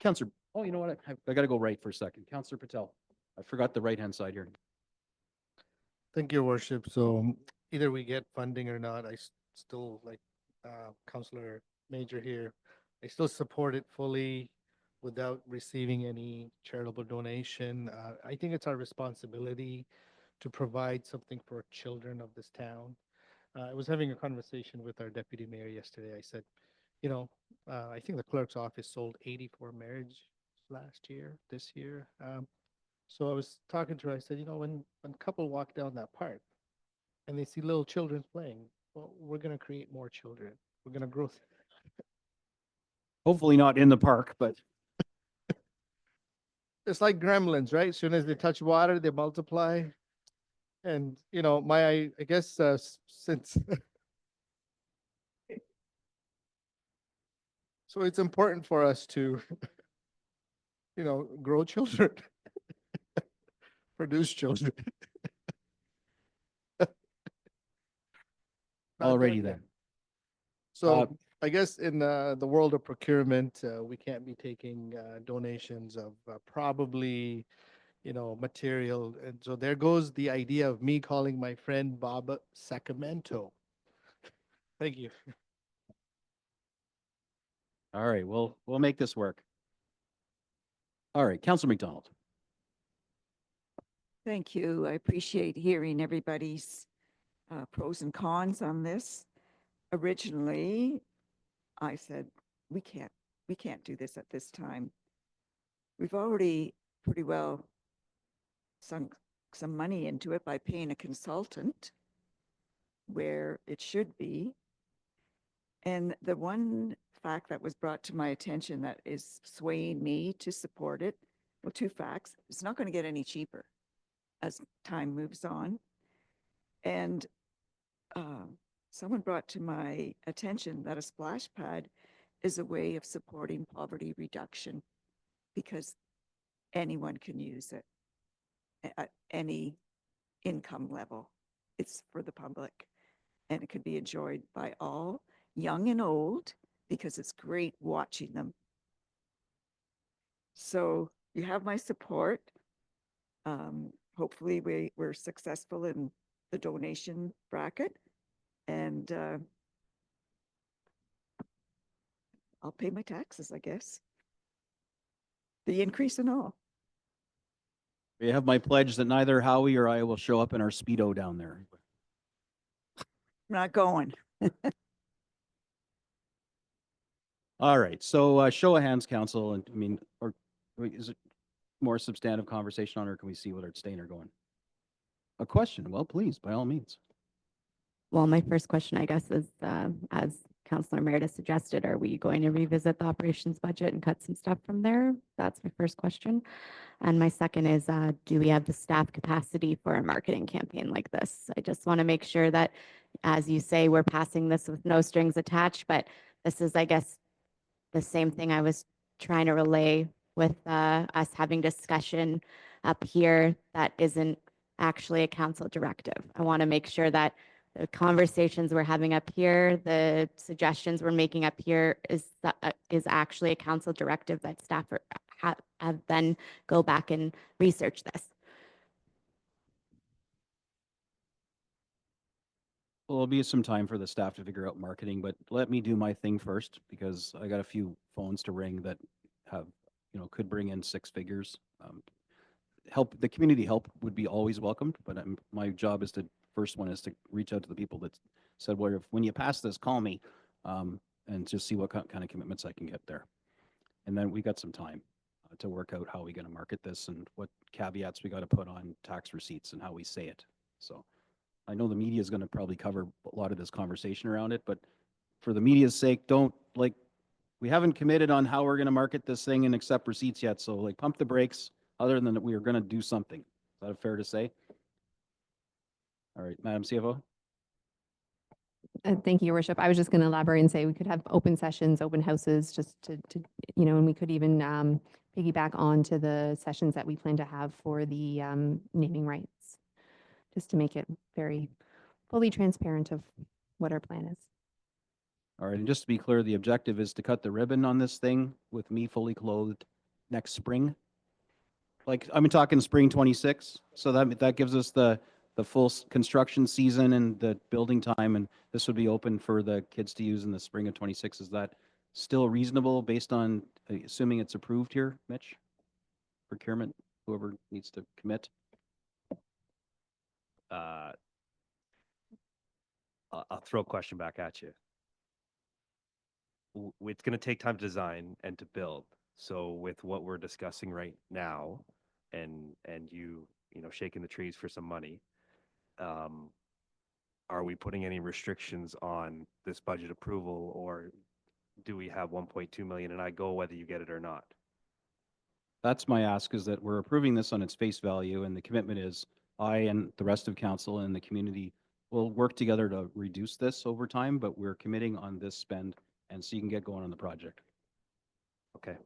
Councillor, oh, you know what? I got to go right for a second. Councillor Patel. I forgot the right-hand side here. Thank you, worship. So either we get funding or not, I still, like Councillor Major here, I still support it fully without receiving any charitable donation. I think it's our responsibility to provide something for children of this town. I was having a conversation with our deputy mayor yesterday. I said, I think the clerk's office sold 84 marriages this year. So I was talking to her. I said, when a couple walk down that park and they see little children playing, well, we're going to create more children. We're going to grow. Hopefully not in the park, but It's like gremlins, right? As soon as they touch water, they multiply. And, I guess since so it's important for us to grow children, produce children. Not done Alrighty yet. then. So I guess in the world of procurement, we can't be taking donations of probably, material. And so there goes the idea of me calling my friend Bob Sacramento. Thank you. All right, we'll make this work. All right, Councillor McDonald. Thank you. I appreciate hearing everybody's pros and cons on this. Originally, I said, we can't do this at this time. We've already pretty well sunk some money into it by paying a consultant where it should be. And the one fact that was brought to my attention that is swaying me to support it, well, two facts. It's not going to get any cheaper as time moves on. And someone brought to my attention that a splash pad is a way of supporting poverty reduction because anyone can use it at any income level. It's for the public and it can be enjoyed by all, young and old, because it's great watching them. So you have my support. Hopefully we're successful in the donation bracket, and I'll pay my taxes, I guess. The increase and all. We have my pledge that neither Howie or I will show up in our Speedo down there. I'm not going. All right, so show of hands, council, and I mean, or is it more substantive conversation on, or can we see what our staying or going? A question, well, please, by all means. Well, my first question, I guess, is as Councillor Meredith suggested, are we going to revisit the operations budget and cut some stuff from there? That's my first question. And my second is, do we have the staff capacity for a marketing campaign like this? I just want to make sure that, as you say, we're passing this with no strings attached, but this is, I guess, the same thing I was trying to relay with us having discussion up here that isn't actually a council directive. I want to make sure that the conversations we're having up here, the suggestions we're making up here is actually a council directive that staff have then go back and research this. Well, there'll be some time for the staff to figure out marketing, but let me do my thing first because I got a few phones to ring that have, could bring in 6 figures. The community help would be always welcomed, but my job is first one is to reach out to the people that said, well, when you pass this, call me, and just see what kind of commitments I can get there. And then we got some time to work out how we're going to market this and what caveats we got to put on tax receipts and how we say it. So I know the media is going to probably cover a lot of this conversation around it, but for the media's sake, we haven't committed on how we're going to market this thing and accept receipts yet. So pump the brakes other than that we are going to do something. Is that fair to say? All right, Madam CFO. Thank you, Your Worship. I was just going to elaborate and say we could have open sessions, open houses, just to and we could even piggyback on to the sessions that we plan to have for the naming rights, just to make it very fully transparent of what our plan is. All right, and just to be clear, the objective is to cut the ribbon on this thing with me fully clothed next spring. I'm talking spring 26. So that gives us the full construction season and the building time, and this would be open for the kids to use in the spring of 26. Is that still reasonable based on assuming it's approved here, Mitch? Procurement, whoever needs to commit. I'll throw a question back at you. It's going to take time to design and to build. So with what we're discussing right now, and you shaking the trees for some money, are we putting any restrictions on this budget approval, or do we have 1.2 million and I go whether you get it or not? That's my ask, is that we're approving this on its face value, and the commitment is I and the rest of council and the community will work together to reduce this over time, but we're committing on this spend, and so you can get going on the project. Okay.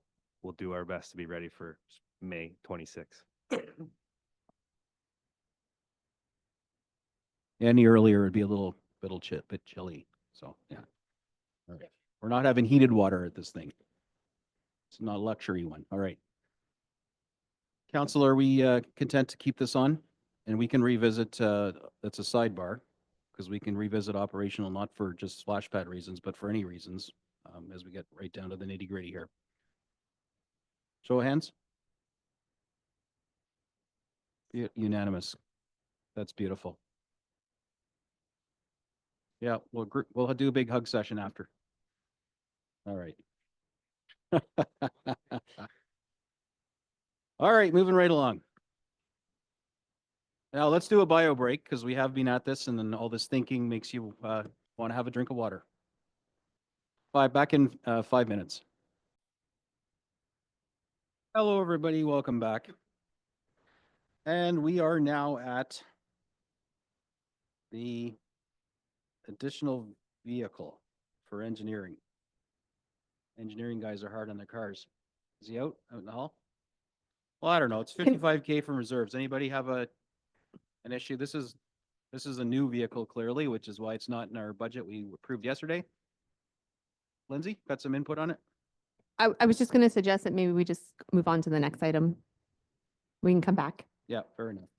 we'll do our best to be ready for May 26th. Any earlier, it'd be a bit chilly. So, yeah. All right. We're not having heated water at this thing. It's not a luxury one. All right. Council, are we content to keep this on? And we can revisit, that's a sidebar, because we can revisit operational, not for just splash pad reasons, but for any reasons, as we get right down to the nitty gritty here. Show of hands. Unanimous. That's beautiful. Yeah, we'll do a big hug session after. All right. All right, moving right along. Now let's do a bio break because we have been at this, and then all this thinking makes you want to have a drink of water. Back in 5 minutes. Hello, everybody. Welcome back. And we are now at the additional vehicle for engineering. Engineering guys are hard on their cars. Is he out in the hall? Well, I don't know. It's 55K from reserves. Anybody have an issue? This is a new vehicle clearly, which is why it's not in our budget we approved yesterday. Lindsay, got some input on it? I was just going to suggest that maybe we just move on to the next item. We can come back. Yeah, fair enough.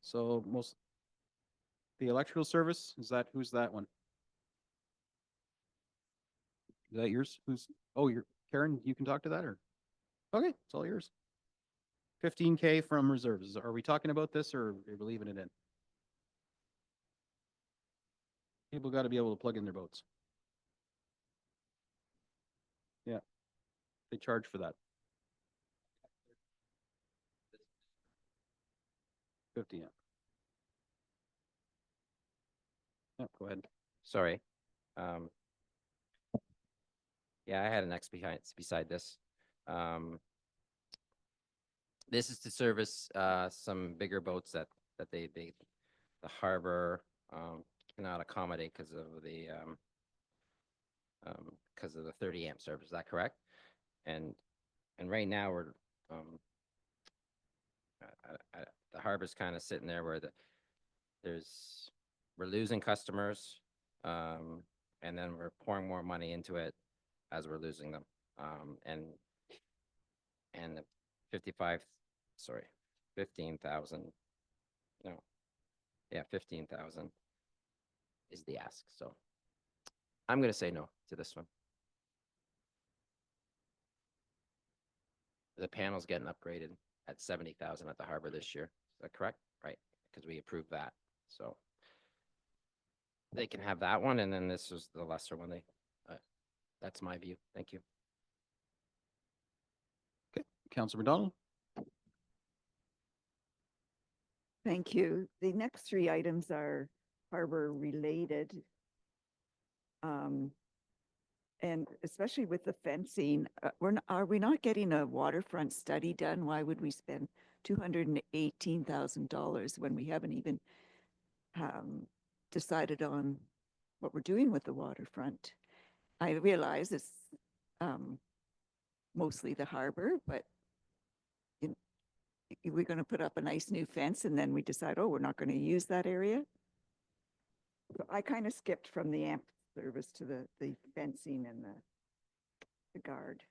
So the electrical service, who's that one? Is that yours? You're Karen, you can talk to that or? Okay, it's all yours. 15K from reserves. Are we talking about this or are we leaving it in? People got to be able to plug in their boats. Yeah, they charge for that. 50, yeah. Yeah, go ahead. Sorry. Yeah, I had an X beside this. This is to service some bigger boats that the harbor cannot accommodate because of the 30 amp service. Is that correct? And right now we're the harbor's kind of sitting there where we're losing customers, and then we're pouring more money into it as we're losing them. And the 15,000. No, yeah, 15,000 is the ask. So I'm going to say no to this one. The panel's getting upgraded at 70,000 at the harbor this year. Is that correct? Right, because we approved that. So they can have that one, and then this is the lesser one. That's my view. Thank you. Okay, Councilor McDonald. Thank you. The next three items are harbor related. And especially with the fencing, are we not getting a waterfront study done? Why would we spend $218,000 when we haven't even decided on what we're doing with the waterfront? I realize it's mostly the harbor, but we're going to put up a nice new fence and then we decide, oh, we're not going to use that area. So I kind of skipped from the amp service to the fencing and the guard.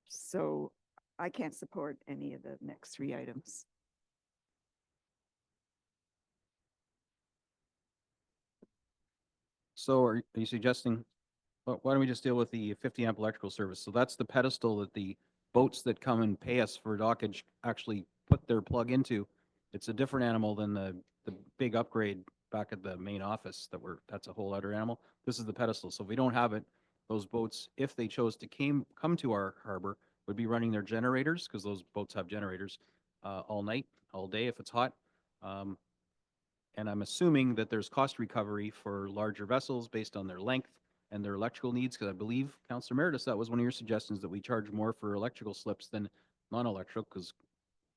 So I can't support any of the next three items. So are you suggesting, well, why don't we just deal with the 50 amp electrical service? So that's the pedestal that the boats that come and pay us for dockage actually put their plug into. It's a different animal than the big upgrade back at the main office that's a whole other animal. This is the pedestal. So if we don't have it, those boats, if they chose to come to our harbor, would be running their generators, because those boats have generators all night, all day if it's hot. And I'm assuming that there's cost recovery for larger vessels based on their length and their electrical needs, because I believe, Councillor Meredith, that was one of your suggestions, that we charge more for electrical slips than non-electrical, because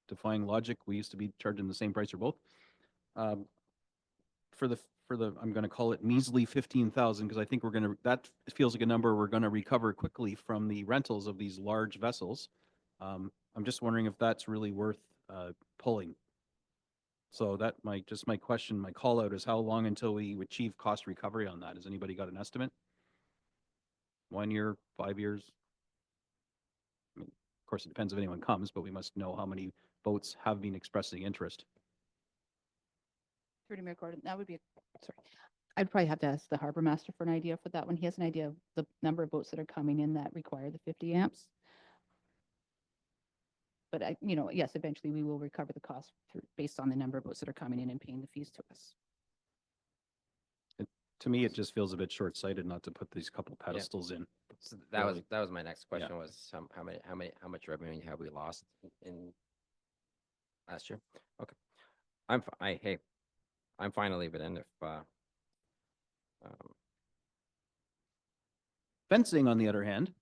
defying logic, we used to be charging the same price for both. For for the, I'm going to call it measly 15,000, because I think we're going to, that feels like a number we're going to recover quickly from the rentals of these large vessels. I'm just wondering if that's really worth pulling. So that just my question, my call out is how long until we achieve cost recovery on that? Has anybody got an estimate? 1 year, 5 years? I mean, of course, it depends if anyone comes, but we must know how many boats have been expressing interest. Through to Mayor Gordon, that would be, sorry. I'd probably have to ask the harbor master for an idea for that one. He has an idea of the number of boats that are coming in that require the 50 amps. But yes, eventually we will recover the cost based on the number of boats that are coming in and paying the fees to us. To me, it just feels a bit short-sighted not to put these couple pedestals in. So that was my next question was how much revenue have we lost in last year? Okay. I'm fine to leave it in if Fencing, on the other hand,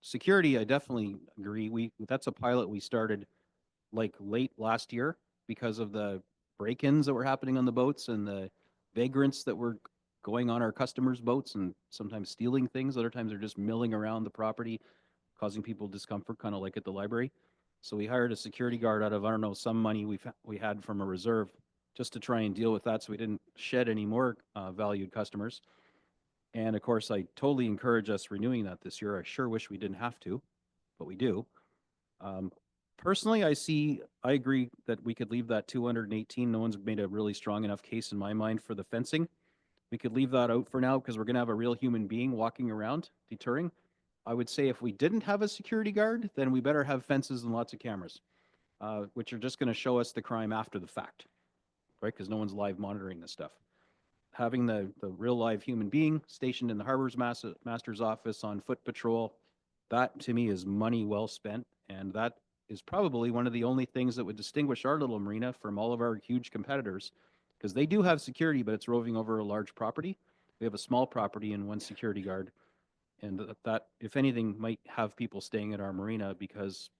security, I definitely agree. That's a pilot we started like late last year because of the break-ins that were happening on the boats and the vagrants that were going on our customers' boats and sometimes stealing things. Other times they're just milling around the property, causing people discomfort, kind of like at the library. So we hired a security guard out of, I don't know, some money we had from a reserve just to try and deal with that so we didn't shed any more valued customers. And of course, I totally encourage us renewing that this year. I sure wish we didn't have to, but we do. Personally, I agree that we could leave that 218. No one's made a really strong enough case in my mind for the fencing. We could leave that out for now because we're going to have a real human being walking around deterring. I would say if we didn't have a security guard, then we better have fences and lots of cameras, which are just going to show us the crime after the fact, right? Because no one's live monitoring this stuff. Having the real live human being stationed in the harbor's master's office on foot patrol, that to me is money well spent. And that is probably one of the only things that would distinguish our little marina from all of our huge competitors, because they do have security, but it's roving over a large property. We have a small property and one security guard. And that, if anything, might have people staying at our marina because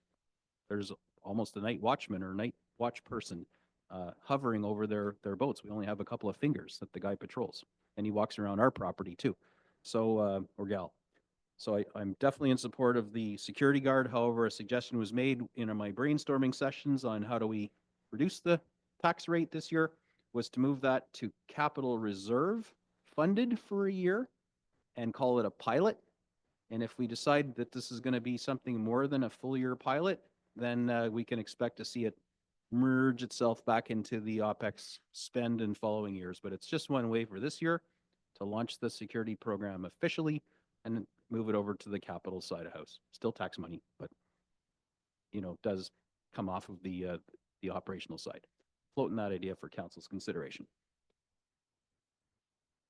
there's almost a night watchman or night watch person hovering over their boats. We only have a couple of fingers that the guy patrols, and he walks around our property too. So, or gal. So I'm definitely in support of the security guard. However, a suggestion was made in my brainstorming sessions on how do we reduce the tax rate this year was to move that to capital reserve funded for a year and call it a pilot. And if we decide that this is going to be something more than a full year pilot, then we can expect to see it merge itself back into the OPEX spend in following years. But it's just one way for this year to launch the security program officially and move it over to the capital side of house. Still tax money, but does come off of the operational side. Floating that idea for council's consideration.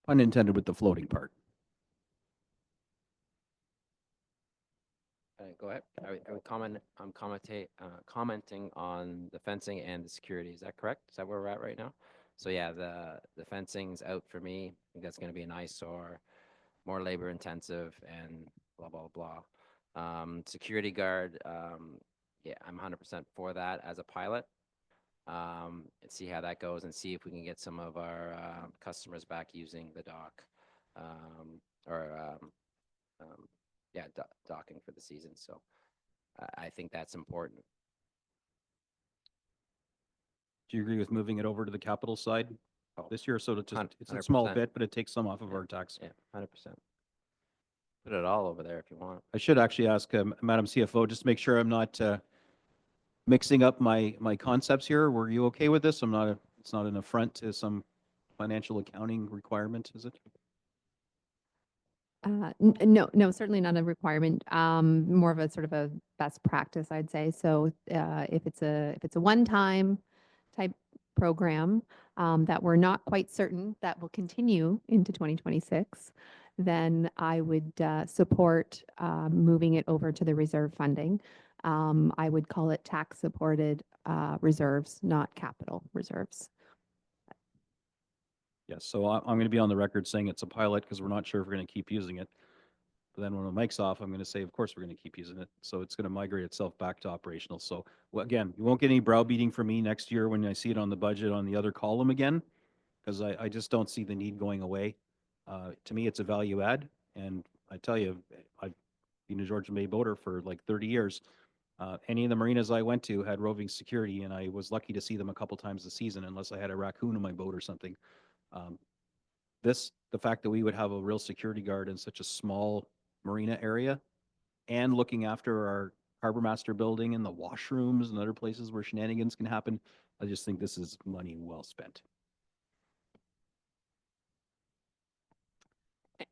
Pun intended with the floating part. Go ahead. I would comment. I'm commenting on the fencing and the security. Is that correct? Is that where we're at right now? So yeah, the fencing's out for me. I think that's going to be an eyesore, more labor intensive, and blah blah blah. Security guard. Yeah, I'm 100% for that as a pilot. And see how that goes, and see if we can get some of our customers back using the dock, docking for the season. So I think that's important. Do you agree with moving it over to the capital side this year? So it's a 100%. small bit, but it takes some off of our tax. Yeah, 100%. Put it all over there if you want. I should actually ask Madam CFO, just to make sure I'm not mixing up my concepts here. Were you okay with this? It's not an affront to some financial accounting requirement, is it? No, certainly not a requirement. More of a sort of a best practice, I'd say. So if it's a one-time type program that we're not quite certain that will continue into 2026, then I would support moving it over to the reserve funding. I would call it tax-supported reserves, not capital reserves. Yes, so I'm going to be on the record saying it's a pilot because we're not sure if we're going to keep using it. But then when the mic's off, I'm going to say, of course, we're going to keep using it. So it's going to migrate itself back to operational. So again, you won't get any browbeating from me next year when I see it on the budget on the other column again. because I just don't see the need going away. To me, it's a value add, and I tell you, I've been a Georgian Bay boater for like 30 years. Any of the marinas I went to had roving security, and I was lucky to see them a couple times a season, unless I had a raccoon in my boat or something. Um, the fact that we would have a real security guard in such a small marina area, and looking after our harbor master building and the washrooms and other places where shenanigans can happen, I just think this is money well spent.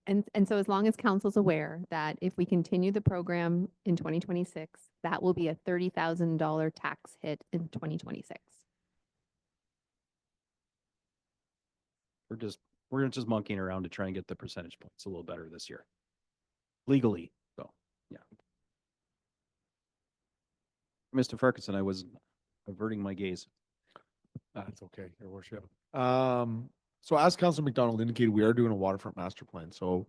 And so as long as council's aware that if we continue the program in 2026, that will be a $30,000 tax hit in 2026. We're just monkeying around to try and get the percentage points a little better this year. Legally, so, yeah. Mr. Ferguson, I was averting my gaze. That's okay, Your Worship. So as Councilor McDonald indicated, we are doing a waterfront master plan. So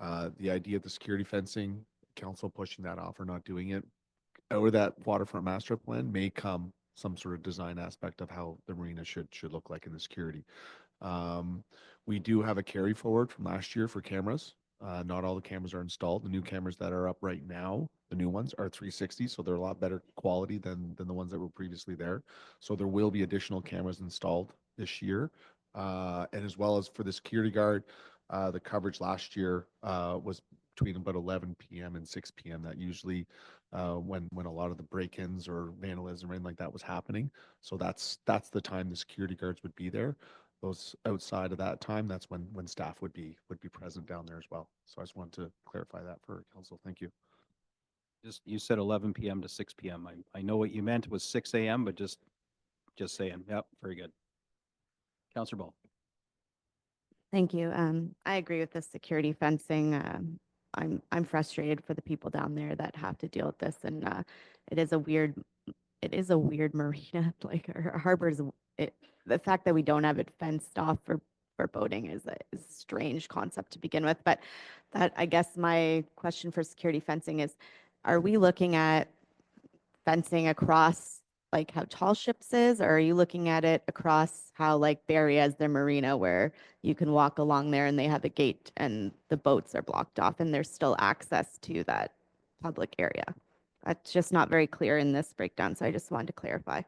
the idea of the security fencing, council pushing that off or not doing it, out of that waterfront master plan may come some sort of design aspect of how the marina should look like in the security. We do have a carry forward from last year for cameras. Not all the cameras are installed. The new cameras that are up right now, the new ones are 360, so they're a lot better quality than the ones that were previously there. So there will be additional cameras installed this year. And as well as for the security guard, the coverage last year was between about 11 p.m. and 6 p.m. That usually when a lot of the break-ins or vandalism or anything like that was happening. So that's the time the security guards would be there. Those outside of that time, that's when staff would be present down there as well. So I just wanted to clarify that for council. Thank you. You said 11 p.m. to 6 p.m. I know what you meant was 6 a.m., but just saying. Yep, very good. Councillor Ball. Thank you. I agree with the security fencing. I'm frustrated for the people down there that have to deal with this, and it is a weird marina. Like our harbors, the fact that we don't have it fenced off for boating is a strange concept to begin with. But that, I guess my question for security fencing is, are we looking at fencing across like how Tall Ships is, or are you looking at it across how like Barrie has their marina where you can walk along there and they have a gate and the boats are blocked off and there's still access to that public area? That's just not very clear in this breakdown, so I just wanted to clarify.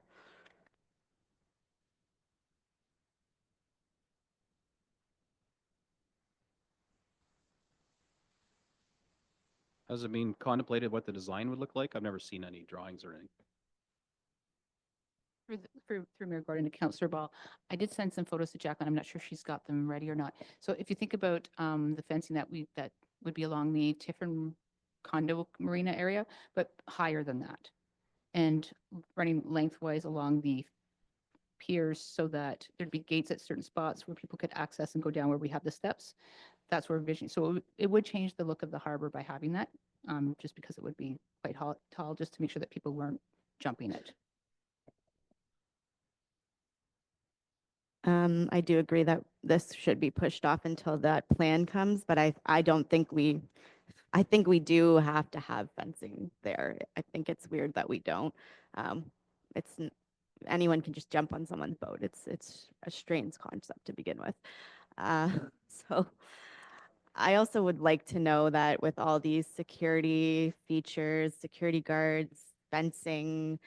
Has it been contemplated what the design would look like? I've never seen any drawings or anything. Through Mayor Gordon to Councillor Ball, I did send some photos to Jacqueline. I'm not sure if she's got them ready or not. So if you think about the fencing that would be along the Tiffin condo marina area, but higher than that, and running lengthwise along the piers so that there'd be gates at certain spots where people could access and go down where we have the steps. That's where vision. So it would change the look of the harbor by having that, just because it would be quite tall, just to make sure that people weren't jumping it. I do agree that this should be pushed off until that plan comes, but I don't think I think we do have to have fencing there. I think it's weird that we don't. Anyone can just jump on someone's boat. It's a strange concept to begin with. So I also would like to know that with all these security features, security guards, fencing,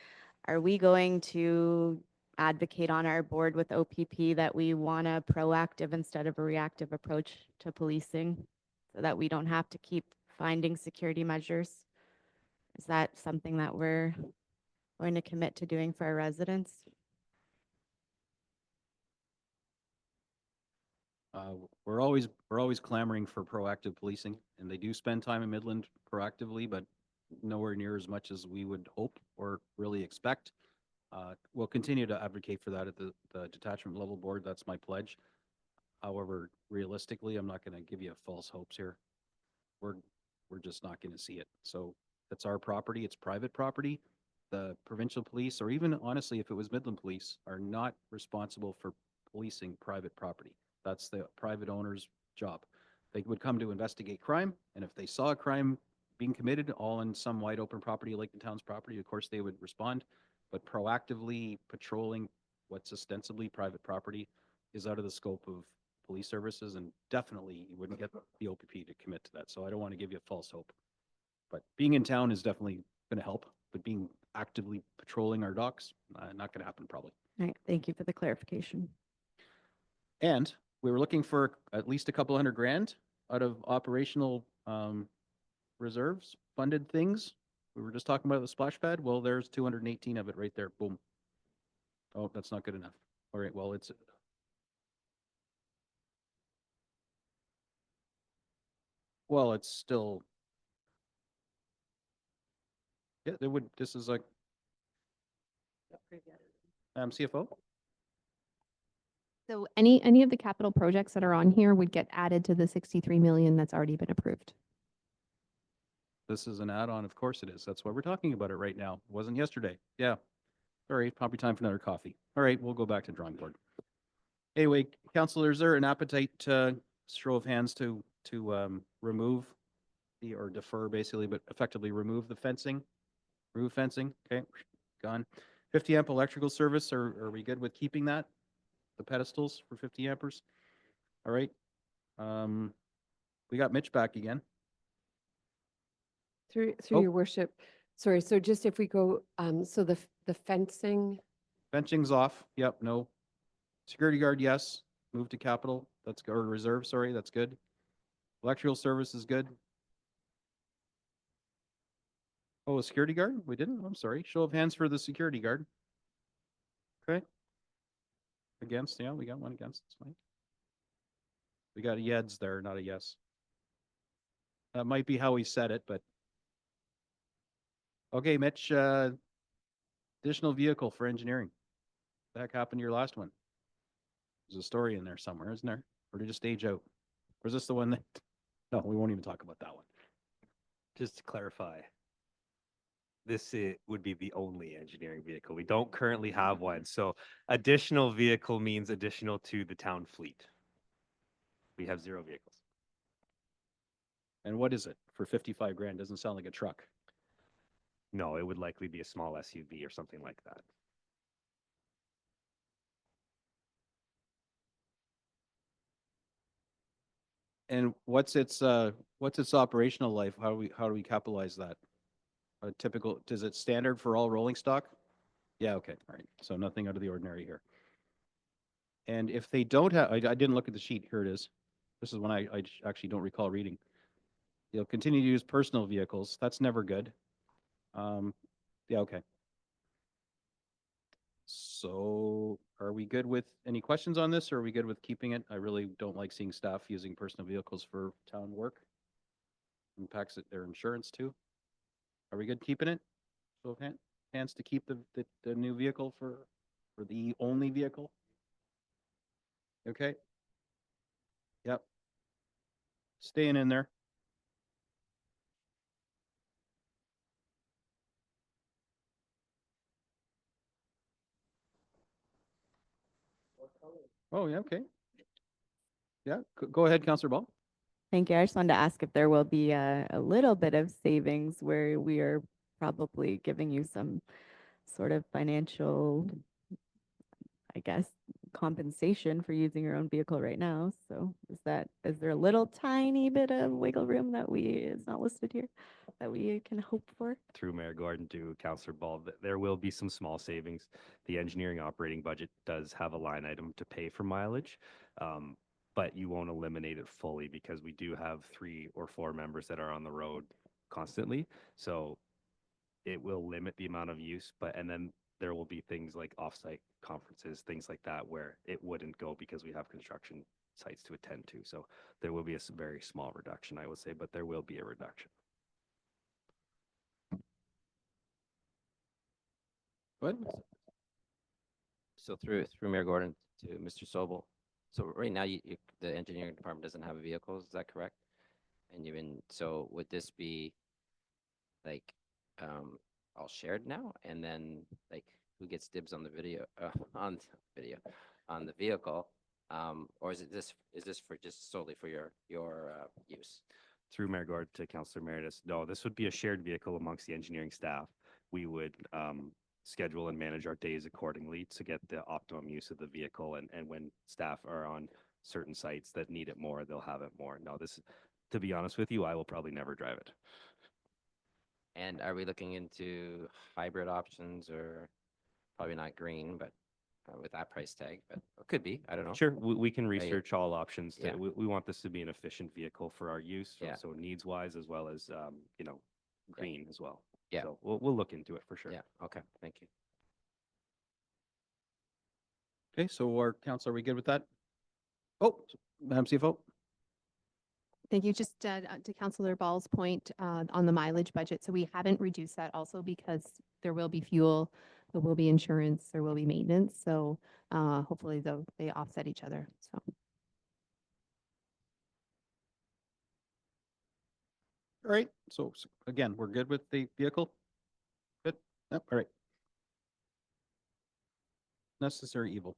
are we going to advocate on our board with OPP that we want a proactive instead of a reactive approach to policing so that we don't have to keep finding security measures? Is that something that we're going to commit to doing for our residents? We're always clamoring for proactive policing, and they do spend time in Midland proactively, but nowhere near as much as we would hope or really expect. We'll continue to advocate for that at the detachment level board. That's my pledge. However, realistically, I'm not going to give you false hopes here. We're just not going to see it. So that's our property. It's private property. The provincial police, or even honestly, if it was Midland police, are not responsible for policing private property. That's the private owner's job. They would come to investigate crime, and if they saw a crime being committed all on some wide open property like the town's property, of course they would respond. But proactively patrolling what's ostensibly private property is out of the scope of police services, and definitely you wouldn't get the OPP to commit to that. So I don't want to give you false hope. But being in town is definitely going to help, but being actively patrolling our docks, not going to happen probably. All right, thank you for the clarification. And we were looking for at least a couple $100,000 out of operational reserves, funded things. We were just talking about the splash pad. Well, there's 218 of it right there. Boom. Oh, that's not good enough. All right, well, it's still, yeah, this is like, CFO? So any of the capital projects that are on here would get added to the 63 million that's already been approved. This is an add-on. Of course it is. That's why we're talking about it right now. It wasn't yesterday. Yeah. Sorry, probably time for another coffee. All right, we'll go back to drawing board. Anyway, councilor, is there an appetite, show of hands to remove or defer basically, but effectively remove the fencing? Remove fencing, okay, gone. 50 amp electrical service, are we good with keeping that? The pedestals for 50 ampers? All right. We got Mitch back again. Through Oh. your worship, sorry, so just if we go, so the fencing, Fencing's off. Yep, no. Security guard, yes. Move to capital. That's or reserve, sorry, that's good. Electrical service is good. Oh, a security guard? We didn't? I'm sorry. Show of hands for the security guard. Okay. Against, yeah, we got one against. That's fine. We got a yeds there, not a yes. That might be how he said it, but. Okay, Mitch, additional vehicle for engineering. What the heck happened to your last one? There's a story in there somewhere, isn't there? Or did it stage out? Or is this the one that, no, we won't even talk about that one. Just to clarify, would be the only engineering vehicle. We don't currently have one. So additional vehicle means additional to the town fleet. We have 0 vehicles. And what is it for 55 grand? Doesn't sound like a truck. No, it would likely be a small SUV or something like that. And what's its operational life? How do we capitalize that? A typical, is it standard for all rolling stock? Yeah, okay, all right. So nothing out of the ordinary here. And if they don't have, I didn't look at the sheet. Here it is. This is one I actually don't recall reading. You'll continue to use personal vehicles. That's never good. Yeah, okay. So are we good with any questions on this, or are we good with keeping it? I really don't like seeing staff using personal vehicles for town work. Impacts their insurance too. Are we good keeping it? So hands to keep the new vehicle for the only vehicle? Okay. Yep. Staying in there. Oh, yeah, okay. Yeah, go ahead, Councillor Ball. Thank you. I just wanted to ask if there will be a little bit of savings where we are probably giving you some sort of financial, I guess, compensation for using your own vehicle right now. So is there a little tiny bit of wiggle room that is not listed here that we can hope for? Through Mayor Gordon to Councillor Ball, there will be some small savings. The engineering operating budget does have a line item to pay for mileage, but you won't eliminate it fully because we do have 3 or 4 members that are on the road constantly. So it will limit the amount of use, and then there will be things like offsite conferences, things like that, where it wouldn't go because we have construction sites to attend to. So there will be a very small reduction, I would say, but there will be a reduction. What? So through Mayor Gordon to Mr. Sobel. So right now, the engineering department doesn't have vehicles, is that correct? And so would this be like all shared now? And then like who gets dibs on the on the vehicle? Or is this for just solely for your use? Through Mayor Gordon to Councillor Meredith, no, this would be a shared vehicle amongst the engineering staff. We would schedule and manage our days accordingly to get the optimum use of the vehicle. And when staff are on certain sites that need it more, they'll have it more. No, to be honest with you, I will probably never drive it. And are we looking into hybrid options, or probably not green, but with that price tag, but it could be, I don't know. Sure, we can Yeah, research all options. yeah. We want this to be an efficient vehicle for our use, Yeah. so needs wise as well as, green as well. Yeah. So we'll look into it for sure. Yeah, okay, thank you. Okay, so our council, are we good with that? Oh, Madam CFO? Thank you. Just to Councillor Ball's point on the mileage budget. So we haven't reduced that also because there will be fuel, there will be insurance, there will be maintenance. So hopefully they offset each other. So. All right, so again, we're good with the vehicle? Good, yep, all right. Necessary evil.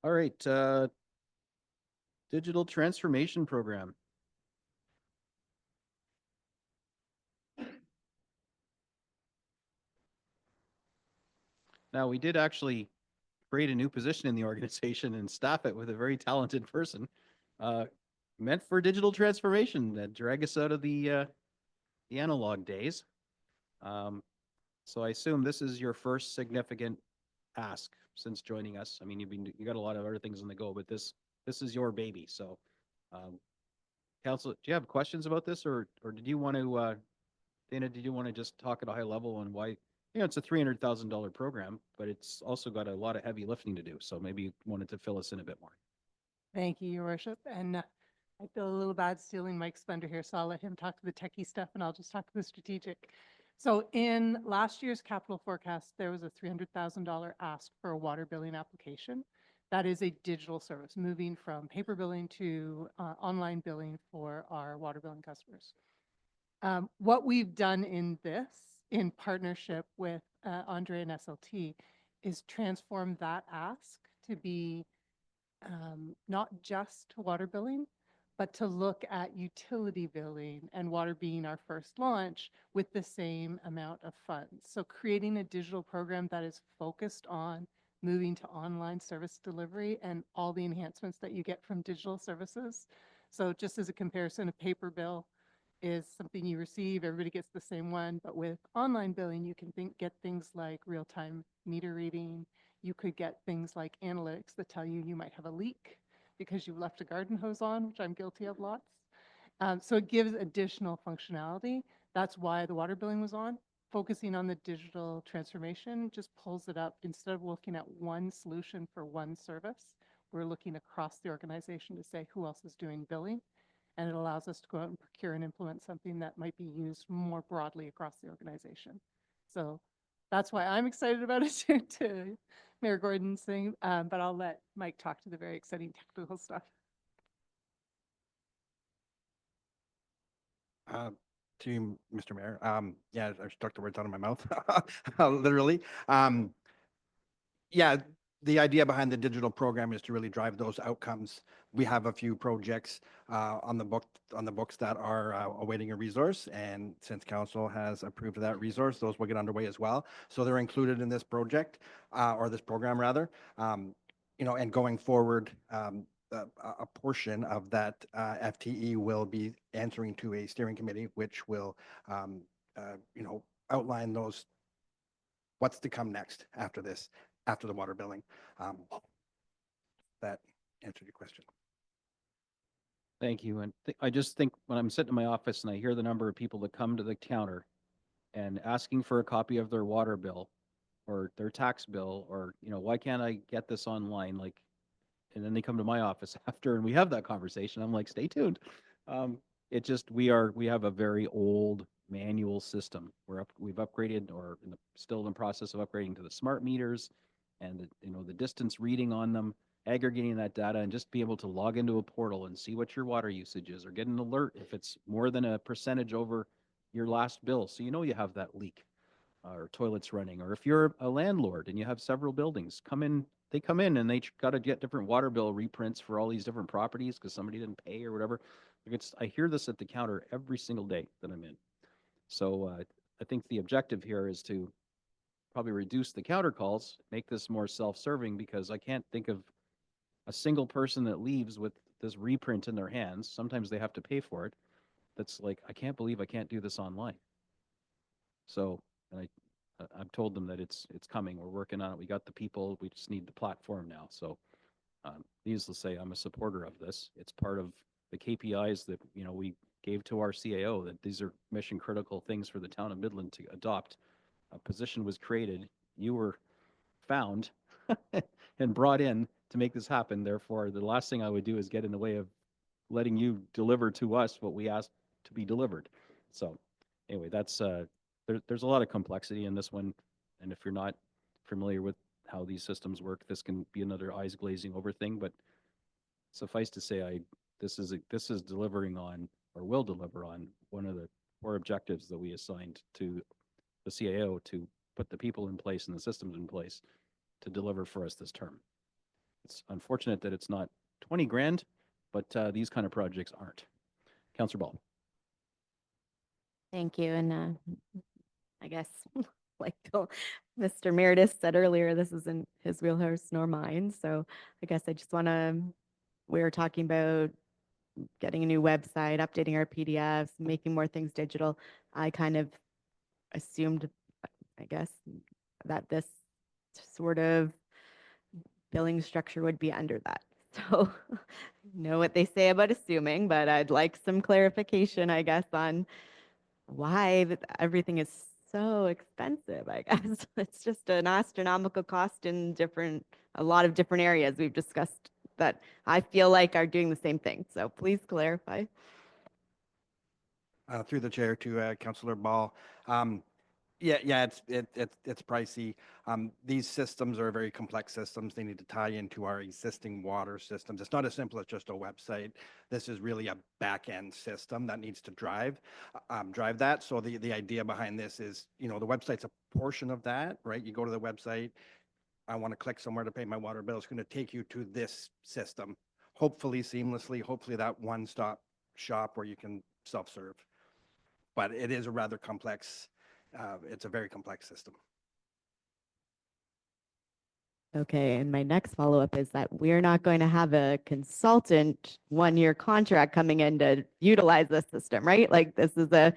All right, digital transformation program. Now, we did actually create a new position in the organization and staff it with a very talented person, meant for digital transformation that drag us out of the analog days. So I assume this is your first significant ask since joining us. I mean, you got a lot of other things on the go, but this is your baby. So, Council, do you have questions about this, or did you want to, Dana? Did you want to just talk at a high level on why? It's a $300,000 program, but it's also got a lot of heavy lifting to do. So maybe you wanted to fill us in a bit more. Thank you, Your Worship. And I feel a little bad stealing Mike's thunder here, so I'll let him talk to the techie stuff and I'll just talk to the strategic. So in last year's capital forecast, there was a $300,000 ask for a water billing application. That is a digital service, moving from paper billing to online billing for our water billing customers. What we've done in this, in partnership with Andre and SLT, is transform that ask to be not just water billing, but to look at utility billing, and water being our first launch, with the same amount of funds. So creating a digital program that is focused on moving to online service delivery and all the enhancements that you get from digital services. So just as a comparison, a paper bill is something you receive, everybody gets the same one, but with online billing, you can get things like real-time meter reading. You could get things like analytics that tell you might have a leak because you've left a garden hose on, which I'm guilty of lots. So it gives additional functionality. That's why the water billing was on. Focusing on the digital transformation just pulls it up. Instead of looking at one solution for one service, we're looking across the organization to say who else is doing billing. And it allows us to go out and procure and implement something that might be used more broadly across the organization. So that's why I'm excited about it, to Mayor Gordon's thing, but I'll let Mike talk to the very exciting technical stuff. To you, Mr. Mayor. Yeah, I stuck the words out of my mouth, literally. Yeah, the idea behind the digital program is to really drive those outcomes. We have a few projects on the books that are awaiting a resource, and since council has approved that resource, those will get underway as well. So they're included in this project, or this program rather. And going forward, a portion of that FTE will be answering to a steering committee, which will, outline what's to come next after this, after the water billing. That answered your question. Thank you. And I just think when I'm sitting in my office and I hear the number of people that come to the counter and asking for a copy of their water bill or their tax bill, or, why can't I get this online? And then they come to my office after and we have that conversation. I'm like, stay tuned. We have a very old manual system. We've upgraded, or still in the process of upgrading to the smart meters, and the distance reading on them, aggregating that data, and just be able to log into a portal and see what your water usage is, or get an alert if it's more than a percentage over your last bill. So you have that leak, or toilets running. Or if you're a landlord and you have several buildings, they come in and they got to get different water bill reprints for all these different properties because somebody didn't pay or whatever. I hear this at the counter every single day that I'm in. So I think the objective here is to probably reduce the counter calls, make this more self-serving, because I can't think of a single person that leaves with this reprint in their hands. Sometimes they have to pay for it. That's like, I can't believe I can't do this online. So, and I've told them that it's coming. We're working on it. We got the people. We just need the platform now. So, needless to say, I'm a supporter of this. It's part of the KPIs that we gave to our CAO, that these are mission critical things for the town of Midland to adopt. A position was created. You were found and brought in to make this happen. Therefore, the last thing I would do is get in the way of letting you deliver to us what we asked to be delivered. So anyway, that's there's a lot of complexity in this one. And if you're not familiar with how these systems work, this can be another eyes glazing over thing. But suffice to say, this is delivering on, or will deliver on, one of the core objectives that we assigned to the CAO, to put the people in place and the systems in place to deliver for us this term. It's unfortunate that it's not 20 grand, but these kind of projects aren't. Councillor Ball. Thank you. And I guess, like Mr. Meredith said earlier, this isn't his wheelhouse nor mine. So I guess I just want to, we were talking about getting a new website, updating our PDFs, making more things digital. I kind of assumed, I guess, that this sort of billing structure would be under that. So I know what they say about assuming, but I'd like some clarification, I guess, on why everything is so expensive, I guess. It's just an astronomical cost in a lot of different areas we've discussed that I feel like are doing the same thing. So please clarify. Through the chair to Councillor Ball. It's pricey. These systems are very complex systems. They need to tie into our existing water systems. It's not as simple as just a website. This is really a back-end system that needs to drive that. So the idea behind this is, the website's a portion of that, right? You go to the website, I want to click somewhere to pay my water bill. It's going to take you to this system, hopefully seamlessly, hopefully that one-stop shop where you can self-serve. But it is a rather complex, it's a very complex system. Okay, and my next follow-up is that we're not going to have a consultant one-year contract coming in to utilize this system, right? Like this is a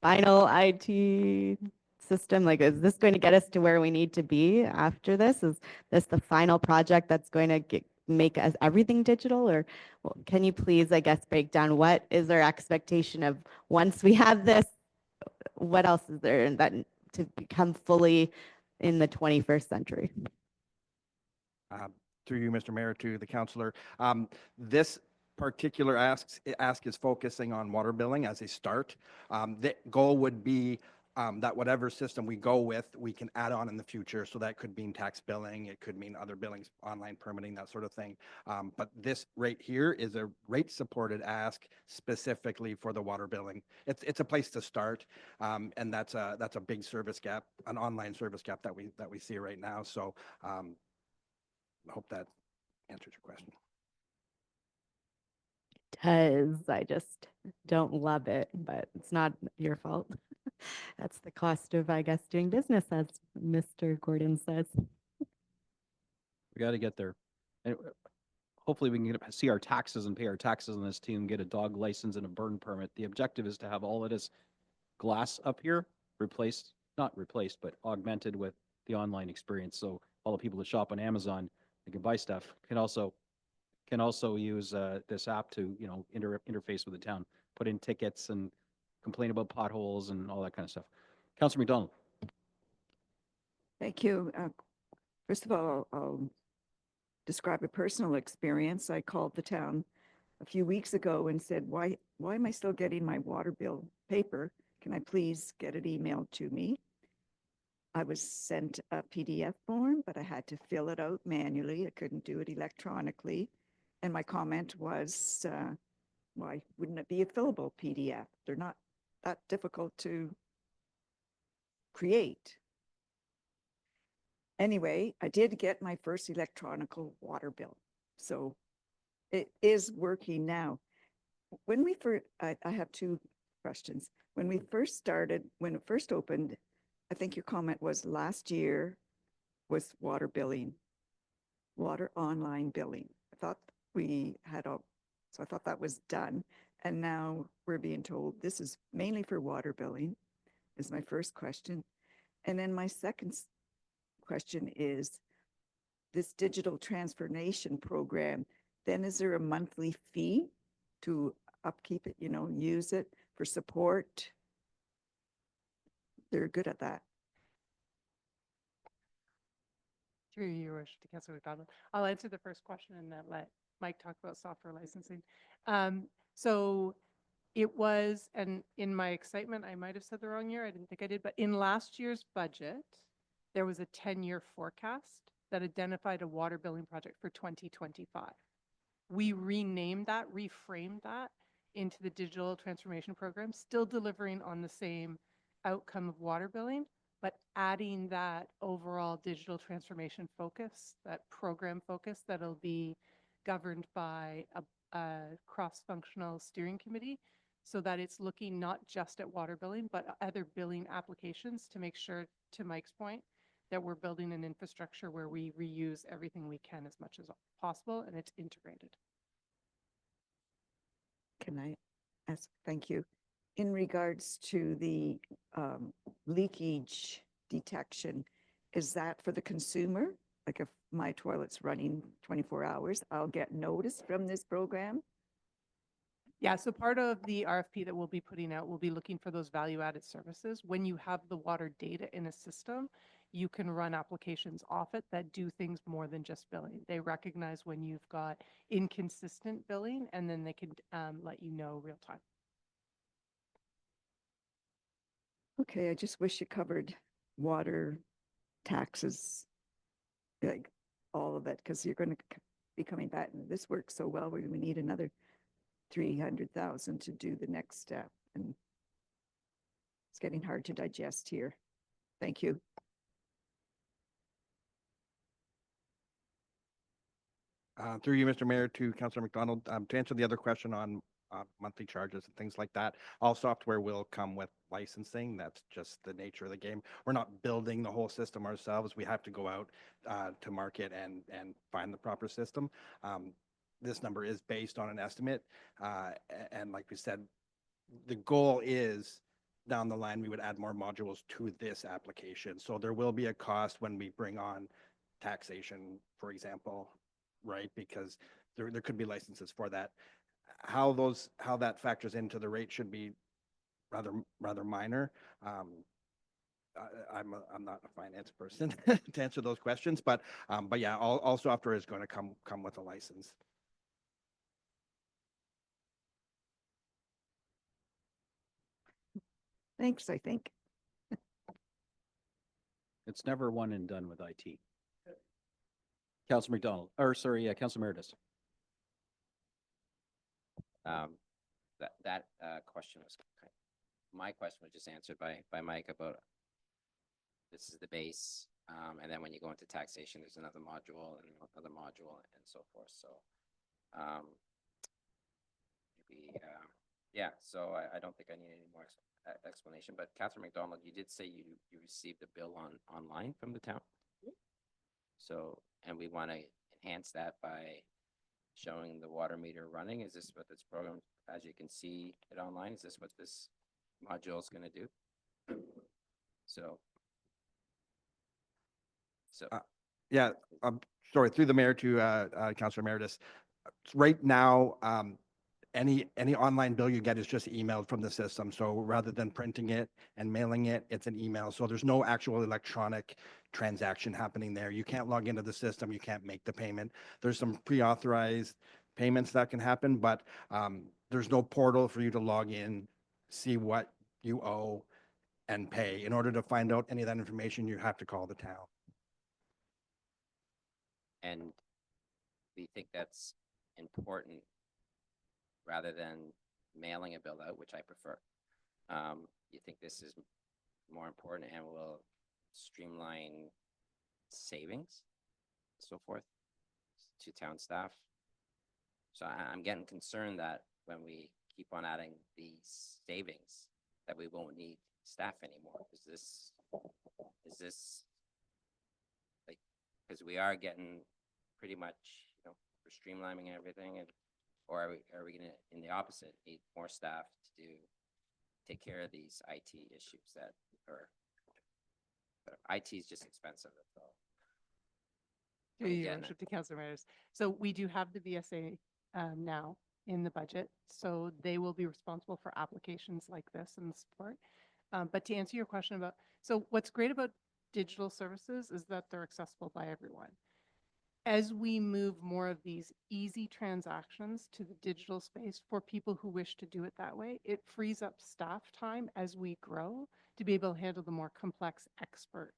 final IT system. Like, is this going to get us to where we need to be after this? Is this the final project that's going to make us everything digital? Or can you please, I guess, break down what is our expectation of once we have this, what else is there that to become fully in the 21st century? Through you, Mr. Mayor, to the councillor. This particular ask is focusing on water billing as a start. The goal would be that whatever system we go with, we can add on in the future. So that could mean tax billing, it could mean other billings, online permitting, that sort of thing. But this right here is a rate supported ask specifically for the water billing. It's a place to start, and that's a big service gap, an online service gap that we see right now. So I hope that answers your question. Does. I just don't love it, but it's not your fault. That's the cost of, I guess, doing business, as Mr. Gordon says. We got to get there. And hopefully we can see our taxes and pay our taxes on this team, get a dog license and a burn permit. The objective is to have all of this glass up here not replaced, but augmented with the online experience. So all the people that shop on Amazon, they can buy stuff, can also use this app to interface with the town, put in tickets and complain about potholes and all that kind of stuff. Councillor McDonald. Thank you. First of all, I'll describe a personal experience. I called the town a few weeks ago and said, why am I still getting my water bill paper? Can I please get it emailed to me? I was sent a PDF form, but I had to fill it out manually. I couldn't do it electronically. And my comment was, why wouldn't it be a fillable PDF? They're not that difficult to create. Anyway, I did get my first electronic water bill. So it is working now. When we first, I have two questions. when we first started, when it first opened, I think your comment was last year was water billing, water online billing. I thought we had all, so I thought that was done. And now we're being told this is mainly for water billing, is my first question. And then my second question is this digital transformation program, then is there a monthly fee to upkeep it, use it for support? They're good at that. Through your wish to Councilor McDonald. I'll answer the first question and then let Mike talk about software licensing. So it was, and in my excitement, I might have said the wrong year. I didn't think I did, but in last year's budget, there was a 10-year forecast that identified a water billing project for 2025. We renamed that, reframed that into the digital transformation program, still delivering on the same outcome of water billing, but adding that overall digital transformation focus, that program focus that'll be governed by a cross-functional steering committee, so that it's looking not just at water billing, but other billing applications to make sure, to Mike's point, that we're building an infrastructure where we reuse everything we can as much as possible and it's integrated. Can I ask, thank you. In regards to the leakage detection, is that for the consumer? Like if my toilet's running 24 hours, I'll get notice from this program? Yeah, so part of the RFP that we'll be putting out, we'll be looking for those value-added services. When you have the water data in a system, you can run applications off it that do things more than just billing. They recognize when you've got inconsistent billing, and then they can let you know real time. Okay, I just wish you covered water, taxes, like all of it, because you're going to be coming back and this works so well, we need another 300,000 to do the next step. And it's getting hard to digest here. Thank you. Through you, Mr. Mayor, to Councillor McDonald, to answer the other question on monthly charges and things like that, all software will come with licensing. That's just the nature of the game. We're not building the whole system ourselves. We have to go out to market and find the proper system. This number is based on an estimate. And like we said, the goal is down the line, we would add more modules to this application. So there will be a cost when we bring on taxation, for example, right? Because there could be licenses for that. How that factors into the rate should be rather minor. I'm not a finance person to answer those questions, but yeah, all software is going to come with a license. Thanks, I think. It's never one and done with IT. Councilor McDonald, or sorry, Councilor Meredith. That question was, my question was just answered by Mike about this is the base, and then when you go into taxation, there's another module and another module and so forth. So maybe yeah. So I don't think I need any more explanation. But Catherine McDonald, you did say you received a bill online from the town. So, and we want to enhance that by showing the water meter running. Is this what this program, as you can see it online, is this what this module is going to do? So yeah, sorry, through the mayor to Councillor Meredith. Right now, any online bill you get is just emailed from the system. So rather than printing it and mailing it, it's an email. So there's no actual electronic transaction happening there. You can't log into the system. You can't make the payment. There's some pre-authorized payments that can happen, but there's no portal for you to log in, see what you owe, and pay. In order to find out any of that information, you have to call the town. And we think that's important rather than mailing a bill out, which I prefer. You think this is more important and will streamline savings, so forth, to town staff? So I'm getting concerned that when we keep on adding these savings, that we won't need staff anymore? Is this like, because we are getting pretty much, you know, we're streamlining everything, and or are we gonna, in the opposite, need more staff to take care of these IT issues that are, IT is just expensive, that's all. Through your Again, worship to Councilor Matters. So we do have the VSA now in the budget, so they will be responsible for applications like this and support. But to answer your question about, so what's great about digital services is that they're accessible by everyone. As we move more of these easy transactions to the digital space for people who wish to do it that way, it frees up staff time as we grow to be able to handle the more complex expert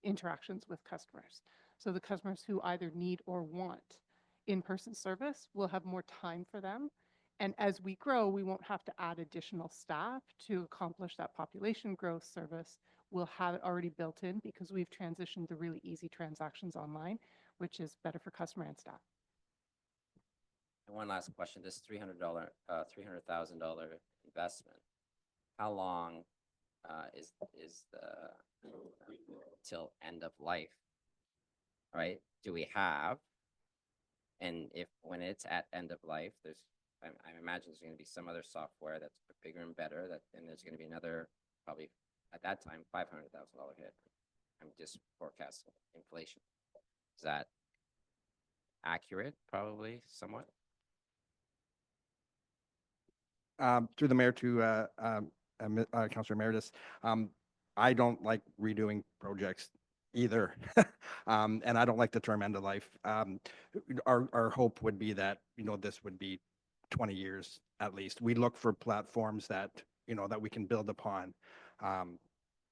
interactions with customers. So the customers who either need or want in-person service will have more time for them. And as we grow, we won't have to add additional staff to accomplish that population growth service. We'll have it already built in because we've transitioned the really easy transactions online, which is better for customer and staff. And one last question, this $300,000 investment, how long is the till end of life, right? Do we have, and if, when it's at end of life, there's, I imagine there's going to be some other software that's bigger and better, that, and there's going to be another, probably at that time, $500,000 hit. I'm just forecasting inflation. Is that accurate? Probably somewhat. Through the mayor to Councilor Emeritus, I don't like redoing projects either. And I don't like the term end of life. Our hope would be that, you know, this would be 20 years at least. We look for platforms that, you know, that we can build upon.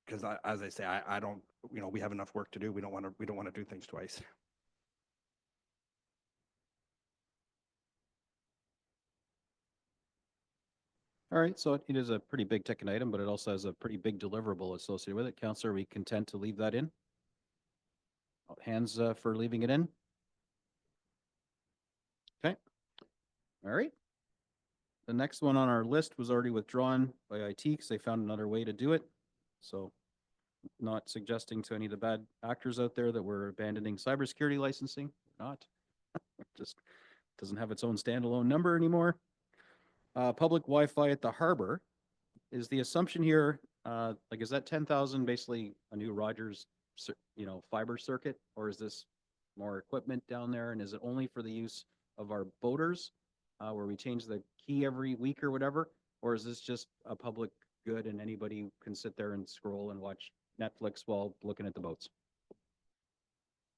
Because as I say, I don't, you know, we have enough work to do. We don't want to do things twice. All right, so it is a pretty big ticket item, but it also has a pretty big deliverable associated with it. Counselor, are we content to leave that in? Hands for leaving it in? Okay. All right. The next one on our list was already withdrawn by IT because they found another way to do it. So not suggesting to any of the bad actors out there that we're abandoning cybersecurity licensing. We're not. Just doesn't have its own standalone number anymore. Public Wi-Fi at the harbor. Is the assumption here, like, is that 10,000 basically a new Rogers, you know, fiber circuit, or is this more equipment down there? And is it only for the use of our boaters, where we change the key every week or whatever? Or is this just a public good and anybody can sit there and scroll and watch Netflix while looking at the boats?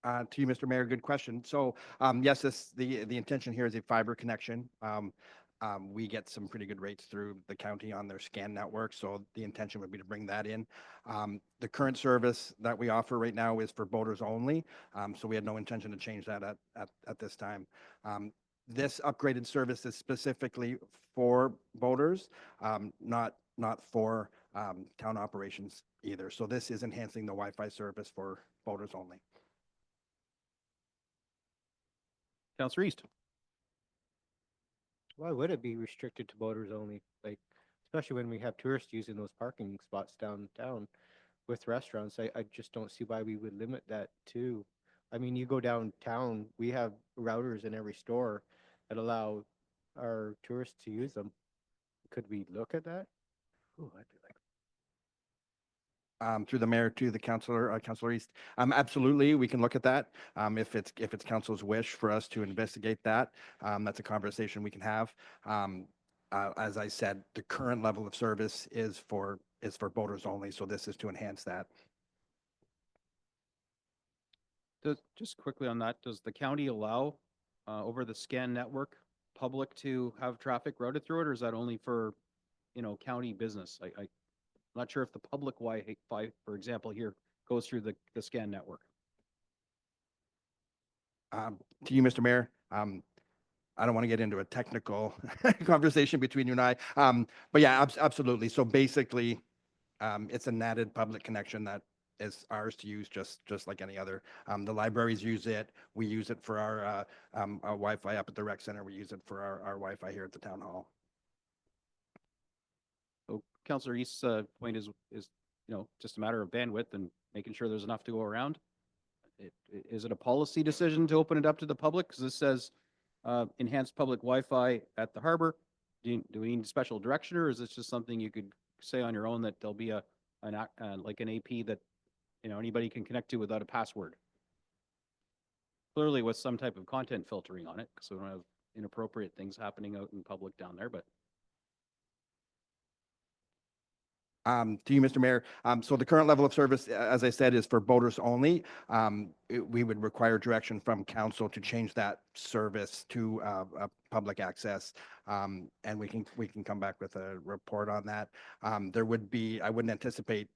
To you, Mr. Mayor, good question. So yes, the intention here is a fiber connection. We get some pretty good rates through the county on their scan network, so the intention would be to bring that in. The current service that we offer right now is for boaters only, so we had no intention to change that at this time. This upgraded service is specifically for boaters, not for town operations either. So this is enhancing the Wi-Fi service for boaters only. Councilor East. Why would it be restricted to boaters only? Like, especially when we have tourists using those parking spots downtown with restaurants. I just don't see why we would limit that to. I mean, you go downtown, we have routers in every store that allow our tourists to use them. Could we look at that? Ooh, I'd be like, through the mayor to the councilor, Councilor East. Absolutely, we can look at that. If it's council's wish for us to investigate that, that's a conversation we can have. As I said, the current level of service is for boaters only, so this is to enhance that. Just quickly on that, does the county allow over the scan network public to have traffic routed through it, or is that only for, you know, county business? I'm not sure if the public Wi-Fi, for example, here goes through the scan network. To you, Mr. Mayor, I don't want to get into a technical conversation between you and I, but yeah, absolutely. So basically, it's an added public connection that is ours to use just like any other. The libraries use it. We use it for our Wi-Fi up at the rec center. We use it for our Wi-Fi here at the town hall. Councillor East's point is, just a matter of bandwidth and making sure there's enough to go around. Is it a policy decision to open it up to the public? Because this says enhanced public Wi-Fi at the harbor. Do we need special direction, or is this just something you could say on your own that there'll be like an AP that anybody can connect to without a password? Clearly with some type of content filtering on it, so we don't have inappropriate things happening out in public down there. But To you, Mr. Mayor. So the current level of service, as I said, is for boaters only. We would require direction from council to change that service to public access. And we can come back with a report on that. There would be, I wouldn't anticipate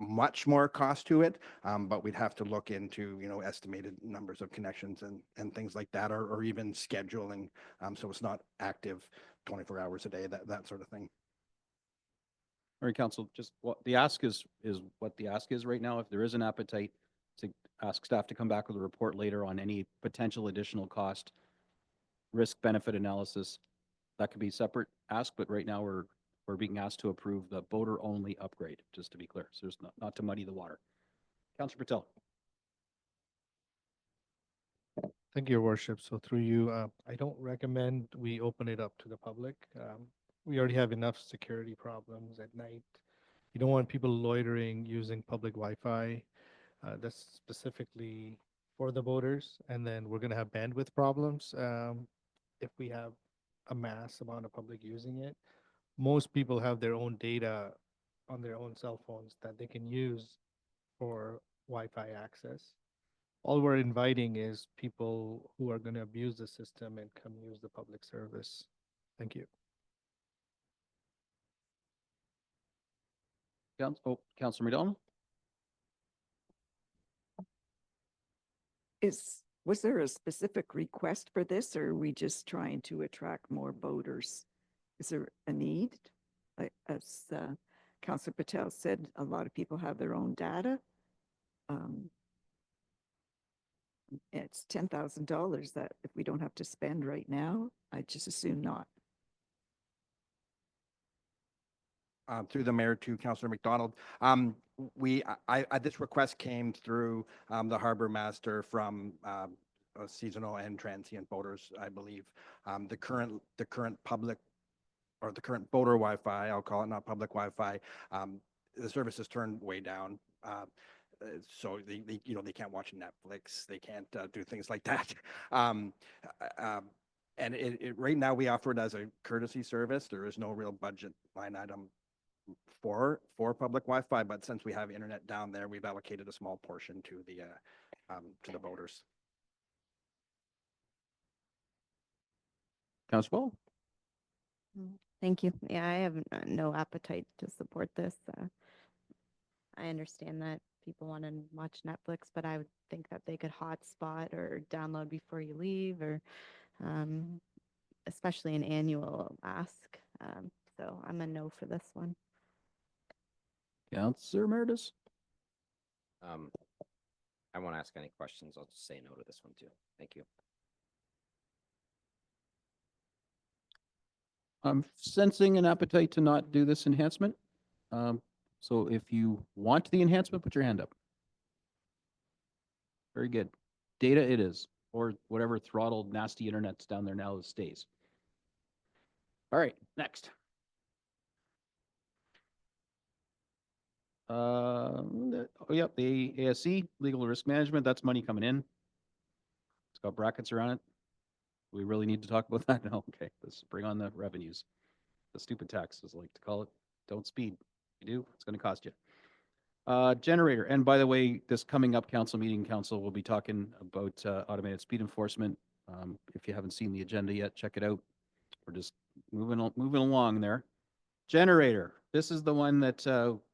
much more cost to it, but we'd have to look into, estimated numbers of connections and things like that, or even scheduling. So it's not active 24 hours a day, that sort of thing. All right, council, just what the ask is what the ask is right now. If there is an appetite to ask staff to come back with a report later on any potential additional cost, risk benefit analysis, that could be separate ask, but right now we're being asked to approve the boater only upgrade, just to be clear. So there's not to muddy the water. Councillor Patel. Thank you, Your Worship. So through you, I don't recommend we open it up to the public. We already have enough security problems at night. You don't want people loitering using public Wi-Fi. That's specifically for the boaters. And then we're going to have bandwidth problems if we have a mass amount of public using it. Most people have their own data on their own cell phones that they can use for Wi-Fi access. All we're inviting is people who are going to abuse the system and come use the public service. Thank you. Councillor McDonald. Was there a specific request for this, or are we just trying to attract more boaters? Is there a need? Like, as Councillor Patel said, a lot of people have their own data. It's $10,000 that if we don't have to spend right now, I just assume not. Through the mayor to Councillor McDonald. This request came through the harbor master from seasonal and transient boaters, I believe. The current public, or the current boater Wi-Fi, I'll call it, not public Wi-Fi, the service is turned way down. So they can't watch Netflix, they can't do things like that. And right now we offer it as a courtesy service. There is no real budget line item for public Wi-Fi, but since we have internet down there, we've allocated a small portion to the boaters. Councillor Ball. Thank you. Yeah, I have no appetite to support this. I understand that people want to watch Netflix, but I would think that they could hotspot or download before you leave, or especially an annual ask. So I'm a no for this one. Councillor Meredith. I won't ask any questions. I'll just say no to this one too. Thank you. I'm sensing an appetite to not do this enhancement. So if you want the enhancement, put your hand up. Very good. Data it is, or whatever throttled nasty internet's down there now stays. All right, next. Yep, the ASC, legal risk management, that's money coming in. It's got brackets around it. We really need to talk about that now. Okay, let's bring on the revenues. The stupid tax, as I like to call it. Don't speed. If you do, it's going to cost you. Generator, and by the way, this coming up council meeting, council will be talking about automated speed enforcement. If you haven't seen the agenda yet, check it out. We're just moving along there. Generator, this is the one that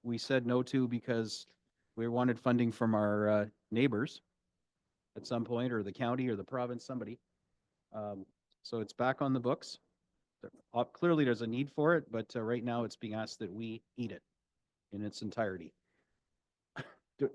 we said no to because we wanted funding from our neighbors at some point, or the county or the province, somebody. So it's back on the books. Clearly there's a need for it, but right now it's being asked that we eat it in its entirety. Yep.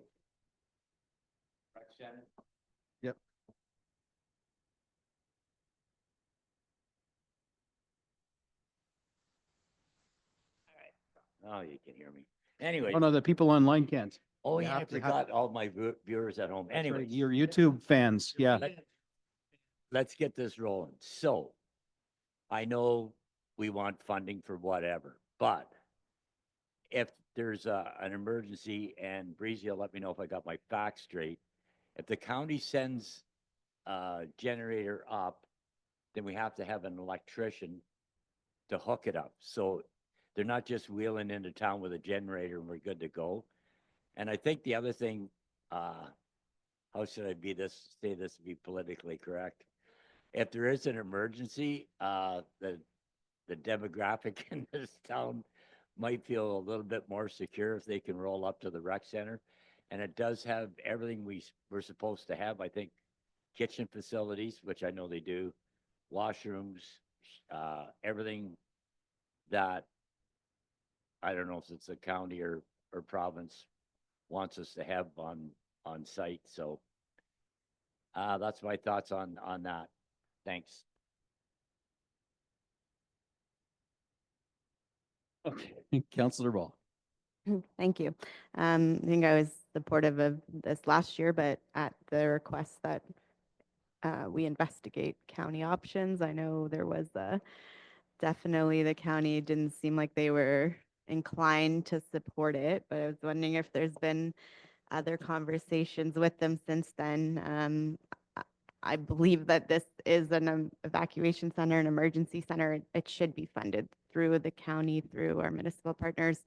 Oh, you can hear me. Anyway. Oh, no, the people online can't. Oh, You yeah, I have to have- forgot all my viewers at home. That's right, Anyway. your YouTube fans, yeah. Let's get this rolling. So I know we want funding for whatever, but if there's an emergency, and Breezy will let me know if I got my facts straight. If the county sends a generator up, then we have to have an electrician to hook it up. So they're not just wheeling into town with a generator and we're good to go. And I think the other thing, how should I say this to be politically correct? If there is an emergency, the demographic in this town might feel a little bit more secure if they can roll up to the rec center. And it does have everything we're supposed to have. I think kitchen facilities, which I know they do, washrooms, everything that I don't know if it's a county or province wants us to have on site. So that's my thoughts on that. Thanks. Okay, Councillor Ball. Thank you. I think I was supportive of this last year, but at the request that we investigate county options. I know there was definitely the county didn't seem like they were inclined to support it, but I was wondering if there's been other conversations with them since then. I believe that this is an evacuation center, an emergency center. It should be funded through the county, through our municipal partners.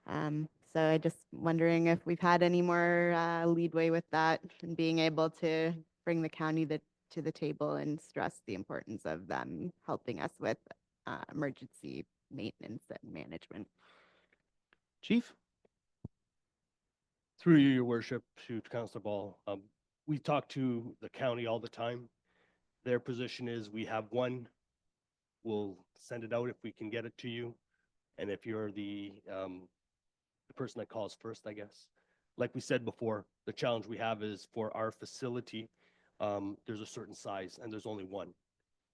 So I just wondering if we've had any more leadway with that and being able to bring the county to the table and stress the importance of them helping us with emergency maintenance and management. Chief? Through you, your worship, to Councilor Ball, we talk to the county all the time. Their position is we have one, we'll send it out if we can get it to you. And if you're the person that calls first, I guess. Like we said before, the challenge we have is for our facility, there's a certain size and there's only one.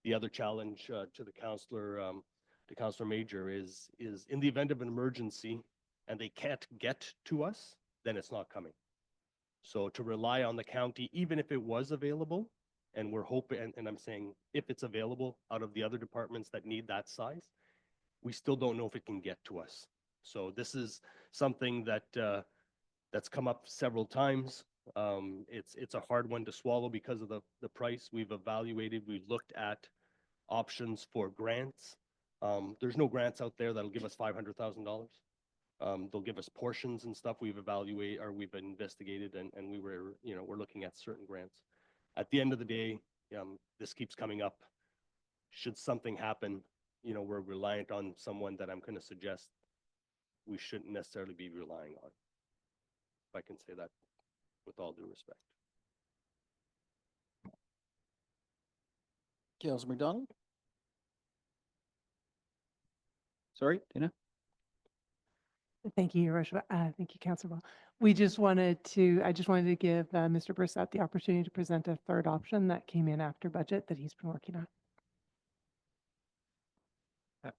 The other challenge to Councilor Major is in the event of an emergency and they can't get to us, then it's not coming. So to rely on the county, even if it was available, and we're hoping, and I'm saying if it's available out of the other departments that need that size, we still don't know if it can get to us. So this is something that that's come up several times. It's a hard one to swallow because of the price. We've evaluated, we've looked at options for grants. There's no grants out there that'll give us $500,000. They'll give us portions and stuff we've investigated, and we're looking at certain grants. At the end of the day, this keeps coming up. Should something happen, we're reliant on someone that I'm going to suggest we shouldn't necessarily be relying on. If I can say that with all due respect. Councillor McDonald? Sorry, Dana? Thank you, Your Worship. Thank you, Councilor Ball. I just wanted to give Mr. Brissett the opportunity to present a third option that came in after budget that he's been working on.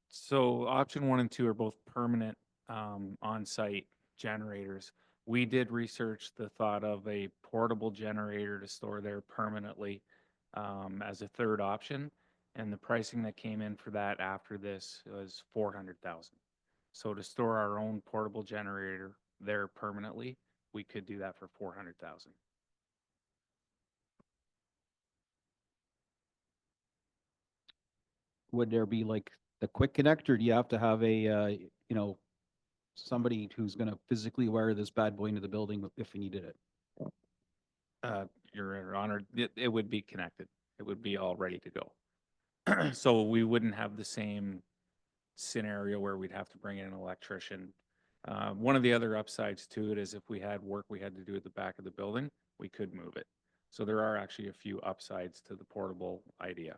So option 1 and 2 are both permanent on-site generators. We did research the thought of a portable generator to store there permanently as a third option, and the pricing that came in for that after this was $400,000. So to store our own portable generator there permanently, we could do that for $400,000. Would there be like the quick connect, or do you have to have a, somebody who's going to physically wire this bad boy into the building if we needed it? Your Honor, it would be connected. It would be all ready to go. So we wouldn't have the same scenario where we'd have to bring in an electrician. One of the other upsides to it is if we had work we had to do at the back of the building, we could move it. So there are actually a few upsides to the portable idea.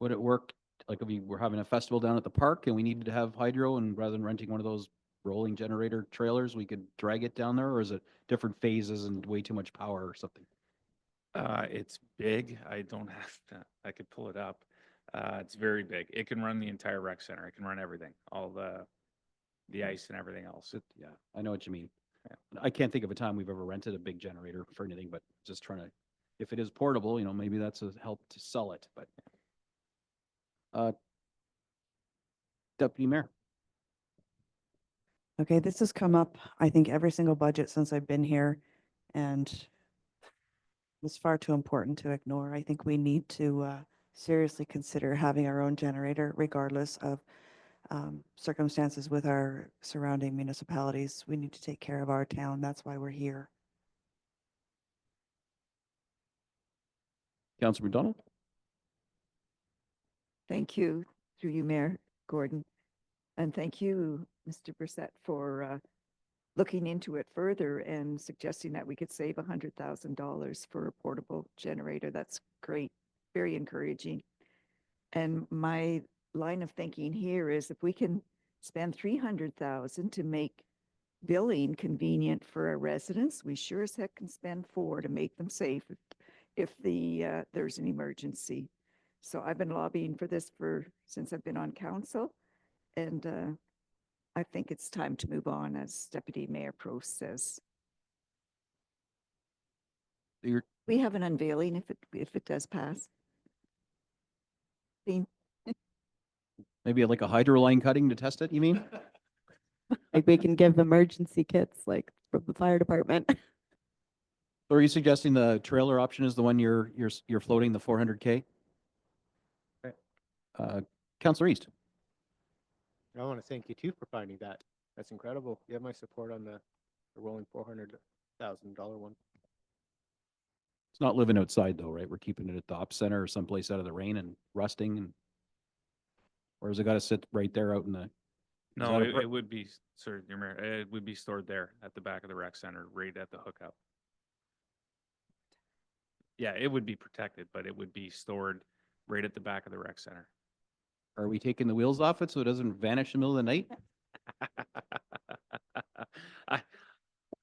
Would it work, like if we were having a festival down at the park and we needed to have hydro, and rather than renting one of those rolling generator trailers, we could drag it down there, or is it different phases and way too much power or something? It's big. I don't have to, I could pull it up. It's very big. It can run the entire rec center. It can run everything, all the ice and everything else. Yeah, I know what you mean. I can't think of a time we've ever rented a big generator for anything, but just trying to, if it is portable, you know, maybe that's a help to sell it, but. Deputy Mayor. Okay, this has come up, I think, every single budget since I've been here, and it's far too important to ignore. I think we need to seriously consider having our own generator regardless of circumstances with our surrounding municipalities. We need to take care of our town. That's why we're here. Councilor McDonald? Thank you, through you, Mayor Gordon. And thank you, Mr. Brissett, for looking into it further and suggesting that we could save $100,000 for a portable generator. That's great, very encouraging. And my line of thinking here is if we can spend $300,000 to make billing convenient for our residents, we sure as heck can spend $4 to make them safe if there's an emergency. So I've been lobbying for this since I've been on council, and I think it's time to move on, as Deputy Mayor Prost says. We have an unveiling if it does pass. Maybe like a hydro line cutting to test it, you mean? Like we can give emergency kits like from the fire department. So are you suggesting the trailer option is the one you're floating, the 400K? Councilor East. I want to thank you too for finding that. That's incredible. You have my support on the rolling $400,000 one. It's not living outside though, right? We're keeping it at the op center or someplace out of the rain and rusting, and or has it got to sit right there out in the? No, it would be, sir, your Mayor, it would be stored there at the back of the rec center, right at the hookup. Yeah, it would be protected, but it would be stored right at the back of the rec center. Are we taking the wheels off it so it doesn't vanish in the middle of the night?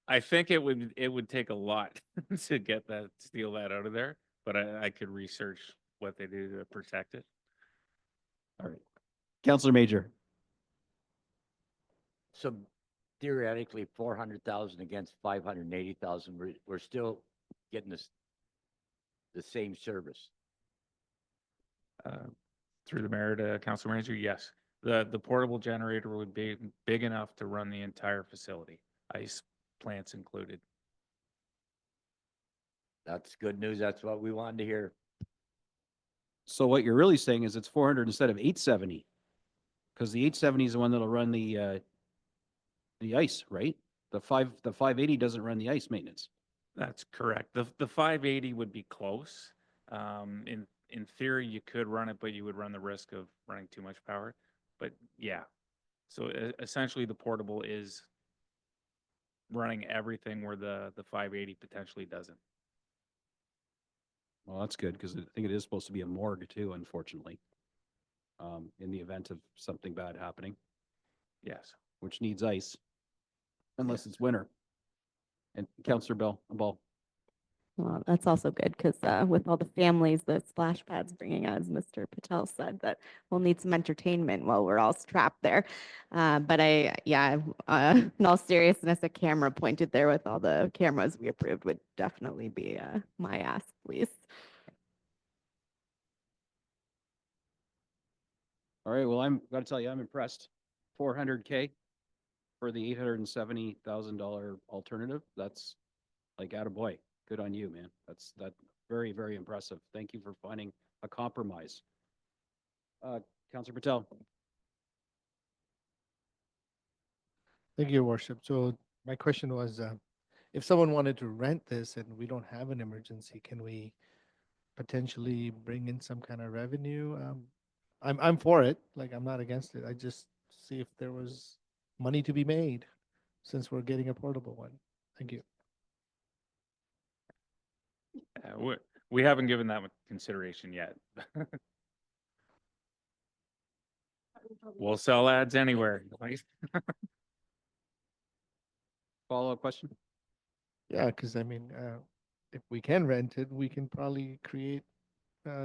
I think it would take a lot to get that, steal that out of there, but I could research what they do to protect it. All right. Councilor Major. So theoretically, 400,000 against 580,000, we're still getting the same service. Through the mayor to council manager, yes. The portable generator would be big enough to run the entire facility, ice plants included. That's good news. That's what we wanted to hear. So what you're really saying is it's 400 instead of 870, because the 870 is the one that'll run the ice, right? The 580 doesn't run the ice maintenance. That's correct. The 580 would be close. In theory, you could run it, but you would run the risk of running too much power. But yeah, so essentially the portable is running everything where the 580 potentially doesn't. Well, that's good because I think it is supposed to be a morgue too, unfortunately, in the event of something bad happening. Yes. Which needs ice, unless it's winter. And Councillor Ball. Well, that's also good because with all the families the splash pad's bringing, as Mr. Patel said, that we'll need some entertainment while we're all trapped there. But in all seriousness, a camera pointed there with all the cameras we approved would definitely be my ask, please. All right, well, I'm gotta tell you, I'm impressed. 400K for the $870,000 alternative. That's like, attaboy. Good on you, man. That's very, very impressive. Thank you for finding a compromise. Councillor Patel. Thank you, Your Worship. So my question was, if someone wanted to rent this and we don't have an emergency, can we potentially bring in some kind of revenue? I'm for it. Like, I'm not against it. I just see if there was money to be made since we're getting a portable one. Thank you. We haven't given that much consideration yet. We'll sell ads anywhere. Follow-up question? Yeah, because I mean, if we can rent it, we can probably create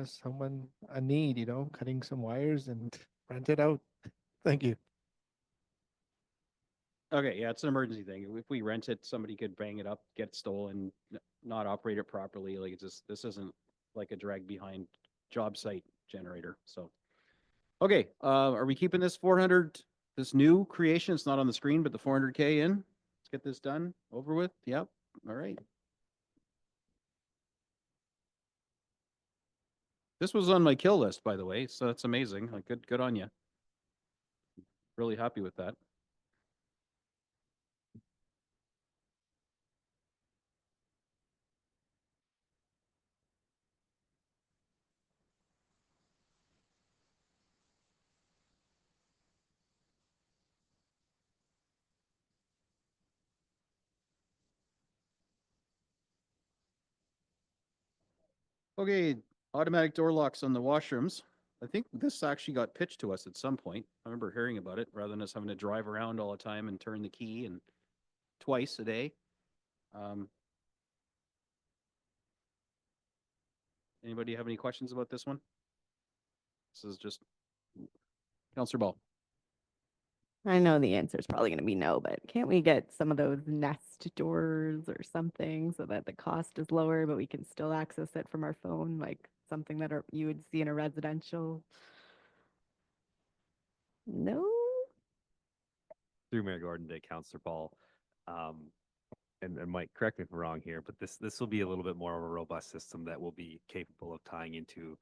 someone a need, cutting some wires and rent it out. Thank you. Okay, yeah, it's an emergency thing. If we rent it, somebody could bang it up, get stolen, not operate it properly. Like it's just, this isn't like a drag behind job site generator. So, okay, are we keeping this 400, this new creation? It's not on the screen, but the 400K in? Let's get this done, over with. Yep. All right. This was on my kill list, by the way, so that's amazing. Like, good on you. Really happy with that. Okay, automatic door locks on the washrooms. I think this actually got pitched to us at some point. I remember hearing about it rather than us having to drive around all the time and turn the key and twice a day. Anybody have any questions about this one? This is just Councillor Ball. I know the answer is probably going to be no, but can't we get some of those Nest doors or something so that the cost is lower, but we can still access it from our phone, like something that you would see in a residential? No? Through Mayor Gordon to Councillor Ball. And Mike, correct me if I'm wrong here, but this will be a little bit more of a robust system that will be capable of tying into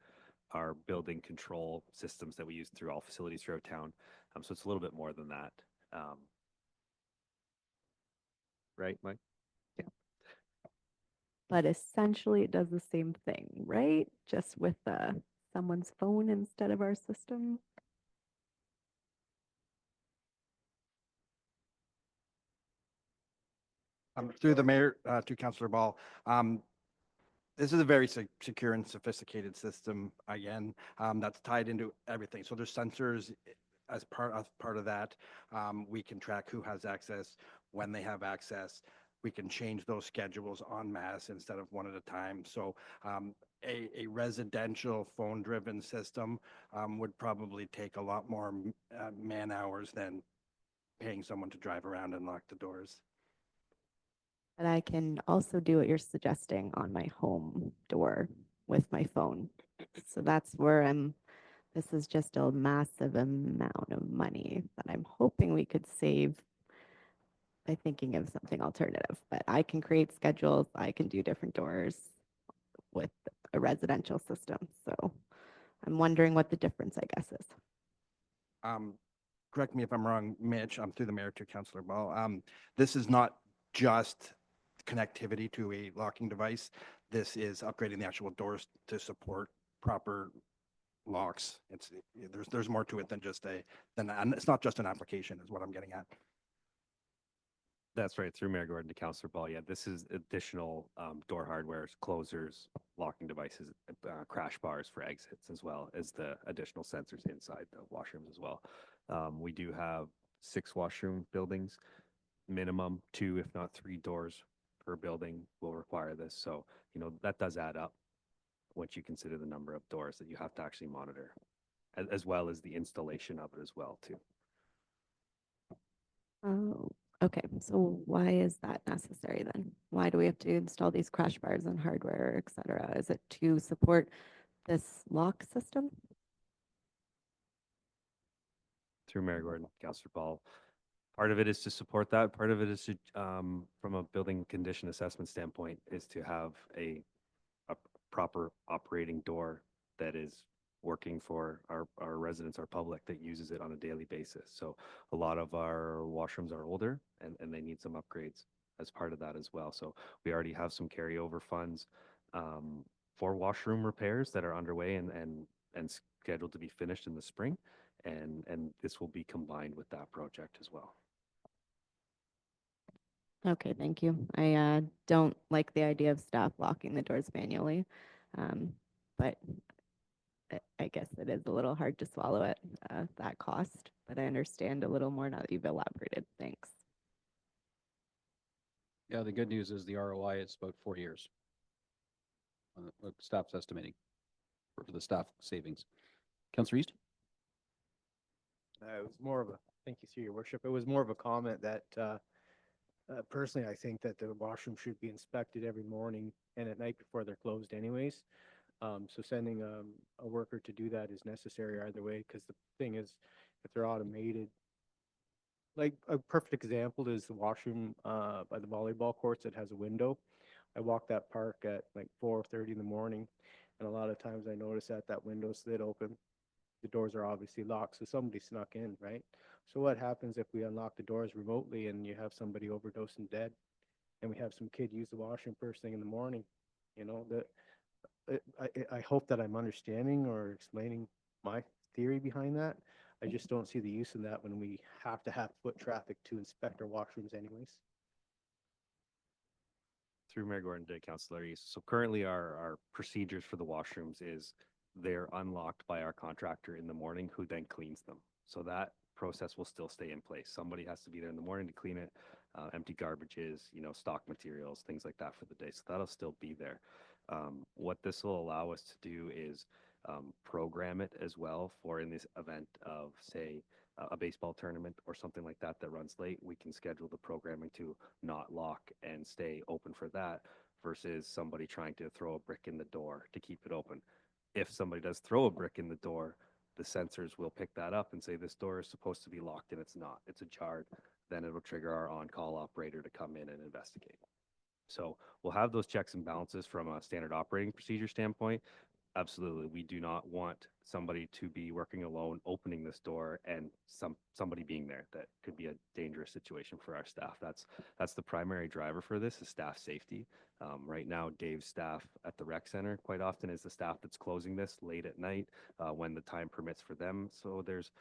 our building control systems that we use through all facilities throughout town. So it's a little bit more than that. Right, Mike? But essentially it does the same thing, right? Just with someone's phone instead of our system. Through the mayor, to Councillor Ball, this is a very secure and sophisticated system, again, that's tied into everything. So there's sensors as part of that. We can track who has access, when they have access. We can change those schedules en masse instead of one at a time. So a residential phone-driven system would probably take a lot more man hours than paying someone to drive around and lock the doors. But I can also do what you're suggesting on my home door with my phone. So that's where this is just a massive amount of money that I'm hoping we could save by thinking of something alternative. But I can create schedules, I can do different doors with a residential system. So I'm wondering what the difference, I guess, is. Correct me if I'm wrong, Mitch, I'm through the mayor to Councillor Ball. This is not just connectivity to a locking device. This is upgrading the actual doors to support proper locks. There's more to it than it's not just an application is what I'm getting at. That's right, through Mayor Gordon to Councillor Ball. Yeah, this is additional door hardware, closers, locking devices, crash bars for exits, as well as the additional sensors inside the washrooms as well. We do have 6 washroom buildings, minimum 2, if not 3 doors per building will require this. So, that does add up once you consider the number of doors that you have to actually monitor, as well as the installation of it as well, too. Oh, okay. So why is that necessary then? Why do we have to install these crash bars and hardware, et cetera? Is it to support this lock system? Through Mayor Gordon, Councillor Ball. Part of it is to support that. Part of it is to, from a building condition assessment standpoint, is to have a proper operating door that is working for our residents, our public that uses it on a daily basis. So a lot of our washrooms are older and they need some upgrades as part of that as well. So we already have some carryover funds for washroom repairs that are underway and scheduled to be finished in the spring. And this will be combined with that project as well. Okay, thank you. I don't like the idea of staff locking the doors manually, but I guess it is a little hard to swallow it, that cost, but I understand a little more now that you've elaborated. Thanks. Yeah, the good news is the ROI is about 4 years. What staff's estimating. for the staff savings. Councillor East? It was more of a, thank you, through your worship. It was more of a comment that personally, I think that the washroom should be inspected every morning and at night before they're closed anyways. So sending a worker to do that is necessary either way, because the thing is, if they're automated, like a perfect example is the washroom by the volleyball courts that has a window. I walk that park at like 4:30 in the morning, and a lot of times I notice that window slid open. The doors are obviously locked, so somebody snuck in, right? So what happens if we unlock the doors remotely and you have somebody overdose and dead, and we have some kid use the washroom first thing in the morning? You know, that I hope that I'm understanding or explaining my theory behind that. I just don't see the use in that when we have to have foot traffic to inspect our washrooms anyways. Through Mayor Gordon to Councilor East. So currently our procedures for the washrooms is they're unlocked by our contractor in the morning, who then cleans them. So that process will still stay in place. Somebody has to be there in the morning to clean it, empty garbages, you know, stock materials, things like that for the day. So that'll still be there. What this will allow us to do is program it as well for in this event of, say, a baseball tournament or something like that that runs late. We can schedule the programming to not lock and stay open for that, versus somebody trying to throw a brick in the door to keep it open. If somebody does throw a brick in the door, the sensors will pick that up and say this door is supposed to be locked and it's not, it's ajar. Then it will trigger our on-call operator to come in and investigate. So we'll have those checks and balances from a standard operating procedure standpoint. Absolutely, we do not want somebody to be working alone, opening this door, and somebody being there. That could be a dangerous situation for our staff. That's the primary driver for this, is staff safety. Right now, Dave's staff at the rec center quite often is the staff that's closing this late at night when the time permits for them. So there's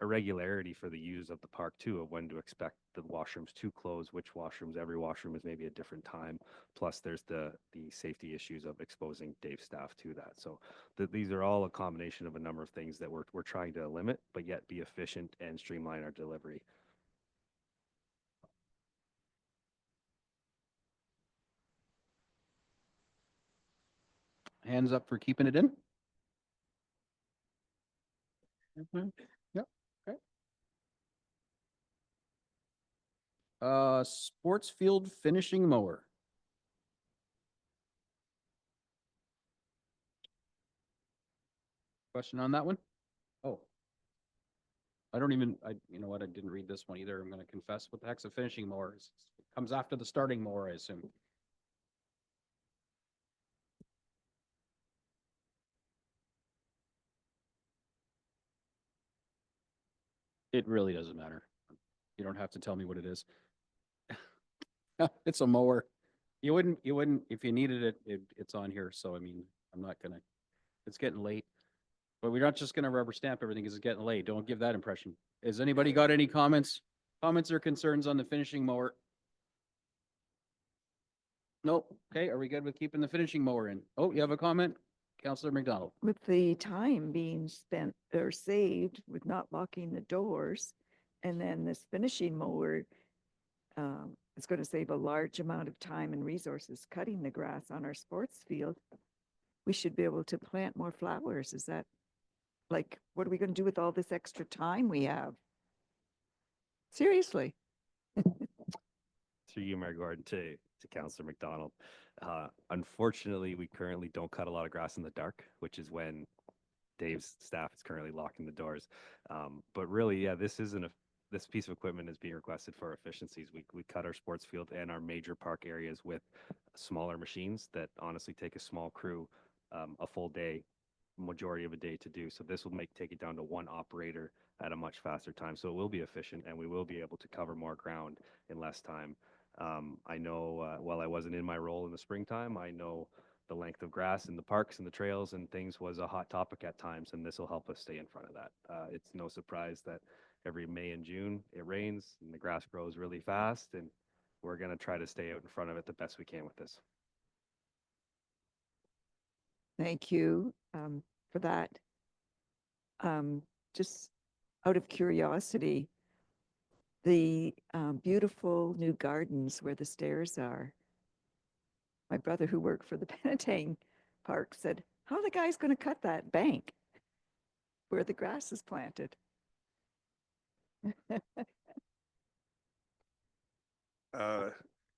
irregularity for the use of the park too, of when to expect the washrooms to close, which washrooms. Every washroom is maybe a different time. Plus, there's the safety issues of exposing Dave's staff to that. So these are all a combination of a number of things that we're trying to limit, but yet be efficient and streamline our delivery. Hands up for keeping it in? Yep. Okay. Sports field finishing mower. Question on that one? Oh. I don't even, you know what, I didn't read this one either. I'm gonna confess. What the heck's a finishing mower? It comes after the starting mower, I assume. It really doesn't matter. You don't have to tell me what it is. It's a mower. You wouldn't, if you needed it, it's on here. So, I mean, I'm not gonna, it's getting late. But we're not just gonna rubber stamp everything because it's getting late. Don't give that impression. Has anybody got any comments or concerns on the finishing mower? Nope. Okay, are we good with keeping the finishing mower in? Oh, you have a comment? Councillor McDonald. With the time being spent or saved with not locking the doors, and then this finishing mower, it's going to save a large amount of time and resources cutting the grass on our sports field. We should be able to plant more flowers. Is that, like, what are we going to do with all this extra time we have? Seriously. Through you, Mayor Gordon, to Councillor McDonald. Unfortunately, we currently don't cut a lot of grass in the dark, which is when Dave's staff is currently locking the doors. But really, yeah, this piece of equipment is being requested for efficiencies. We cut our sports field and our major park areas with smaller machines that honestly take a small crew a full day, majority of a day to do. So this will take it down to one operator at a much faster time. So it will be efficient, and we will be able to cover more ground in less time. I know while I wasn't in my role in the springtime, I know the length of grass in the parks and the trails and things was a hot topic at times, and this will help us stay in front of that. It's no surprise that every May and June it rains and the grass grows really fast, and we're going to try to stay out in front of it the best we can with this. Thank you for that. Just out of curiosity, the beautiful new gardens where the stairs are. My brother, who worked for the Penetang Park, said, How are the guys going to cut that bank where the grass is planted?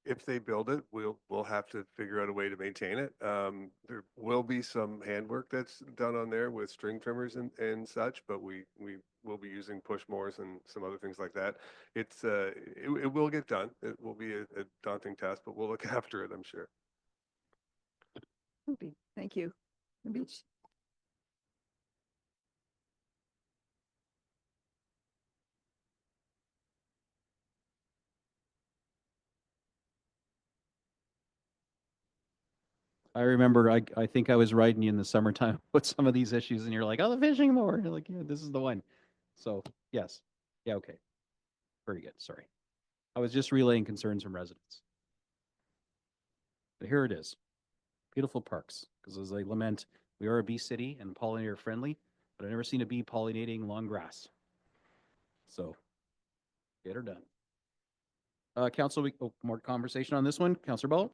If they build it, we'll have to figure out a way to maintain it. There will be some handwork that's done on there with string trimmers and such, but we will be using push mowers and some other things like that. It will get done. It will be a daunting task, but we'll look after it, I'm sure. Thank you. Maybe I remember, I think I was riding you in the summertime with some of these issues and you're like, oh, the fishing mower. You're like, yeah, this is the one. So yes. Yeah. Okay. Very good. Sorry. I was just relaying concerns from residents. But here it is. Beautiful parks. Because as I lament, we are a bee city and pollinator friendly, but I've never seen a bee pollinating long grass. So get her done. Council, more conversation on this one. Councillor Ball?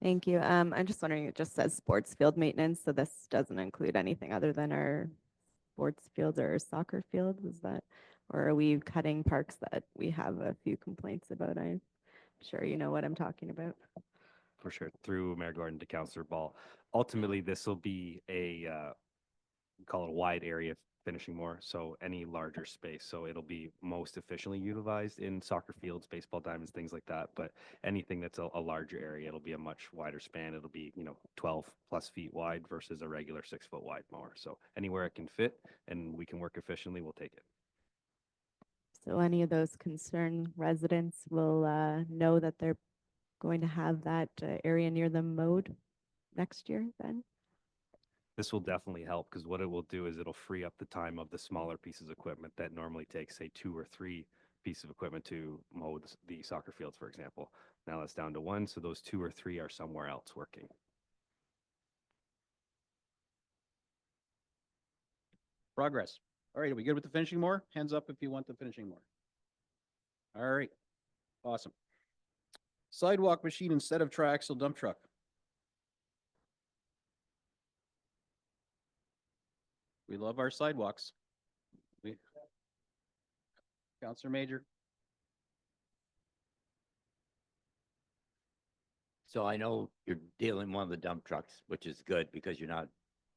Thank you. I'm just wondering, it just says sports field maintenance, so this doesn't include anything other than our sports fields or soccer fields, is that? Or are we cutting parks that we have a few complaints about? I'm sure you know what I'm talking about. For sure, through Mayor Gordon to Councillor Ball. Ultimately, this will be a, we call it a wide area finishing more, so any larger space. So it'll be most efficiently utilized in soccer fields, baseball diamonds, things like that. But anything that's a larger area, it'll be a much wider span. It'll be, 12 plus feet wide versus a regular 6 foot wide mower. So anywhere it can fit and we can work efficiently, we'll take it. So any of those concerned residents will know that they're going to have that area near them mowed next year then? This will definitely help because what it will do is it'll free up the time of the smaller pieces of equipment that normally takes, say, 2 or 3 pieces of equipment to mow the soccer fields, for example. Now it's down to 1, so those 2 or 3 are somewhere else working. Progress. All right, are we good with the finishing more? Hands up if you want the finishing more. All right, awesome. Sidewalk machine instead of triaxle dump truck. We love our sidewalks. Councillor Major. So I know you're dealing one of the dump trucks, which is good because you're not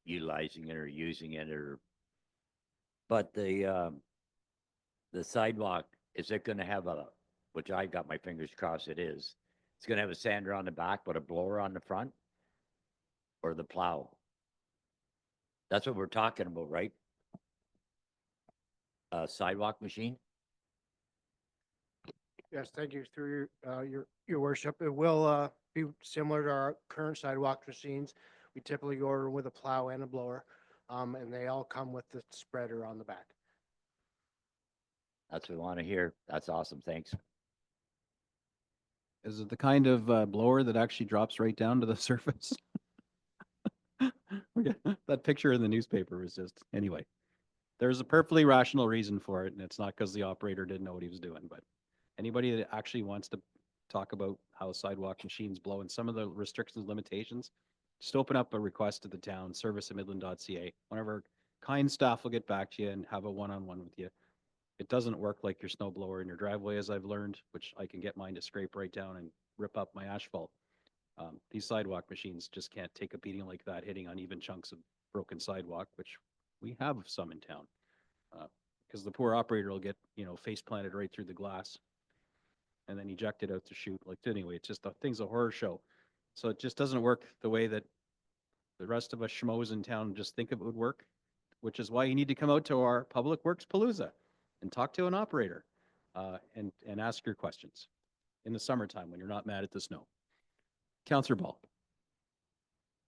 utilizing it or using it but the sidewalk, is it gonna have which I got my fingers crossed it's gonna have a sander on the back, but a blower on the front? Or the plow? That's what we're talking about, right? Sidewalk machine? Yes, thank you. Through your worship. It will be similar to our current sidewalk machines. We typically order with a plow and a blower, and they all come with the spreader on the back. That's what we want to hear. That's awesome. Thanks. Is it the kind of blower that actually drops right down to the surface? That picture in the newspaper was just, anyway. There's a perfectly rational reason for it, and it's not because the operator didn't know what he was doing, but anybody that actually wants to talk about how sidewalk machines blow and some of the restrictions, limitations, just open up a request to the town, service at midland.ca. One of our kind staff will get back to you and have a one-on-one with you. It doesn't work like your snow blower in your driveway, as I've learned, which I can get mine to scrape right down and rip up my asphalt. These sidewalk machines just can't take a beating like that, hitting uneven chunks of broken sidewalk, which we have some in town. Because the poor operator will get, face planted right through the glass and then ejected out the chute. Like, anyway, it's just, the thing's a horror show. So it just doesn't work the way that the rest of us schmoes in town just think it would work, which is why you need to come out to our Public Works Palooza and talk to an operator and ask your questions in the summertime when you're not mad at the snow. Councillor Ball.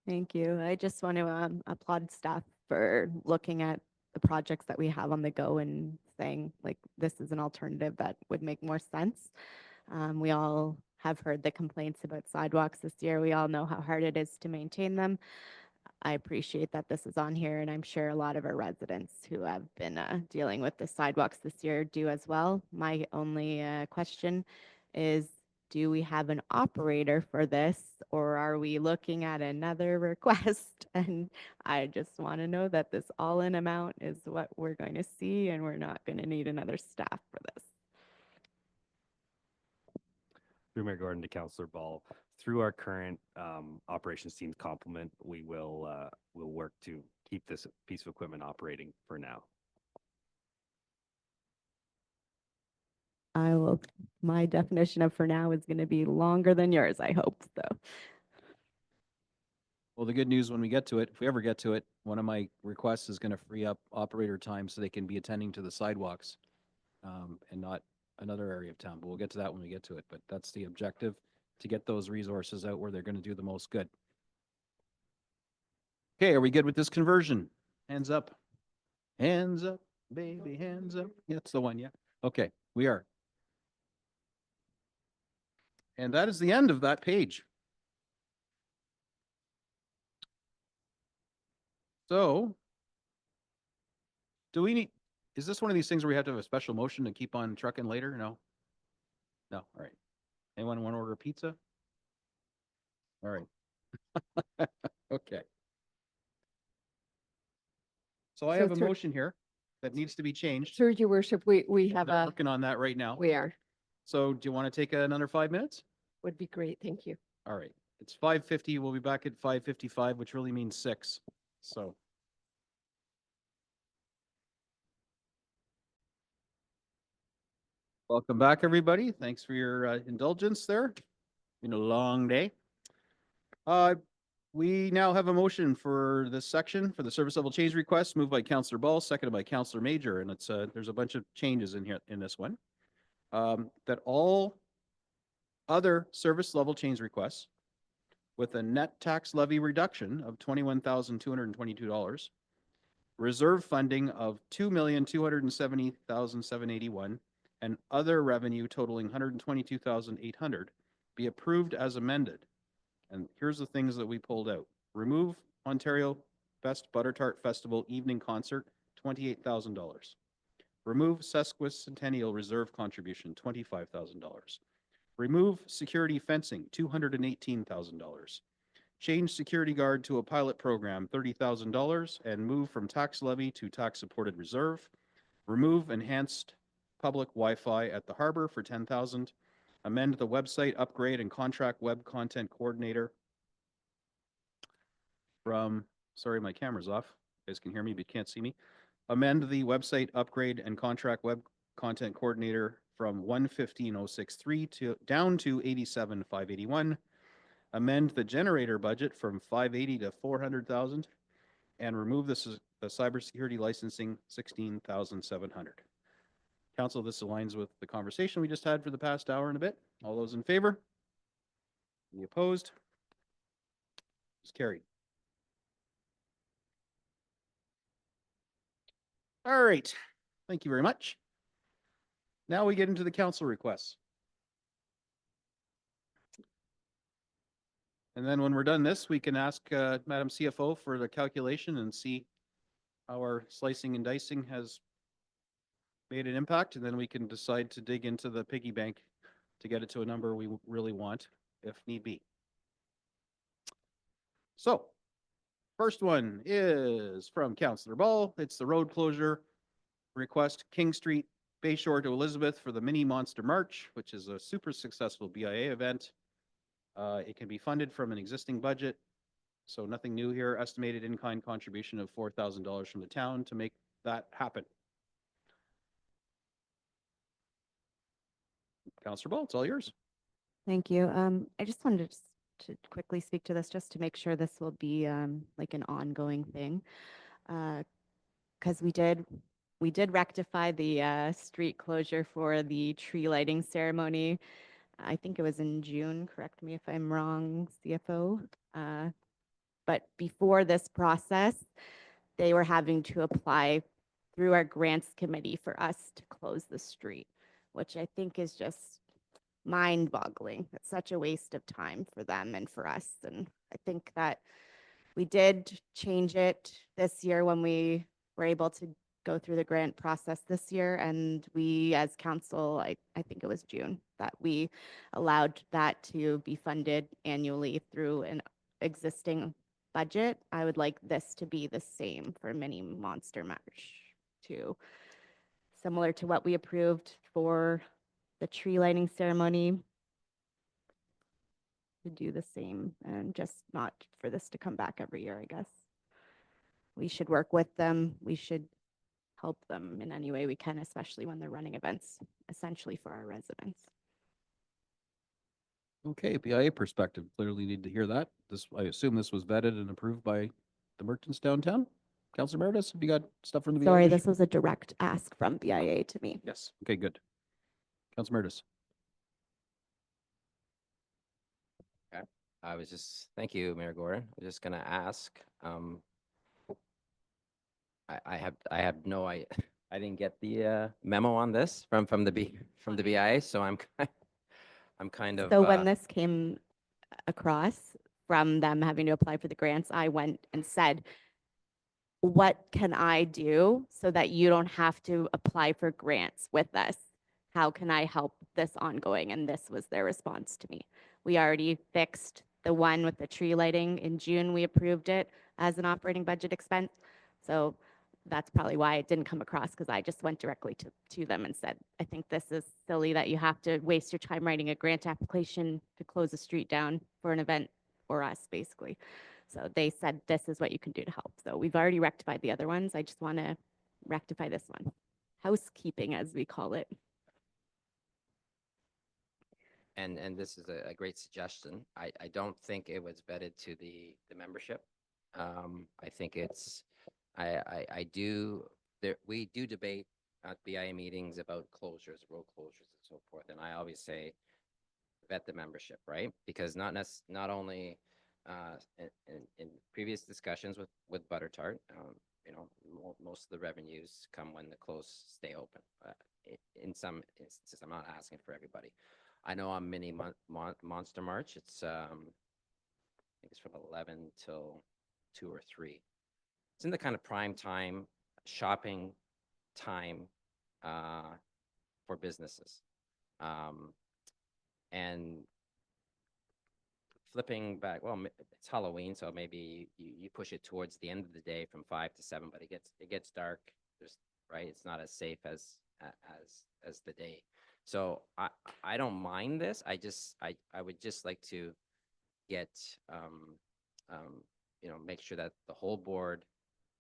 Thank you. I just want to applaud staff for looking at the projects that we have on the go and saying, like, this is an alternative that would make more sense. We all have heard the complaints about sidewalks this year. We all know how hard it is to maintain them. I appreciate that this is on here, and I'm sure a lot of our residents who have been dealing with the sidewalks this year do as well. My only question is, do we have an operator for this, or are we looking at another request? And I just want to know that this all-in amount is what we're going to see, and we're not going to need another staff for this. Through Mayor Gordon to Councillor Ball, through our current operations team complement, we will work to keep this piece of equipment operating for now. My definition of for now is going to be longer than yours, I hope, so. Well, the good news when we get to it, if we ever get to it, one of my requests is going to free up operator time so they can be attending to the sidewalks and not another area of town. But we'll get to that when we get to it. But that's the objective, to get those resources out where they're going to do the most good. Okay, are we good with this conversion? Hands up. Hands up, baby, hands up. Yeah, that's the one, yeah. Okay, we are. And that is the end of that page. So, do we need, is this one of these things where we have to have a special motion to keep on trucking later? No? No, all right. Anyone want to order a pizza? All right. Okay. So I So have a through- motion here that needs to be changed. Through your worship, we have They're a, working on that right now. we are, So do you want to take another 5 minutes? would be great. Thank you. All right. It's 5:50. We'll be back at 5:55, which really means 6. So. Welcome back, everybody. Thanks for your indulgence there. Been a long day. We now have a motion for this section for the service level change request, moved by Councillor Ball, seconded by Councillor Major, and it's there's a bunch of changes in here in this one. That all other service level change requests with a net tax levy reduction of $21,222, reserve funding of $2,270,781, and other revenue totaling $122,800 be approved as amended. And here's the things that we pulled out. Remove Ontario Best Butter Tart Festival Evening Concert, $28,000. Remove Sesquicentennial Reserve Contribution, $25,000. Remove security fencing, $218,000. Change security guard to a pilot program, $30,000, and move from tax levy to tax supported reserve. Remove enhanced public Wi-Fi at the harbor for $10,000. Amend the website upgrade and contract web content coordinator from, sorry, my camera's off. You guys can hear me, but can't see me. Amend the website upgrade and contract web content coordinator from 115,063 to down to 87,581. Amend the generator budget from 580 to 400,000 and remove the cybersecurity licensing 16,700. Council, this aligns with the conversation we just had for the past hour and a bit. All those in favor? Any opposed? It's carried. All right. Thank you very much. Now we get into the council requests. And then when we're done this, we can ask Madam CFO for the calculation and see how our slicing and dicing has made an impact. And then we can decide to dig into the piggy bank to get it to a number we really want, if need be. So, first one is from Councillor Ball. It's the road closure request, King Street, Bayshore to Elizabeth for the Mini Monster March, which is a super successful BIA event. It can be funded from an existing budget, so nothing new here. Estimated in-kind contribution of $4,000 from the town to make that happen. Councillor Ball, it's all yours. Thank you. I just wanted to quickly speak to this just to make sure this will be like an ongoing thing. Because we did rectify the street closure for the tree lighting ceremony. I think it was in June, correct me if I'm wrong, CFO. But before this process, they were having to apply through our grants committee for us to close the street, which I think is just mind-boggling. It's such a waste of time for them and for us. And I think that we did change it this year when we were able to go through the grant process this year. And we, as council, I think it was June, that we allowed that to be funded annually through an existing budget. I would like this to be the same for Mini Monster Mash too. Similar to what we approved for the tree lighting ceremony. To do the same and just not for this to come back every year, I guess. We should work with them. We should help them in any way we can, especially when they're running events essentially for our residents. Okay, BIA perspective, clearly need to hear that. This, I assume this was vetted and approved by the merchants downtown? Councilor Meredith, have you got stuff from the BIA? Sorry, to this was a direct ask from BIA to me. Yes, okay, good. Councilor Meredith. Okay. Thank you, Mayor Gordon. I was just gonna ask, I have no, I didn't get the memo on this from the BIA, so I'm kind of. So when this came across from them having to apply for the grants, I went and said, what can I do so that you don't have to apply for grants with us? How can I help this ongoing? And this was their response to me. We already fixed the one with the tree lighting in June. We approved it as an operating budget expense. So that's probably why it didn't come across, because I just went directly to them and said, I think this is silly that you have to waste your time writing a grant application to close a street down for an event for us, basically. So they said, this is what you can do to help. So we've already rectified the other ones. I just want to rectify this one. Housekeeping, as we call it. And this is a great suggestion. I don't think it was vetted to the membership. I think it's, I do, we do debate at BIA meetings about closures, road closures and so forth. And I always say, vet the membership, right? Because not only in previous discussions with Butter Tart, you know, most of the revenues come when the close stay open. In some instances, I'm not asking for everybody. I know on Mini Monster March, it's I think it's from 11 till 2 or 3. It's in the kind of prime time shopping time for businesses. And flipping back, well, it's Halloween, so maybe you push it towards the end of the day from 5 to 7, but it gets dark. Right, it's not as safe as the day. So I don't mind this. I would just like to get you know, make sure that the whole board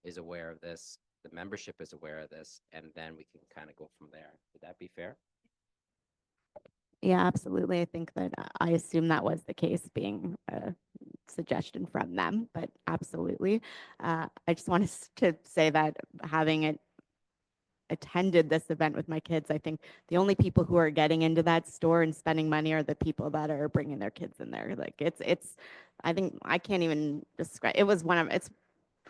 is aware of this, the membership is aware of this, and then we can kind of go from there. Would that be fair? Yeah, absolutely. I think that I assume that was the case, being a suggestion from them, but absolutely. I just want to say that having attended this event with my kids, I think the only people who are getting into that store and spending money are the people that are bringing their kids in there. Like it's, I think I can't even describe, it's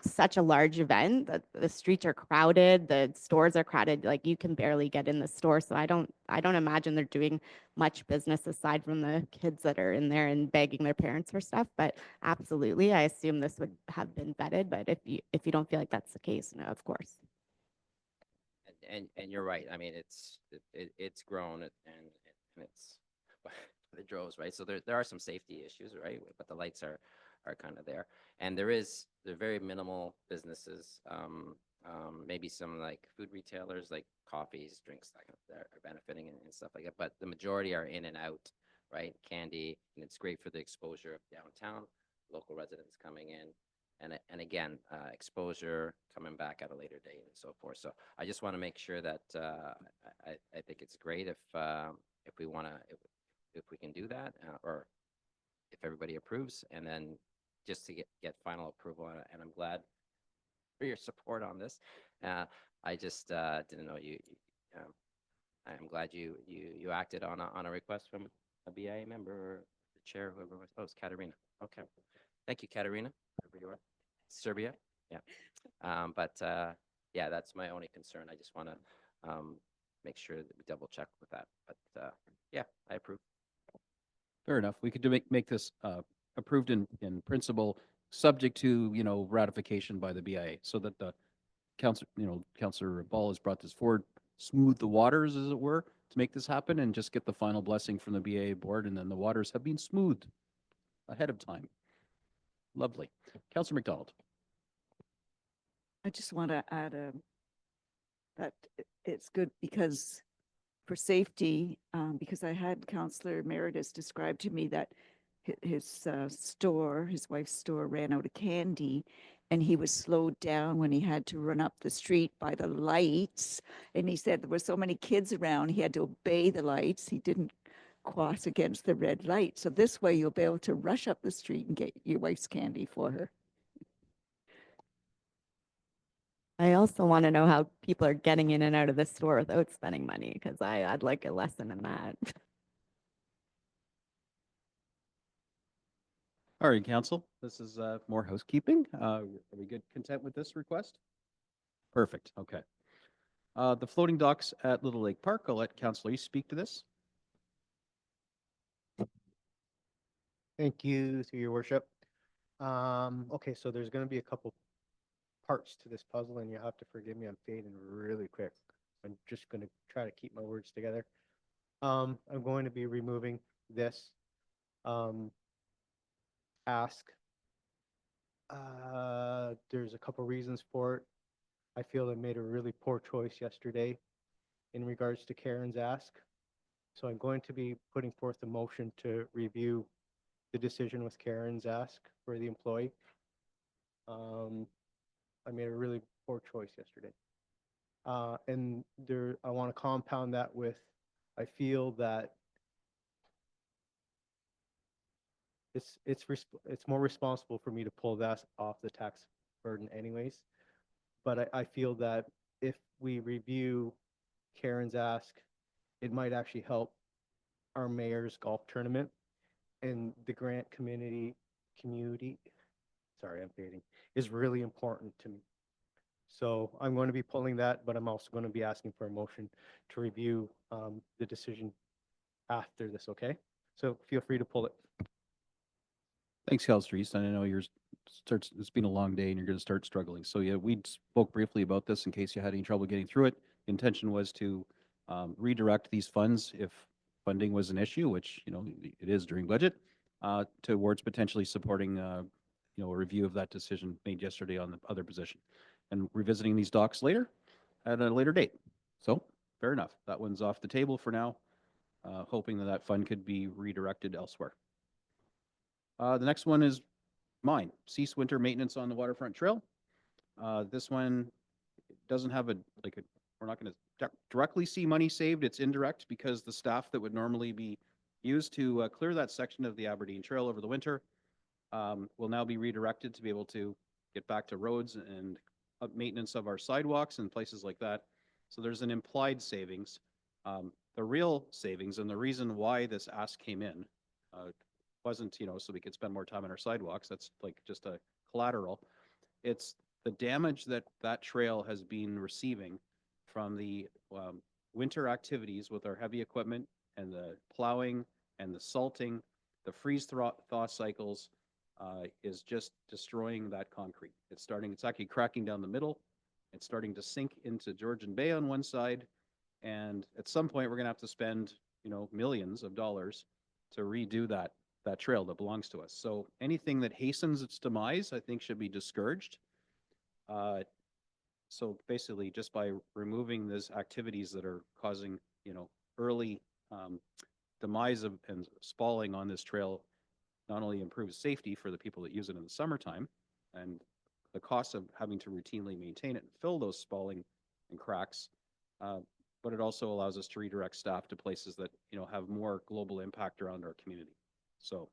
such a large event that the streets are crowded, the stores are crowded, like you can barely get in the store. So I don't imagine they're doing much business aside from the kids that are in there and begging their parents for stuff. But absolutely, I assume this would have been vetted. But if you don't feel like that's the case, no, of course. And you're right. I mean, it's grown and it's the droves, right? So there are some safety issues, right? But the lights are kind of there, and they're very minimal businesses. Maybe some like food retailers, like coffees, drinks, that are benefiting and stuff like that. But the majority are in and out, right? Candy, and it's great for the exposure of downtown, local residents coming in. And again, exposure coming back at a later date and so forth. So I just want to make sure that I think it's great if we want to, if we can do that, or if everybody approves, and then just to get final approval on it. And I'm glad for your support on this. I just didn't know you. I'm glad you acted on a request from a BIA member or the chair, whoever was. Oh, it's Katerina. Okay, thank you, Katerina. Wherever you are. Serbia, yeah. Yeah, that's my only concern. I just want to make sure that we double check with that. But yeah, I approve. Fair enough. We could make this approved in principle, subject to, you know, ratification by the BIA, so that the Councilor Ball has brought this forward, smooth the waters, as it were, to make this happen and just get the final blessing from the BAA board, and then the waters have been smoothed ahead of time. Lovely. Councillor McDonald. I just want to add that it's good because for safety, because I had Councillor Meredith describe to me that his store, his wife's store, ran out of candy, and he was slowed down when he had to run up the street by the lights. And he said there were so many kids around, he had to obey the lights. He didn't cross against the red light. So this way you'll be able to rush up the street and get your wife's candy for her. I also want to know how people are getting in and out of the store without spending money, because I'd like a lesson in that. All right, council, this is more housekeeping. Are we good, content with this request? Perfect, okay. The floating docks at Little Lake Park, I'll let Councillor East speak to this. Thank you, through your worship. Okay, so there's going to be a couple parts to this puzzle, and you have to forgive me, I'm fading really quick. I'm just going to try to keep my words together. I'm going to be removing this ask. There's a couple reasons for it. I feel I made a really poor choice yesterday in regards to Karen's ask. So I'm going to be putting forth a motion to review the decision with Karen's ask for the employee. I made a really poor choice yesterday. And there, I want to compound that with, I feel that it's more responsible for me to pull that off the tax burden anyways. But I feel that if we review Karen's ask, it might actually help our mayor's golf tournament and the grant community, sorry, I'm fading, is really important to me. So I'm going to be pulling that, but I'm also going to be asking for a motion to review the decision after this, okay? So feel free to pull it. Thanks, Councillor East. And I know it's been a long day and you're going to start struggling. So yeah, we spoke briefly about this in case you had any trouble getting through it. The intention was to redirect these funds if funding was an issue, which, you know, it is during budget, towards potentially supporting, you know, a review of that decision made yesterday on the other position and revisiting these docs later at a later date. So fair enough. That one's off the table for now, hoping that that fund could be redirected elsewhere. The next one is mine, cease winter maintenance on the waterfront trail. This one doesn't have we're not going to directly see money saved. It's indirect because the staff that would normally be used to clear that section of the Aberdeen Trail over the winter will now be redirected to be able to get back to roads and maintenance of our sidewalks and places like that. So there's an implied savings. The real savings and the reason why this ask came in wasn't, you know, so we could spend more time on our sidewalks. That's like just a collateral. It's the damage that that trail has been receiving from the winter activities with our heavy equipment and the plowing and the salting, the freeze-thaw cycles is just destroying that concrete. It's actually cracking down the middle. It's starting to sink into Georgian Bay on one side. And at some point, we're going to have to spend, you know, millions of dollars to redo that trail that belongs to us. So anything that hastens its demise, I think, should be discouraged. So basically, just by removing those activities that are causing, you know, early demise of and spalling on this trail, not only improves safety for the people that use it in the summertime, and the cost of having to routinely maintain it and fill those spalling and cracks, but it also allows us to redirect staff to places that, you know, have more global impact around our community. So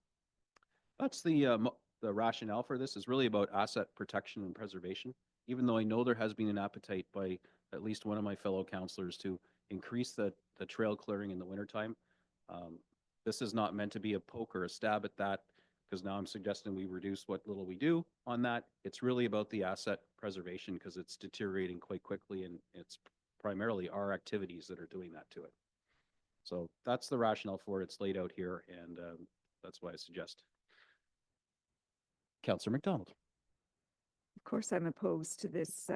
that's the rationale for this, is really about asset protection and preservation. Even though I know there has been an appetite by at least one of my fellow councillors to increase the trail clearing in the wintertime. This is not meant to be a poke or a stab at that, because now I'm suggesting we reduce what little we do on that. It's really about the asset preservation because it's deteriorating quite quickly, and it's primarily our activities that are doing that to it. So that's the rationale for it. It's laid out here, and that's why I suggest. Councillor McDonald. Of course, I'm opposed to this.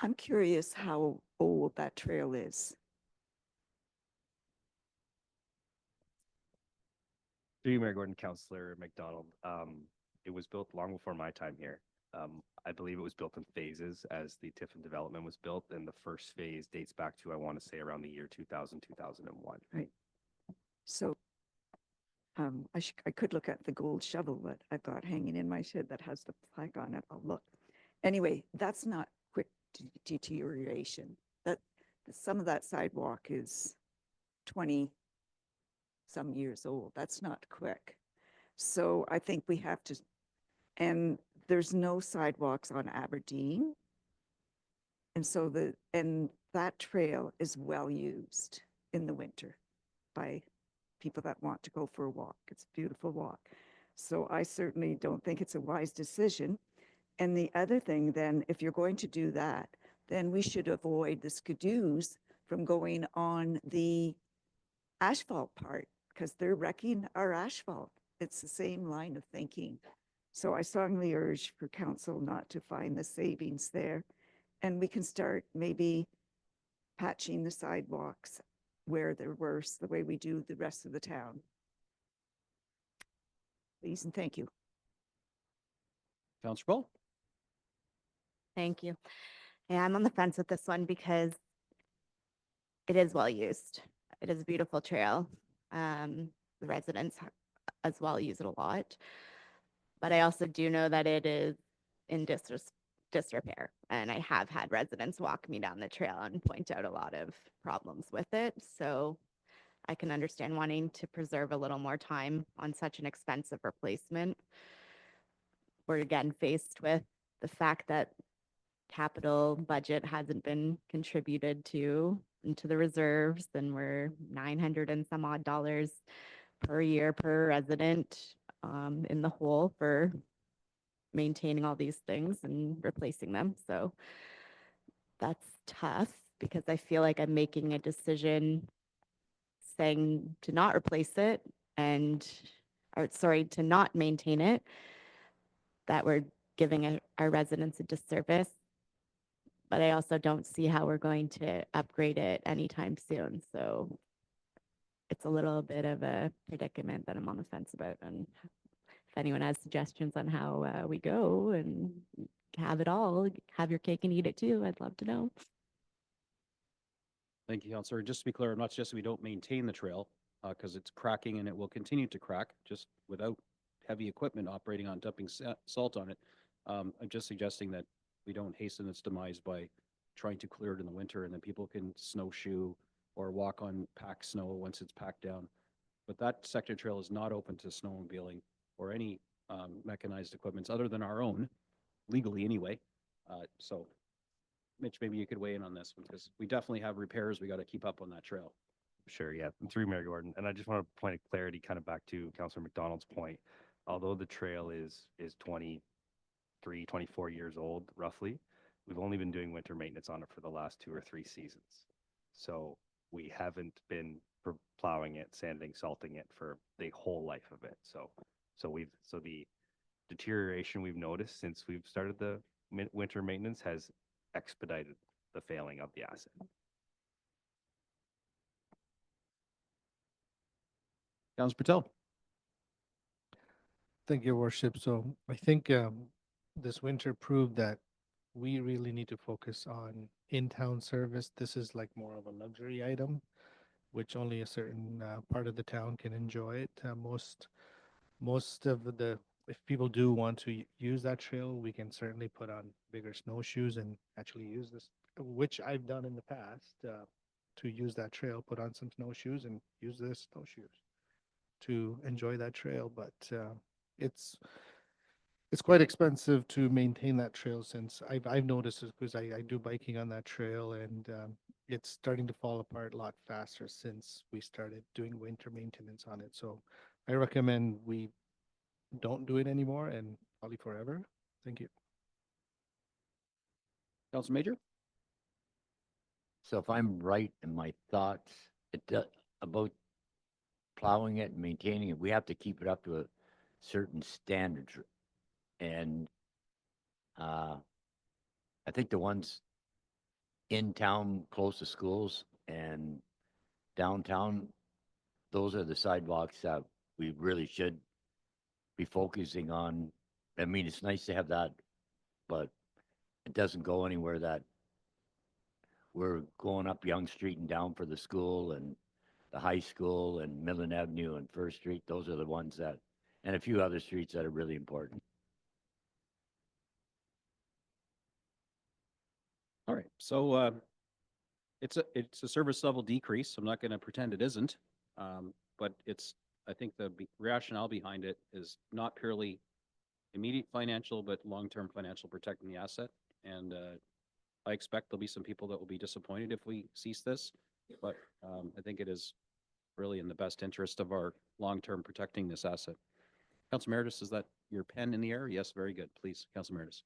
I'm curious how old that trail is. Through you, Mayor Gordon, Councillor McDonald. It was built long before my time here. I believe it was built in phases as the Tiffin development was built, and the first phase dates back to, I want to say, around the year 2000, 2001. Right. So I could look at the gold shovel that I've got hanging in my shed that has the plaque on it. I'll look. Anyway, that's not quick deterioration. That some of that sidewalk is 20 some years old. That's not quick. So I think we have to, and there's no sidewalks on Aberdeen. And so that trail is well used in the winter by people that want to go for a walk. It's a beautiful walk. So I certainly don't think it's a wise decision. And the other thing then, if you're going to do that, then we should avoid the skidoos from going on the asphalt part because they're wrecking our asphalt. It's the same line of thinking. So I strongly urge for council not to find the savings there. And we can start maybe patching the sidewalks where they're worse, the way we do the rest of the town. Please and thank you. Councillor Ball? Thank you. Yeah, I'm on the fence with this one because it is well used. It is a beautiful trail. The residents as well use it a lot. But I also do know that it is in disrepair. And I have had residents walk me down the trail and point out a lot of problems with it. So I can understand wanting to preserve a little more time on such an expensive replacement. We're again faced with the fact that capital budget hasn't been contributed to into the reserves, and we're 900 and some odd dollars per year per resident in the hole for maintaining all these things and replacing them. So that's tough because I feel like I'm making a decision saying to not replace it to not maintain it, that we're giving our residents a disservice. But I also don't see how we're going to upgrade it anytime soon. So it's a little bit of a predicament that I'm on the fence about. And if anyone has suggestions on how we go and have it all, have your cake and eat it too, I'd love to know. Thank you, Councillor. Just to be clear, I'm not suggesting we don't maintain the trail because it's cracking and it will continue to crack just without heavy equipment operating on dumping salt on it. I'm just suggesting that we don't hasten its demise by trying to clear it in the winter and then people can snowshoe or walk on packed snow once it's packed down. But that sector trail is not open to snowmobiling or any mechanized equipments other than our own, legally anyway. So Mitch, maybe you could weigh in on this one because we definitely have repairs. We got to keep up on that trail. Sure, yeah, through Mayor Gordon. And I just want to point of clarity kind of back to Councillor McDonald's point. Although the trail is 23, 24 years old, roughly, we've only been doing winter maintenance on it for the last 2 or 3 seasons. So we haven't been plowing it, sanding, salting it for the whole life of it. So the deterioration we've noticed since we've started the winter maintenance has expedited the failing of the asset. Councillor Patel. Thank you, Worship. So I think this winter proved that we really need to focus on in-town service. This is like more of a luxury item, which only a certain part of the town can enjoy it. Most of if people do want to use that trail, we can certainly put on bigger snowshoes and actually use this, which I've done in the past, to use that trail, put on some snowshoes and use the snowshoes to enjoy that trail. But it's quite expensive to maintain that trail since I've noticed it because I do biking on that trail and it's starting to fall apart a lot faster since we started doing winter maintenance on it. So I recommend we don't do it anymore and probably forever. Thank you. Councilor Major? So if I'm right in my thoughts about plowing it and maintaining it, we have to keep it up to a certain standards. And I think the ones in town, close to schools and downtown, those are the sidewalks that we really should be focusing on. I mean, it's nice to have that, but it doesn't go anywhere that we're going up Young Street and down for the school and the high school and Midland Avenue and First Street. Those are the ones that, and a few other streets that are really important. All right, so it's a service level decrease. I'm not going to pretend it isn't, but I think the rationale behind it is not purely immediate financial, but long-term financial, protecting the asset. And I expect there'll be some people that will be disappointed if we cease this, but I think it is really in the best interest of our long-term protecting this asset. Council Meredith, is that your pen in the air? Yes, very good. Please, Council Meredith.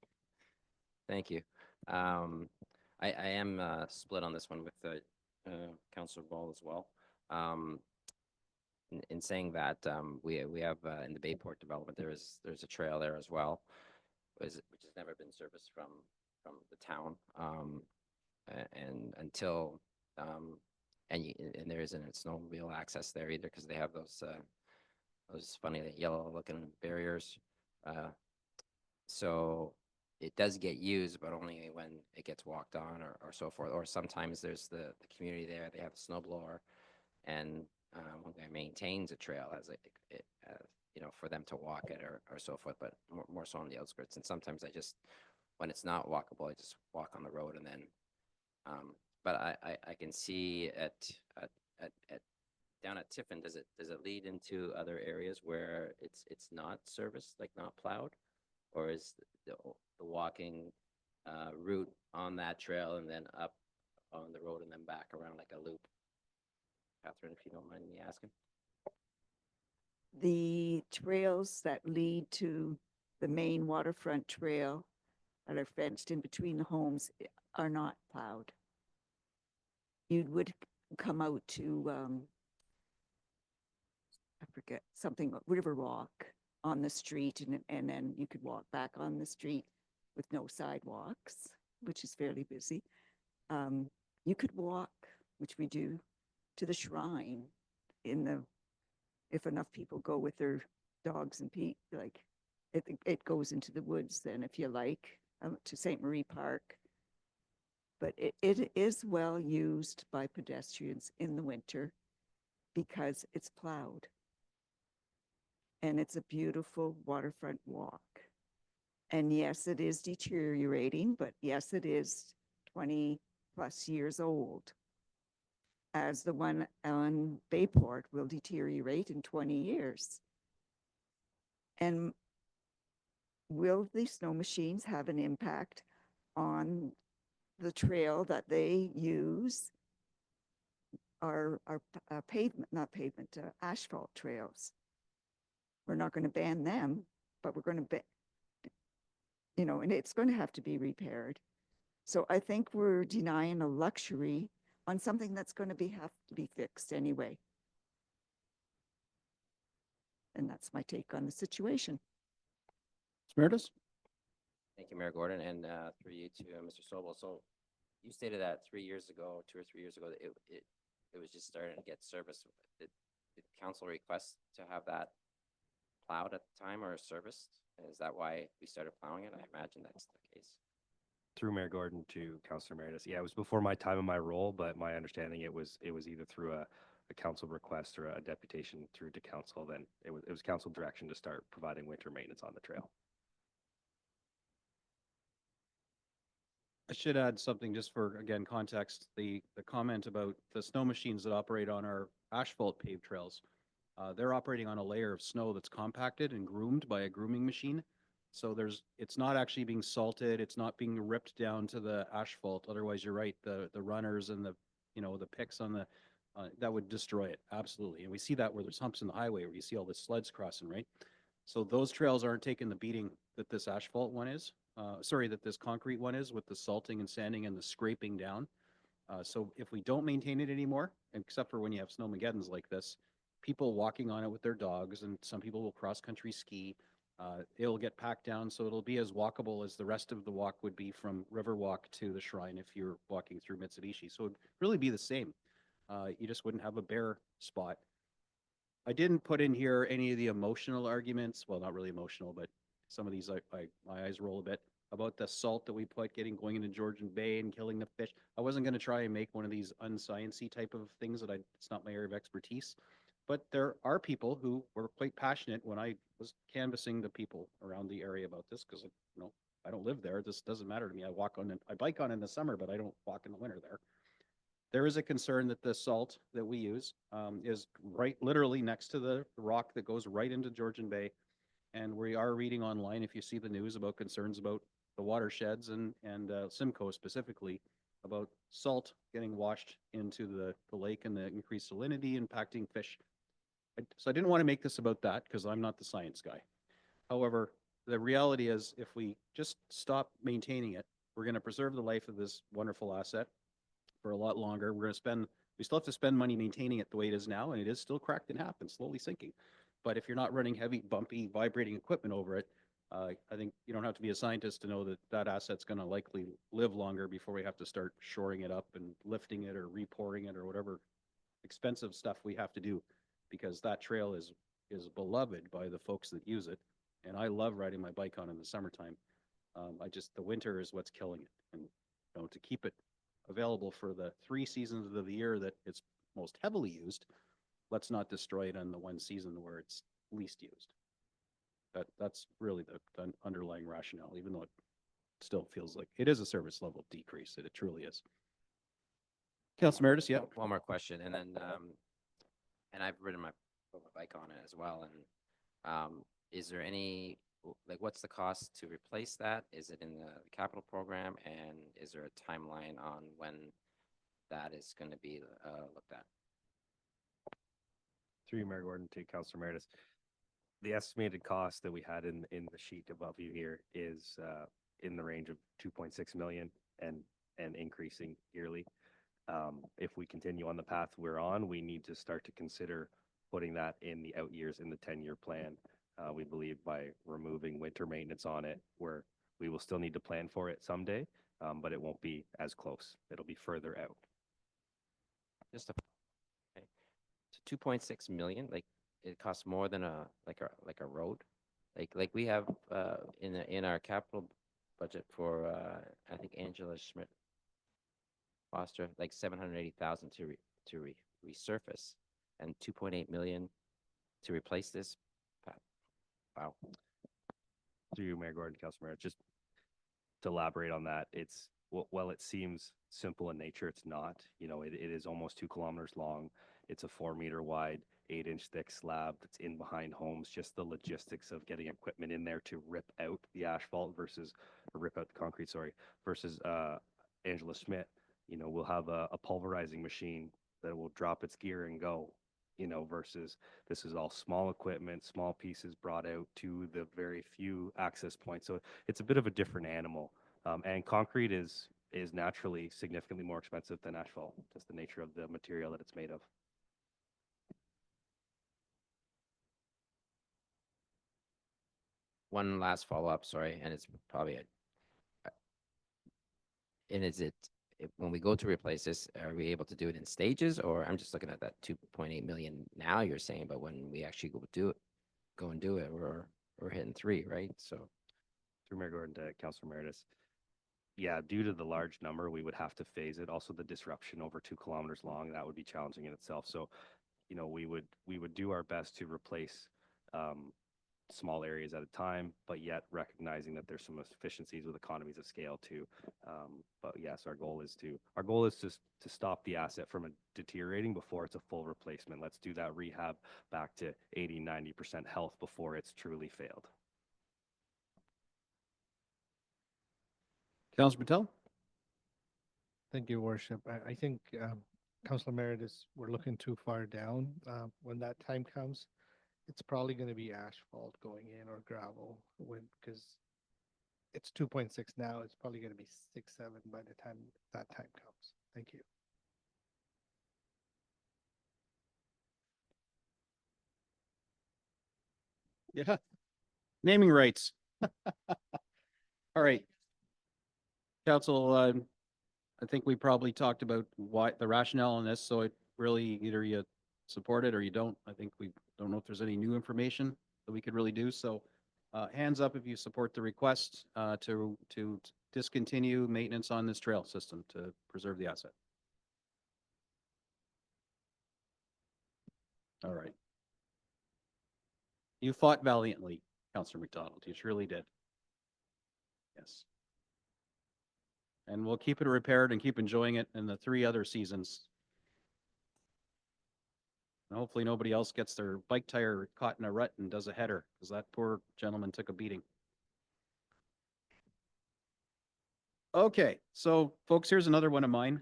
Thank you. I am split on this one with Councillor Ball as well. In saying that, we have in the Bayport development, there's a trail there as well, which has never been serviced from the town, and until and there isn't snowmobile access there either, because they have those funny yellow looking barriers. So it does get used, but only when it gets walked on or so forth. Or sometimes there's the community there, they have a snow blower, and one guy maintains a trail as for them to walk it or so forth, but more so on the outskirts. And sometimes when it's not walkable, I just walk on the road, and then but I can see at down at Tiffin, does it lead into other areas where it's not serviced, like not plowed, or is the walking route on that trail and then up on the road and then back around like a loop? Catherine, if you don't mind me asking. The trails that lead to the main waterfront trail that are fenced in between the homes are not plowed. You would come out to, I forget, something, River Walk on the street, and then you could walk back on the street with no sidewalks, which is fairly busy. You could walk, which we do, to the shrine if enough people go with their dogs and it goes into the woods then, if you like, to St. Marie Park. But it is well used by pedestrians in the winter because it's plowed. And it's a beautiful waterfront walk. And yes, it is deteriorating, but yes, it is 20 plus years old, as the one on Bayport will deteriorate in 20 years. And will the snow machines have an impact on the trail that they use, our asphalt trails? We're not going to ban them, but we're going to and it's going to have to be repaired. So I think we're denying a luxury on something that's going to have to be fixed anyway. And that's my take on the situation. Meredith? Thank you, Mayor Gordon, and through you to Mr. Sobel. So you stated that 2 or 3 years ago, that it was just starting to get serviced. Did council request to have that plowed at the time or serviced? Is that why we started plowing it? I imagine that's the case. Through Mayor Gordon to Councillor Meredith. Yeah, it was before my time in my role, but my understanding it was either through a council request or a deputation through to council. Then it was council direction to start providing winter maintenance on the trail. I should add something just for, again, context. The comment about the snow machines that operate on our asphalt paved trails, they're operating on a layer of snow that's compacted and groomed by a grooming machine. So it's not actually being salted. It's not being ripped down to the asphalt. Otherwise, you're right. The runners and the picks on the, that would destroy it. Absolutely. And we see that where there's humps in the highway where you see all the sleds crossing, right? So those trails aren't taking the beating that this asphalt one is. That this concrete one is, with the salting and sanding and the scraping down. So if we don't maintain it anymore, except for when you have snowmageddons like this, people walking on it with their dogs, and some people will cross-country ski, It'll get packed down, so it'll be as walkable as the rest of the walk would be from Riverwalk to the shrine if you're walking through Mitsubishi. So it'd really be the same. You just wouldn't have a bare spot. I didn't put in here any of the emotional arguments. Well, not really emotional, but some of these, my eyes roll a bit about the salt that we put going into Georgian Bay and killing the fish. I wasn't going to try and make one of these unsciency type of things it's not my area of expertise. But there are people who were quite passionate when I was canvassing the people around the area about this because, I don't live there. This doesn't matter to me. I bike on in the summer, but I don't walk in the winter there. There is a concern that the salt that we use is right literally next to the rock that goes right into Georgian Bay. And we are reading online, if you see the news, about concerns about the watersheds and Simcoe specifically, about salt getting washed into the lake and the increased salinity impacting fish. So I didn't want to make this about that because I'm not the science guy. However, the reality is if we just stop maintaining it, we're going to preserve the life of this wonderful asset for a lot longer. We still have to spend money maintaining it the way it is now, and it is still cracked in half and slowly sinking. But if you're not running heavy, bumpy, vibrating equipment over it, I think you don't have to be a scientist to know that that asset's going to likely live longer before we have to start shoring it up and lifting it or repouring it or whatever expensive stuff we have to do, because that trail is beloved by the folks that use it. And I love riding my bike on in the summertime. The winter is what's killing it. And to keep it available for the 3 seasons of the year that it's most heavily used, let's not destroy it on the one season where it's least used. That's really the underlying rationale, even though it still feels like it is a service level decrease. It truly is. Councilor Meredith, yeah. One more question, and then, and I've ridden my bike on it as well. And is there any, what's the cost to replace that? Is it in the capital program? And is there a timeline on when that is going to be looked at? Through you, Mayor Gordon, to Councilor Meredith. The estimated cost that we had in the sheet above you here is in the range of 2.6 million and increasing yearly. If we continue on the path we're on, we need to start to consider putting that in the out years in the 10-year plan. We believe by removing winter maintenance on it, where we will still need to plan for it someday, but it won't be as close. It'll be further out. Just a, okay. So 2.6 million, it costs more than a road. Like we have in our capital budget for I think Angela Schmidt Foster, like 780,000 to resurface, and 2.8 million to replace this. Wow. Through you, Mayor Gordon, Councilor Meredith, just to elaborate on that, it's while it seems simple in nature, it's not. It is almost 2 kilometers long. It's a 4-meter wide, 8-inch thick slab that's in behind homes. Just the logistics of getting equipment in there to rip out the asphalt rip out the concrete, versus Angela Schmidt. We'll have a pulverizing machine that will drop its gear and go. Versus this is all small equipment, small pieces brought out to the very few access points. So it's a bit of a different animal. And concrete is naturally significantly more expensive than asphalt, just the nature of the material that it's made of. One last follow-up, sorry, and it's probably and is it, when we go to replace this, are we able to do it in stages, or I'm just looking at that 2.8 million now you're saying, but when we actually go and do it, we're hitting 3, right? So through Mayor Gordon to Councilor Meredith. Yeah, due to the large number, we would have to phase it. Also, the disruption over 2 kilometers long, that would be challenging in itself. So, we would do our best to replace small areas at a time, but yet recognizing that there's some efficiencies with economies of scale too. But yes, our goal is to stop the asset from deteriorating before it's a full replacement. Let's do that rehab back to 80-90% health before it's truly failed. Councilor Patel? Thank you, Worship. I think Councilor Meredith, we're looking too far down. When that time comes, it's probably going to be asphalt going in or gravel because it's 2.6 now. It's probably going to be 6, 7 by the time that time comes. Thank you. Yeah. Naming rights. All right. Council, I think we probably talked about why the rationale on this, so it really either you support it or you don't. I think we don't know if there's any new information that we could really do. So hands up if you support the request to discontinue maintenance on this trail system to preserve the asset. All right. You fought valiantly, Councillor McDonald. You surely did. Yes. And we'll keep it repaired and keep enjoying it in the 3 other seasons. And hopefully nobody else gets their bike tire caught in a rut and does a header, because that poor gentleman took a beating. Okay, so folks, here's another one of mine.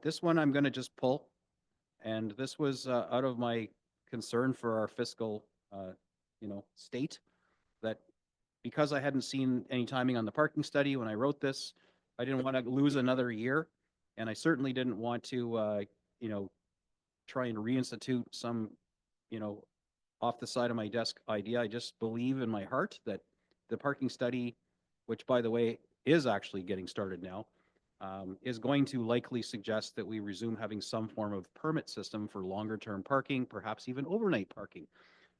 This one I'm going to just pull. And this was out of my concern for our fiscal, state, that because I hadn't seen any timing on the parking study when I wrote this, I didn't want to lose another year. And I certainly didn't want to, try and reinstitute some, off the side of my desk idea. I just believe in my heart that the parking study, which by the way, is actually getting started now, is going to likely suggest that we resume having some form of permit system for longer term parking, perhaps even overnight parking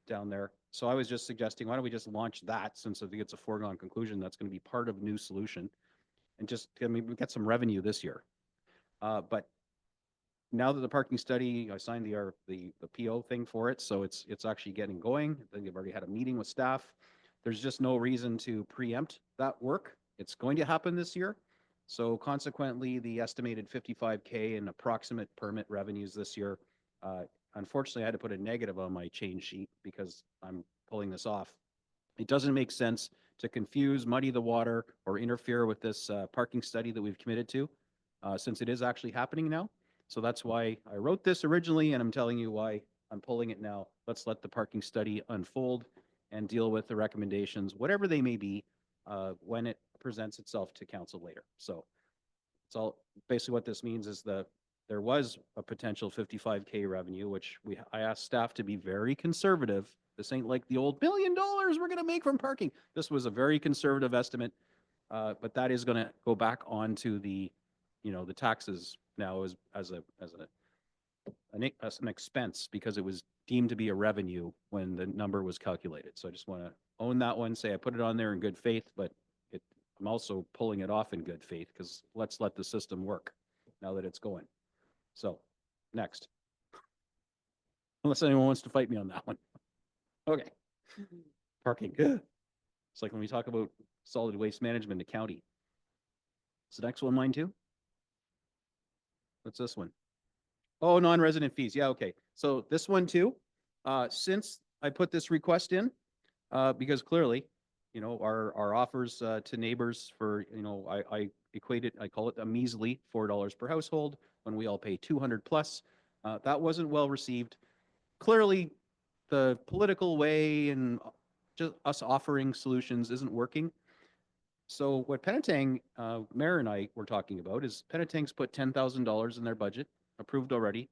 down there. So I was just suggesting, why don't we just launch that, since I think it's a foregone conclusion that's going to be part of new solution, and just, we get some revenue this year. But now that the parking study, I signed the PO thing for it, so it's actually getting going. I think I've already had a meeting with staff. There's just no reason to preempt that work. It's going to happen this year. So consequently, the estimated 55K in approximate permit revenues this year, unfortunately, I had to put a negative on my change sheet because I'm pulling this off. It doesn't make sense to confuse, muddy the water, or interfere with this parking study that we've committed to, since it is actually happening now. So that's why I wrote this originally, and I'm telling you why I'm pulling it now. Let's let the parking study unfold and deal with the recommendations, whatever they may be, when it presents itself to council later. So it's all basically what this means is there was a potential 55K revenue, which I asked staff to be very conservative. This ain't like the old $1 billion we're going to make from parking. This was a very conservative estimate, but that is going to go back onto the, the taxes now as an expense, because it was deemed to be a revenue when the number was calculated. So I just want to own that one, say I put it on there in good faith, but I'm also pulling it off in good faith, because let's let the system work now that it's going. So next, unless anyone wants to fight me on that one. Okay. Parking. It's like when we talk about solid waste management in the county. Is the next one mine too? What's this one? Oh, non-resident fees. Yeah, okay. So this one too, since I put this request in, because clearly, our offers to neighbors for, I equate it, I call it a measly $4 per household when we all pay 200 plus. That wasn't well received. Clearly, the political way and just us offering solutions isn't working. So what Penetang, Mayor and I were talking about is Penetang's put $10,000 in their budget, approved already,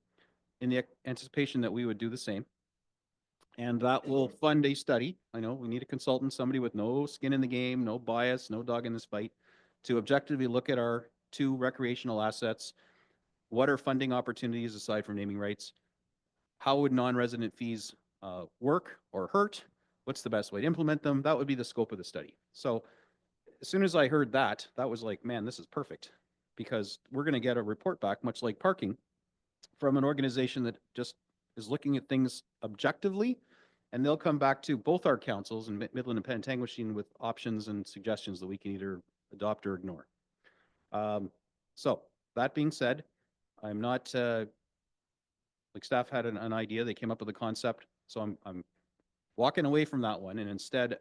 in the anticipation that we would do the same. And that will fund a study. I know we need a consultant, somebody with no skin in the game, no bias, no dog in this fight, to objectively look at our 2 recreational assets. What are funding opportunities aside from naming rights? How would non-resident fees work or hurt? What's the best way to implement them? That would be the scope of the study. So as soon as I heard that was like, man, this is perfect, because we're going to get a report back, much like parking, from an organization that just is looking at things objectively, and they'll come back to both our councils in Midland and Penetanguishene with options and suggestions that we can either adopt or ignore. So that being said, I'm not, like staff had an idea, they came up with a concept, so I'm walking away from that one, and instead,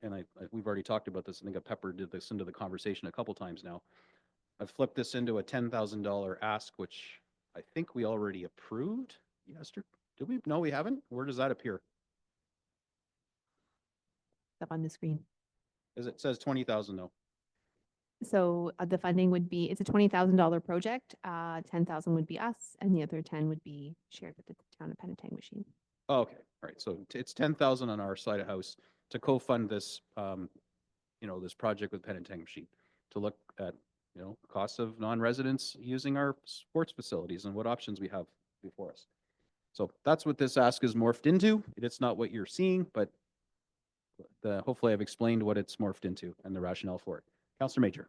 and we've already talked about this, I think Pepper did this into the conversation a couple times now, I've flipped this into a $10,000 ask, which I think we already approved yesterday. Did we? No, we haven't. Where does that appear? Up on the screen. As it says 20,000 though. So the funding would be, it's a $20,000 project. 10,000 would be us, and the other 10 would be shared with the town of Penetanguishene. Oh, okay. All right. So it's 10,000 on our side of house. to co-fund this, this project with Penetang Machine, to look at, costs of non-residents using our sports facilities and what options we have before us. So that's what this ask is morphed into. It's not what you're seeing, but hopefully I've explained what it's morphed into and the rationale for it. Councillor Major.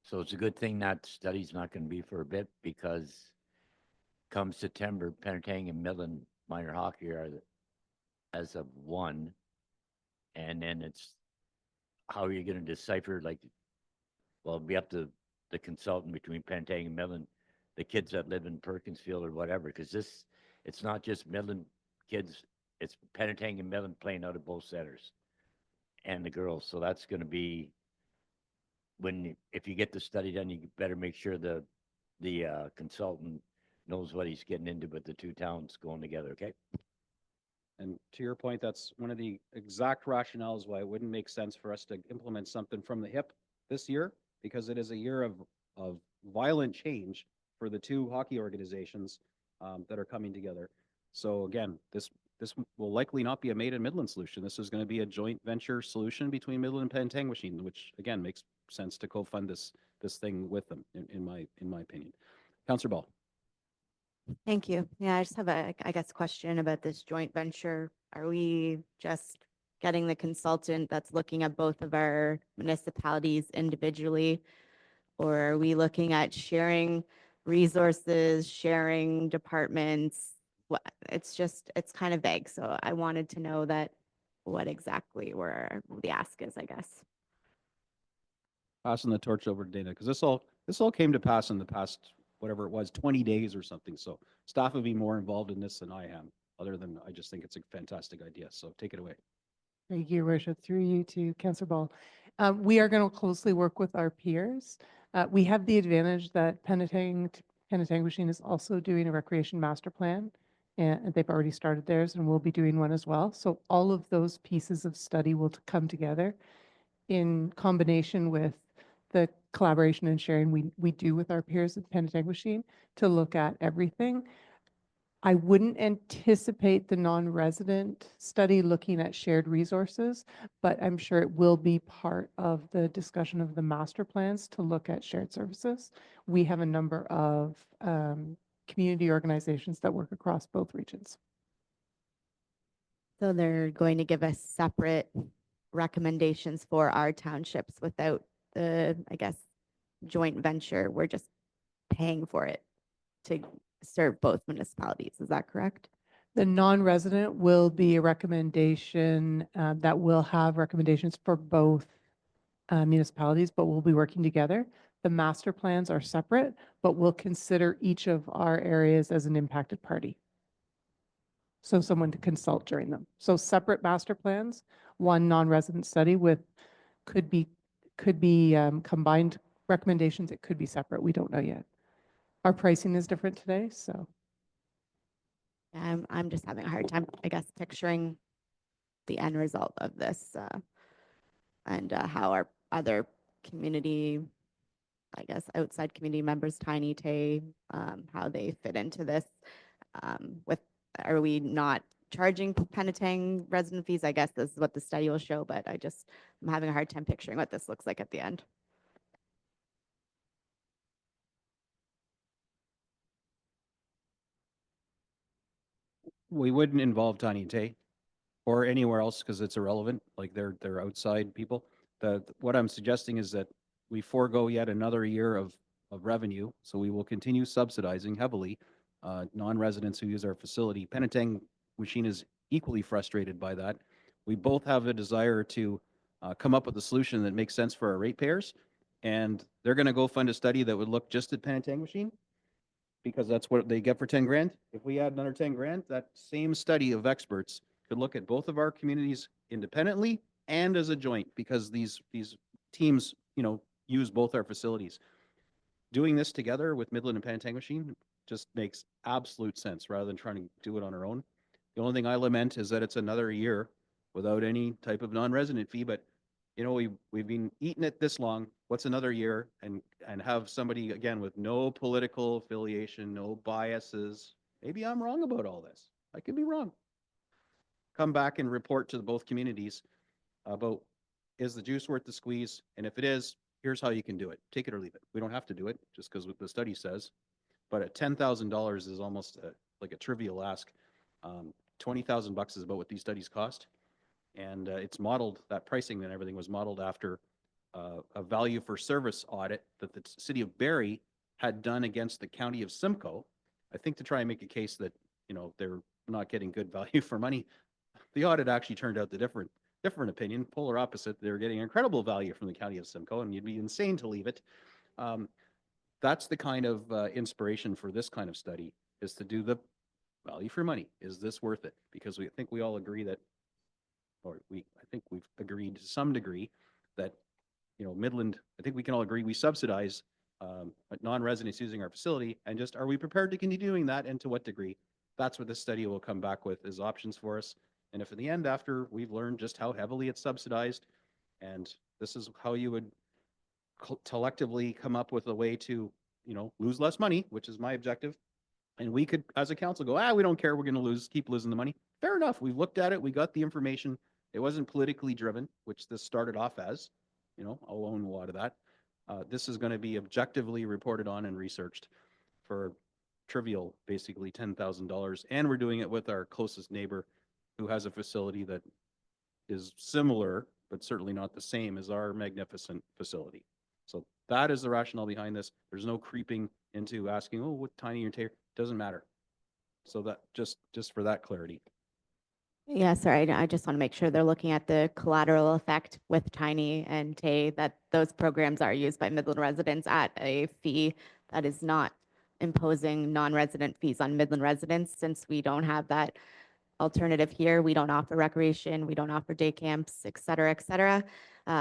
So it's a good thing that study's not going to be for a bit, because come September, Penetang and Midland minor hockey are as of one. And then it's, how are you going to decipher, like, well, it'll be up to the consultant between Penetang and Midland, the kids that live in Perkinsfield or whatever, because it's not just Midland kids, it's Penetang and Midland playing out of both centers and the girls. So that's going to be, if you get the study done, you better make sure the consultant knows what he's getting into with the two towns going together, okay? And to your point, that's one of the exact rationales why it wouldn't make sense for us to implement something from the hip this year, because it is a year of violent change for the two hockey organizations that are coming together. So again, this will likely not be a Made in Midland solution. This is going to be a joint venture solution between Midland and Penetang Machine, which again makes sense to co-fund this thing with them, in my opinion. Councillor Ball. Thank you. Yeah, I just have a, I guess, question about this joint venture. Are we just getting the consultant that's looking at both of our municipalities individually? Or are we looking at sharing resources, sharing departments? It's kind of vague. So I wanted to know what exactly the ask is, I guess. Passing the torch over to Dana, because this all came to pass in the past, whatever it was, 20 days or something. So staff would be more involved in this than I am, other than I just think it's a fantastic idea. So take it away. Thank you, Your Worship. Through you to Councillor Ball. We are going to closely work with our peers. We have the advantage that Penetang Machine is also doing a recreation master plan, and they've already started theirs, and we'll be doing one as well. So all of those pieces of study will come together in combination with the collaboration and sharing we do with our peers at Penetang Machine to look at everything. I wouldn't anticipate the non-resident study looking at shared resources, but I'm sure it will be part of the discussion of the master plans to look at shared services. We have a number of community organizations that work across both regions. So they're going to give us separate recommendations for our townships without the, I guess, joint venture. We're just paying for it to serve both municipalities. Is that correct? The non-resident will be a recommendation that will have recommendations for both municipalities, but we'll be working together. The master plans are separate, but we'll consider each of our areas as an impacted party. So someone to consult during them. So separate master plans, one non-resident study with could be combined recommendations. It could be separate. We don't know yet. Our pricing is different today, so. I'm just having a hard time, I guess, picturing the end result of this and how our other community, I guess, outside community members, Tiny Tay, how they fit into this. Are we not charging Penetang resident fees? I guess this is what the study will show, but I'm having a hard time picturing what this looks like at the end. We wouldn't involve Tiny Tay or anywhere else because it's irrelevant. Like they're outside people. What I'm suggesting is that we forego yet another year of revenue. So we will continue subsidizing heavily non-residents who use our facility. Penetang Machine is equally frustrated by that. We both have a desire to come up with a solution that makes sense for our ratepayers, and they're going to go fund a study that would look just at Penetang Machine, because that's what they get for 10 grand. If we add another 10 grand, that same study of experts could look at both of our communities independently and as a joint, because these teams, use both our facilities. Doing this together with Midland and Penetang Machine just makes absolute sense rather than trying to do it on our own. The only thing I lament is that it's another year without any type of non-resident fee, but we've been eating it this long. What's another year and have somebody again with no political affiliation, no biases? Maybe I'm wrong about all this. I could be wrong. come back and report to both communities about, is the juice worth the squeeze? And if it is, here's how you can do it. Take it or leave it. We don't have to do it just because what the study says. But at $10,000 is almost like a trivial ask. $20,000 is about what these studies cost. And it's modeled, that pricing and everything was modeled after a value for service audit that the city of Barrie had done against the county of Simcoe, I think to try and make a case that, you know, they're not getting good value for money. The audit actually turned out the different opinion, polar opposite. They're getting incredible value from the county of Simcoe, and you'd be insane to leave it. That's the kind of inspiration for this kind of study, is to do the value for money. Is this worth it? Because we think we all agree that, or I think we've agreed to some degree that, you know, Midland, I think we can all agree we subsidize non-residents using our facility, and just, are we prepared to continue doing that, and to what degree? That's what this study will come back with, is options for us. And if in the end, after we've learned just how heavily it's subsidized, and this is how you would collectively come up with a way to, you know, lose less money, which is my objective, and we could, as a council, go, we don't care, we're going to keep losing the money. Fair enough. We've looked at it. We got the information. It wasn't politically driven, which this started off as, you know, I'll own a lot of that. This is going to be objectively reported on and researched for trivial, basically $10,000. And we're doing it with our closest neighbor who has a facility that is similar, but certainly not the same as our magnificent facility. So that is the rationale behind this. There's no creeping into asking, oh, what tiny and Tay, doesn't matter. So that just for that clarity. Yeah, sorry, I just want to make sure they're looking at the collateral effect with Tiny and Tay, that those programs are used by Midland residents at a fee that is not imposing non-resident fees on Midland residents, since we don't have that alternative here. We don't offer recreation, we don't offer day camps, et cetera, et cetera.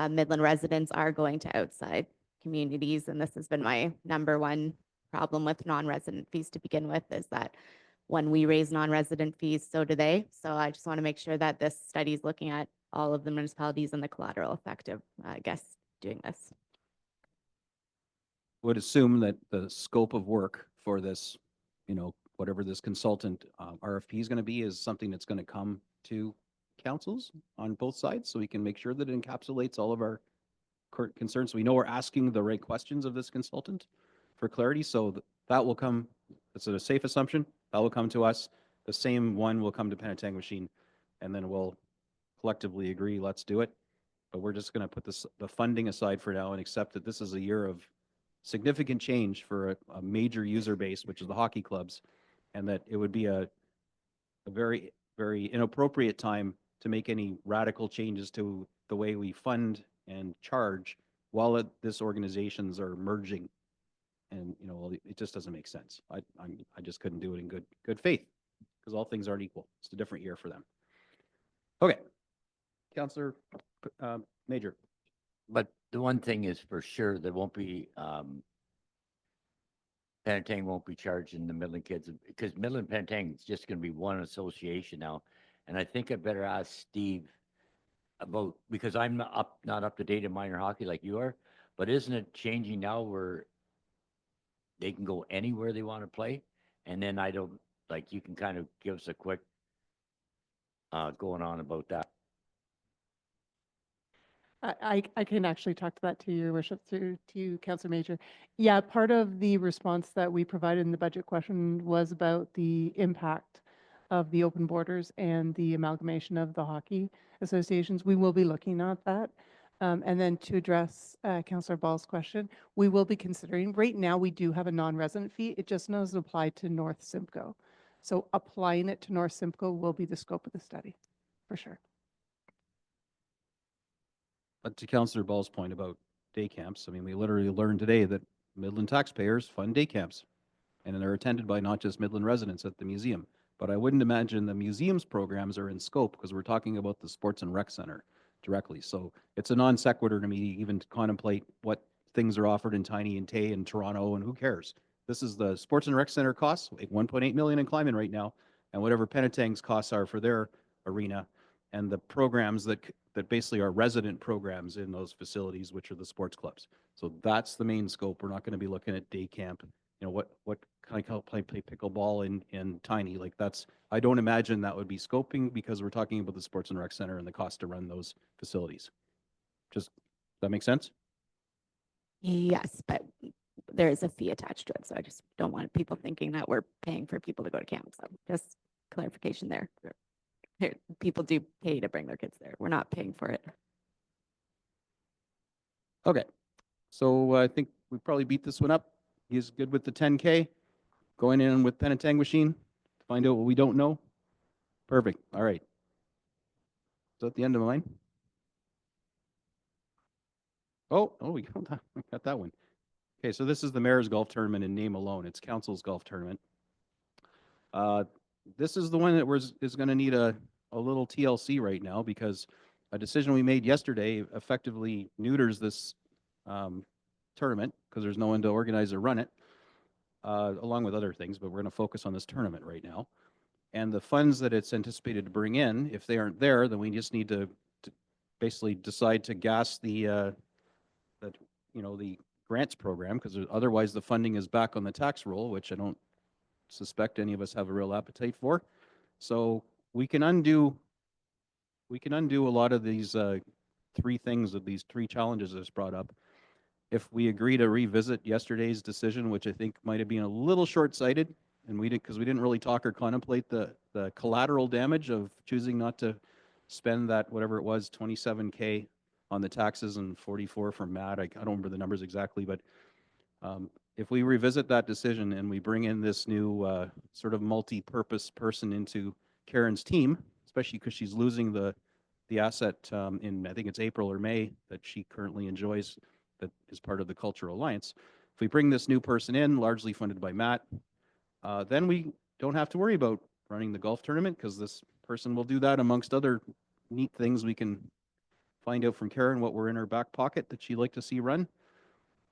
Midland residents are going to outside communities, and this has been my number one problem with non-resident fees to begin with, is that when we raise non-resident fees, so do they. So I just want to make sure that this study is looking at all of the municipalities and the collateral effect of, doing this. Would assume that the scope of work for this, you know, whatever this consultant RFP is going to be, is something that's going to come to councils on both sides, so we can make sure that it encapsulates all of our concerns. We know we're asking the right questions of this consultant for clarity, so that will come. It's a safe assumption. That will come to us. The same one will come to Penetang, and then we'll collectively agree, let's do it. But we're just going to put the funding aside for now and accept that this is a year of significant change for a major user base, which is the hockey clubs, and that it would be a very, very inappropriate time to make any radical changes to the way we fund and charge while this organizations are merging. And, you know, it just doesn't make sense. I just couldn't do it in good faith, because all things aren't equal. It's a different year for them. Okay. Councillor Major. But the one thing is for sure, there won't be, Penetang won't be charging the Midland kids, because Midland Penetang is just going to be one association now. And I think I better ask Steve about, because I'm not up to date in minor hockey like you are, but isn't it changing now where they can go anywhere they want to play? And then you can kind of give us a quick going on about that. I can actually talk to that to your worship, to you, Councillor Major. Yeah, part of the response that we provided in the budget question was about the impact of the open borders and the amalgamation of the hockey associations. We will be looking at that. And then to address Councillor Ball's question, we will be considering, right now we do have a non-resident fee. It just doesn't apply to North Simcoe. So applying it to North Simcoe will be the scope of the study, for sure. But to Councillor Ball's point about day camps, I mean, we literally learned today that Midland taxpayers fund day camps, and they're attended by not just Midland residents at the museum. But I wouldn't imagine the museum's programs are in scope, because we're talking about the Sports and Rec Center directly. So it's a non sequitur to me even to contemplate what things are offered in Tiny and Tay and Toronto, and who cares? This is the Sports and Rec Center costs, like $1.8 million in climbing right now, and whatever Penetang's costs are for their arena, and the programs that basically are resident programs in those facilities, which are the sports clubs. So that's the main scope. We're not going to be looking at day camp. You know, what kind of play pickleball in Tiny. Like that's, I don't imagine that would be scoping because we're talking about the Sports and Rec Center and the cost to run those facilities. Just, that make sense? Yes, but there is a fee attached to it, so I just don't want people thinking that we're paying for people to go to camp. So just clarification there. People do pay to bring their kids there. We're not paying for it. Okay. So I think we probably beat this one up. He's good with the 10K. Going in with pen and tang machine, find out what we don't know. Perfect. All right. So at the end of mine. Oh, we got that one. Okay, so this is the mayor's golf tournament in name alone. It's council's golf tournament. This is the one that is going to need a little TLC right now because a decision we made yesterday effectively neuters this tournament because there's no one to organize or run it, along with other things, but we're going to focus on this tournament right now. And the funds that it's anticipated to bring in, if they aren't there, then we just need to basically decide to gas the grants program because otherwise the funding is back on the tax roll, which I don't suspect any of us have a real appetite for. So we can undo a lot of these three things of these three challenges that's brought up if we agree to revisit yesterday's decision, which I think might have been a little short-sighted, and we did because we didn't really talk or contemplate the collateral damage of choosing not to spend that whatever it was 27K on the taxes and 44 from Matt. I don't remember the numbers exactly, but if we revisit that decision and we bring in this new sort of multi-purpose person into Karen's team, especially because she's losing the asset in I think it's April or May that she currently enjoys that is part of the Cultural Alliance. If we bring this new person in, largely funded by Matt, then we don't have to worry about running the golf tournament because this person will do that amongst other neat things we can find out from Karen what we're in her back pocket that she'd like to see run.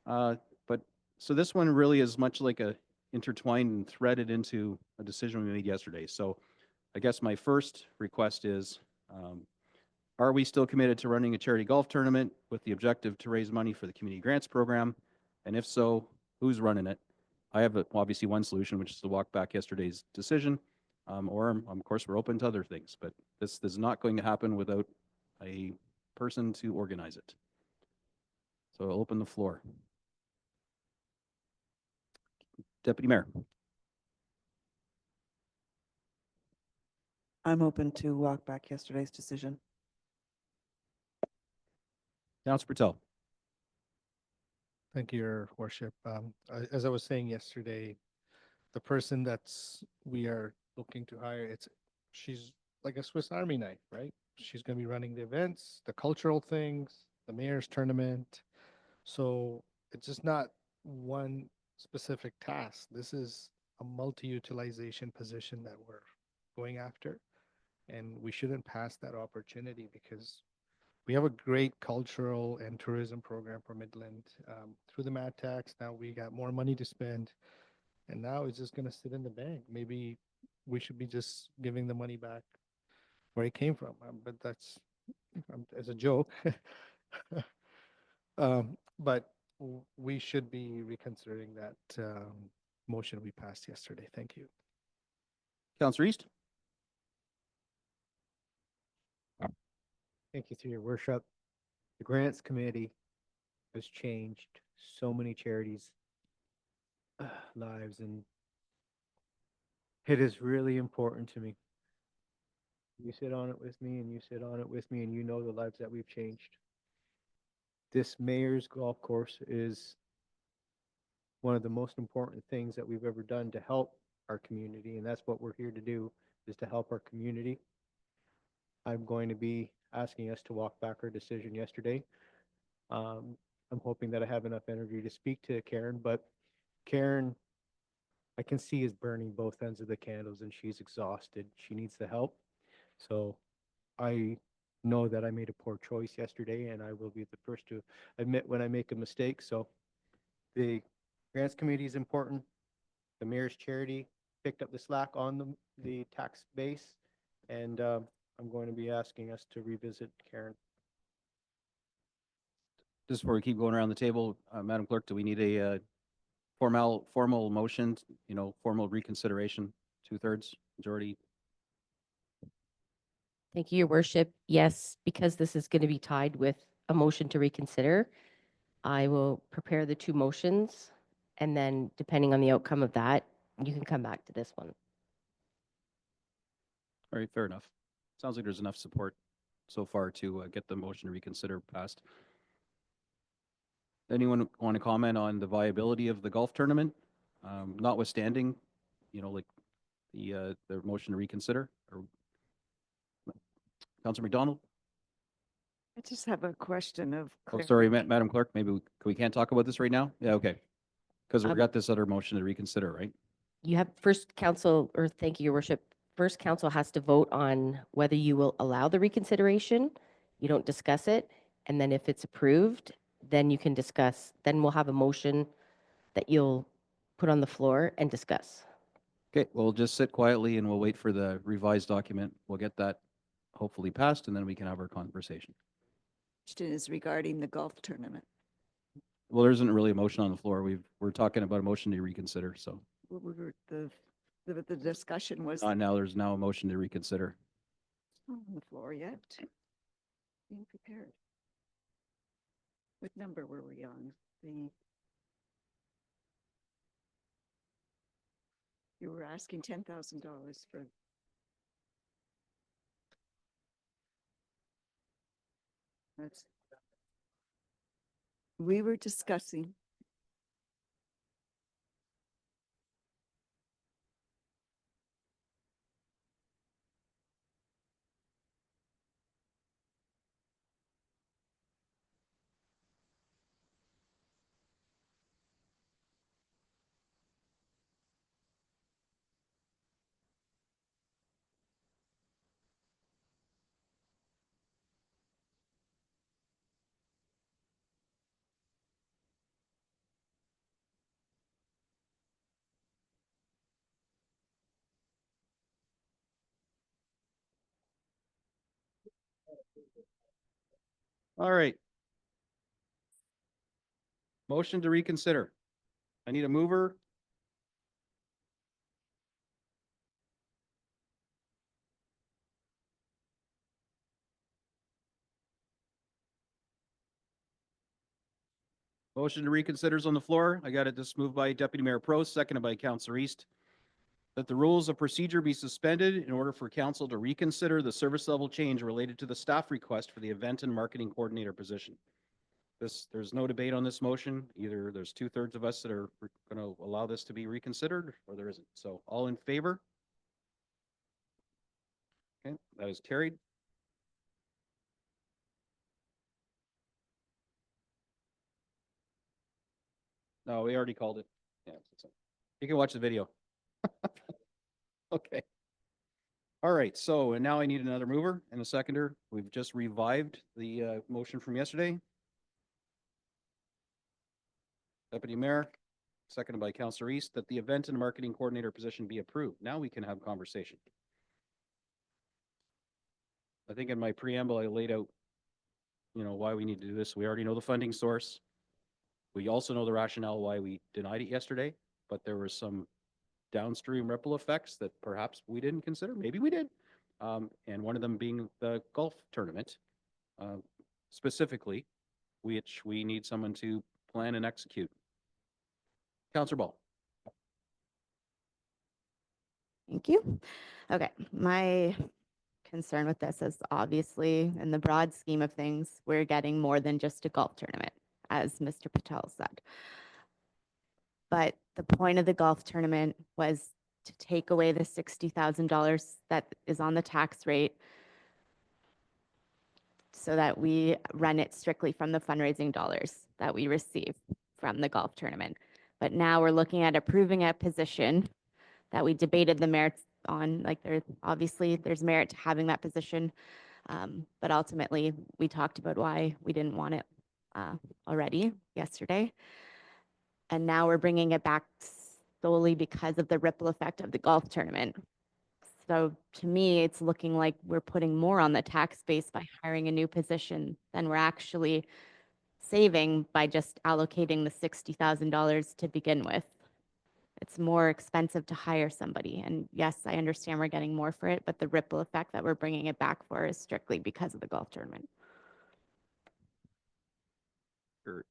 But so this one really is much like a intertwined and threaded into a decision we made yesterday. So I guess my first request is, are we still committed to running a charity golf tournament with the objective to raise money for the community grants program? And if so, who's running it? I have obviously one solution, which is to walk back yesterday's decision, or of course we're open to other things, but this is not going to happen without a person to organize it. So I'll open the floor. Deputy Mayor. I'm open to walk back yesterday's decision. Councilor Patel. Thank you, Your Worship. As I was saying yesterday, the person we are looking to hire, she's like a Swiss Army knife, right? She's going to be running the events, the cultural things, the mayor's tournament. So it's just not one specific task. This is a multi-utilization position that we're going after. And we shouldn't pass that opportunity because we have a great cultural and tourism program for Midland. Through the MAT tax, now we got more money to spend. And now it's just going to sit in the bank. Maybe we should be just giving the money back where it came from. But that's as a joke. But we should be reconsidering that motion we passed yesterday. Thank you. Councilor East. Thank you, through your worship. The grants committee has changed so many charities' lives, and it is really important to me. You sit on it with me, and you sit on it with me, and you know the lives that we've changed. This mayor's golf course is one of the most important things that we've ever done to help our community, and that's what we're here to do, is to help our community. I'm going to be asking us to walk back our decision yesterday. I'm hoping that I have enough energy to speak to Karen, but Karen, I can see, is burning both ends of the candles and she's exhausted. She needs the help. So I know that I made a poor choice yesterday, and I will be the first to admit when I make a mistake. So the grants committee is important. The mayor's charity picked up the slack on the tax base, and I'm going to be asking us to revisit Karen. Just before we keep going around the table, Madam Clerk, do we need a formal motion, formal reconsideration, 2/3 majority. Thank you, Your Worship. Yes, because this is going to be tied with a motion to reconsider, I will prepare the two motions, and then depending on the outcome of that, you can come back to this one. All right, fair enough. Sounds like there's enough support so far to get the motion to reconsider passed. Anyone want to comment on the viability of the golf tournament, notwithstanding, like the motion to reconsider? Or Councilor McDonald? I just have a question of Oh, sorry, clarification. Madam Clerk, maybe we can't talk about this right now? Yeah, okay. Because we've got this other motion to reconsider, right? You have first council, or thank you, Your Worship. First council has to vote on whether you will allow the reconsideration. You don't discuss it. And then if it's approved, then you can discuss. Then we'll have a motion that you'll put on the floor and discuss. Okay, we'll just sit quietly and we'll wait for the revised document. We'll get that hopefully passed and then we can have our conversation. Question is regarding the golf tournament. Well, there isn't really a motion on the floor. We're talking about a motion to reconsider, so. The discussion was Now there's now a motion to reconsider. not on the floor yet. Being prepared. What number were we on? You were asking $10,000 for. We were discussing. All right. Motion to reconsider. I need a mover. Motion to reconsider is on the floor. I got it just moved by Deputy Mayor Prost, seconded by Councilor East. That the rules of procedure be suspended in order for council to reconsider the service level change related to the staff request for the event and marketing coordinator position. There's no debate on this motion. Either there's 2/3 of us that are going to allow this to be reconsidered or there isn't. So all in favor? Okay, that is carried. No, we already called it. Yeah, you can watch the video. Okay. All right, so and now I need another mover and a seconder. We've just revived the motion from yesterday. Deputy Mayor, seconded by Councilor East, that the event and marketing coordinator position be approved. Now we can have conversation. I think in my preamble, I laid out, why we need to do this. We already know the funding source. We also know the rationale why we denied it yesterday, but there were some downstream ripple effects that perhaps we didn't consider. Maybe we did. And one of them being the golf tournament, specifically, which we need someone to plan and execute. Councilor Ball. Thank you. Okay, my concern with this is obviously in the broad scheme of things, we're getting more than just a golf tournament, as Mr. Patel said. But the point of the golf tournament was to take away the $60,000 that is on the tax rate so that we run it strictly from the fundraising dollars that we receive from the golf tournament. But now we're looking at approving a position that we debated the merits on, like there's merit to having that position. But ultimately we talked about why we didn't want it already yesterday. And now we're bringing it back solely because of the ripple effect of the golf tournament. So to me, it's looking like we're putting more on the tax base by hiring a new position than we're actually saving by just allocating the $60,000 to begin with. It's more expensive to hire somebody. And yes, I understand we're getting more for it, but the ripple effect that we're bringing it back for is strictly because of the golf tournament.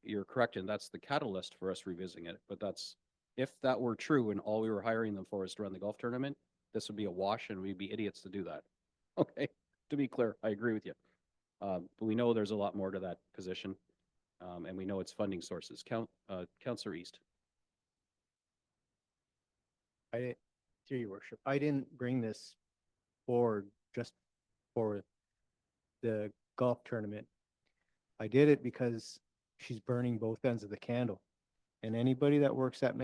You're correct, and that's the catalyst for us revisiting it. But that's, if that were true and all we were hiring them for is to run the golf tournament, this would be a wash and we'd be idiots to do that. Okay, to be clear, I agree with you. But we know there's a lot more to that position, and we know its funding sources. Councillor East. Through your worship, I didn't bring this forward just for the golf tournament. I did it because she's burning both ends of the candle. And anybody that works that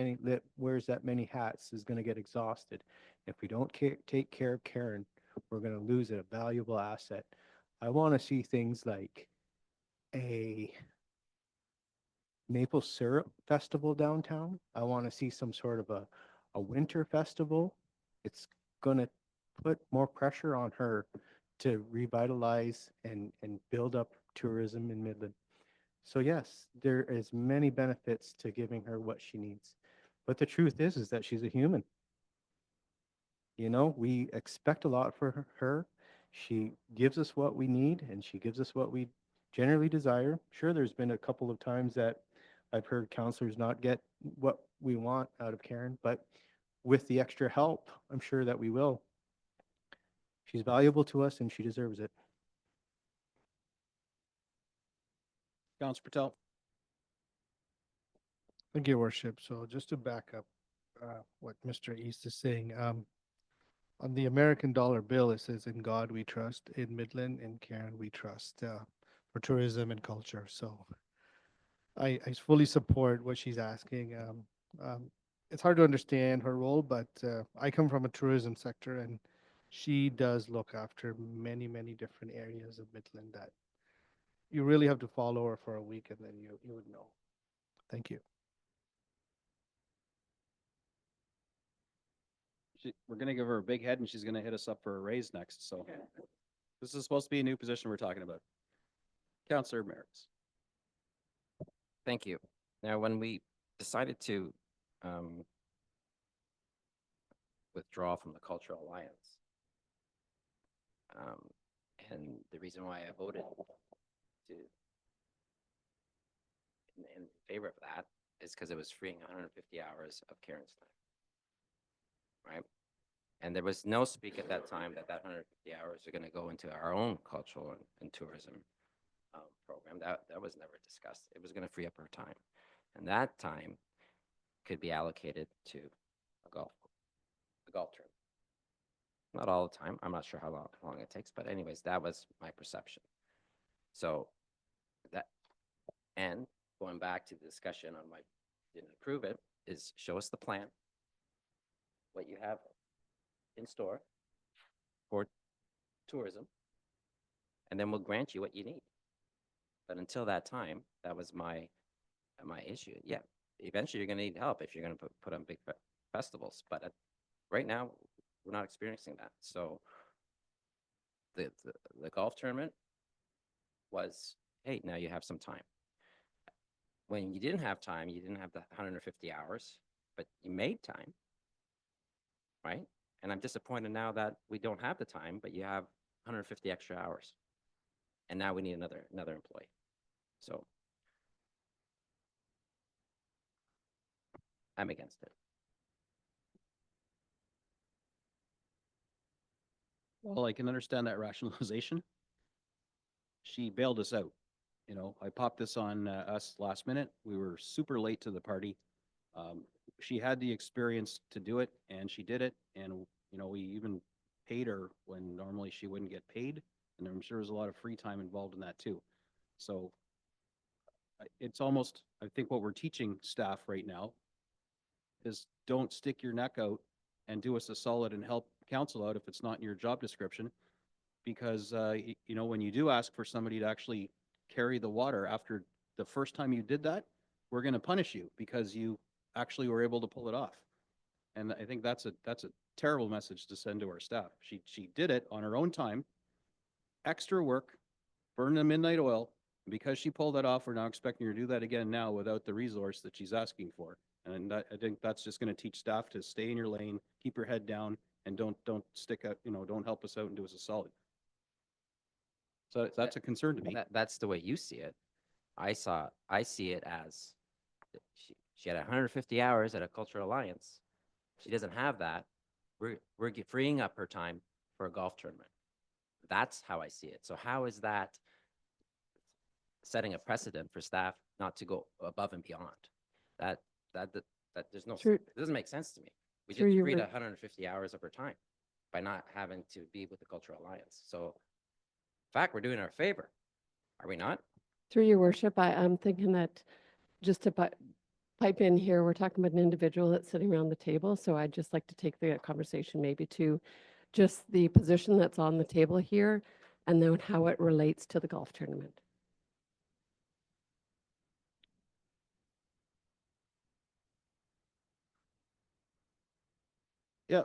wears that many hats is going to get exhausted. If we don't take care of Karen, we're going to lose a valuable asset. I want to see things like a maple syrup festival downtown. I want to see some sort of a winter festival. It's going to put more pressure on her to revitalize and build up tourism in Midland. So yes, there is many benefits to giving her what she needs. But the truth is that she's a human. You know, we expect a lot for her. She gives us what we need and she gives us what we generally desire. Sure, there's been a couple of times that I've heard counselors not get what we want out of Karen, but with the extra help, I'm sure that we will. She's valuable to us and she deserves it. Councillor Patel. Thank you, Your Worship. So just to back up what Mr. East is saying, on the American dollar bill, it says, "In God we trust, in Midland and Karen we trust," for tourism and culture. So I fully support what she's asking. It's hard to understand her role, but I come from a tourism sector, and she does look after many, many different areas of Midland that you really have to follow her for a week, and then you would know. Thank you. We're going to give her a big head and she's going to hit us up for a raise next. So this is supposed to be a new position we're talking about. Councillor Merritt. Thank you. Now, when we decided to withdraw from the Cultural Alliance, and the reason why I voted in favor of that is because it was freeing 150 hours of Karen's time, right? And there was no speak at that time that 150 hours are going to go into our own cultural and tourism program. That was never discussed. It was going to free up our time. And that time could be allocated to a golf tournament. Not all the time. I'm not sure how long it takes, but anyways, that was my perception. So that, and going back to the discussion on why didn't approve it, is show us the plan, what you have in store for tourism, and then we'll grant you what you need. But until that time, that was my issue. Yeah, eventually you're going to need help if you're going to put on big festivals. But right now, we're not experiencing that. So the golf tournament was, hey, now you have some time. When you didn't have time, you didn't have the 150 hours, but you made time, right? And I'm disappointed now that we don't have the time, but you have 150 extra hours. And now we need another employee. So I'm against it. Well, I can understand that rationalization. She bailed us out. You know, I popped this on us last minute. We were super late to the party. She had the experience to do it, and she did it. And, you know, we even paid her when normally she wouldn't get paid. And I'm sure there's a lot of free time involved in that too. So it's almost, I think what we're teaching staff right now is don't stick your neck out and do us a solid and help council out if it's not in your job description. Because, you know, when you do ask for somebody to actually carry the water after the first time you did that, we're going to punish you because you actually were able to pull it off. And I think that's a terrible message to send to our staff. She did it on her own time, extra work, burned the midnight oil, Because she pulled that off, we're now expecting her to do that again now without the resource that she's asking for. And that, I think that's just going to teach staff to stay in your lane, keep your head down, and don't stick out, don't help us out and do us a solid. So that's a concern to me. That's the way you see it. I see it as she had 150 hours at a cultural alliance. She doesn't have that. We're freeing up her time for a golf tournament. That's how I see it. So how is that setting a precedent for staff not to go above and beyond? That there's no, Through- it doesn't make sense to me. We through just your freed wor- 150 hours of her time by not having to be with the cultural alliance. So in fact, we're doing her a favor. Are we not? Through your worship, I'm thinking that just to pipe in here, we're talking about an individual that's sitting around the table. So I'd just like to take the conversation maybe to just the position that's on the table here and then how it relates to the golf tournament. Yeah,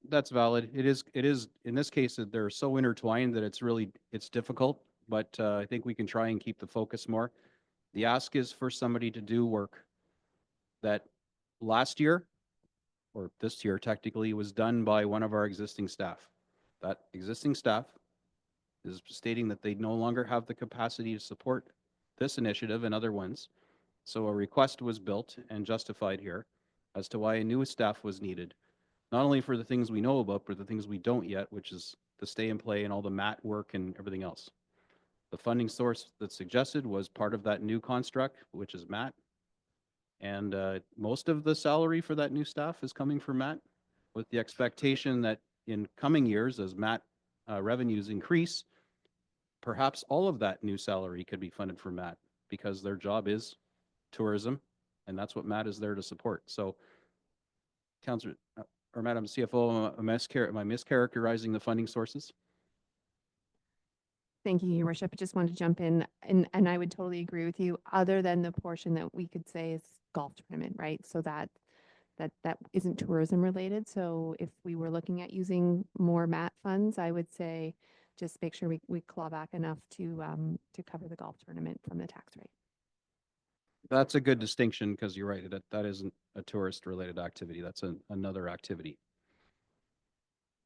that's valid. It is, in this case, that they're so intertwined that it's difficult, but I think we can try and keep the focus more. The ask is for somebody to do work that last year, or this year technically, was done by one of our existing staff. That existing staff is stating that they no longer have the capacity to support this initiative and other ones. So a request was built and justified here as to why a new staff was needed, not only for the things we know about, but the things we don't yet, which is the stay and play and all the mat work and everything else. The funding source that's suggested was part of that new construct, which is mat. And most of the salary for that new staff is coming from mat, with the expectation that in coming years, as mat revenues increase, perhaps all of that new salary could be funded from mat, because their job is tourism, and that's what mat is there to support. So, Councillor or Madam CFO, am I mischaracterizing the funding sources? Thank you, Your Worship. I just wanted to jump in and I would totally agree with you, other than the portion that we could say is golf tournament, right? So that isn't tourism related. So if we were looking at using more MAT funds, I would say just make sure we claw back enough to cover the golf tournament from the tax rate. That's a good distinction, because you're right, that isn't a tourist related activity. That's another activity.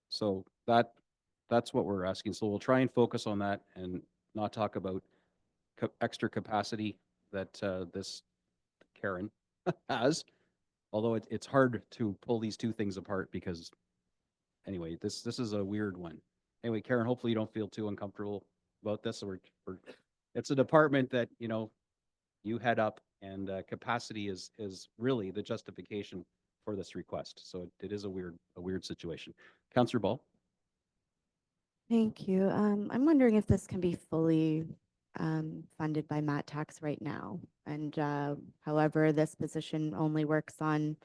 So that's what we're asking. So we'll try and focus on that and not talk about extra capacity that this Karen has. Although it's hard to pull these two things apart, because anyway, this is a weird one. Anyway, Karen, hopefully you don't feel too uncomfortable about this. It's a department that, you head up, and capacity is really the justification for this request. So it is a weird situation. Councillor Ball. Thank you. I'm wondering if this can be fully funded by MAT tax right now. And however, this position only works on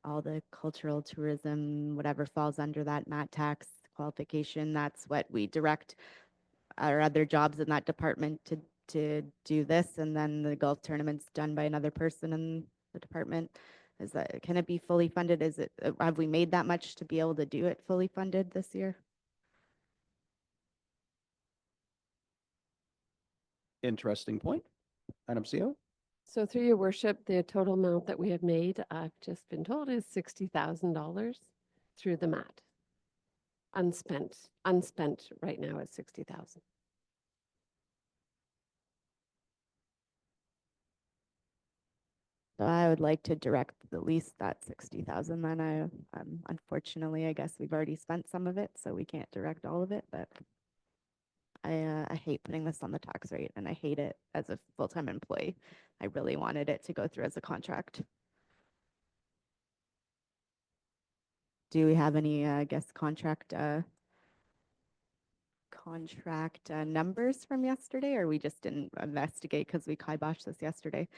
all the cultural tourism, whatever falls under that MAT tax qualification. That's what we direct our other jobs in that department to do this. And then the golf tournament's done by another person in the department. Can it be fully funded? Have we made that much to be able to do it fully funded this year? Interesting point. Madam CEO? So through your worship, the total amount that we have made, I've just been told, is $60,000 through the MAT. Unspent right now is 60,000. So I would like to direct at least that 60,000. Then unfortunately, I guess we've already spent some of it, so we can't direct all of it. But I hate putting this on the tax rate, and I hate it as a full-time employee. I really wanted it to go through as a contract. Do we have any, contract numbers from yesterday, or we just didn't investigate because we kiboshed this yesterday?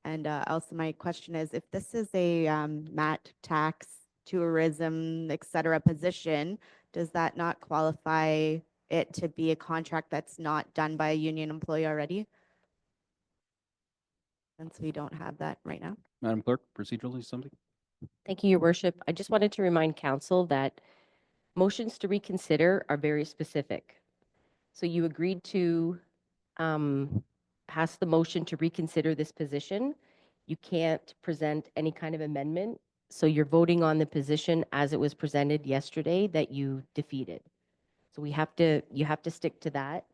And also my question is, if this is a MAT tax, tourism, et cetera, position, does that not qualify it to be a contract that's not done by a union employee already? Since we don't have that right now. Madam Clerk, procedurally something? Thank you, Your Worship. I just wanted to remind council that motions to reconsider are very specific. So you agreed to pass the motion to reconsider this position, you can't present any kind of amendment. So you're voting on the position as it was presented yesterday that you defeated. So you have to stick to that.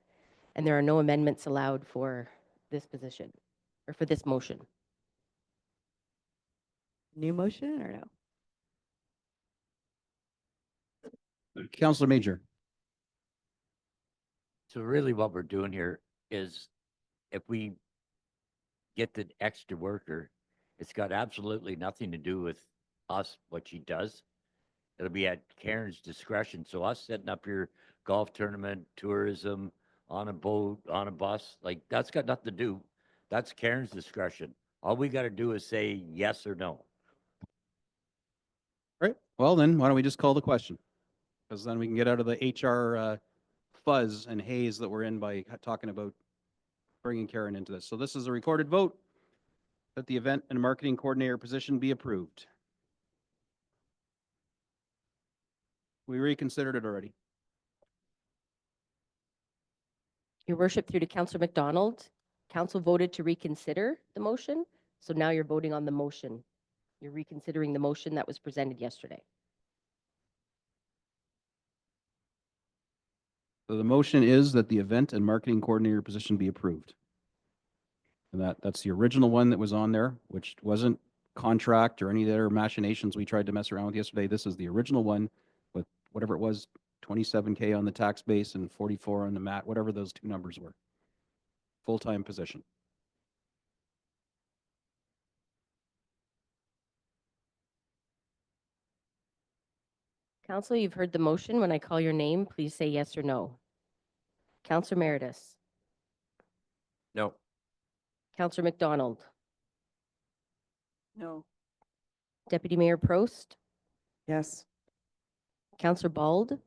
And there are no amendments allowed for this position or for this motion. New motion or no? Counselor Major. So really what we're doing here is if we get the extra worker, it's got absolutely nothing to do with us, what she does. It'll be at Karen's discretion. So us setting up your golf tournament, tourism, on a boat, on a bus, like that's got nothing to do. That's Karen's discretion. All we got to do is say yes or no. All right. Well, then why don't we just call the question? Because then we can get out of the HR fuzz and haze that we're in by talking about bringing Karen into this. So this is a recorded vote that the event and marketing coordinator position be approved. We reconsidered it already. Your worship, through to Councillor McDonald, council voted to reconsider the motion. So now you're voting on the motion. You're reconsidering the motion that was presented yesterday. So the motion is that the event and marketing coordinator position be approved. And that's the original one that was on there, which wasn't contract or any of the other machinations we tried to mess around with yesterday. This is the original one with whatever it was, 27K on the tax base and 44 on the mat, whatever those two numbers were. Full-time position. Council, you've heard the motion. When I call your name, please say yes or no. Councillor Meredith. No. Councillor McDonald. No. Deputy Mayor Prost. Yes. Councillor Bald.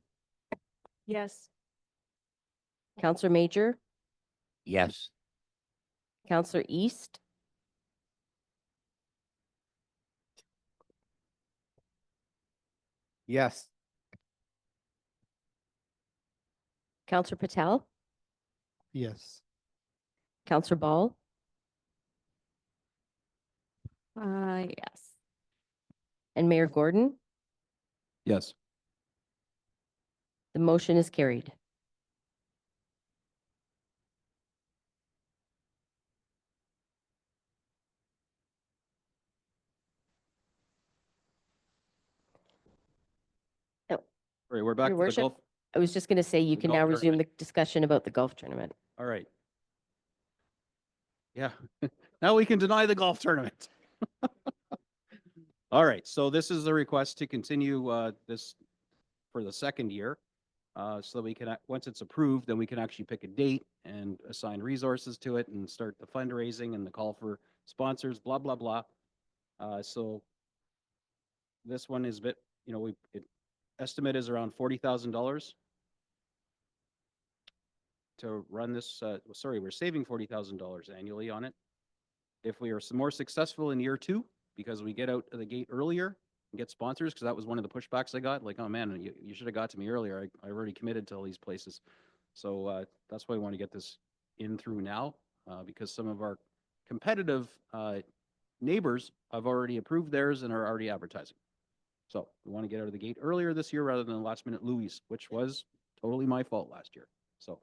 Yes. Councillor Major. Yes. Councillor East. Yes. Councillor Patel. Yes. Councillor Ball. Yes. And Mayor Gordon. Yes. The motion is carried. Oh, All right, we're back Your to the worship, golf. I was just going to say you the can golf now resume tournament. the discussion about the golf tournament. All right. Yeah. Now we can deny the golf tournament. All right. So this is the request to continue this for the second year. So that we can, once it's approved, then we can actually pick a date and assign resources to it and start the fundraising and the call for sponsors, blah, blah, blah. So this one is a bit, estimate is around $40,000 to run this. Sorry, we're saving $40,000 annually on it. If we are more successful in year 2, because we get out of the gate earlier and get sponsors, because that was one of the pushbacks I got, like, oh man, you should have got to me earlier. I already committed to all these places. So that's why we want to get this in through now, because some of our competitive neighbors have already approved theirs and are already advertising. So we want to get out of the gate earlier this year rather than the last minute Louis, which was totally my fault last year. So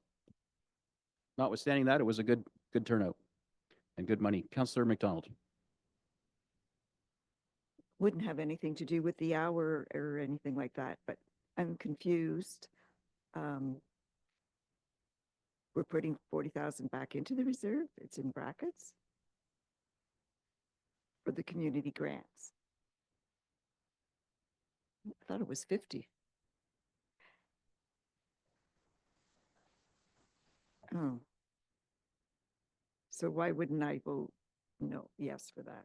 notwithstanding that, it was a good turnout and good money. Councillor McDonald. Wouldn't have anything to do with the hour or anything like that, but I'm confused. We're putting 40,000 back into the reserve. It's in brackets for the community grants. I thought it was 50. Oh. So why wouldn't I vote no, yes for that?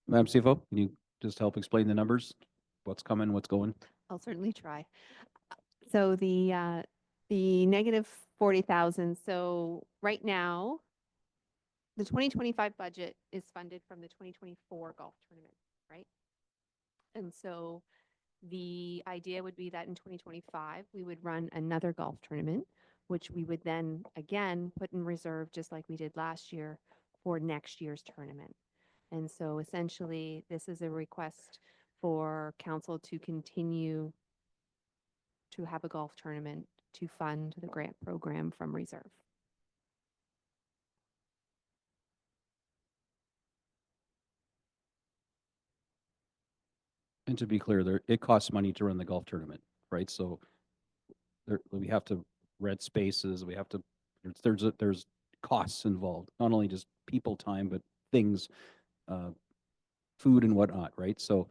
Madam CFO, can you just help explain the numbers? What's coming, what's going? I'll certainly try. So the negative 40,000. So right now, the 2025 budget is funded from the 2024 golf tournament, right? And so the idea would be that in 2025, we would run another golf tournament which we would then again put in reserve, just like we did last year, for next year's tournament. And so essentially, this is a request for council to continue to have a golf tournament to fund the grant program from reserve. And to be clear, it costs money to run the golf tournament, right? So we have to rent spaces, we have to, there's costs involved, not only just people time, but things, food and whatnot, right? So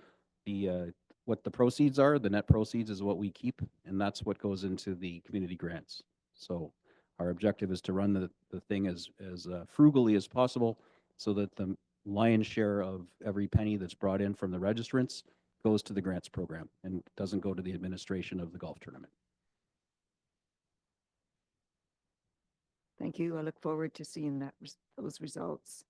what the proceeds are, the net proceeds is what we keep, and that's what goes into the community grants. So our objective is to run the thing as frugally as possible so that the lion's share of every penny that's brought in from the registrants goes to the grants program and doesn't go to the administration of the golf tournament. Thank you. I look forward to seeing those results.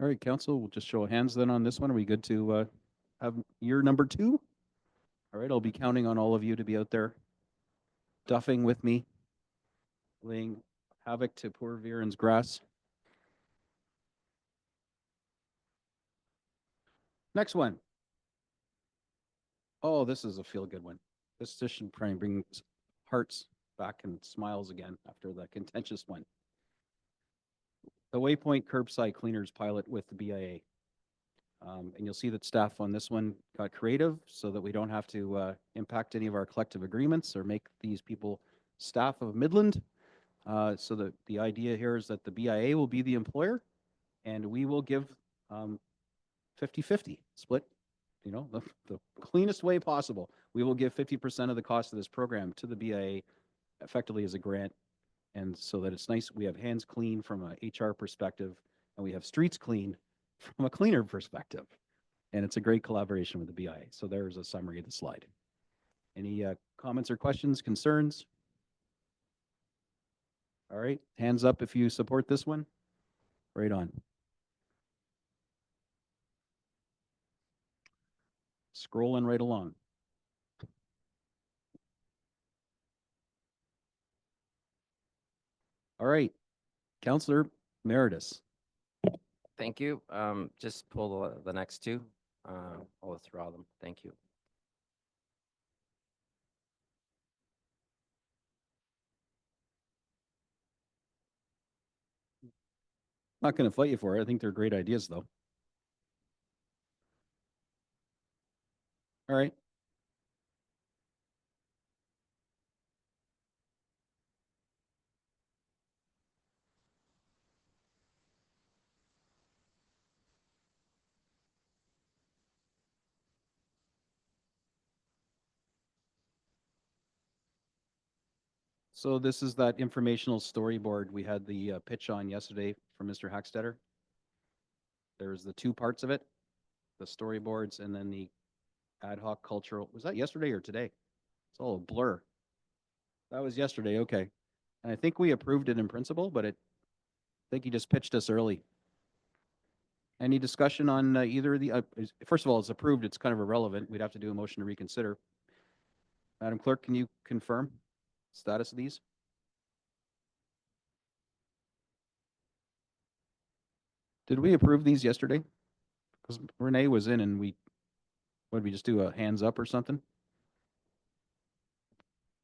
All right, council, we'll just show of hands then on this one. Are we good to have year number 2? All right, I'll be counting on all of you to be out there duffing with me, laying havoc to poor Viren's grass. Next one. Oh, this is a feel-good one. This should probably bring hearts back and smiles again after the contentious one. The Waypoint Curbside Cleaners pilot with the BIA. And you'll see that staff on this one got creative so that we don't have to impact any of our collective agreements or make these people staff of Midland. So the idea here is that the BIA will be the employer and we will give 50-50 split, you know, the cleanest way possible. We will give 50% of the cost of this program to the BIA effectively as a grant. And so that it's nice, we have hands clean from a HR perspective and we have streets clean from a cleaner perspective. And it's a great collaboration with the BIA. So there's a summary of the slide. Any comments or questions, concerns? All right, hands up if you support this one. Right on. Scrolling right along. All right, Councillor Meredith. Thank you. Just pull the next two. I'll withdraw them. Thank you. Not going to fight you for it. I think they're great ideas, though. All right. So this is that informational storyboard we had the pitch on yesterday from Mr. Hackstetter. There's the 2 parts of it, the storyboards and then the ad hoc cultural. Was that yesterday or today? It's all a blur. That was yesterday, okay. And I think we approved it in principle, but I think he just pitched us early. Any discussion on either of the, first of all, it's approved, it's kind of irrelevant. We'd have to do a motion to reconsider. Madam Clerk, can you confirm status of these? Did we approve these yesterday? Because Renee was in and what did we just do, a hands up or something?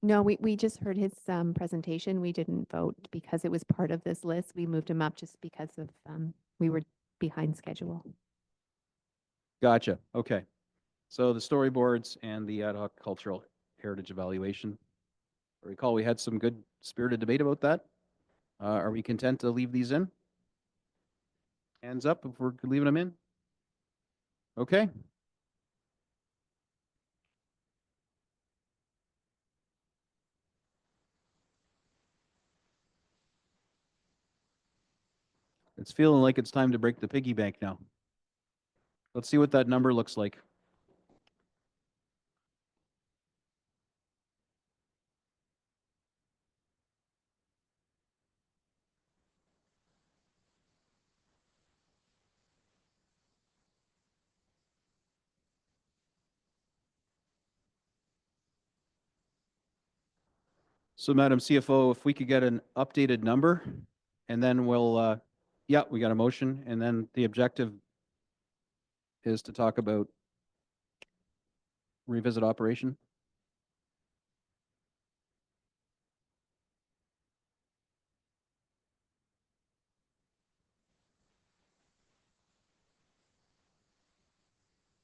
No, we just heard his presentation. We didn't vote because it was part of this list. We moved him up just because of we were behind schedule. Gotcha. Okay. So the storyboards and the ad hoc cultural heritage evaluation. I recall we had some good spirited debate about that. Are we content to leave these in? Hands up if we're leaving them in. Okay. It's feeling like it's time to break the piggy bank now. Let's see what that number looks like. So Madam CFO, if we could get an updated number and then we'll, yeah, we got a motion and then the objective is to talk about revisit operation.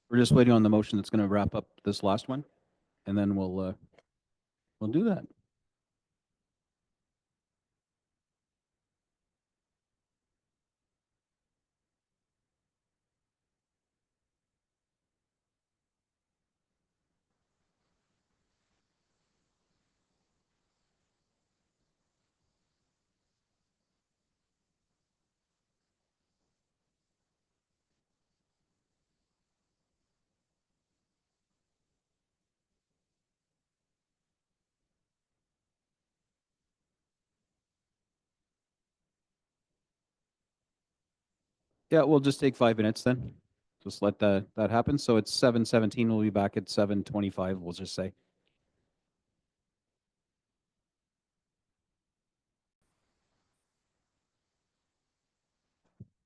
We're just waiting on the motion that's going to wrap up this last one and then we'll do that. Yeah, we'll just take 5 minutes then. Just let that happen. So it's 7:17. We'll be back at 7:25, we'll just say.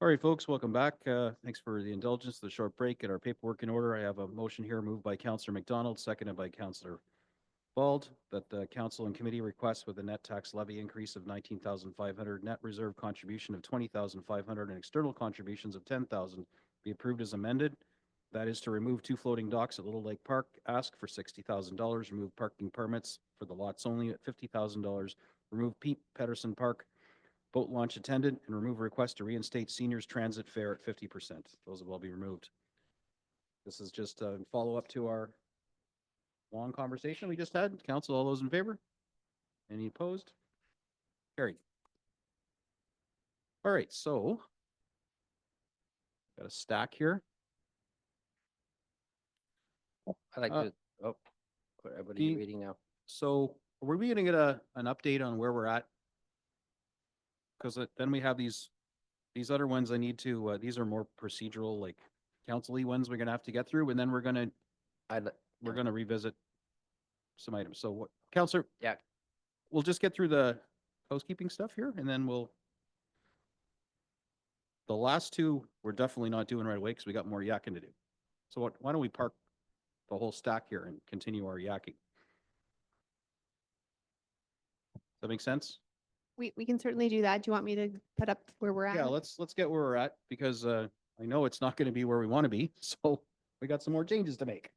All right, folks, welcome back. Thanks for the indulgence, the short break. Get our paperwork in order. I have a motion here moved by Councillor McDonald, seconded by Councillor Bald, that the council and committee request with a net tax levy increase of 19,500, net reserve contribution of 20,500, and external contributions of 10,000 be approved as amended. That is to remove 2 floating docks at Little Lake Park, ask for $60,000, remove parking permits for the lots only at $50,000, remove Pete Pedersen Park boat launch attendant, and remove a request to reinstate seniors transit fare at 50%. Those will all be removed. This is just a follow-up to our long conversation we just had. Council, all those in favor? Any opposed? Carried. All right, so got a stack here. I like Uh, to, oh, what are the- you reading now? So were we going to get an update on where we're at? Because then we have these other ones I need to, these are more procedural, like council-y ones we're going to have to get through, and then we're going to revisit some items. So what, Councillor? Yeah. We'll just get through the housekeeping stuff here, and then the last 2, we're definitely not doing right away because we got more yakking to do. So why don't we park the whole stack here and continue our yakking? Does that make sense? We can certainly do that. Do you want me to put up where we're at? Yeah, let's get where we're at because I know it's not going to be where we want to be. So we got some more changes to make.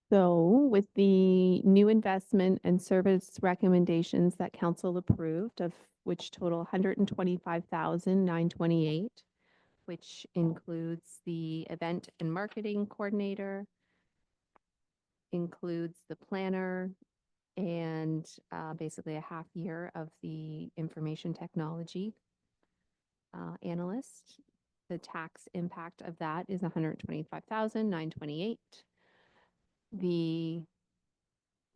So with the new investment and service recommendations that council approved, of which total 125,928, which includes the event and marketing coordinator, includes the planner, and basically a half year of the information technology analyst. The tax impact of that is 125,928. The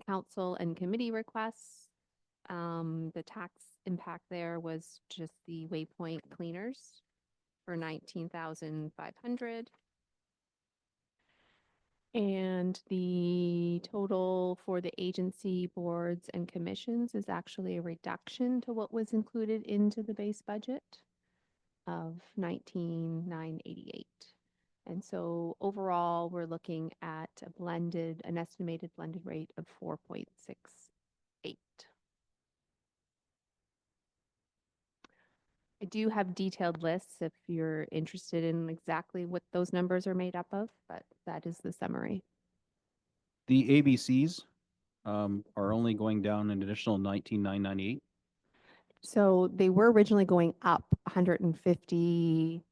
council and committee requests, the tax impact there was just the waypoint cleaners for 19,500. And the total for the agency boards and commissions is actually a reduction to what was included into the base budget of 19,988. And so overall, we're looking at an estimated blended rate of 4.68. I do have detailed lists if you're interested in exactly what those numbers are made up of, but that is the summary. The ABCs are only going down an additional 19,998. So they were originally going up 150.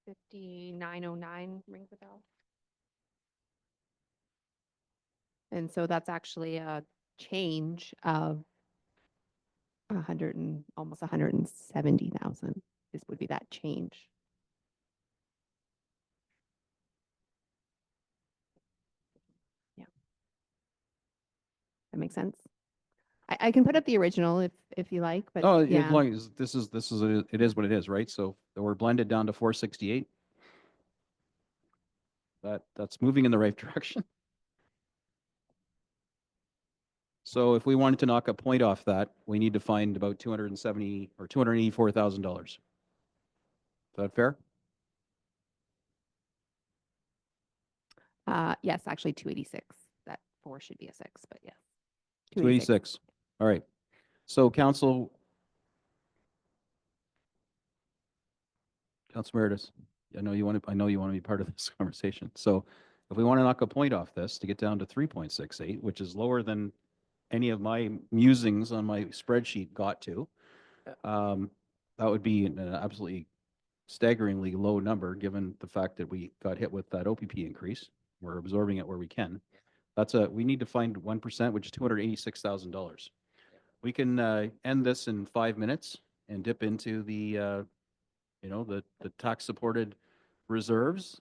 5909 rings a bell. And so that's actually a change of 100 and almost 170,000. This would be that change. Yeah. That makes sense. I can put up the original if you like, but Oh, yeah. as long as this is, it is what it is, right? So we're blended down to 468. That's moving in the right direction. So if we wanted to knock a point off that, we need to find about 270 or $284,000. Is that fair? Yes, actually 286. That 4 should be a 6, but yes. 286. All right. So Council Meredith, I know you want to be part of this conversation. So if we want to knock a point off this to get down to 3.68, which is lower than any of my musings on my spreadsheet got to, that would be an absolutely staggeringly low number, given the fact that we got hit with that OPP increase. We're absorbing it where we can. We need to find 1%, which is $286,000. We can end this in 5 minutes and dip into the tax-supported reserves,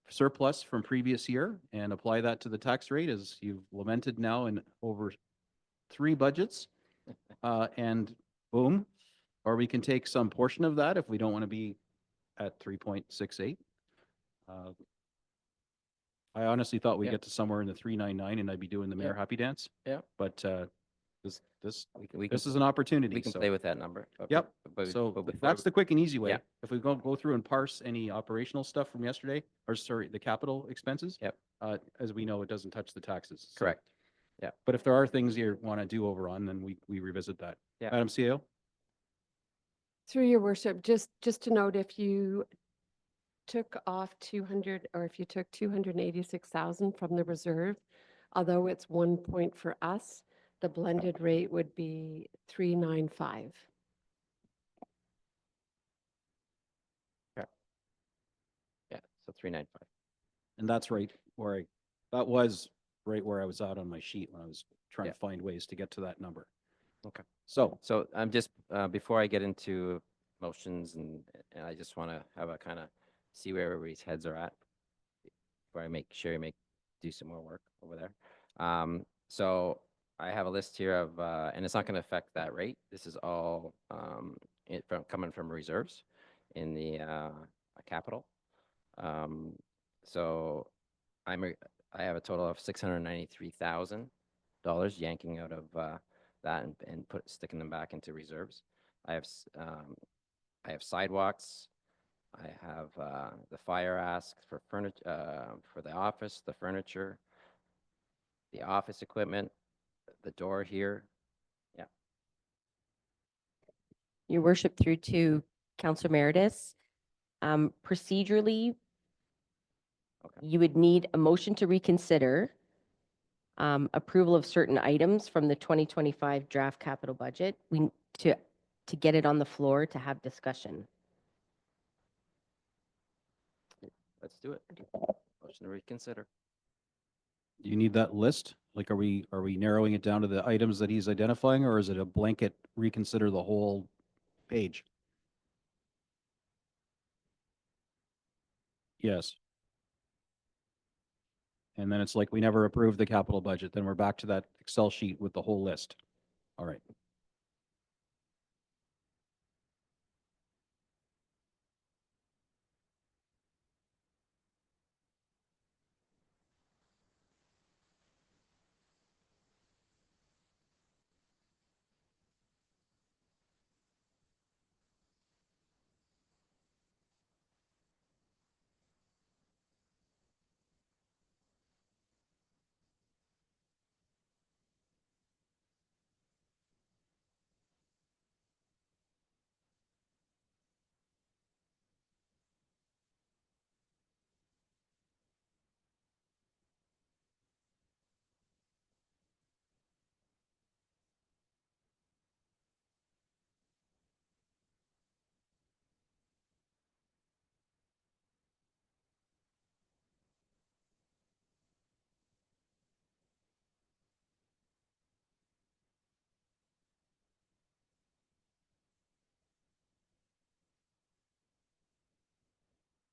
surplus from previous year, and apply that to the tax rate, as you've lamented now in over 3 budgets. And boom, or we can take some portion of that if we don't want to be at 3.68. I honestly thought we'd get to somewhere in the 399 and I'd be doing the mayor happy dance. Yeah. But this We this can- is an opportunity. We can so- play with that number. but- Yep. but- So but before that's the quick and easy way. Yeah. If we go through and parse any operational stuff from yesterday, or sorry, the capital expenses. Yep. As we know, it doesn't touch the taxes. So- Correct. Yeah. But if there are things you want to do over on, then we revisit that. Yeah. Madam CEO? Through your worship, just to note, if you took off 200, or if you took 286,000 from the reserve, although it's 1 point for us, the blended rate would be 395. Yeah, so 395. And that's right where that was right where I was at on my sheet when I was trying Yeah. to find ways to get to that number. Okay. So I'm just, before I get into motions and I just want to have a kind of see where everybody's heads are at before I make sure do some more work over there. So I have a list here of, and it's not going to affect that rate. This is all coming from reserves in the capital. So I have a total of $693,000 yanking out of that and sticking them back into reserves. I have sidewalks. I have the fire ask for furniture, for the office, the furniture, the office equipment, the door here. Yeah. Your worship, through to Councillor Meredith. Procedurally, you would need a motion to reconsider approval of certain items from the 2025 draft capital budget. To get it on the floor to have discussion. Let's do it. Motion to reconsider. do you need that list? Like, are we narrowing it down to the items that he's identifying, or is it a blanket reconsider the whole page? Yes. And then it's like, we never approved the capital budget. Then we're back to that Excel sheet with the whole list. All right.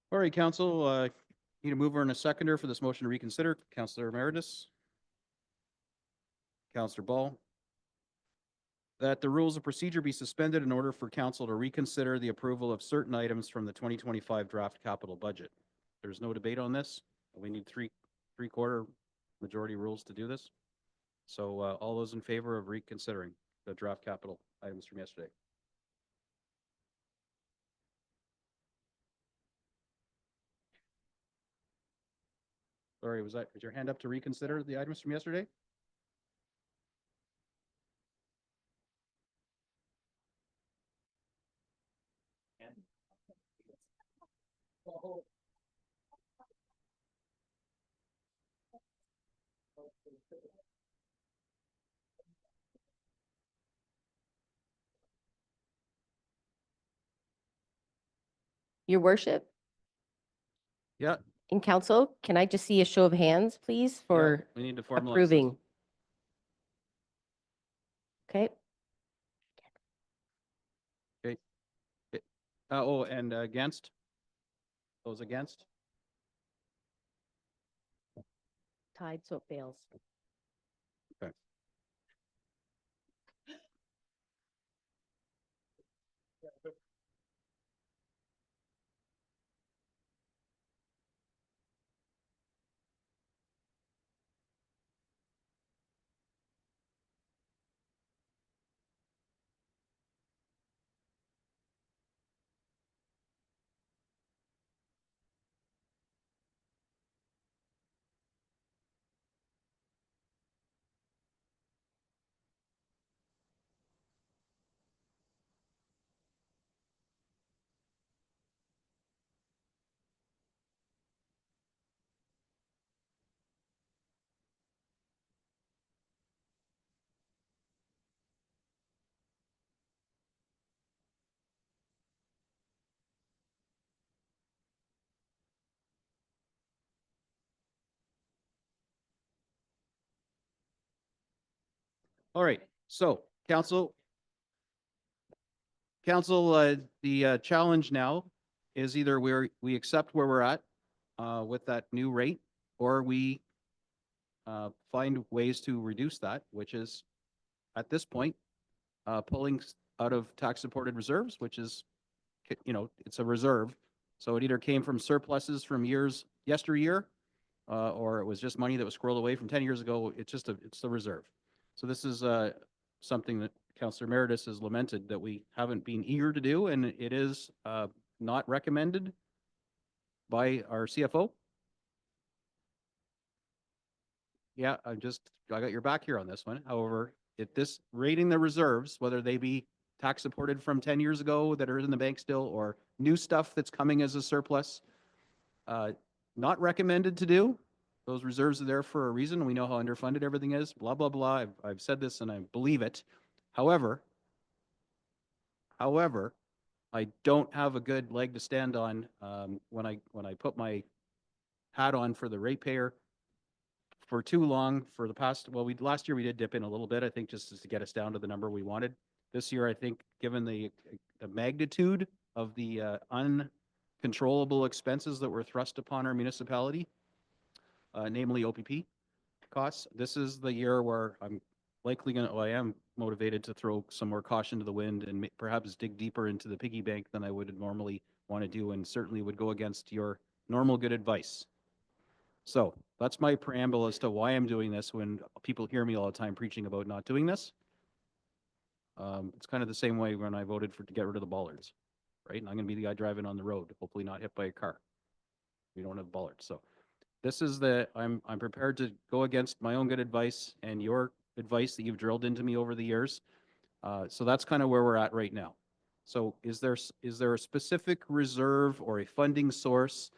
All right, council, need a mover and a seconder for this motion to reconsider. Councillor Emeritus. Councillor Ball. That the rules of procedure be suspended in order for council to reconsider the approval of certain items from the 2025 draft capital budget. There's no debate on this. We need three-quarter majority rules to do this. So all those in favor of reconsidering the draft capital items from yesterday? Sorry, was your hand up to reconsider the items from yesterday? Your worship, Yeah. in council, can I just see a show of hands, please, for We need to formalize this. approving? Okay, Okay. Oh, and against? Those against? tied, so it fails. Okay. All right, so council, the challenge now is either we accept where we're at with that new rate, or we find ways to reduce that, which is at this point pulling out of tax supported reserves, which is, it's a reserve. So it either came from surpluses from years yesteryear, or it was just money that was squirreled away from 10 years ago. It's a reserve. So this is something that Councillor Emeritus has lamented that we haven't been eager to do, and it is not recommended by our CFO. Yeah, I got your back here on this one. However, this rating the reserves, whether they be tax supported from 10 years ago that are in the bank still, or new stuff that's coming as a surplus, not recommended to do. Those reserves are there for a reason. We know how underfunded everything is, blah, blah, blah. I've said this and I believe it. However, I don't have a good leg to stand on when I put my hat on for the ratepayer for too long for the past, well, last year we did dip in a little bit, I think, just to get us down to the number we wanted. This year, I think, given the magnitude of the uncontrollable expenses that were thrust upon our municipality, namely OPP costs, this is the year where I'm likely I am motivated to throw some more caution to the wind and perhaps dig deeper into the piggy bank than I would normally want to do, and certainly would go against your normal good advice. So that's my preamble as to why I'm doing this when people hear me all the time preaching about not doing this. It's kind of the same way when I voted to get rid of the bollards, right? And I'm going to be the guy driving on the road, hopefully not hit by a car. We don't have bollards. So this is I'm prepared to go against my own good advice and your advice that you've drilled into me over the years. So that's kind of where we're at right now. So is there a specific reserve or a funding source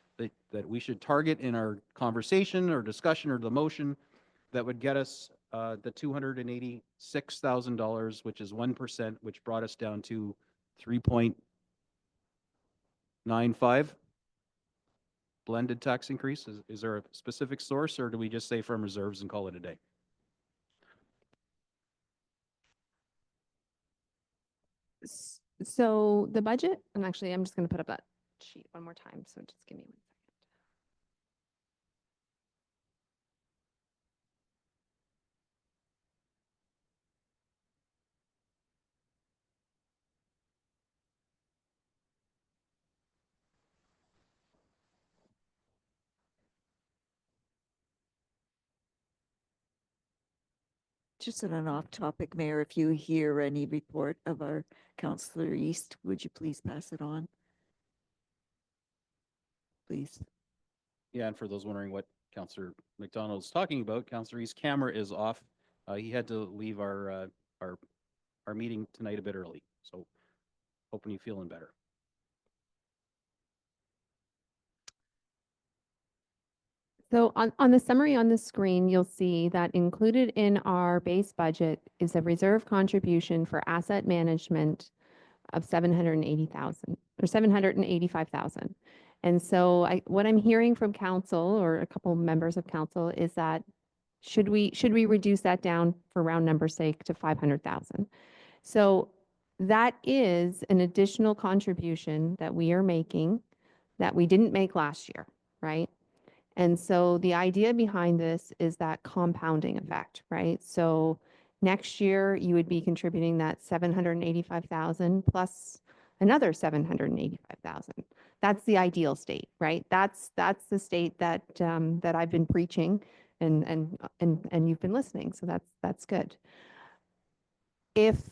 that we should target in our conversation or discussion or the motion that would get us the $286,000, which is 1%, which brought us down to 3.95 blended tax increase? Is there a specific source, or do we just say from reserves and call it a day? So the budget, and actually I'm just going to put up that sheet one more time, so just give me 1 second. Just on an off topic, Mayor, if you hear any report of our Councillor East, would you please pass it on? Please. Yeah, and for those wondering what Councillor McDonald's talking about, Councillor East's camera is off. He had to leave our meeting tonight a bit early, so hoping you're feeling better. So on the summary on the screen, you'll see that included in our base budget is a reserve contribution for asset management of 780,000 or 785,000. And so what I'm hearing from council or a couple members of council is that should we reduce that down for round number's sake to 500,000? So that is an additional contribution that we are making that we didn't make last year, right? And so the idea behind this is that compounding effect, right? So next year you would be contributing that 785,000 plus another 785,000. That's the ideal state, right? That's the state that that I've been preaching and you've been listening. So that's good. If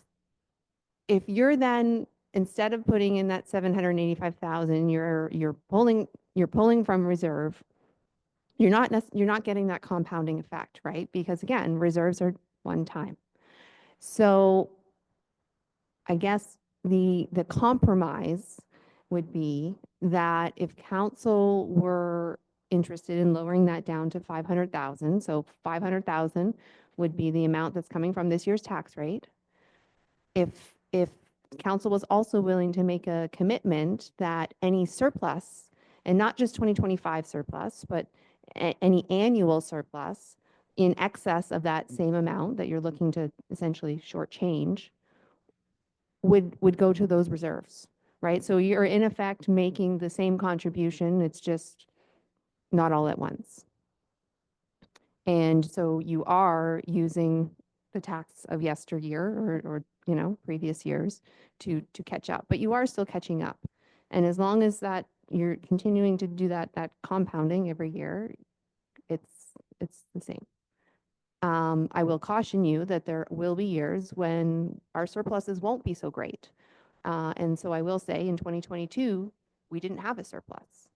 you're then instead of putting in that 785,000, you're pulling from reserve, you're not getting that compounding effect, right? Because again, reserves are one time. So I guess the compromise would be that if council were interested in lowering that down to 500,000, so 500,000 would be the amount that's coming from this year's tax rate. If council was also willing to make a commitment that any surplus, and not just 2025 surplus, but any annual surplus in excess of that same amount that you're looking to essentially shortchange would go to those reserves, right? So you're in effect making the same contribution, it's just not all at once. And so you are using the tax of yesteryear or you know, previous years to catch up, but you are still catching up. And as long as that you're continuing to do that compounding every year, it's the same. I will caution you that there will be years when our surpluses won't be so great. And so I will say in 2022, we didn't have a surplus,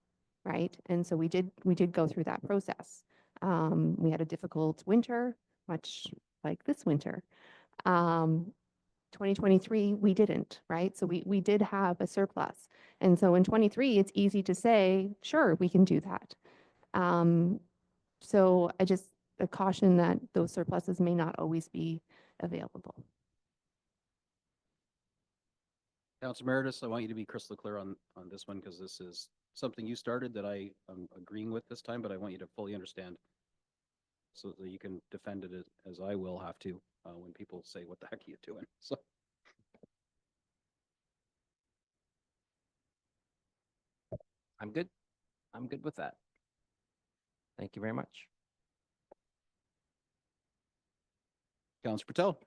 right? And so we did go through that process. We had a difficult winter, much like this winter. 2023, we didn't, right? So we did have a surplus. And so in 23, it's easy to say, sure, we can do that. So I just a caution that those surpluses may not always be available. Councilor Meredith, I want you to be crystal clear on this one because this is something you started that I am agreeing with this time, but I want you to fully understand so that you can defend it as I will have to when people say, what the heck are you doing? So. I'm good. I'm good with that. Thank you very much. Councilor Patel.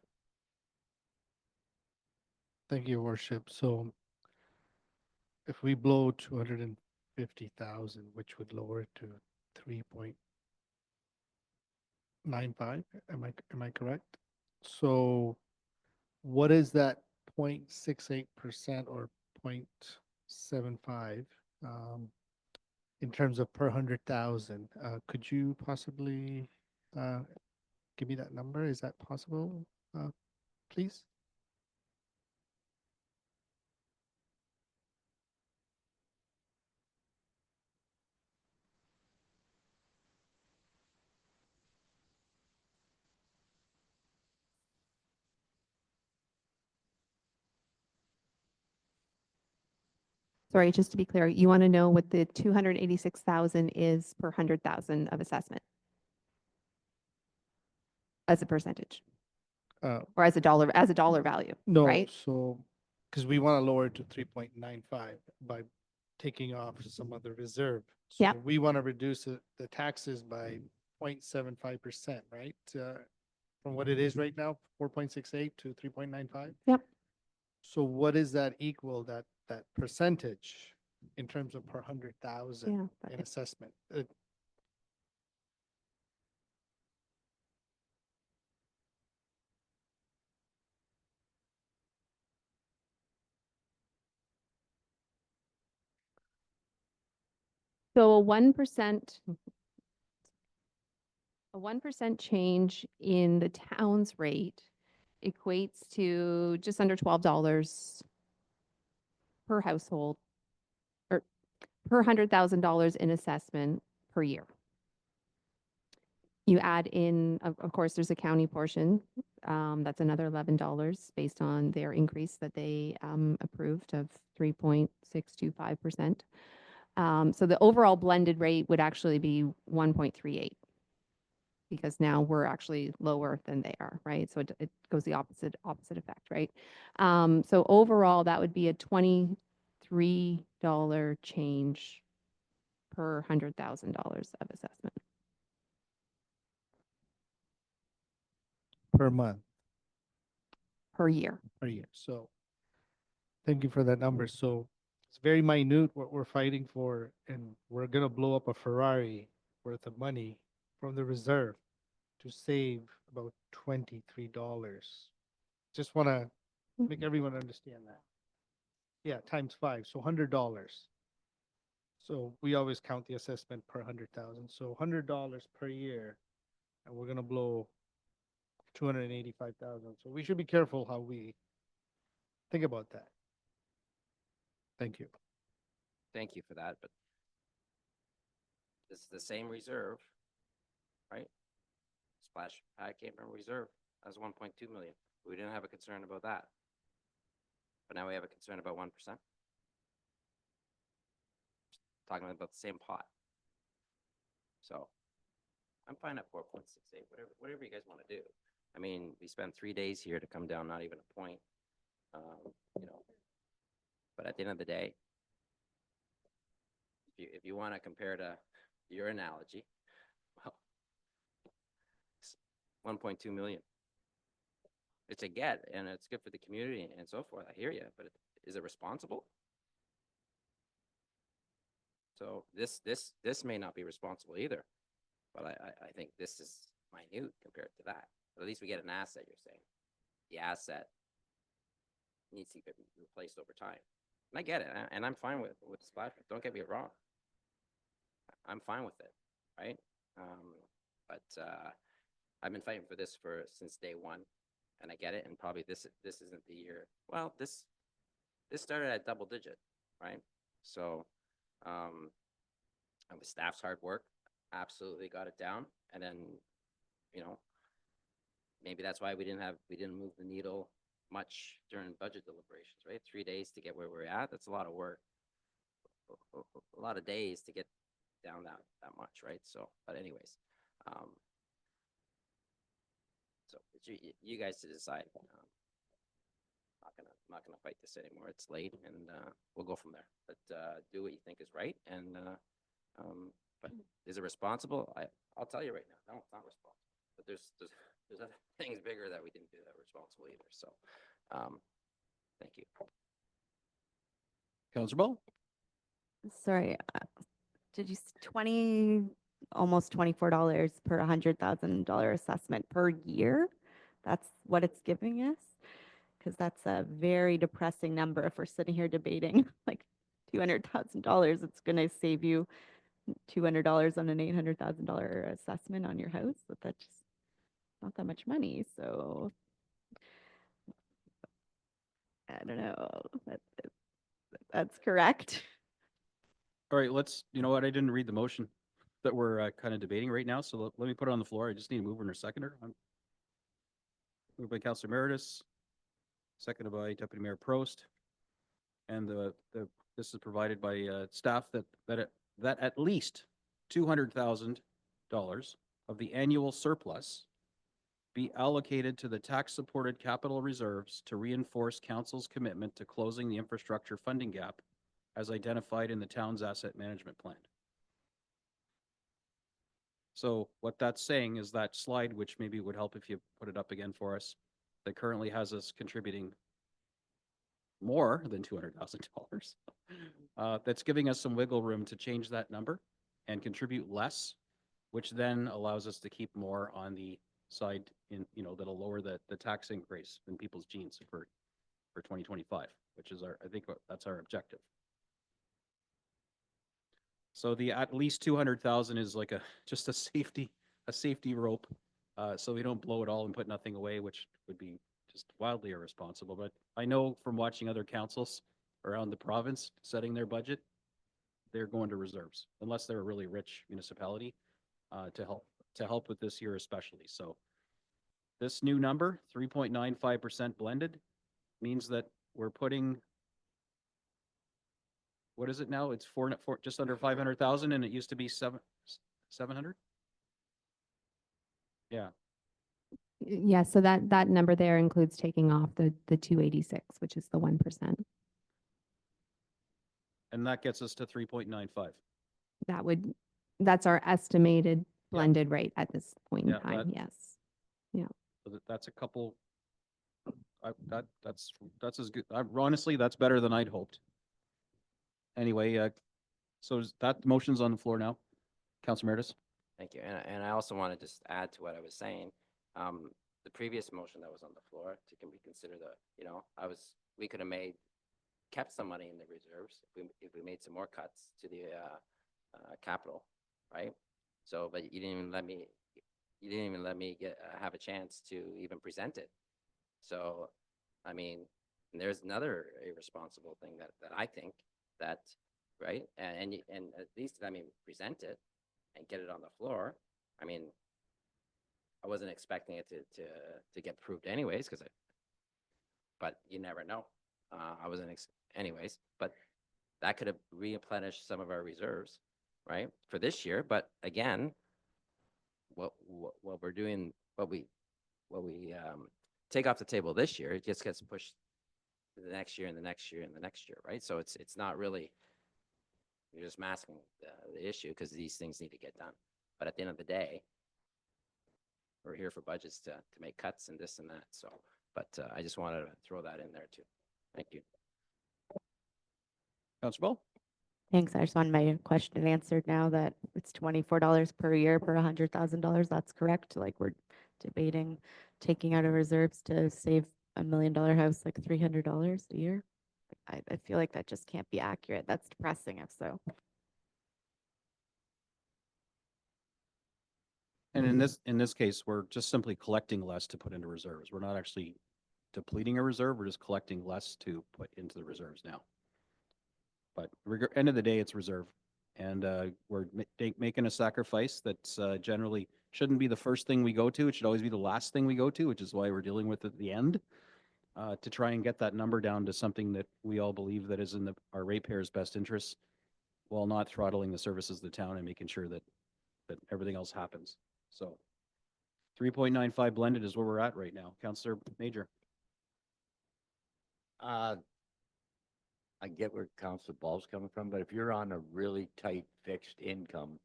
Thank you, Your Worship. So if we blow 250,000, which would lower it to 3.95, am I correct? So what is that 0.68% or 0.75 in terms of per 100,000? Could you possibly give me that number? Is that possible, please? Sorry, just to be clear, you want to know what the 286,000 is per 100,000 of assessment as a percentage or as a dollar value, No, right? so because we want to lower it to 3.95 by taking off some of the reserve. Yep. So we want to reduce the taxes by 0.75%, right? From what it is right now, 4.68 to 3.95. Yep. So what does that equal, that percentage in terms of per 100,000 Yeah, in assessment? So a 1%, a 1% change in the town's rate equates to just under $12 per household, or per $100,000 in assessment per year. You add in, of course, there's a county portion. That's another $11 based on their increase that they approved of 3.625%. So the overall blended rate would actually be 1.38 because now we're actually lower than they are, right? So it goes the opposite effect, right? So overall, that would be a $23 change per $100,000 of assessment. Per month. Per year. Per year. So thank you for that number. So it's very minute what we're fighting for, and we're gonna blow up a Ferrari worth of money from the reserve to save about $23. Just wanna make everyone understand that. Yeah, times 5, so $100. So we always count the assessment per 100,000. So $100 per year, and we're gonna blow 285,000. So we should be careful how we think about that. Thank you. Thank you for that, but this is the same reserve, right? Splash pad came from reserve as 1.2 million. We didn't have a concern about that. But now we have a concern about 1%. Talking about the same pot. So I'm fine at 4.68, whatever you guys want to do. I mean, we spent 3 days here to come down, not even a point, you know. But at the end of the day, if you want to compare to your analogy, well, 1.2 million. It's a get, and it's good for the community and so forth. I hear you, but is it responsible? So this may not be responsible either, but I think this is minute compared to that. But at least we get an asset, you're saying. The asset needs to get replaced over time. And I get it, and I'm fine with the splash. Don't get me wrong. I'm fine with it, right? But I've been fighting for this since day one, and I get it. And probably this isn't the year. Well, this started at double digit, right? So, with staff's hard work, absolutely got it down. And then, you know, maybe that's why we didn't move the needle much during budget deliberations, right? 3 days to get where we're at. That's a lot of work. A lot of days to get down that much, right? So, but anyways, so it's you guys to decide. Not gonna fight this anymore. It's late, and we'll go from there. But do what you think is right, and but is it responsible? I'll tell you right now, no, it's not responsible. But there's other things bigger that we didn't do that were responsible either. So, thank you. Councillor Ball? Sorry, did you, 20, almost $24 per $100,000 assessment per year? That's what it's giving us? Because that's a very depressing number if we're sitting here debating like $200,000. It's going to save you $200 on an $800,000 assessment on your house. But that's just not that much money. So I don't know. That's correct. All right, you know what, I didn't read the motion that we're kind of debating right now, so let me put it on the floor. I just need a mover and a seconder. Moved by Councillor Meritus, seconded by Deputy Mayor Prost. And this is provided by staff that at least $200,000 of the annual surplus be allocated to the tax-supported capital reserves to reinforce council's commitment to closing the infrastructure funding gap as identified in the town's asset management plan. So what that's saying is that slide, which maybe would help if you put it up again for us, that currently has us contributing more than $200,000. That's giving us some wiggle room to change that number and contribute less, which then allows us to keep more on the side in, that'll lower the tax increase in people's jeans for 2025, which is I think that's our objective. So the at least 200,000 is like just a safety rope, so we don't blow it all and put nothing away, which would be just wildly irresponsible. But I know from watching other councils around the province setting their budget, they're going to reserves unless they're a really rich municipality to help with this year especially. So this new number, 3.95% blended, means that we're putting, what is it now? It's just under 500,000, and it used to be 700. Yeah. Yeah, so that number there includes taking off the 286, which is the 1%. And that gets us to 3.95. That's our estimated blended rate at this point in Yeah, time, yes. Yeah. So that's a couple, that's as good. Honestly, that's better than I'd hoped. Anyway, so is that motion's on the floor now. Councilor Meredith? Thank you. And I also want to just add to what I was saying. The previous motion that was on the floor to reconsider we could have kept some money in the reserves if we made some more cuts to the capital, right? So, but you didn't even let me have a chance to even present it. So, I mean, there's another irresponsible thing that I think that, right? And at least present it and get it on the floor. I mean, I wasn't expecting it to get approved anyways, but you never know. I wasn't anyways, but that could have replenished some of our reserves, right, for this year. But again, what we're doing, what we take off the table this year, it just gets pushed to the next year and the next year and the next year, right? So it's not really, you're just masking the issue because these things need to get done. But at the end of the day, we're here for budgets to make cuts and this and that. So, but I just wanted to throw that in there too. Thank you. Councilor Ball? Thanks. I just wanted my question answered now that it's $24 per year per $100,000. That's correct. Like we're debating taking out of reserves to save $1 million house, like $300 a year. I feel like that just can't be accurate. That's depressing if so. And in this case, we're just simply collecting less to put into reserves. We're not actually depleting a reserve. We're just collecting less to put into the reserves now. But end of the day, it's reserve. And we're making a sacrifice that's generally shouldn't be the first thing we go to. It should always be the last thing we go to, which is why we're dealing with it at the end, to try and get that number down to something that we all believe that is in our ratepayers' best interests, while not throttling the services of the town and making sure that everything else happens. So 3.95 blended is where we're at right now. Councillor Major. I get where Councilor Ball's coming from, but if you're on a really tight fixed income,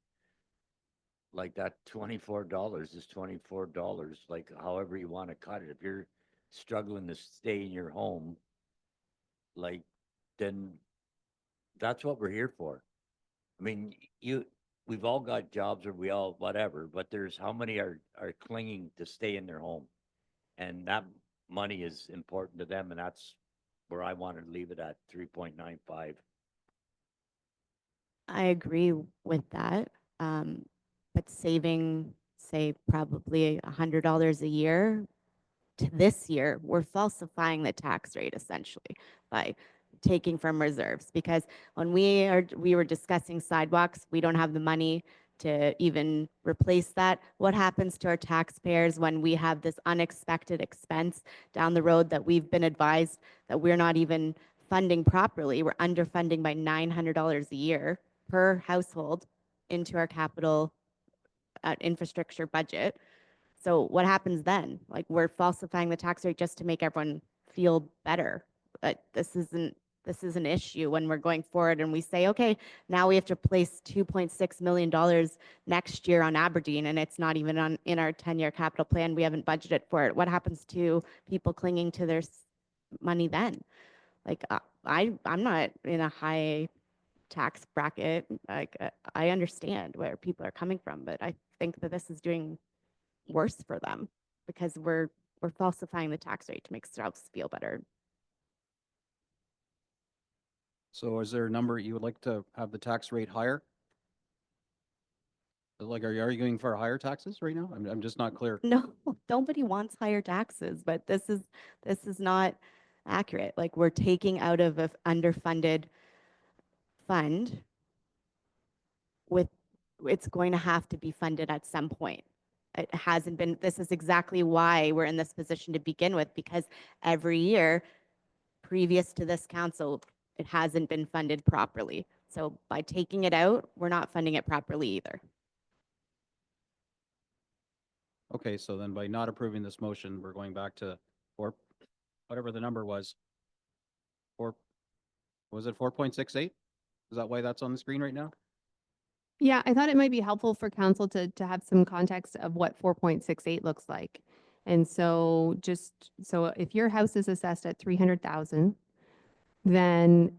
like that $24 is $24, like however you want to cut it. If you're struggling to stay in your home, like, then that's what we're here for. I mean, we've all got jobs or we all whatever, but there's how many are clinging to stay in their home, and that money is important to them, and that's where I wanted to leave it at 3.95. I agree with that. But saving, say, probably $100 a year to this year, we're falsifying the tax rate essentially by taking from reserves, because when we were discussing sidewalks, we don't have the money to even replace that. What happens to our taxpayers when we have this unexpected expense down the road that we've been advised that we're not even funding properly? We're underfunding by $900 a year per household into our capital infrastructure budget. So what happens then? Like we're falsifying the tax rate just to make everyone feel better. But this isn't this is an issue when we're going forward and we say, okay, now we have to place $2.6 million next year on Aberdeen and it's not even in our 10-year capital plan. We haven't budgeted for it. What happens to people clinging to their money then? Like I'm not in a high tax bracket. Like I understand where people are coming from, but I think that this is doing worse for them because we're falsifying the tax rate to make ourselves feel better. So is there a number you would like to have the tax rate higher? Like, are you arguing for higher taxes right now? I'm just not clear. No, nobody wants higher taxes, but this is not accurate. Like we're taking out of an underfunded fund with it's going to have to be funded at some point. It hasn't been, this is exactly why we're in this position to begin with, because every year previous to this council, it hasn't been funded properly. So by taking it out, we're not funding it properly either. Okay, so then by not approving this motion, we're going back to whatever the number was. Was it 4.68? Is that why that's on the screen right now? Yeah, I thought it might be helpful for council to have some context of what 4.68 looks like. And so so if your house is assessed at 300,000, then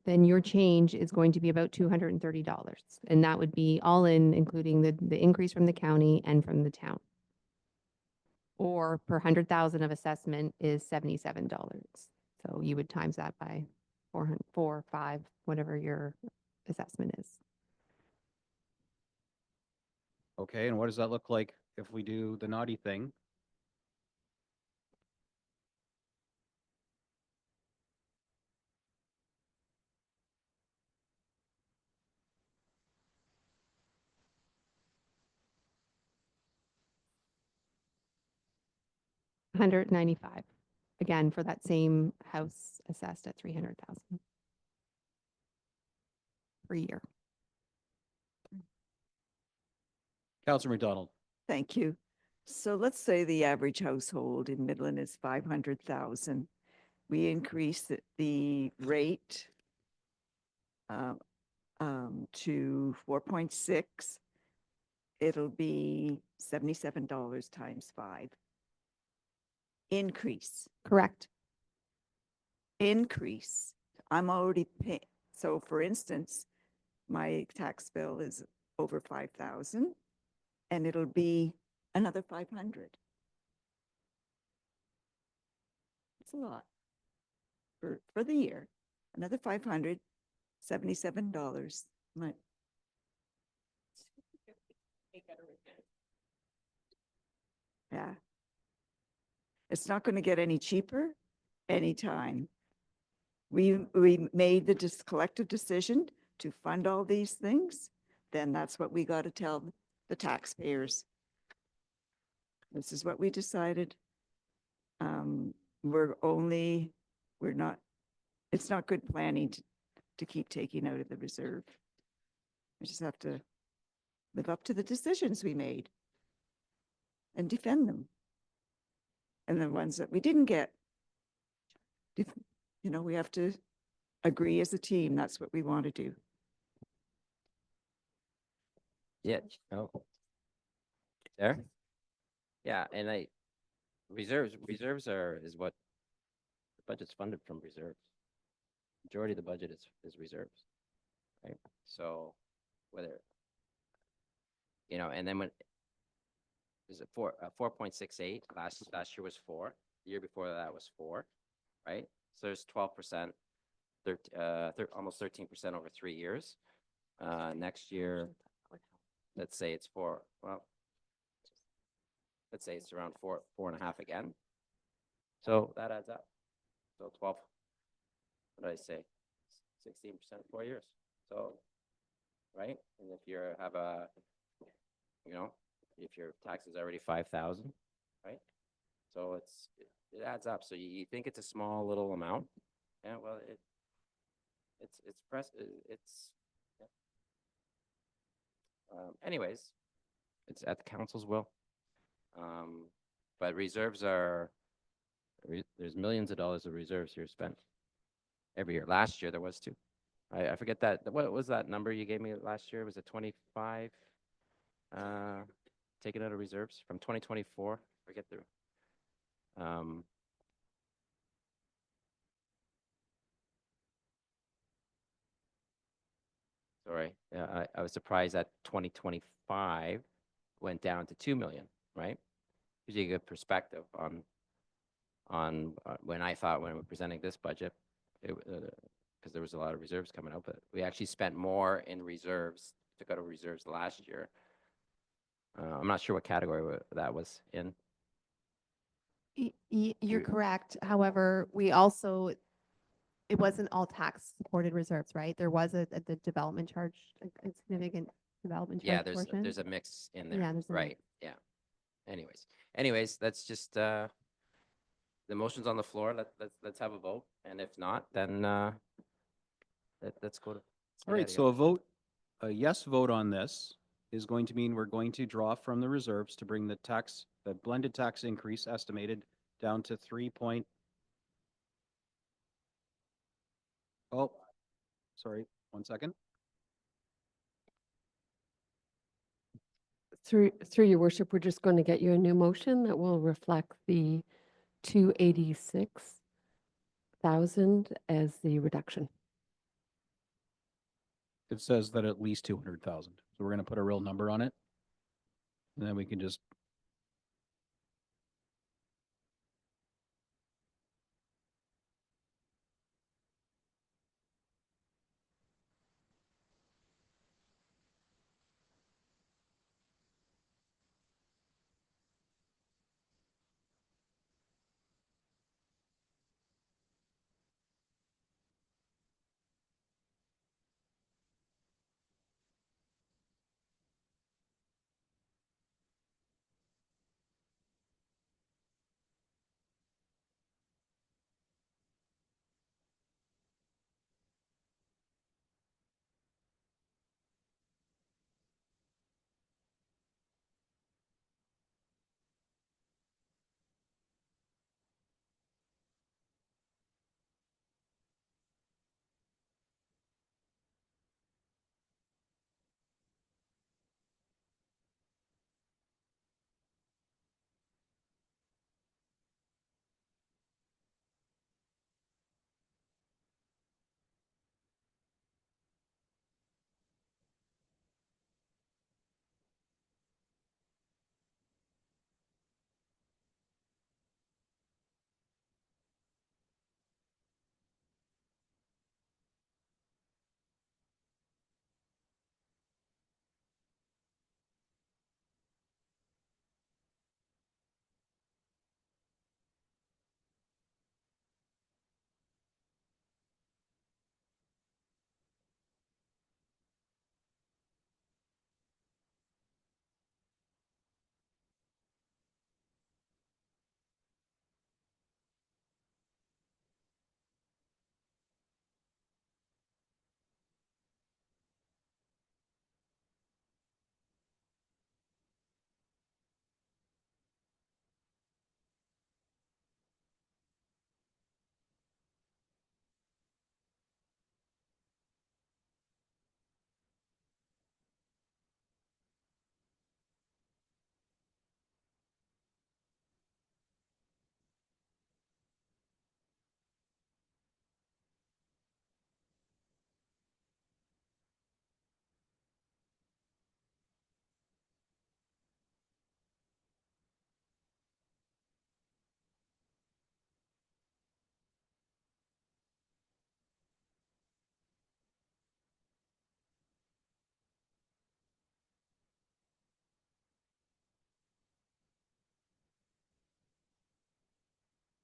then your change is going to be about $230. And that would be all in, including the increase from the county and from the town. Or per 100,000 of assessment is $77. So you would times that by 4, 5, whatever your assessment is. Okay, and what does that look like if we do the naughty thing? $195, again, for that same house assessed at 300,000 per year. Councilor McDonald. Thank you. So let's say the average household in Midland is 500,000. We increase the rate to 4.6. It'll be $77 times 5. Increase. Correct. Increase. I'm already paying. So for instance, my tax bill is over 5,000 and it'll be another 500. It's a lot for the year. Another $500, $77. Yeah. It's not going to get any cheaper anytime. We made the collective decision to fund all these things, then that's what we got to tell the taxpayers. This is what we decided. It's not good planning to keep taking out of the reserve. We just have to live up to the decisions we made and defend them. And the ones that we didn't get, we have to agree as a team. That's what we want to do. Yeah, there? Yeah, and reserves is what the budget's funded from reserves. Majority of the budget is reserves, right? So whether, and then when, is it 4.68, last year was 4, the year before that was 4, right? So there's 12%, almost 13% over 3 years. Next year, let's say it's 4, well, let's say it's around 4.5 again. So that adds up. So 12, what did I say? 16% 4 years. So, right? And if you have if your tax is already 5,000, right? So it adds up. So you think it's a small little amount. Yeah, well, anyways, it's at the council's will. But reserves there's millions of dollars of reserves here spent. every year. Last year there was too. I forget that, what was that number you gave me last year? Was it 25? Taken out of reserves from 2024? Forget the, sorry, I was surprised that 2025 went down to 2 million, right? Gives you a good perspective on when I thought when we're presenting this budget, because there was a lot of reserves coming out, but we actually spent more in reserves, took out of reserves last year. I'm not sure what category that was in. You're correct. However, we also, it wasn't all tax supported reserves, right? There was the development charge, a significant development Yeah, charge portion. there's a mix in there. Yeah, there's a Right, yeah. Anyways, that's just, the motion's on the floor. Let's have a vote. And if not, then, let's go to. All right, so a yes vote on this is going to mean we're going to draw from the reserves to bring the blended tax increase estimated down to 3 point. Oh, sorry, 1 second. Through your worship, we're just going to get you a new motion that will reflect the 286,000 as the reduction. It says that at least 200,000. So we're going to put a real number on it. And then we can just.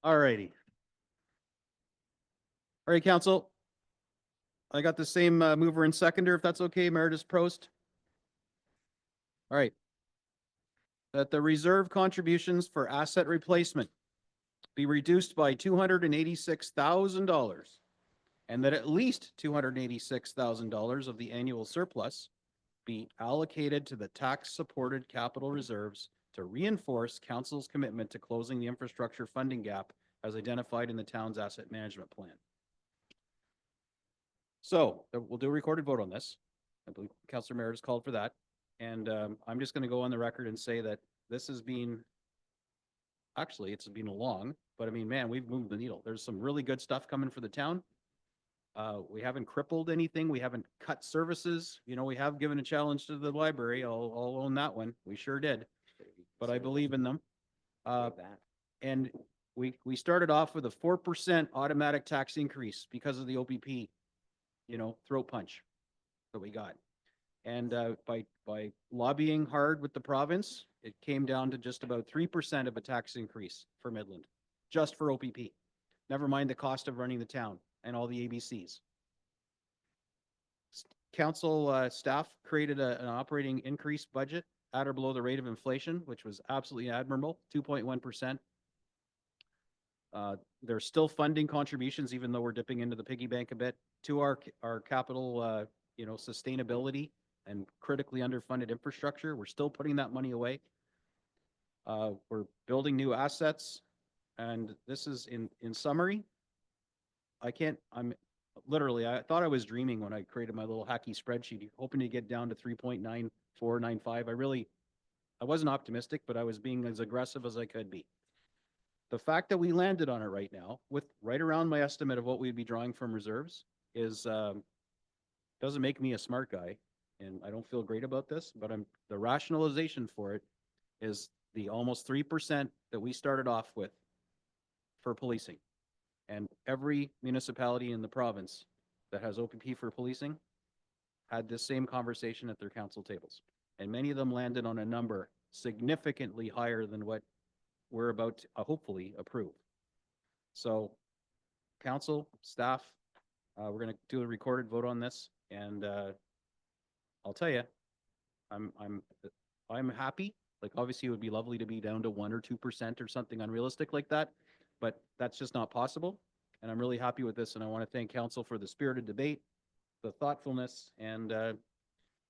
All righty. All right, council. I got the same mover and seconder, if that's okay, Meredith Prost. All right. That the reserve contributions for asset replacement be reduced by $286,000 and that at least $286,000 of the annual surplus be allocated to the tax-supported capital reserves to reinforce council's commitment to closing the infrastructure funding gap as identified in the town's asset management plan. So we'll do a recorded vote on this. I believe Councillor Merritt has called for that. And I'm just going to go on the record and say that this has been, actually, it's been long, but I mean, man, we've moved the needle. There's some really good stuff coming for the town. We haven't crippled anything. We haven't cut services. You know, we have given a challenge to the library. I'll own that one. We sure did. But I believe in them. And we started off with a 4% automatic tax increase because of the OPP, you know, throat punch that we got. And by lobbying hard with the province, it came down to just about 3% of a tax increase for Midland, just for OPP. Never mind the cost of running the town and all the ABCs. Council staff created an operating increase budget at or below the rate of inflation, which was absolutely admirable, 2.1%. They're still funding contributions, even though we're dipping into the piggy bank a bit, to our capital, you know, sustainability and critically underfunded infrastructure. We're still putting that money away. We're building new assets, and this is in summary. I'm literally, I thought I was dreaming when I created my little hacky spreadsheet, hoping to get down to 3.9495. I wasn't optimistic, but I was being as aggressive as I could be. The fact that we landed on it right now, with right around my estimate of what we'd be drawing from reserves, is doesn't make me a smart guy, and I don't feel great about this, but the rationalization for it is the almost 3% that we started off with for policing. And every municipality in the province that has OPP for policing had this same conversation at their council tables. And many of them landed on a number significantly higher than what we're about to hopefully approve. So council, staff, we're going to do a recorded vote on this. And I'll tell you, I'm happy. Like, obviously it would be lovely to be down to 1 or 2% or something unrealistic like that, but that's just not possible. And I'm really happy with this. And I want to thank council for the spirited debate, the thoughtfulness, and the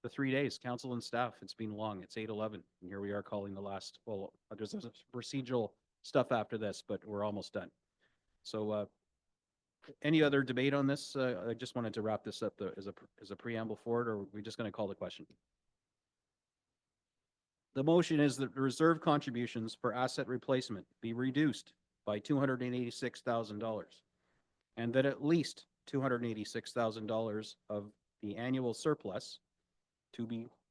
3 days, council and staff. It's been long. It's 8:11, and here we are calling the last. Well, there's procedural stuff after this, but we're almost done. So, any other debate on this? I just wanted to wrap this up as a preamble for it, or are we just going to call the question? The motion is that the reserve contributions for asset replacement be reduced by $286,000, and that at least $286,000 of the annual surplus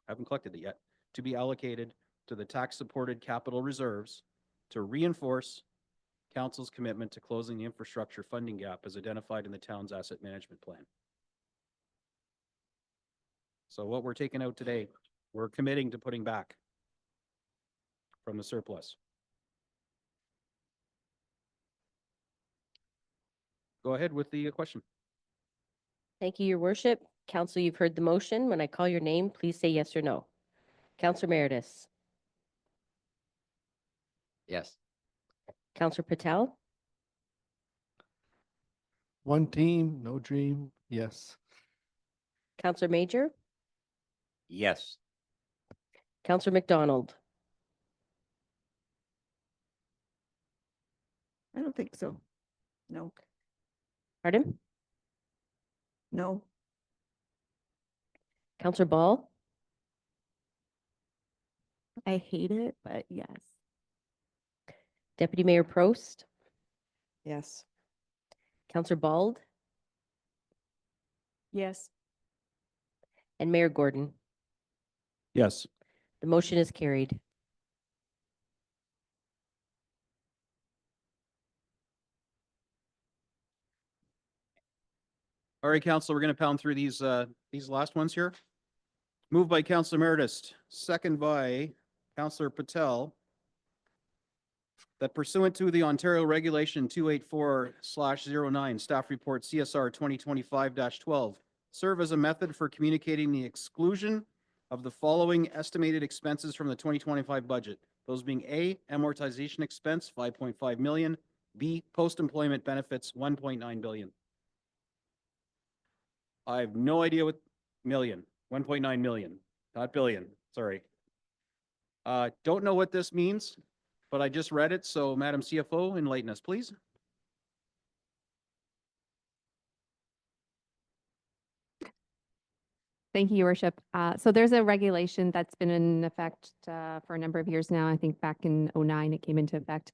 haven't collected it yet, to be allocated to the tax-supported capital reserves to reinforce council's commitment to closing the infrastructure funding gap as identified in the town's asset management plan. So what we're taking out today, we're committing to putting back from the surplus. Go ahead with the question. Thank you, your worship. Council, you've heard the motion. When I call your name, please say yes or no. Councillor Meredith. Yes. Councillor Patel. One team, no dream. Yes. Councillor Major. Yes. Councillor McDonald. I don't think so. No. Pardon? No. Councillor Ball. I hate it, but yes. Deputy Mayor Prost. Yes. Councillor Bald. Yes. And Mayor Gordon. Yes. The motion is carried. All right, council, we're going to pound through these last ones here. Moved by Councillor Meredith, second by Councillor Patel, that pursuant to the Ontario Regulation 284/09 Staff Report CSR 2025-12, serve as a method for communicating the exclusion of the following estimated expenses from the 2025 budget. Those being A, amortization expense, 5.5 million, B, post-employment benefits, 1.9 billion. I have no idea what 1.9 million, not billion, sorry. Don't know what this means, but I just read it. So Madam CFO, enlighten us, please. Thank you, Your Worship. So there's a regulation that's been in effect for a number of years now. I think back in '09 it came into effect.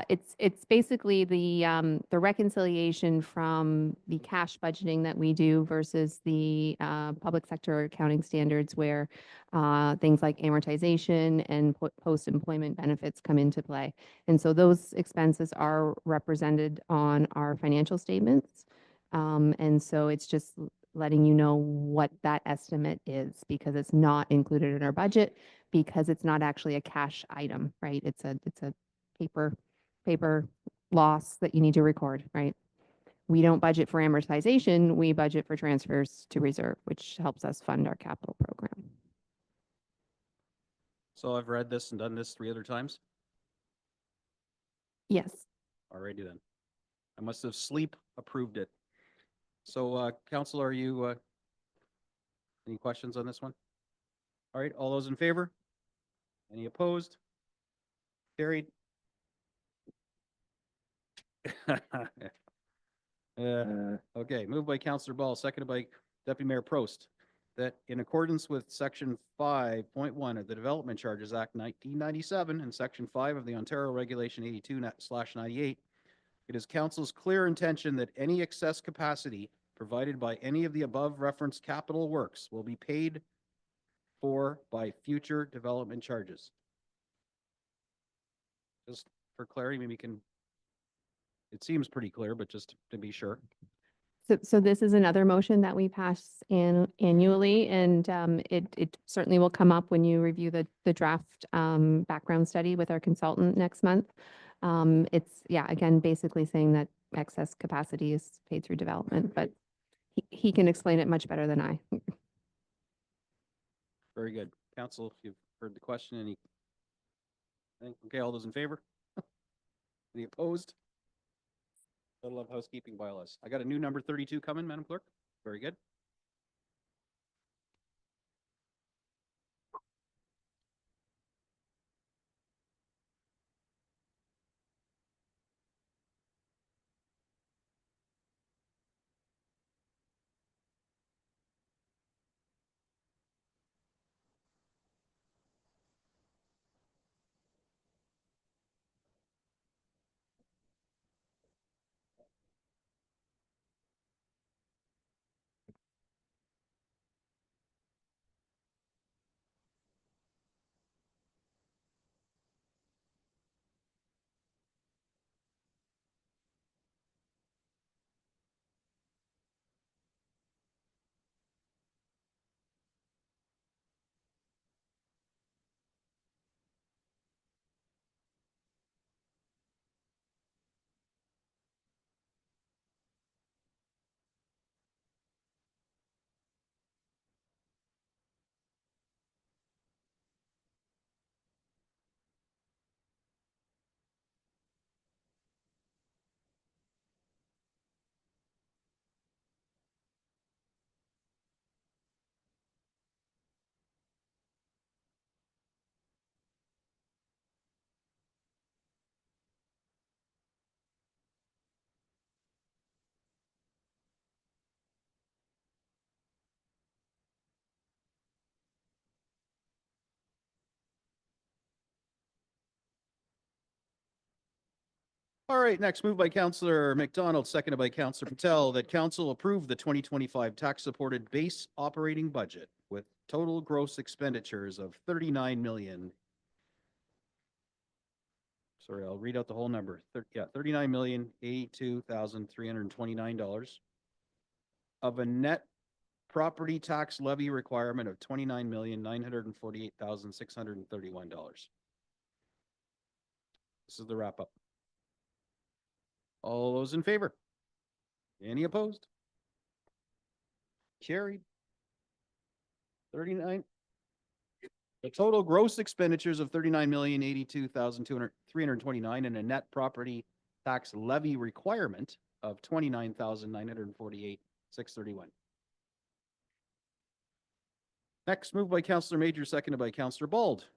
It's basically the reconciliation from the cash budgeting that we do versus the public sector accounting standards where things like amortization and post-employment benefits come into play. And so those expenses are represented on our financial statements. And so it's just letting you know what that estimate is because it's not included in our budget because it's not actually a cash item, right? It's a paper loss that you need to record, right? We don't budget for amortization, we budget for transfers to reserve, which helps us fund our capital program. So I've read this and done this 3 other times. Yes. Alrighty then. I must have sleep approved it. So, council, are you, any questions on this one? All right, all those in favor? Any opposed? Carried. Okay, moved by Councillor Ball, seconded by Deputy Mayor Prost, that in accordance with Section 5.1 of the Development Charges Act 1997 and Section 5 of the Ontario Regulation 82/98, it is council's clear intention that any excess capacity provided by any of the above referenced capital works will be paid for by future development charges. Just for clarity, maybe we can, it seems pretty clear, but just to be sure. So this is another motion that we pass annually, and it certainly will come up when you review the draft background study with our consultant next month. It's, yeah, again, basically saying that excess capacity is paid through development, but he can explain it much better than I. Very good. Council, if you've heard the question, any? Okay, all those in favor? Any opposed? I love housekeeping bylaws. I got a new number 32 coming, Madam Clerk. Very good. All right, next moved by Councillor McDonald, seconded by Councillor Patel, that council approve the 2025 tax-supported base operating budget with total gross expenditures of 39 million. Sorry, I'll read out the whole number. $39,082,329 of a net property tax levy requirement of $29,948,631. This is the wrap up. All those in favor? Any opposed? Carried. 39. The total gross expenditures of 39,082,329 and a net property tax levy requirement of 29,948,631. Next, moved by Councillor Major, seconded by Councillor Bald,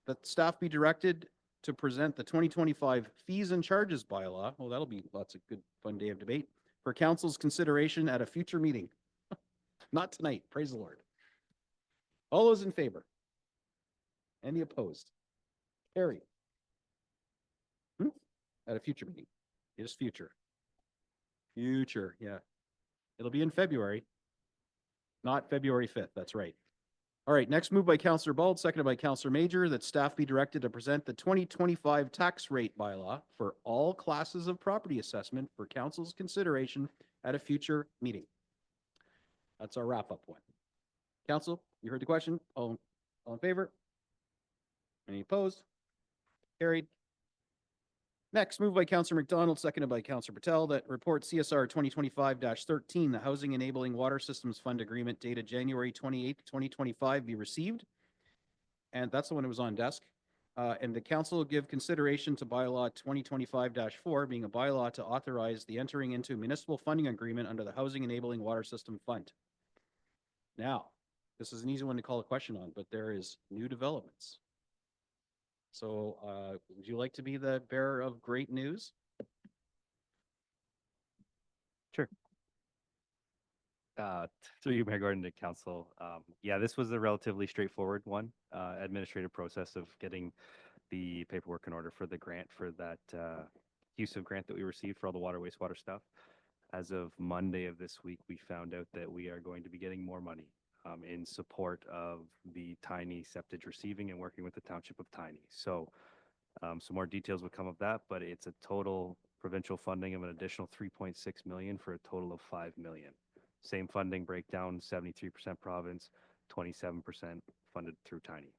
that staff be directed to present the 2025 fees and charges bylaw. Well, that'll be lots of good fun day of debate for council's consideration at a future meeting. Not tonight, praise the Lord. All those in favor? Any opposed? Carried. At a future meeting. It is future. Future, yeah. It'll be in February, not February 5th, that's right. All right, next moved by Councillor Bald, seconded by Councillor Major, that staff be directed to present the 2025 tax rate bylaw for all classes of property assessment for council's consideration at a future meeting. That's our wrap-up one. Council, you heard the question. All in favor? Any opposed? Carried. Next, moved by Councillor McDonald, seconded by Councillor Patel, that report CSR 2025-13, the Housing Enabling Water Systems Fund Agreement dated January 28, 2025 be received. And that's the one that was on desk. And the council will give consideration to bylaw 2025-4, being a bylaw to authorize the entering into municipal funding agreement under the Housing Enabling Water System Fund. Now, this is an easy one to call a question on, but there is new developments. So would you like to be the bearer of great news? Sure. Through you, Mayor Gordon, to council. Yeah, this was a relatively straightforward one, administrative process of getting the paperwork in order for the grant for that use of grant that we received for all the water, wastewater stuff. As of Monday of this week, we found out that we are going to be getting more money in support of the Tiny septage receiving and working with the Township of Tiny. So some more details will come of that, but it's a total provincial funding of an additional 3.6 million for a total of 5 million. Same funding breakdown, 73% province, 27% funded through Tiny.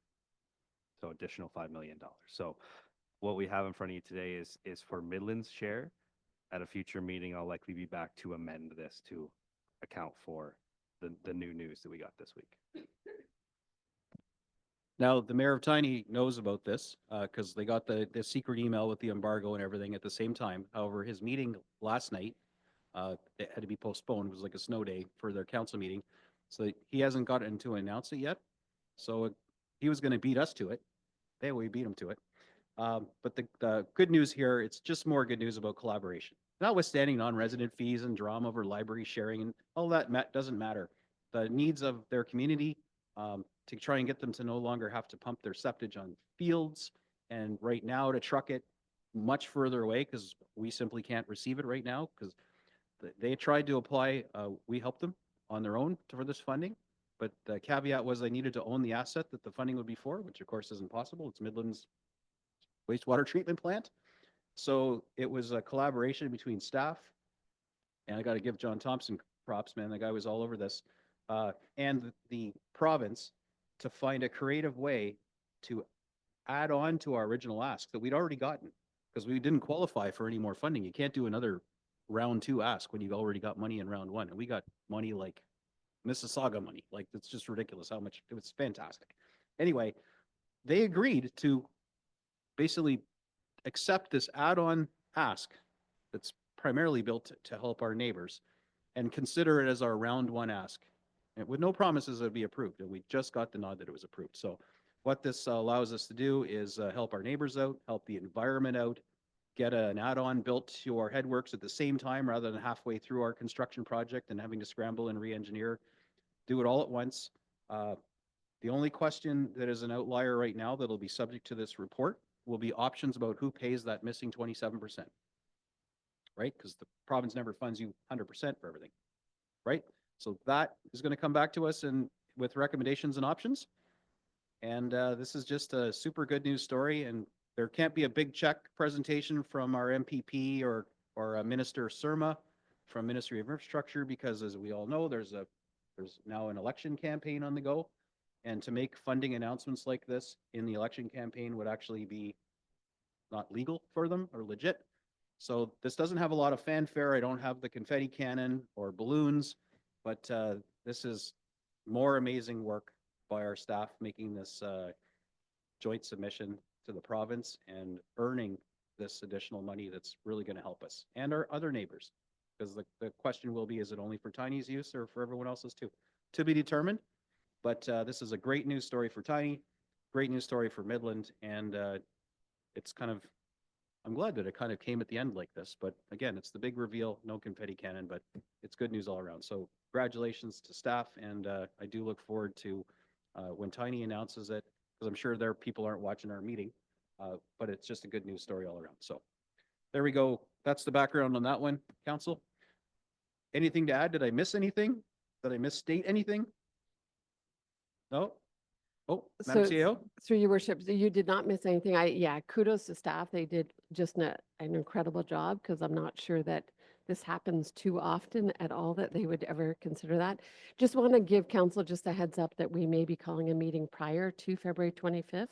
So additional $5 million. So what we have in front of you today is for Midland's share. At a future meeting, I'll likely be back to amend this to account for the new news that we got this week. Now, the mayor of Tiny knows about this because they got the secret email with the embargo and everything at the same time. However, his meeting last night, it had to be postponed. It was like a snow day for their council meeting. So he hasn't gotten to announce it yet. So he was going to beat us to it. Hey, we beat him to it. But the good news here, it's just more good news about collaboration. Notwithstanding non-resident fees and drama over library sharing and all that doesn't matter. The needs of their community to try and get them to no longer have to pump their septage on fields, and right now to truck it much further away because we simply can't receive it right now because they tried to apply. We helped them on their own for this funding, but the caveat was they needed to own the asset that the funding would be for, which of course isn't possible. It's Midland's wastewater treatment plant. So it was a collaboration between staff, and I got to give John Thompson props, man. The guy was all over this, and the province to find a creative way to add on to our original ask that we'd already gotten because we didn't qualify for any more funding. You can't do another round 2 ask when you've already got money in round 1, and we got money like Mississauga money. Like, it's just ridiculous how much. It was fantastic. Anyway, they agreed to basically accept this add-on ask that's primarily built to help our neighbors and consider it as our round 1 ask, and with no promises it would be approved. And we just got the nod that it was approved. So what this allows us to do is help our neighbors out, help the environment out, get an add-on built to our headworks at the same time rather than halfway through our construction project and having to scramble and re-engineer, do it all at once. The only question that is an outlier right now that'll be subject to this report will be options about who pays that missing 27%, right? Because the province never funds you 100% for everything, right? So that is going to come back to us and with recommendations and options. And this is just a super good news story. And there can't be a big check presentation from our MPP or Minister Surma from Ministry of Infrastructure because, as we all know, there's now an election campaign on the go. And to make funding announcements like this in the election campaign would actually be not legal for them or legit. So this doesn't have a lot of fanfare. I don't have the confetti cannon or balloons, but this is more amazing work by our staff making this joint submission to the province and earning this additional money that's really going to help us and our other neighbors. Because the question will be, is it only for Tiny's use or for everyone else's too? To be determined. But this is a great news story for Tiny, great news story for Midland, and it's kind of I'm glad that it kind of came at the end like this, but again, it's the big reveal, no confetti cannon, but it's good news all around. So congratulations to staff, and I do look forward to when Tiny announces it, because I'm sure there people aren't watching our meeting, but it's just a good news story all around. So there we go. That's the background on that one. Council, anything to add? Did I miss anything? Did I misstate anything? No? Oh, Madam So CEO? through your worship, so you did not miss anything. Yeah, kudos to staff. They did just an incredible job, because I'm not sure that this happens too often at all that they would ever consider that. Just want to give council just a heads up that we may be calling a meeting prior to February 25th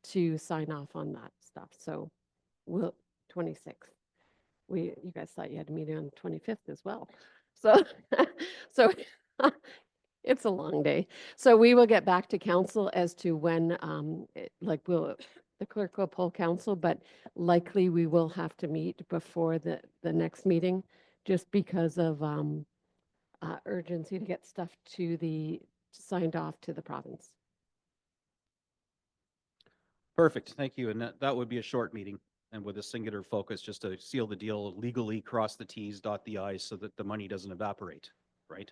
to sign off on that stuff. So we'll, 26th. You guys thought you had a meeting on the 25th as well. So, so it's a long day. So we will get back to council as to when, the clerk will poll council, but likely we will have to meet before the next meeting, just because of urgency to get stuff signed off to the province. Perfect, thank you. And that would be a short meeting and with a singular focus, just to seal the deal legally, cross the Ts, dot the Is, so that the money doesn't evaporate, right?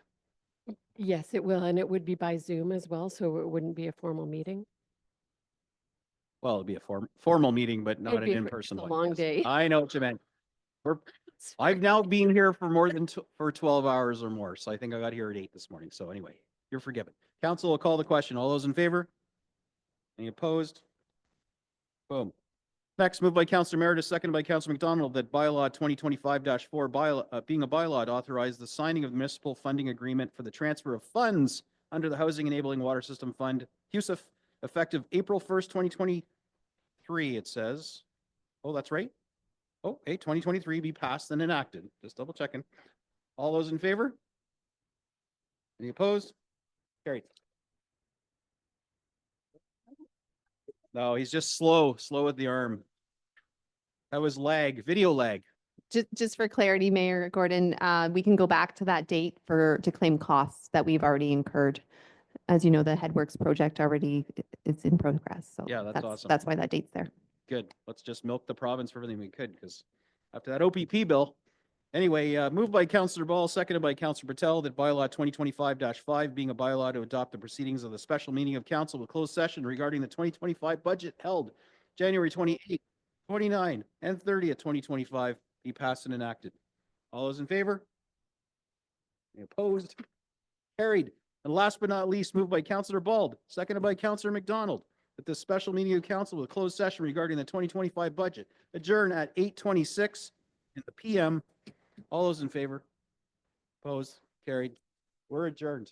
Yes, it will. And it would be by Zoom as well, so it wouldn't be a formal meeting. Well, it'd be a formal meeting, but not It'd an be in-person it's a one. long yes. day. I know what you meant. I've now been here for more than for 12 hours or more, so I think I got here at 8 this morning. So anyway, you're forgiven. Council will call the question. All those in favor? Any opposed? Boom. Next, moved by Councillor Meredith, seconded by Councillor McDonald, that bylaw 2025-4 being a bylaw to authorize the signing of municipal funding agreement for the transfer of funds under the Housing Enabling Water System Fund, HUSIF, effective April 1st, 2023, it says. Oh, that's right. Oh, 2023 be passed and enacted. Just double checking. All those in favor? Any opposed? Carried. No, he's just slow with the arm. That was lag, video lag. Just for clarity, Mayor Gordon, we can go back to that date to claim costs that we've already incurred. As you know, the Headworks project already is in progress. So Yeah, that's awesome. That's why that date's there. Good. Let's just milk the province for everything we could, because after that OPP bill. Anyway, moved by Councillor Ball, seconded by Councillor Patel, that bylaw 2025-5 being a bylaw to adopt the proceedings of the special meeting of council with closed session regarding the 2025 budget held January 28, 29, and 30th, 2025 be passed and enacted. All those in favor? Any opposed? Carried. And last but not least, moved by Councillor Bald, seconded by Councillor McDonald, that this special meeting of council with closed session regarding the 2025 budget adjourn at 8:26 in the PM. All those in favor? Opposed? Carried. We're adjourned.